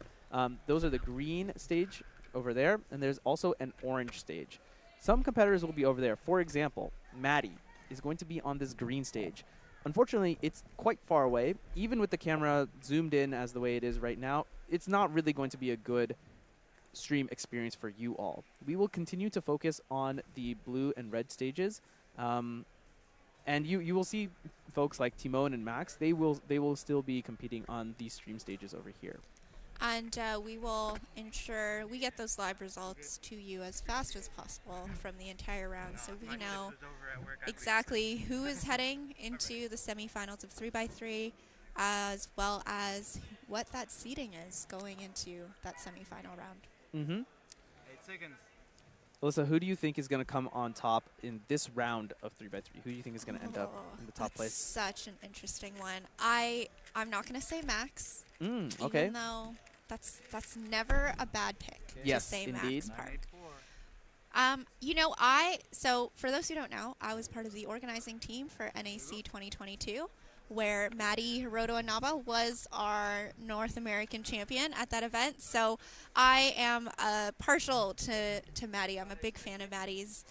Those are the green stage over there, and there's also an orange stage. Some competitors will be over there. For example, Maddie is going to be on this green stage. Unfortunately, it's quite far away. Even with the camera zoomed in as the way it is right now, it's not really going to be a good stream experience for you all. We will continue to focus on the blue and red stages. And you will see folks like Timon and Max, they will still be competing on these stream stages over here. And we will ensure we get those live results to you as fast as possible from the entire round, so we know exactly who is heading into the semifinals of 3x3, as well as what that seeding is going into that semifinal round. 8 seconds. Alyssa, who do you think is going to come on top in this round of 3x3? Who do you think is going to end up in the top place? Such an interesting one. I'm not going to say Max. Okay. Even though that's never a bad pick Yes, to say indeed. Max Park. You know, so for those who don't know, I was part of the organizing team for NAC 2022, where Maddie Heroanaba was our North American champion at that event. So I am partial to Maddie. I'm a big fan of Maddie's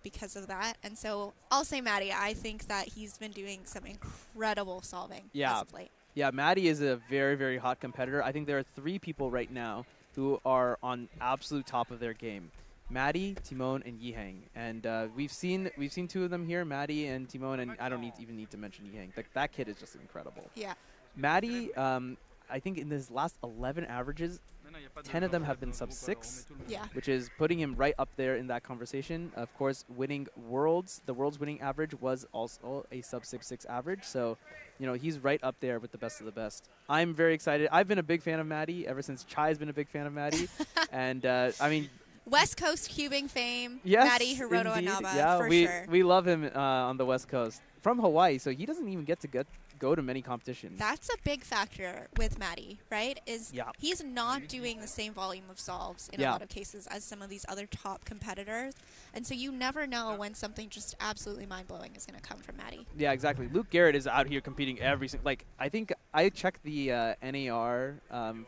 because of that. And so I'll say Maddie. I think that he's been doing some incredible solving as of late. Yeah, Maddie is a very, very hot competitor. I think there are 3 people right now who are on absolute top of their game. Maddie, Timon, and Yihang. And we've seen 2 of them here, Maddie and Timon, and I don't even need to mention Yihang. That kid is just incredible. Yeah. Maddie, I think in his last 11 averages, 10 of them have been sub 6, Yeah. which is putting him right up there in that conversation. Of course, winning Worlds, the Worlds winning average was also a sub 6.6 average. So, you know, he's right up there with the best of the best. I'm very excited. I've been a big fan of Maddie ever since Chai's been a big fan of Maddie. And, I mean, West Coast cubing fame, yes, Maddie Heroanaba, yeah, for we, sure. we love him on the West Coast. From Hawaii, so he doesn't even get to go to many competitions. That's a big factor with Maddie, right? Is Yeah. he's not doing the same volume of solves in a Yeah. lot of cases as some of these other top competitors. And so you never know when something just absolutely mind-blowing is going to come from Maddie. Yeah, exactly. Luke Garrett is out here competing every single. Like, I think I checked the NAR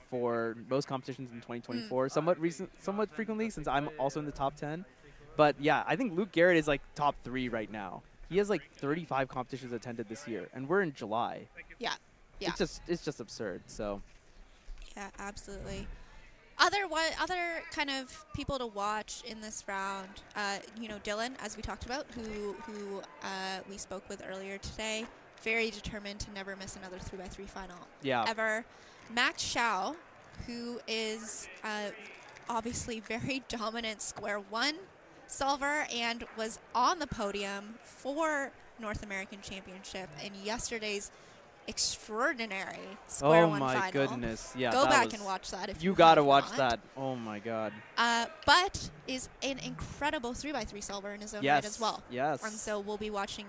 for most competitions in 2024 somewhat frequently, since I'm also in the top 10. But yeah, I think Luke Garrett is like top 3 right now. He has like 35 competitions attended this year, and we're in July. Yeah, yeah. It's just absurd. So. Yeah, absolutely. Other kind of people to watch in this round, you know, Dylan, as we talked about, who we spoke with earlier today, very determined to never miss another 3x3 final ever. Max Xiao, who is obviously very dominant square 1 solver and was on the podium for North American Championship in yesterday's extraordinary square 1 final. Oh my goodness. Yeah. Go back and watch that if you gotta have watch not. that. Oh my god. But is an incredible 3x3 solver in his own right as well. Yes. And so we'll be watching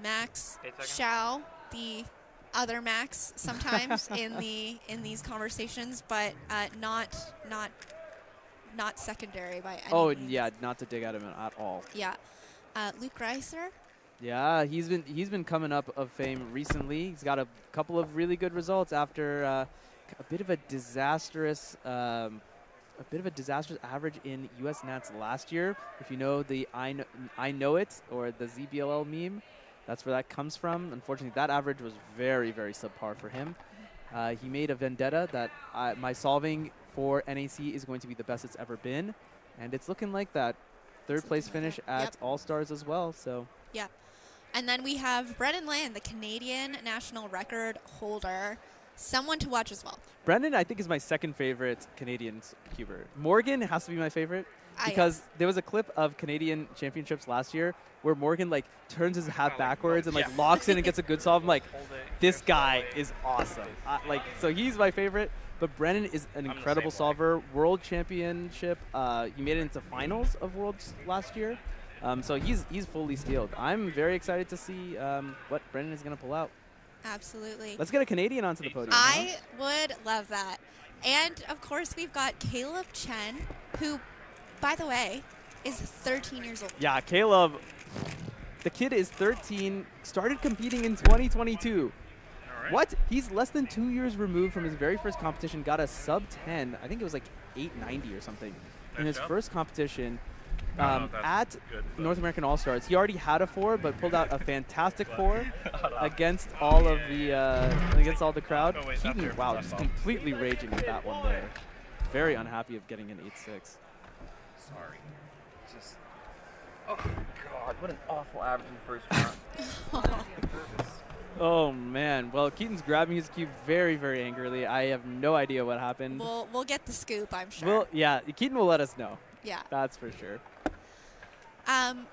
Max Xiao, the other Max sometimes in these conversations, but not secondary by any means. Yeah, not to dig at him at all. Yeah. Luke Reiser. Yeah, he's been coming up of fame recently. He's got a couple of really good results after a bit of a disastrous average in US Nats last year. If you know the I know it or the ZBLL meme, that's where that comes from. Unfortunately, that average was very, very subpar for him. He made a vendetta that my solving for NAC is going to be the best it's ever been, and it's looking like that. Third place finish at All-Stars as well. So. Yeah. And then we have Brennan Land, the Canadian national record holder. Someone to watch as well. Brendan, I think, is my second favorite Canadian cuber. Morgan has to be my favorite because there was a clip of Canadian championships last year where Morgan like turns his hat backwards and like locks in and gets a good solve. I'm like, this guy is awesome. So he's my favorite. But Brennan is an incredible solver. World Championship. He made it into finals of Worlds last year. So he's fully steeled. I'm very excited to see what Brennan is going to pull out. Absolutely. Let's get a Canadian onto the podium. I would love that. And, of course, we've got Caleb Chen, who, by the way, is 13 years old. Yeah, Caleb, the kid is 13, started competing in 2022. What? He's less than 2 years removed from his very first competition, got a sub 10. I think it was like 890 or something in his first competition at North American All-Stars. He already had a 4, but pulled out a fantastic 4 against all of the against all the crowd. Keaton, wow, just completely raging with that one there. Very unhappy of getting an 8-6. Sorry. Just. Oh God! What an awful average in the first round. Oh man, well Keaton's grabbing his cube very, very angrily. I have no idea what happened. We'll get the scoop, I'm sure. Well, yeah, Keaton will let us know. Yeah. That's for sure. And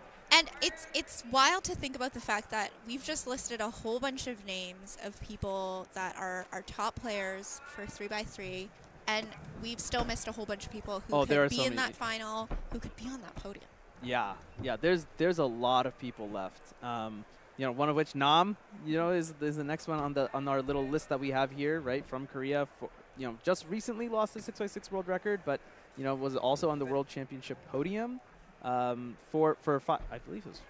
it's wild to think about the fact that we've just listed a whole bunch of names of people that are top players for 3x3, and we've still missed a whole bunch of people who could be in that final, who could be on that podium. Yeah, there's a lot of people left. You know, one of which Nam, you know, is the next one on our little list that we have here, right, from Korea. You know, just recently lost the 6x6 world record, but you know, was also on the World Championship podium for five. I believe it was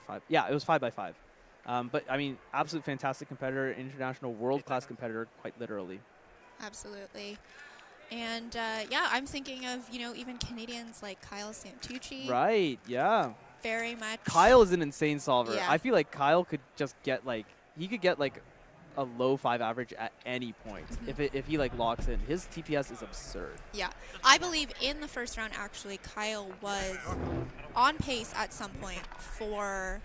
5. Yeah, it was 5x5. But I mean, absolute fantastic competitor, international world-class competitor, quite literally. Absolutely. And yeah, I'm thinking of, you know, even Canadians like Kyle Santucci. Right. Yeah. Very much. Kyle is an insane solver. Yeah. I feel like Kyle could just get like a low 5 average at any point if he like locks in. His TPS is absurd. Yeah, I believe in the first round actually Kyle was on pace at some point for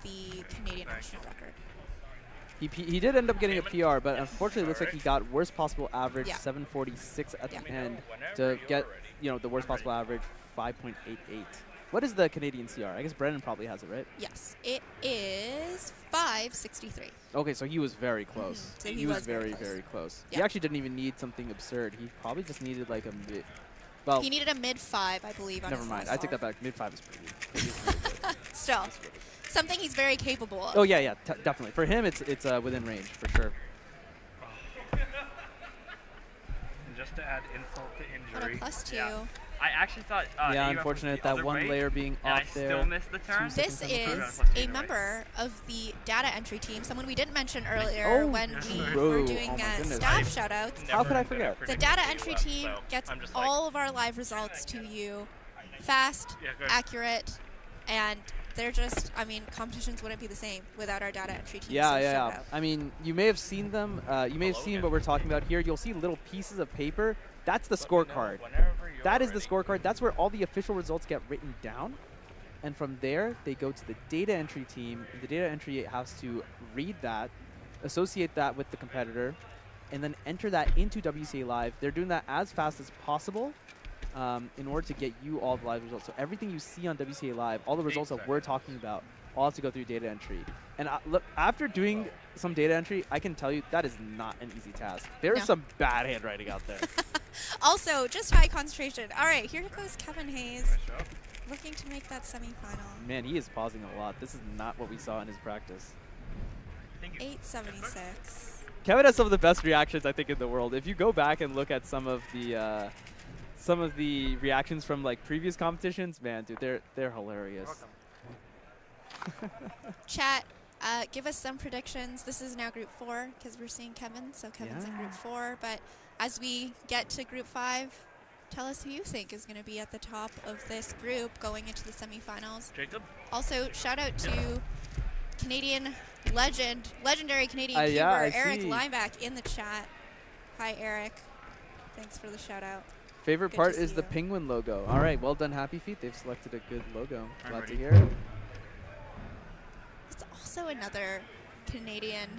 the Canadian national record. He did end up getting a PR, but unfortunately it looks like he got worst possible average 746 at the end to get, you know, the worst possible average 5.88. What is the Canadian CR? I guess Brennan probably has it, right? Yes, it is 563. Okay, so he was very close. So he was very, very close. Yeah. He actually didn't even need something absurd. He probably just needed like a mid. Well, he needed a mid 5, I believe. Never mind. I take that back. Mid 5 is pretty good. Still, something he's very capable of. Oh yeah, definitely. For him, it's within range for sure. And just to add insult to injury. What a +2. Yeah. I actually thought. Yeah, unfortunate that one layer being off there. I still missed the turn. This is a member of the data entry team, someone we didn't mention earlier when we were doing staff shoutouts. How could I forget? The data entry team gets all of our live results to you fast, accurate, and they're just, I mean, competitions wouldn't be the same without our data entry team. Yeah. I mean, you may have seen them. You may have seen what we're talking about here. You'll see little pieces of paper. That's the scorecard. That is the scorecard. That's where all the official results get written down. And from there, they go to the data entry team. The data entry has to read that, associate that with the competitor, and then enter that into WCA Live. They're doing that as fast as possible in order to get you all the live results. So everything you see on WCA Live, all the results that we're talking about, all have to go through data entry. And look, after doing some data entry, I can tell you that is not an easy task. There is some bad handwriting out there. Also, just high concentration. All right, here goes Kevin Hayes, looking to make that semifinal. Man, he is pausing a lot. This is not what we saw in his practice. 876. Kevin has some of the best reactions, I think, in the world. If you go back and look at some of the reactions from like previous competitions, man, dude, they're hilarious. Chat, give us some predictions. This is now Group 4 because we're seeing Kevin, so Kevin's in Group 4. But as we get to Group 5, tell us who you think is going to be at the top of this group going into the semifinals. Jacob. Also, shout out to Canadian legendary Canadian keeper Eric Lineback in the chat. Hi, Eric. Thanks for the shout out. Favorite part is the penguin logo. All right, well done, Happy Feet. They've selected a good logo. Glad to hear it. There's also another Canadian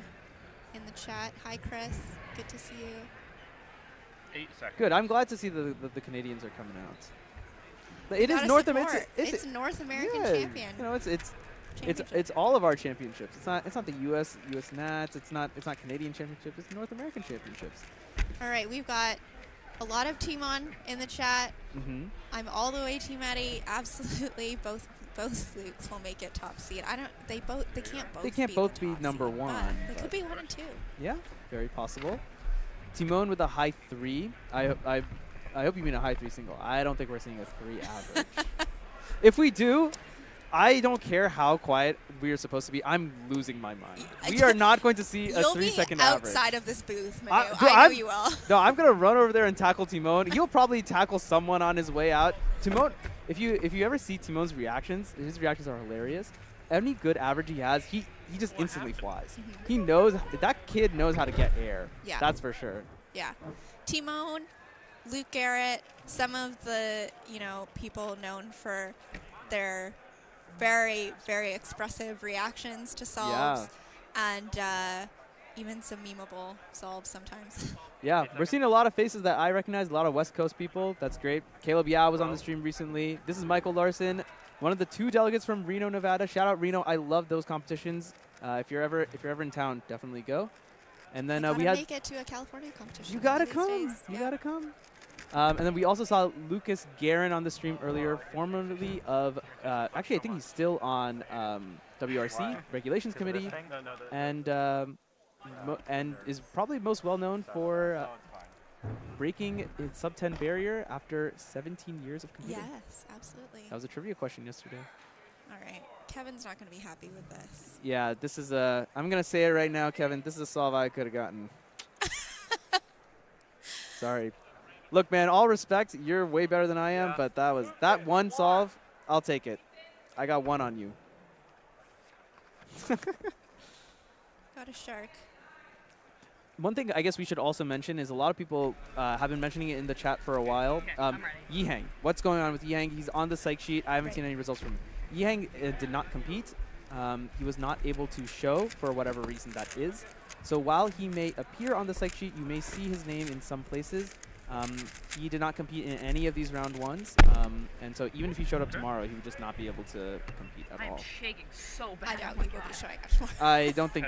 in the chat. Hi, Chris. Good to see you. 8 seconds. Good. I'm glad to see the Canadians are coming out. It is North American. It's North American champion. You know, it's all of our championships. It's not the U.S. Nats. It's not Canadian championships. It's North American championships. All right, we've got a lot of Team On in the chat. I'm all the way Team Maddie. Absolutely, both flukes will make it top seed. They can't both. They can't both be number 1. They could be 1 and 2. Yeah, very possible. Timon with a high 3. I hope you mean a high 3 single. I don't think we're seeing a 3 average. If we do, I don't care how quiet we are supposed to be. I'm losing my mind. We are not going to see a 3-second average. Outside of this booth, Manu. I know you will. No, I'm going to run over there and tackle Timon. He'll probably tackle someone on his way out. Timon, if you ever see Timon's reactions, his reactions are hilarious. Any good average he has, he just instantly flies. He knows, that kid knows how to get air. Yeah. That's for sure. Yeah. Timon, Luke Garrett, some of the, people known for their very, very expressive reactions to solves. And even some memeable solves sometimes. Yeah, we're seeing a lot of faces that I recognize, a lot of West Coast people. That's great. Caleb Yao was on the stream recently. This is Michael Larson, one of the 2 delegates from Reno, Nevada. Shout out Reno. I love those competitions. If you're ever in town, definitely go. And then we had make it to a California competition. You gotta come. You gotta come. And then we also saw Lucas Guerin on the stream earlier, formerly of actually I think he's still on WRC Regulations Committee, and is probably most well known for breaking his sub-10 barrier after 17 years of competing. Yes, absolutely. That was a trivia question yesterday. All right. Kevin's not going to be happy with this. Yeah, this is a... I'm going to say it right now, Kevin. This is a solve I could have gotten. Sorry. Look, man, all respect. You're way better than I am, but that one solve, I'll take it. I got 1 on you. Got a shark. One thing I guess we should also mention is a lot of people have been mentioning it in the chat for a while. Yihang. What's going on with Yihang? He's on the psych sheet. I haven't seen any results from him. Yihang did not compete. He was not able to show for whatever reason that is. So while he may appear on the psych sheet, you may see his name in some places. He did not compete in any of these round 1s. And so even if he showed up tomorrow, he would just not be able to compete at all. I'm shaking so bad. I doubt he will be showing up tomorrow. I don't think...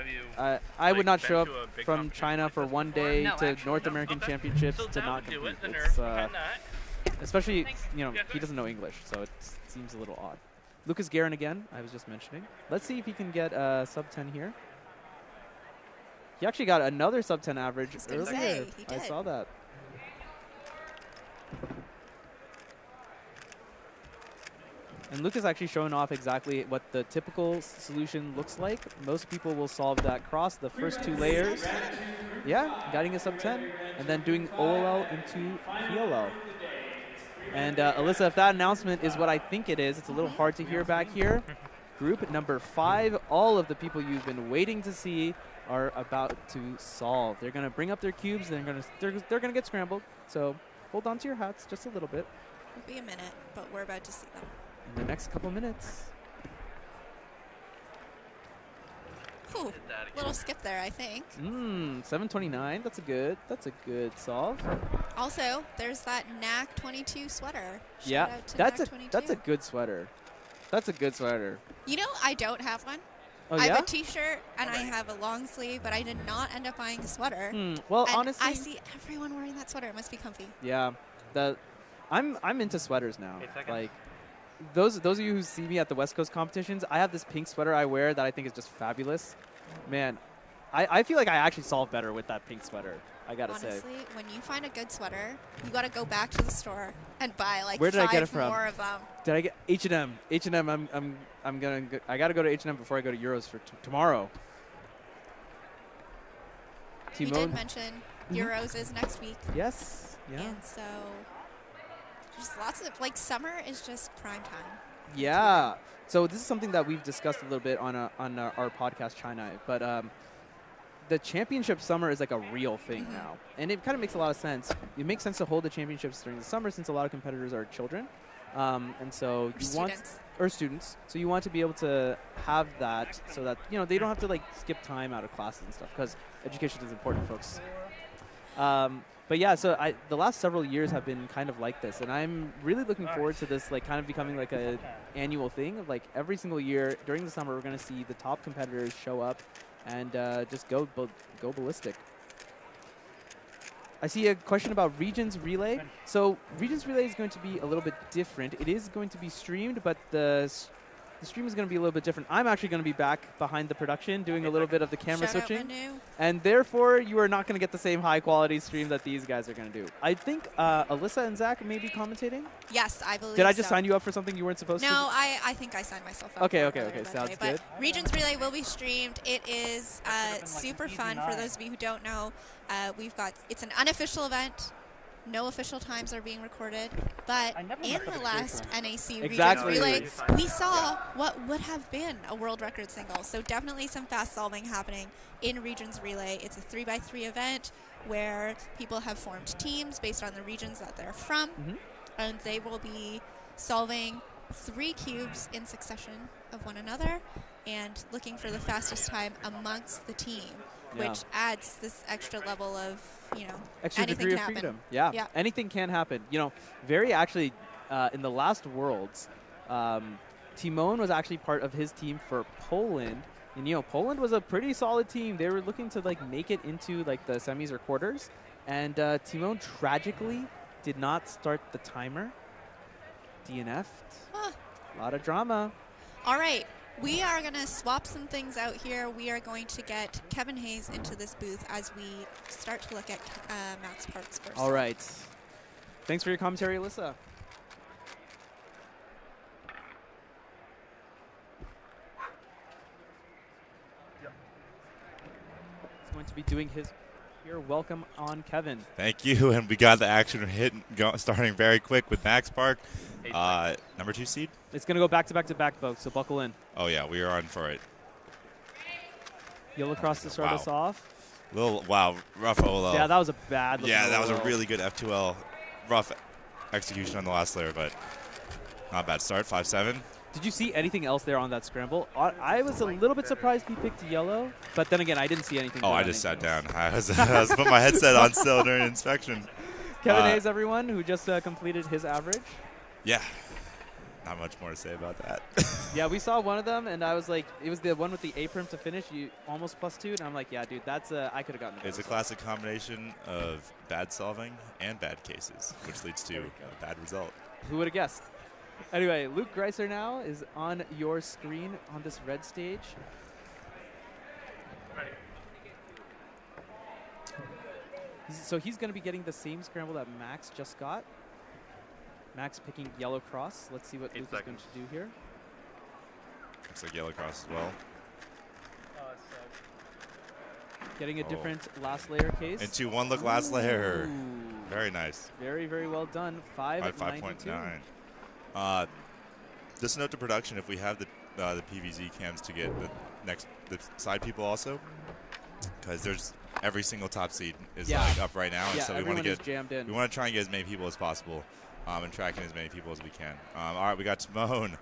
I would not show up from China for one day to actually, North American Championships to not compete. It's, especially, he doesn't know English, so it seems a little odd. Lucas Guerin again, I was just mentioning. Let's see if he can get sub-10 here. He actually got another sub-10 average earlier. I saw that. And Luke is actually showing off exactly what the typical solution looks like. Most people will solve that cross, the first 2 layers. Yeah, getting a sub-10, and then doing OLL into PLL. And Alyssa, if that announcement is what I think it is, it's a little hard to hear back here. Group number 5, all of the people you've been waiting to see are about to solve. They're going to bring up their cubes, and they're gonna get scrambled. So hold on to your hats just a little bit. It'll be a minute, but we're about to see them. In the next couple minutes. Whew, little skip there, I think. 729. That's a good solve. Also, there's that NAC 22 sweater. Yeah, that's a good sweater. That's a good sweater. I don't have one. Oh, I yeah? have a t-shirt and I have a long sleeve, but I did not end up buying a sweater. Well, and honestly, I see everyone wearing that sweater. It must be comfy. Yeah, I'm into sweaters now. Like those of you who see me at the West Coast competitions, I have this pink sweater I wear that I think is just fabulous. Man, I feel like I actually solve better with that pink sweater. I gotta say. Honestly, when you find a good sweater, you gotta go back to the store and buy like Where did I get it 5 from? more of them. Did I get H&M? H&M. I gotta go to H&M before I go to Euros for tomorrow. You did mention Euros is next week. Yes. Yeah. And so, just lots of summer is just prime time. Yeah. So this is something that we've discussed a little bit on our podcast China, but the championship summer is like a real thing now, and it kind of makes a lot of sense. It makes sense to hold the championships during the summer since a lot of competitors are children, and so students. So you want to be able to have that so that they don't have to skip time out of classes and stuff, because education is important, folks. But yeah, so the last several years have been kind of like this, and I'm really looking forward to this kind of becoming like a annual thing. Of every single year during the summer, we're going to see the top competitors show up and just go ballistic. I see a question about Regions Relay. So Regions Relay is going to be a little bit different. It is going to be streamed, but the the stream is going to be a little bit different. I'm actually going to be back behind the production doing a little bit of the camera Shout out switching. Manu. And therefore, you are not going to get the same high quality stream that these guys are going to do. I think Alyssa and Zach may be commentating. Yes, I believe Did I just so. sign you up for something you weren't supposed to? No, I think I signed myself up. Okay, for okay, earlier okay. that Sounds day. good. But Regions Relay will be streamed. It is super fun for those of you who don't know. It's an unofficial event. No official times are being recorded, but in the last NAC Regions Relay, we saw what would have been a world record single. So definitely some fast solving happening in Regions Relay. It's a 3x3 event where people have formed teams based on the regions that they're from, and they will be solving 3 cubes in succession of one another and looking for the fastest time amongst the team, which adds this extra level of, extra anything degree can of happen. freedom. Yeah, anything can happen. Very actually, in the last Worlds, Timon was actually part of his team for Poland. And, Poland was a pretty solid team. They were looking to, make it into, the semis or quarters. And Timon tragically did not start the timer. DNF'd. A lot of drama. All right. We are going to swap some things out here. We are going to get Kevin Hayes into this booth as we start to look at Max Park's first. All right. Thanks for your commentary, Alyssa. He's going to be doing his here. Welcome on, Kevin. Thank you, and we got the action starting very quick with Max Park. Number 2 seed? It's going to go back to back to back, folks, so buckle in. Oh, yeah, we are on for it. Yellow cross to start us off. Rough OLL. Yeah, that was a bad looking Yeah, that was a OLL. really good F2L. Rough execution on the last layer, but not a bad start, 5-7. Did you see anything else there on that scramble? I was a little bit surprised he picked yellow, but then again, I didn't see anything. Oh, I just sat down. I was putting my headset on still during inspection. Kevin Hayes, everyone, who just completed his average. Yeah. Not much more to say about that. Yeah, we saw one of them, and I was like, it was the one with the A-prim to finish, you almost +2, and I'm like, yeah, dude, that's I could have gotten it. It's a classic combination of bad solving and bad cases, which leads to a bad result. Who would have guessed? Anyway, Luke Greiser now is on your screen on this red stage. So he's going to be getting the same scramble that Max just got. Max picking yellow cross. Let's see what Luke is going to do here. Looks like yellow cross as well. Getting a different last layer case. Into one look last layer. Ooh. Very nice. Very, very well done. 5.9. Just a note to production, if we have the PVZ cams to get the side people also, because there's every single top seed is up right now, and so we want to get jammed in. We want to try and get as many people as possible, and tracking as many people as we can. All right, we got Timon.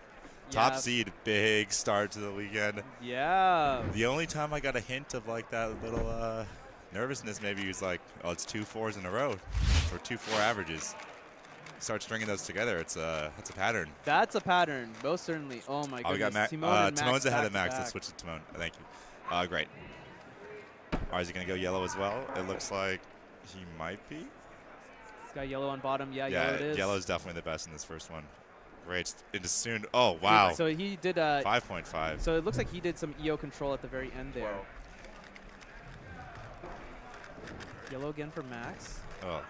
Top seed, big start to the weekend. Yeah. The only time I got a hint of that little nervousness, maybe was like, oh, it's 2 4s in a row, or 2 4 averages. Start stringing those together. That's a pattern. That's a pattern, most certainly. Oh my goodness. We got Timon's ahead of Max. Let's switch to Timon. Thank you. Great. All right, is he going to go yellow as well? It looks like he might be. He's got yellow on bottom. Yeah, yellow it is. Yellow is definitely the best in this first one. Great. It is soon. Oh, wow. So he did 5.5. So it looks like he did some EO control at the very end there. Whoa. Yellow again for Max. Oh,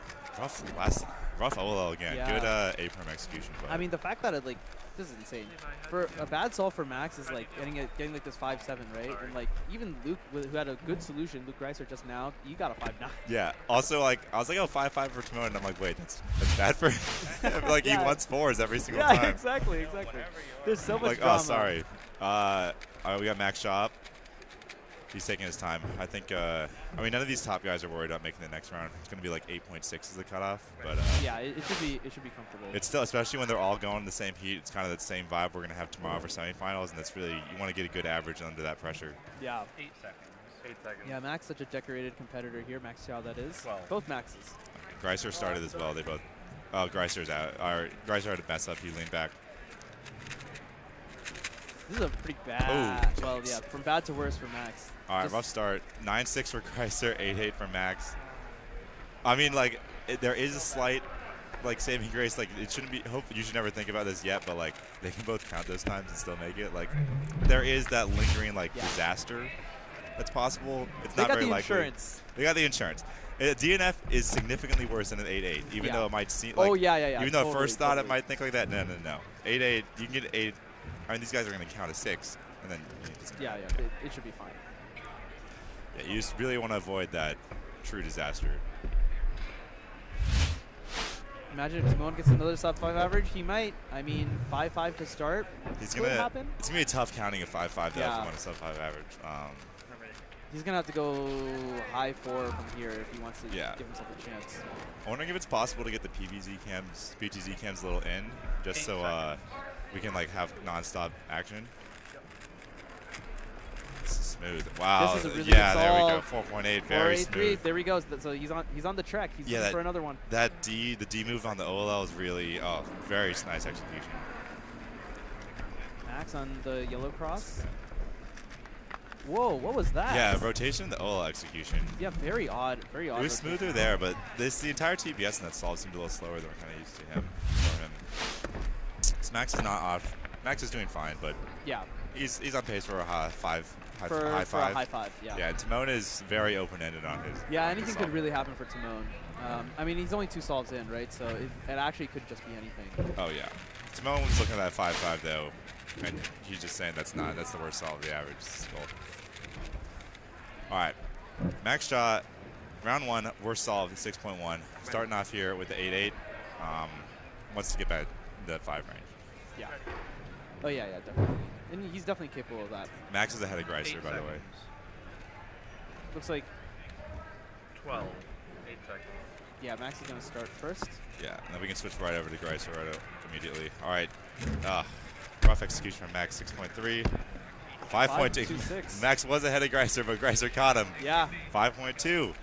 rough OLL again. Yeah. Good A-prim execution. But I mean, the fact that this is insane. For a bad solve for Max is getting like this 5-7, right? And even Luke, who had a good solution, Luke Greiser just now, you got a 5-9. Yeah. Also, I was like, oh, 5-5 for Timon, and I'm like, wait, that's bad for him. He wants 4s every single time. Yeah, exactly. There's so much drama. Oh, sorry. We got Max Shop. He's taking his time. I think, none of these top guys are worried about making the next round. It's going to be like 8.6 as the cutoff. But yeah, it should be comfortable. It's still, especially when they're all going in the same heat, it's kind of the same vibe we're going to have tomorrow for semifinals, and that's really, you want to get a good average under that pressure. Yeah. 8 seconds. 8 seconds. Yeah, Max, such a decorated competitor here. Max Chow, that is. 12. Both Maxes. Greiser started as well. They both. Oh, Greiser's out. Greiser had to mess up. He leaned back. This is a pretty bad. Well, yeah, from bad to worse for Max. All right, rough start. 9-6 for Greiser, 8-8 for Max. I mean, there is a slight like saving grace, like it shouldn't be. Hope you should never think about this yet, but like they can both count those times and still make it. Like there is that lingering like disaster that's possible. It's not very likely. Insurance. They got the insurance. DNF is significantly worse than an 8-8, even though it might seem like. Oh yeah. Even though at first thought it might think like that. No. 8-8, you can get 8. I mean, these guys are going to count a 6, and then. Yeah. It should be fine. Yeah, you just really want to avoid that true disaster. Imagine if Timon gets another sub 5 average. He might. I mean, 5-5 to start. He's Could happen. It's gonna be tough counting a 5-5 though if you want a sub 5 average. He's gonna have to go high 4 from here if he wants to give himself a chance. I'm wondering if it's possible to get the PTZ cams a little in, just so we can like have non-stop action. This is smooth. Wow. This is a really yeah, good there we go. solve. 4.8, very 4.83. smooth. There he goes. So he's on the trek. He's looking for another one. The D move on the OLL is really very nice execution. Max on the yellow cross. Whoa, what was that? Yeah, rotation, the OLL execution. Yeah, very odd. Very odd. It was smoother there, but the entire TPS in that solve seemed a little slower than we're kind of used to him. So Max is not off. Max is doing fine, but yeah, he's on pace for a high five. For a high 5, yeah. Yeah, and Timon is very open-ended on his. Yeah, anything could really happen for Timon. I mean, he's only 2 solves in, right? So it actually could just be anything. Oh yeah, Timon was looking at that 5-5 though, and he's just saying that's the worst solve of the average skull. All right, Max shot, round 1, worst solve, 6.1. Starting off here with the 8-8. Wants to get back the 5 range. Yeah. Oh yeah, definitely. And he's definitely capable of that. Max is ahead of Greiser, by the way. Looks like 12. 8 seconds. Yeah, Max is going to start first. Yeah, and then we can switch right over to Greiser immediately. All right. Rough execution from Max, 6.3. 5.2. Max was ahead of Greiser, but Greiser caught him. Yeah. 5.2.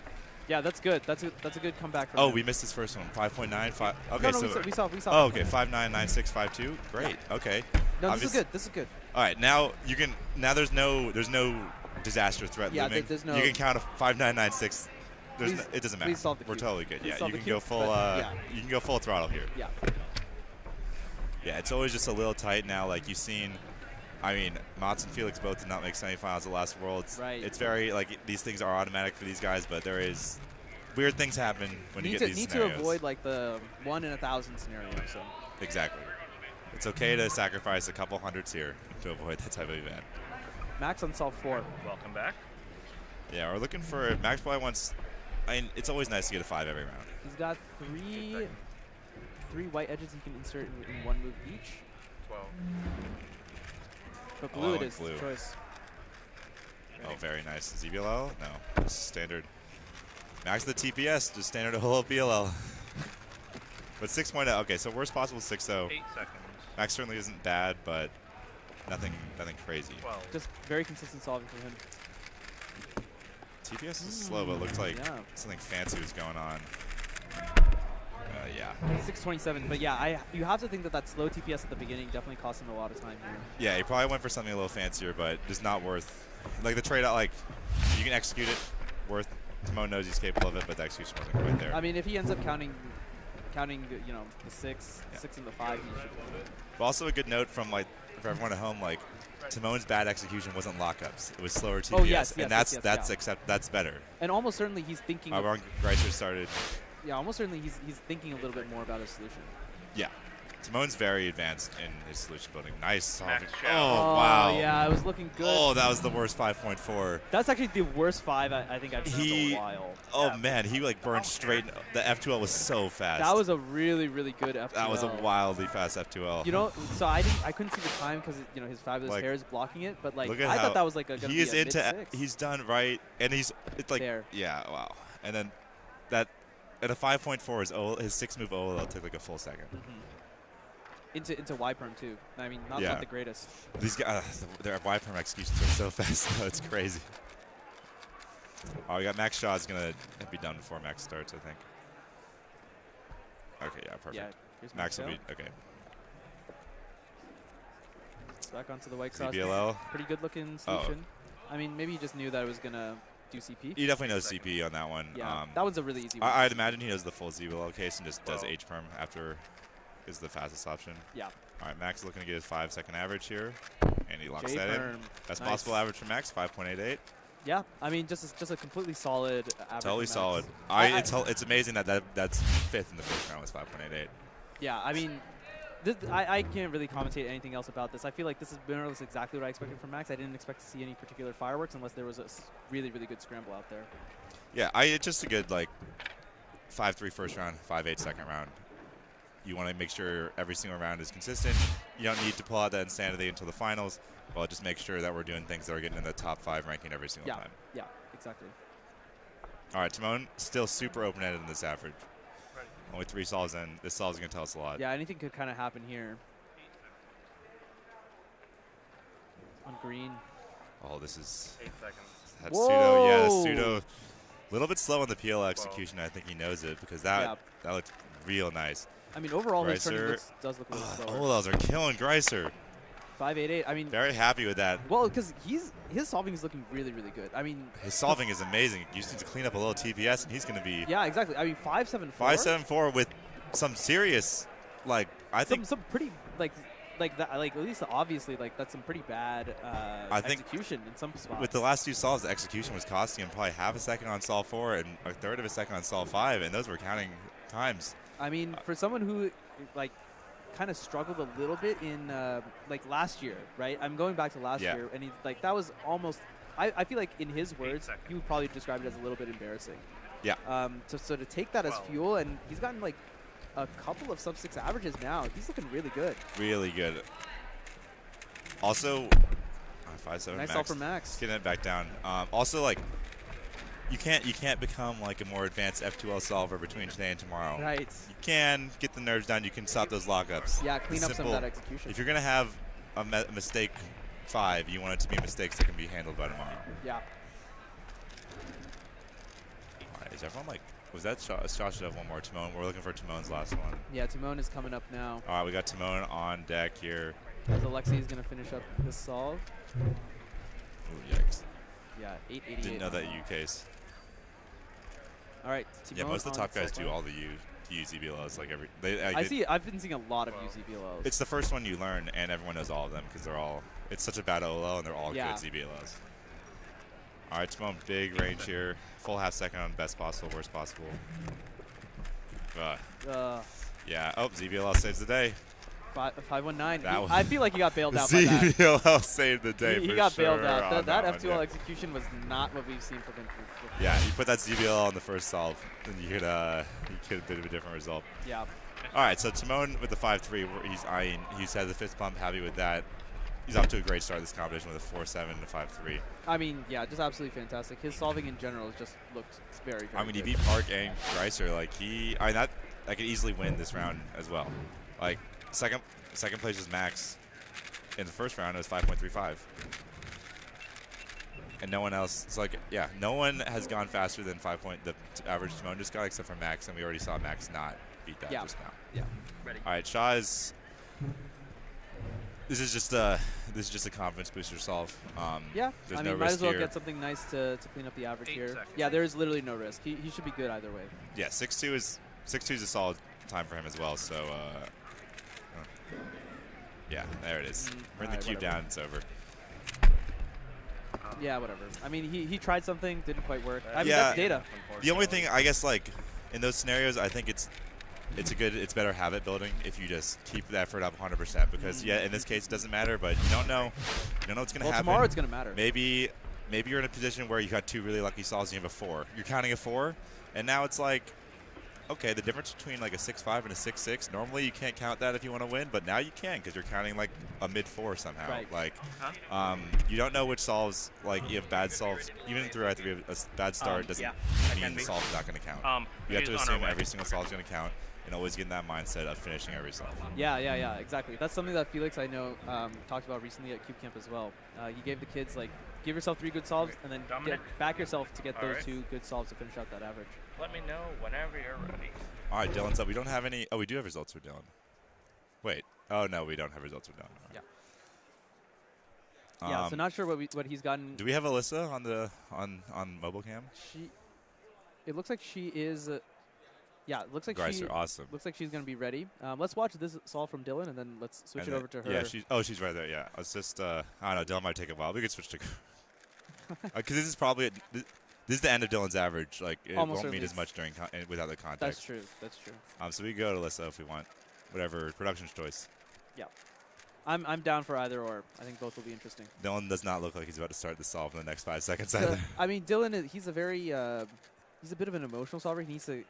Yeah, that's good. That's a good comeback. Oh, we missed his first one. 5.9. Okay, no, we saw. Oh, okay. 5.99652. Great. Okay. No, this is good. This is good. All right, now you can. Now there's no disaster threat looming. There's no. You can count a 5.996. It doesn't matter. We're totally good. Please yeah, you can go full. You can go full throttle here. Yeah. Yeah, it's always just a little tight now. Like you've seen. I mean, Mats and Felix both did not make semifinals at last Worlds. Right. It's very like these things are automatic for these guys, but there is weird things happen when you get these scenarios. Need to avoid like the 1 in 1,000 scenario. So. Exactly. It's okay to sacrifice a couple hundreds here to avoid that type of event. Max on solve 4. Welcome back. Yeah, we're looking for Max probably wants. I mean, it's always nice to get a 5 every round. He's got three white edges he can insert in 1 move each. 12. But blue it is the choice. Oh, very nice. ZBLL? No, just standard. Max the TPS, just standard whole BLL. But 6.0. Okay, so worst possible 6.0. 8 seconds. Max certainly isn't bad, but nothing crazy. 12. Just very consistent solving for him. TPS is slow, but it looks like something fancy was going on. Yeah. 627, but yeah, you have to think that slow TPS at the beginning definitely cost him a lot of time here. Yeah, he probably went for something a little fancier, but just not worth. Like the trade-out, like you can execute it, worth. Timon knows he's capable of it, but the execution wasn't quite there. I mean, if he ends up counting, you know, the 6 and the 5, he should. But also a good note from like for everyone at home, like Timon's bad execution wasn't lockups; it was slower TPS, Oh yes, and that's better. And almost certainly he's thinking. Greiser started. Yeah, almost certainly he's thinking a little bit more about his solution. Yeah. Timon's very advanced in his solution building. Nice solving. Oh, wow. Yeah, it was looking good. Oh, that was the worst 5.4. That's actually the worst 5 I think I've seen in a while. Oh, man. He, like, burned straight. The F2L was so fast. That was a really, really good F2L. That was a wildly fast F2L. You know, so I couldn't see the time because, you know, his fabulous hair is blocking it. But, like, I thought that was, like, going to be a mid-6. He's done right. And it's like, there. Yeah, wow. And then that, at a 5.4, his 6-move OLL took, like, a full second. Into Y perm too. I mean, not the greatest. These guys, their Y perm executions are so fast, though. It's crazy. Oh, we got Max Shaw is gonna be done before Max starts, I think. Okay, yeah, perfect. Yeah, here's Max will be okay. Back onto the white cross. ZBLL. Pretty good looking solution. I mean, maybe he just knew that it was gonna do CP. He definitely knows CP on that one. Yeah, that one's a really easy one. I'd imagine he knows the full ZBL case and just does H-perm after is the fastest option. Yeah. All right, Max is looking to get his 5-second average here, and he locks that in. Best possible average for Max, 5.88. Yeah, I mean, just a completely solid average. Totally solid. It's amazing that's fifth in the first round was 5.88. Yeah, I mean, I can't really commentate anything else about this. I feel like this is more or less exactly what I expected from Max. I didn't expect to see any particular fireworks unless there was a really, really good scramble out there. Yeah, it's just a good, like, 5-3 first round, 5-8 second round. You want to make sure every single round is consistent. You don't need to pull out that insanity until the finals, but just make sure that we're doing things that are getting in the top 5 ranking every single time. Yeah, exactly. All right, Timon, still super open-ended in this average. Only 3 solves in. This solve is going to tell us a lot. Yeah, anything could kind of happen here. On green. Oh, this is... 8 seconds. That pseudo, yeah, the pseudo. A little bit slow on the PL execution. I think he knows it because that looked real nice. I mean, overall, his turning does look a little slower. Oh, those are killing Greiser. 5.88. I mean, very happy with that. Well, because his solving is looking really, really good. I mean, his solving is amazing. You just need to clean up a little TPS, and he's going to be. Yeah, exactly. I mean, 5.74. 5.74 with some serious, like I think some pretty like that. Like at least obviously, like that's some pretty bad execution in some spots. With the last 2 solves, the execution was costing him probably half a second on solve 4 and a third of a second on solve 5, and those were counting times. I mean, for someone who like kind of struggled a little bit in like last year, right? I'm going back to last year, and he like that was almost. I feel like in his words, he would probably describe it as a little bit embarrassing. Yeah. So to take that as fuel, and he's gotten like a couple of sub-6 averages now. He's looking really good. Really good. Also, 5.7 nice Max. solve for Max. Getting it back down. Also, like. You can't become like a more advanced F2L solver between today and tomorrow. Right. You can get the nerves down. You can stop those lockups. Yeah, clean up some of that execution. If you're gonna have a mistake 5, you want it to be mistakes that can be handled by tomorrow. Yeah. All right, is everyone like? Was that Shaw should have one more? Timon. We're looking for Timon's last one. Yeah, Timon is coming up now. All right, we got Timon on deck here. As Alexi is gonna finish up this solve. Ooh, yikes. Yeah, 8.88. Didn't know that U case. All right. Yeah, most of the top guys do all the UZBLOs like every. I've been seeing a lot of UZBLOs. It's the first one you learn, and everyone knows all of them because they're all. It's such a bad OLO, and they're all good ZBLOs. All right, Timon, big range here. Full half second on best possible, worst possible. Yeah. Oh, ZBLO saves the day. 519. I feel like he got bailed out by that. ZBLO saved the day. He got bailed out. That F2L execution was not what we've seen from him. Yeah, you put that ZBL on the first solve, and you get a bit of a different result. Yeah. All right, so Timon with the 5.3, he's eyeing. He's had the 5th bump, happy with that. He's off to a great start this competition with a 4.7 and a 5.3. I mean, yeah, just absolutely fantastic. His solving in general just looked very, very I mean, good. he beat Park and Greiser. Like that could easily win this round as well. Like second place was Max. In the first round, it was 5.35. And no one else. It's like, yeah, no one has gone faster than the average Timon just got, except for Max, and we already saw Max not beat that just now. Yeah. Ready. All right, Shaw is. This is just a confidence booster solve. Yeah, there's I no mean, might risk as well here. get something nice to clean up the average here. Yeah, there is literally no risk. He should be good either way. Yeah, 6.2 is a solid time for him as well. So, yeah, there it is. Bring the cube down. It's over. Yeah, whatever. I mean, he tried something, didn't quite work. I mean, yeah, that's data. The only thing, I guess, like in those scenarios, I think it's better habit building if you just keep the effort up 100%. Because in this case, it doesn't matter. But you don't know what's going to happen. Tomorrow it's going to matter. Maybe you're in a position where you got 2 really lucky solves and you have a 4. You're counting a 4, and now it's like, okay, the difference between like a 6.5 and a 6.6. Normally you can't count that if you want to win, but now you can because you're counting like a mid-4 somehow. Right. Like, you don't know which solves. Like you have bad solves. Even through a bad start doesn't mean the solve is not going to count. You have to assume every single solve is going to count, and always get in that mindset of finishing every solve. Yeah, exactly. That's something that Felix, I know, talked about recently at Cube Camp as well. He gave the kids like, give yourself 3 good solves, and then back yourself to get those 2 good solves to finish out that average. Let me know whenever you're ready. All right, Dylan's up. We don't have any. Oh, we do have results for Dylan. Wait. Oh, no, we don't have results for Dylan. Yeah. Yeah, so not sure what he's gotten. Do we have Alyssa on mobile cam? It looks like she is. Yeah, it looks like Greiser, awesome. Looks like she's going to be ready. Let's watch this solve from Dylan, and then let's switch it over to her. Yeah, she's right there. Yeah, it's just I don't know. Dylan might take a while. We could switch to because this is probably this is the end of Dylan's average. Like it Almost won't mean as much during without the context. That's true. That's true. So we go to Alyssa if we want, whatever production's choice. Yeah, I'm down for either or. I think both will be interesting. Dylan does not look like he's about to start the solve in the next 5 seconds either. I mean, Dylan he's a very he's a bit of an emotional solver. He needs to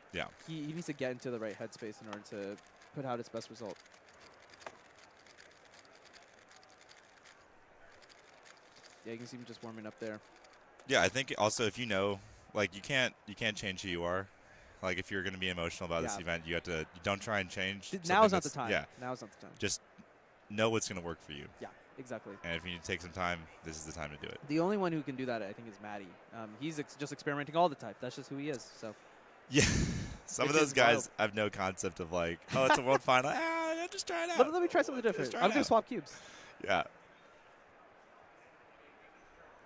he needs to get into the right headspace in order to put out his best result. Yeah, you can see him just warming up there. Yeah, I think also if you know, like you can't change who you are. Like if you're going to be emotional about this event, you don't try and change. Now is not the time. Yeah, now is not the time. Just know what's going to work for you. Yeah, exactly. And if you need to take some time, this is the time to do it. The only one who can do that, I think, is Maddie. He's just experimenting all the time. That's just who he is. So. Yeah, some of those guys have no concept of like, oh, it's a world final. Just try it out. Let me try something different. I'm going to swap cubes. Yeah.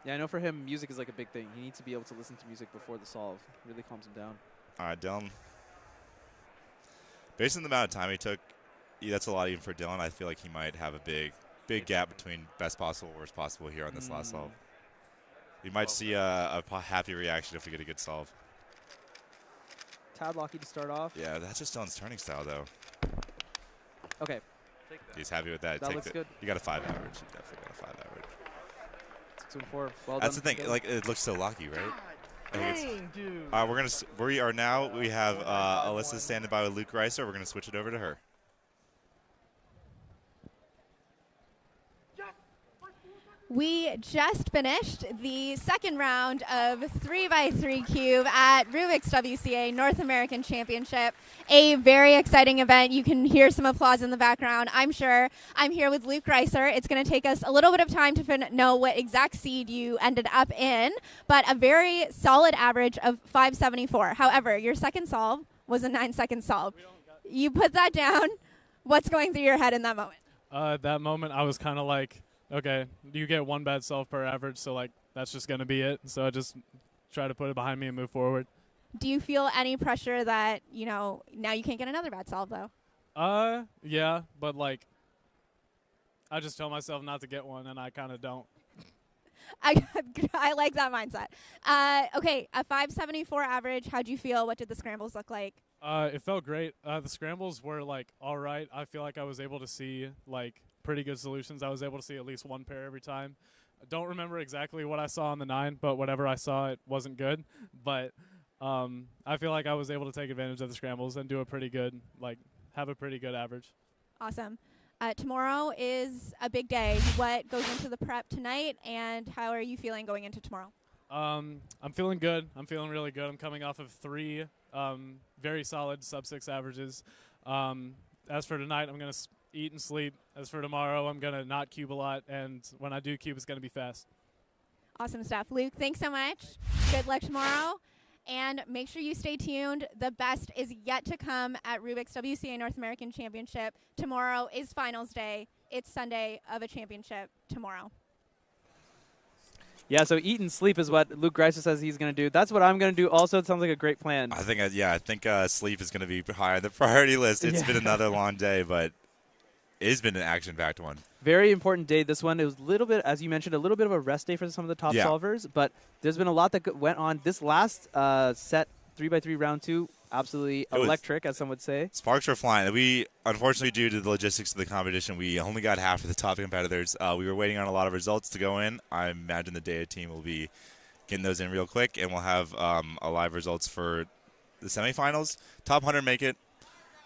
Yeah, I know for him, music is like a big thing. He needs to be able to listen to music before the solve. It really calms him down. All right, Dylan. Based on the amount of time he took, that's a lot even for Dylan. I feel like he might have a big gap between best possible, worst possible here on this last solve. We might see a happy reaction if we get a good solve. Tad Locky to start off. Yeah, that's just Dylan's turning style, though. Okay. He's happy with that. That looks good. You got a 5 average. You definitely got a 5 average. 6 and 4. Well That's done. the thing. Like it looks so lucky, right? Dang, dude. We have Alyssa standing by with Luke Reiser. We're gonna switch it over to her. We just finished the second round of 3x3 Cube at Rubik's WCA North American Championship. A very exciting event. You can hear some applause in the background, I'm sure. I'm here with Luke Reiser. It's going to take us a little bit of time to know what exact seed you ended up in, but a very solid average of 574. However, your second solve was a 9-second solve. You put that down. What's going through your head in that moment? At that moment, I was kind of like, okay, you get one bad solve per average, so like that's just going to be it. So I just try to put it behind me and move forward. Do you feel any pressure that, now you can't get another bad solve, though? Yeah, but like I just tell myself not to get one, and I kind of don't. I like that mindset. Okay, a 574 average. How'd you feel? What did the scrambles look like? It felt great. The scrambles were like all right. I feel like I was able to see like pretty good solutions. I was able to see at least one pair every time. I don't remember exactly what I saw on the 9, but whatever I saw, it wasn't good. But I feel like I was able to take advantage of the scrambles and do a pretty good, have a pretty good average. Awesome. Tomorrow is a big day. What goes into the prep tonight, and how are you feeling going into tomorrow? I'm feeling good. I'm feeling really good. I'm coming off of 3 very solid sub-6 averages. As for tonight, I'm going to eat and sleep. As for tomorrow, I'm going to not cube a lot, and when I do cube, it's going to be fast. Awesome stuff. Luke, thanks so much. Good luck tomorrow, and make sure you stay tuned. The best is yet to come at Rubik's WCA North American Championship. Tomorrow is finals day. It's Sunday of a championship tomorrow. Yeah, so eat and sleep is what Luke Greiser says he's going to do. That's what I'm going to do also. It sounds like a great plan. I think sleep is going to be high on the priority list. It's been another long day, but it has been an action-packed one. Very important day, this one. It was a little bit, as you mentioned, a little bit of a rest day for some of the top solvers, but there's been a lot that went on. This last set, 3x3 round 2, absolutely electric, as some would say. Sparks were flying. We, unfortunately, due to the logistics of the competition, we only got half of the top competitors. We were waiting on a lot of results to go in. I imagine the Data team will be getting those in real quick, and we'll have a live results for the semifinals. Top 100 make it.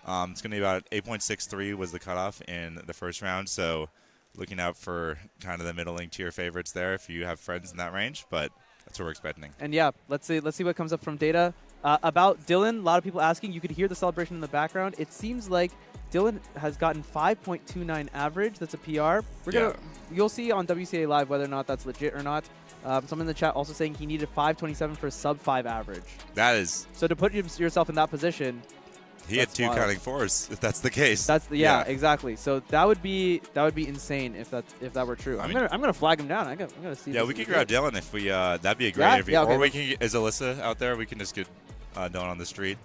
It's going to be about 8.63 was the cutoff in the first round, so looking out for kind of the middling tier favorites there if you have friends in that range, but that's what we're expecting. And yeah, let's see what comes up from Data. About Dylan, a lot of people asking, you could hear the celebration in the background. It seems like Dylan has gotten 5.29 average. That's a PR. You'll see on WCA Live whether or not that's legit or not. Someone in the chat also saying he needed 527 for a sub-5 average. That is... So to put yourself in that position, He had 2 wild. counting 4s, if that's the case. That's yeah, exactly. So that would be insane if that were true. I'm gonna flag him down. I'm gonna see. Yeah, this we could is grab good. Dylan if we. That'd be a great Yeah, interview. yeah, okay, or we let's- can get, is Alyssa out there? We can just get Dylan on the street.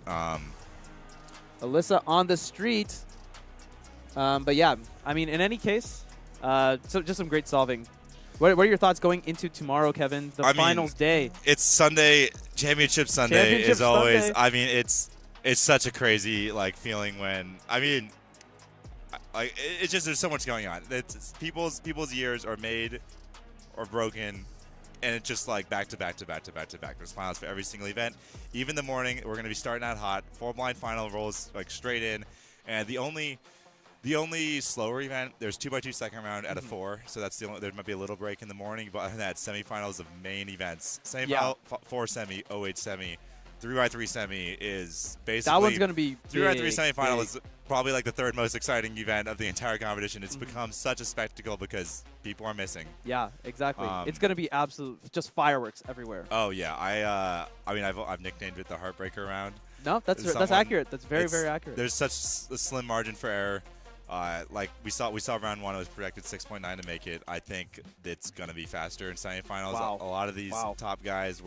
Alyssa on the street. But yeah, I mean, in any case, so just some great solving. What are your thoughts going into tomorrow, Kevin? The finals day. It's Sunday, Championship Sunday Championship is always. Sunday. I mean, it's such a crazy feeling when it's just there's so much going on. It's people's years are made or broken, and it's just like back to back to back to back to back. There's finals for every single event. Even the morning, we're going to be starting out hot. 4 blind final rolls like straight in, and the only slower event, there's 2x2 second round out of 4, so that's the only. There might be a little break in the morning, but other than that, semifinals of main events. Semifinal, 4 semi, 08 semi, 3x3 semi is basically. That one's gonna be 3x3 big, semifinal big. is probably like the 3rd most exciting event of the entire competition. It's become such a spectacle because people are missing. Yeah, exactly. It's gonna be absolute, just fireworks everywhere. Oh yeah, I've nicknamed it the Heartbreaker round. No, that's accurate. That's very, very accurate. There's such a slim margin for error. Like we saw round 1, it was projected 6.9 to make it. I think it's going to be faster in semifinals. Wow. A lot of these top guys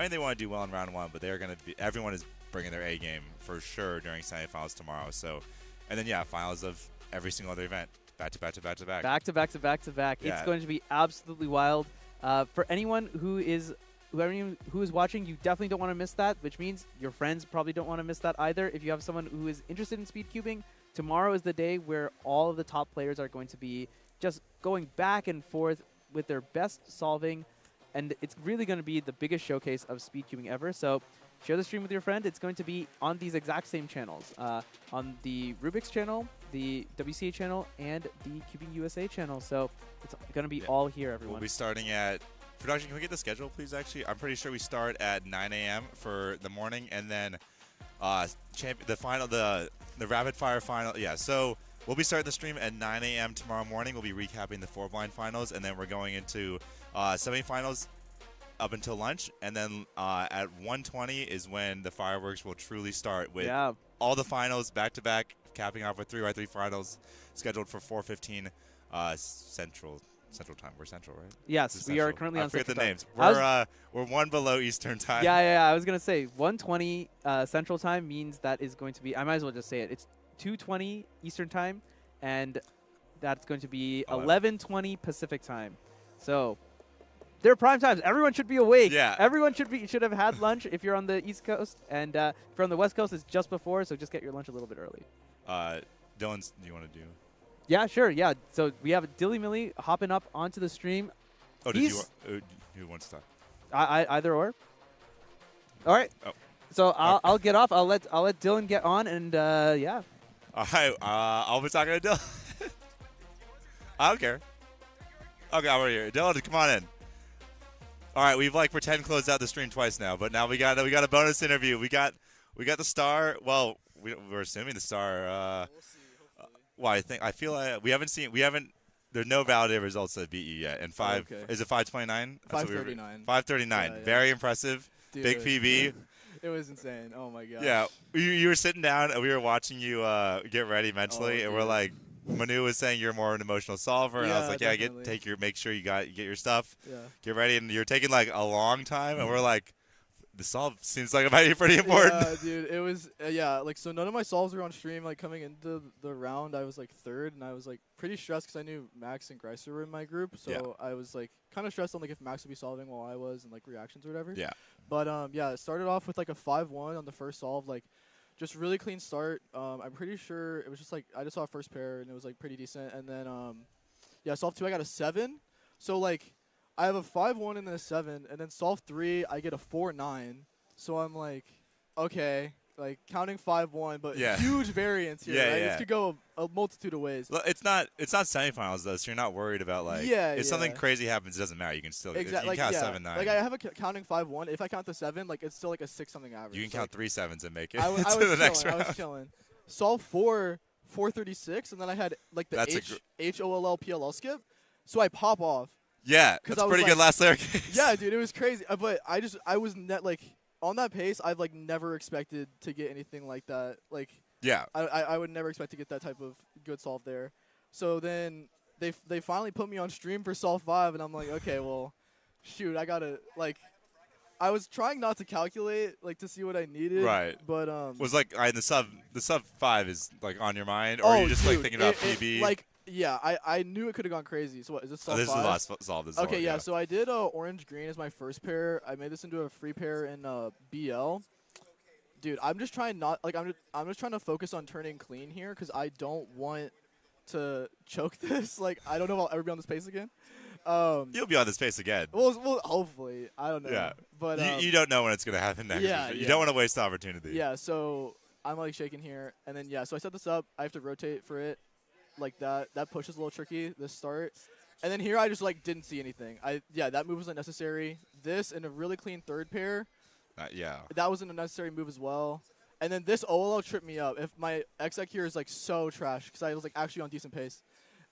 they want to do well in round 1, but they're going to be. Everyone is bringing their A game for sure during semifinals tomorrow. So, and then finals of every single other event, back to back to back to back. Back to back to back to back. Yeah. It's going to be absolutely wild. For anyone who is watching, you definitely don't want to miss that, which means your friends probably don't want to miss that either. If you have someone who is interested in speed cubing, tomorrow is the day where all of the top players are going to be just going back and forth with their best solving, and it's really going to be the biggest showcase of speed cubing ever. So share the stream with your friend. It's going to be on these exact same channels, on the Rubik's channel, the WCA channel, and the Cubing USA channel. So it's going to be all here, everyone. We'll be starting at. Production, can we get the schedule, please? Actually, I'm pretty sure we start at 9 a.m. for the morning, and then the rapid fire final. Yeah, so we'll be starting the stream at 9 a.m. tomorrow morning. We'll be recapping the 4 blind finals, and then we're going into semifinals up until lunch, and then at 1:20 is when the fireworks will truly start with all the finals back to back, capping off with 3x3 finals scheduled for 4:15 Central time. We're Central, right? Yes, we are currently on I forget the Central names. time. We're 1 below Eastern time. Yeah. I was going to say 1:20 Central time means that is going to be, I might as well just say it. It's 2:20 Eastern time, and that's going to be 11:20 Pacific time. So they're prime times. Everyone should be awake. Yeah. Everyone should have had lunch if you're on the East Coast, and if you're on the West Coast, it's just before, so just get your lunch a little bit early. Dylan, do you want to do? Yeah, sure. Yeah. So we have Dilly Millie hopping up onto the stream. Oh, who wants to talk? Either or. All right. Oh. So I'll get off. I'll let Dylan get on, and yeah. All right. I'll be talking to Dylan. I don't care. Okay, I'm right here. Dylan, come on in. All right, we've pretend closed out the stream twice now, but now we got a bonus interview. We got the star. Well, we're assuming the star. Well, I feel like we haven't. There's no validated results that beat you yet. And is it 529? 539. 539. Yeah. Very impressive. Dude, Big PB. It was insane. Oh my gosh. Yeah, you were sitting down and we were watching you get ready mentally, and we're like, Manu was saying you're more an emotional solver, and I was like, make sure you get your stuff, get ready, and you're taking a long time, and we're like, the solve seems like it might be pretty important. Yeah, dude, it was so none of my solves were on stream. Coming into the round, I was third, and I was pretty stressed because I knew Max and Greiser were in my group, so I was kind of stressed on if Max would be solving while I was, and reactions or whatever. Yeah. But it started off with a 5-1 on the first solve, just really clean start. I'm pretty sure it was just I just saw a first pair and it was pretty decent, and then solve 2 I got a 7, so I have a 5-1 and then a 7, and then solve 3 I get a 4-9. So I'm okay, counting 5-1, but huge variance here. Yeah, right? This could go a multitude of ways. Well, it's not semifinals though, so you're not worried about if something crazy happens, it doesn't matter. You can still exactly. You can count 7-9. I have a counting 5-1. If I count the 7, it's still a 6-something average. You can count 3 7s and make it I to the next round. I was chilling. Solve 4, 436, and then I had the HOLL PLL skip, so I pop off. Yeah, that's pretty good last layer case. Yeah, dude, it was crazy. But I was on that pace. I've never expected to get anything like that. Yeah. I would never expect to get that type of good solve there. So then they finally put me on stream for solve 5, and I'm like, okay, well, shoot, I gotta like. I was trying not to calculate like to see what I needed. Right. But was like the sub 5 is like on your mind, or are you just like thinking about PB? Like yeah, I knew it could have gone crazy. So what is this solve 5? This is the last solve. This okay, solve, yeah. So I did orange green as my first pair. I made this into a free pair in BL. Dude, I'm just trying I'm just trying to focus on turning clean here because I don't want to choke this. Like I don't know if I'll ever be on this pace again. You'll be on this pace again. Well, hopefully. I don't know. Yeah. But you don't know when it's going to happen next. Yeah, You don't want to waste the opportunity. Yeah, so I'm like shaking here. And then, yeah, so I set this up. I have to rotate for it like that. That push is a little tricky, this start. And then here I just like didn't see anything. That move was unnecessary. This and a really clean third pair. Yeah. That was an unnecessary move as well. And then this OLO tripped me up. If my exec here is like so trash because I was like actually on decent pace.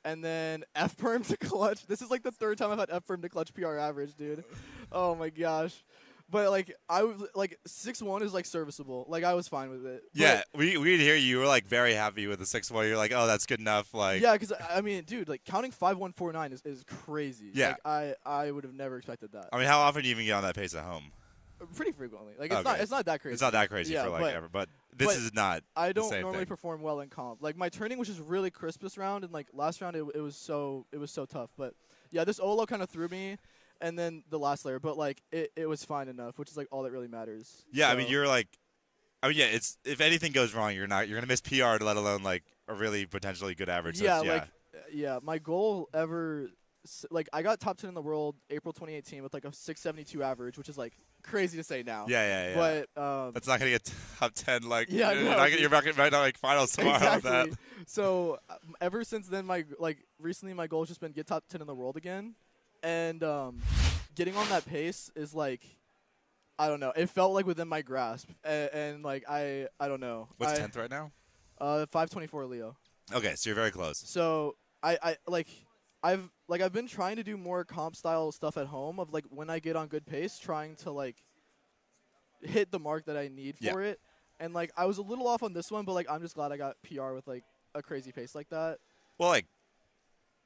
And then F-perm to clutch. This is like the third time I've had F-perm to clutch PR average, dude. Oh my gosh. But like I was like 6-1 is like serviceable. Like I was fine with it. Yeah, we did hear you were like very happy with the 6-1. You're like, oh, that's good enough. Like yeah, because I mean, dude, like counting 5-1-4-9 is crazy. Yeah. Like I would have never expected that. I mean, how often do you even get on that pace at home? Pretty frequently. Like it's not that crazy. It's not that crazy yeah, for like ever, but this is not. I don't the same normally thing. perform well in comp. Like my turning was just really crisp this round, and like last round it was so tough. But yeah, this Olo kind of threw me, and then the last layer. But like it was fine enough, which is like all that really matters. Yeah, so. I mean you're like, it's if anything goes wrong, you're gonna miss PR, let alone like a really potentially good average. Yeah, so, yeah. My goal ever. Like I got top 10 in the world April 2018 with like a 672 average, which is like crazy to say now. Yeah. But that's not gonna get top 10. Like yeah, you're back right now like finals tomorrow. Exactly. With that. So ever since then, recently my goal has just been get top 10 in the world again, and getting on that pace is like, I don't know. It felt like within my grasp, and like I don't know. What's 10th right now? 524 Leo. Okay, so you're very close. So I've been trying to do more comp style stuff at home of like when I get on good pace, trying to like hit the mark that I need for it. And like I was a little off on this one, but like I'm just glad I got PR with like a crazy pace like that. Well, like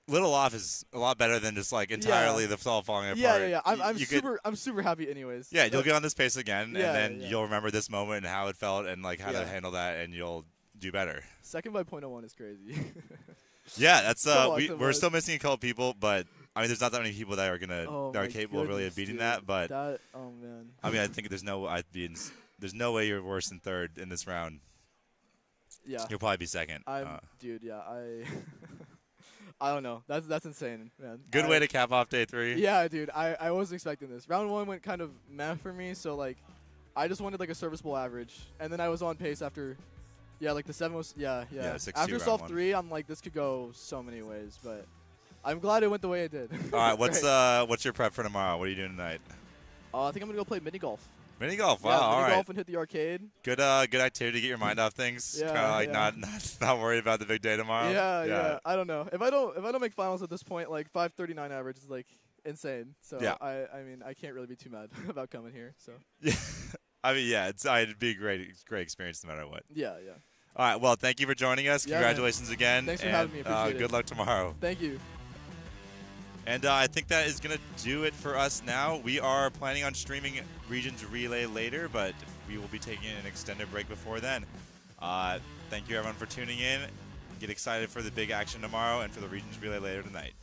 little off is a lot better than just like entirely the all falling apart. Yeah. I'm super happy anyways. Yeah, you'll get on this pace again, and then yeah. you'll remember this moment and how it felt and like how to handle that, and you'll do better. Second by 0.01 is crazy. Yeah, that's we're still missing a couple people, but I mean, there's not that many people that are that are capable really of beating that. But oh man, I mean, I think there's no way you're worse than third in this round. Yeah, you'll probably be second. Dude, yeah, I don't know. That's insane, man. Good way to cap off day 3. Yeah, dude, I wasn't expecting this. Round 1 went kind of meh for me, so like, I just wanted like a serviceable average, and then I was on pace after. Yeah, like the 7 was, yeah. After solve 3, I'm like, this could go so many ways, but I'm glad it went the way it did. All right, what's your prep for tomorrow? What are you doing tonight? I think I'm gonna go play mini golf. Mini golf, wow, yeah, all right. Mini golf and hit the arcade. Good activity to get your mind off things. Yeah, kind of like not worried about the big day tomorrow. Yeah. I don't know. If I don't make finals at this point, like 539 average is like insane. So I mean, I can't really be too mad about coming here. So yeah, I mean, yeah, it'd be a great experience no matter what. Yeah. All right, well, thank you for joining us. Yeah, Congratulations again. Thanks for having me. Appreciate it. Good luck tomorrow. Thank you. And I think that is going to do it for us now. We are planning on streaming Regions Relay later, but we will be taking an extended break before then. Thank you, everyone, for tuning in. Get excited for the big action tomorrow and for the Regions Relay later tonight.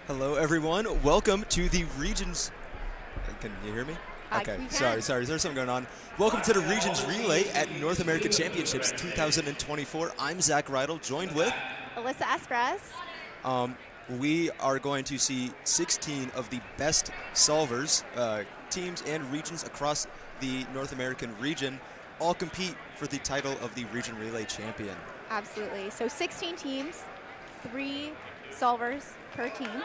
Hello, everyone. Welcome to the Regions. Can you hear me? Okay, sorry. There's something going on. Welcome to the Regions Relay at North American Championships 2024. I'm Zach Riedel, joined with Alyssa Espras. We are going to see 16 of the best solvers, teams and regions across the North American region, all compete for the title of the Region Relay champion. Absolutely. So 16 teams, 3 solvers per team,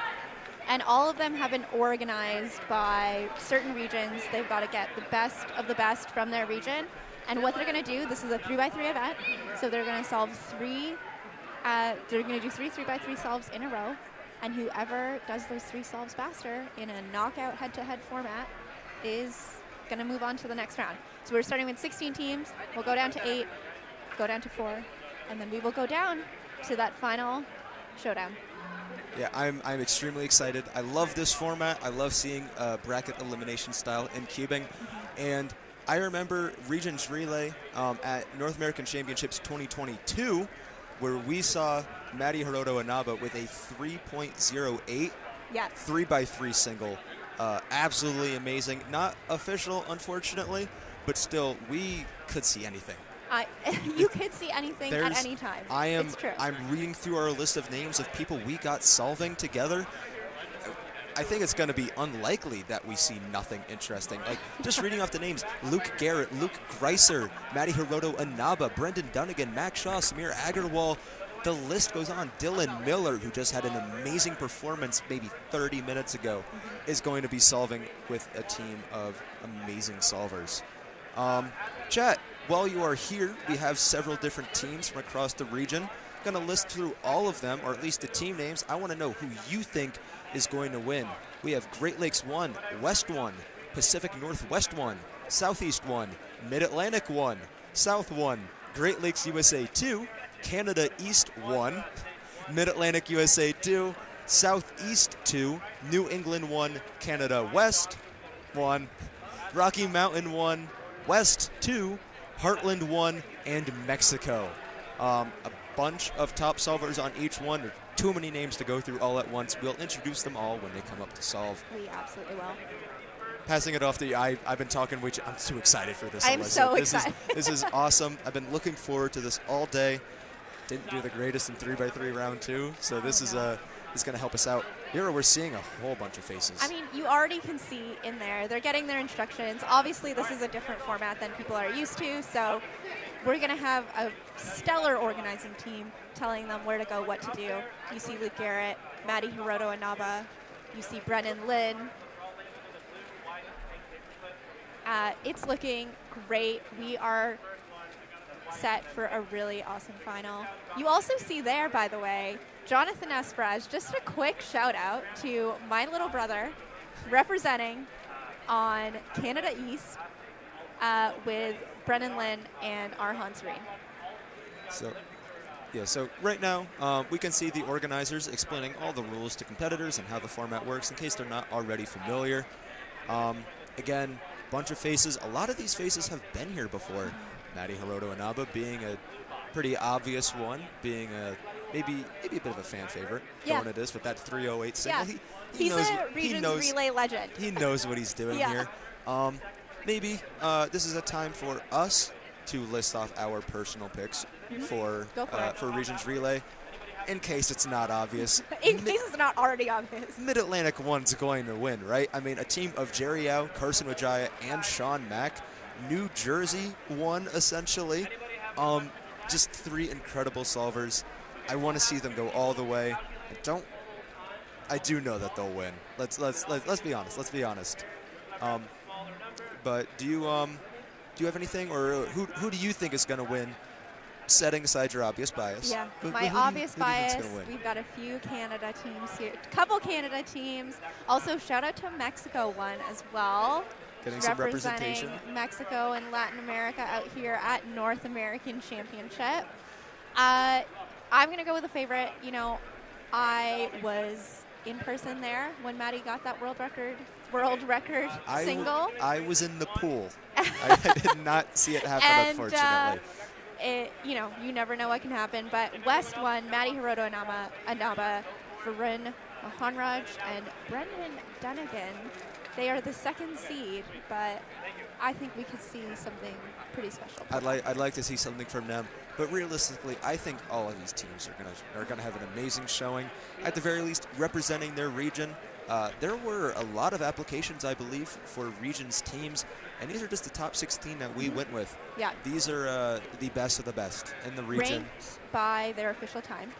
and all of them have been organized by certain regions. They've got to get the best of the best from their region. And what they're going to do, this is a 3x3 event, so they're going to solve they're going to do 3 3x3 solves in a row, and whoever does those 3 solves faster in a knockout head-to-head format is going to move on to the next round. So we're starting with 16 teams. We'll go down to 8, go down to 4, and then we will go down to that final showdown. Yeah, I'm extremely excited. I love this format. I love seeing bracket elimination style in cubing. And I remember Regions Relay at North American Championships 2022, where we saw Maddie Heroanaba with a 3.08 3x3 single. Absolutely amazing. Not official, unfortunately, but still, we could see anything. You could see anything at any time. It's true. I'm reading through our list of names of people we got solving together. I think it's going to be unlikely that we see nothing interesting. Like, just reading off the names: Luke Garrett, Luke Greiser, Maddie Heroanaba, Brendan Dunnigan, Max Shaw, Samir Agarwal. The list goes on. Dylan Miller, who just had an amazing performance maybe 30 minutes ago, is going to be solving with a team of amazing solvers. Chat, while you are here, we have several different teams from across the region. I'm going to list through all of them, or at least the team names. I want to know who you think is going to win. We have Great Lakes 1, West 1, Pacific Northwest 1, Southeast 1, Mid-Atlantic 1, South 1, Great Lakes USA 2, Canada East 1, Mid-Atlantic USA 2, Southeast 2, New England 1, Canada West 1, Rocky Mountain 1, West 2, Heartland 1, and Mexico. A bunch of top solvers on each one. There are too many names to go through all at once. We'll introduce them all when they come up to solve. We absolutely will. Passing it off to you. I've been talking way too. I'm too excited for this. I'm Alyssa. so excited. This is awesome. I've been looking forward to this all day. Didn't do the greatest in 3x3 round 2, so this is going to help us out. Here we're seeing a whole bunch of faces. I mean, you already can see in there, they're getting their instructions. Obviously, this is a different format than people are used to, so we're going to have a stellar organizing team telling them where to go, what to do. You see Luke Garrett, Maddie Heroanaba, you see Brennan Lynn. It's looking great. We are set for a really awesome final. You also see there, by the way, Jonathan Espras. Just a quick shout out to my little brother representing on Canada East with Brennan Lynn and Arhan Serene. So right now we can see the organizers explaining all the rules to competitors and how the format works in case they're not already familiar. Again, bunch of faces. A lot of these faces have been here before. Maddie Heroanaba being a pretty obvious one, being maybe a bit of a fan favorite going at this with that 308 single. Yeah. He's a Regions Relay legend. He knows what he's doing here. Maybe this is a time for us to list off our personal picks for Regions Relay, in case it's not obvious. In case it's not already obvious. Mid-Atlantic 1's going to win, right? I mean, a team of Jerry Yao, Carson Wajaya, and Sean Mack. New Jersey 1, essentially. Just 3 incredible solvers. I want to see them go all the way. I do know that they'll win. Let's be honest. Let's be honest. But do you have anything, or who do you think is going to win? Setting aside your obvious bias. Yeah, my obvious bias. We've got a few Canada teams here, a couple Canada teams. Also, shout out to Mexico 1 as well. Getting some representation. Mexico and Latin America out here at North American Championship. I'm going to go with a favorite. You know, I was in person there when Maddie got that world record single. I was in the pool. I did not see it happen, unfortunately. You never know what can happen. But West 1, Maddie Heroanaba, Varun Hanraj and Brendan Dunnigan. They are the 2nd seed, but I think we could see something pretty special. I'd like to see something from them, but realistically, I think all of these teams are gonna have an amazing showing. At the very least, representing their region. There were a lot of applications, I believe, for regions teams, and these are just the top 16 that we went with. Yeah. These are the best of the best in the region. Ranked by their official time.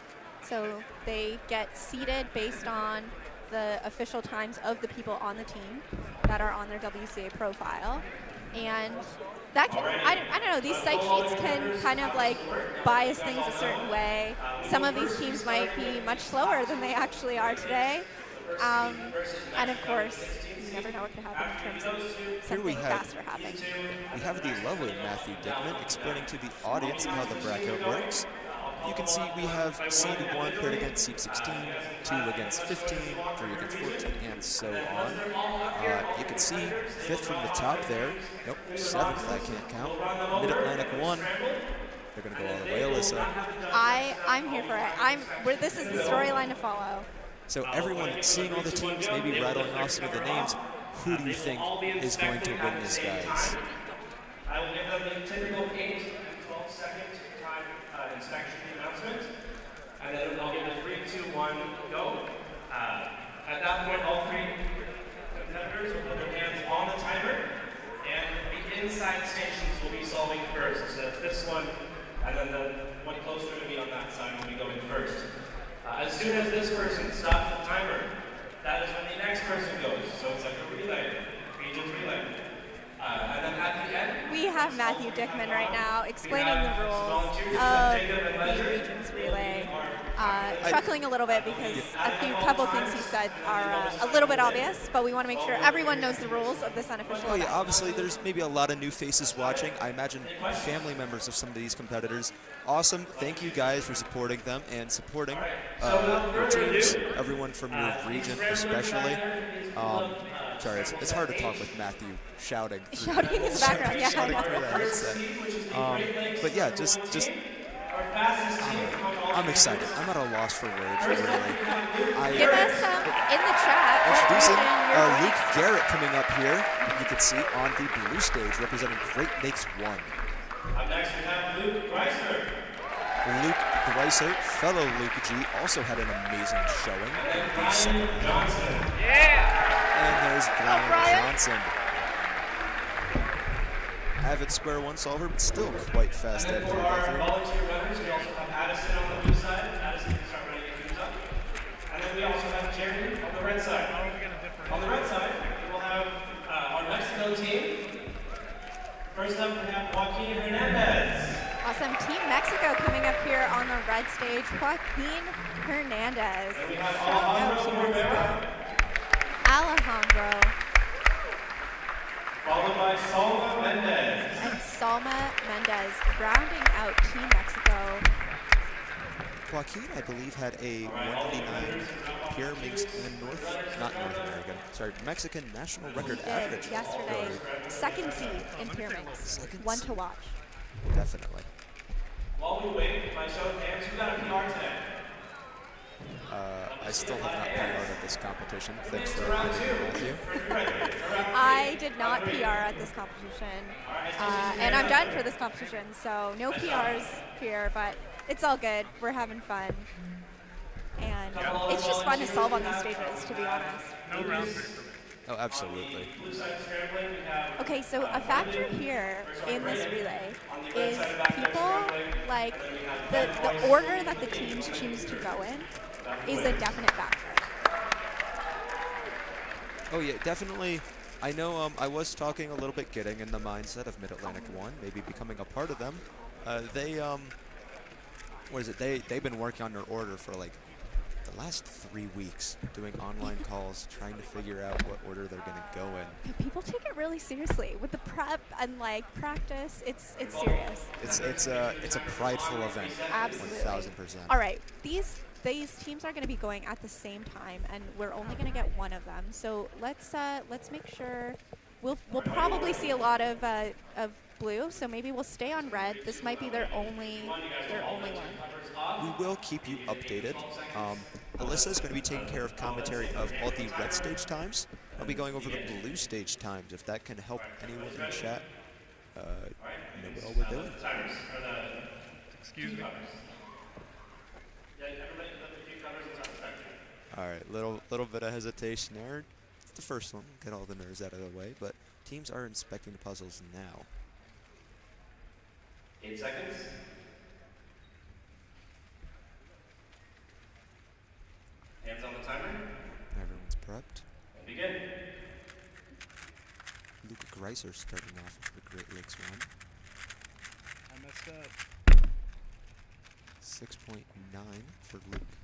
So they get seeded based on the official times of the people on the team that are on their WCA profile. And that can, I don't know, these site sheets can kind of like bias things a certain way. Some of these teams might be much slower than they actually are today. And of course, you never know what could happen in terms of something faster happening. We have the lovely Matthew Dickman explaining to the audience how the bracket works. You can see we have seed 1 paired against seed 16, 2 against 15, 3 against 14, and so on. You can see 5th from the top there. Nope, 7th, that can't count. Mid-Atlantic 1. They're going to go all the way, Alyssa. I'm here for it. This is the storyline to follow. So everyone seeing all the teams, maybe rattling off some of the names, who do you think is going to win this, guys? I will give them the typical 8 to 12-second time inspection announcement, and then I'll give a 3, 2, 1, go. At that point, all 3 competitors will put their hands on the timer, and the inside stations will be solving first. So that's this one, and then the one closer to me on that side will be going first. As soon as this person stops the timer, that is when the next person goes. So it's like a relay, regions relay. And then at the end, we have Matthew Dickman right now explaining the rules of the regions relay. Chuckling a little bit because couple things he said are a little bit obvious, but we want to make sure everyone knows the rules of this unofficial event. Yeah, obviously there's maybe a lot of new faces watching. I imagine family members of some of these competitors. Awesome. Thank you guys for supporting them and supporting your teams, everyone from your region especially. Sorry, it's hard to talk with Matthew shouting. Shouting in the background, yeah. Shouting through that headset. But yeah, just I'm excited. I'm at a loss for words, really. Give us in the chat. Introducing Luke Garrett coming up here. You can see on the blue stage representing Great Lakes 1. Up next we have Luke Greiser. Luke Greiser, fellow Luke G, also had an amazing showing in the second round. And there's Brian Johnson. Avid square 1 solver, but still quite fast at volunteer runners, we also have Addison on the blue side. Addison can start running your teams up. And then we also have Jeremy on the red side. On the red side, we will have our Mexico team. First up, we have Joaquin Hernandez. Awesome. Team Mexico coming up here on the red stage. Joaquin Hernandez. Then we have Alejandro Rivera. Alejandro. Followed by Salma Mendez. And Salma Mendez rounding out Team Mexico. Joaquin, I believe, had a 189 pure mixed in Mexican national record average. Yesterday. Second seed in pure mix. One to watch. Definitely. While we wait, my show of hands, who got a PR today? I still have not PR'd at this competition. Thanks for reminding me, Matthew. I did not PR at this competition, and I'm done for this competition, so no PRs here, but it's all good. We're having fun, and it's just fun to solve on these stages, to be honest. No round three. Oh, absolutely. Okay, so a factor here in this relay is people, like, the order that the teams choose to go in is a definite factor. Oh yeah, definitely. I know I was talking a little bit getting in the mindset of Mid-Atlantic 1, maybe becoming a part of them. They've been working on their order for like the last 3 weeks, doing online calls, trying to figure out what order they're going to go in. People take it really seriously with the prep and like practice. It's serious. It's a prideful event. Absolutely. 1000%. All right, these teams are going to be going at the same time, and we're only going to get one of them. So let's make sure we'll probably see a lot of blue, so maybe we'll stay on red. This might be their only one. We will keep you updated. Alyssa is going to be taking care of commentary of all the red stage times. I'll be going over the blue stage times. If that can help anyone in chat know what all we're doing. Excuse me. All right, little bit of hesitation there. It's the first one. Get all the nerves out of the way, but teams are inspecting the puzzles now. 8 seconds. Hands on the timer. Everyone's prepped. And begin. Luke Greiser starting off for the Great Lakes one. I messed up. 6.9 for Luke.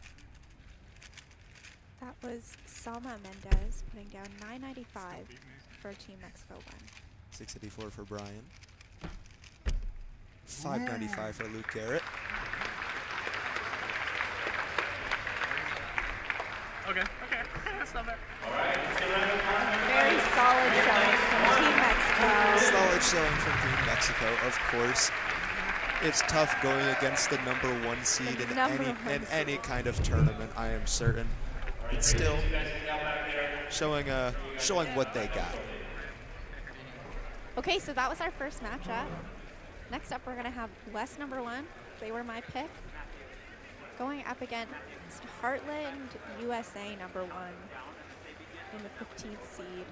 That was Salma Mendez putting down 995 for Team Mexico 1. 684 for Brian. 595 for Luke Garrett. Okay. That's not bad. Very solid showing from Team Mexico. Solid showing from Team Mexico, of course. It's tough going against the #1 seed in any kind of tournament, I am certain. It's still showing what they got. Okay, so that was our first matchup. Next up, we're going to have West #1. They were my pick. Going up against Heartland USA #1 in the 15th seed.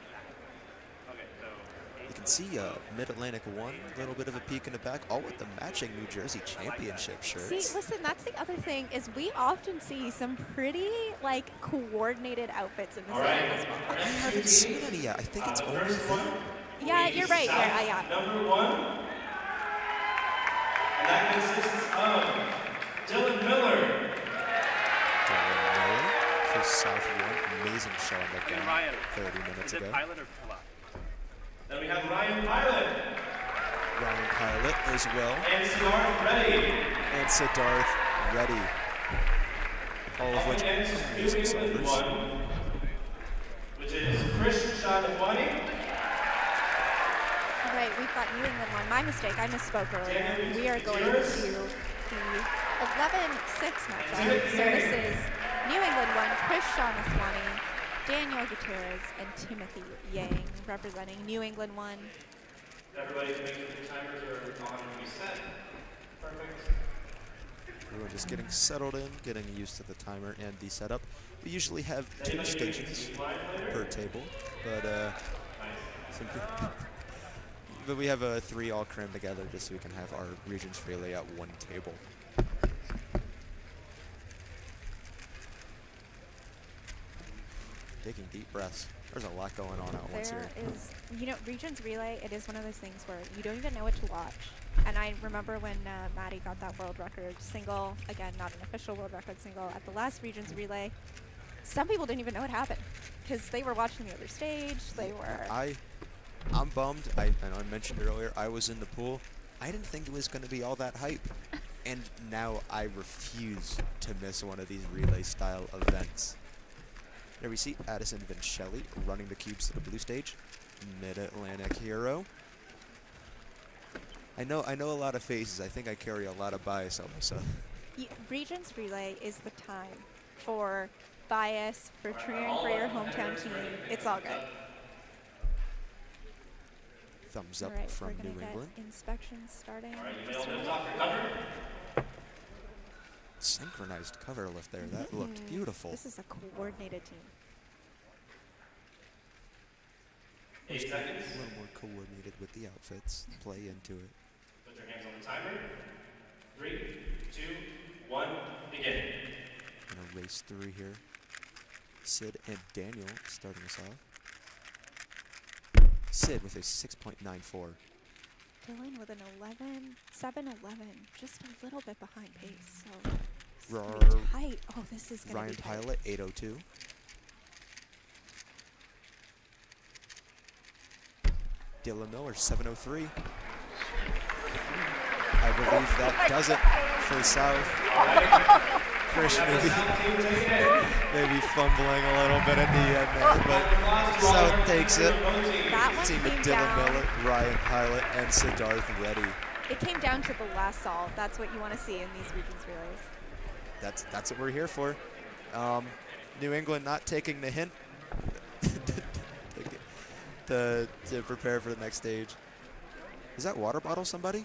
You can see Mid-Atlantic 1, a little bit of a peek in the back, all with the matching New Jersey Championship shirts. See, listen, that's the other thing, is we often see some pretty, like, coordinated outfits in this event as well. I haven't seen any yet. I think it's only them. Yeah, you're right. Yeah. #1. And that consists of Dylan Miller. Dylan Miller for South 1. Amazing showing that game 30 minutes ago. Pilot or Pilot? Then we have Ryan Pilot. Ryan Pilot as well. And Siddharth Reddy. And Siddharth Reddy. All of which amazing solvers. One, which is Chris Shanawani. All right, we've got New England 1. My mistake, I misspoke earlier. We are going to the 11-6 matchup. So this is New England 1, Chris Shanawani, Daniel Gutierrez, and Timothy Yang representing New England 1. Everybody make sure the timers are on and reset. Perfect. We're just getting settled in, getting used to the timer and the setup. We usually have 2 stations per table, but we have 3 all crammed together just so we can have our regions relay at 1 table. Taking deep breaths. There's a lot going on at once here. There is, you know, Regions Relay, it is one of those things where you don't even know what to watch. And I remember when Maddie got that world record single, again, not an official world record single, at the last Regions Relay, some people didn't even know what happened because they were watching the other stage, they were... I'm bummed. I know I mentioned earlier, I was in the pool. I didn't think it was going to be all that hype. And now I refuse to miss one of these relay-style events. There we see Addison Vincelli running the cubes to the blue stage. Mid-Atlantic hero. I know a lot of faces. I think I carry a lot of bias on myself. Regions Relay is the time for bias, for cheering for your hometown team. It's all good. Thumbs up right, from we're New England. Inspections starting. Synchronized cover lift there. That looked beautiful. This is a coordinated team. 8 seconds. A little more coordinated with the outfits. Play into it. Put your hands on the timer. 3, 2, 1, begin. Gonna race through here. Sid and Daniel starting us off. Sid with a 6.94. Dylan with an 7-11, just a little bit behind pace. So tight. Oh, this is going to be tight. Ryan Pilot, 802. Dylan Miller, 703. I believe that does it for South. Krish maybe fumbling a little bit at the end there, but South takes it. That one Team of came Dylan down. Miller, Ryan Pilot, and Siddharth Reddy. It came down to the last solve. That's what you want to see in these regions relays. That's what we're here for. New England not taking the hint to prepare for the next stage. Is that water bottle somebody?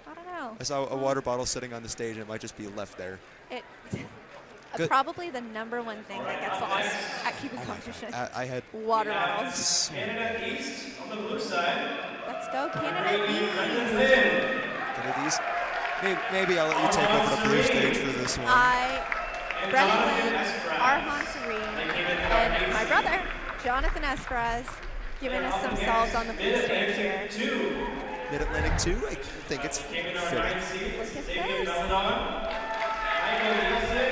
I don't know. I saw a water bottle sitting on the stage, and it might just be left there. It's probably the #1 thing that gets lost at Cuban competition. I had water bottles. Canada East on the blue side. Let's go, Canada East. Canada East. Maybe I'll let you take over the blue stage for this one. Brennan Lynn, Arhan Serene, and my brother, Jonathan Esperas, giving us some solves on the blue stage here. Mid-Atlantic 2, I think it's fitting. Look at this. Michael Neelson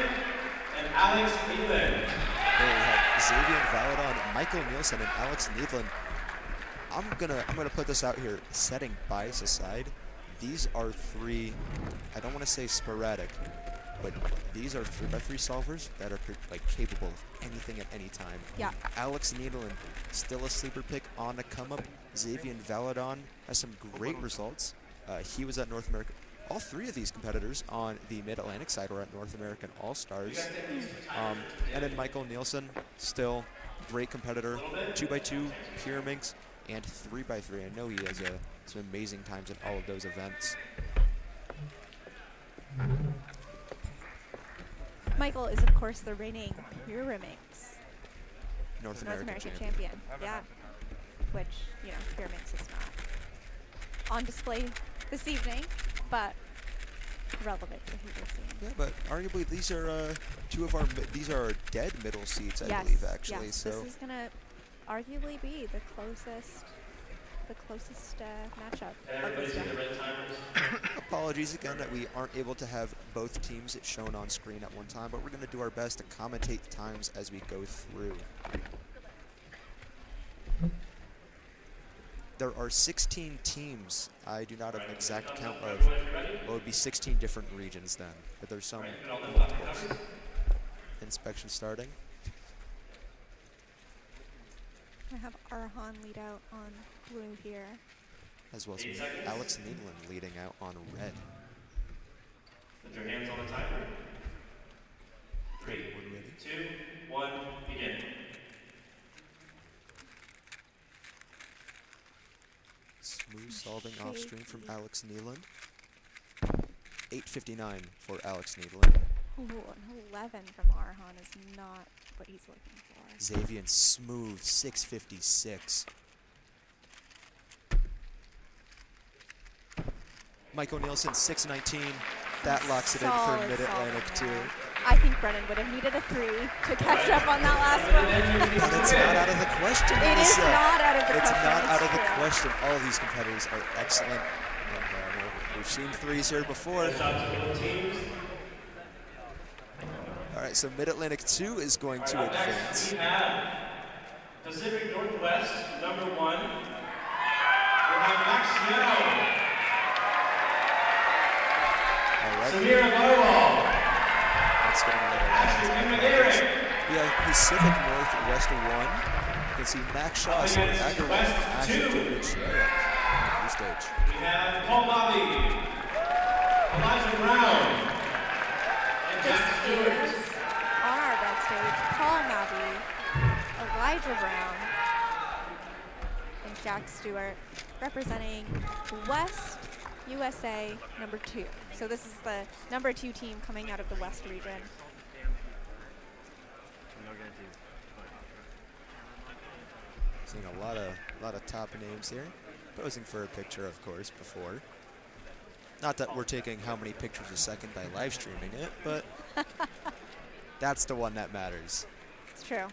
and Alex Neeland. There we have Xavier Valadon, Michael Neelson, and Alex Needland. I'm gonna put this out here, setting bias aside. These are three, I don't want to say sporadic, but these are 3x3 solvers that are capable of anything at any time. Yeah. Alex Needland, still a sleeper pick on the come up. Xavier Valadon has some great results. He was at North America. All three of these competitors on the Mid-Atlantic side were at North American All-Stars. And then Michael Neelson, still great competitor, 2x2 Pyraminx, and 3x3. I know he has some amazing times in all of those events. Michael is, of course, the reigning Pyraminx North American champion. Yeah. Which, Pyraminx is not on display this evening, but relevant to who we're seeing. Yeah, but arguably these are these are our dead middle seats, I Yes, believe, actually. yes, So this is gonna arguably be the closest matchup of this day. apologies again that we aren't able to have both teams shown on screen at one time, but we're going to do our best to commentate times as we go through. There are 16 teams. I do not have an exact count of, well, it would be 16 different regions then, but there's some multiples. Inspection starting. I have Arhan lead out on blue here. As well as Alex Needland leading out on red. Put your hands on the timer. 3, 2, 1, begin. Smooth solving off stream from Alex Needland. 8:59 for Alex Needland. Ooh, an 11 from Arhan is not what he's looking for. Xavier smooth 6:56. Michael Neelson 6:19. That locks it in for Mid-Atlantic 2. I think Brennan would have needed a 3 to catch up on that last one. But it's not out of the question. It is not out of the question. It's not out of the question. All of these competitors are excellent. And we've seen 3s here before. All right, so Mid-Atlantic 2 is going to advance. We have Pacific Northwest, number 1. We have Max Snow. Samir Agarwal. That's going to we have Pacific Northwest 1. You can see Max Shaw, Samir Agarwal, Ashton Jarrett on the stage. We have Paul Bobby, Elijah Brown, and Jack Stewart. On our red stage, Paul Mavi, Elijah Brown, and Jack Stewart representing West USA number 2. So this is the number 2 team coming out of the West region. Seeing a lot of top names here. Posing for a picture, of course, before. Not that we're taking how many pictures a second by live streaming it, but that's the one that matters. It's true.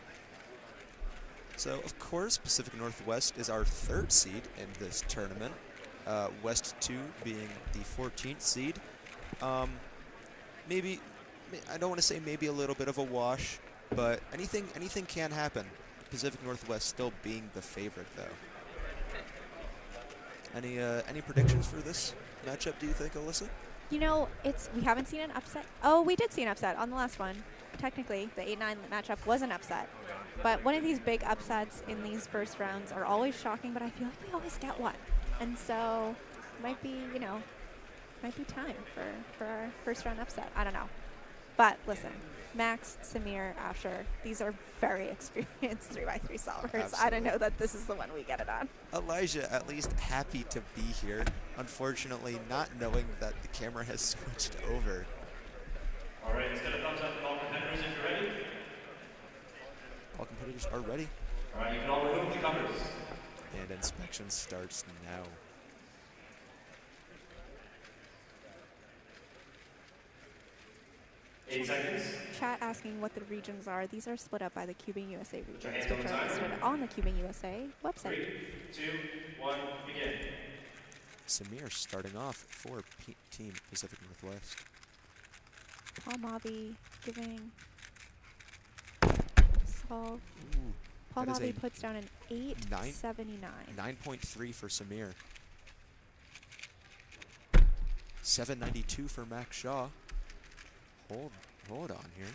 So, of course, Pacific Northwest is our 3rd seed in this tournament. West 2 being the 14th seed. Maybe, I don't want to say maybe a little bit of a wash, but anything can happen. Pacific Northwest still being the favorite, though. Any predictions for this matchup, do you think, Alyssa? You know, we haven't seen an upset. Oh, we did see an upset on the last one. Technically, the 8-9 matchup was an upset. But one of these big upsets in these first rounds are always shocking, but I feel like we always get one. And so might be, might be time for our first round upset. I don't know. But listen, Max, Samir, Asher, these are very experienced 3x3 solvers. Absolutely. I don't know that this is the one we get it on. Elijah, at least happy to be here. Unfortunately, not knowing that the camera has switched over. All right, let's get a thumbs up from all competitors if you're ready. All competitors are ready. All right, you can all remove the covers. And inspection starts now. Eight seconds. Chat asking what the regions are. These are split up by the Cubing USA regions, hands which on are time. listed on the Cubing USA website. 3, 2, 1, begin. Samir starting off for Team Pacific Northwest. Paul Mavi giving solve. Ooh, Paul that is Mavi a puts down an 879. 9.3 for Samir. 792 for Max Shaw. Hold on here.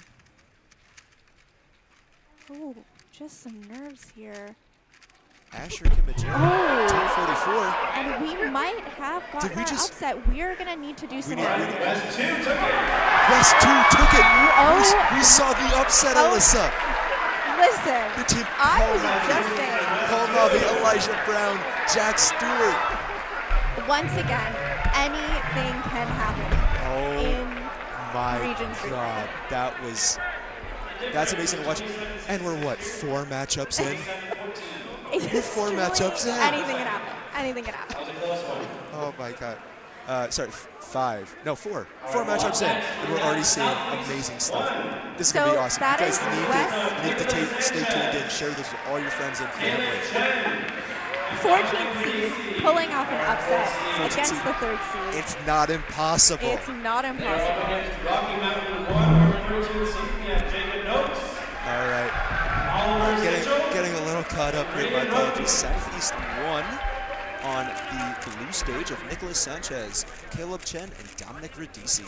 Oh, just some nerves here. Asher Kimajiro, Oh. 1044. And we might have gotten we our just- upset. We're going to need to do some work. West 2 took it. Oh. We saw the upset, Alyssa. Listen, The team I was just saying. Paul Mavi, Elijah Brown, Jack Stewart. Once again, anything can happen in My Region 3. God, that's amazing to watch. And we're what, 4 matchups in? We're 4 matchups in. Anything can happen. Anything can happen. Oh my God. Sorry, 5. No, 4. 4 matchups in, and we're already seeing amazing stuff. This is gonna be awesome. You that guys is need to stay tuned in, share this with all your friends and family. 14th seed pulling off an upset 14th against seed. the 3rd seed. It's not impossible. It's not impossible. Rocky Mountain 1, our 13th seed, we have Jacob Noakes. All right. Getting a little caught up here. My apologies. Southeast 1 on the blue stage of Nicholas Sanchez, Caleb Chen, and Dominic Radici.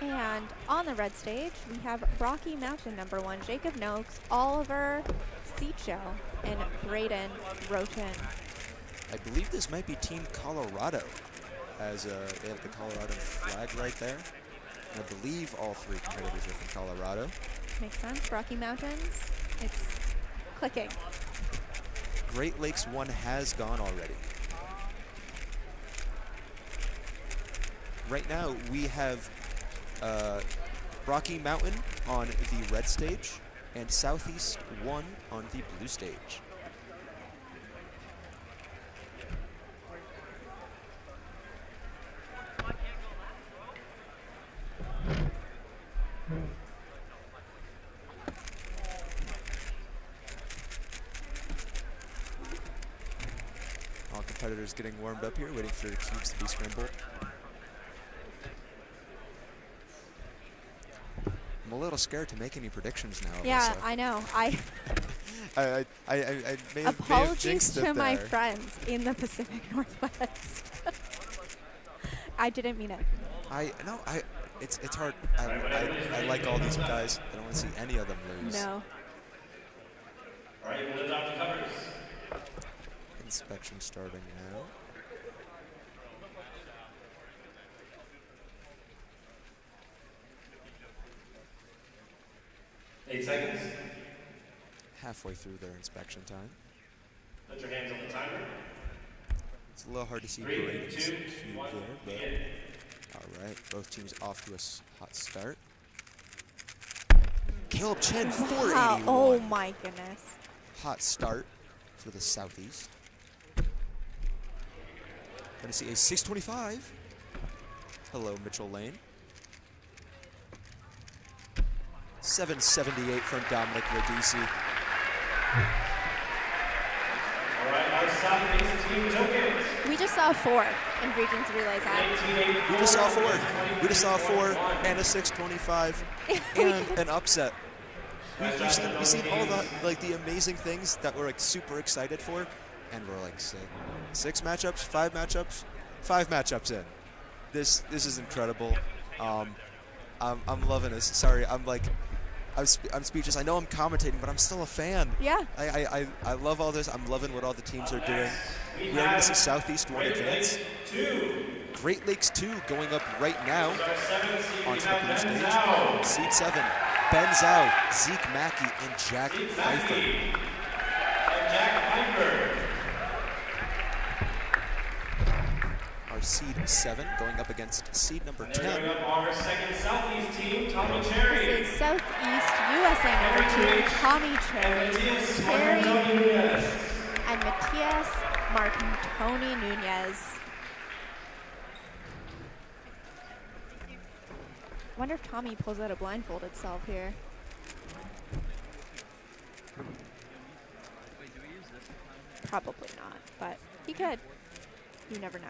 And on the red stage, we have Rocky Mountain number 1, Jacob Noakes, Oliver Seacho, and Braden Roten. I believe this might be Team Colorado, as they have the Colorado flag right there. And I believe all 3 competitors are from Colorado. Makes sense. Rocky Mountains, it's clicking. Great Lakes 1 has gone already. Right now, we have Rocky Mountain on the red stage and Southeast 1 on the blue stage. All competitors getting warmed up here, waiting for cubes to be scrambled. I'm a little scared to make any predictions now. Yeah, Alyssa. I know. I may have Apologies jinxed it to my there. friends in the Pacific Northwest. I didn't mean it. It's hard. I like all these guys. I don't want to see any of them lose. No. All right, we'll adopt the covers. Inspection starting now. Eight seconds. Halfway through their inspection time. Put your hands on the timer. It's a little hard to see 3, Braden's 2, cube 1, there, begin. but all right, both teams off to a hot start. Caleb Chen, 481. Wow. Oh my goodness. Hot start for the Southeast. Going to see a 625. Hello, Mitchell Lane. 778 from Dominic Radici. All right, our Southeast team tokens. We just saw 4 in Regions Relay Time. We just saw 4. We just saw 4 and a 625 and an upset. We've seen all the the amazing things that we're super excited for, And we're like six matchups, 5 matchups, 5 matchups in. This is incredible. I'm loving this. Sorry, I'm speechless. I know I'm commentating, but I'm still a fan. Yeah. I love all this. I'm loving what all the teams are doing. We are going to see Southeast 1 advance. Great Lakes 2 going up right now onto the blue stage. Seed 7, Ben Zhao, Zeke Mackey, and Jack Pfeiffer. Our seed 7 going up against seed number 10. Our second Southeast team, Tommy Cherry. This is Southeast USA number 2, Tommy Cherry, and Matias Martoni Nunez. I wonder if Tommy pulls out a blindfolded solve here. Probably not, but he could. You never know.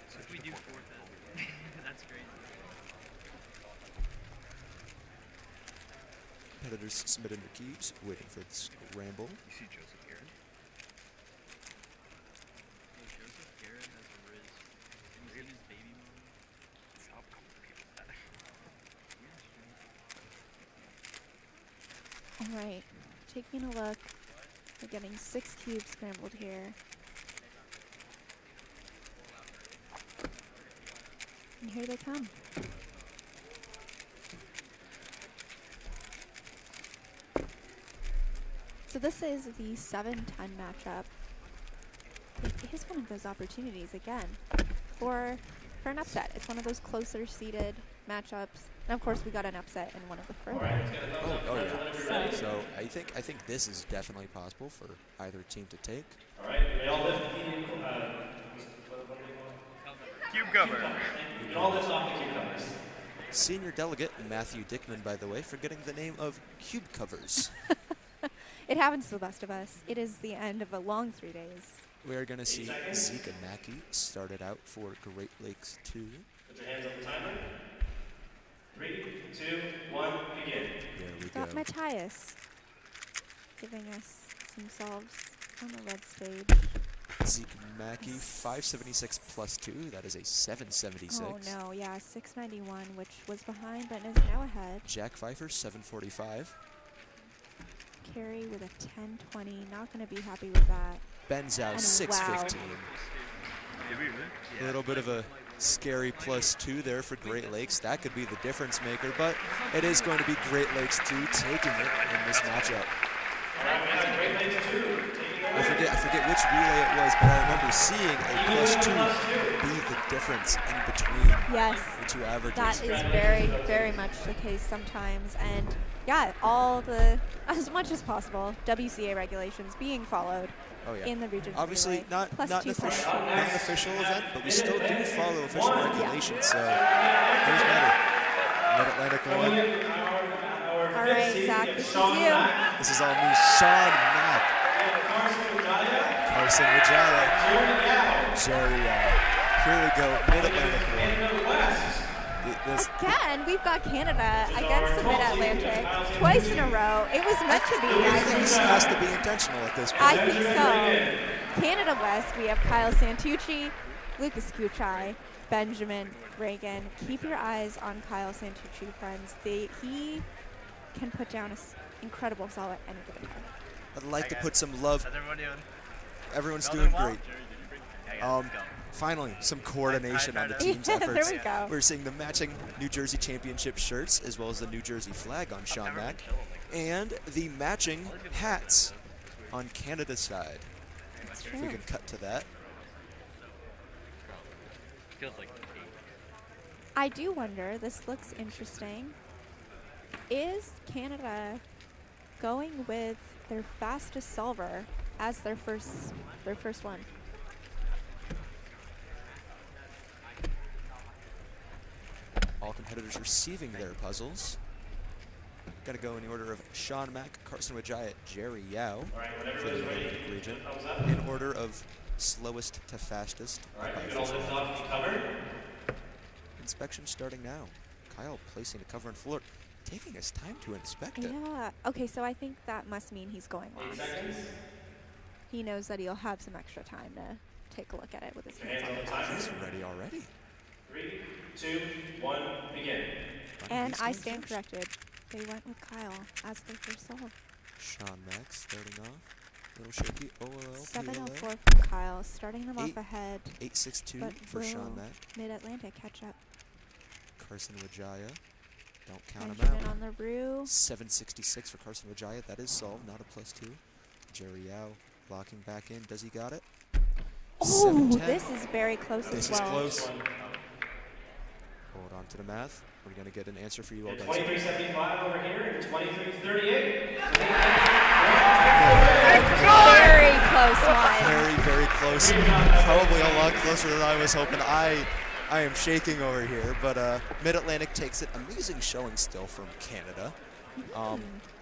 So if we do 4th, then that's great. Competitors submitting their keys, waiting for the scramble. You see Joseph Garrett? Joseph Garrett has a Riz. And he's in his baby mode. How complicated is that? Alright, taking a look. We're getting 6 cubes scrambled here. And here they come. So this is the 7-10 matchup. It is one of those opportunities again for an upset. It's one of those closer seeded matchups. And of course we got an upset in one of the further. Oh yeah. So I think this is definitely possible for either team to take. All right, we all lift the cube cover. We all lift off the cube covers. Senior delegate Matthew Dickman, by the way, for getting the name of cube covers. It happens to the best of us. It is the end of a long 3 days. We are going to see Zeke and Mackey started out for Great Lakes 2. Put your hands on the timer. 3, 2, 1, begin. There we Got go. Matthias giving us some solves on the red stage. Zeke Mackey, 576 plus 2. That is a 776. Oh no, yeah, 691, which was behind but is now ahead. Jack Pfeiffer, 745. Carey with a 1020, not going to be happy with that. Ben Zhao, And 615. Wow. A little bit of a scary plus 2 there for Great Lakes. That could be the difference maker, but it is going to be Great Lakes 2 taking it in this matchup. I forget which relay it was, but I remember seeing a plus 2 be the difference in between the two averages. That is very, very much the case sometimes. And yeah, all the, as much as possible, WCA regulations being followed in the region. Obviously, not an +2 official event, but we still do follow official regulations. So here's Maddie. Mid-Atlantic 1. All right, Zach, this is you. This is all me, Sean Mack. Carson Wijaya. Jerry Here we go, Mid-Atlantic 1. Again, we've got Canada against the Mid-Atlantic twice in a row. It was meant to be, I think. This has to be intentional at this point. I think so. Canada West, we have Kyle Santucci, Lucas Kuchai, Benjamin Reagan. Keep your eyes on Kyle Santucci, friends. He can put down an incredible solid at any given time. I'd like to put some love. How's everyone doing? Everyone's doing great. Finally, some coordination on the team's efforts. There we go. We're seeing the matching New Jersey Championship shirts as well as the New Jersey flag on Sean Mack and the matching hats on Canada's side. If we can cut to that. Feels like I do wonder, this looks interesting. Is Canada going with their fastest solver as their first one? All competitors receiving their puzzles. Got to go in the order of Sean Mack, Carson Wijaya, Jerry Yao for the Atlantic region. In order of slowest to fastest. Inspection starting now. Kyle placing the cover on floor, taking his time to inspect it. Yeah. Okay, so I think that must mean he's going last. he knows that he'll have some extra time to take a look at it with his hands on the pass. He's ready already. 3, 2, 1, begin. And I stand corrected. They went with Kyle as their first solve. Sean Max starting off. Little shaky. 7:04 from Kyle, starting them off ahead. 8.62 but for Sean Max. Mid-Atlantic catch up. Carson Wijaya. Don't count him Benjamin out. on the Roo. 7.66 for Carson Wijaya. That is solved, not a +2. Jerry Yao locking back in. Does he got it? Oh, this is very close this as well. This is close. Hold on to the math. We're going to get an answer for you all guys. 23.75 over here and 23.38. Very close one. Very, very close. Probably a lot closer than I was hoping. I am shaking over here, but Mid-Atlantic takes it. Amazing showing still from Canada.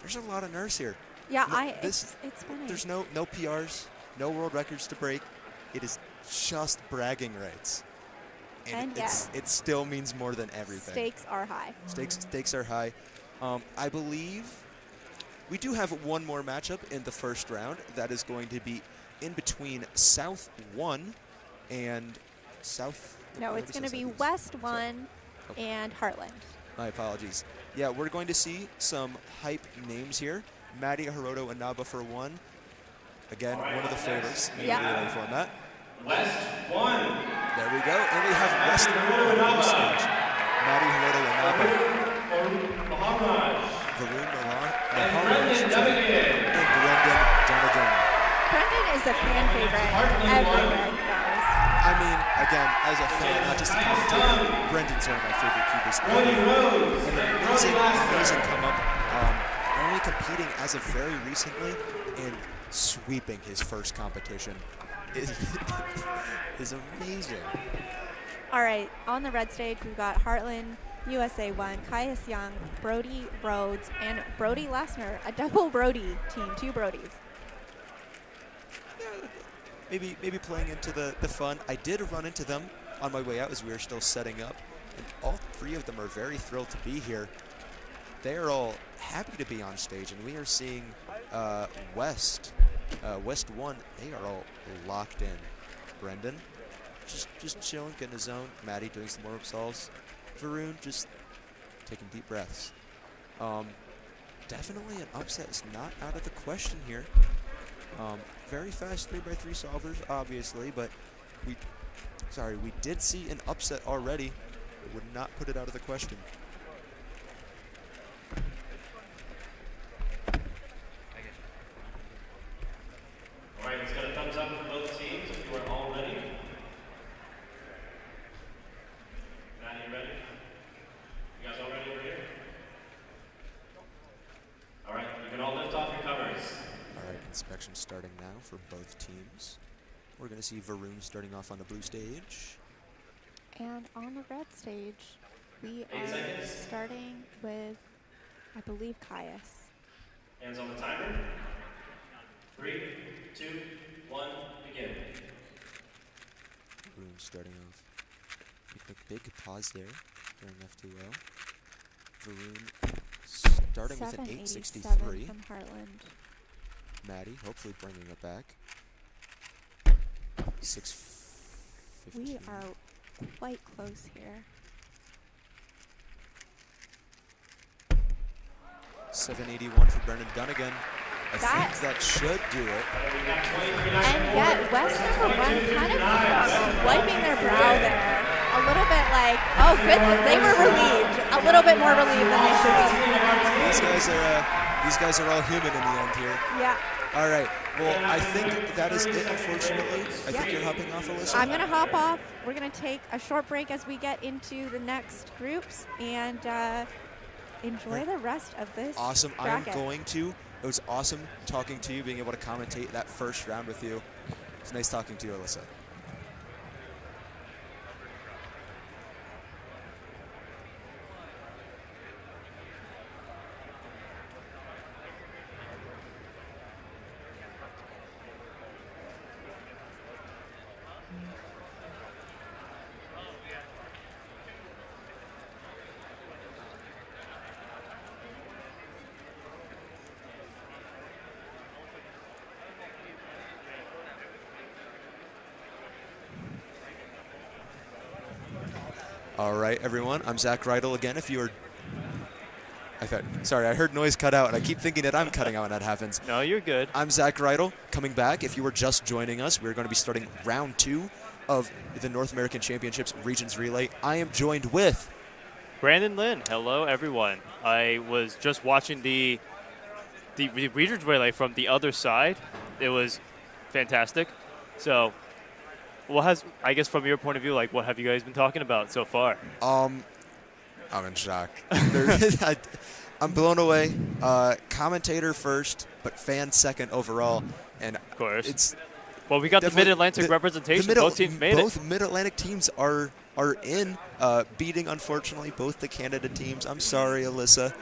There's a lot of nerves here. Yeah, it's funny. There's no PRs, no world records to break. It is just bragging rights. And it still means more than everything. Stakes are high. Stakes are high. I believe we do have one more matchup in the first round. That is going to be in between South 1 and South. No, it's going to be West 1 and Heartland. My apologies. Yeah, we're going to see some hype names here. Maddie Heroanaba for 1. Again, one of the favorites in the relay format. West 1. There we go. And we have West 1 on the stage. Maddie Heroanaba. Varun Maharaj. And Brendan Dunnigan. Brendan is a fan favorite everywhere he goes. I mean, again, as a fan, not just a commentator, Brendan's one of my favorite keepers ever. An amazing come up. Only competing as of very recently and sweeping his first competition is amazing. All right, on the red stage, we've got Heartland, USA 1, Caius Young, Brody Rhodes, and Brody Lassner, a double Brody team, 2 Brodies. Maybe playing into the fun. I did run into them on my way out as we were still setting up, and all 3 of them are very thrilled to be here. They are all happy to be on stage, and we are seeing West 1. They are all locked in. Brendan, just chilling, getting his zone. Maddie doing some warm-up solves. Varun just taking deep breaths. Definitely an upset is not out of the question here. Very fast 3x3 solvers, obviously, but we did see an upset already. It would not put it out of the question. All right, let's get a thumbs up from both teams if you are all ready. Matt, you ready? You guys all ready over here? All right, you can all lift off your covers. All right, inspection starting now for both teams. We're going to see Varun starting off on the blue stage. And on the red stage, we are starting with, I believe, Caius. Hands on the timer. 3, 2, 1, begin. Varun starting off. Big pause there, starting off too well. Varun starting with an 863. From Heartland. Maddie hopefully bringing it back. 6:15. We are quite close here. 781 for Brendan Dunnigan. I think that should do it. And yet, West number 1 kind of wiping their brow there. A little bit like, oh goodness, they were relieved. A little bit more relieved than they should be. These guys are all human in the end here. Yeah. All right. Well, I think that is it, unfortunately. I think you're hopping off, Alyssa. I'm going to hop off. We're going to take a short break as we get into the next groups and enjoy the rest of this Awesome. bracket. I'm going to. It was awesome talking to you, being able to commentate that first round with you. It's nice talking to you, Alyssa. All right, everyone. I'm Zach Reidel again. If you are, sorry, I heard noise cut out, and I keep thinking that I'm cutting out when that happens. No, you're good. I'm Zach Reidel, coming back. If you were just joining us, we're going to be starting round 2 of the North American Championships Regions Relay. I am joined with Brandon Lin. Hello, everyone. I was just watching the Regions Relay from the other side. It was fantastic. So, I guess from your point of view, like, what have you guys been talking about so far? I'm in shock. I'm blown away. Commentator first, but fan second overall. And of course, it's we got the Mid-Atlantic representation. Both teams made it. Both Mid-Atlantic teams are in, beating, unfortunately, both the Canada teams. I'm sorry, Alyssa.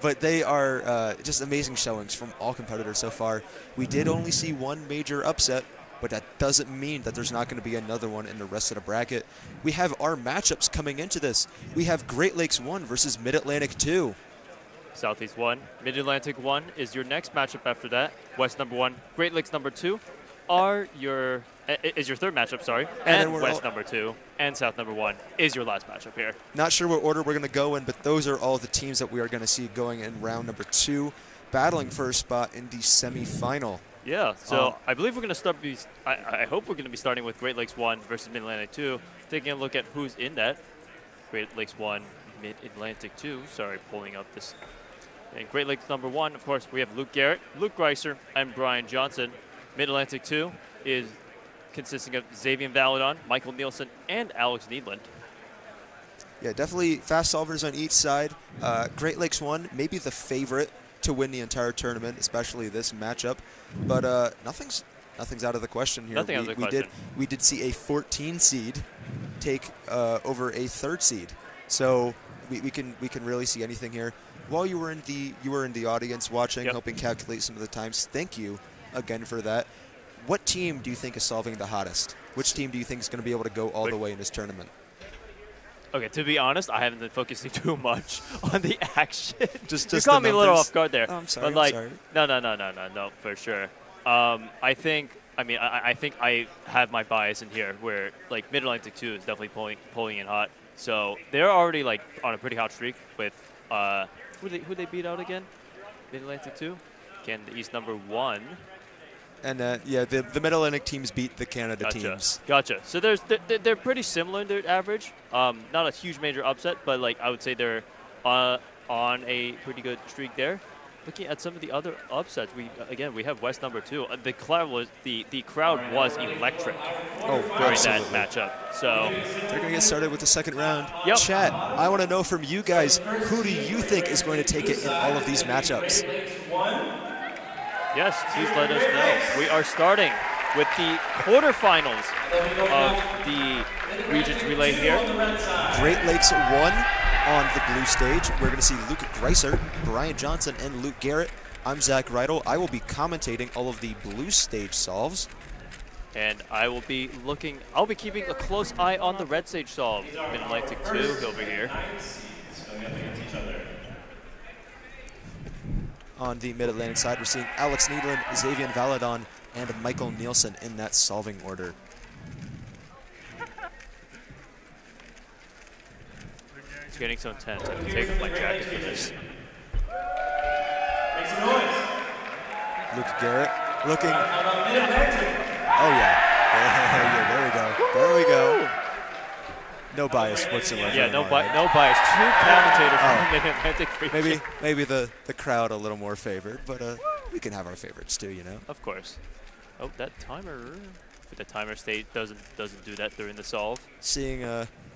But they are just amazing showings from all competitors so far. We did only see one major upset, but that doesn't mean that there's not going to be another one in the rest of the bracket. We have our matchups coming into this. We have Great Lakes 1 versus Mid-Atlantic 2. Southeast 1, Mid-Atlantic 1 is your next matchup after that. West number 1, Great Lakes number 2 is your third matchup, sorry. And West number 2 and South number 1 is your last matchup here. Not sure what order we're going to go in, but those are all the teams that we are going to see going in round number 2, battling for a spot in the semifinal. Yeah, so I believe we're going to start. I hope we're going to be starting with Great Lakes 1 versus Mid-Atlantic 2, taking a look at who's in that. Great Lakes 1, Mid-Atlantic 2. Sorry, pulling up this. And Great Lakes number 1, of course, we have Luke Garrett, Luke Greiser, and Brian Johnson. Mid-Atlantic 2 is consisting of Xavier Valadon, Michael Neelson, and Alex Needland. Yeah, definitely fast solvers on each side. Great Lakes 1, maybe the favorite to win the entire tournament, especially this matchup. But nothing's out of the question here. Nothing out of the question. We did see a 14 seed take over a 3rd seed, so we can really see anything here. While you were in the audience watching, helping calculate some of the times. Thank you again for that. What team do you think is solving the hottest? Which team do you think is going to be able to go all the way in this tournament? Okay, to be honest, I haven't been focusing too much on the action. just you caught me a little off guard there. Oh, I'm sorry. But like, I'm sorry. no, for sure. I think I have my bias in here, where like Mid-Atlantic 2 is definitely pulling in hot. So they're already like on a pretty hot streak with who they beat out again? Mid-Atlantic 2, Canada East number 1. And the Mid-Atlantic teams beat the Canada teams. Gotcha. So they're pretty similar in their average. Not a huge major upset, but like I would say they're on a pretty good streak there. Looking at some of the other upsets, we have West number 2. The crowd was electric during that matchup. So they're going to get started with the second round. Yep. Chat, I want to know from you guys, who do you think is going to take it in all of these matchups? Yes, please let us know. We are starting with the quarterfinals of the Regions Relay here. Great Lakes 1 on the blue stage. We're going to see Luke Greiser, Brian Johnson, and Luke Garrett. I'm Zach Reidel. I will be commentating all of the blue stage solves. And I'll be keeping a close eye on the red stage solve. Mid-Atlantic 2 over here. On the Mid-Atlantic side, we're seeing Alex Needland, Xavier Valadon, and Michael Neelson in that solving order. It's getting so intense. I have to take off my jacket for this. Make some noise. Luke Garrett looking. Oh, yeah. There we go. There we go. No bias whatsoever. Yeah, no bias. Two commentators from Mid-Atlantic region. Maybe the crowd a little more favored, but we can have our favorites too, you know. Of course. Oh, that timer. The timer state doesn't do that during the solve. Seeing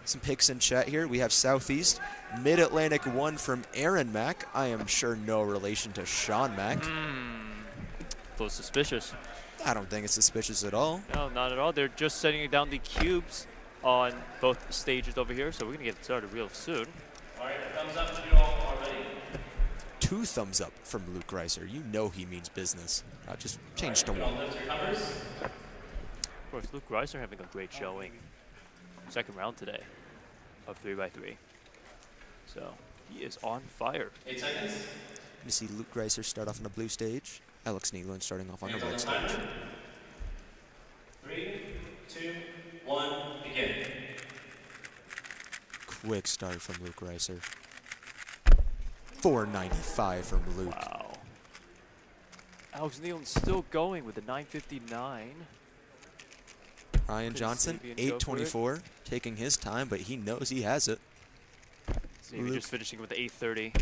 some picks in chat here. We have Southeast Mid-Atlantic 1 from Aaron Mack. I am sure no relation to Sean Mack. A little suspicious. I don't think it's suspicious at all. No, not at all. They're just setting down the cubes on both stages over here, so we're going to get started real soon. All right, thumbs up to you all already. 2 thumbs up from Luke Greiser. You know he means business. Just change to 1. Of course, Luke Greiser having a great showing. Second round today of 3x3. So he is on fire. 8 seconds. You see Luke Greiser start off on the blue stage. Alex Needland starting off on the red stage. 3, 2, 1, begin. quick start from Luke Reiser. 495 from Luke. Wow. Alex Neelson still going with the 959. Ryan Johnson, 824, taking his time, but he knows he has it. Xavier just finishing with the 830.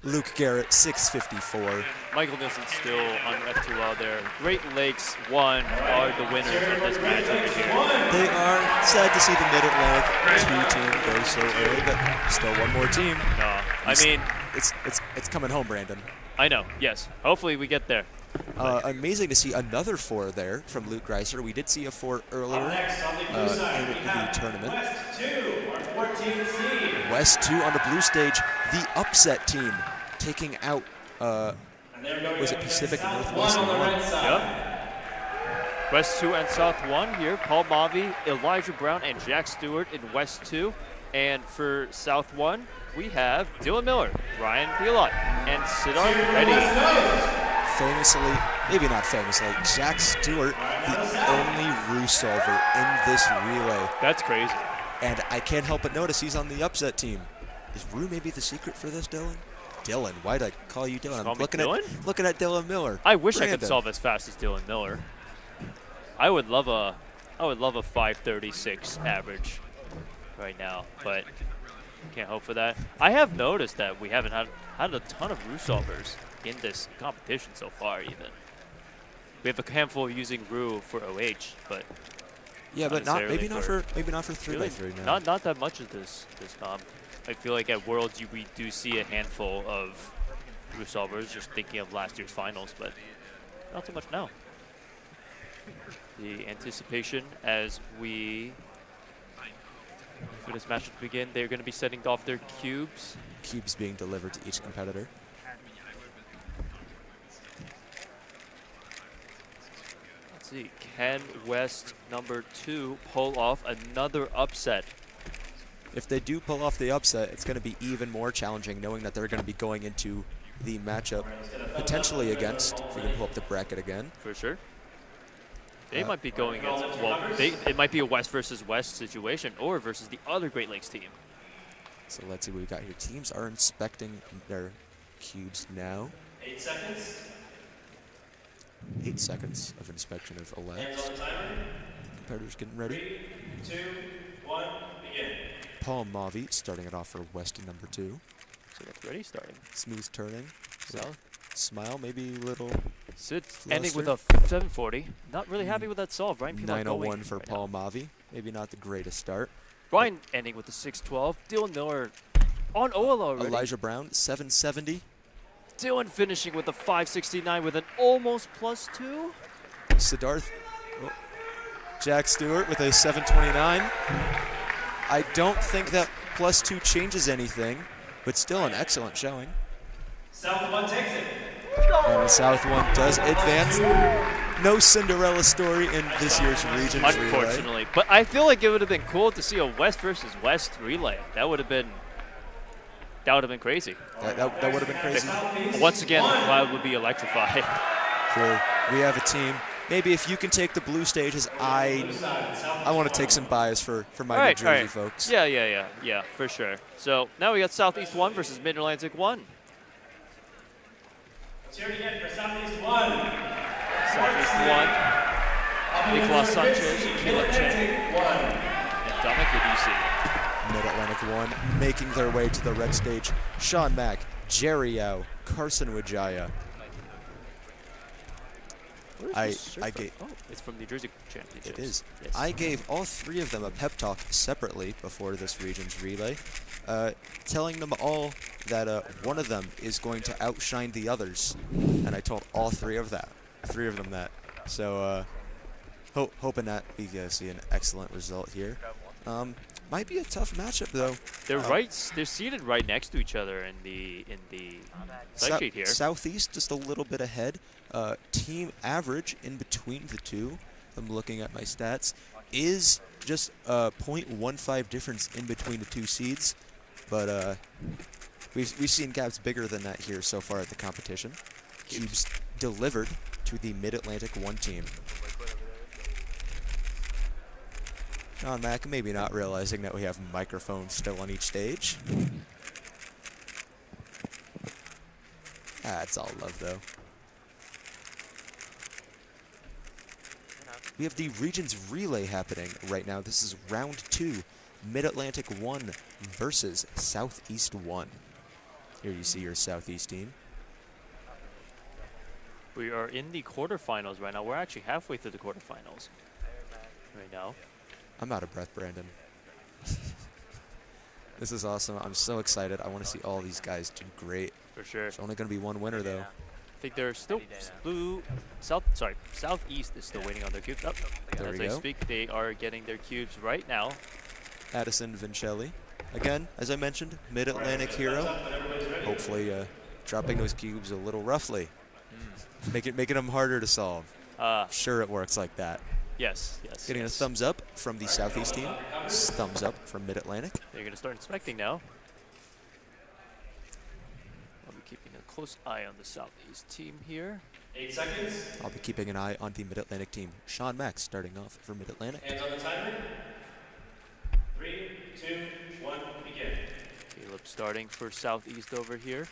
Luke Garrett, 654. Michael Neelson still on F2L there. Great Lakes 1 are the winners of this match over here. They are. Sad to see the Mid-Atlantic 2 team go so early, but still one more team. No, I mean... It's coming home, Brandon. I know, yes. Hopefully we get there. Amazing to see another 4 there from Luke Reiser. We did see a 4 earlier in the tournament. West 2 on the blue stage, the upset team taking out, was it Pacific Northwest 1? Yep. West 2 and South 1 here. Paul Mavi, Elijah Brown, and Jack Stewart in West 2. And for South 1, we have Dylan Miller, Ryan Pilot, and Siddharth Reddy. Famously, maybe not famously, Jack Stewart, the only Rue solver in this relay. That's crazy. And I can't help but notice he's on the upset team. Is Rue maybe the secret for this, Dylan? Dylan, why'd I call you Dylan? I'm looking at Dylan Miller. I wish I could solve as fast as Dylan Miller. I would love a 536 average right now, but can't hope for that. I have noticed that we haven't had a ton of Rue solvers in this competition so far. Even we have a handful using Rue for OH, but yeah, but maybe not for 3x3 now. Not that much of this comp. I feel like at Worlds we do see a handful of Rue solvers. Just thinking of last year's finals, but not too much now. The anticipation as we for this match to begin, they're going to be setting off their cubes. Cubes being delivered to each competitor. Let's see, can West number 2 pull off another upset? If they do pull off the upset, it's going to be even more challenging knowing that they're going to be going into the matchup potentially against, if we can pull up the bracket again. For sure. They might be going against, well, it might be a West versus West situation or versus the other Great Lakes team. So let's see what we got here. Teams are inspecting their cubes now. 8 seconds. 8 seconds of inspection of elect. Competitors getting ready. 3, 2, 1, begin. Paul Mavi starting it off for West number 2. So that's ready, starting. Smooth turning. South. Smile, maybe a little. Sid ending with a 740. Not really happy with that solve. Ryan 901 for Paul Mavi. Maybe not the greatest start. Ryan ending with the 612. Dylan Miller on OL already. Elijah Brown, 770. Dylan finishing with a 569 with an almost +2. Siddharth. Oh. Jack Stewart with a 729. I don't think that +2 changes anything, but still an excellent showing. South 1 takes it. And the South 1 does advance. No Cinderella story in this year's region. Unfortunately. Relay. But I feel like it would have been cool to see a West versus West relay. That would have been crazy. That would have been crazy. Once again, the crowd would be electrified. True. We have a team. Maybe if you can take the blue stages, I want to take some bias for my New Jersey folks. Yeah, for sure. So now we got Southeast 1 versus Mid-Atlantic 1. Cheer again for Southeast 1. Southeast 1. Nicolas Sanchez, Keelan Chen, and Dominic Adisi. Mid-Atlantic 1 making their way to the red stage. Sean Mack, Jerry Yao, Carson Wijaya. It's from New Jersey Championships. It is. Yes. I gave all 3 of them a pep talk separately before this region's relay, telling them all that one of them is going to outshine the others, and I told all 3 of them that. So hoping that we see an excellent result here. Might be a tough matchup though. They're seated right next to each other in the site sheet here. Southeast just a little bit ahead. Team average in between the two, I'm looking at my stats, is just a 0.15 difference in between the 2 seeds. But we've seen gaps bigger than that here so far at the competition. Cubes delivered to the Mid-Atlantic 1 team. Sean Mack maybe not realizing that we have microphones still on each stage. That's all love, though. We have the Regions Relay happening right now. This is round 2, Mid-Atlantic 1 versus Southeast 1. Here you see your Southeast team. We are in the quarterfinals right now. We're actually halfway through the quarterfinals right now. I'm out of breath, Brandon. This is awesome. I'm so excited. I want to see all these guys do great. For sure. There's only going to be one winner, though. I think they're still Southeast is still waiting on their cubes. There as we I go. speak, they are getting their cubes right now. Addison Vincelli. Again, as I mentioned, Mid-Atlantic hero. Hopefully dropping those cubes a little roughly. Making them harder to solve. Sure it works like that. Yes, yes. Getting a thumbs up from the Southeast team. Thumbs up from Mid-Atlantic. They're going to start inspecting now. I'll be keeping a close eye on the Southeast team here. 8 seconds. I'll be keeping an eye on the Mid-Atlantic team. Sean Mack starting off for Mid-Atlantic. Hands on the timer. 3, 2, 1, begin. Caleb starting for Southeast over here.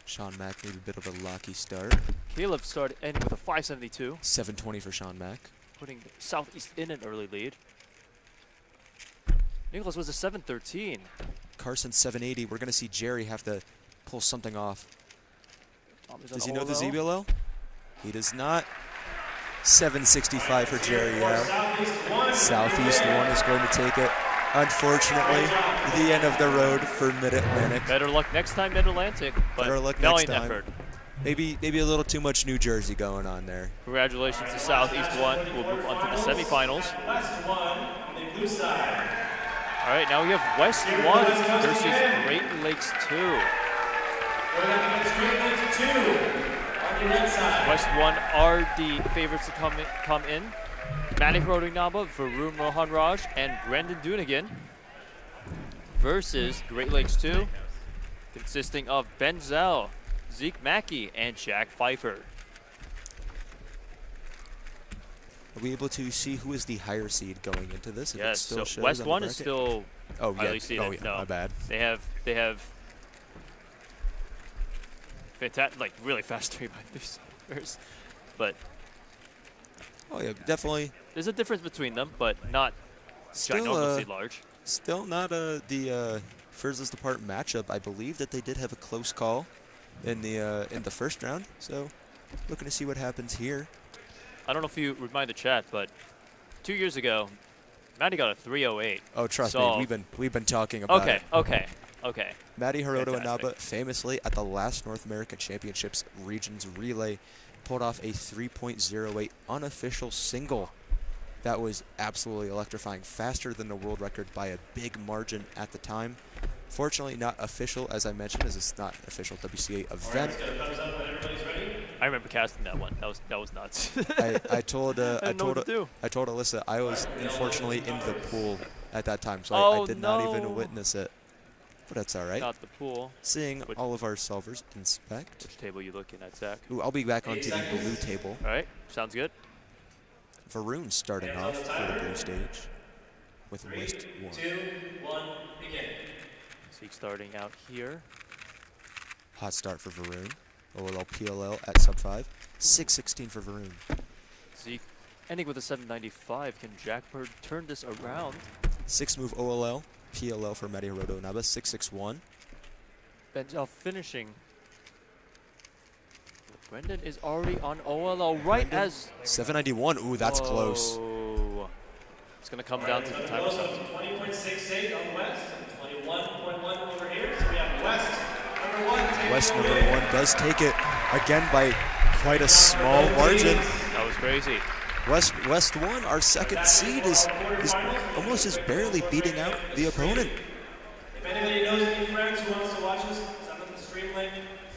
Sean Mack maybe a bit of a locky start. Caleb started ending with a 572. 720 for Sean Mack. Putting Southeast in an early lead. Nicholas was a 713. Carson 780. We're going to see Jerry have to pull something off. Does he know the ZBLL? He does not. 765 for Jerry Yao. Southeast 1 is going to take it. Unfortunately, the end of the road for Mid-Atlantic. Better luck next time, Mid-Atlantic. Better luck next time. Effort. Maybe a little too much New Jersey going on there. Congratulations to Southeast 1. We'll move on to the semifinals. West 1, the blue side. All right, now we have West 1 versus Great Lakes 2. West 1 are the favorites to come in. Maddie Heroanaba, Varun Rohan Raj, and Brendan Dunigan versus Great Lakes 2, consisting of Ben Zell, Zeke Mackey, and Jack Pfeiffer. Are we able to see who is the higher seed going into this? If Yes, it still so shows West on the 1 is bracket? still highly seeded. Oh, yeah, no, my bad. They have fantastic, like really fast 3x3s, but oh yeah, definitely. There's a difference between them, but not ginormously large. Still not the furthest apart matchup. I believe that they did have a close call in the first round. So looking to see what happens here. I don't know if you remind the chat, but 2 years ago, Maddie got a 308. Oh, trust so me, we've been talking about it. Okay. Maddie Heroanaba famously at the last North American Championships Regions Relay pulled off a 3.08 unofficial single. That was absolutely electrifying, faster than the world record by a big margin at the time. Fortunately, not official, as I mentioned, as it's not an official WCA event. I remember casting that one. That was nuts. I told Alyssa I was unfortunately in the pool at that time, so I did not even witness it. But that's all right. Not the pool. Seeing all of our solvers inspect. Which table are you looking at, Zach? Ooh, I'll be back onto the blue table. All right, sounds good. Varun starting off for the blue stage with West 1. 3, 2, 1, begin. Zeke starting out here. Hot start for Varun. OLL PLL at sub 5. 616 for Varun. Zeke ending with a 795. Can Jackbird turn this around? 6-move OLL. PLL for Maddie Heroanaba. 661. Benjel finishing. Brendan is already on OLL right Brendan, as 791. Ooh, that's close. It's going to come down to the time. 20.68 on the West, 21.1 over here. So we have West number 1. West number 1 does take it again by quite a small margin. That was crazy. West 1, our second seed, is almost just barely beating out the opponent. If anybody knows any friends who wants to watch us, send them the stream link.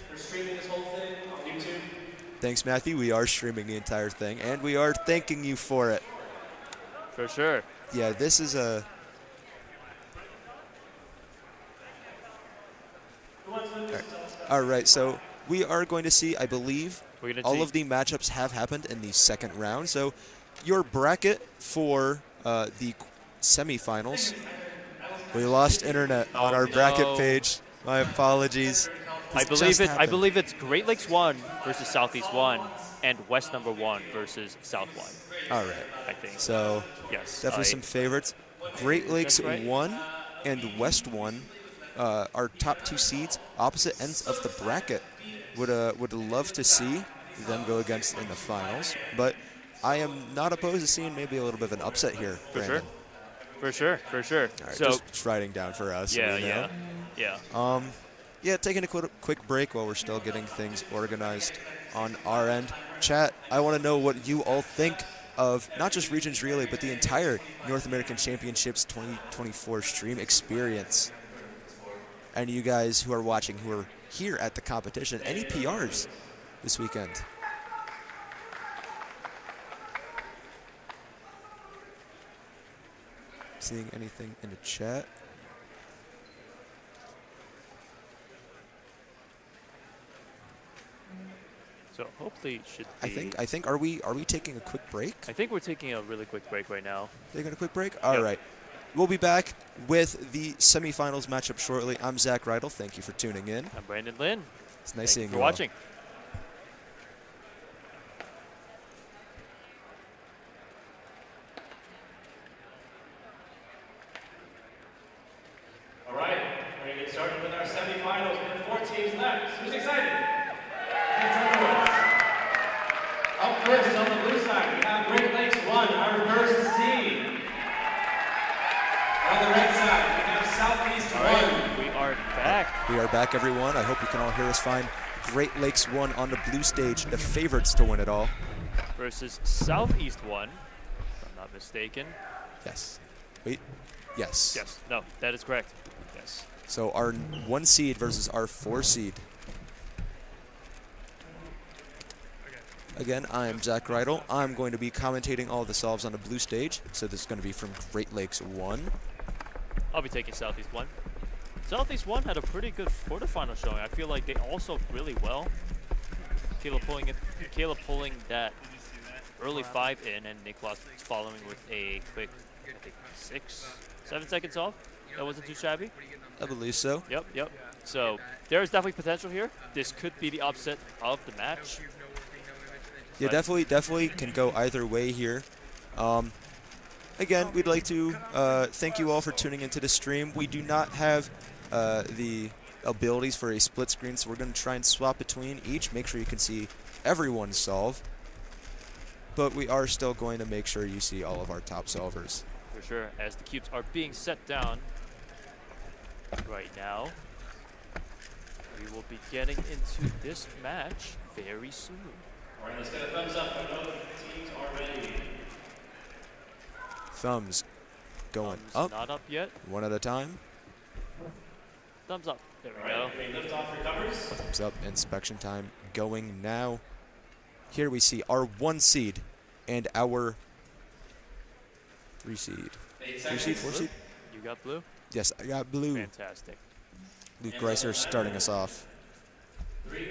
They're streaming this whole thing on YouTube. Thanks, Matthew. We are streaming the entire thing, and we are thanking you for it. For sure. Yeah, this is a... All right, so we are going to see, I believe, all of the matchups have happened in the second round. So your bracket for the semifinals. We lost internet on our bracket page. My apologies. I believe it's Great Lakes 1 versus Southeast 1 and West number 1 versus South 1. All right. I think. So yes, definitely some favorites. Great Lakes 1 and West 1 are top 2 seeds, opposite ends of the bracket. Would love to see them go against in the finals, but I am not opposed to seeing maybe a little bit of an upset here. For sure. For sure. All right, so just writing down for us. Yeah. Yeah, taking a quick break while we're still getting things organized on our end. Chat, I want to know what you all think of not just Regions Relay, but the entire North American Championships 2024 stream experience. And you guys who are watching, who are here at the competition, any PRs this weekend? Seeing anything in the chat? So hopefully it should be. I think are we taking a quick break? I think we're taking a really quick break right now. Taking a quick break? All right. We'll be back with the semifinals matchup shortly. I'm Zach Rydell. Thank you for tuning in. I'm Brandon Lin. It's nice seeing you for watching. All right, we're going to get started with our semifinals. We have 4 teams left. Who's excited? Up first on the blue side, we have Great Lakes 1, our first seed. On the red side, we have Southeast 1. We are back. We are back, everyone. I hope you can all hear us fine. Great Lakes 1 on the blue stage, the favorites to win it all. Versus Southeast 1, if I'm not mistaken. Yes. Wait. Yes. Yes. No, that is correct. Yes. So our 1 seed versus our 4 seed. Again, I am Zach Rydell. I'm going to be commentating all the solves on the blue stage. So this is going to be from Great Lakes 1. I'll be taking Southeast 1. Southeast 1 had a pretty good quarterfinal showing. I feel like they also really well. Caleb pulling that early 5 in, and Niklas following with a quick, I think, 6-7 seconds off. That wasn't too shabby. I believe so. Yep. So there is definitely potential here. This could be the upset of the match. Yeah, definitely can go either way here. Again, we'd like to thank you all for tuning into the stream. We do not have the abilities for a split screen, so we're going to try and swap between each. Make sure you can see everyone solve. But we are still going to make sure you see all of our top solvers. For sure, as the cubes are being set down right now. We will be getting into this match very soon. All right, let's get a thumbs up when both teams are ready. Thumbs going Thumbs up. Not up yet. One at a time. Thumbs up. There we All go. right, we lift off your covers. Thumbs up. Inspection time going now. Here we see our 1 seed and our 3 seed. 3 seed, 4 seed? You got blue? Yes, I got blue. Fantastic. Luke Greiser starting us off. 3,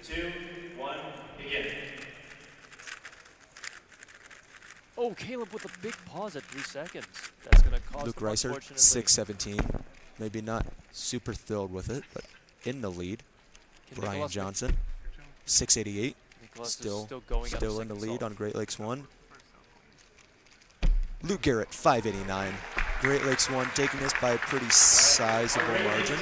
2, 1, begin. Oh, Caleb with a big pause at 3 seconds. That's going to cause Luke them, Greiser, unfortunately. 6:17. Maybe not super thrilled with it, but in the lead. Can Brian Nicholas Johnson, 6:88. Nicholas is Still going up in the second lead solve. on Great Lakes 1. Luke Garrett, 5:89. Great Lakes 1 taking this by a pretty sizable margin.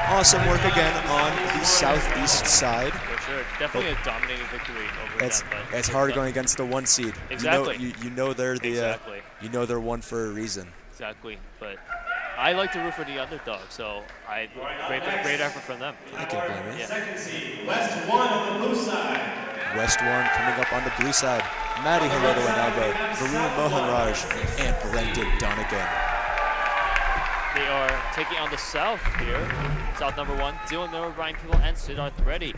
Awesome work again on the southeast side. For sure. Definitely a dominating victory over It's them. But hard going against the 1 seed. Exactly. You know they're the Exactly. you know they're 1 for a reason. Exactly. But I like to root for the underdog, so great effort from them. I can blame you. Yeah. Second seed, West 1 on the blue side. West 1 coming up on the blue side. Maddie Heroanaba, Varun Mohanraj, and Brendan Donegan. They are taking on the South here. South number 1, Dylan Miller, Ryan Pickle, and Siddharth Reddy.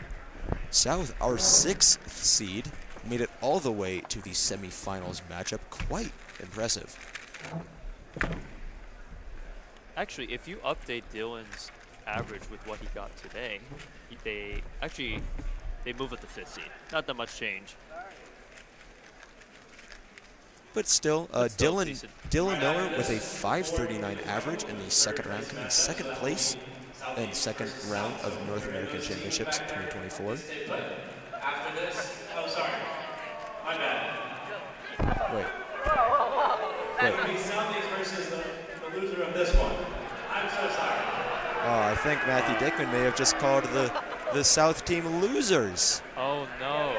South, our 6th seed, made it all the way to the semifinals matchup. Quite impressive. Actually, if you update Dylan's average with what he got today, they move at the 5th seed. Not that much change. But still, still Dylan decent. Miller with a 5.39 average in the second round, coming second place in second round of North American Championships 2024. After this, oh, sorry. My bad. Wait. That would be Southeast versus the loser of this one. I'm so sorry. Oh, I think Matthew Dickman may have just called the South team losers. Oh, no.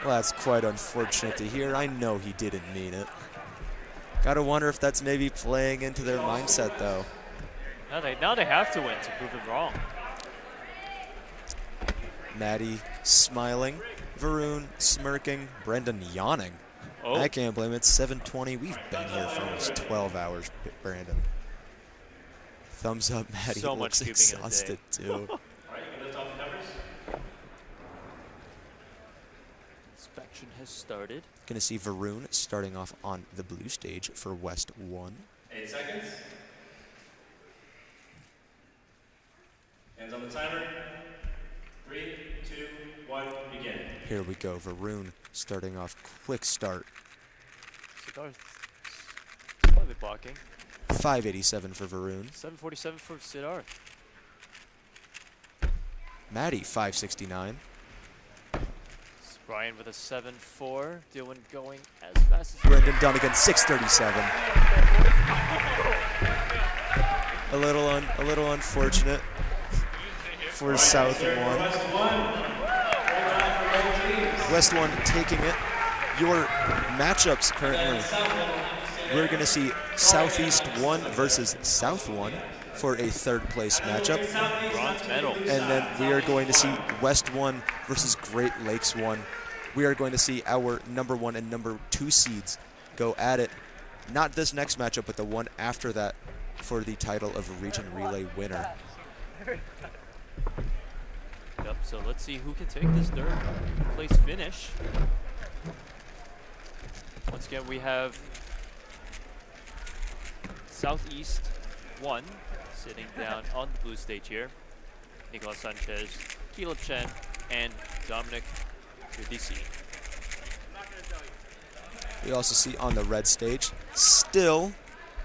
Well, that's quite unfortunate to hear. I know he didn't mean it. Gotta wonder if that's maybe playing into their mindset, though. Now they have to win to prove it wrong. Maddie smiling, Varun smirking, Brendan yawning. Oh. I can't blame it. It's 7:20. We've been here for almost 12 hours, Brandon. Thumbs up, Maddie. So looks much exhausted, too. All right, you can lift off the covers. Inspection has started. Gonna see Varun starting off on the blue stage for West 1. 8 seconds. Hands on the timer. 3, 2, 1, begin. Here we go. Varun starting off quick start. Siddharth slightly blocking. 5.87 for Varun. 7:47 for Siddharth. Maddie, 5.69. Brian with a 7.4. Dylan going as fast as Brendan Dunnigan, 6.37. A little unfortunate for South 1. West 1 taking it. Your matchups currently, we're going to see Southeast 1 versus South 1 for a third place matchup. Bronze medal. And then we are going to see West 1 versus Great Lakes 1. We are going to see our number 1 and number 2 seeds go at it. Not this next matchup, but the one after that for the title of Region Relay winner. Yep, so let's see who can take this third place finish. Once again, we have Southeast 1 sitting down on the blue stage here. Nicolas Sanchez, Caleb Chen, and Dominic DC. We also see on the red stage, still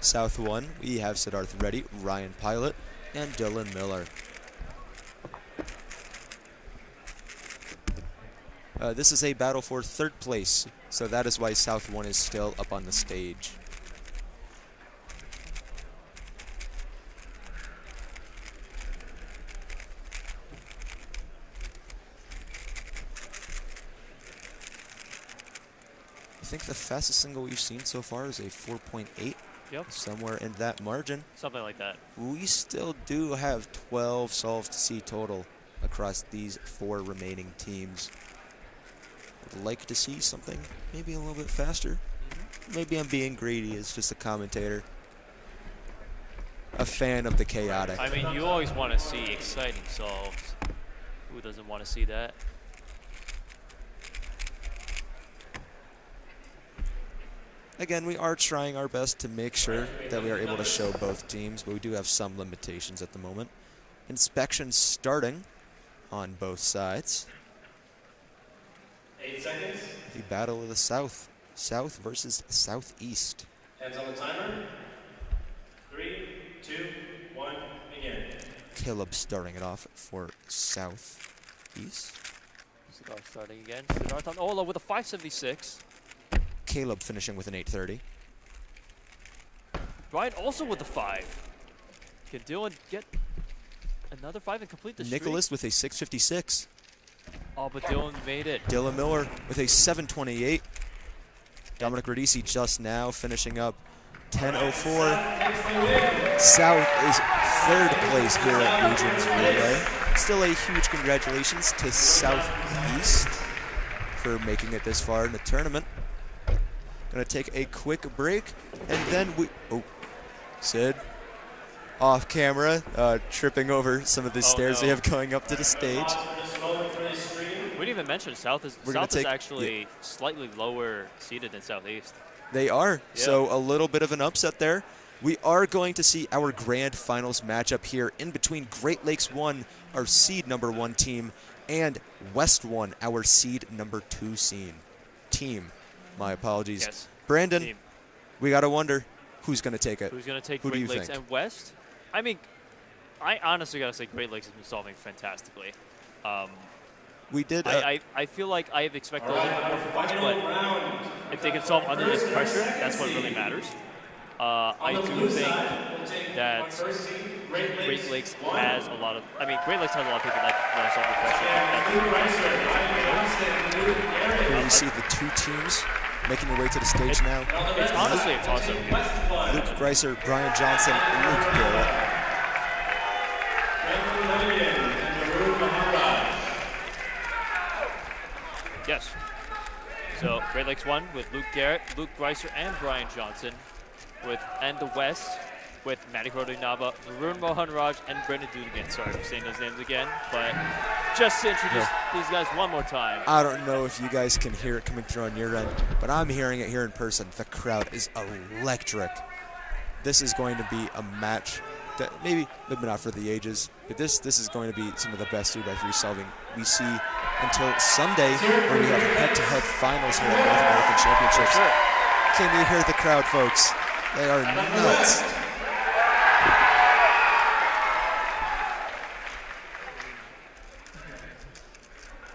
South 1, we have Siddharth Reddy, Ryan Pilot, and Dylan Miller. This is a battle for third place, so that is why South 1 is still up on the stage. I think the fastest single we've seen so far is a 4.8. Yep. Somewhere in that margin. Something like that. We still do have 12 solves to see total across these 4 remaining teams. Would like to see something maybe a little bit faster. Maybe I'm being greedy as just a commentator. A fan of the chaotic. I mean, you always want to see exciting solves. Who doesn't want to see that? Again, we are trying our best to make sure that we are able to show both teams, but we do have some limitations at the moment. Inspection starting on both sides. 8 seconds. The battle of the South. South versus Southeast. Hands on the timer. 3, 2, 1, begin. Caleb starting it off for Southeast. Siddharth starting again. Siddharth on Ola with a 5.76. Caleb finishing with an 8.30. Brian also with a 5. Can Dylan get another 5 and complete the streak? Nicholas with a 6.56. Oh, but Dylan made it. Dylan Miller with a 7.28. Dominic Radici just now finishing up 10.04. South is third place here at Regions Relay. Still a huge congratulations to Southeast for making it this far in the tournament. Gonna take a quick break, and then we, Sid, off camera, tripping over some of the stairs they have going up to the stage. We didn't even mention South is actually slightly lower seated than Southeast. They are, Yeah. so a little bit of an upset there. we are going to see our grand finals matchup here in between Great Lakes 1, our seed number 1 team, and West 1, our seed number 2 team. My apologies. Yes. Brandon, Team. we got to wonder who's going to take it. Who's going to take Who do Great you Lakes think? and West? I mean, I honestly got to say Great Lakes has been solving fantastically. We did. I feel like I have expected a little bit more from West, but if they can solve under this pressure, that's what really matters. I do think that Great Lakes has a lot of. I mean, Great Lakes has a lot of people that want to solve the pressure. Here we see the 2 teams making their way to the stage now. It's honestly, it's awesome. Luke Greiser, Brian Johnson, Luke Garrett. Yes. So Great Lakes 1 with Luke Garrett, Luke Greiser, and Brian Johnson. And the West with Maddie Heroanaba, Varun Mohanraj, and Brendan Dudigan. Sorry for saying those names again, but just to introduce these guys one more time. I don't know if you guys can hear it coming through on your end, but I'm hearing it here in person. The crowd is electric. This is going to be a match that maybe not for the ages, but this is going to be some of the best 3x3 solving we see until Sunday, where we have head-to-head finals here at North American Championships. Sure. Can you hear the crowd, folks? They are nuts.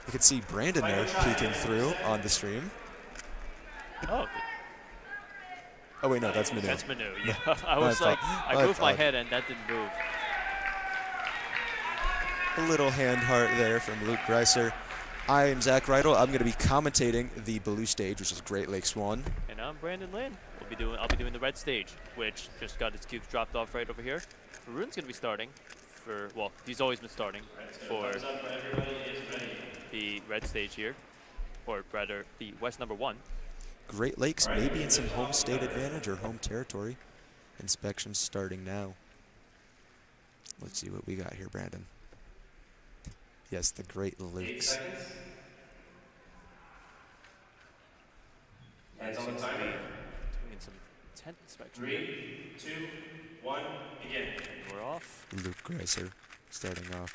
You can see Brandon there peeking through on the stream. Oh. Oh wait, no, that's Manu. That's Manu. Yeah. I was like, I moved my head and that didn't move. A little hand heart there from Luke Greiser. I am Zach Reidel. I'm going to be commentating the blue stage, which is Great Lakes 1. And I'm Brandon Lynn. I'll be doing the red stage, which just got its cubes dropped off right over here. Varun's going to be starting for, well, he's always been starting for the red stage here, or rather the West number 1. Great Lakes maybe in some home state advantage or home territory. Inspection starting now. Let's see what we got here, Brandon. Yes, the Great Lakes. Hands on the timer. Doing some tent inspection. 3, 2, 1, begin. And we're off. Luke Greiser starting off.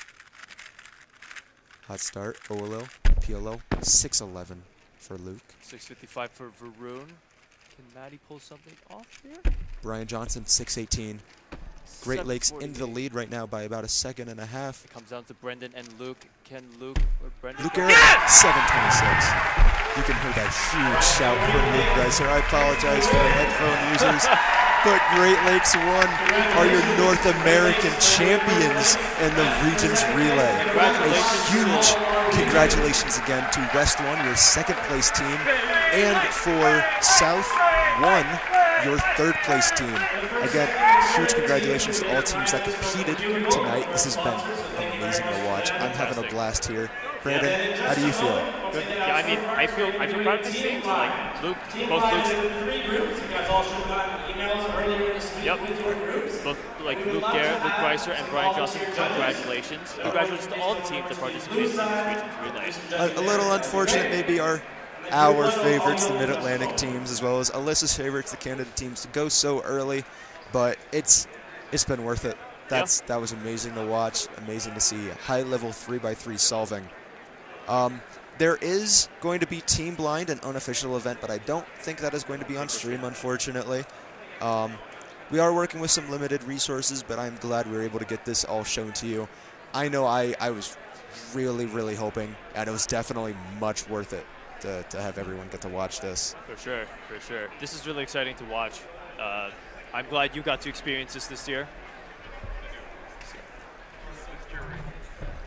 Hot start, OLO, PLO, 6:11 for Luke. 6:55 for Varun. Can Maddie pull something off here? Brian Johnson, 6:18. Great Lakes into the lead right now by about a second and a half. It comes down to Brendan and Luke. Can Luke or Brendan? Luke Garrett, 7:26. You can hear that huge shout from Luke Greiser. I apologize for headphone users. But Great Lakes 1 are your North American champions in the Regions Relay. A huge congratulations again to West 1, your second place team, and for South 1, your third place team. Again, huge congratulations to all teams that competed tonight. This has been amazing to watch. I'm having a blast here. Brandon, how do you feel? Good. Yeah, I mean, I feel proud of these teams. Like Luke, both Luke's. Yep. Both like Luke Garrett, Luke Greiser, and Brian Johnson. Congratulations! Congratulations to all the teams that participated in this Regions Relay. A little unfortunate, maybe our favorites, the Mid-Atlantic teams, as well as Alyssa's favorites, the Canada teams, to go so early, but it's been worth it. That was amazing to watch, amazing to see high-level 3x3 solving. There is going to be Team Blind, an unofficial event, but I don't think that is going to be on stream, unfortunately. We are working with some limited resources, but I'm glad we were able to get this all shown to you. I know I was really, really hoping, and it was definitely much worth it to have everyone get to watch this. For sure, for sure. This is really exciting to watch. I'm glad you got to experience this year.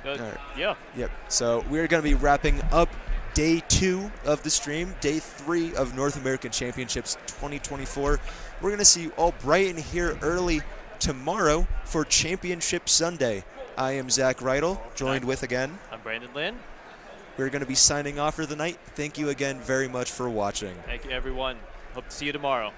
Right. Yeah. Yep. So we're going to be wrapping up day 2 of the stream, day 3 of North American Championships 2024. We're going to see you all bright and here early tomorrow for Championship Sunday. I am Zach Reidel, joined with again. I'm Brandon Lynn. We're going to be signing off for the night. Thank you again very much for watching. Thank you, everyone. Hope to see you tomorrow.